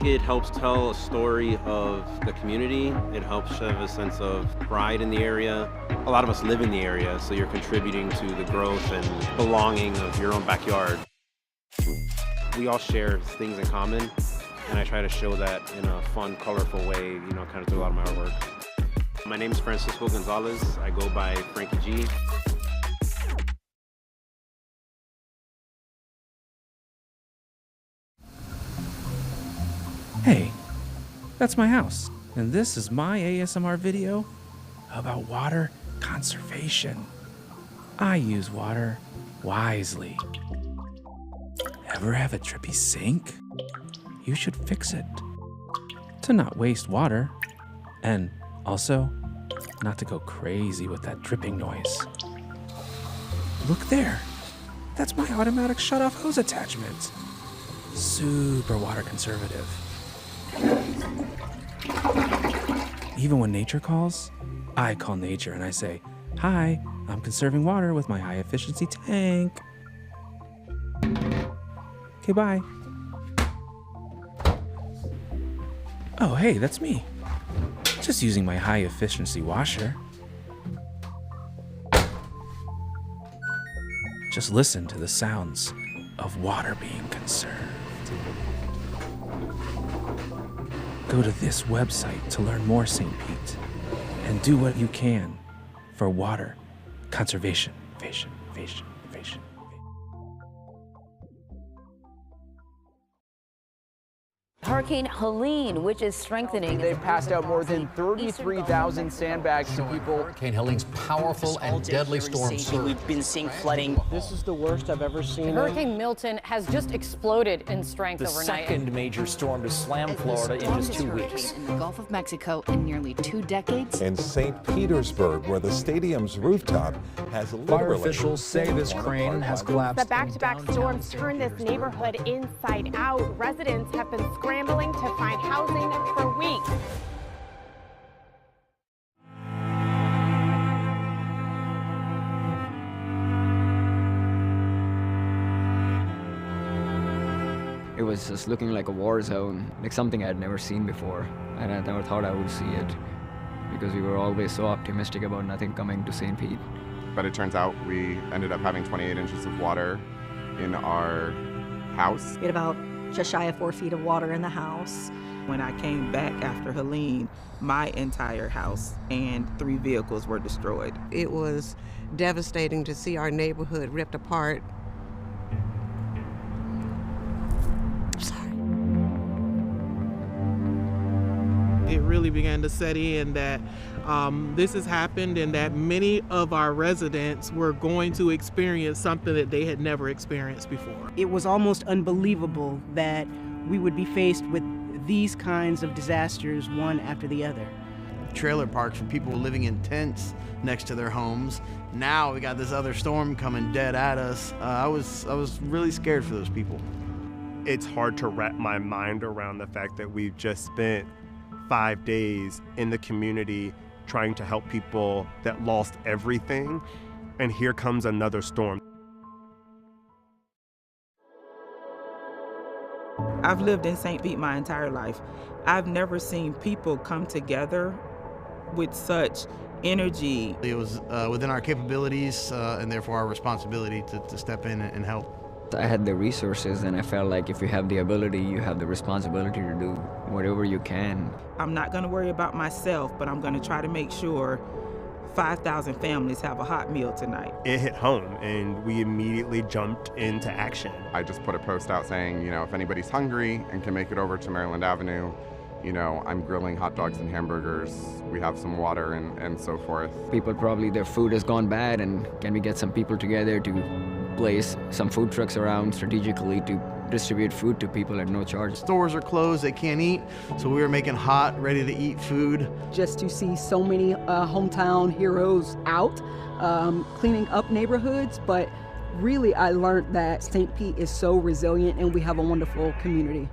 Speaker 3: It helps tell a story of the community. It helps have a sense of pride in the area. A lot of us live in the area, so you're contributing to the growth and belonging of your own backyard. We all share things in common, and I try to show that in a fun, colorful way, you know, kind of through a lot of my artwork. My name is Francisco Gonzalez. I go by Frankie G.
Speaker 8: Hey, that's my house, and this is my ASMR video about water conservation. I use water wisely. Ever have a drippy sink? You should fix it to not waste water, and also not to go crazy with that dripping noise. Look there, that's my automatic shut-off hose attachment. Super water conservative. Even when nature calls, I call nature and I say, "Hi, I'm conserving water with my high efficiency tank." Okay, bye. Oh, hey, that's me. Just using my high efficiency washer. Just listen to the sounds of water being conserved. Go to this website to learn more, St. Pete, and do what you can for water conservation.
Speaker 17: Hurricane Helene, which is strengthening.
Speaker 18: They've passed out more than 33,000 sandbags to people.
Speaker 22: Hurricane Helene's powerful and deadly storm surge.
Speaker 18: We've been seeing flooding. This is the worst I've ever seen.
Speaker 23: Hurricane Milton has just exploded in strength
Speaker 18: The
Speaker 23: overnight.
Speaker 18: second major storm to slam Florida in just 2 weeks.
Speaker 24: In the Gulf of Mexico in nearly 2 decades.
Speaker 28: In St. Petersburg, where the stadium's rooftop has literally...
Speaker 18: Fire officials say this crane has collapsed.
Speaker 29: The back-to-back storms turned this neighborhood inside out. Residents have been scrambling to find housing for weeks.
Speaker 18: It was just looking like a war zone, like something I'd never seen before, and I never thought I would see it, because we were always so optimistic about nothing coming to St. Pete.
Speaker 7: But it turns out we ended up having 28 inches of water in our house.
Speaker 30: We had about just shy of 4 feet of water in the house.
Speaker 31: When I came back after Helene, my entire house and 3 vehicles were destroyed.
Speaker 32: It was devastating to see our neighborhood ripped apart.
Speaker 33: It really began to set in that this has happened and that many of our residents were going to experience something that they had never experienced before.
Speaker 34: It was almost unbelievable that we would be faced with these kinds of disasters one after the other.
Speaker 18: Trailer parks for people living in tents next to their homes. Now we got this other storm coming dead at us. I was really scared for those people.
Speaker 35: It's hard to wrap my mind around the fact that we've just spent 5 days in the community trying to help people that lost everything, and here comes another storm.
Speaker 31: I've lived in St. Pete my entire life. I've never seen people come together with such energy.
Speaker 18: It was within our capabilities and therefore our responsibility to step in and help. I had the resources, and I felt like if you have the ability, you have the responsibility to do whatever you can.
Speaker 31: I'm not going to worry about myself, but I'm going to try to make sure 5,000 families have a hot meal tonight.
Speaker 35: It hit home, and we immediately jumped into action.
Speaker 7: I just put a post out saying, you know, if anybody's hungry and can make it over to Maryland Avenue, you know, I'm grilling hot dogs and hamburgers. We have some water and so forth. People probably, their food has gone bad, and can we get some people together to place some food trucks around strategically to
Speaker 18: distribute food to people at no charge.
Speaker 5: Stores are closed, they can't eat, so we were making hot, ready to eat food.
Speaker 6: Just to see so many hometown heroes out cleaning up neighborhoods, but really I learned that St. Pete is so resilient and we have a wonderful community.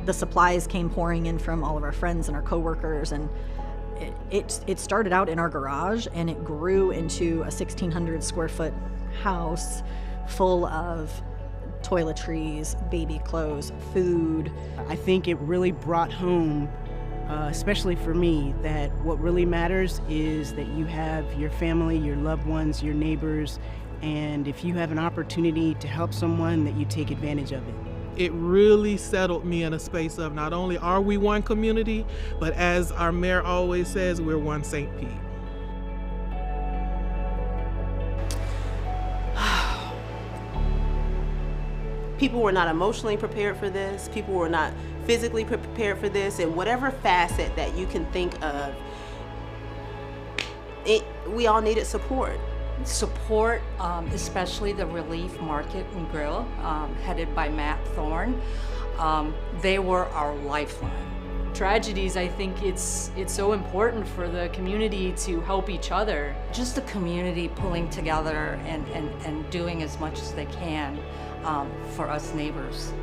Speaker 30: The supplies came pouring in from all of our friends and our coworkers, and it started out in our garage and it grew into a 1,600 square foot house full of toiletries, baby clothes, food.
Speaker 34: I think it really brought home, especially for me, that what really matters is that you have your family, your loved ones, your neighbors, and if you have an opportunity to help someone, that you take advantage of it.
Speaker 33: It really settled me in a space of not only are we one community, but as our mayor always says, we're one St. Pete.
Speaker 9: People were not emotionally prepared for this. People were not physically prepared for this. And whatever facet that you can think of, we all needed support.
Speaker 10: Support, especially the Relief Market and Grill, headed by Matt Thorne. They were our lifeline.
Speaker 23: Tragedies, I think it's so important for the community to help each other.
Speaker 10: Just the community pulling together and doing as much as they can for us neighbors.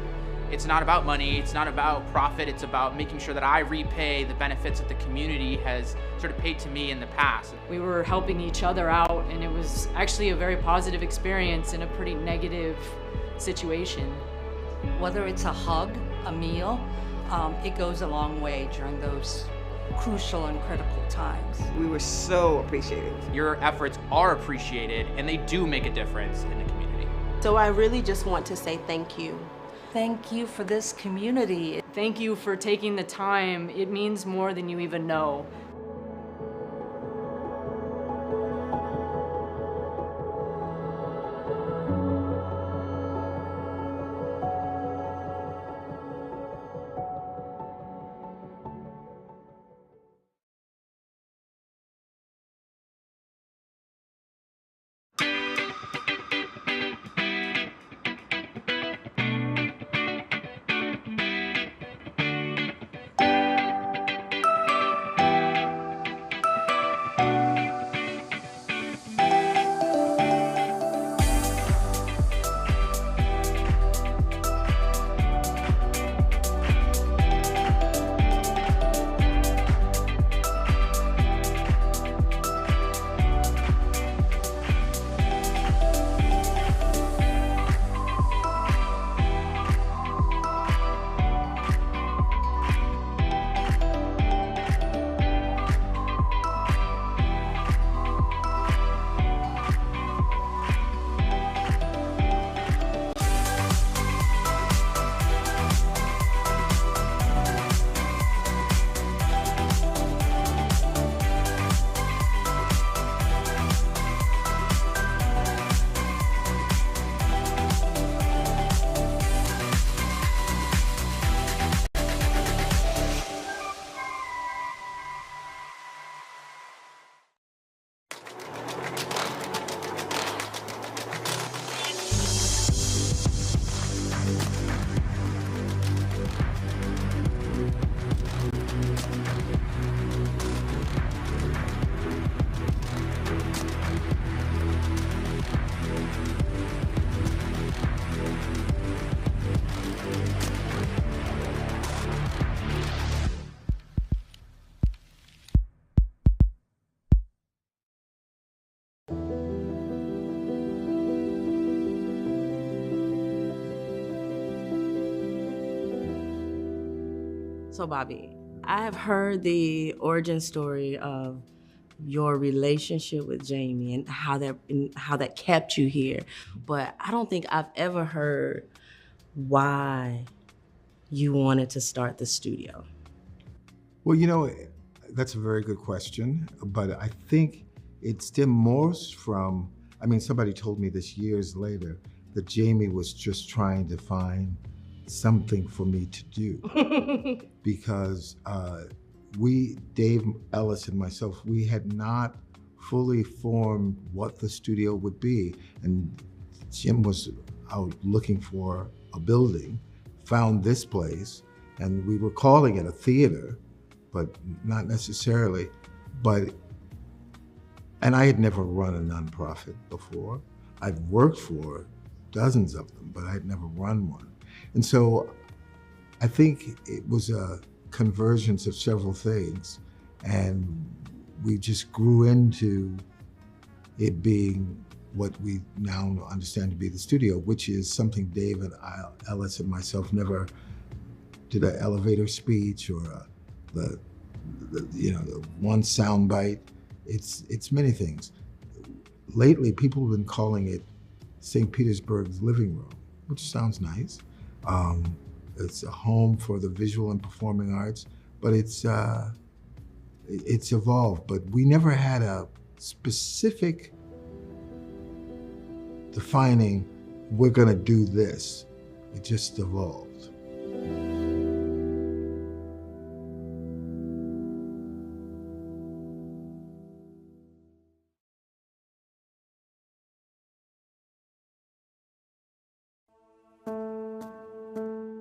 Speaker 11: It's not about money, it's not about profit, it's about making sure that I repay the benefits that the community has sort of paid to me in the past.
Speaker 23: We were helping each other out, and it was actually a very positive experience in a pretty negative situation.
Speaker 10: Whether it's a hug, a meal, it goes a long way during those crucial and critical times.
Speaker 9: We were so appreciated.
Speaker 11: Your efforts are appreciated, and they do make a difference in the community.
Speaker 9: So I really just want to say thank you.
Speaker 10: Thank you for this community.
Speaker 23: Thank you for taking the time. It means more than you even know.
Speaker 9: So Bobby, I have heard the origin story of your relationship with Jamie and how that kept you here, but I don't think I've ever heard why you wanted to start the studio.
Speaker 12: Well, you know, that's a very good question, but I think it stemmed most from, I mean, somebody told me this years later that Jamie was just trying to find something for me to do because Dave Ellis and myself, we had not fully formed what the studio would be. And Jim was out looking for a building found this place, and we were calling it a theater, but not necessarily. And I had never run a nonprofit before. I've worked for dozens of them, but I had never run one. And so I think it was a convergence of several things, and we just grew into it being what we now understand to be the studio, which is something David Ellis and myself never did an elevator speech or the one soundbite. It's many things. Lately, people have been calling it St. Petersburg's living room, which sounds nice. It's a home for the visual and performing arts, but it's evolved. But we never had a specific defining, we're gonna do this. It just evolved.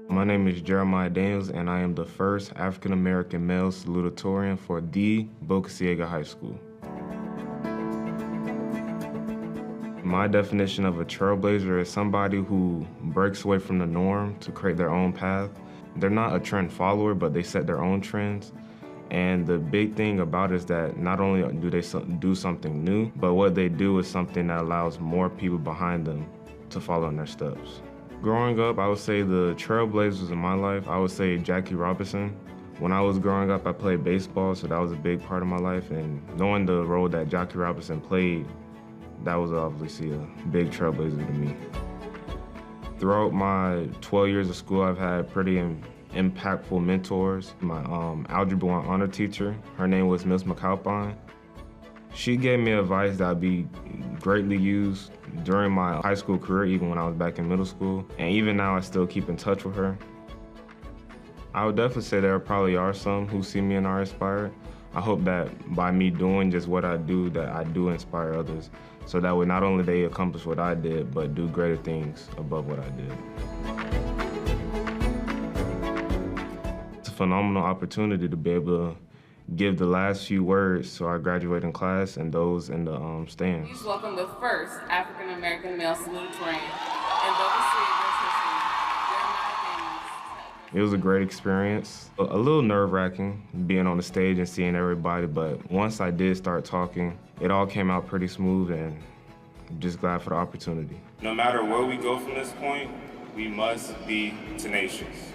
Speaker 1: My name is Jeremiah Daniels, and I am the first African-American male salutatorian for the Boca Ciega High School. My definition of a trailblazer is somebody who breaks away from the norm to create their own path. They're not a trend follower, but they set their own trends. And the big thing about it is that not only do they do something new, but what they do is something that allows more people behind them to follow in their steps. Growing up, I would say the trailblazers in my life, I would say Jackie Robinson. When I was growing up, I played baseball, so that was a big part of my life. And knowing the role that Jackie Robinson played, that was obviously a big trailblazer to me. Throughout my 12 years of school, I've had pretty impactful mentors. My Algebra 1 honor teacher, her name was Miss McAlpine. She gave me advice that would be greatly used during my high school career, even when I was back in middle school. And even now, I still keep in touch with her. I would definitely say there probably are some who see me and are inspired. I hope that by me doing just what I do, that I do inspire others. So that way, not only they accomplish what I did, but do greater things above what I did. It's a phenomenal opportunity to be able to give the last few words to our graduating class and those in the stands.
Speaker 2: Please welcome the first African-American male salutatorian in Boca Ciega history, Jeremiah Daniels.
Speaker 1: It was a great experience. A little nerve-wracking being on the stage and seeing everybody, but once I did start talking, it all came out pretty smooth, and I'm just glad for the opportunity.
Speaker 3: No matter where we go from this point, we must be tenacious.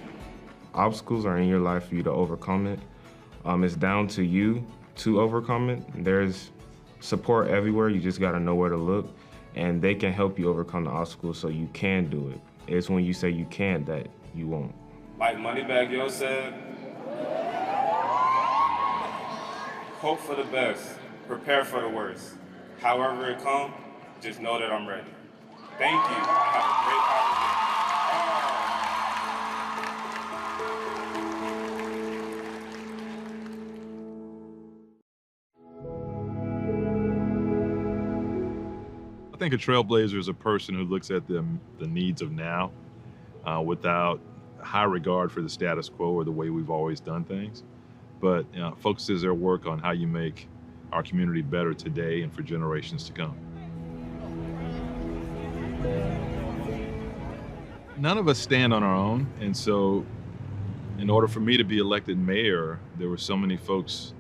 Speaker 1: Obstacles are in your life for you to overcome it. It's down to you to overcome it. There's support everywhere. You just gotta know where to look, and they can help you overcome the obstacles so you can do it. It's when you say you can't that you won't.
Speaker 3: Like Moneybagg Yo said, hope for the best, prepare for the worst. However it comes, just know that I'm ready. Thank you. Have a great holiday.
Speaker 4: I think a trailblazer is a person who looks at the needs of now without high regard for the status quo or the way we've always done things, but focuses their work on how you make our community better today and for generations to come. None of us stand on our own, and so in order for me to be elected mayor, there were so many folks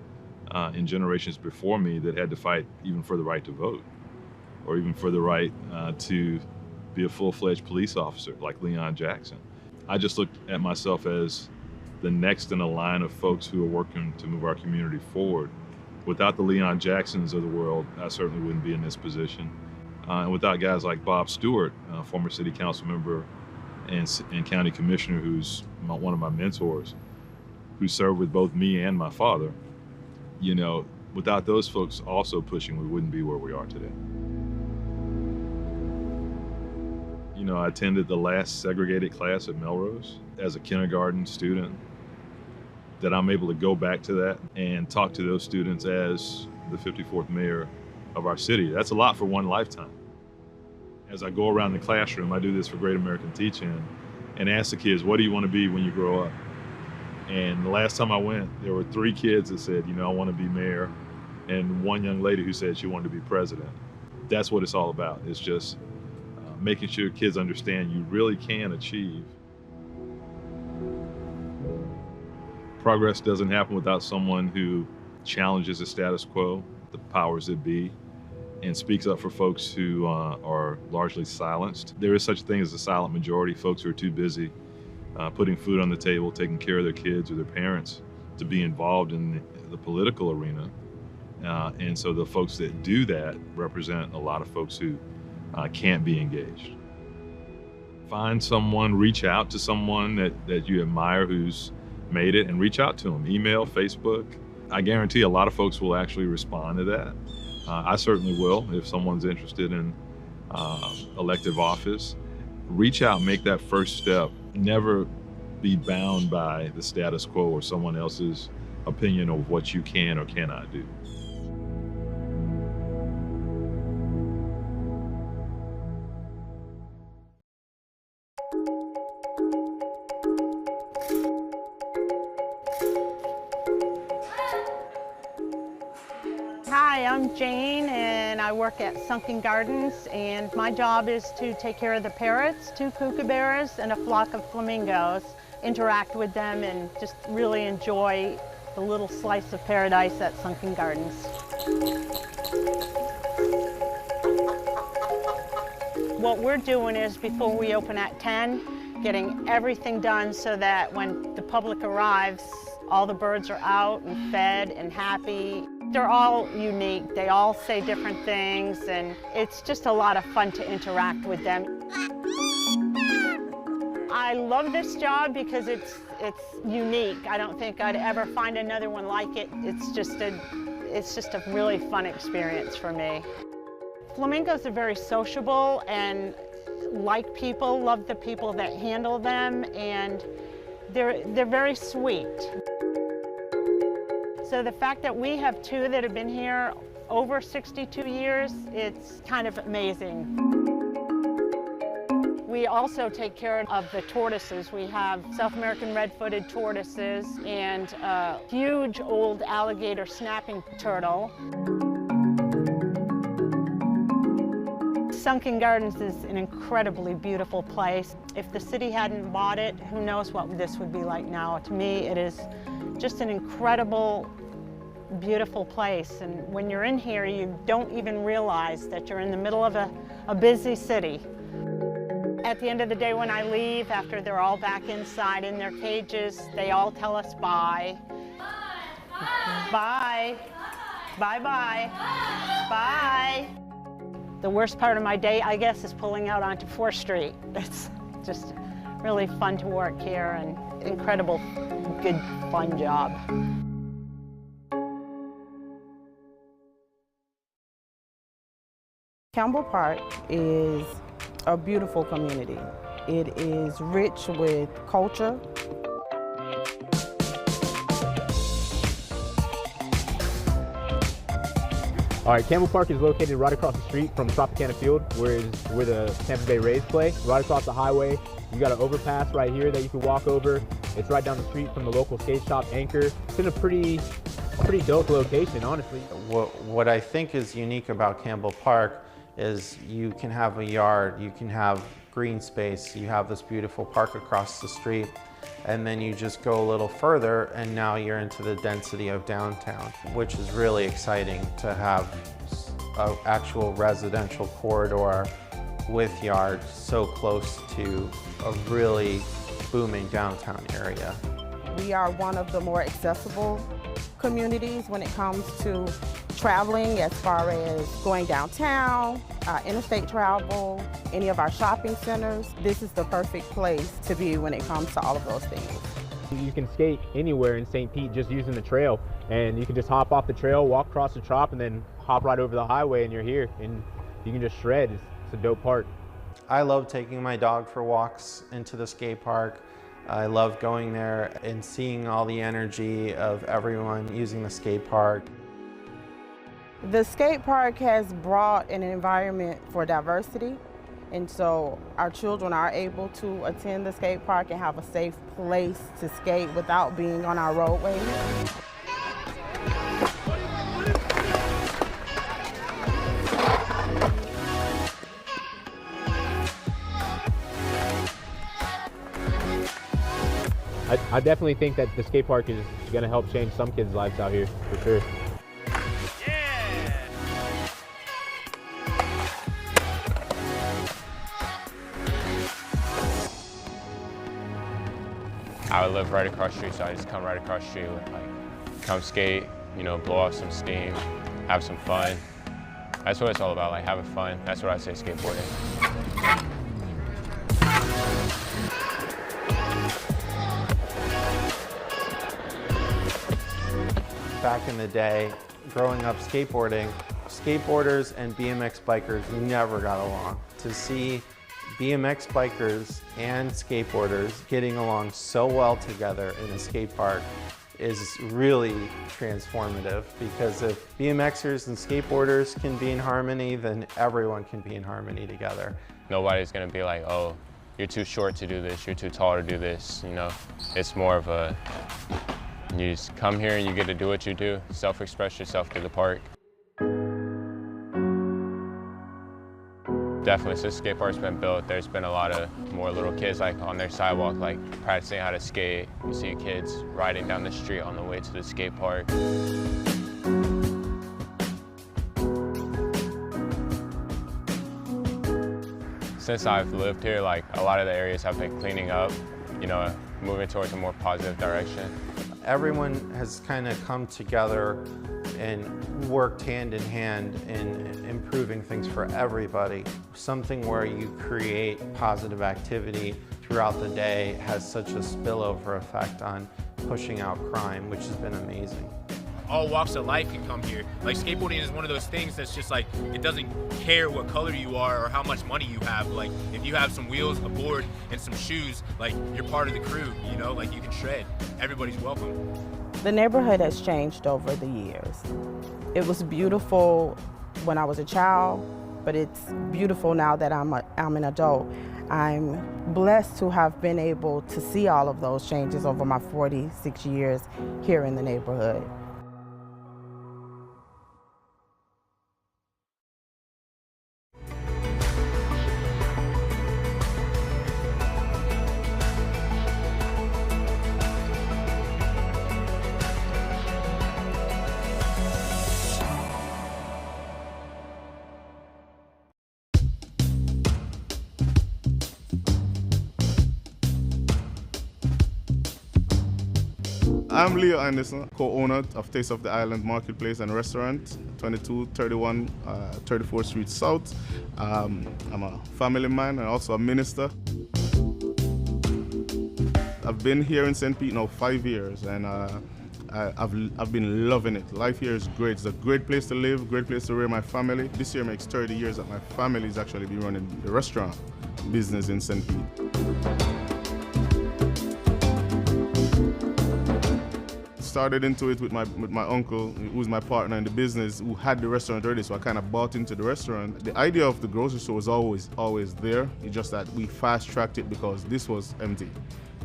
Speaker 4: in generations before me that had to fight even for the right to vote, or even for the right to be a full-fledged police officer like Leon Jackson. I just looked at myself as the next in a line of folks who are working to move our community forward. Without the Leon Jacksons of the world, I certainly wouldn't be in this position. And without guys like Bob Stewart, former city council member and county commissioner, who's one of my mentors, who served with both me and my father, you know, without those folks also pushing, we wouldn't be where we are today. You know, I attended the last segregated class at Melrose as a kindergarten student, that I'm able to go back to that and talk to those students as the 54th mayor of our city. That's a lot for one lifetime. As I go around the classroom, I do this for Great American Teach-In, and ask the kids, what do you want to be when you grow up? And the last time I went, there were 3 kids that said, I want to be mayor, and 1 young lady who said she wanted to be president. That's what it's all about. It's just making sure kids understand you really can achieve. Progress doesn't happen without someone who challenges the status quo, the powers that be, and speaks up for folks who are largely silenced. There is such a thing as a silent majority, folks who are too busy putting food on the table, taking care of their kids or their parents to be involved in the political arena. And so the folks that do that represent a lot of folks who can't be engaged. Find someone, reach out to someone that you admire who's made it, and reach out to them. Email, Facebook. I guarantee a lot of folks will actually respond to that. I certainly will if someone's interested in elective office. Reach out, make that first step. Never be bound by the status quo or someone else's opinion of what you can or cannot do.
Speaker 8: Hi, I'm Jane and I work at Sunken Gardens, and my job is to take care of the parrots, 2 kookaburras, and a flock of flamingos, interact with them and just really enjoy the little slice of paradise at Sunken Gardens. What we're doing is, before we open at 10, getting everything done so that when the public arrives, all the birds are out and fed and happy. They're all unique. They all say different things, and it's just a lot of fun to interact with them. I love this job because it's unique. I don't think I'd ever find another one like it. It's just a really fun experience for me. Flamingos are very sociable and like people, love the people that handle them, and they're very sweet. So the fact that we have 2 that have been here over 62 years, it's kind of amazing. We also take care of the tortoises. We have South American red-footed tortoises and a huge old alligator snapping turtle. Sunken Gardens is an incredibly beautiful place. If the city hadn't bought it, who knows what this would be like now. To me, it is just an incredible, beautiful place. And when you're in here, you don't even realize that you're in the middle of a busy city. At the end of the day, when I leave, after they're all back inside in their cages, they all tell us bye. Bye. Bye-bye. Bye. The worst part of my day, I guess, is pulling out onto 4th Street. It's just really fun to work here and incredible, good, fun job.
Speaker 13: Campbell Park is a beautiful community. It is rich with culture.
Speaker 14: All right, Campbell Park is located right across the street from Tropicana Field, where the Tampa Bay Rays play. Right across the highway, you got an overpass right here that you can walk over. It's right down the street from the local skate shop, Anchor. It's in a pretty dope location, honestly.
Speaker 15: What I think is unique about Campbell Park is you can have a yard, you can have green space, you have this beautiful park across the street, and then you just go a little further and now you're into the density of downtown, which is really exciting to have an actual residential corridor with yards so close to a really booming downtown area.
Speaker 13: We are one of the more accessible communities when it comes to traveling, as far as going downtown, interstate travel, any of our shopping centers. This is the perfect place to be when it comes to all of those things.
Speaker 14: You can skate anywhere in St. Pete just using the trail, and you can just hop off the trail, walk across the Trop, and then hop right over the highway and you're here, and you can just shred. It's a dope park.
Speaker 15: I love taking my dog for walks into the skate park. I love going there and seeing all the energy of everyone using the skate park.
Speaker 13: The skate park has brought an environment for diversity And so our children are able to attend the skate park and have a safe place to skate without being on our roadways.
Speaker 14: I definitely think that the skate park is going to help change some kids' lives out here, for sure.
Speaker 16: I live right across the street, so I just come right across the street and come skate, you know, blow off some steam, have some fun. That's what it's all about, like having fun. That's what I say skateboarding.
Speaker 15: Back in the day, growing up skateboarding, skateboarders and BMX bikers never got along. To see BMX bikers and skateboarders getting along so well together in a skate park is really transformative, because if BMXers and skateboarders can be in harmony, then everyone can be in harmony together.
Speaker 16: Nobody's gonna be like, oh, you're too short to do this, you're too tall to do this, you know? It's more of a, you just come here and you get to do what you do, self-express yourself through the park. Definitely, since the skate park's been built, there's been a lot of more little kids like on their sidewalk, like practicing how to skate. You see kids riding down the street on the way to the skate park. Since I've lived here, like a lot of the areas have been cleaning up, you know, moving towards a more positive direction.
Speaker 15: Everyone has kind of come together and worked hand in hand in improving things for everybody. Something where you create positive activity throughout the day has such a spillover effect on pushing out crime, which has been amazing.
Speaker 17: All walks of life can come here. Like, skateboarding is one of those things that's just like, it doesn't care what color you are or how much money you have. Like, if you have some wheels, a board, and some shoes, like, you're part of the crew, you know? Like, you can shred. Everybody's welcome.
Speaker 13: The neighborhood has changed over the years. It was beautiful when I was a child, but it's beautiful now that I'm an adult. I'm blessed to have been able to see all of those changes over my 46 years here in the neighborhood.
Speaker 19: I'm Leo Anderson, co-owner of Taste of the Island Marketplace and Restaurant, 2231 34th Street South. I'm a family man and also a minister. I've been here in St. Pete now 5 years, and I've been loving it. Life here is great. It's a great place to live, great place to rear my family. This year makes 30 years that my family's actually been running the restaurant business in St. Pete. Started into it with my uncle, who's my partner in the business, who had the restaurant already, so I kind of bought into the restaurant. The idea of the grocery store was always there. It's just that we fast-tracked it because this was empty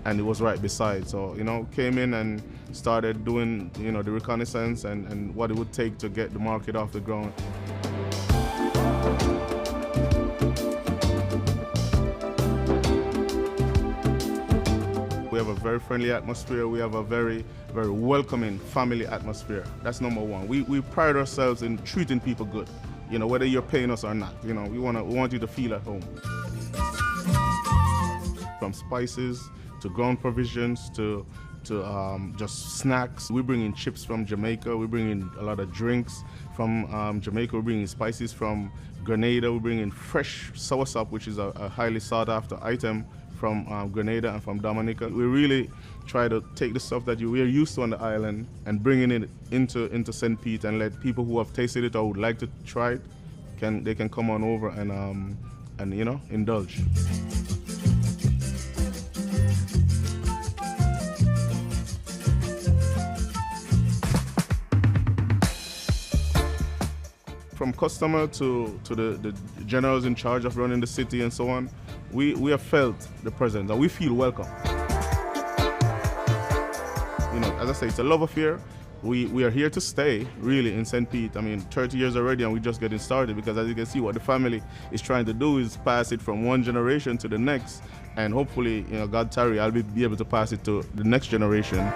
Speaker 19: and it was right beside. So, you know, came in and started doing, you know, the reconnaissance and what it would take to get the market off the ground. We have a very friendly atmosphere. We have a very, very welcoming family atmosphere. That's number one. We pride ourselves in treating people good. You know, whether you're paying us or not. You know, we want you to feel at home. From spices to ground provisions to just snacks. We bring in chips from Jamaica. We bring in a lot of drinks from Jamaica. We bring in spices from Grenada. We bring in fresh soursop, which is a highly sought after item from Grenada and from Dominica. We really try to take the stuff that we're used to on the island and bringing it into St. Pete and let people who have tasted it or would like to try it, they can come on over and you know, indulge. from customer to the generals in charge of running the city and so on, we have felt the presence and we feel welcome. You know, as I say, it's a love affair. We are here to stay, really, in St. Pete. I mean, 30 years already, and we're just getting started, because as you can see, what the family is trying to do is pass it from one generation to the next, and hopefully, you know, God tarry, I'll be able to pass it to the next generation.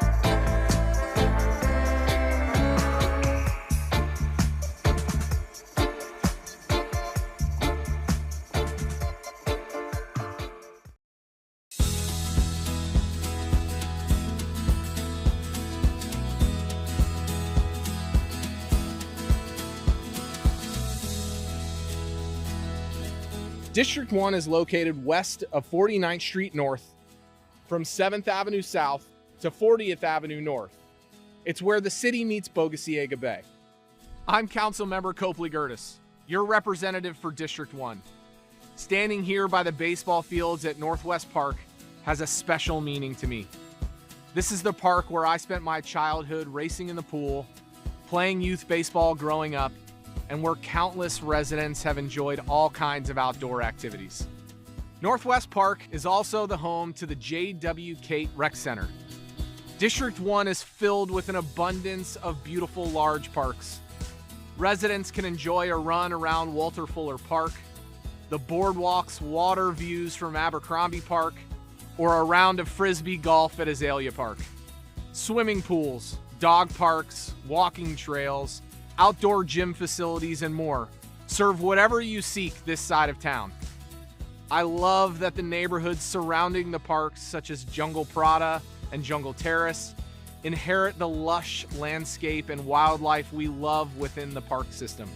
Speaker 5: District 1 is located west of 49th Street North, from 7th Avenue South to 40th Avenue North. It's where the city meets Bogosiega Bay. I'm Councilmember Copley Gertis, your representative for District 1. Standing here by the baseball fields at Northwest Park has a special meaning to me. This is the park where I spent my childhood racing in the pool, playing youth baseball growing up, and where countless residents have enjoyed all kinds of outdoor activities. Northwest Park is also the home to the J.W. Cate Rec Center. District 1 is filled with an abundance of beautiful large parks. Residents can enjoy a run around Walter Fuller Park, the boardwalk's water views from Abercrombie Park, or a round of frisbee golf at Azalea Park. Swimming pools, dog parks, walking trails, outdoor gym facilities, and more serve whatever you seek this side of town. I love that the neighborhoods surrounding the parks, such as Jungle Prada and Jungle Terrace, inherit the lush landscape and wildlife we love within the park system.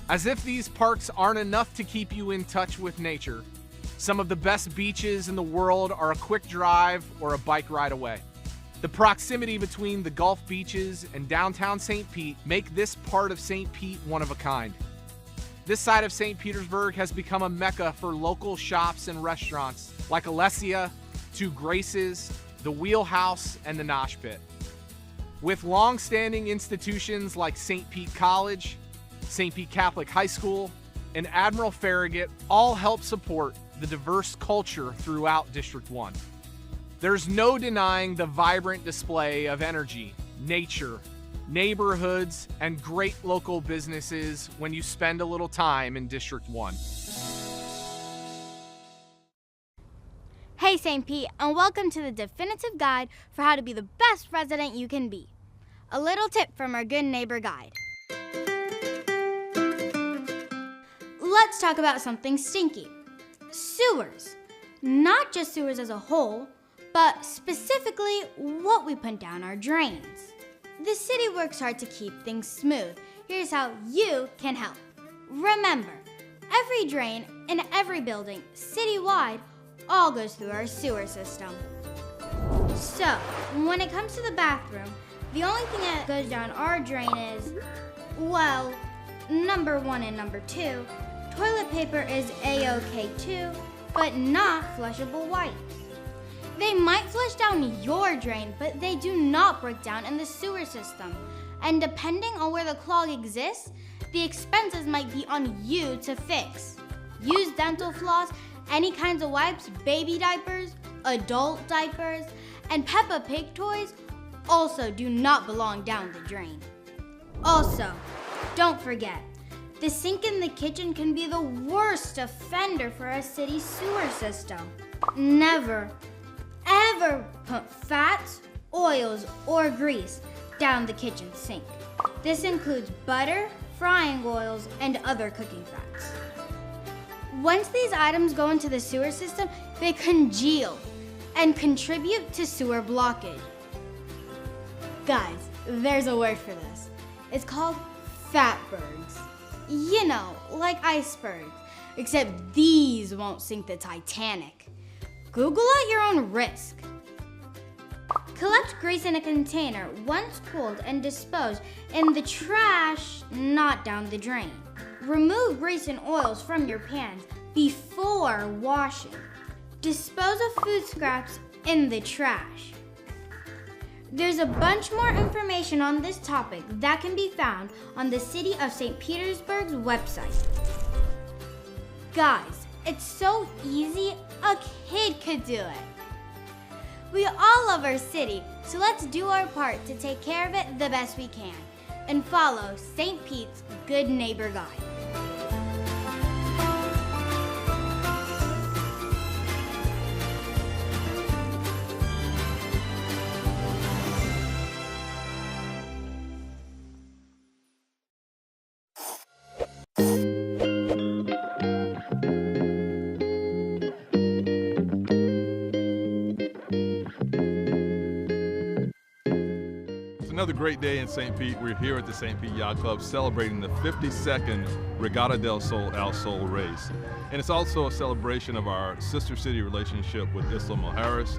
Speaker 5: As if these parks aren't enough to keep you in touch with nature, some of the best beaches in the world are a quick drive or a bike ride away. The proximity between the Gulf beaches and downtown St. Pete make this part of St. Pete one of a kind. This side of St. Petersburg has become a mecca for local shops and restaurants like Alessia, Two Graces, the Wheelhouse, and the Nosh Pit. With long-standing institutions like St. Pete College, St. Pete Catholic High School, and Admiral Farragut all help support the diverse culture throughout District 1. There's no denying the vibrant display of energy, nature, neighborhoods, and great local businesses when you spend a little time in District 1.
Speaker 7: Hey St. Pete, and welcome to the definitive guide for how to be the best resident you can be. A little tip from our good neighbor guide. Let's talk about something stinky. Sewers. Not just sewers as a whole, but specifically what we put down our drains. The city works hard to keep things smooth. Here's how you can help. Remember, every drain in every building, citywide, all goes through our sewer system. So, when it comes to the bathroom, the only thing that goes down our drain is, well, number 1 and number 2, toilet paper is A-OK too, but not flushable wipes. They might flush down your drain, but they do not break down in the sewer system. And depending on where the clog exists, the expenses might be on you to fix. Use dental floss, any kinds of wipes, baby diapers, adult diapers, and Peppa Pig toys also do not belong down the drain. Also, don't forget, the sink in the kitchen can be the worst offender for a city sewer system. Never, ever put fats, oils, or grease down the kitchen sink. This includes butter, frying oils, and other cooking fats. Once these items go into the sewer system, they congeal and contribute to sewer blockage. Guys, there's a word for this. It's called fatbergs. You know, like icebergs, except these won't sink the Titanic. Google at your own risk. Collect grease in a container once cooled and dispose in the trash, not down the drain. Remove grease and oils from your pans before washing. Dispose of food scraps in the trash. There's a bunch more information on this topic that can be found on the City of St. Petersburg's website. Guys, it's so easy, a kid could do it. We all love our city, so let's do our part to take care of it the best we can and follow St. Pete's Good Neighbor Guide.
Speaker 4: Another great day in St. Pete. We're here at the St. Pete Yacht Club celebrating the 52nd Regata del Sol al Sol race. And it's also a celebration of our sister city relationship with Isla Mujeres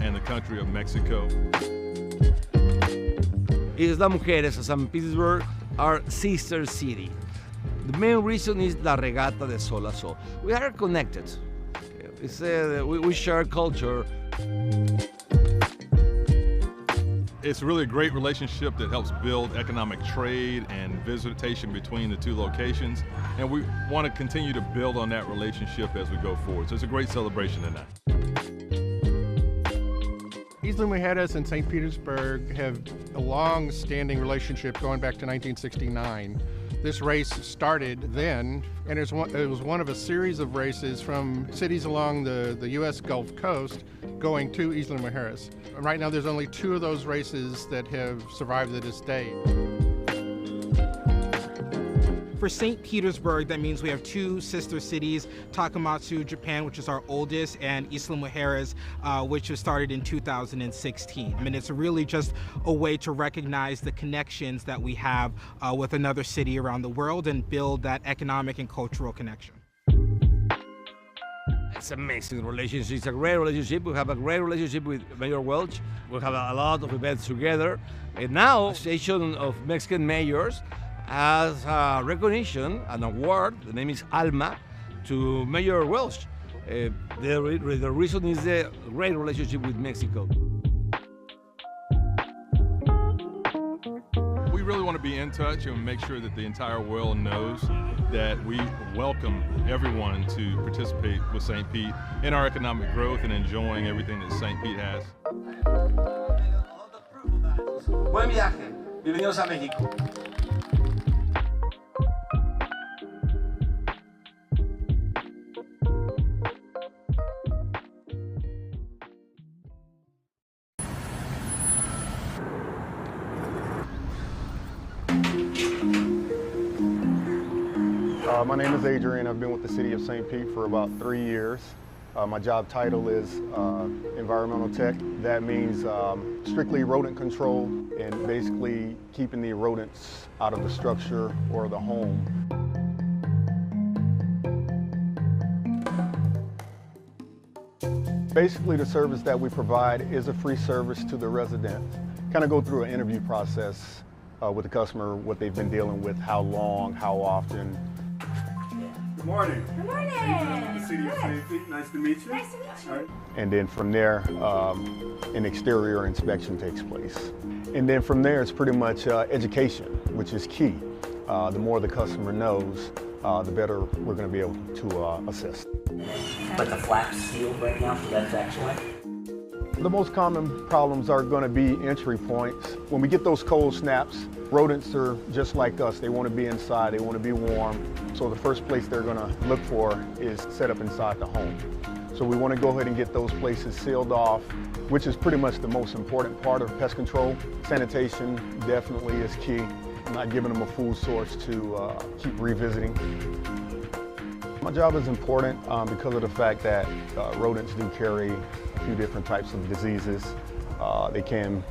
Speaker 4: and the country of Mexico.
Speaker 6: Isla Mujeres and St. Petersburg are sister city. The main reason is La Regata del Sol al Sol. We are connected. We share culture.
Speaker 4: It's really a great relationship that helps build economic trade and visitation between the two locations. And we want to continue to build on that relationship as we go forward. So it's a great celebration tonight.
Speaker 18: Isla Mujeres and St. Petersburg have a long-standing relationship going back to 1969. This race started then, and it was one of a series of races from cities along the U.S. Gulf Coast going to Isla Mujeres. Right now, there's only 2 of those races that have survived to this day.
Speaker 20: For St. Petersburg, that means we have 2 sister cities, Takamatsu, Japan, which is our oldest, and Isla Mujeres, which was started in 2016. I mean, it's really just a way to recognize the connections that we have with another city around the world and build that economic and cultural connection.
Speaker 6: It's an amazing relationship. It's a great relationship. We have a great relationship with Mayor Welch. We have a lot of events together. And now, the Association of Mexican Mayors has a recognition, an award, the name is ALMA, to Mayor Welch. The reason is the great relationship with Mexico.
Speaker 4: We really want to be in touch and make sure that the entire world knows that we welcome everyone to participate with St. Pete in our economic growth and enjoying everything that St. Pete has.
Speaker 6: Buen viaje. Bienvenidos a México.
Speaker 21: My name is Adrian. I've been with the City of St. Pete for about 3 years. My job title is environmental tech. That means strictly rodent control and basically keeping the rodents out of the structure or the home. Basically, the service that we provide is a free service to the residents. Kind of go through an interview process with the customer, what they've been dealing with, how long, how often.
Speaker 22: Good morning.
Speaker 7: Good morning.
Speaker 22: The City of St. Pete. Nice to meet you.
Speaker 7: Nice to meet you.
Speaker 22: All right.
Speaker 21: And then from there, an exterior inspection takes place. And then from there, it's pretty much education, which is key. The more the customer knows, the better we're going to be able to assist.
Speaker 24: But the flap's sealed right now, so that's excellent.
Speaker 21: The most common problems are going to be entry points. When we get those cold snaps, rodents are just like us. They want to be inside, they want to be warm. So the first place they're going to look for is set up inside the home. So we want to go ahead and get those places sealed off, which is pretty much the most important part of pest control. Sanitation definitely is key. Not giving them a food source to keep revisiting. My job is important because of the fact that rodents do carry a few different types of diseases. They can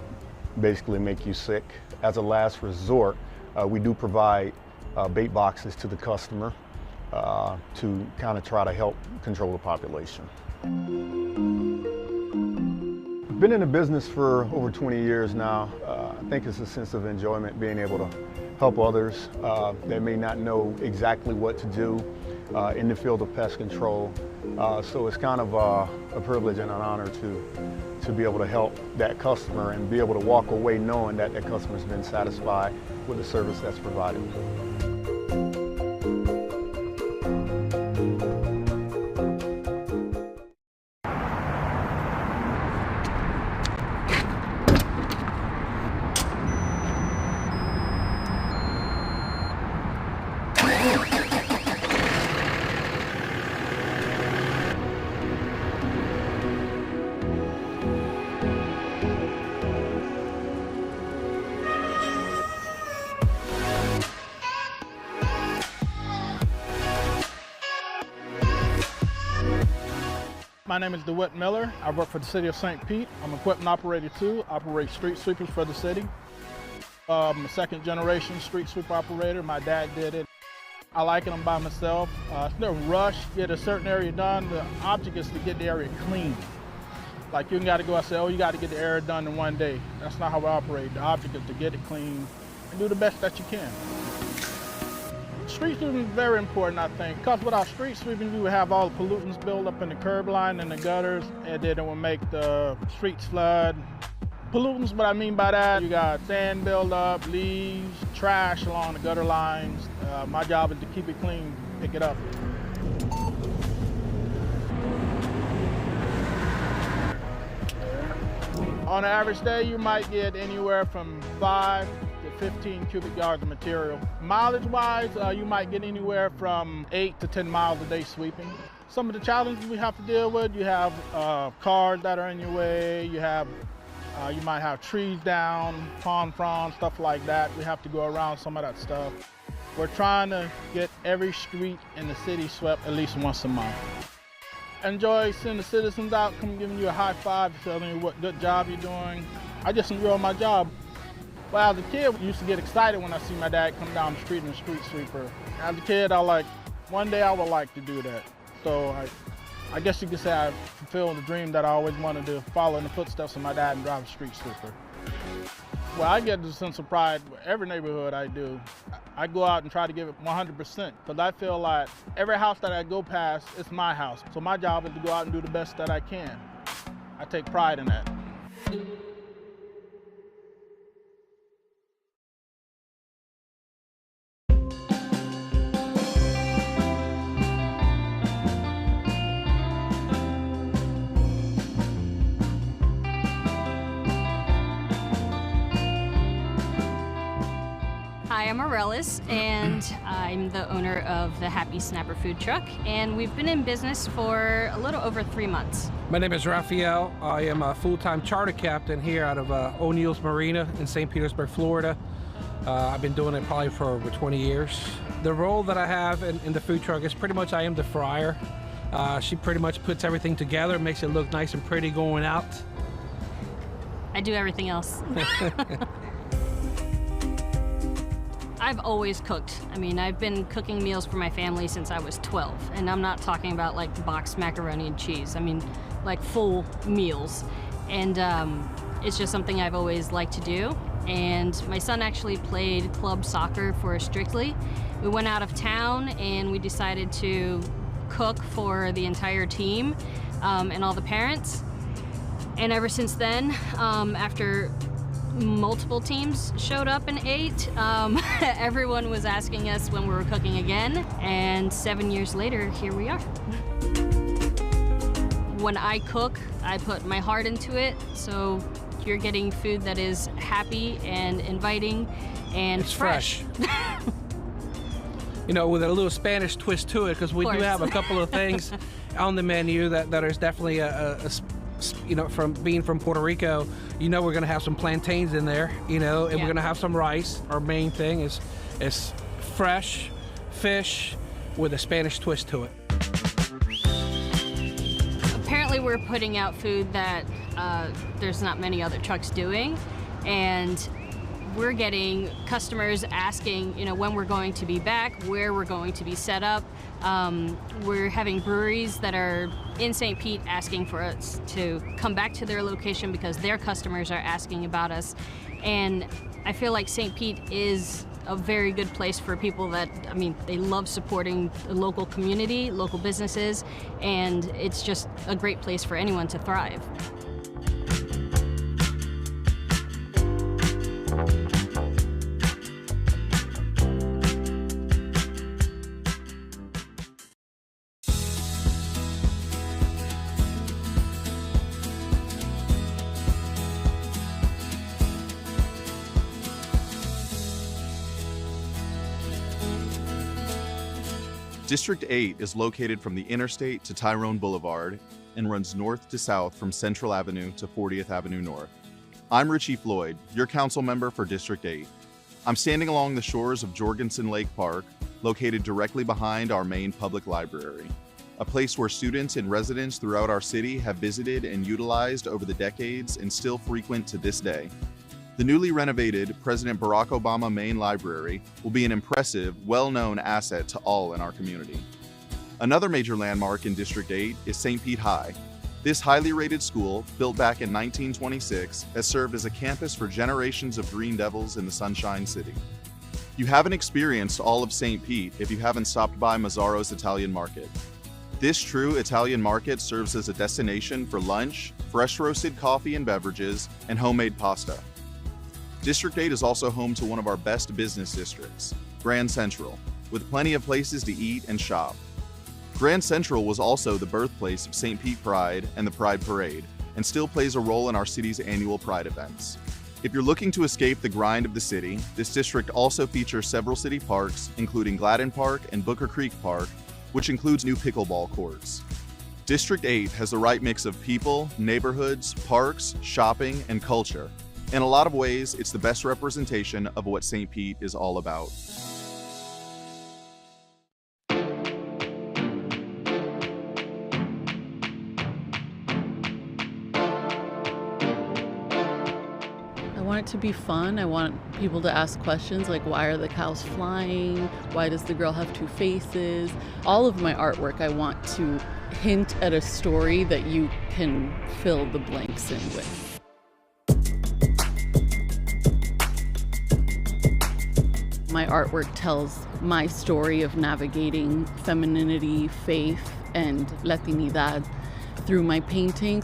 Speaker 21: basically make you sick. As a last resort, we do provide bait boxes to the customer to kind of try to help control the population. I've been in the business for over 20 years now. I think it's a sense of enjoyment being able to help others that may not know exactly what to do. in the field of pest control. So it's kind of a privilege and an honor to be able to help that customer and be able to walk away knowing that that customer's been satisfied with the service that's provided.
Speaker 9: My name is DeWitt Miller. I work for the city of St. Pete. I'm equipment operator too, operate street sweepers for the city. I'm a second generation street sweeper operator. My dad did it. I like it, I'm by myself. It's no rush, get a certain area done. The object is to get the area clean. Like you got to go and say, oh, you got to get the area done in one day. That's not how we operate. The object is to get it clean and do the best that you can. Street sweeping is very important, I think, because without street sweeping, you would have all the pollutants build up in the curb line and the gutters, and then it will make the streets flood. Pollutants, what I mean by that, you got sand build up, leaves, trash along the gutter lines. My job is to keep it clean, pick it up. On an average day, you might get anywhere from 5 to 15 cubic yards of material. Mileage-wise, you might get anywhere from 8 to 10 miles a day sweeping. Some of the challenges we have to deal with, you have cars that are in your way, you might have trees down, palm fronds, stuff like that. We have to go around some of that stuff. We're trying to get every street in the city swept at least once a month. Enjoy seeing the citizens out, come giving you a high five, telling you what good job you're doing. I just enjoy my job. Well, as a kid, I used to get excited when I see my dad come down the street in a street sweeper. As a kid, one day I would like to do that. So I guess you could say I fulfilled the dream that I always wanted to follow in the footsteps of my dad and drive a street sweeper. Well, I get a sense of pride with every neighborhood I do. I go out and try to give it 100% because I feel like every house that I go past, it's my house. So my job is to go out and do the best that I can. I take pride in that.
Speaker 10: Hi, I'm Aurelis, and I'm the owner of the Happy Snapper food truck, and we've been in business for a little over 3 months.
Speaker 11: My name is Raphael. I am a full-time charter captain here out of O'Neill's Marina in St. Petersburg, Florida. I've been doing it probably for over 20 years. The role that I have in the food truck is pretty much I am the fryer. She pretty much puts everything together, makes it look nice and pretty going out.
Speaker 10: I do everything else. I've always cooked. I mean, I've been cooking meals for my family since I was 12, and I'm not talking about like boxed macaroni and cheese. I mean, like full meals. And it's just something I've always liked to do. And my son actually played club soccer for Strictly. We went out of town and we decided to cook for the entire team and all the parents. And ever since then, after multiple teams showed up and ate, everyone was asking us when we were cooking again, and 7 years later, here we are. When I cook, I put my heart into it, so you're getting food that is happy and inviting and
Speaker 11: it's fresh. You know, with a little Spanish twist to it, because we do have a couple of things on the menu that is definitely you know, from being from Puerto Rico, you know, we're gonna have some plantains in there, you know, and we're gonna have some rice. Our main thing is fresh fish with a Spanish twist to it.
Speaker 10: Apparently we're putting out food that there's not many other trucks doing, and we're getting customers asking, you know, when we're going to be back, where we're going to be set up. We're having breweries that are in St. Pete asking for us to come back to their location because their customers are asking about us. And I feel like St. Pete is a very good place for people that, I mean, they love supporting the local community, local businesses, and it's just a great place for anyone to thrive.
Speaker 1: District 8 is located from the interstate to Tyrone Boulevard and runs north to south from Central Avenue to 40th Avenue North. I'm Richie Floyd, your council member for District 8. I'm standing along the shores of Jorgensen Lake Park, located directly behind our main public library, a place where students and residents throughout our city have visited and utilized over the decades and still frequent to this day. The newly renovated President Barack Obama Main Library will be an impressive, well-known asset to all in our community. Another major landmark in District 8 is St. Pete High. This highly rated school, built back in 1926, has served as a campus for generations of Green Devils in the Sunshine City. You haven't experienced all of St. Pete if you haven't stopped by Mazzaro's Italian Market. This true Italian market serves as a destination for lunch, fresh roasted coffee and beverages, and homemade pasta. District 8 is also home to one of our best business districts, Grand Central, with plenty of places to eat and shop. Grand Central was also the birthplace of St. Pete Pride and the Pride Parade, and still plays a role in our city's annual Pride events. If you're looking to escape the grind of the city, this district also features several city parks, including Gladden Park and Booker Creek Park, which includes new pickleball courts. District 8 has the right mix of people, neighborhoods, parks, shopping, and culture. In a lot of ways, it's the best representation of what St. Pete is all about.
Speaker 2: I want it to be fun. I want people to ask questions like, why are the cows flying? Why does the girl have two faces? All of my artwork, I want to hint at a story that you can fill the blanks in with. My artwork tells my story of navigating femininity, faith, and Latinidad through my painting.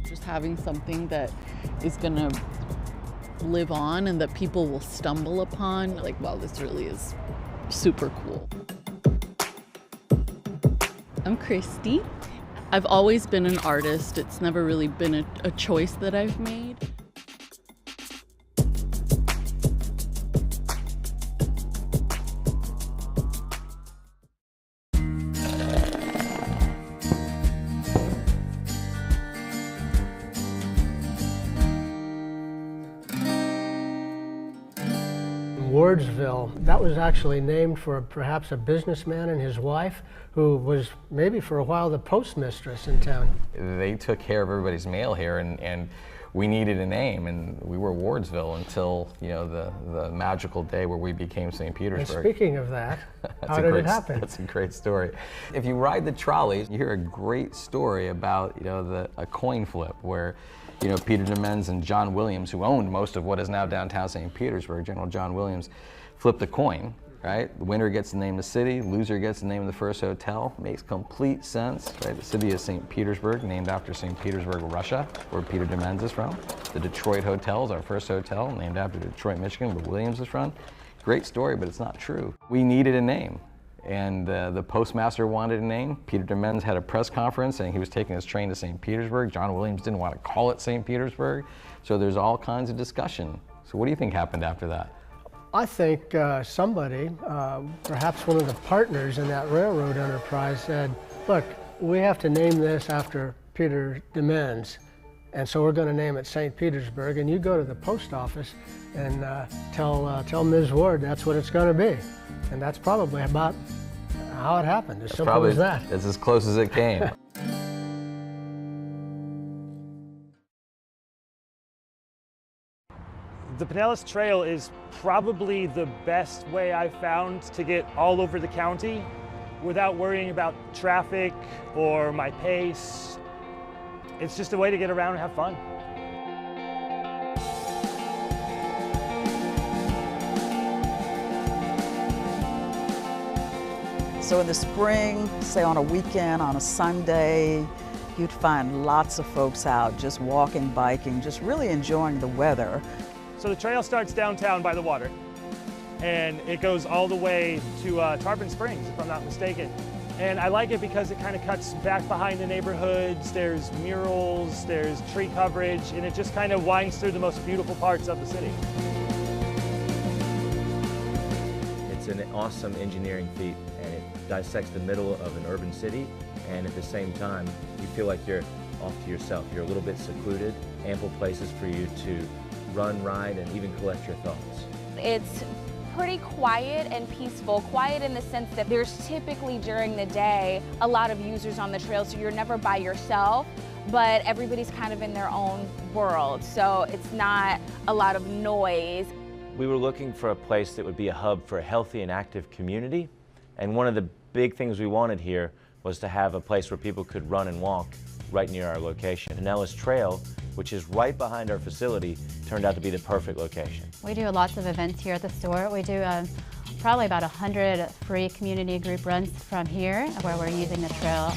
Speaker 2: Just having something that is gonna live on and that people will stumble upon, like, wow, this really is super cool. I'm Christy. I've always been an artist. It's never really been a choice that I've made.
Speaker 12: Wardsville, that was actually named for perhaps a businessman and his wife who was maybe for a while the postmistress in town.
Speaker 23: They took care of everybody's mail here, and we needed a name, and we were Wardsville until, you know, the magical day where we became St. Petersburg.
Speaker 12: And speaking of that, how did it happen?
Speaker 23: That's a great story. If you ride the trolleys, you hear a great story about, you know, a coin flip where, you know, Peter Demens and John Williams, who owned most of what is now downtown St. Petersburg, General John Williams, flipped a coin, right? The winner gets to name the city, loser gets to name the first hotel. Makes complete sense, right? The city is St. Petersburg, named after St. Petersburg, Russia, where Peter Demens is from. The Detroit Hotel is our first hotel, named after Detroit, Michigan, where Williams is from. Great story, but it's not true. We needed a name. And the postmaster wanted a name. Peter Demens had a press conference saying he was taking his train to St. Petersburg. John Williams didn't want to call it St. Petersburg. So there's all kinds of discussion. So what do you think happened after that?
Speaker 12: I think somebody, perhaps one of the partners in that railroad enterprise, said, look, we have to name this after Peter Demens, and so we're going to name it St. Petersburg, and you go to the post office and tell Ms. Ward that's what it's going to be. And that's probably about how it happened, as simple as that.
Speaker 23: It's as close as it came.
Speaker 25: The Pinellas Trail is probably the best way I've found to get all over the county without worrying about traffic or my pace. It's just a way to get around and have fun.
Speaker 3: So in the spring, say on a weekend, on a Sunday, you'd find lots of folks out just walking, biking, just really enjoying the weather.
Speaker 25: So the trail starts downtown by the water, and it goes all the way to Tarpon Springs, if I'm not mistaken. And I like it because it kind of cuts back behind the neighborhoods. There's murals, there's tree coverage, and it just kind of winds through the most beautiful parts of the city.
Speaker 8: It's an awesome engineering feat, and it dissects the middle of an urban city, and at the same time, you feel like you're off to yourself. You're a little bit secluded, ample places for you to run, ride, and even collect your thoughts.
Speaker 14: It's pretty quiet and peaceful. Quiet in the sense that there's typically during the day a lot of users on the trail, so you're never by yourself, but everybody's kind of in their own world, so it's not a lot of noise.
Speaker 8: We were looking for a place that would be a hub for a healthy and active community, and one of the big things we wanted here was to have a place where people could run and walk right near our location. Pinellas Trail, which is right behind our facility, turned out to be the perfect location.
Speaker 15: We do lots of events here at the store. We do probably about 100 free community group runs from here where we're using the trail.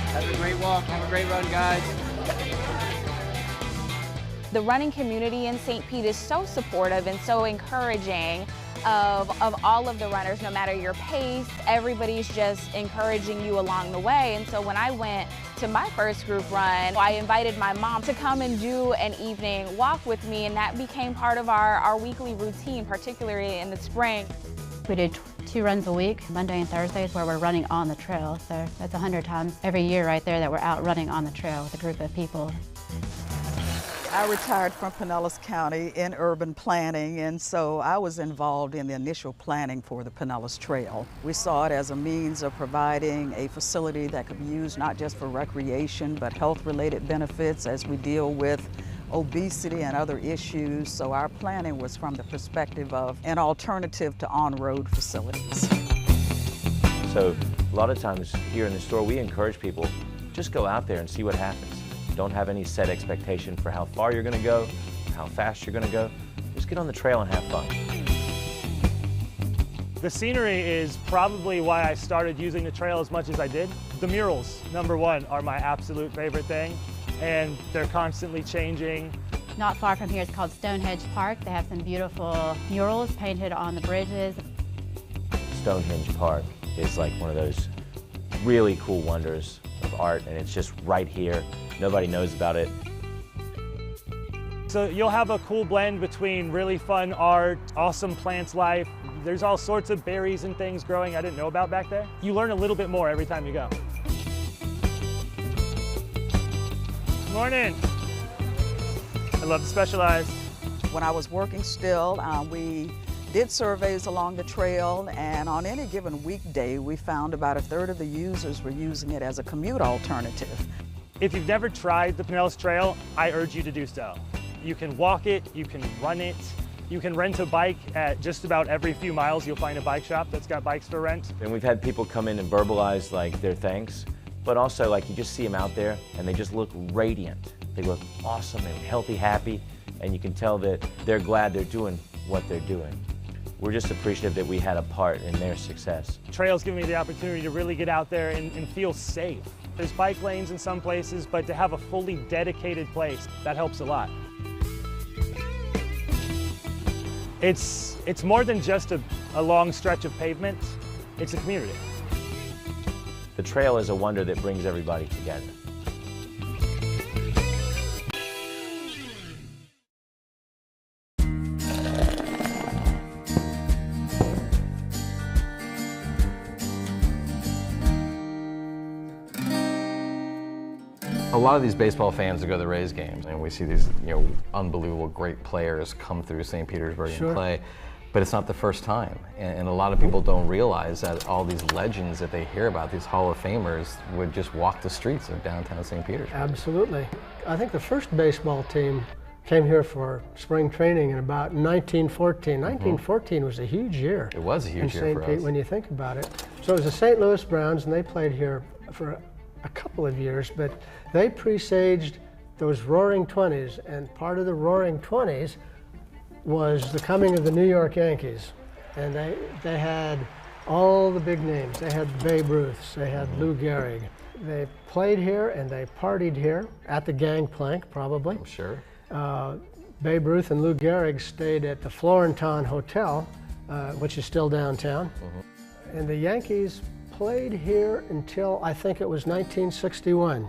Speaker 16: Have a great walk, have a great run, guys.
Speaker 14: The running community in St. Pete is so supportive and so encouraging of all of the runners, no matter your pace. Everybody's just encouraging you along the way. And so when I went to my first group run, I invited my mom to come and do an evening walk with me, and that became part of our weekly routine, particularly in the spring.
Speaker 15: We do 2 runs a week, Monday and Thursdays, where we're running on the trail. So that's 100 times every year right there that we're out running on the trail with a group of people.
Speaker 3: I retired from Pinellas County in urban planning, and so I was involved in the initial planning for the Pinellas Trail. We saw it as a means of providing a facility that could be used not just for recreation, but health-related benefits as we deal with obesity and other issues. So our planning was from the perspective of an alternative to on-road facilities.
Speaker 8: So a lot of times here in the store, we encourage people, just go out there and see what happens. Don't have any set expectation for how far you're gonna go, how fast you're gonna go. Just get on the trail and have fun.
Speaker 25: The scenery is probably why I started using the trail as much as I did. The murals, number one, are my absolute favorite thing, and they're constantly changing.
Speaker 15: Not far from here is called Stonehenge Park. They have some beautiful murals painted on the bridges.
Speaker 8: Stonehenge Park is like one of those really cool wonders of art, and it's just right here. Nobody knows about it.
Speaker 25: So you'll have a cool blend between really fun art, awesome plants life. There's all sorts of berries and things growing I didn't know about back there. You learn a little bit more every time you go. Good morning. I love to specialize.
Speaker 3: When I was working still, we did surveys along the trail, and on any given weekday, we found about 1/3 of the users were using it as a commute alternative.
Speaker 25: If you've never tried the Pinellas Trail, I urge you to do so. You can walk it, you can run it, you can rent a bike at just about every few miles. You'll find a bike shop that's got bikes for rent.
Speaker 8: And we've had people come in and verbalize like their thanks, but also like you just see them out there and they just look radiant. They look awesome and healthy, happy, and you can tell that they're glad they're doing what they're doing. We're just appreciative that we had a part in their success.
Speaker 25: Trails give me the opportunity to really get out there and feel safe. There's bike lanes in some places, but to have a fully dedicated place, that helps a lot. It's more than just a long stretch of pavement, it's a community.
Speaker 8: The trail is a wonder that brings everybody together.
Speaker 23: A lot of these baseball fans that go to the Rays games, and we see these, unbelievable great players come through St. Petersburg and play, but it's not the first time. And a lot of people don't realize that all these legends that they hear about, these Hall of Famers, would just walk the streets of downtown St. Petersburg.
Speaker 12: Absolutely. I think the first baseball team came here for spring training in about 1914. 1914 was a huge year.
Speaker 23: It was a huge year for us.
Speaker 12: in St. Pete when you think about it. So it was the St. Louis Browns, and they played here for a couple of years, but they presaged those Roaring 20s, and part of the Roaring 20s was the coming of the New York Yankees. And they had all the big names. They had Babe Ruths, they had Lou Gehrig. They played here and they partied here at the Gangplank, probably.
Speaker 23: I'm sure.
Speaker 12: Babe Ruth and Lou Gehrig stayed at the Florenton Hotel, which is still downtown. And the Yankees played here until I think it was 1961.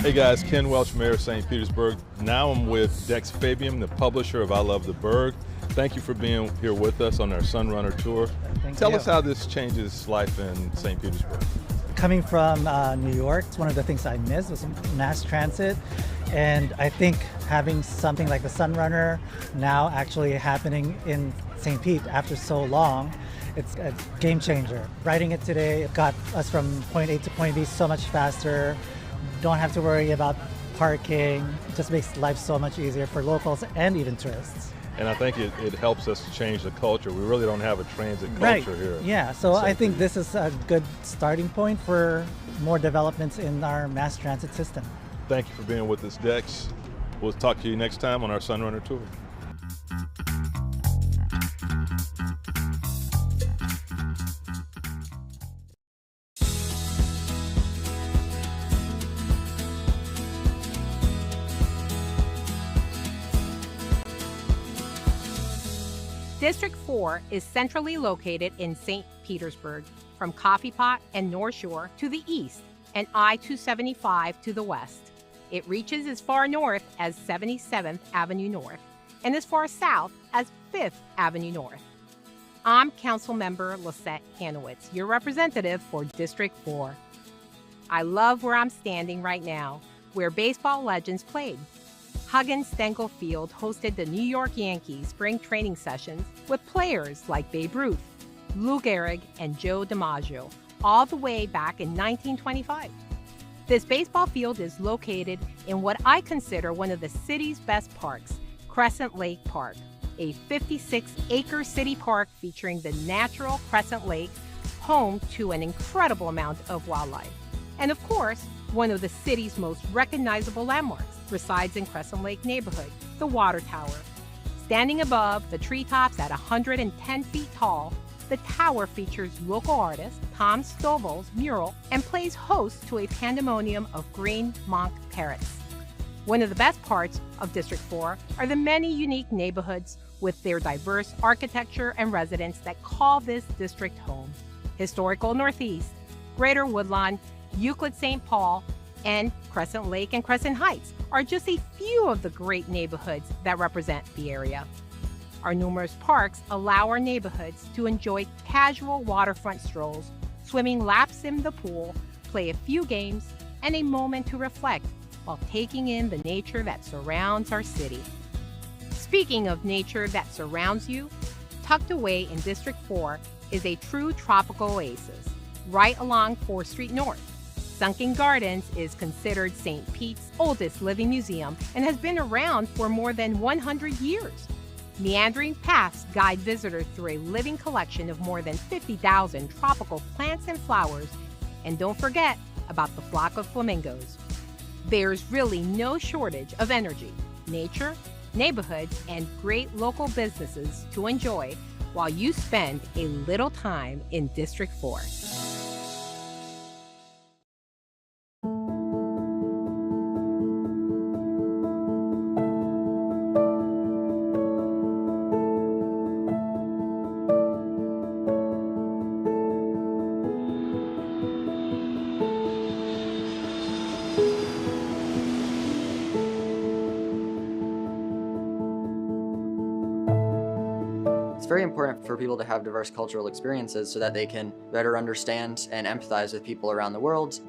Speaker 4: Hey guys, Ken Welch, Mayor of St. Petersburg. Now I'm with Dex Fabian, the publisher of I Love the Burgh. Thank you for being here with us on our Sunrunner tour. Tell us how this changes life in St. Petersburg.
Speaker 5: Coming from New York, one of the things I missed was mass transit. And I think having something like the Sunrunner now actually happening in St. Pete after so long, it's a game changer. Riding it today got us from point A to point B so much faster. Don't have to worry about parking. It just makes life so much easier for locals and even tourists.
Speaker 4: And I think it helps us to change the culture. We really don't have a transit culture here.
Speaker 5: Yeah, so I think this is a good starting point for more developments in our mass transit system.
Speaker 4: Thank you for being with us, Dex. We'll talk to you next time on our Sunrunner tour.
Speaker 13: District 4 is centrally located in St. Petersburg, from Coffee Pot and North Shore to the east and I-275 to the west. It reaches as far north as 77th Avenue North and as far south as 5th Avenue North. I'm Councilmember Lisette Hanowitz, your representative for District 4. I love where I'm standing right now, where baseball legends played. Huggins Stengel Field hosted the New York Yankees spring training sessions with players like Babe Ruth, Lou Gehrig, and Joe DiMaggio, all the way back in 1925. This baseball field is located in what I consider one of the city's best parks, Crescent Lake Park, a 56-acre city park featuring the natural Crescent Lake, home to an incredible amount of wildlife. And of course, one of the city's most recognizable landmarks resides in Crescent Lake neighborhood, the Water Tower. Standing above the treetops at 110 feet tall, the tower features local artist Tom Stovall's mural and plays host to a pandemonium of green monk parrots. One of the best parts of District 4 are the many unique neighborhoods with their diverse architecture and residents that call this district home. Historical Northeast, Greater Woodlawn, Euclid St. Paul, and Crescent Lake and Crescent Heights are just a few of the great neighborhoods that represent the area. Our numerous parks allow our neighborhoods to enjoy casual waterfront strolls, swimming laps in the pool, play a few games, and a moment to reflect while taking in the nature that surrounds our city. Speaking of nature that surrounds you, tucked away in District 4 is a true tropical oasis, right along 4th Street North. Sunken Gardens is considered St. Pete's oldest living museum and has been around for more than 100 years. Meandering paths guide visitors through a living collection of more than 50,000 tropical plants and flowers. And don't forget about the flock of flamingos. There's really no shortage of energy, nature, neighborhoods, and great local businesses to enjoy while you spend a little time in District 4.
Speaker 17: It's very important for people to have diverse cultural experiences so that they can better understand and empathize with people around the world.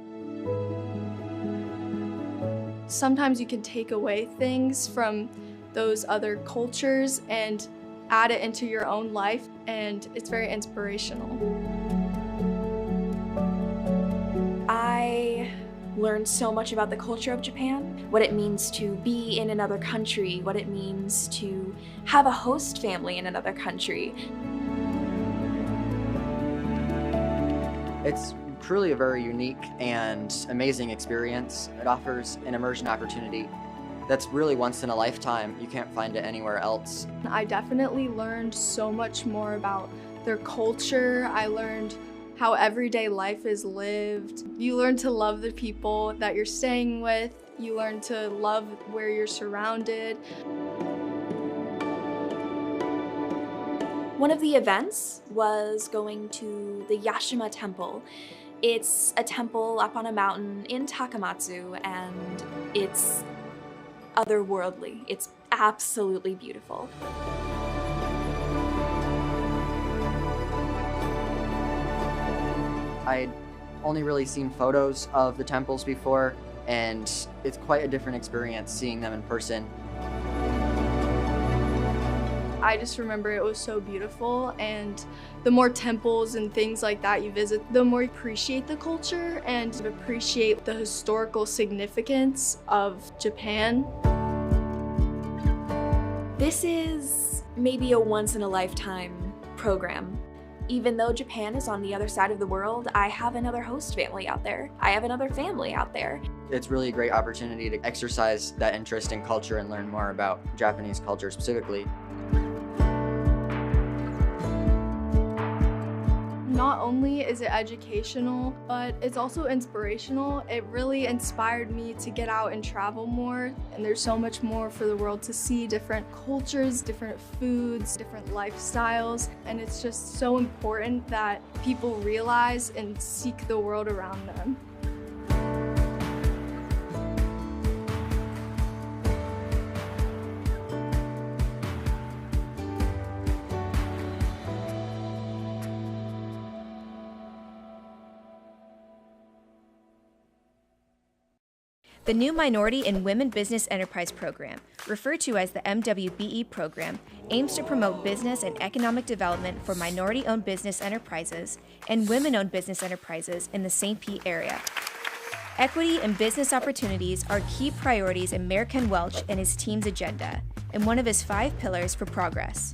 Speaker 18: Sometimes you can take away things from those other cultures and add it into your own life, and it's very inspirational.
Speaker 19: I learned so much about the culture of Japan, what it means to be in another country, what it means to have a host family in another country.
Speaker 17: It's truly a very unique and amazing experience. It offers an immersion opportunity that's really once in a lifetime. You can't find it anywhere else.
Speaker 18: I definitely learned so much more about their culture. I learned how everyday life is lived. You learn to love the people that you're staying with. You learn to love where you're surrounded.
Speaker 19: One of the events was going to the Yashima Temple. It's a temple up on a mountain in Takamatsu, and it's otherworldly. It's absolutely beautiful.
Speaker 17: I'd only really seen photos of the temples before, and it's quite a different experience seeing them in person.
Speaker 18: I just remember it was so beautiful, and the more temples and things like that you visit, the more you appreciate the culture and appreciate the historical significance of Japan.
Speaker 19: This is maybe a once-in-a-lifetime program. Even though Japan is on the other side of the world, I have another host family out there. I have another family out there.
Speaker 17: It's really a great opportunity to exercise that interest in culture and learn more about Japanese culture specifically.
Speaker 18: Not only is it educational, but it's also inspirational. It really inspired me to get out and travel more. And there's so much more for the world to see, different cultures, different foods, different lifestyles. And it's just so important that people realize and seek the world around them.
Speaker 6: The new Minority and Women Business Enterprise Program, referred to as the MWBE program, aims to promote business and economic development for minority-owned business enterprises and women-owned business enterprises in the St. Pete area. Equity and business opportunities are key priorities in Mayor Ken Welch and his team's agenda, and one of his 5 pillars for progress.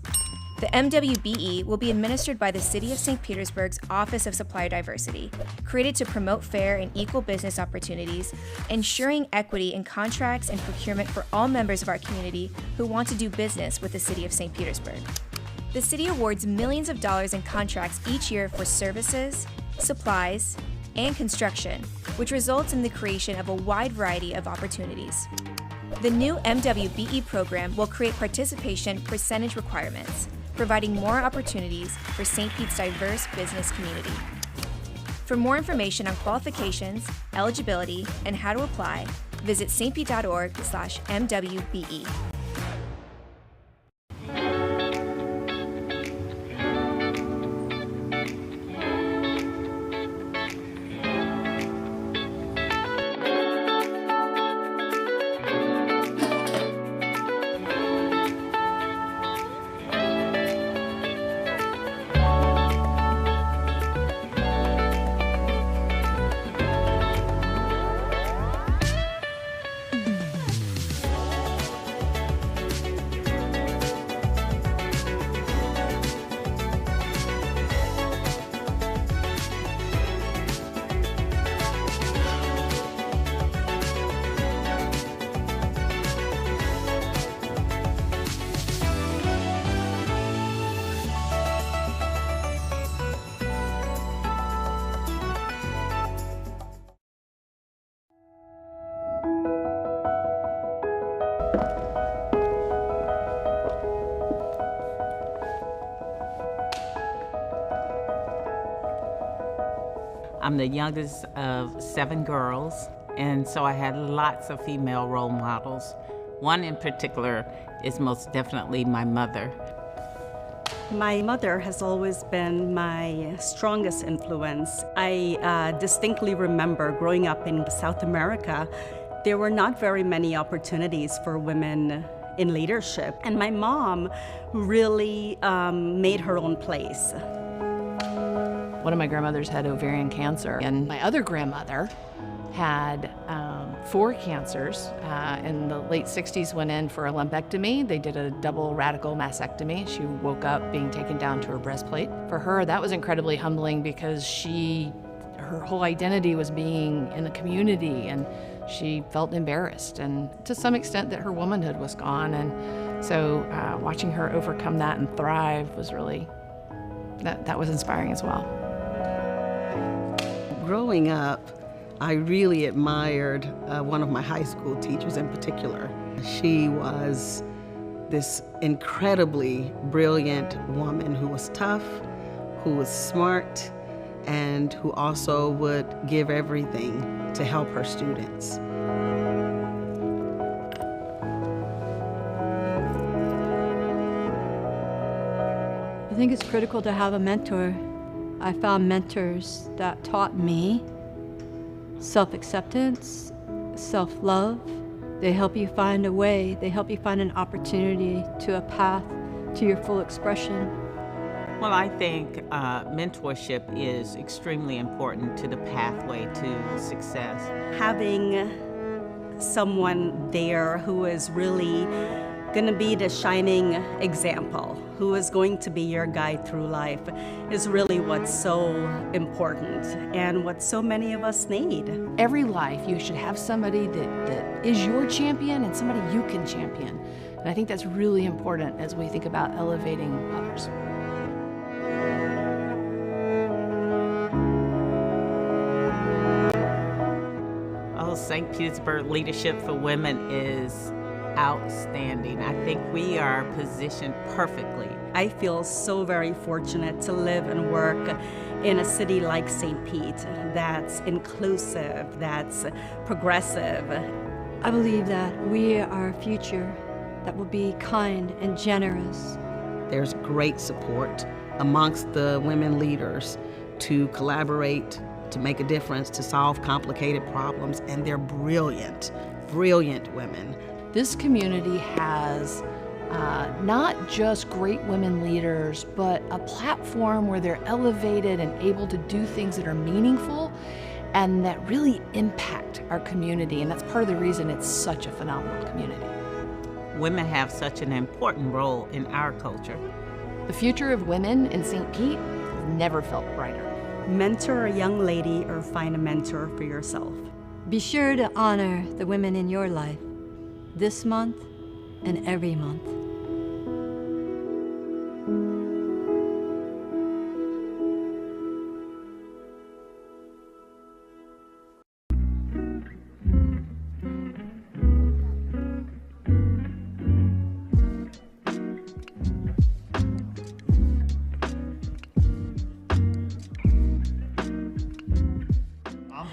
Speaker 6: The MWBE will be administered by the City of St. Petersburg's Office of Supplier Diversity, created to promote fair and equal business opportunities, ensuring equity in contracts and procurement for all members of our community who want to do business with the City of St. Petersburg. The city awards millions of dollars in contracts each year for services, supplies, and construction, which results in the creation of a wide variety of opportunities. The new MWBE program will create participation percentage requirements, providing more opportunities for St. Pete's diverse business community. For more information on qualifications, eligibility, and how to apply, visit stpete.org/MWBE.
Speaker 7: I'm the youngest of 7 girls, and so I had lots of female role models. One in particular is most definitely my mother.
Speaker 20: My mother has always been my strongest influence. I distinctly remember growing up in South America, there were not very many opportunities for women in leadership, and my mom really made her own place.
Speaker 22: One of my grandmothers had ovarian cancer, and my other grandmother had 4 cancers. In the late 60s, went in for a lumpectomy. They did a double radical mastectomy. She woke up being taken down to her breastplate. For her, that was incredibly humbling because she her whole identity was being in the community, and she felt embarrassed, and to some extent that her womanhood was gone. And so watching her overcome that and thrive was really, that was inspiring as well.
Speaker 9: Growing up, I really admired one of my high school teachers in particular. She was this incredibly brilliant woman who was tough, who was smart, and who also would give everything to help her students.
Speaker 10: I think it's critical to have a mentor. I found mentors that taught me self-acceptance, self-love. They help you find a way, they help you find an opportunity to a path to your full expression.
Speaker 7: Well, I think mentorship is extremely important to the pathway to success.
Speaker 20: Having someone there who is really going to be the shining example, who is going to be your guide through life, is really what's so important and what so many of us need.
Speaker 22: Every life, you should have somebody that is your champion and somebody you can champion. And I think that's really important as we think about elevating others.
Speaker 7: Oh, St. Petersburg Leadership for Women is outstanding. I think we are positioned perfectly.
Speaker 20: I feel so very fortunate to live and work in a city like St. Pete that's inclusive, that's progressive.
Speaker 10: I believe that we are a future that will be kind and generous.
Speaker 9: There's great support amongst the women leaders to collaborate, to make a difference, to solve complicated problems, and they're brilliant, brilliant women.
Speaker 22: This community has not just great women leaders, but a platform where they're elevated and able to do things that are meaningful and that really impact our community. And that's part of the reason it's such a phenomenal community.
Speaker 7: Women have such an important role in our culture.
Speaker 22: The future of women in St. Pete has never felt brighter.
Speaker 20: Mentor a young lady or find a mentor for yourself.
Speaker 10: Be sure to honor the women in your life this month and every month.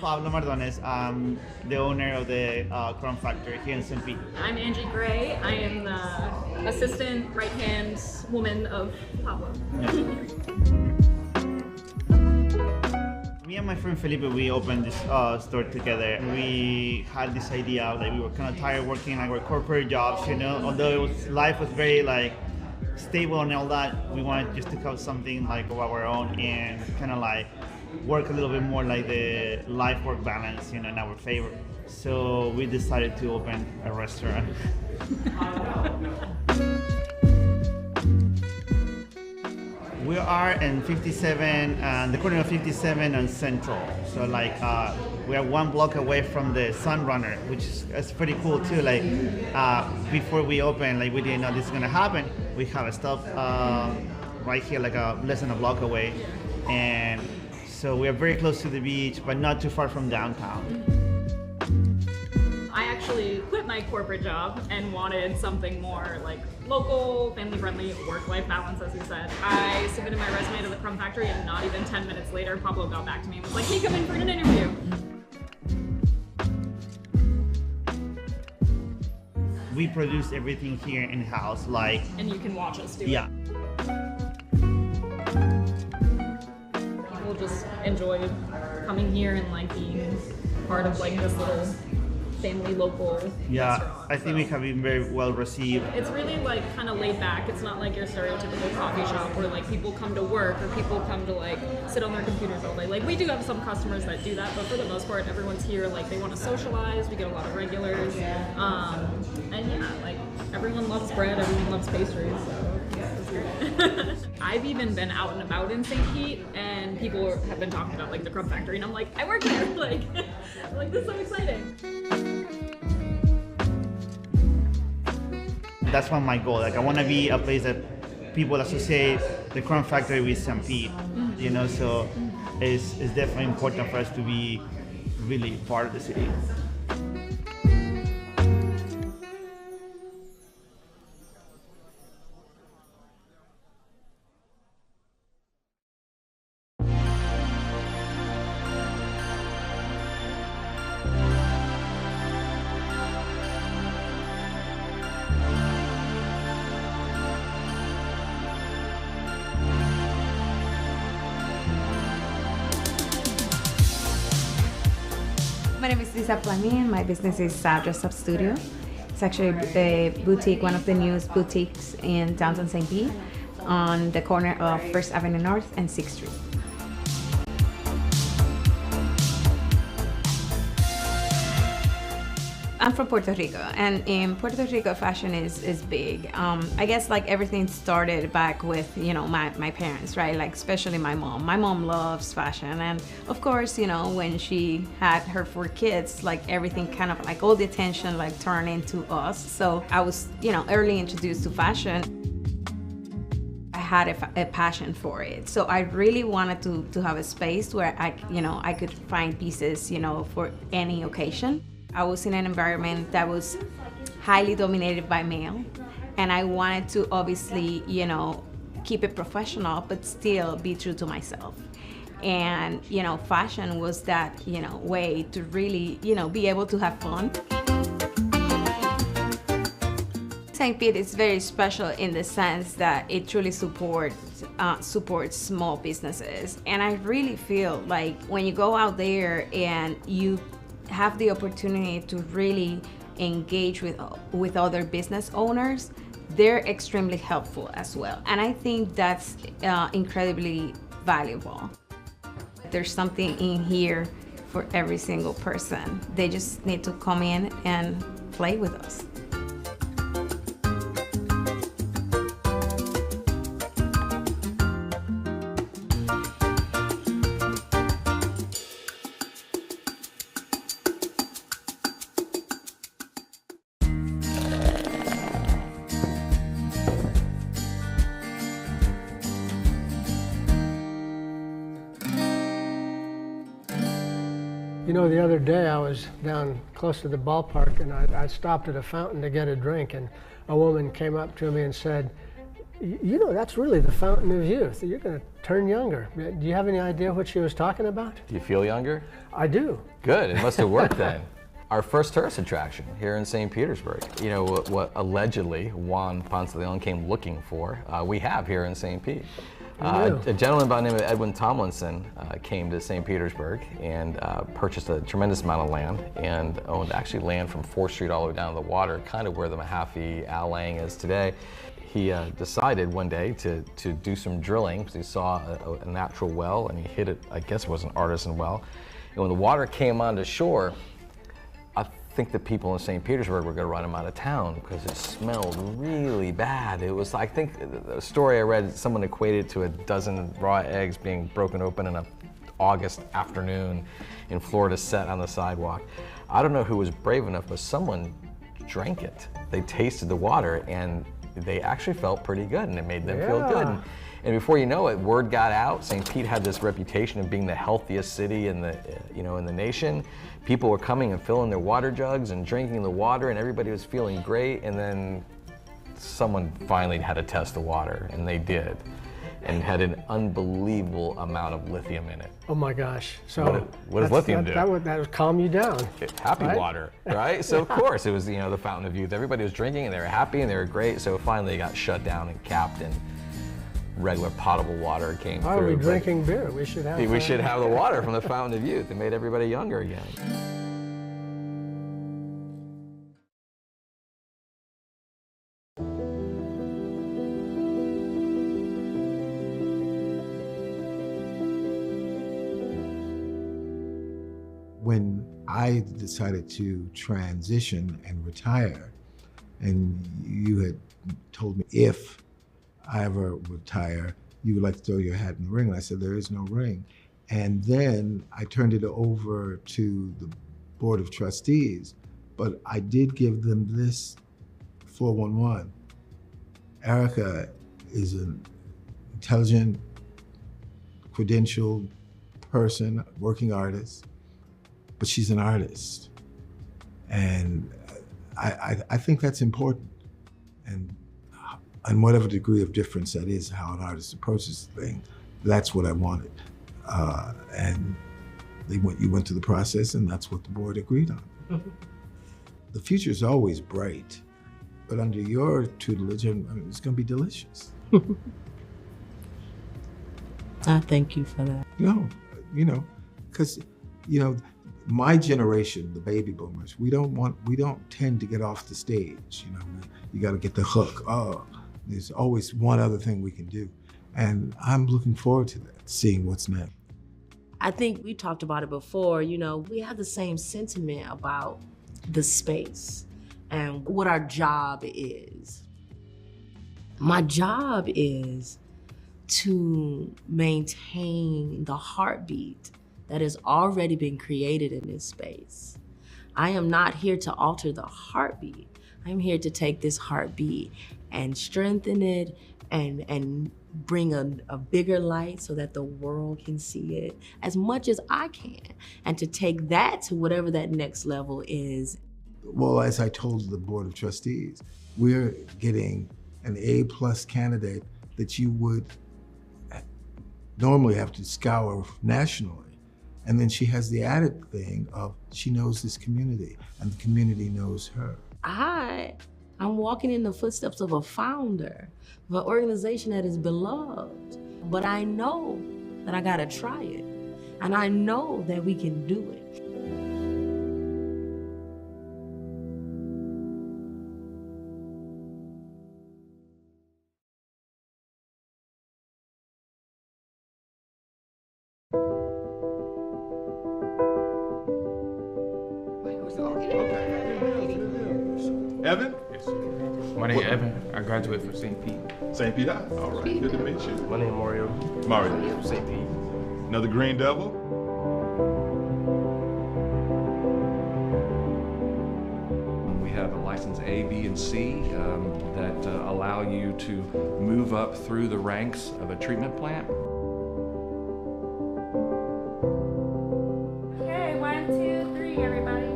Speaker 11: Pablo Mardones. I'm the owner of the Chrome Factory here in St. Pete.
Speaker 21: I'm Angie Gray. I am the assistant right-hand woman of Pablo.
Speaker 11: Yeah. Me and my friend Felipe, we opened this store together. We had this idea that we were kind of tired working like our corporate jobs, you know, although life was very like stable and all that, we wanted just to have something like of our own and kind of like work a little bit more like the life-work balance, you know, in our favor. So we decided to open a restaurant. We are in 57, the corner of 57 and Central. So like we are one block away from the Sunrunner, which is pretty cool too. Like before we open, like we didn't know this is gonna happen. We have a stop right here, like less than a block away, and so we are very close to the beach, but not too far from downtown.
Speaker 21: I actually quit my corporate job and wanted something more like local, family-friendly, work-life balance, as you said. I submitted my resume to the Crumb Factory, and not even 10 minutes later, Pablo got back to me and was like, "Can you come in for an interview?"
Speaker 11: We produce everything here in-house, like...
Speaker 21: And you can watch us do
Speaker 11: it.
Speaker 21: People just enjoy coming here and like being part of like this little family local restaurant.
Speaker 11: I think we have been very well received.
Speaker 21: It's really like kind of laid back. It's not like your stereotypical coffee shop where like people come to work or people come to like sit on their computers all day. Like we do have some customers that do that, but for the most part, everyone's here like they want to socialize. We get a lot of regulars, and yeah, like everyone loves bread, everyone loves pastries. So yeah, it's great. I've even been out and about in St. Pete, and people have been talking about like the Crumb Factory, and I'm like, I work there. Like this is so exciting.
Speaker 11: That's one of my goals. Like I want to be a place that people associate the Crumb Factory with St. Pete. You know, so it's definitely important for us to be really part of the city.
Speaker 1: My name is Lisa Fleming. My business is Dress Up Studio. It's actually a boutique, one of the newest boutiques in downtown St. Pete, on the corner of First Avenue North and 6th Street. I'm from Puerto Rico, and in Puerto Rico, fashion is big. I guess like everything started back with, you know, my parents, right? Like especially my mom. My mom loves fashion, and of course, you know, when she had her 4 kids, like everything kind of like all the attention like turned into us. So I was, you know, early introduced to fashion. I had a passion for it, so I really wanted to have a space where I could find pieces, you know, for any occasion. I was in an environment that was highly dominated by male, and I wanted to obviously, you know, keep it professional, but still be true to myself. And, you know, fashion was that, you know, way to really, you know, be able to have fun. St. Pete is very special in the sense that it truly supports small businesses. And I really feel like when you go out there and you have the opportunity to really engage with other business owners, they're extremely helpful as well. And I think that's incredibly valuable. There's something in here for every single person. They just need to come in and play with us.
Speaker 12: You know, the other day I was down close to the ballpark, and I stopped at a fountain to get a drink, and a woman came up to me and said, you know, that's really the fountain of youth. You're going to turn younger. Do you have any idea what she was talking about?
Speaker 23: Do you feel younger?
Speaker 12: I do.
Speaker 23: Good, it must have worked then. Our first tourist attraction here in St. Petersburg. You know, what allegedly Juan Ponce de Leon came looking for, we have here in St. Pete. A gentleman by the name of Edwin Tomlinson came to St. Petersburg and purchased a tremendous amount of land, and owned actually land from 4th Street all the way down to the water, kind of where the Mahaffey Al-Lang is today. He decided one day to do some drilling because he saw a natural well, and he hit it, I guess it was an artisan well. And when the water came onto shore, I think the people in St. Petersburg were going to run him out of town because it smelled really bad. It was, I think, the story I read, someone equated to a dozen raw eggs being broken open in an August afternoon in Florida set on the sidewalk. I don't know who was brave enough, but someone drank it. They tasted the water, and they actually felt pretty good, and it made them feel good. And before you know it, word got out. St. Pete had this reputation of being the healthiest city in the, in the nation. People were coming and filling their water jugs and drinking the water, and everybody was feeling great. And then someone finally had to test the water, and they did, and had an unbelievable amount of lithium in it.
Speaker 12: Oh my gosh! So
Speaker 23: what does lithium do?
Speaker 12: That would calm you down.
Speaker 23: Happy water, right? So of course it was, the fountain of youth. Everybody was drinking, and they were happy, and they were great. So finally it got shut down and capped, and regular potable water came through.
Speaker 12: Why are we drinking beer? We should have.
Speaker 23: We should have the water from the fountain of youth. It made everybody younger again.
Speaker 2: When I decided to transition and retire, and you had told me if I ever retire, you would like to throw your hat in the ring. And I said, there is no ring. And then I turned it over to the Board of Trustees, but I did give them this 411. Erica is an intelligent, credentialed person, working artist, but she's an artist. And I think that's important. And whatever degree of difference that is, how an artist approaches the thing, that's what I wanted. And you went through the process, and that's what the board agreed on. The future is always bright, but under your tutelage, I mean, it's going to be delicious.
Speaker 3: I thank you for that.
Speaker 2: No, because my generation, the baby boomers, we don't tend to get off the stage. You got to get the hook. Oh, there's always one other thing we can do, and I'm looking forward to that, seeing what's next.
Speaker 3: I think we talked about it before, we have the same sentiment about the space and what our job is. My job is to maintain the heartbeat that has already been created in this space. I am not here to alter the heartbeat. I'm here to take this heartbeat and strengthen it and bring a bigger light so that the world can see it as much as I can, and to take that to whatever that next level is.
Speaker 2: Well, as I told the Board of Trustees, we're getting an A+ candidate that you would normally have to scour nationally. And then she has the added thing of she knows this community and the community knows her.
Speaker 3: I'm walking in the footsteps of a founder of an organization that is beloved, but I know that I gotta try it, and I know that we can do it.
Speaker 4: Evan?
Speaker 14: Yes, sir. My name is Evan. I graduated from St. Pete.
Speaker 4: St. Pete High? All right, good to meet you.
Speaker 14: My name is Mario.
Speaker 4: Mario.
Speaker 14: From St. Pete.
Speaker 4: Another Green Devil?
Speaker 15: We have a license A, B, and C that allow you to move up through the ranks of a treatment plant.
Speaker 16: Okay, 1, 2, 3, everybody.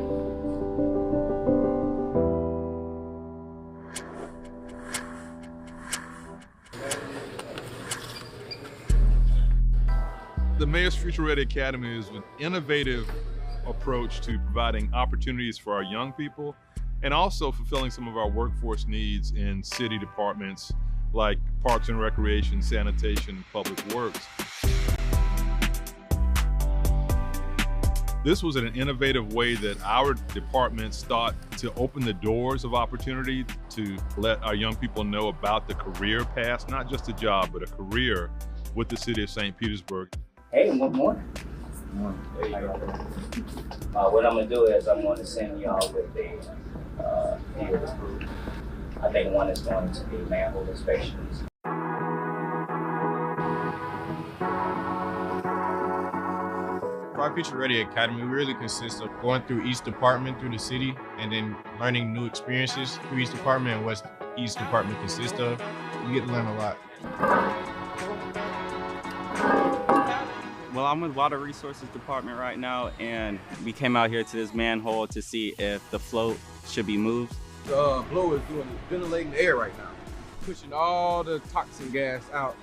Speaker 4: The Mayor's Future Ready Academy is an innovative approach to providing opportunities for our young people and also fulfilling some of our workforce needs in city departments like Parks and Recreation, Sanitation, and Public Works. This was an innovative way that our departments thought to open the doors of opportunity to let our young people know about the career path, not just a job, but a career with the city of St. Petersburg.
Speaker 24: Hey, good morning. There you go. What I'm gonna do is I'm gonna send y'all with a field group. I think one is going to be manhole inspections.
Speaker 26: Our Future Ready Academy really consists of going through each department through the city and then learning new experiences through each department and what each department consists of. You get to learn a lot.
Speaker 27: Well, I'm with Water Resources Department right now, and we came out here to this manhole to see if the float should be moved.
Speaker 28: The blower is ventilating the air right now, pushing all the toxin gas out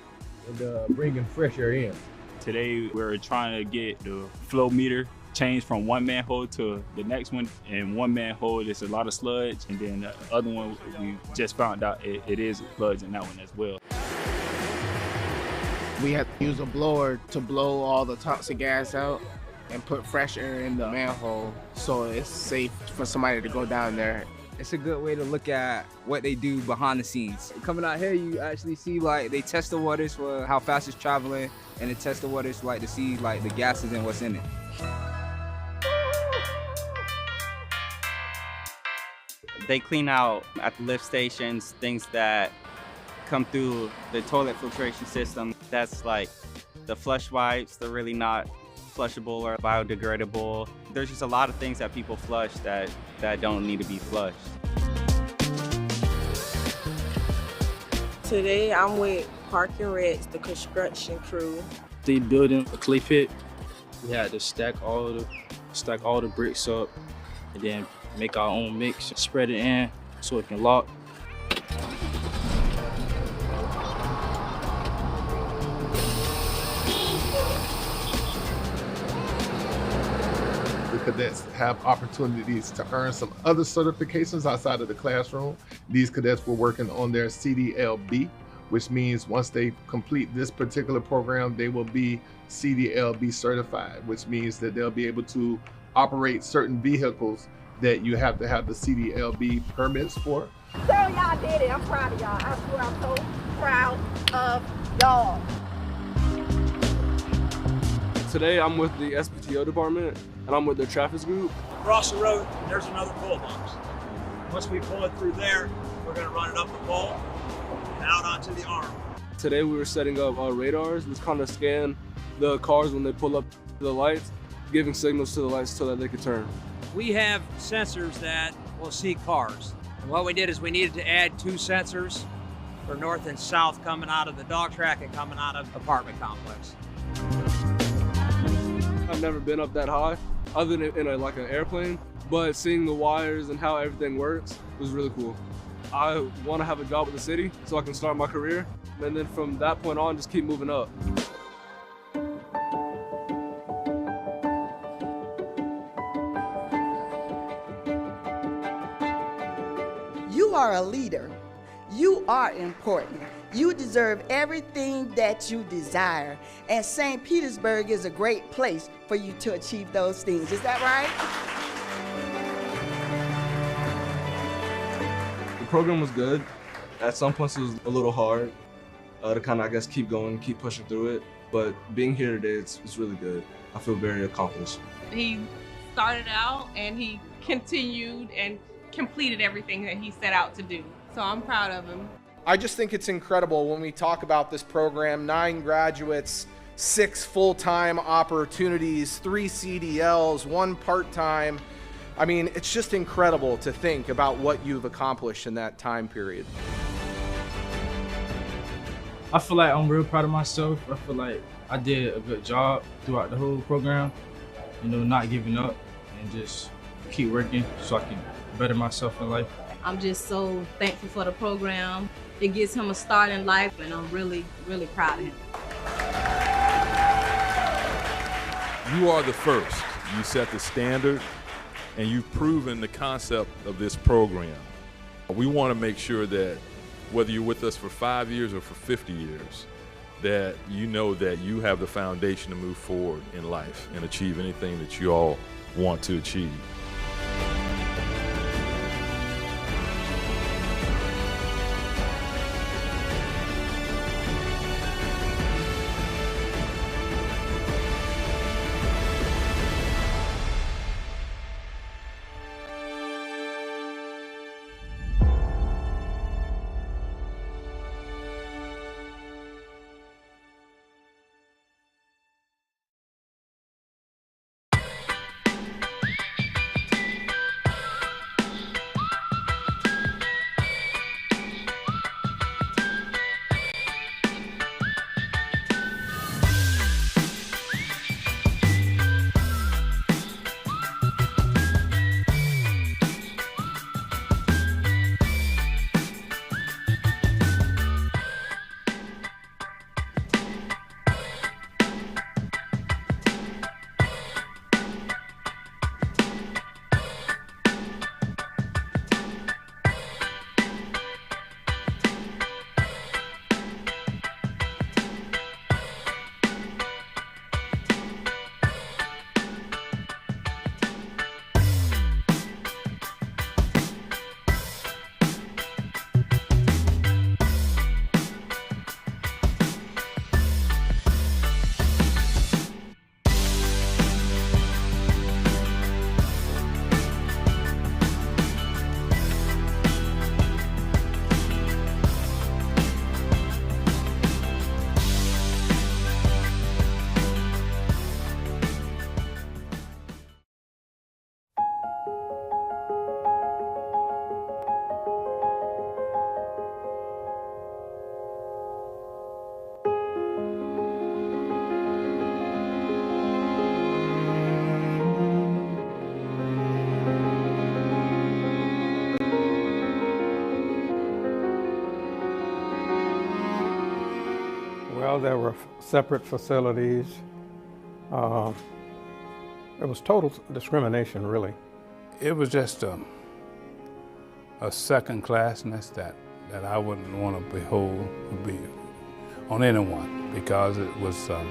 Speaker 28: and bringing fresh air in.
Speaker 27: Today, we're trying to get the flow meter changed from one manhole to the next one. And one manhole, there's a lot of sludge, and then the other one, we just found out it is sludge in that one as well.
Speaker 29: We have to use a blower to blow all the toxic gas out and put fresh air in the manhole so it's safe for somebody to go down there.
Speaker 30: It's a good way to look at what they do behind the scenes. Coming out here, you actually see like they test the waters for how fast it's traveling, and they test the waters like to see like the gases and what's in it.
Speaker 27: They clean out at the lift stations things that
Speaker 5: come through the toilet filtration system. That's like the flush wipes, they're really not flushable or biodegradable. There's just a lot of things that people flush that don't need to be flushed.
Speaker 6: Today I'm with Park and Rex, the construction crew.
Speaker 27: They building a clay pit. We had to stack all the bricks up and then make our own mix, spread it in so it can lock.
Speaker 7: The cadets have opportunities to earn some other certifications outside of the classroom. These cadets were working on their CDLB, which means once they complete this particular program, they will be CDLB certified, which means that they'll be able to operate certain vehicles that you have to have the CDLB permits for.
Speaker 6: So y'all did it. I'm proud of y'all. I swear I'm so proud of y'all.
Speaker 8: Today I'm with the SPTO department and I'm with the traffic group.
Speaker 9: Across the road, there's another pole box. Once we pull it through there, we're gonna run it up the pole and out onto the arm.
Speaker 8: Today we were setting up radars, which kind of scan the cars when they pull up to the lights, giving signals to the lights so that they could turn.
Speaker 9: We have sensors that will see cars. And what we did is we needed to add 2 sensors for north and south coming out of the dog track and coming out of the apartment complex.
Speaker 8: I've never been up that high, other than in like an airplane, but seeing the wires and how everything works was really cool. I want to have a job with the city so I can start my career, and then from that point on, just keep moving up.
Speaker 13: You are a leader. You are important. You deserve everything that you desire. And St. Petersburg is a great place for you to achieve those things. Is that right?
Speaker 8: The program was good. At some points it was a little hard to kind of, I guess, keep going, keep pushing through it. But being here today, it's really good. I feel very accomplished.
Speaker 17: He started out and he continued and completed everything that he set out to do. So I'm proud of him.
Speaker 18: I just think it's incredible when we talk about this program. 9 graduates, 6 full-time opportunities, 3 CDLs, 1 part-time. I mean, it's just incredible to think about what you've accomplished in that time period.
Speaker 27: I feel like I'm real proud of myself. I feel like I did a good job throughout the whole program, you know, not giving up and just keep working so I can better myself in life.
Speaker 17: I'm just so thankful for the program. It gives him a start in life, and I'm really, really proud of him.
Speaker 4: You are the first. You set the standard, and you've proven the concept of this program. We want to make sure that whether you're with us for 5 years or for 50 years, that you know that you have the foundation to move forward in life and achieve anything that you all want to achieve.
Speaker 1: Well, there were separate facilities. It was total discrimination, really.
Speaker 10: It was just a second-classness that I wouldn't want to behold or be on anyone, because it wasn't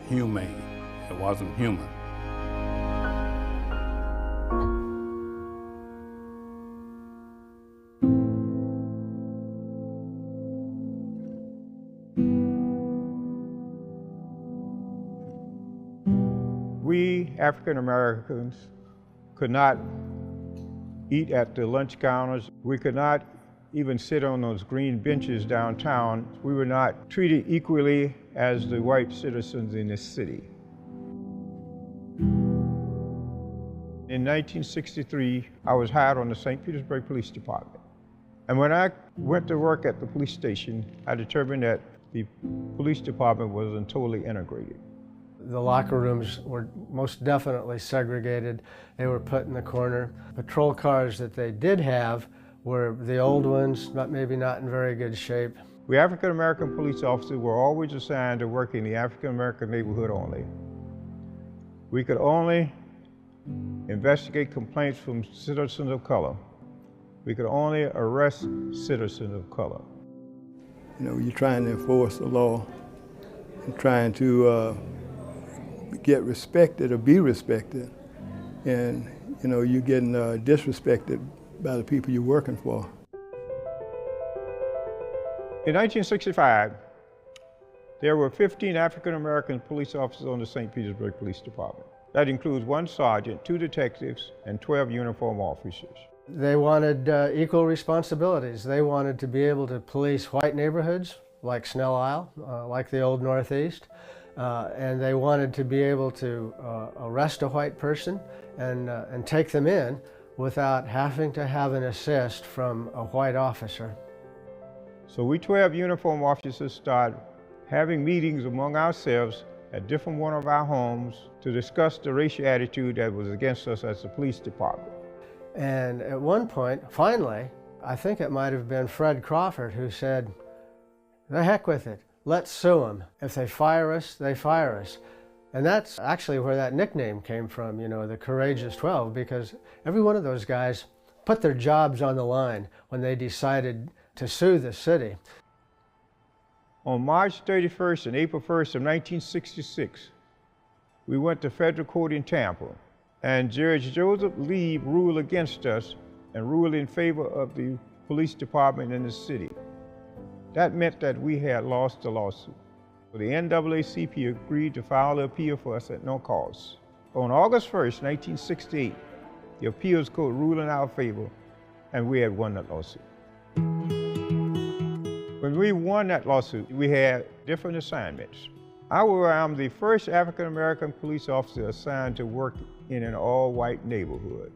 Speaker 10: humane. It wasn't human.
Speaker 1: We African Americans could not eat at the lunch counters. We could not even sit on those green benches downtown. We were not treated equally as the white citizens in this city. In 1963, I was hired on the St. Petersburg Police Department. And when I went to work at the police station, I determined that the police department wasn't totally integrated.
Speaker 11: The locker rooms were most definitely segregated. They were put in the corner. Patrol cars that they did have were the old ones, but maybe not in very good shape.
Speaker 1: We African American police officers were always assigned to work in the African American neighborhood only. We could only investigate complaints from citizens of color. We could only arrest citizens of color.
Speaker 12: You know, you're trying to enforce the law and trying to get respected or be respected, and you know, you're getting disrespected by the people you're working for.
Speaker 1: In 1965, there were 15 African American police officers on the St. Petersburg Police Department. That includes 1 sergeant, 2 detectives, and 12 uniform officers.
Speaker 11: They wanted equal responsibilities. They wanted to be able to police white neighborhoods like Snell Isle, like the Old Northeast. And they wanted to be able to arrest a white person and take them in without having to have an assist from a white officer.
Speaker 1: So we 12 uniform officers started having meetings among ourselves at different one of our homes to discuss the racial attitude that was against us as a police department.
Speaker 11: And at one point, finally, I think it might have been Fred Crawford who said, "The heck with it. Let's sue them. If they fire us, they fire us." And that's actually where that nickname came from, you know, the Courageous 12, because every one of those guys put their jobs on the line when they decided to sue the city.
Speaker 1: On March 31st and April 1st of 1966, we went to federal court in Tampa, and Judge Joseph Lee ruled against us and ruled in favor of the police department in the city. That meant that we had lost the lawsuit. So the NAACP agreed to file the appeal for us at no cost. On August 1st, 1968, the appeals court ruled in our favor, and we had won that lawsuit. When we won that lawsuit, we had different assignments. I'm the first African-American police officer assigned to work in an all-white neighborhood.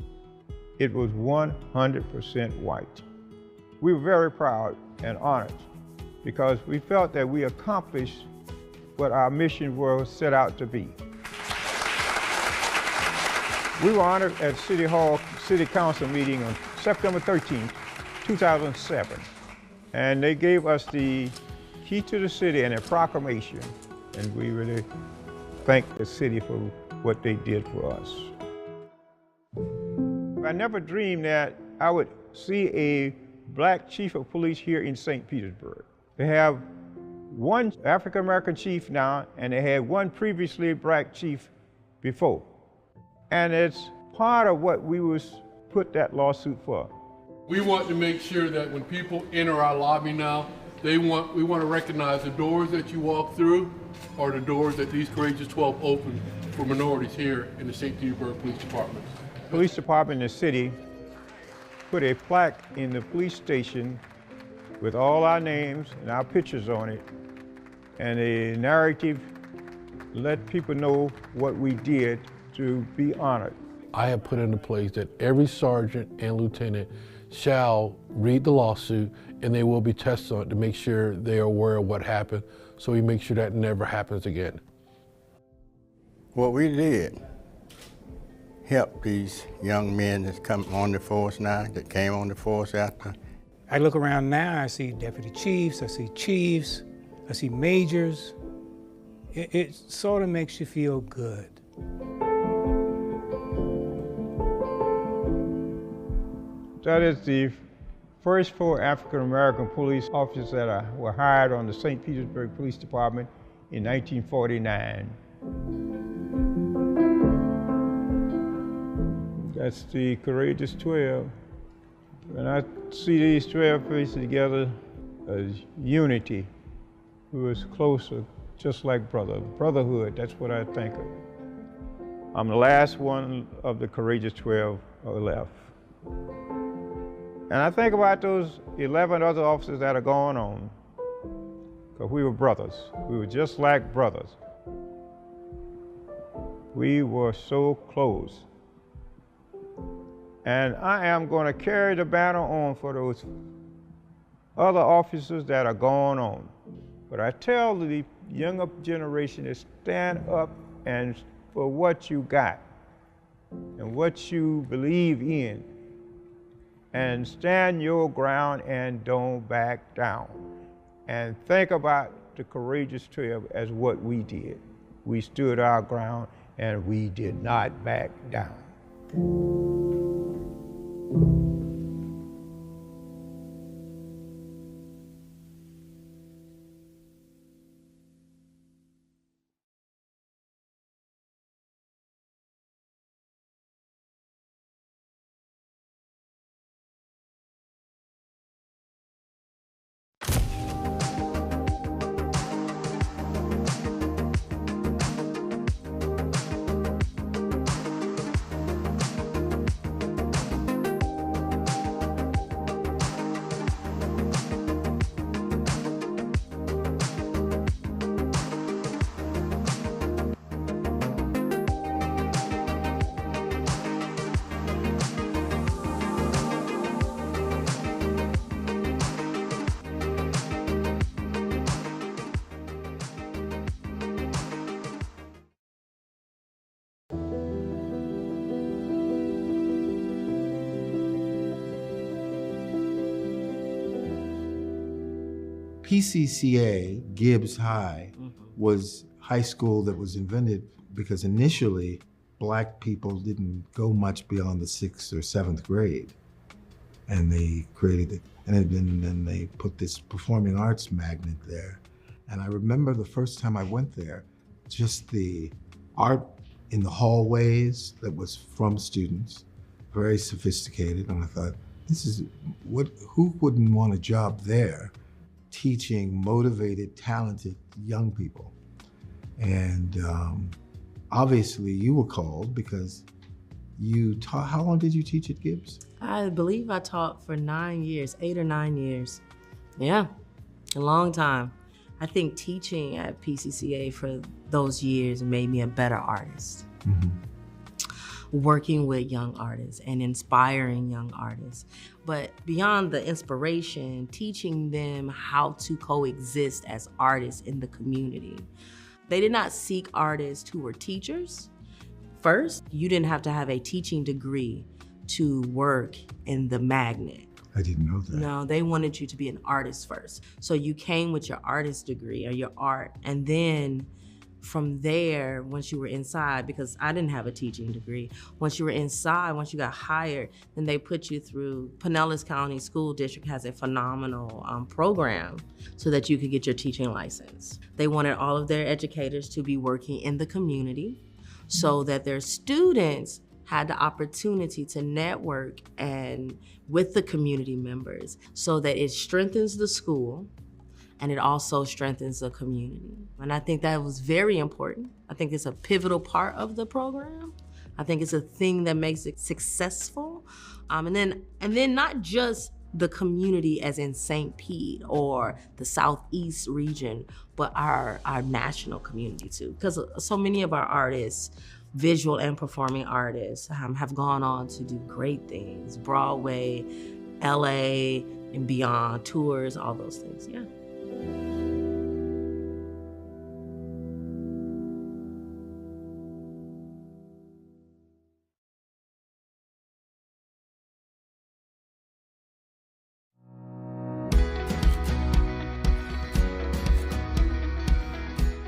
Speaker 1: It was 100% white. We were very proud and honored because we felt that we accomplished what our mission was set out to be. We were honored at City Hall City Council meeting on September 13, 2007. And they gave us the key to the city and a proclamation. And we really thank the city for what they did for us. I never dreamed that I would see a black chief of police here in St. Petersburg. They have one African-American chief now, and they had one previously black chief before. And it's part of what we was put that lawsuit for.
Speaker 19: We want to make sure that when people enter our lobby now, we want to recognize the doors that you walk through are the doors that these Courageous 12 open for minorities here in the St. Petersburg Police Department.
Speaker 1: Police department in the city put a plaque in the police station with all our names and our pictures on it, and a narrative let people know what we did to be honored.
Speaker 10: I have put into place that every sergeant and lieutenant shall read the lawsuit, and they will be tested on it to make sure they are aware of what happened, so we make sure that never happens again.
Speaker 20: What we did help these young men that come on the force now, that came on the force after.
Speaker 21: I look around now, I see deputy chiefs, I see chiefs,
Speaker 2: I see majors. It sort of makes you feel good.
Speaker 1: That is the first 4 African-American police officers that were hired on the St. Petersburg Police Department in 1949. That's the Courageous 12. When I see these 12 faces together as unity, we was closer, just like brotherhood, that's what I think of. I'm the last one of the Courageous 12 left. And I think about those 11 other officers that are going on, because we were brothers. We were just like brothers. We were so close. And I am going to carry the banner on for those other officers that are going on. But I tell the younger generation to stand up and for what you got and what you believe in, and stand your ground and don't back down. And think about the Courageous 12 as what we did. We stood our ground and we did not back down.
Speaker 3: PCCA, Gibbs High, was high school that was invented because initially black people didn't go much beyond the 6th or 7th grade. And they created it. And then they put this performing arts magnet there. And I remember the first time I went there, just the art in the hallways that was from students, very sophisticated. And I thought, who wouldn't want a job there? Teaching motivated, talented young people. And obviously you were called because you taught, how long did you teach at Gibbs?
Speaker 14: I believe I taught for 9 years, 8 or 9 years. Yeah, a long time. I think teaching at PCCA for those years made me a better artist. Mm-hmm. Working with young artists and inspiring young artists. But beyond the inspiration, teaching them how to coexist as artists in the community. They did not seek artists who were teachers. First, you didn't have to have a teaching degree to work in the magnet.
Speaker 3: I didn't know that.
Speaker 14: No, they wanted you to be an artist first. So you came with your artist degree or your art, and then from there, once you were inside, because I didn't have a teaching degree, once you were inside, once you got hired, then they put you through, Pinellas County School District has a phenomenal program so that you could get your teaching license. They wanted all of their educators to be working in the community so that their students had the opportunity to network and with the community members so that it strengthens the school and it also strengthens the community. And I think that was very important. I think it's a pivotal part of the program. I think it's a thing that makes it successful. And then not just the community as in St. Pete or the Southeast region, but our national community too. Because so many of our artists, visual and performing artists, have gone on to do great things. Broadway, LA, and beyond, tours, all those things, yeah.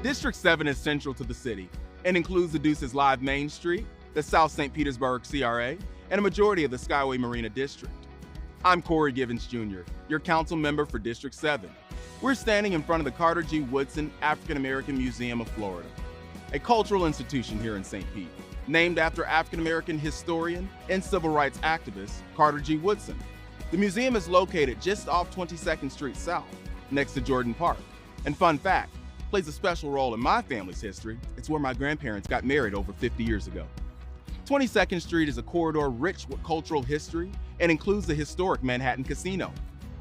Speaker 15: District 7 is central to the city and includes the Deuces Live Main Street, the South St. Petersburg CRA, and a majority of the Skyway Marina District. I'm Corey Givens Jr., your council member for District 7. We're standing in front of the Carter G. Woodson African American Museum of Florida, a cultural institution here in St. Pete, named after African American historian and civil rights activist Carter G. Woodson. The museum is located just off 22nd Street South, next to Jordan Park. And fun fact, plays a special role in my family's history. It's where my grandparents got married over 50 years ago. 22nd Street is a corridor rich with cultural history and includes the historic Manhattan Casino.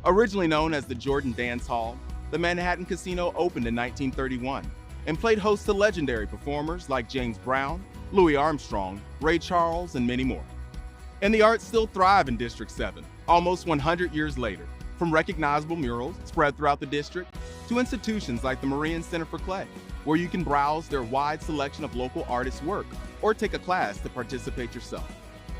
Speaker 15: Originally known as the Jordan Dance Hall, the Manhattan Casino opened in 1931 and played host to legendary performers like James Brown, Louis Armstrong, Ray Charles, and many more. And the arts still thrive in District 7, almost 100 years later, from recognizable murals spread throughout the district to institutions like the Marian Center for Clay, where you can browse their wide selection of local artists' work or take a class to participate yourself.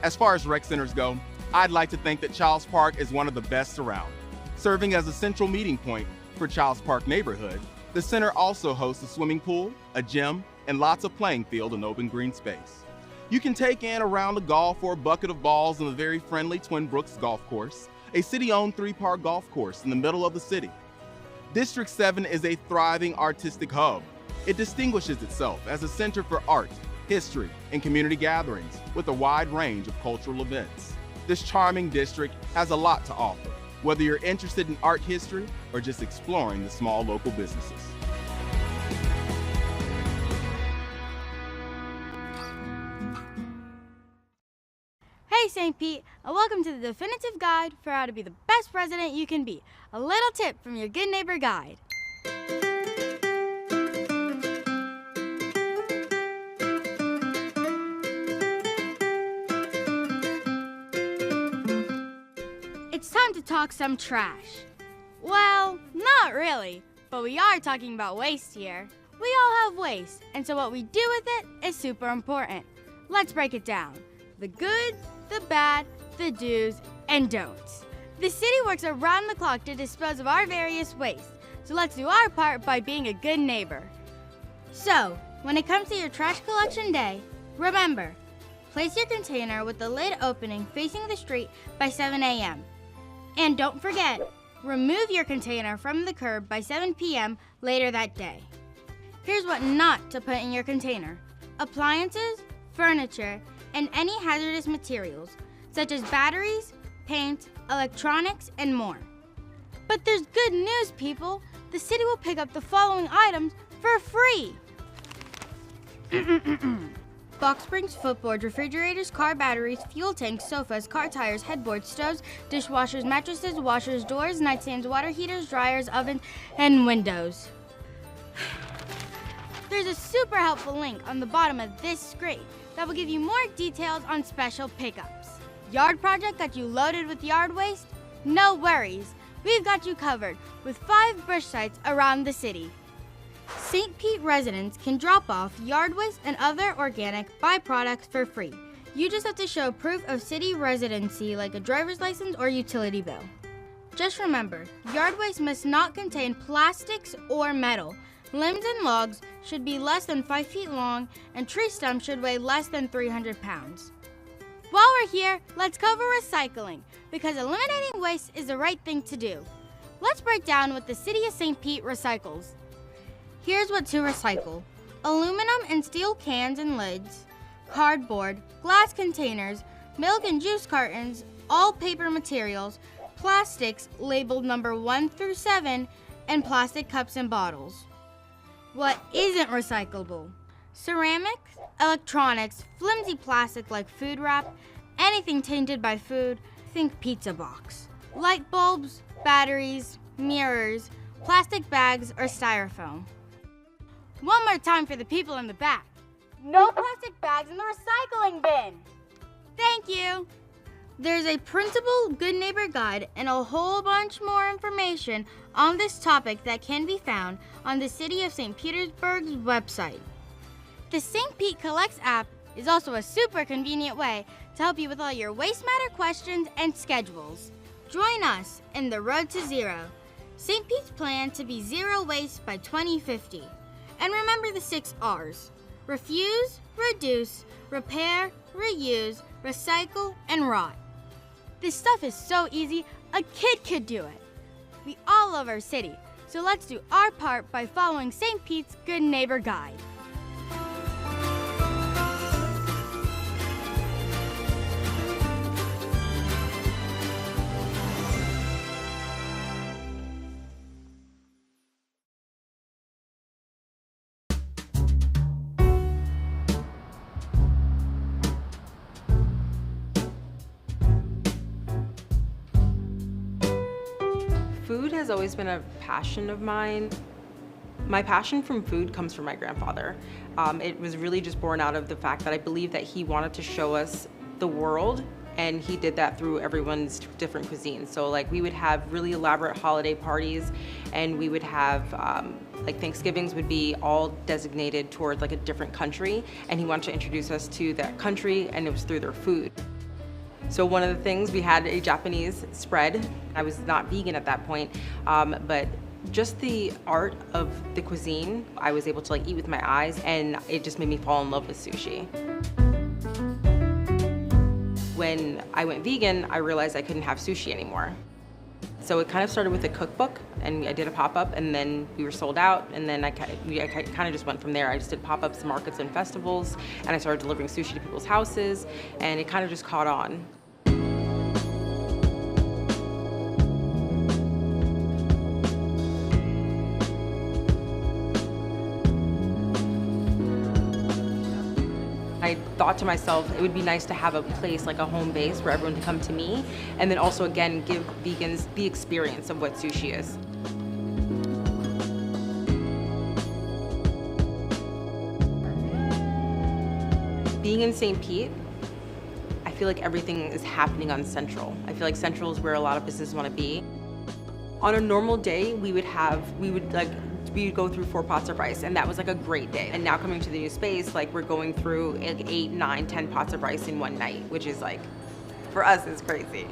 Speaker 15: As far as rec centers go, I'd like to think that Childs Park is one of the best around. Serving as a central meeting point for Childs Park neighborhood, the center also hosts a swimming pool, a gym, and lots of playing field and open green space. You can take in a round of golf or a bucket of balls on the very friendly Twin Brooks Golf Course, a city-owned 3-par golf course in the middle of the city. District 7 is a thriving artistic hub. It distinguishes itself as a center for art, history, and community gatherings with a wide range of cultural events. This charming district has a lot to offer, whether you're interested in art history or just exploring the small local businesses.
Speaker 16: Hey St. Pete, and welcome to the definitive guide for how to be the best president you can be. A little tip from your good neighbor guide. It's time to talk some trash. Well, not really, but we are talking about waste here. We all have waste, and so what we do with it is super important. Let's break it down. The good, the bad, the do's, and don'ts. The city works around the clock to dispose of our various waste, so let's do our part by being a good neighbor. So, when it comes to your trash collection day, remember, place your container with the lid opening facing the street by 7 a.m. And don't forget, remove your container from the curb by 7 p.m. later that day. Here's what not to put in your container: appliances, furniture, and any hazardous materials, such as batteries, paint, electronics, and more. But there's good news, people. The city will pick up the following items for free. Box springs, footboards, refrigerators, car batteries, fuel tanks, sofas, car tires, headboards, stoves, dishwashers, mattresses, washers, doors, nightstands, water heaters, dryers, ovens, and windows. There's a super helpful link on the bottom of this screen that will give you more details on special pickups. Yard project got you loaded with yard waste? No worries. We've got you covered with 5 brush sites around the city. St. Pete residents can drop off yard waste and other organic byproducts for free. You just have to show proof of city residency like a driver's license or utility bill. Just remember, yard waste must not contain plastics or metal. Limbs and logs should be less than 5 feet long, and tree stumps should weigh less than 300 pounds. While we're here, let's cover recycling, because eliminating waste is the right thing to do. Let's break down what the City of St. Pete recycles. Here's what to recycle: aluminum and steel cans and lids, cardboard, glass containers, milk and juice cartons, all paper materials, plastics labeled number 1 through 7, and plastic cups and bottles. What isn't recyclable? Ceramics, electronics, flimsy plastic like food wrap, anything tainted by food, think pizza box. Light bulbs, batteries, mirrors, plastic bags, or styrofoam. One more time for the people in the back. No plastic bags in the recycling bin. Thank you. There's a printable Good Neighbor Guide and a whole bunch more information on this topic that can be found on the City of St. Petersburg's website. The St. Pete Collects app is also a super convenient way to help you with all your waste matter questions and schedules. Join us in the road to zero. St. Pete's plan to be zero waste by 2050. And remember the 6 R's. Refuse, reduce, repair, reuse, recycle, and rot. This stuff is so easy, a kid could do it. We all love our city, so let's do our part by following St. Pete's Good Neighbor Guide.
Speaker 5: Food has always been a passion of mine. My passion from food comes from my grandfather. It was really just born out of the fact that I believe that he wanted to show us the world, and he did that through everyone's different cuisines. So like we would have really elaborate holiday parties, and we would have like Thanksgivings would be all designated towards like a different country, and he wanted to introduce us to that country, and it was through their food. So one of the things, we had a Japanese spread. I was not vegan at that point, but just the art of the cuisine, I was able to like eat with my eyes, and it just made me fall in love with sushi. When I went vegan, I realized I couldn't have sushi anymore. So it kind of started with a cookbook, and I did a pop-up, and then we were sold out, and then I kind of just went from there. I just did pop-ups, markets, and festivals, and I started delivering sushi to people's houses, and it kind of just caught on. I thought to myself, it would be nice to have a place, like a home base, where everyone can come to me, and then also, again, give vegans the experience of what sushi is. Being in St. Pete, I feel like everything is happening on Central. I feel like Central is where a lot of businesses want to be. On a normal day, we would go through 4 pots of rice, and that was like a great day. And now coming to the new space, like we're going through like 8, 9, 10 pots of rice in one night, which is like, for us, is crazy.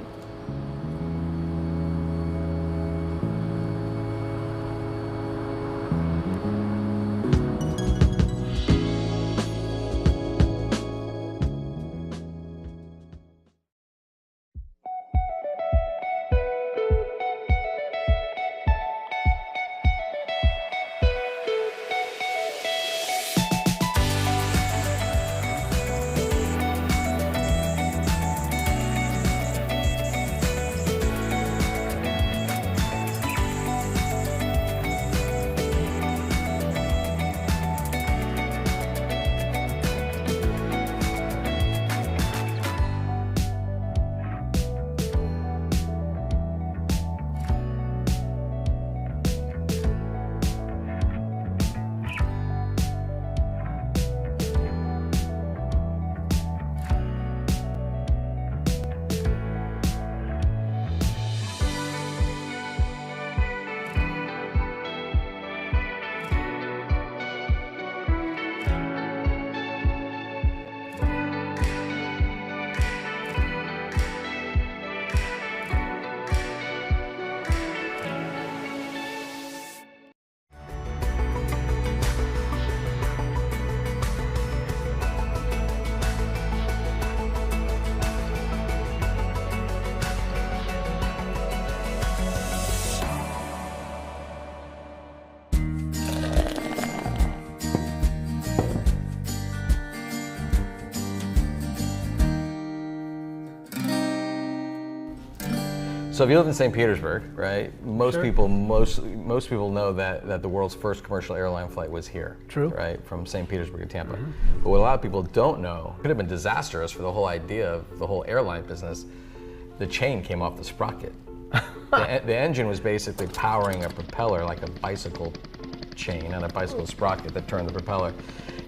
Speaker 21: So if you live in St. Petersburg, right, most people know that the world's first commercial airline flight was here.
Speaker 11: True.
Speaker 21: Right, from St. Petersburg to Tampa. But what a lot of people don't know, could have been disastrous for the whole idea of the whole airline business, the chain came off the sprocket. The engine was basically powering a propeller like a bicycle chain and a bicycle sprocket that turned the propeller.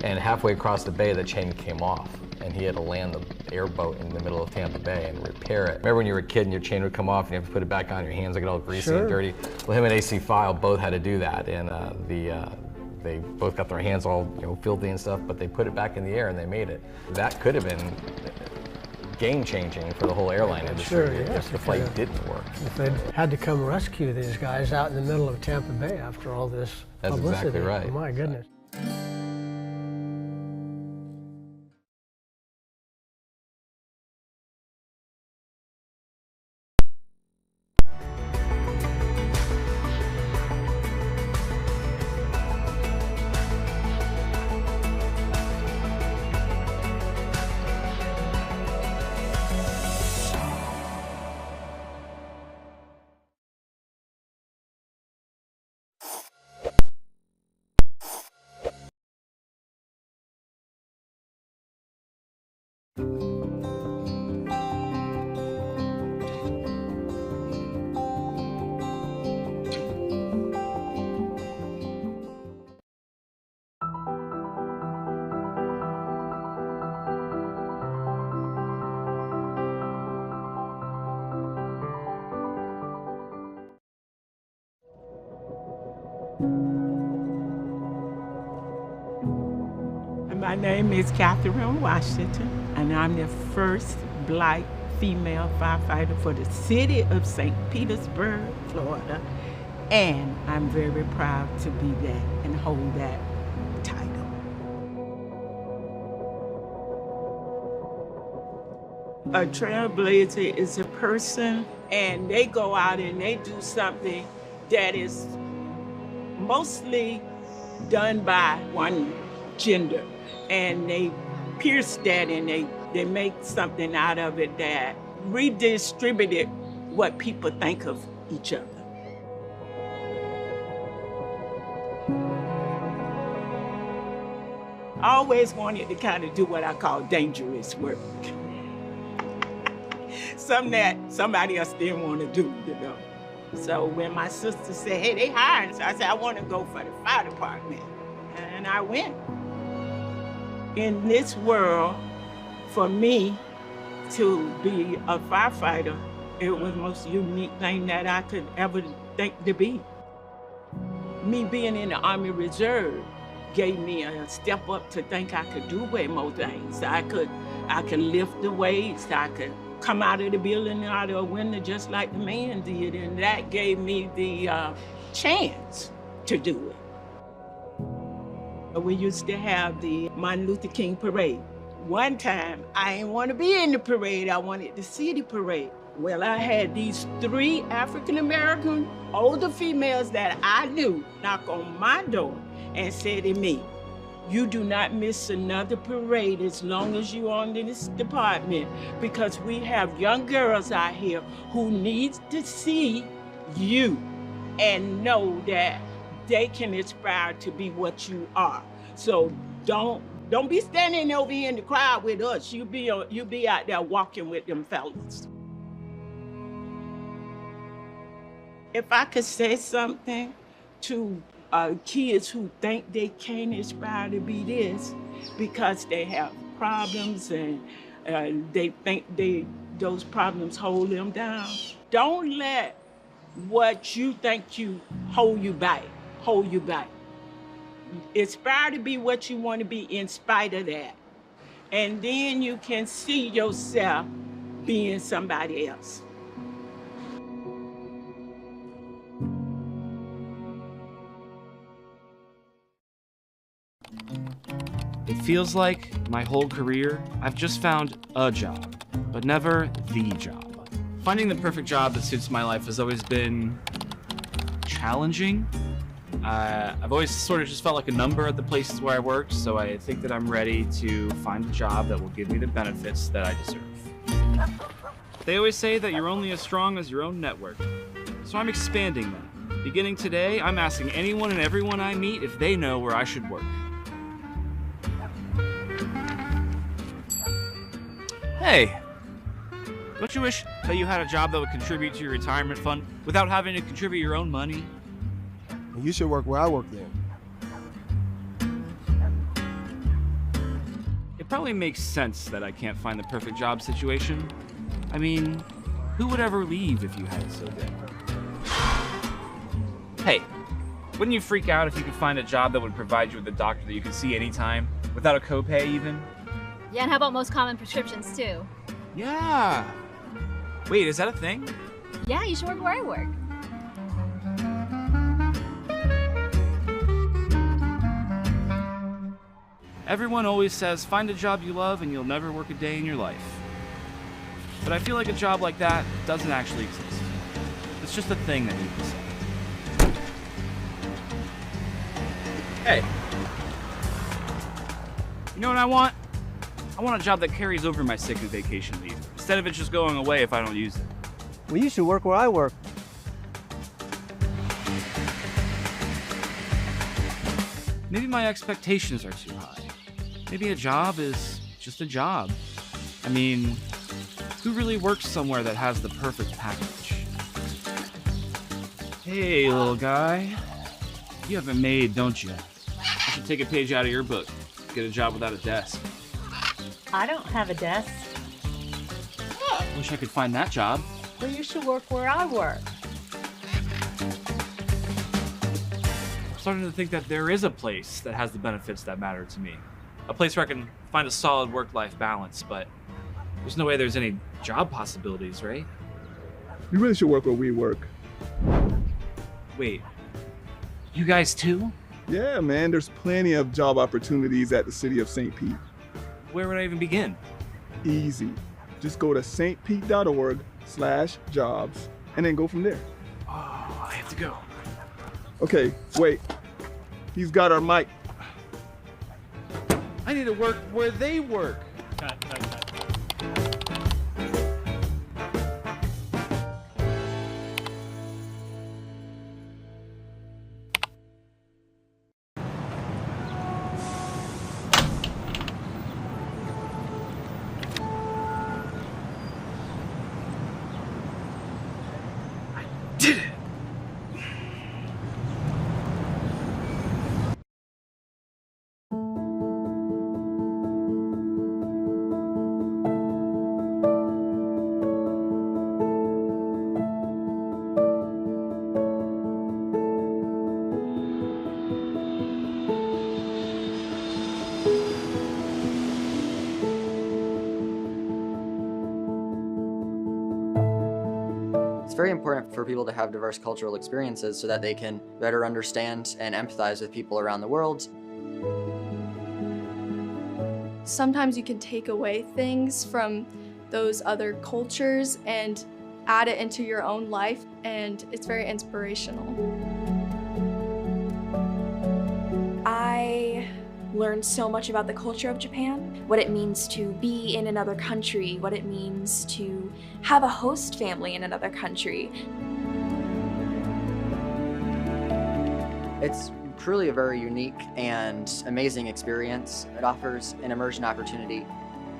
Speaker 21: And halfway across the bay, the chain came off, and he had to land the airboat in the middle of Tampa Bay and repair it. Remember when you were a kid and your chain would come off and you have to put it back on, your hands would get all greasy and dirty? Well, him and AC File both had to do that, and they both got their hands all filthy and stuff, but they put it back in the air and they made it. That could have been game-changing for the whole airline industry if the flight didn't work.
Speaker 11: If they'd had to come rescue these guys out in the middle of Tampa Bay after all this publicity.
Speaker 21: That's exactly right.
Speaker 11: My goodness.
Speaker 6: My name is Catherine Washington, and I'm the first Black female firefighter for the city of St. Petersburg, Florida, and I'm very proud to be that and hold that title. A trailblazer is a person, and they go out and they do something that is mostly done by one gender. And they pierce that and they make something out of it that redistributed what people think of each other. I always wanted to kind of do what I call dangerous work. Something that somebody else didn't want to do, you know. So when my sister said, hey, they hired us, I said, I want to go for the fire department. And I went. In this world, for me to be a firefighter, it was the most unique thing that I could ever think to be. Me being in the Army Reserve gave me a step up to think I could do way more things. I could lift the weights, I could come out of the building out of a window just like the man did, and that gave me the chance to do it. We used to have the Martin Luther King parade. One time, I didn't want to be in the parade, I wanted to see the parade. Well, I had these 3 African-American older females that I knew knock on my door and say to me, you do not miss another parade as long as you're on this department, because we have young girls out here who need to see you and know that they can aspire to be what you are. So don't be standing over here in the crowd with us. You be out there walking with them fellas. If I could say something to kids who think they can't aspire to be this because they have problems and they think those problems hold them down, don't let what you think you hold you back. Aspire to be what you want to be in spite of that. And then you can see yourself being somebody else.
Speaker 7: It feels like my whole career, I've just found a job, but never the job. Finding the perfect job that suits my life has always been challenging. I've always sort of just felt like a number at the places where I worked, so I think that I'm ready to find a job that will give me the benefits that I deserve. They always say that you're only as strong as your own network, so I'm expanding that. Beginning today, I'm asking anyone and everyone I meet if they know where I should work. Hey, don't you wish that you had a job that would contribute to your retirement fund without having to contribute your own money?
Speaker 22: You should work where I work then.
Speaker 7: It probably makes sense that I can't find the perfect job situation. I mean, who would ever leave if you had it so good? Hey, wouldn't you freak out if you could find a job that would provide you with a doctor that you could see anytime, without a copay even?
Speaker 23: Yeah, and how about most common prescriptions too?
Speaker 7: Yeah. Wait, is that a thing?
Speaker 23: Yeah, you should work where I work.
Speaker 7: Everyone always says, find a job you love and you'll never work a day in your life. But I feel like a job like that doesn't actually exist. It's just a thing that you decide. Hey. You know what I want? I want a job that carries over my sick and vacation leave, instead of it just going away if I don't use it.
Speaker 24: Well, you should work where I work.
Speaker 7: Maybe my expectations are too high. Maybe a job is just a job. I mean, who really works somewhere that has the perfect package? Hey, little guy. You have a maid, don't you? I should take a page out of your book. Get a job without a desk.
Speaker 8: I don't have a desk.
Speaker 7: Wish I could find that job.
Speaker 8: Well, you should work where I work.
Speaker 7: I'm starting to think that there is a place that has the benefits that matter to me. A place where I can find a solid work-life balance, but there's no way there's any job possibilities, right?
Speaker 22: You really should work where we work.
Speaker 7: Wait, you guys too?
Speaker 22: Yeah, man, there's plenty of job opportunities at the city of St. Pete.
Speaker 7: Where would I even begin?
Speaker 22: Easy. Just go to stpete.org/jobs and then go from there.
Speaker 7: Oh, I have to go.
Speaker 22: Okay, wait. He's got our mic.
Speaker 9: I need to work where they work.
Speaker 2: Cut.
Speaker 7: Did it!
Speaker 13: It's very important for people to have diverse cultural experiences so that they can better understand and empathize with people around the world.
Speaker 18: Sometimes you can take away things from those other cultures and add it into your own life, and it's very inspirational.
Speaker 25: I learned so much about the culture of Japan, what it means to be in another country, what it means to have a host family in another country.
Speaker 13: It's truly a very unique and amazing experience. It offers an immersion opportunity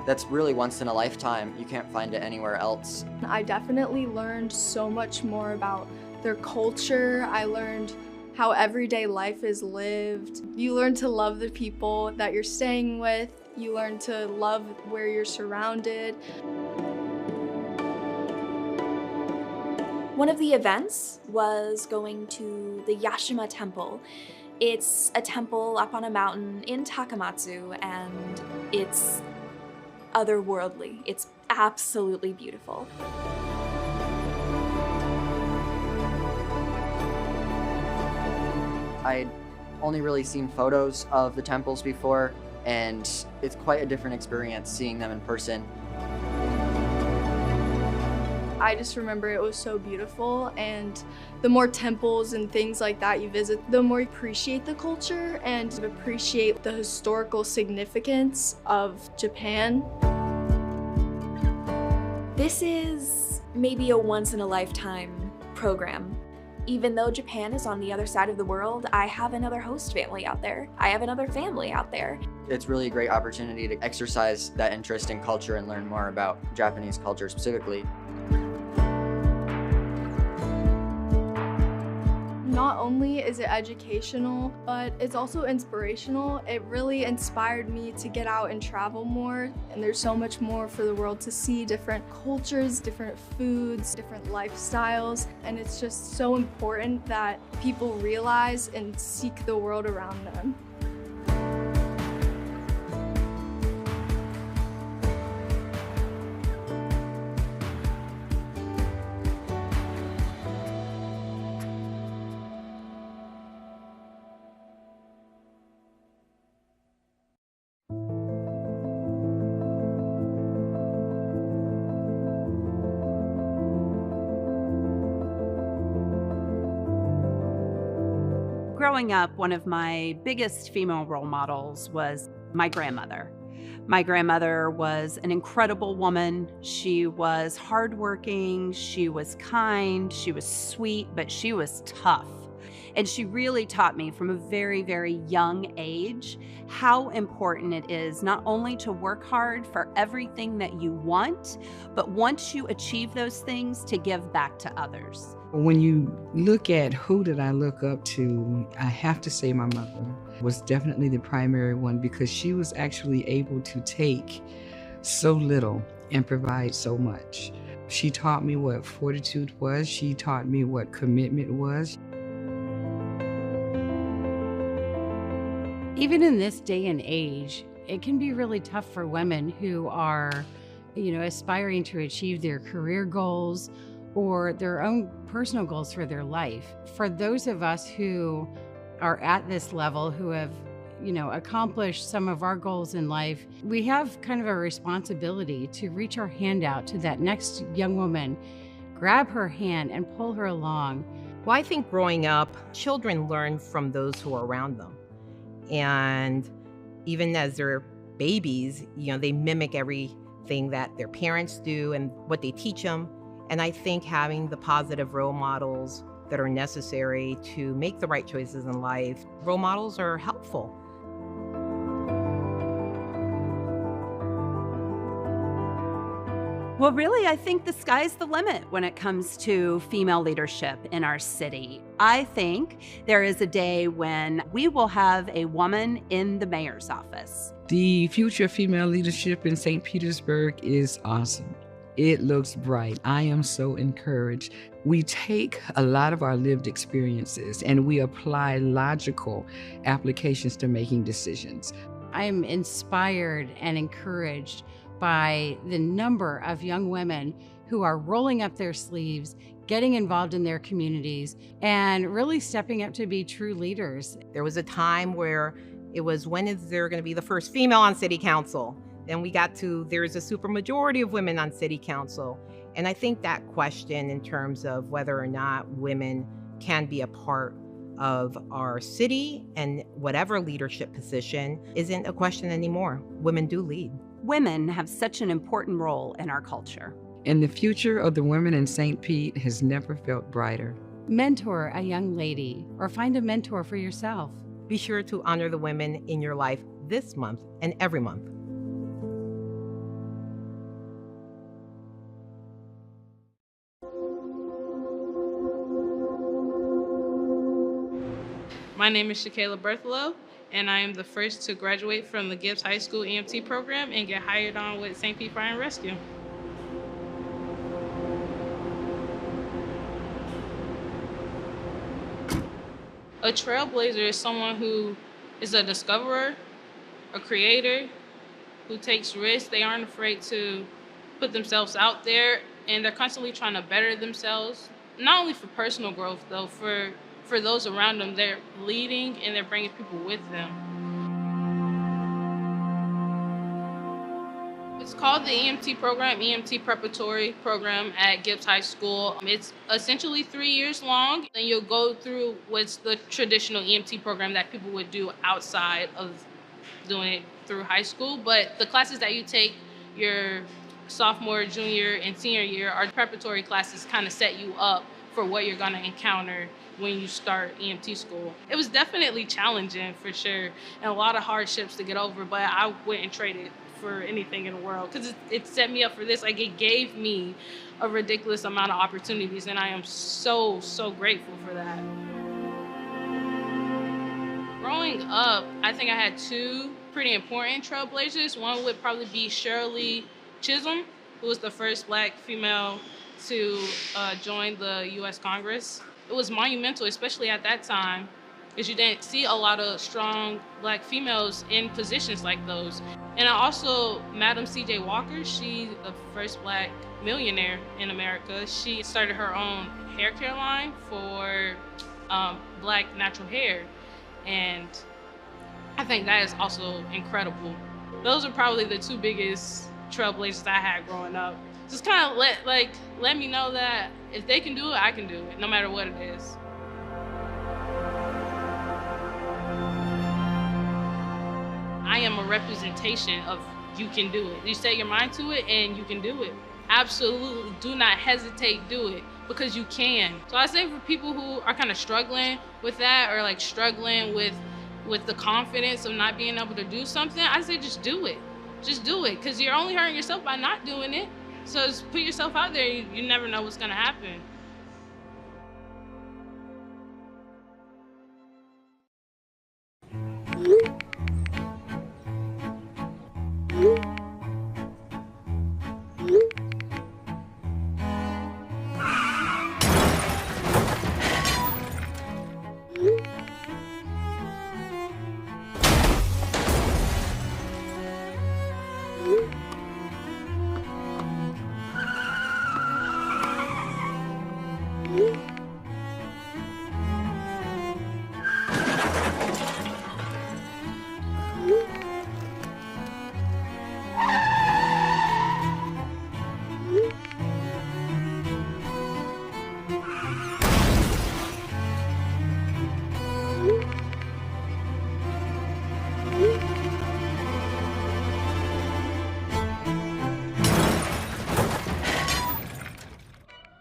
Speaker 13: that's really once in a lifetime. You can't find it anywhere else.
Speaker 18: I definitely learned so much more about their culture. I learned how everyday life is lived. You learn to love the people that you're staying with. You learn to love where you're surrounded.
Speaker 25: One of the events was going to the Yashima Temple. It's a temple up on a mountain in Takamatsu, and it's otherworldly. It's absolutely beautiful.
Speaker 13: I'd only really seen photos of the temples before, and it's quite a different experience seeing them in person.
Speaker 18: I just remember it was so beautiful, and the more temples and things like that you visit, the more you appreciate the culture and appreciate the historical significance of Japan.
Speaker 25: This is maybe a once-in-a-lifetime program. Even though Japan is on the other side of the world, I have another host family out there. I have another family out there.
Speaker 13: It's really a great opportunity to exercise that interest in culture and learn more about Japanese culture specifically.
Speaker 18: Not only is it educational, but it's also inspirational. It really inspired me to get out and travel more, and there's so much more for the world to see, different cultures, different foods, different lifestyles, and it's just so important that people realize and seek the world around them.
Speaker 26: Growing up, one of my biggest female role models was my grandmother. My grandmother was an incredible woman. She was hardworking, she was kind, she was sweet, but she was tough. And she really taught me from a very, very young age how important it is not only to work hard for everything that you want, but once you achieve those things, to give back to others.
Speaker 4: When you look at who did I look up to, I have to say my mother was definitely the primary one, because she was actually able to take so little and provide so much. She taught me what fortitude was. She taught me what commitment was.
Speaker 10: Even in this day and age, it can be really tough for women who are, aspiring to achieve their career goals or their own personal goals for their life. For those of us who are at this level, who have, accomplished some of our goals in life, we have kind of a responsibility to reach our hand out to that next young woman, grab her hand and pull her along.
Speaker 12: Well, I think growing up, children learn from those who are around them. And even as they're babies, they mimic everything that their parents do and what they teach them. And I think having the positive role models that are necessary to make the right choices in life, role models are helpful.
Speaker 26: Well, really, I think the sky's the limit when it comes to female leadership in our city. I think there is a day when we will have a woman in the mayor's office.
Speaker 4: The future of female leadership in St. Petersburg is awesome. It looks bright. I am so encouraged. We take a lot of our lived experiences and we apply logical applications to making decisions.
Speaker 10: I'm inspired and encouraged by the number of young women who are rolling up their sleeves, getting involved in their communities, and really stepping up to be true leaders.
Speaker 12: There was a time where it was, when is there going to be the first female on city council? Then we got to, there's a supermajority of women on city council. And I think that question in terms of whether or not women can be a part of our city and whatever leadership position isn't a question anymore. Women do lead.
Speaker 26: Women have such an important role in our culture.
Speaker 4: And the future of the women in St. Pete has never felt brighter.
Speaker 10: Mentor a young lady or find a mentor for yourself.
Speaker 12: Be sure to honor the women in your life this month and every month.
Speaker 17: My name is Shakayla Berthelo, and I am the first to graduate from the Gibbs High School EMT program and get hired on with St. Pete Fire and Rescue. A trailblazer is someone who is a discoverer, a creator, who takes risks. They aren't afraid to put themselves out there, and they're constantly trying to better themselves, not only for personal growth, though, for those around them. They're leading and they're bringing people with them. It's called the EMT program, EMT Preparatory Program at Gibbs High School. It's essentially 3 years long, and you'll go through what's the traditional EMT program that people would do outside of doing it through high school. But the classes that you take your sophomore, junior, and senior year are preparatory classes, kind of set you up for what you're gonna encounter when you start EMT school. It was definitely challenging for sure, and a lot of hardships to get over, but I wouldn't trade it for anything in the world, because it set me up for this. Like, it gave me a ridiculous amount of opportunities, and I am so, so grateful for that. Growing up, I think I had two pretty important trailblazers. One would probably be Shirley Chisholm, who was the first Black female to join the U.S. Congress. It was monumental, especially at that time, because you didn't see a lot of strong Black females in positions like those. And also, Madam C.J. Walker, she's the first Black millionaire in America. She started her own hair care line for Black natural hair. And I think that is also incredible. Those are probably the two biggest trailblazers I had growing up. Just kind of let me know that if they can do it, I can do it, no matter what it is. I am a representation of you can do it. You set your mind to it and you can do it. absolutely do not hesitate, do it, because you can. So I say for people who are kind of struggling with that, or like struggling with the confidence of not being able to do something, I say just do it. Just do it, because you're only hurting yourself by not doing it. So just put yourself out there. You never know what's gonna happen.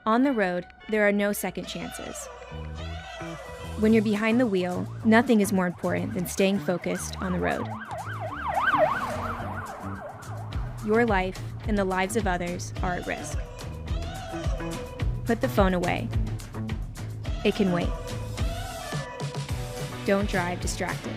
Speaker 1: On the road, there are no second chances. When you're behind the wheel, nothing is more important than staying focused on the road. Your life and the lives of others are at risk. Put the phone away. It can wait. Don't drive distracted.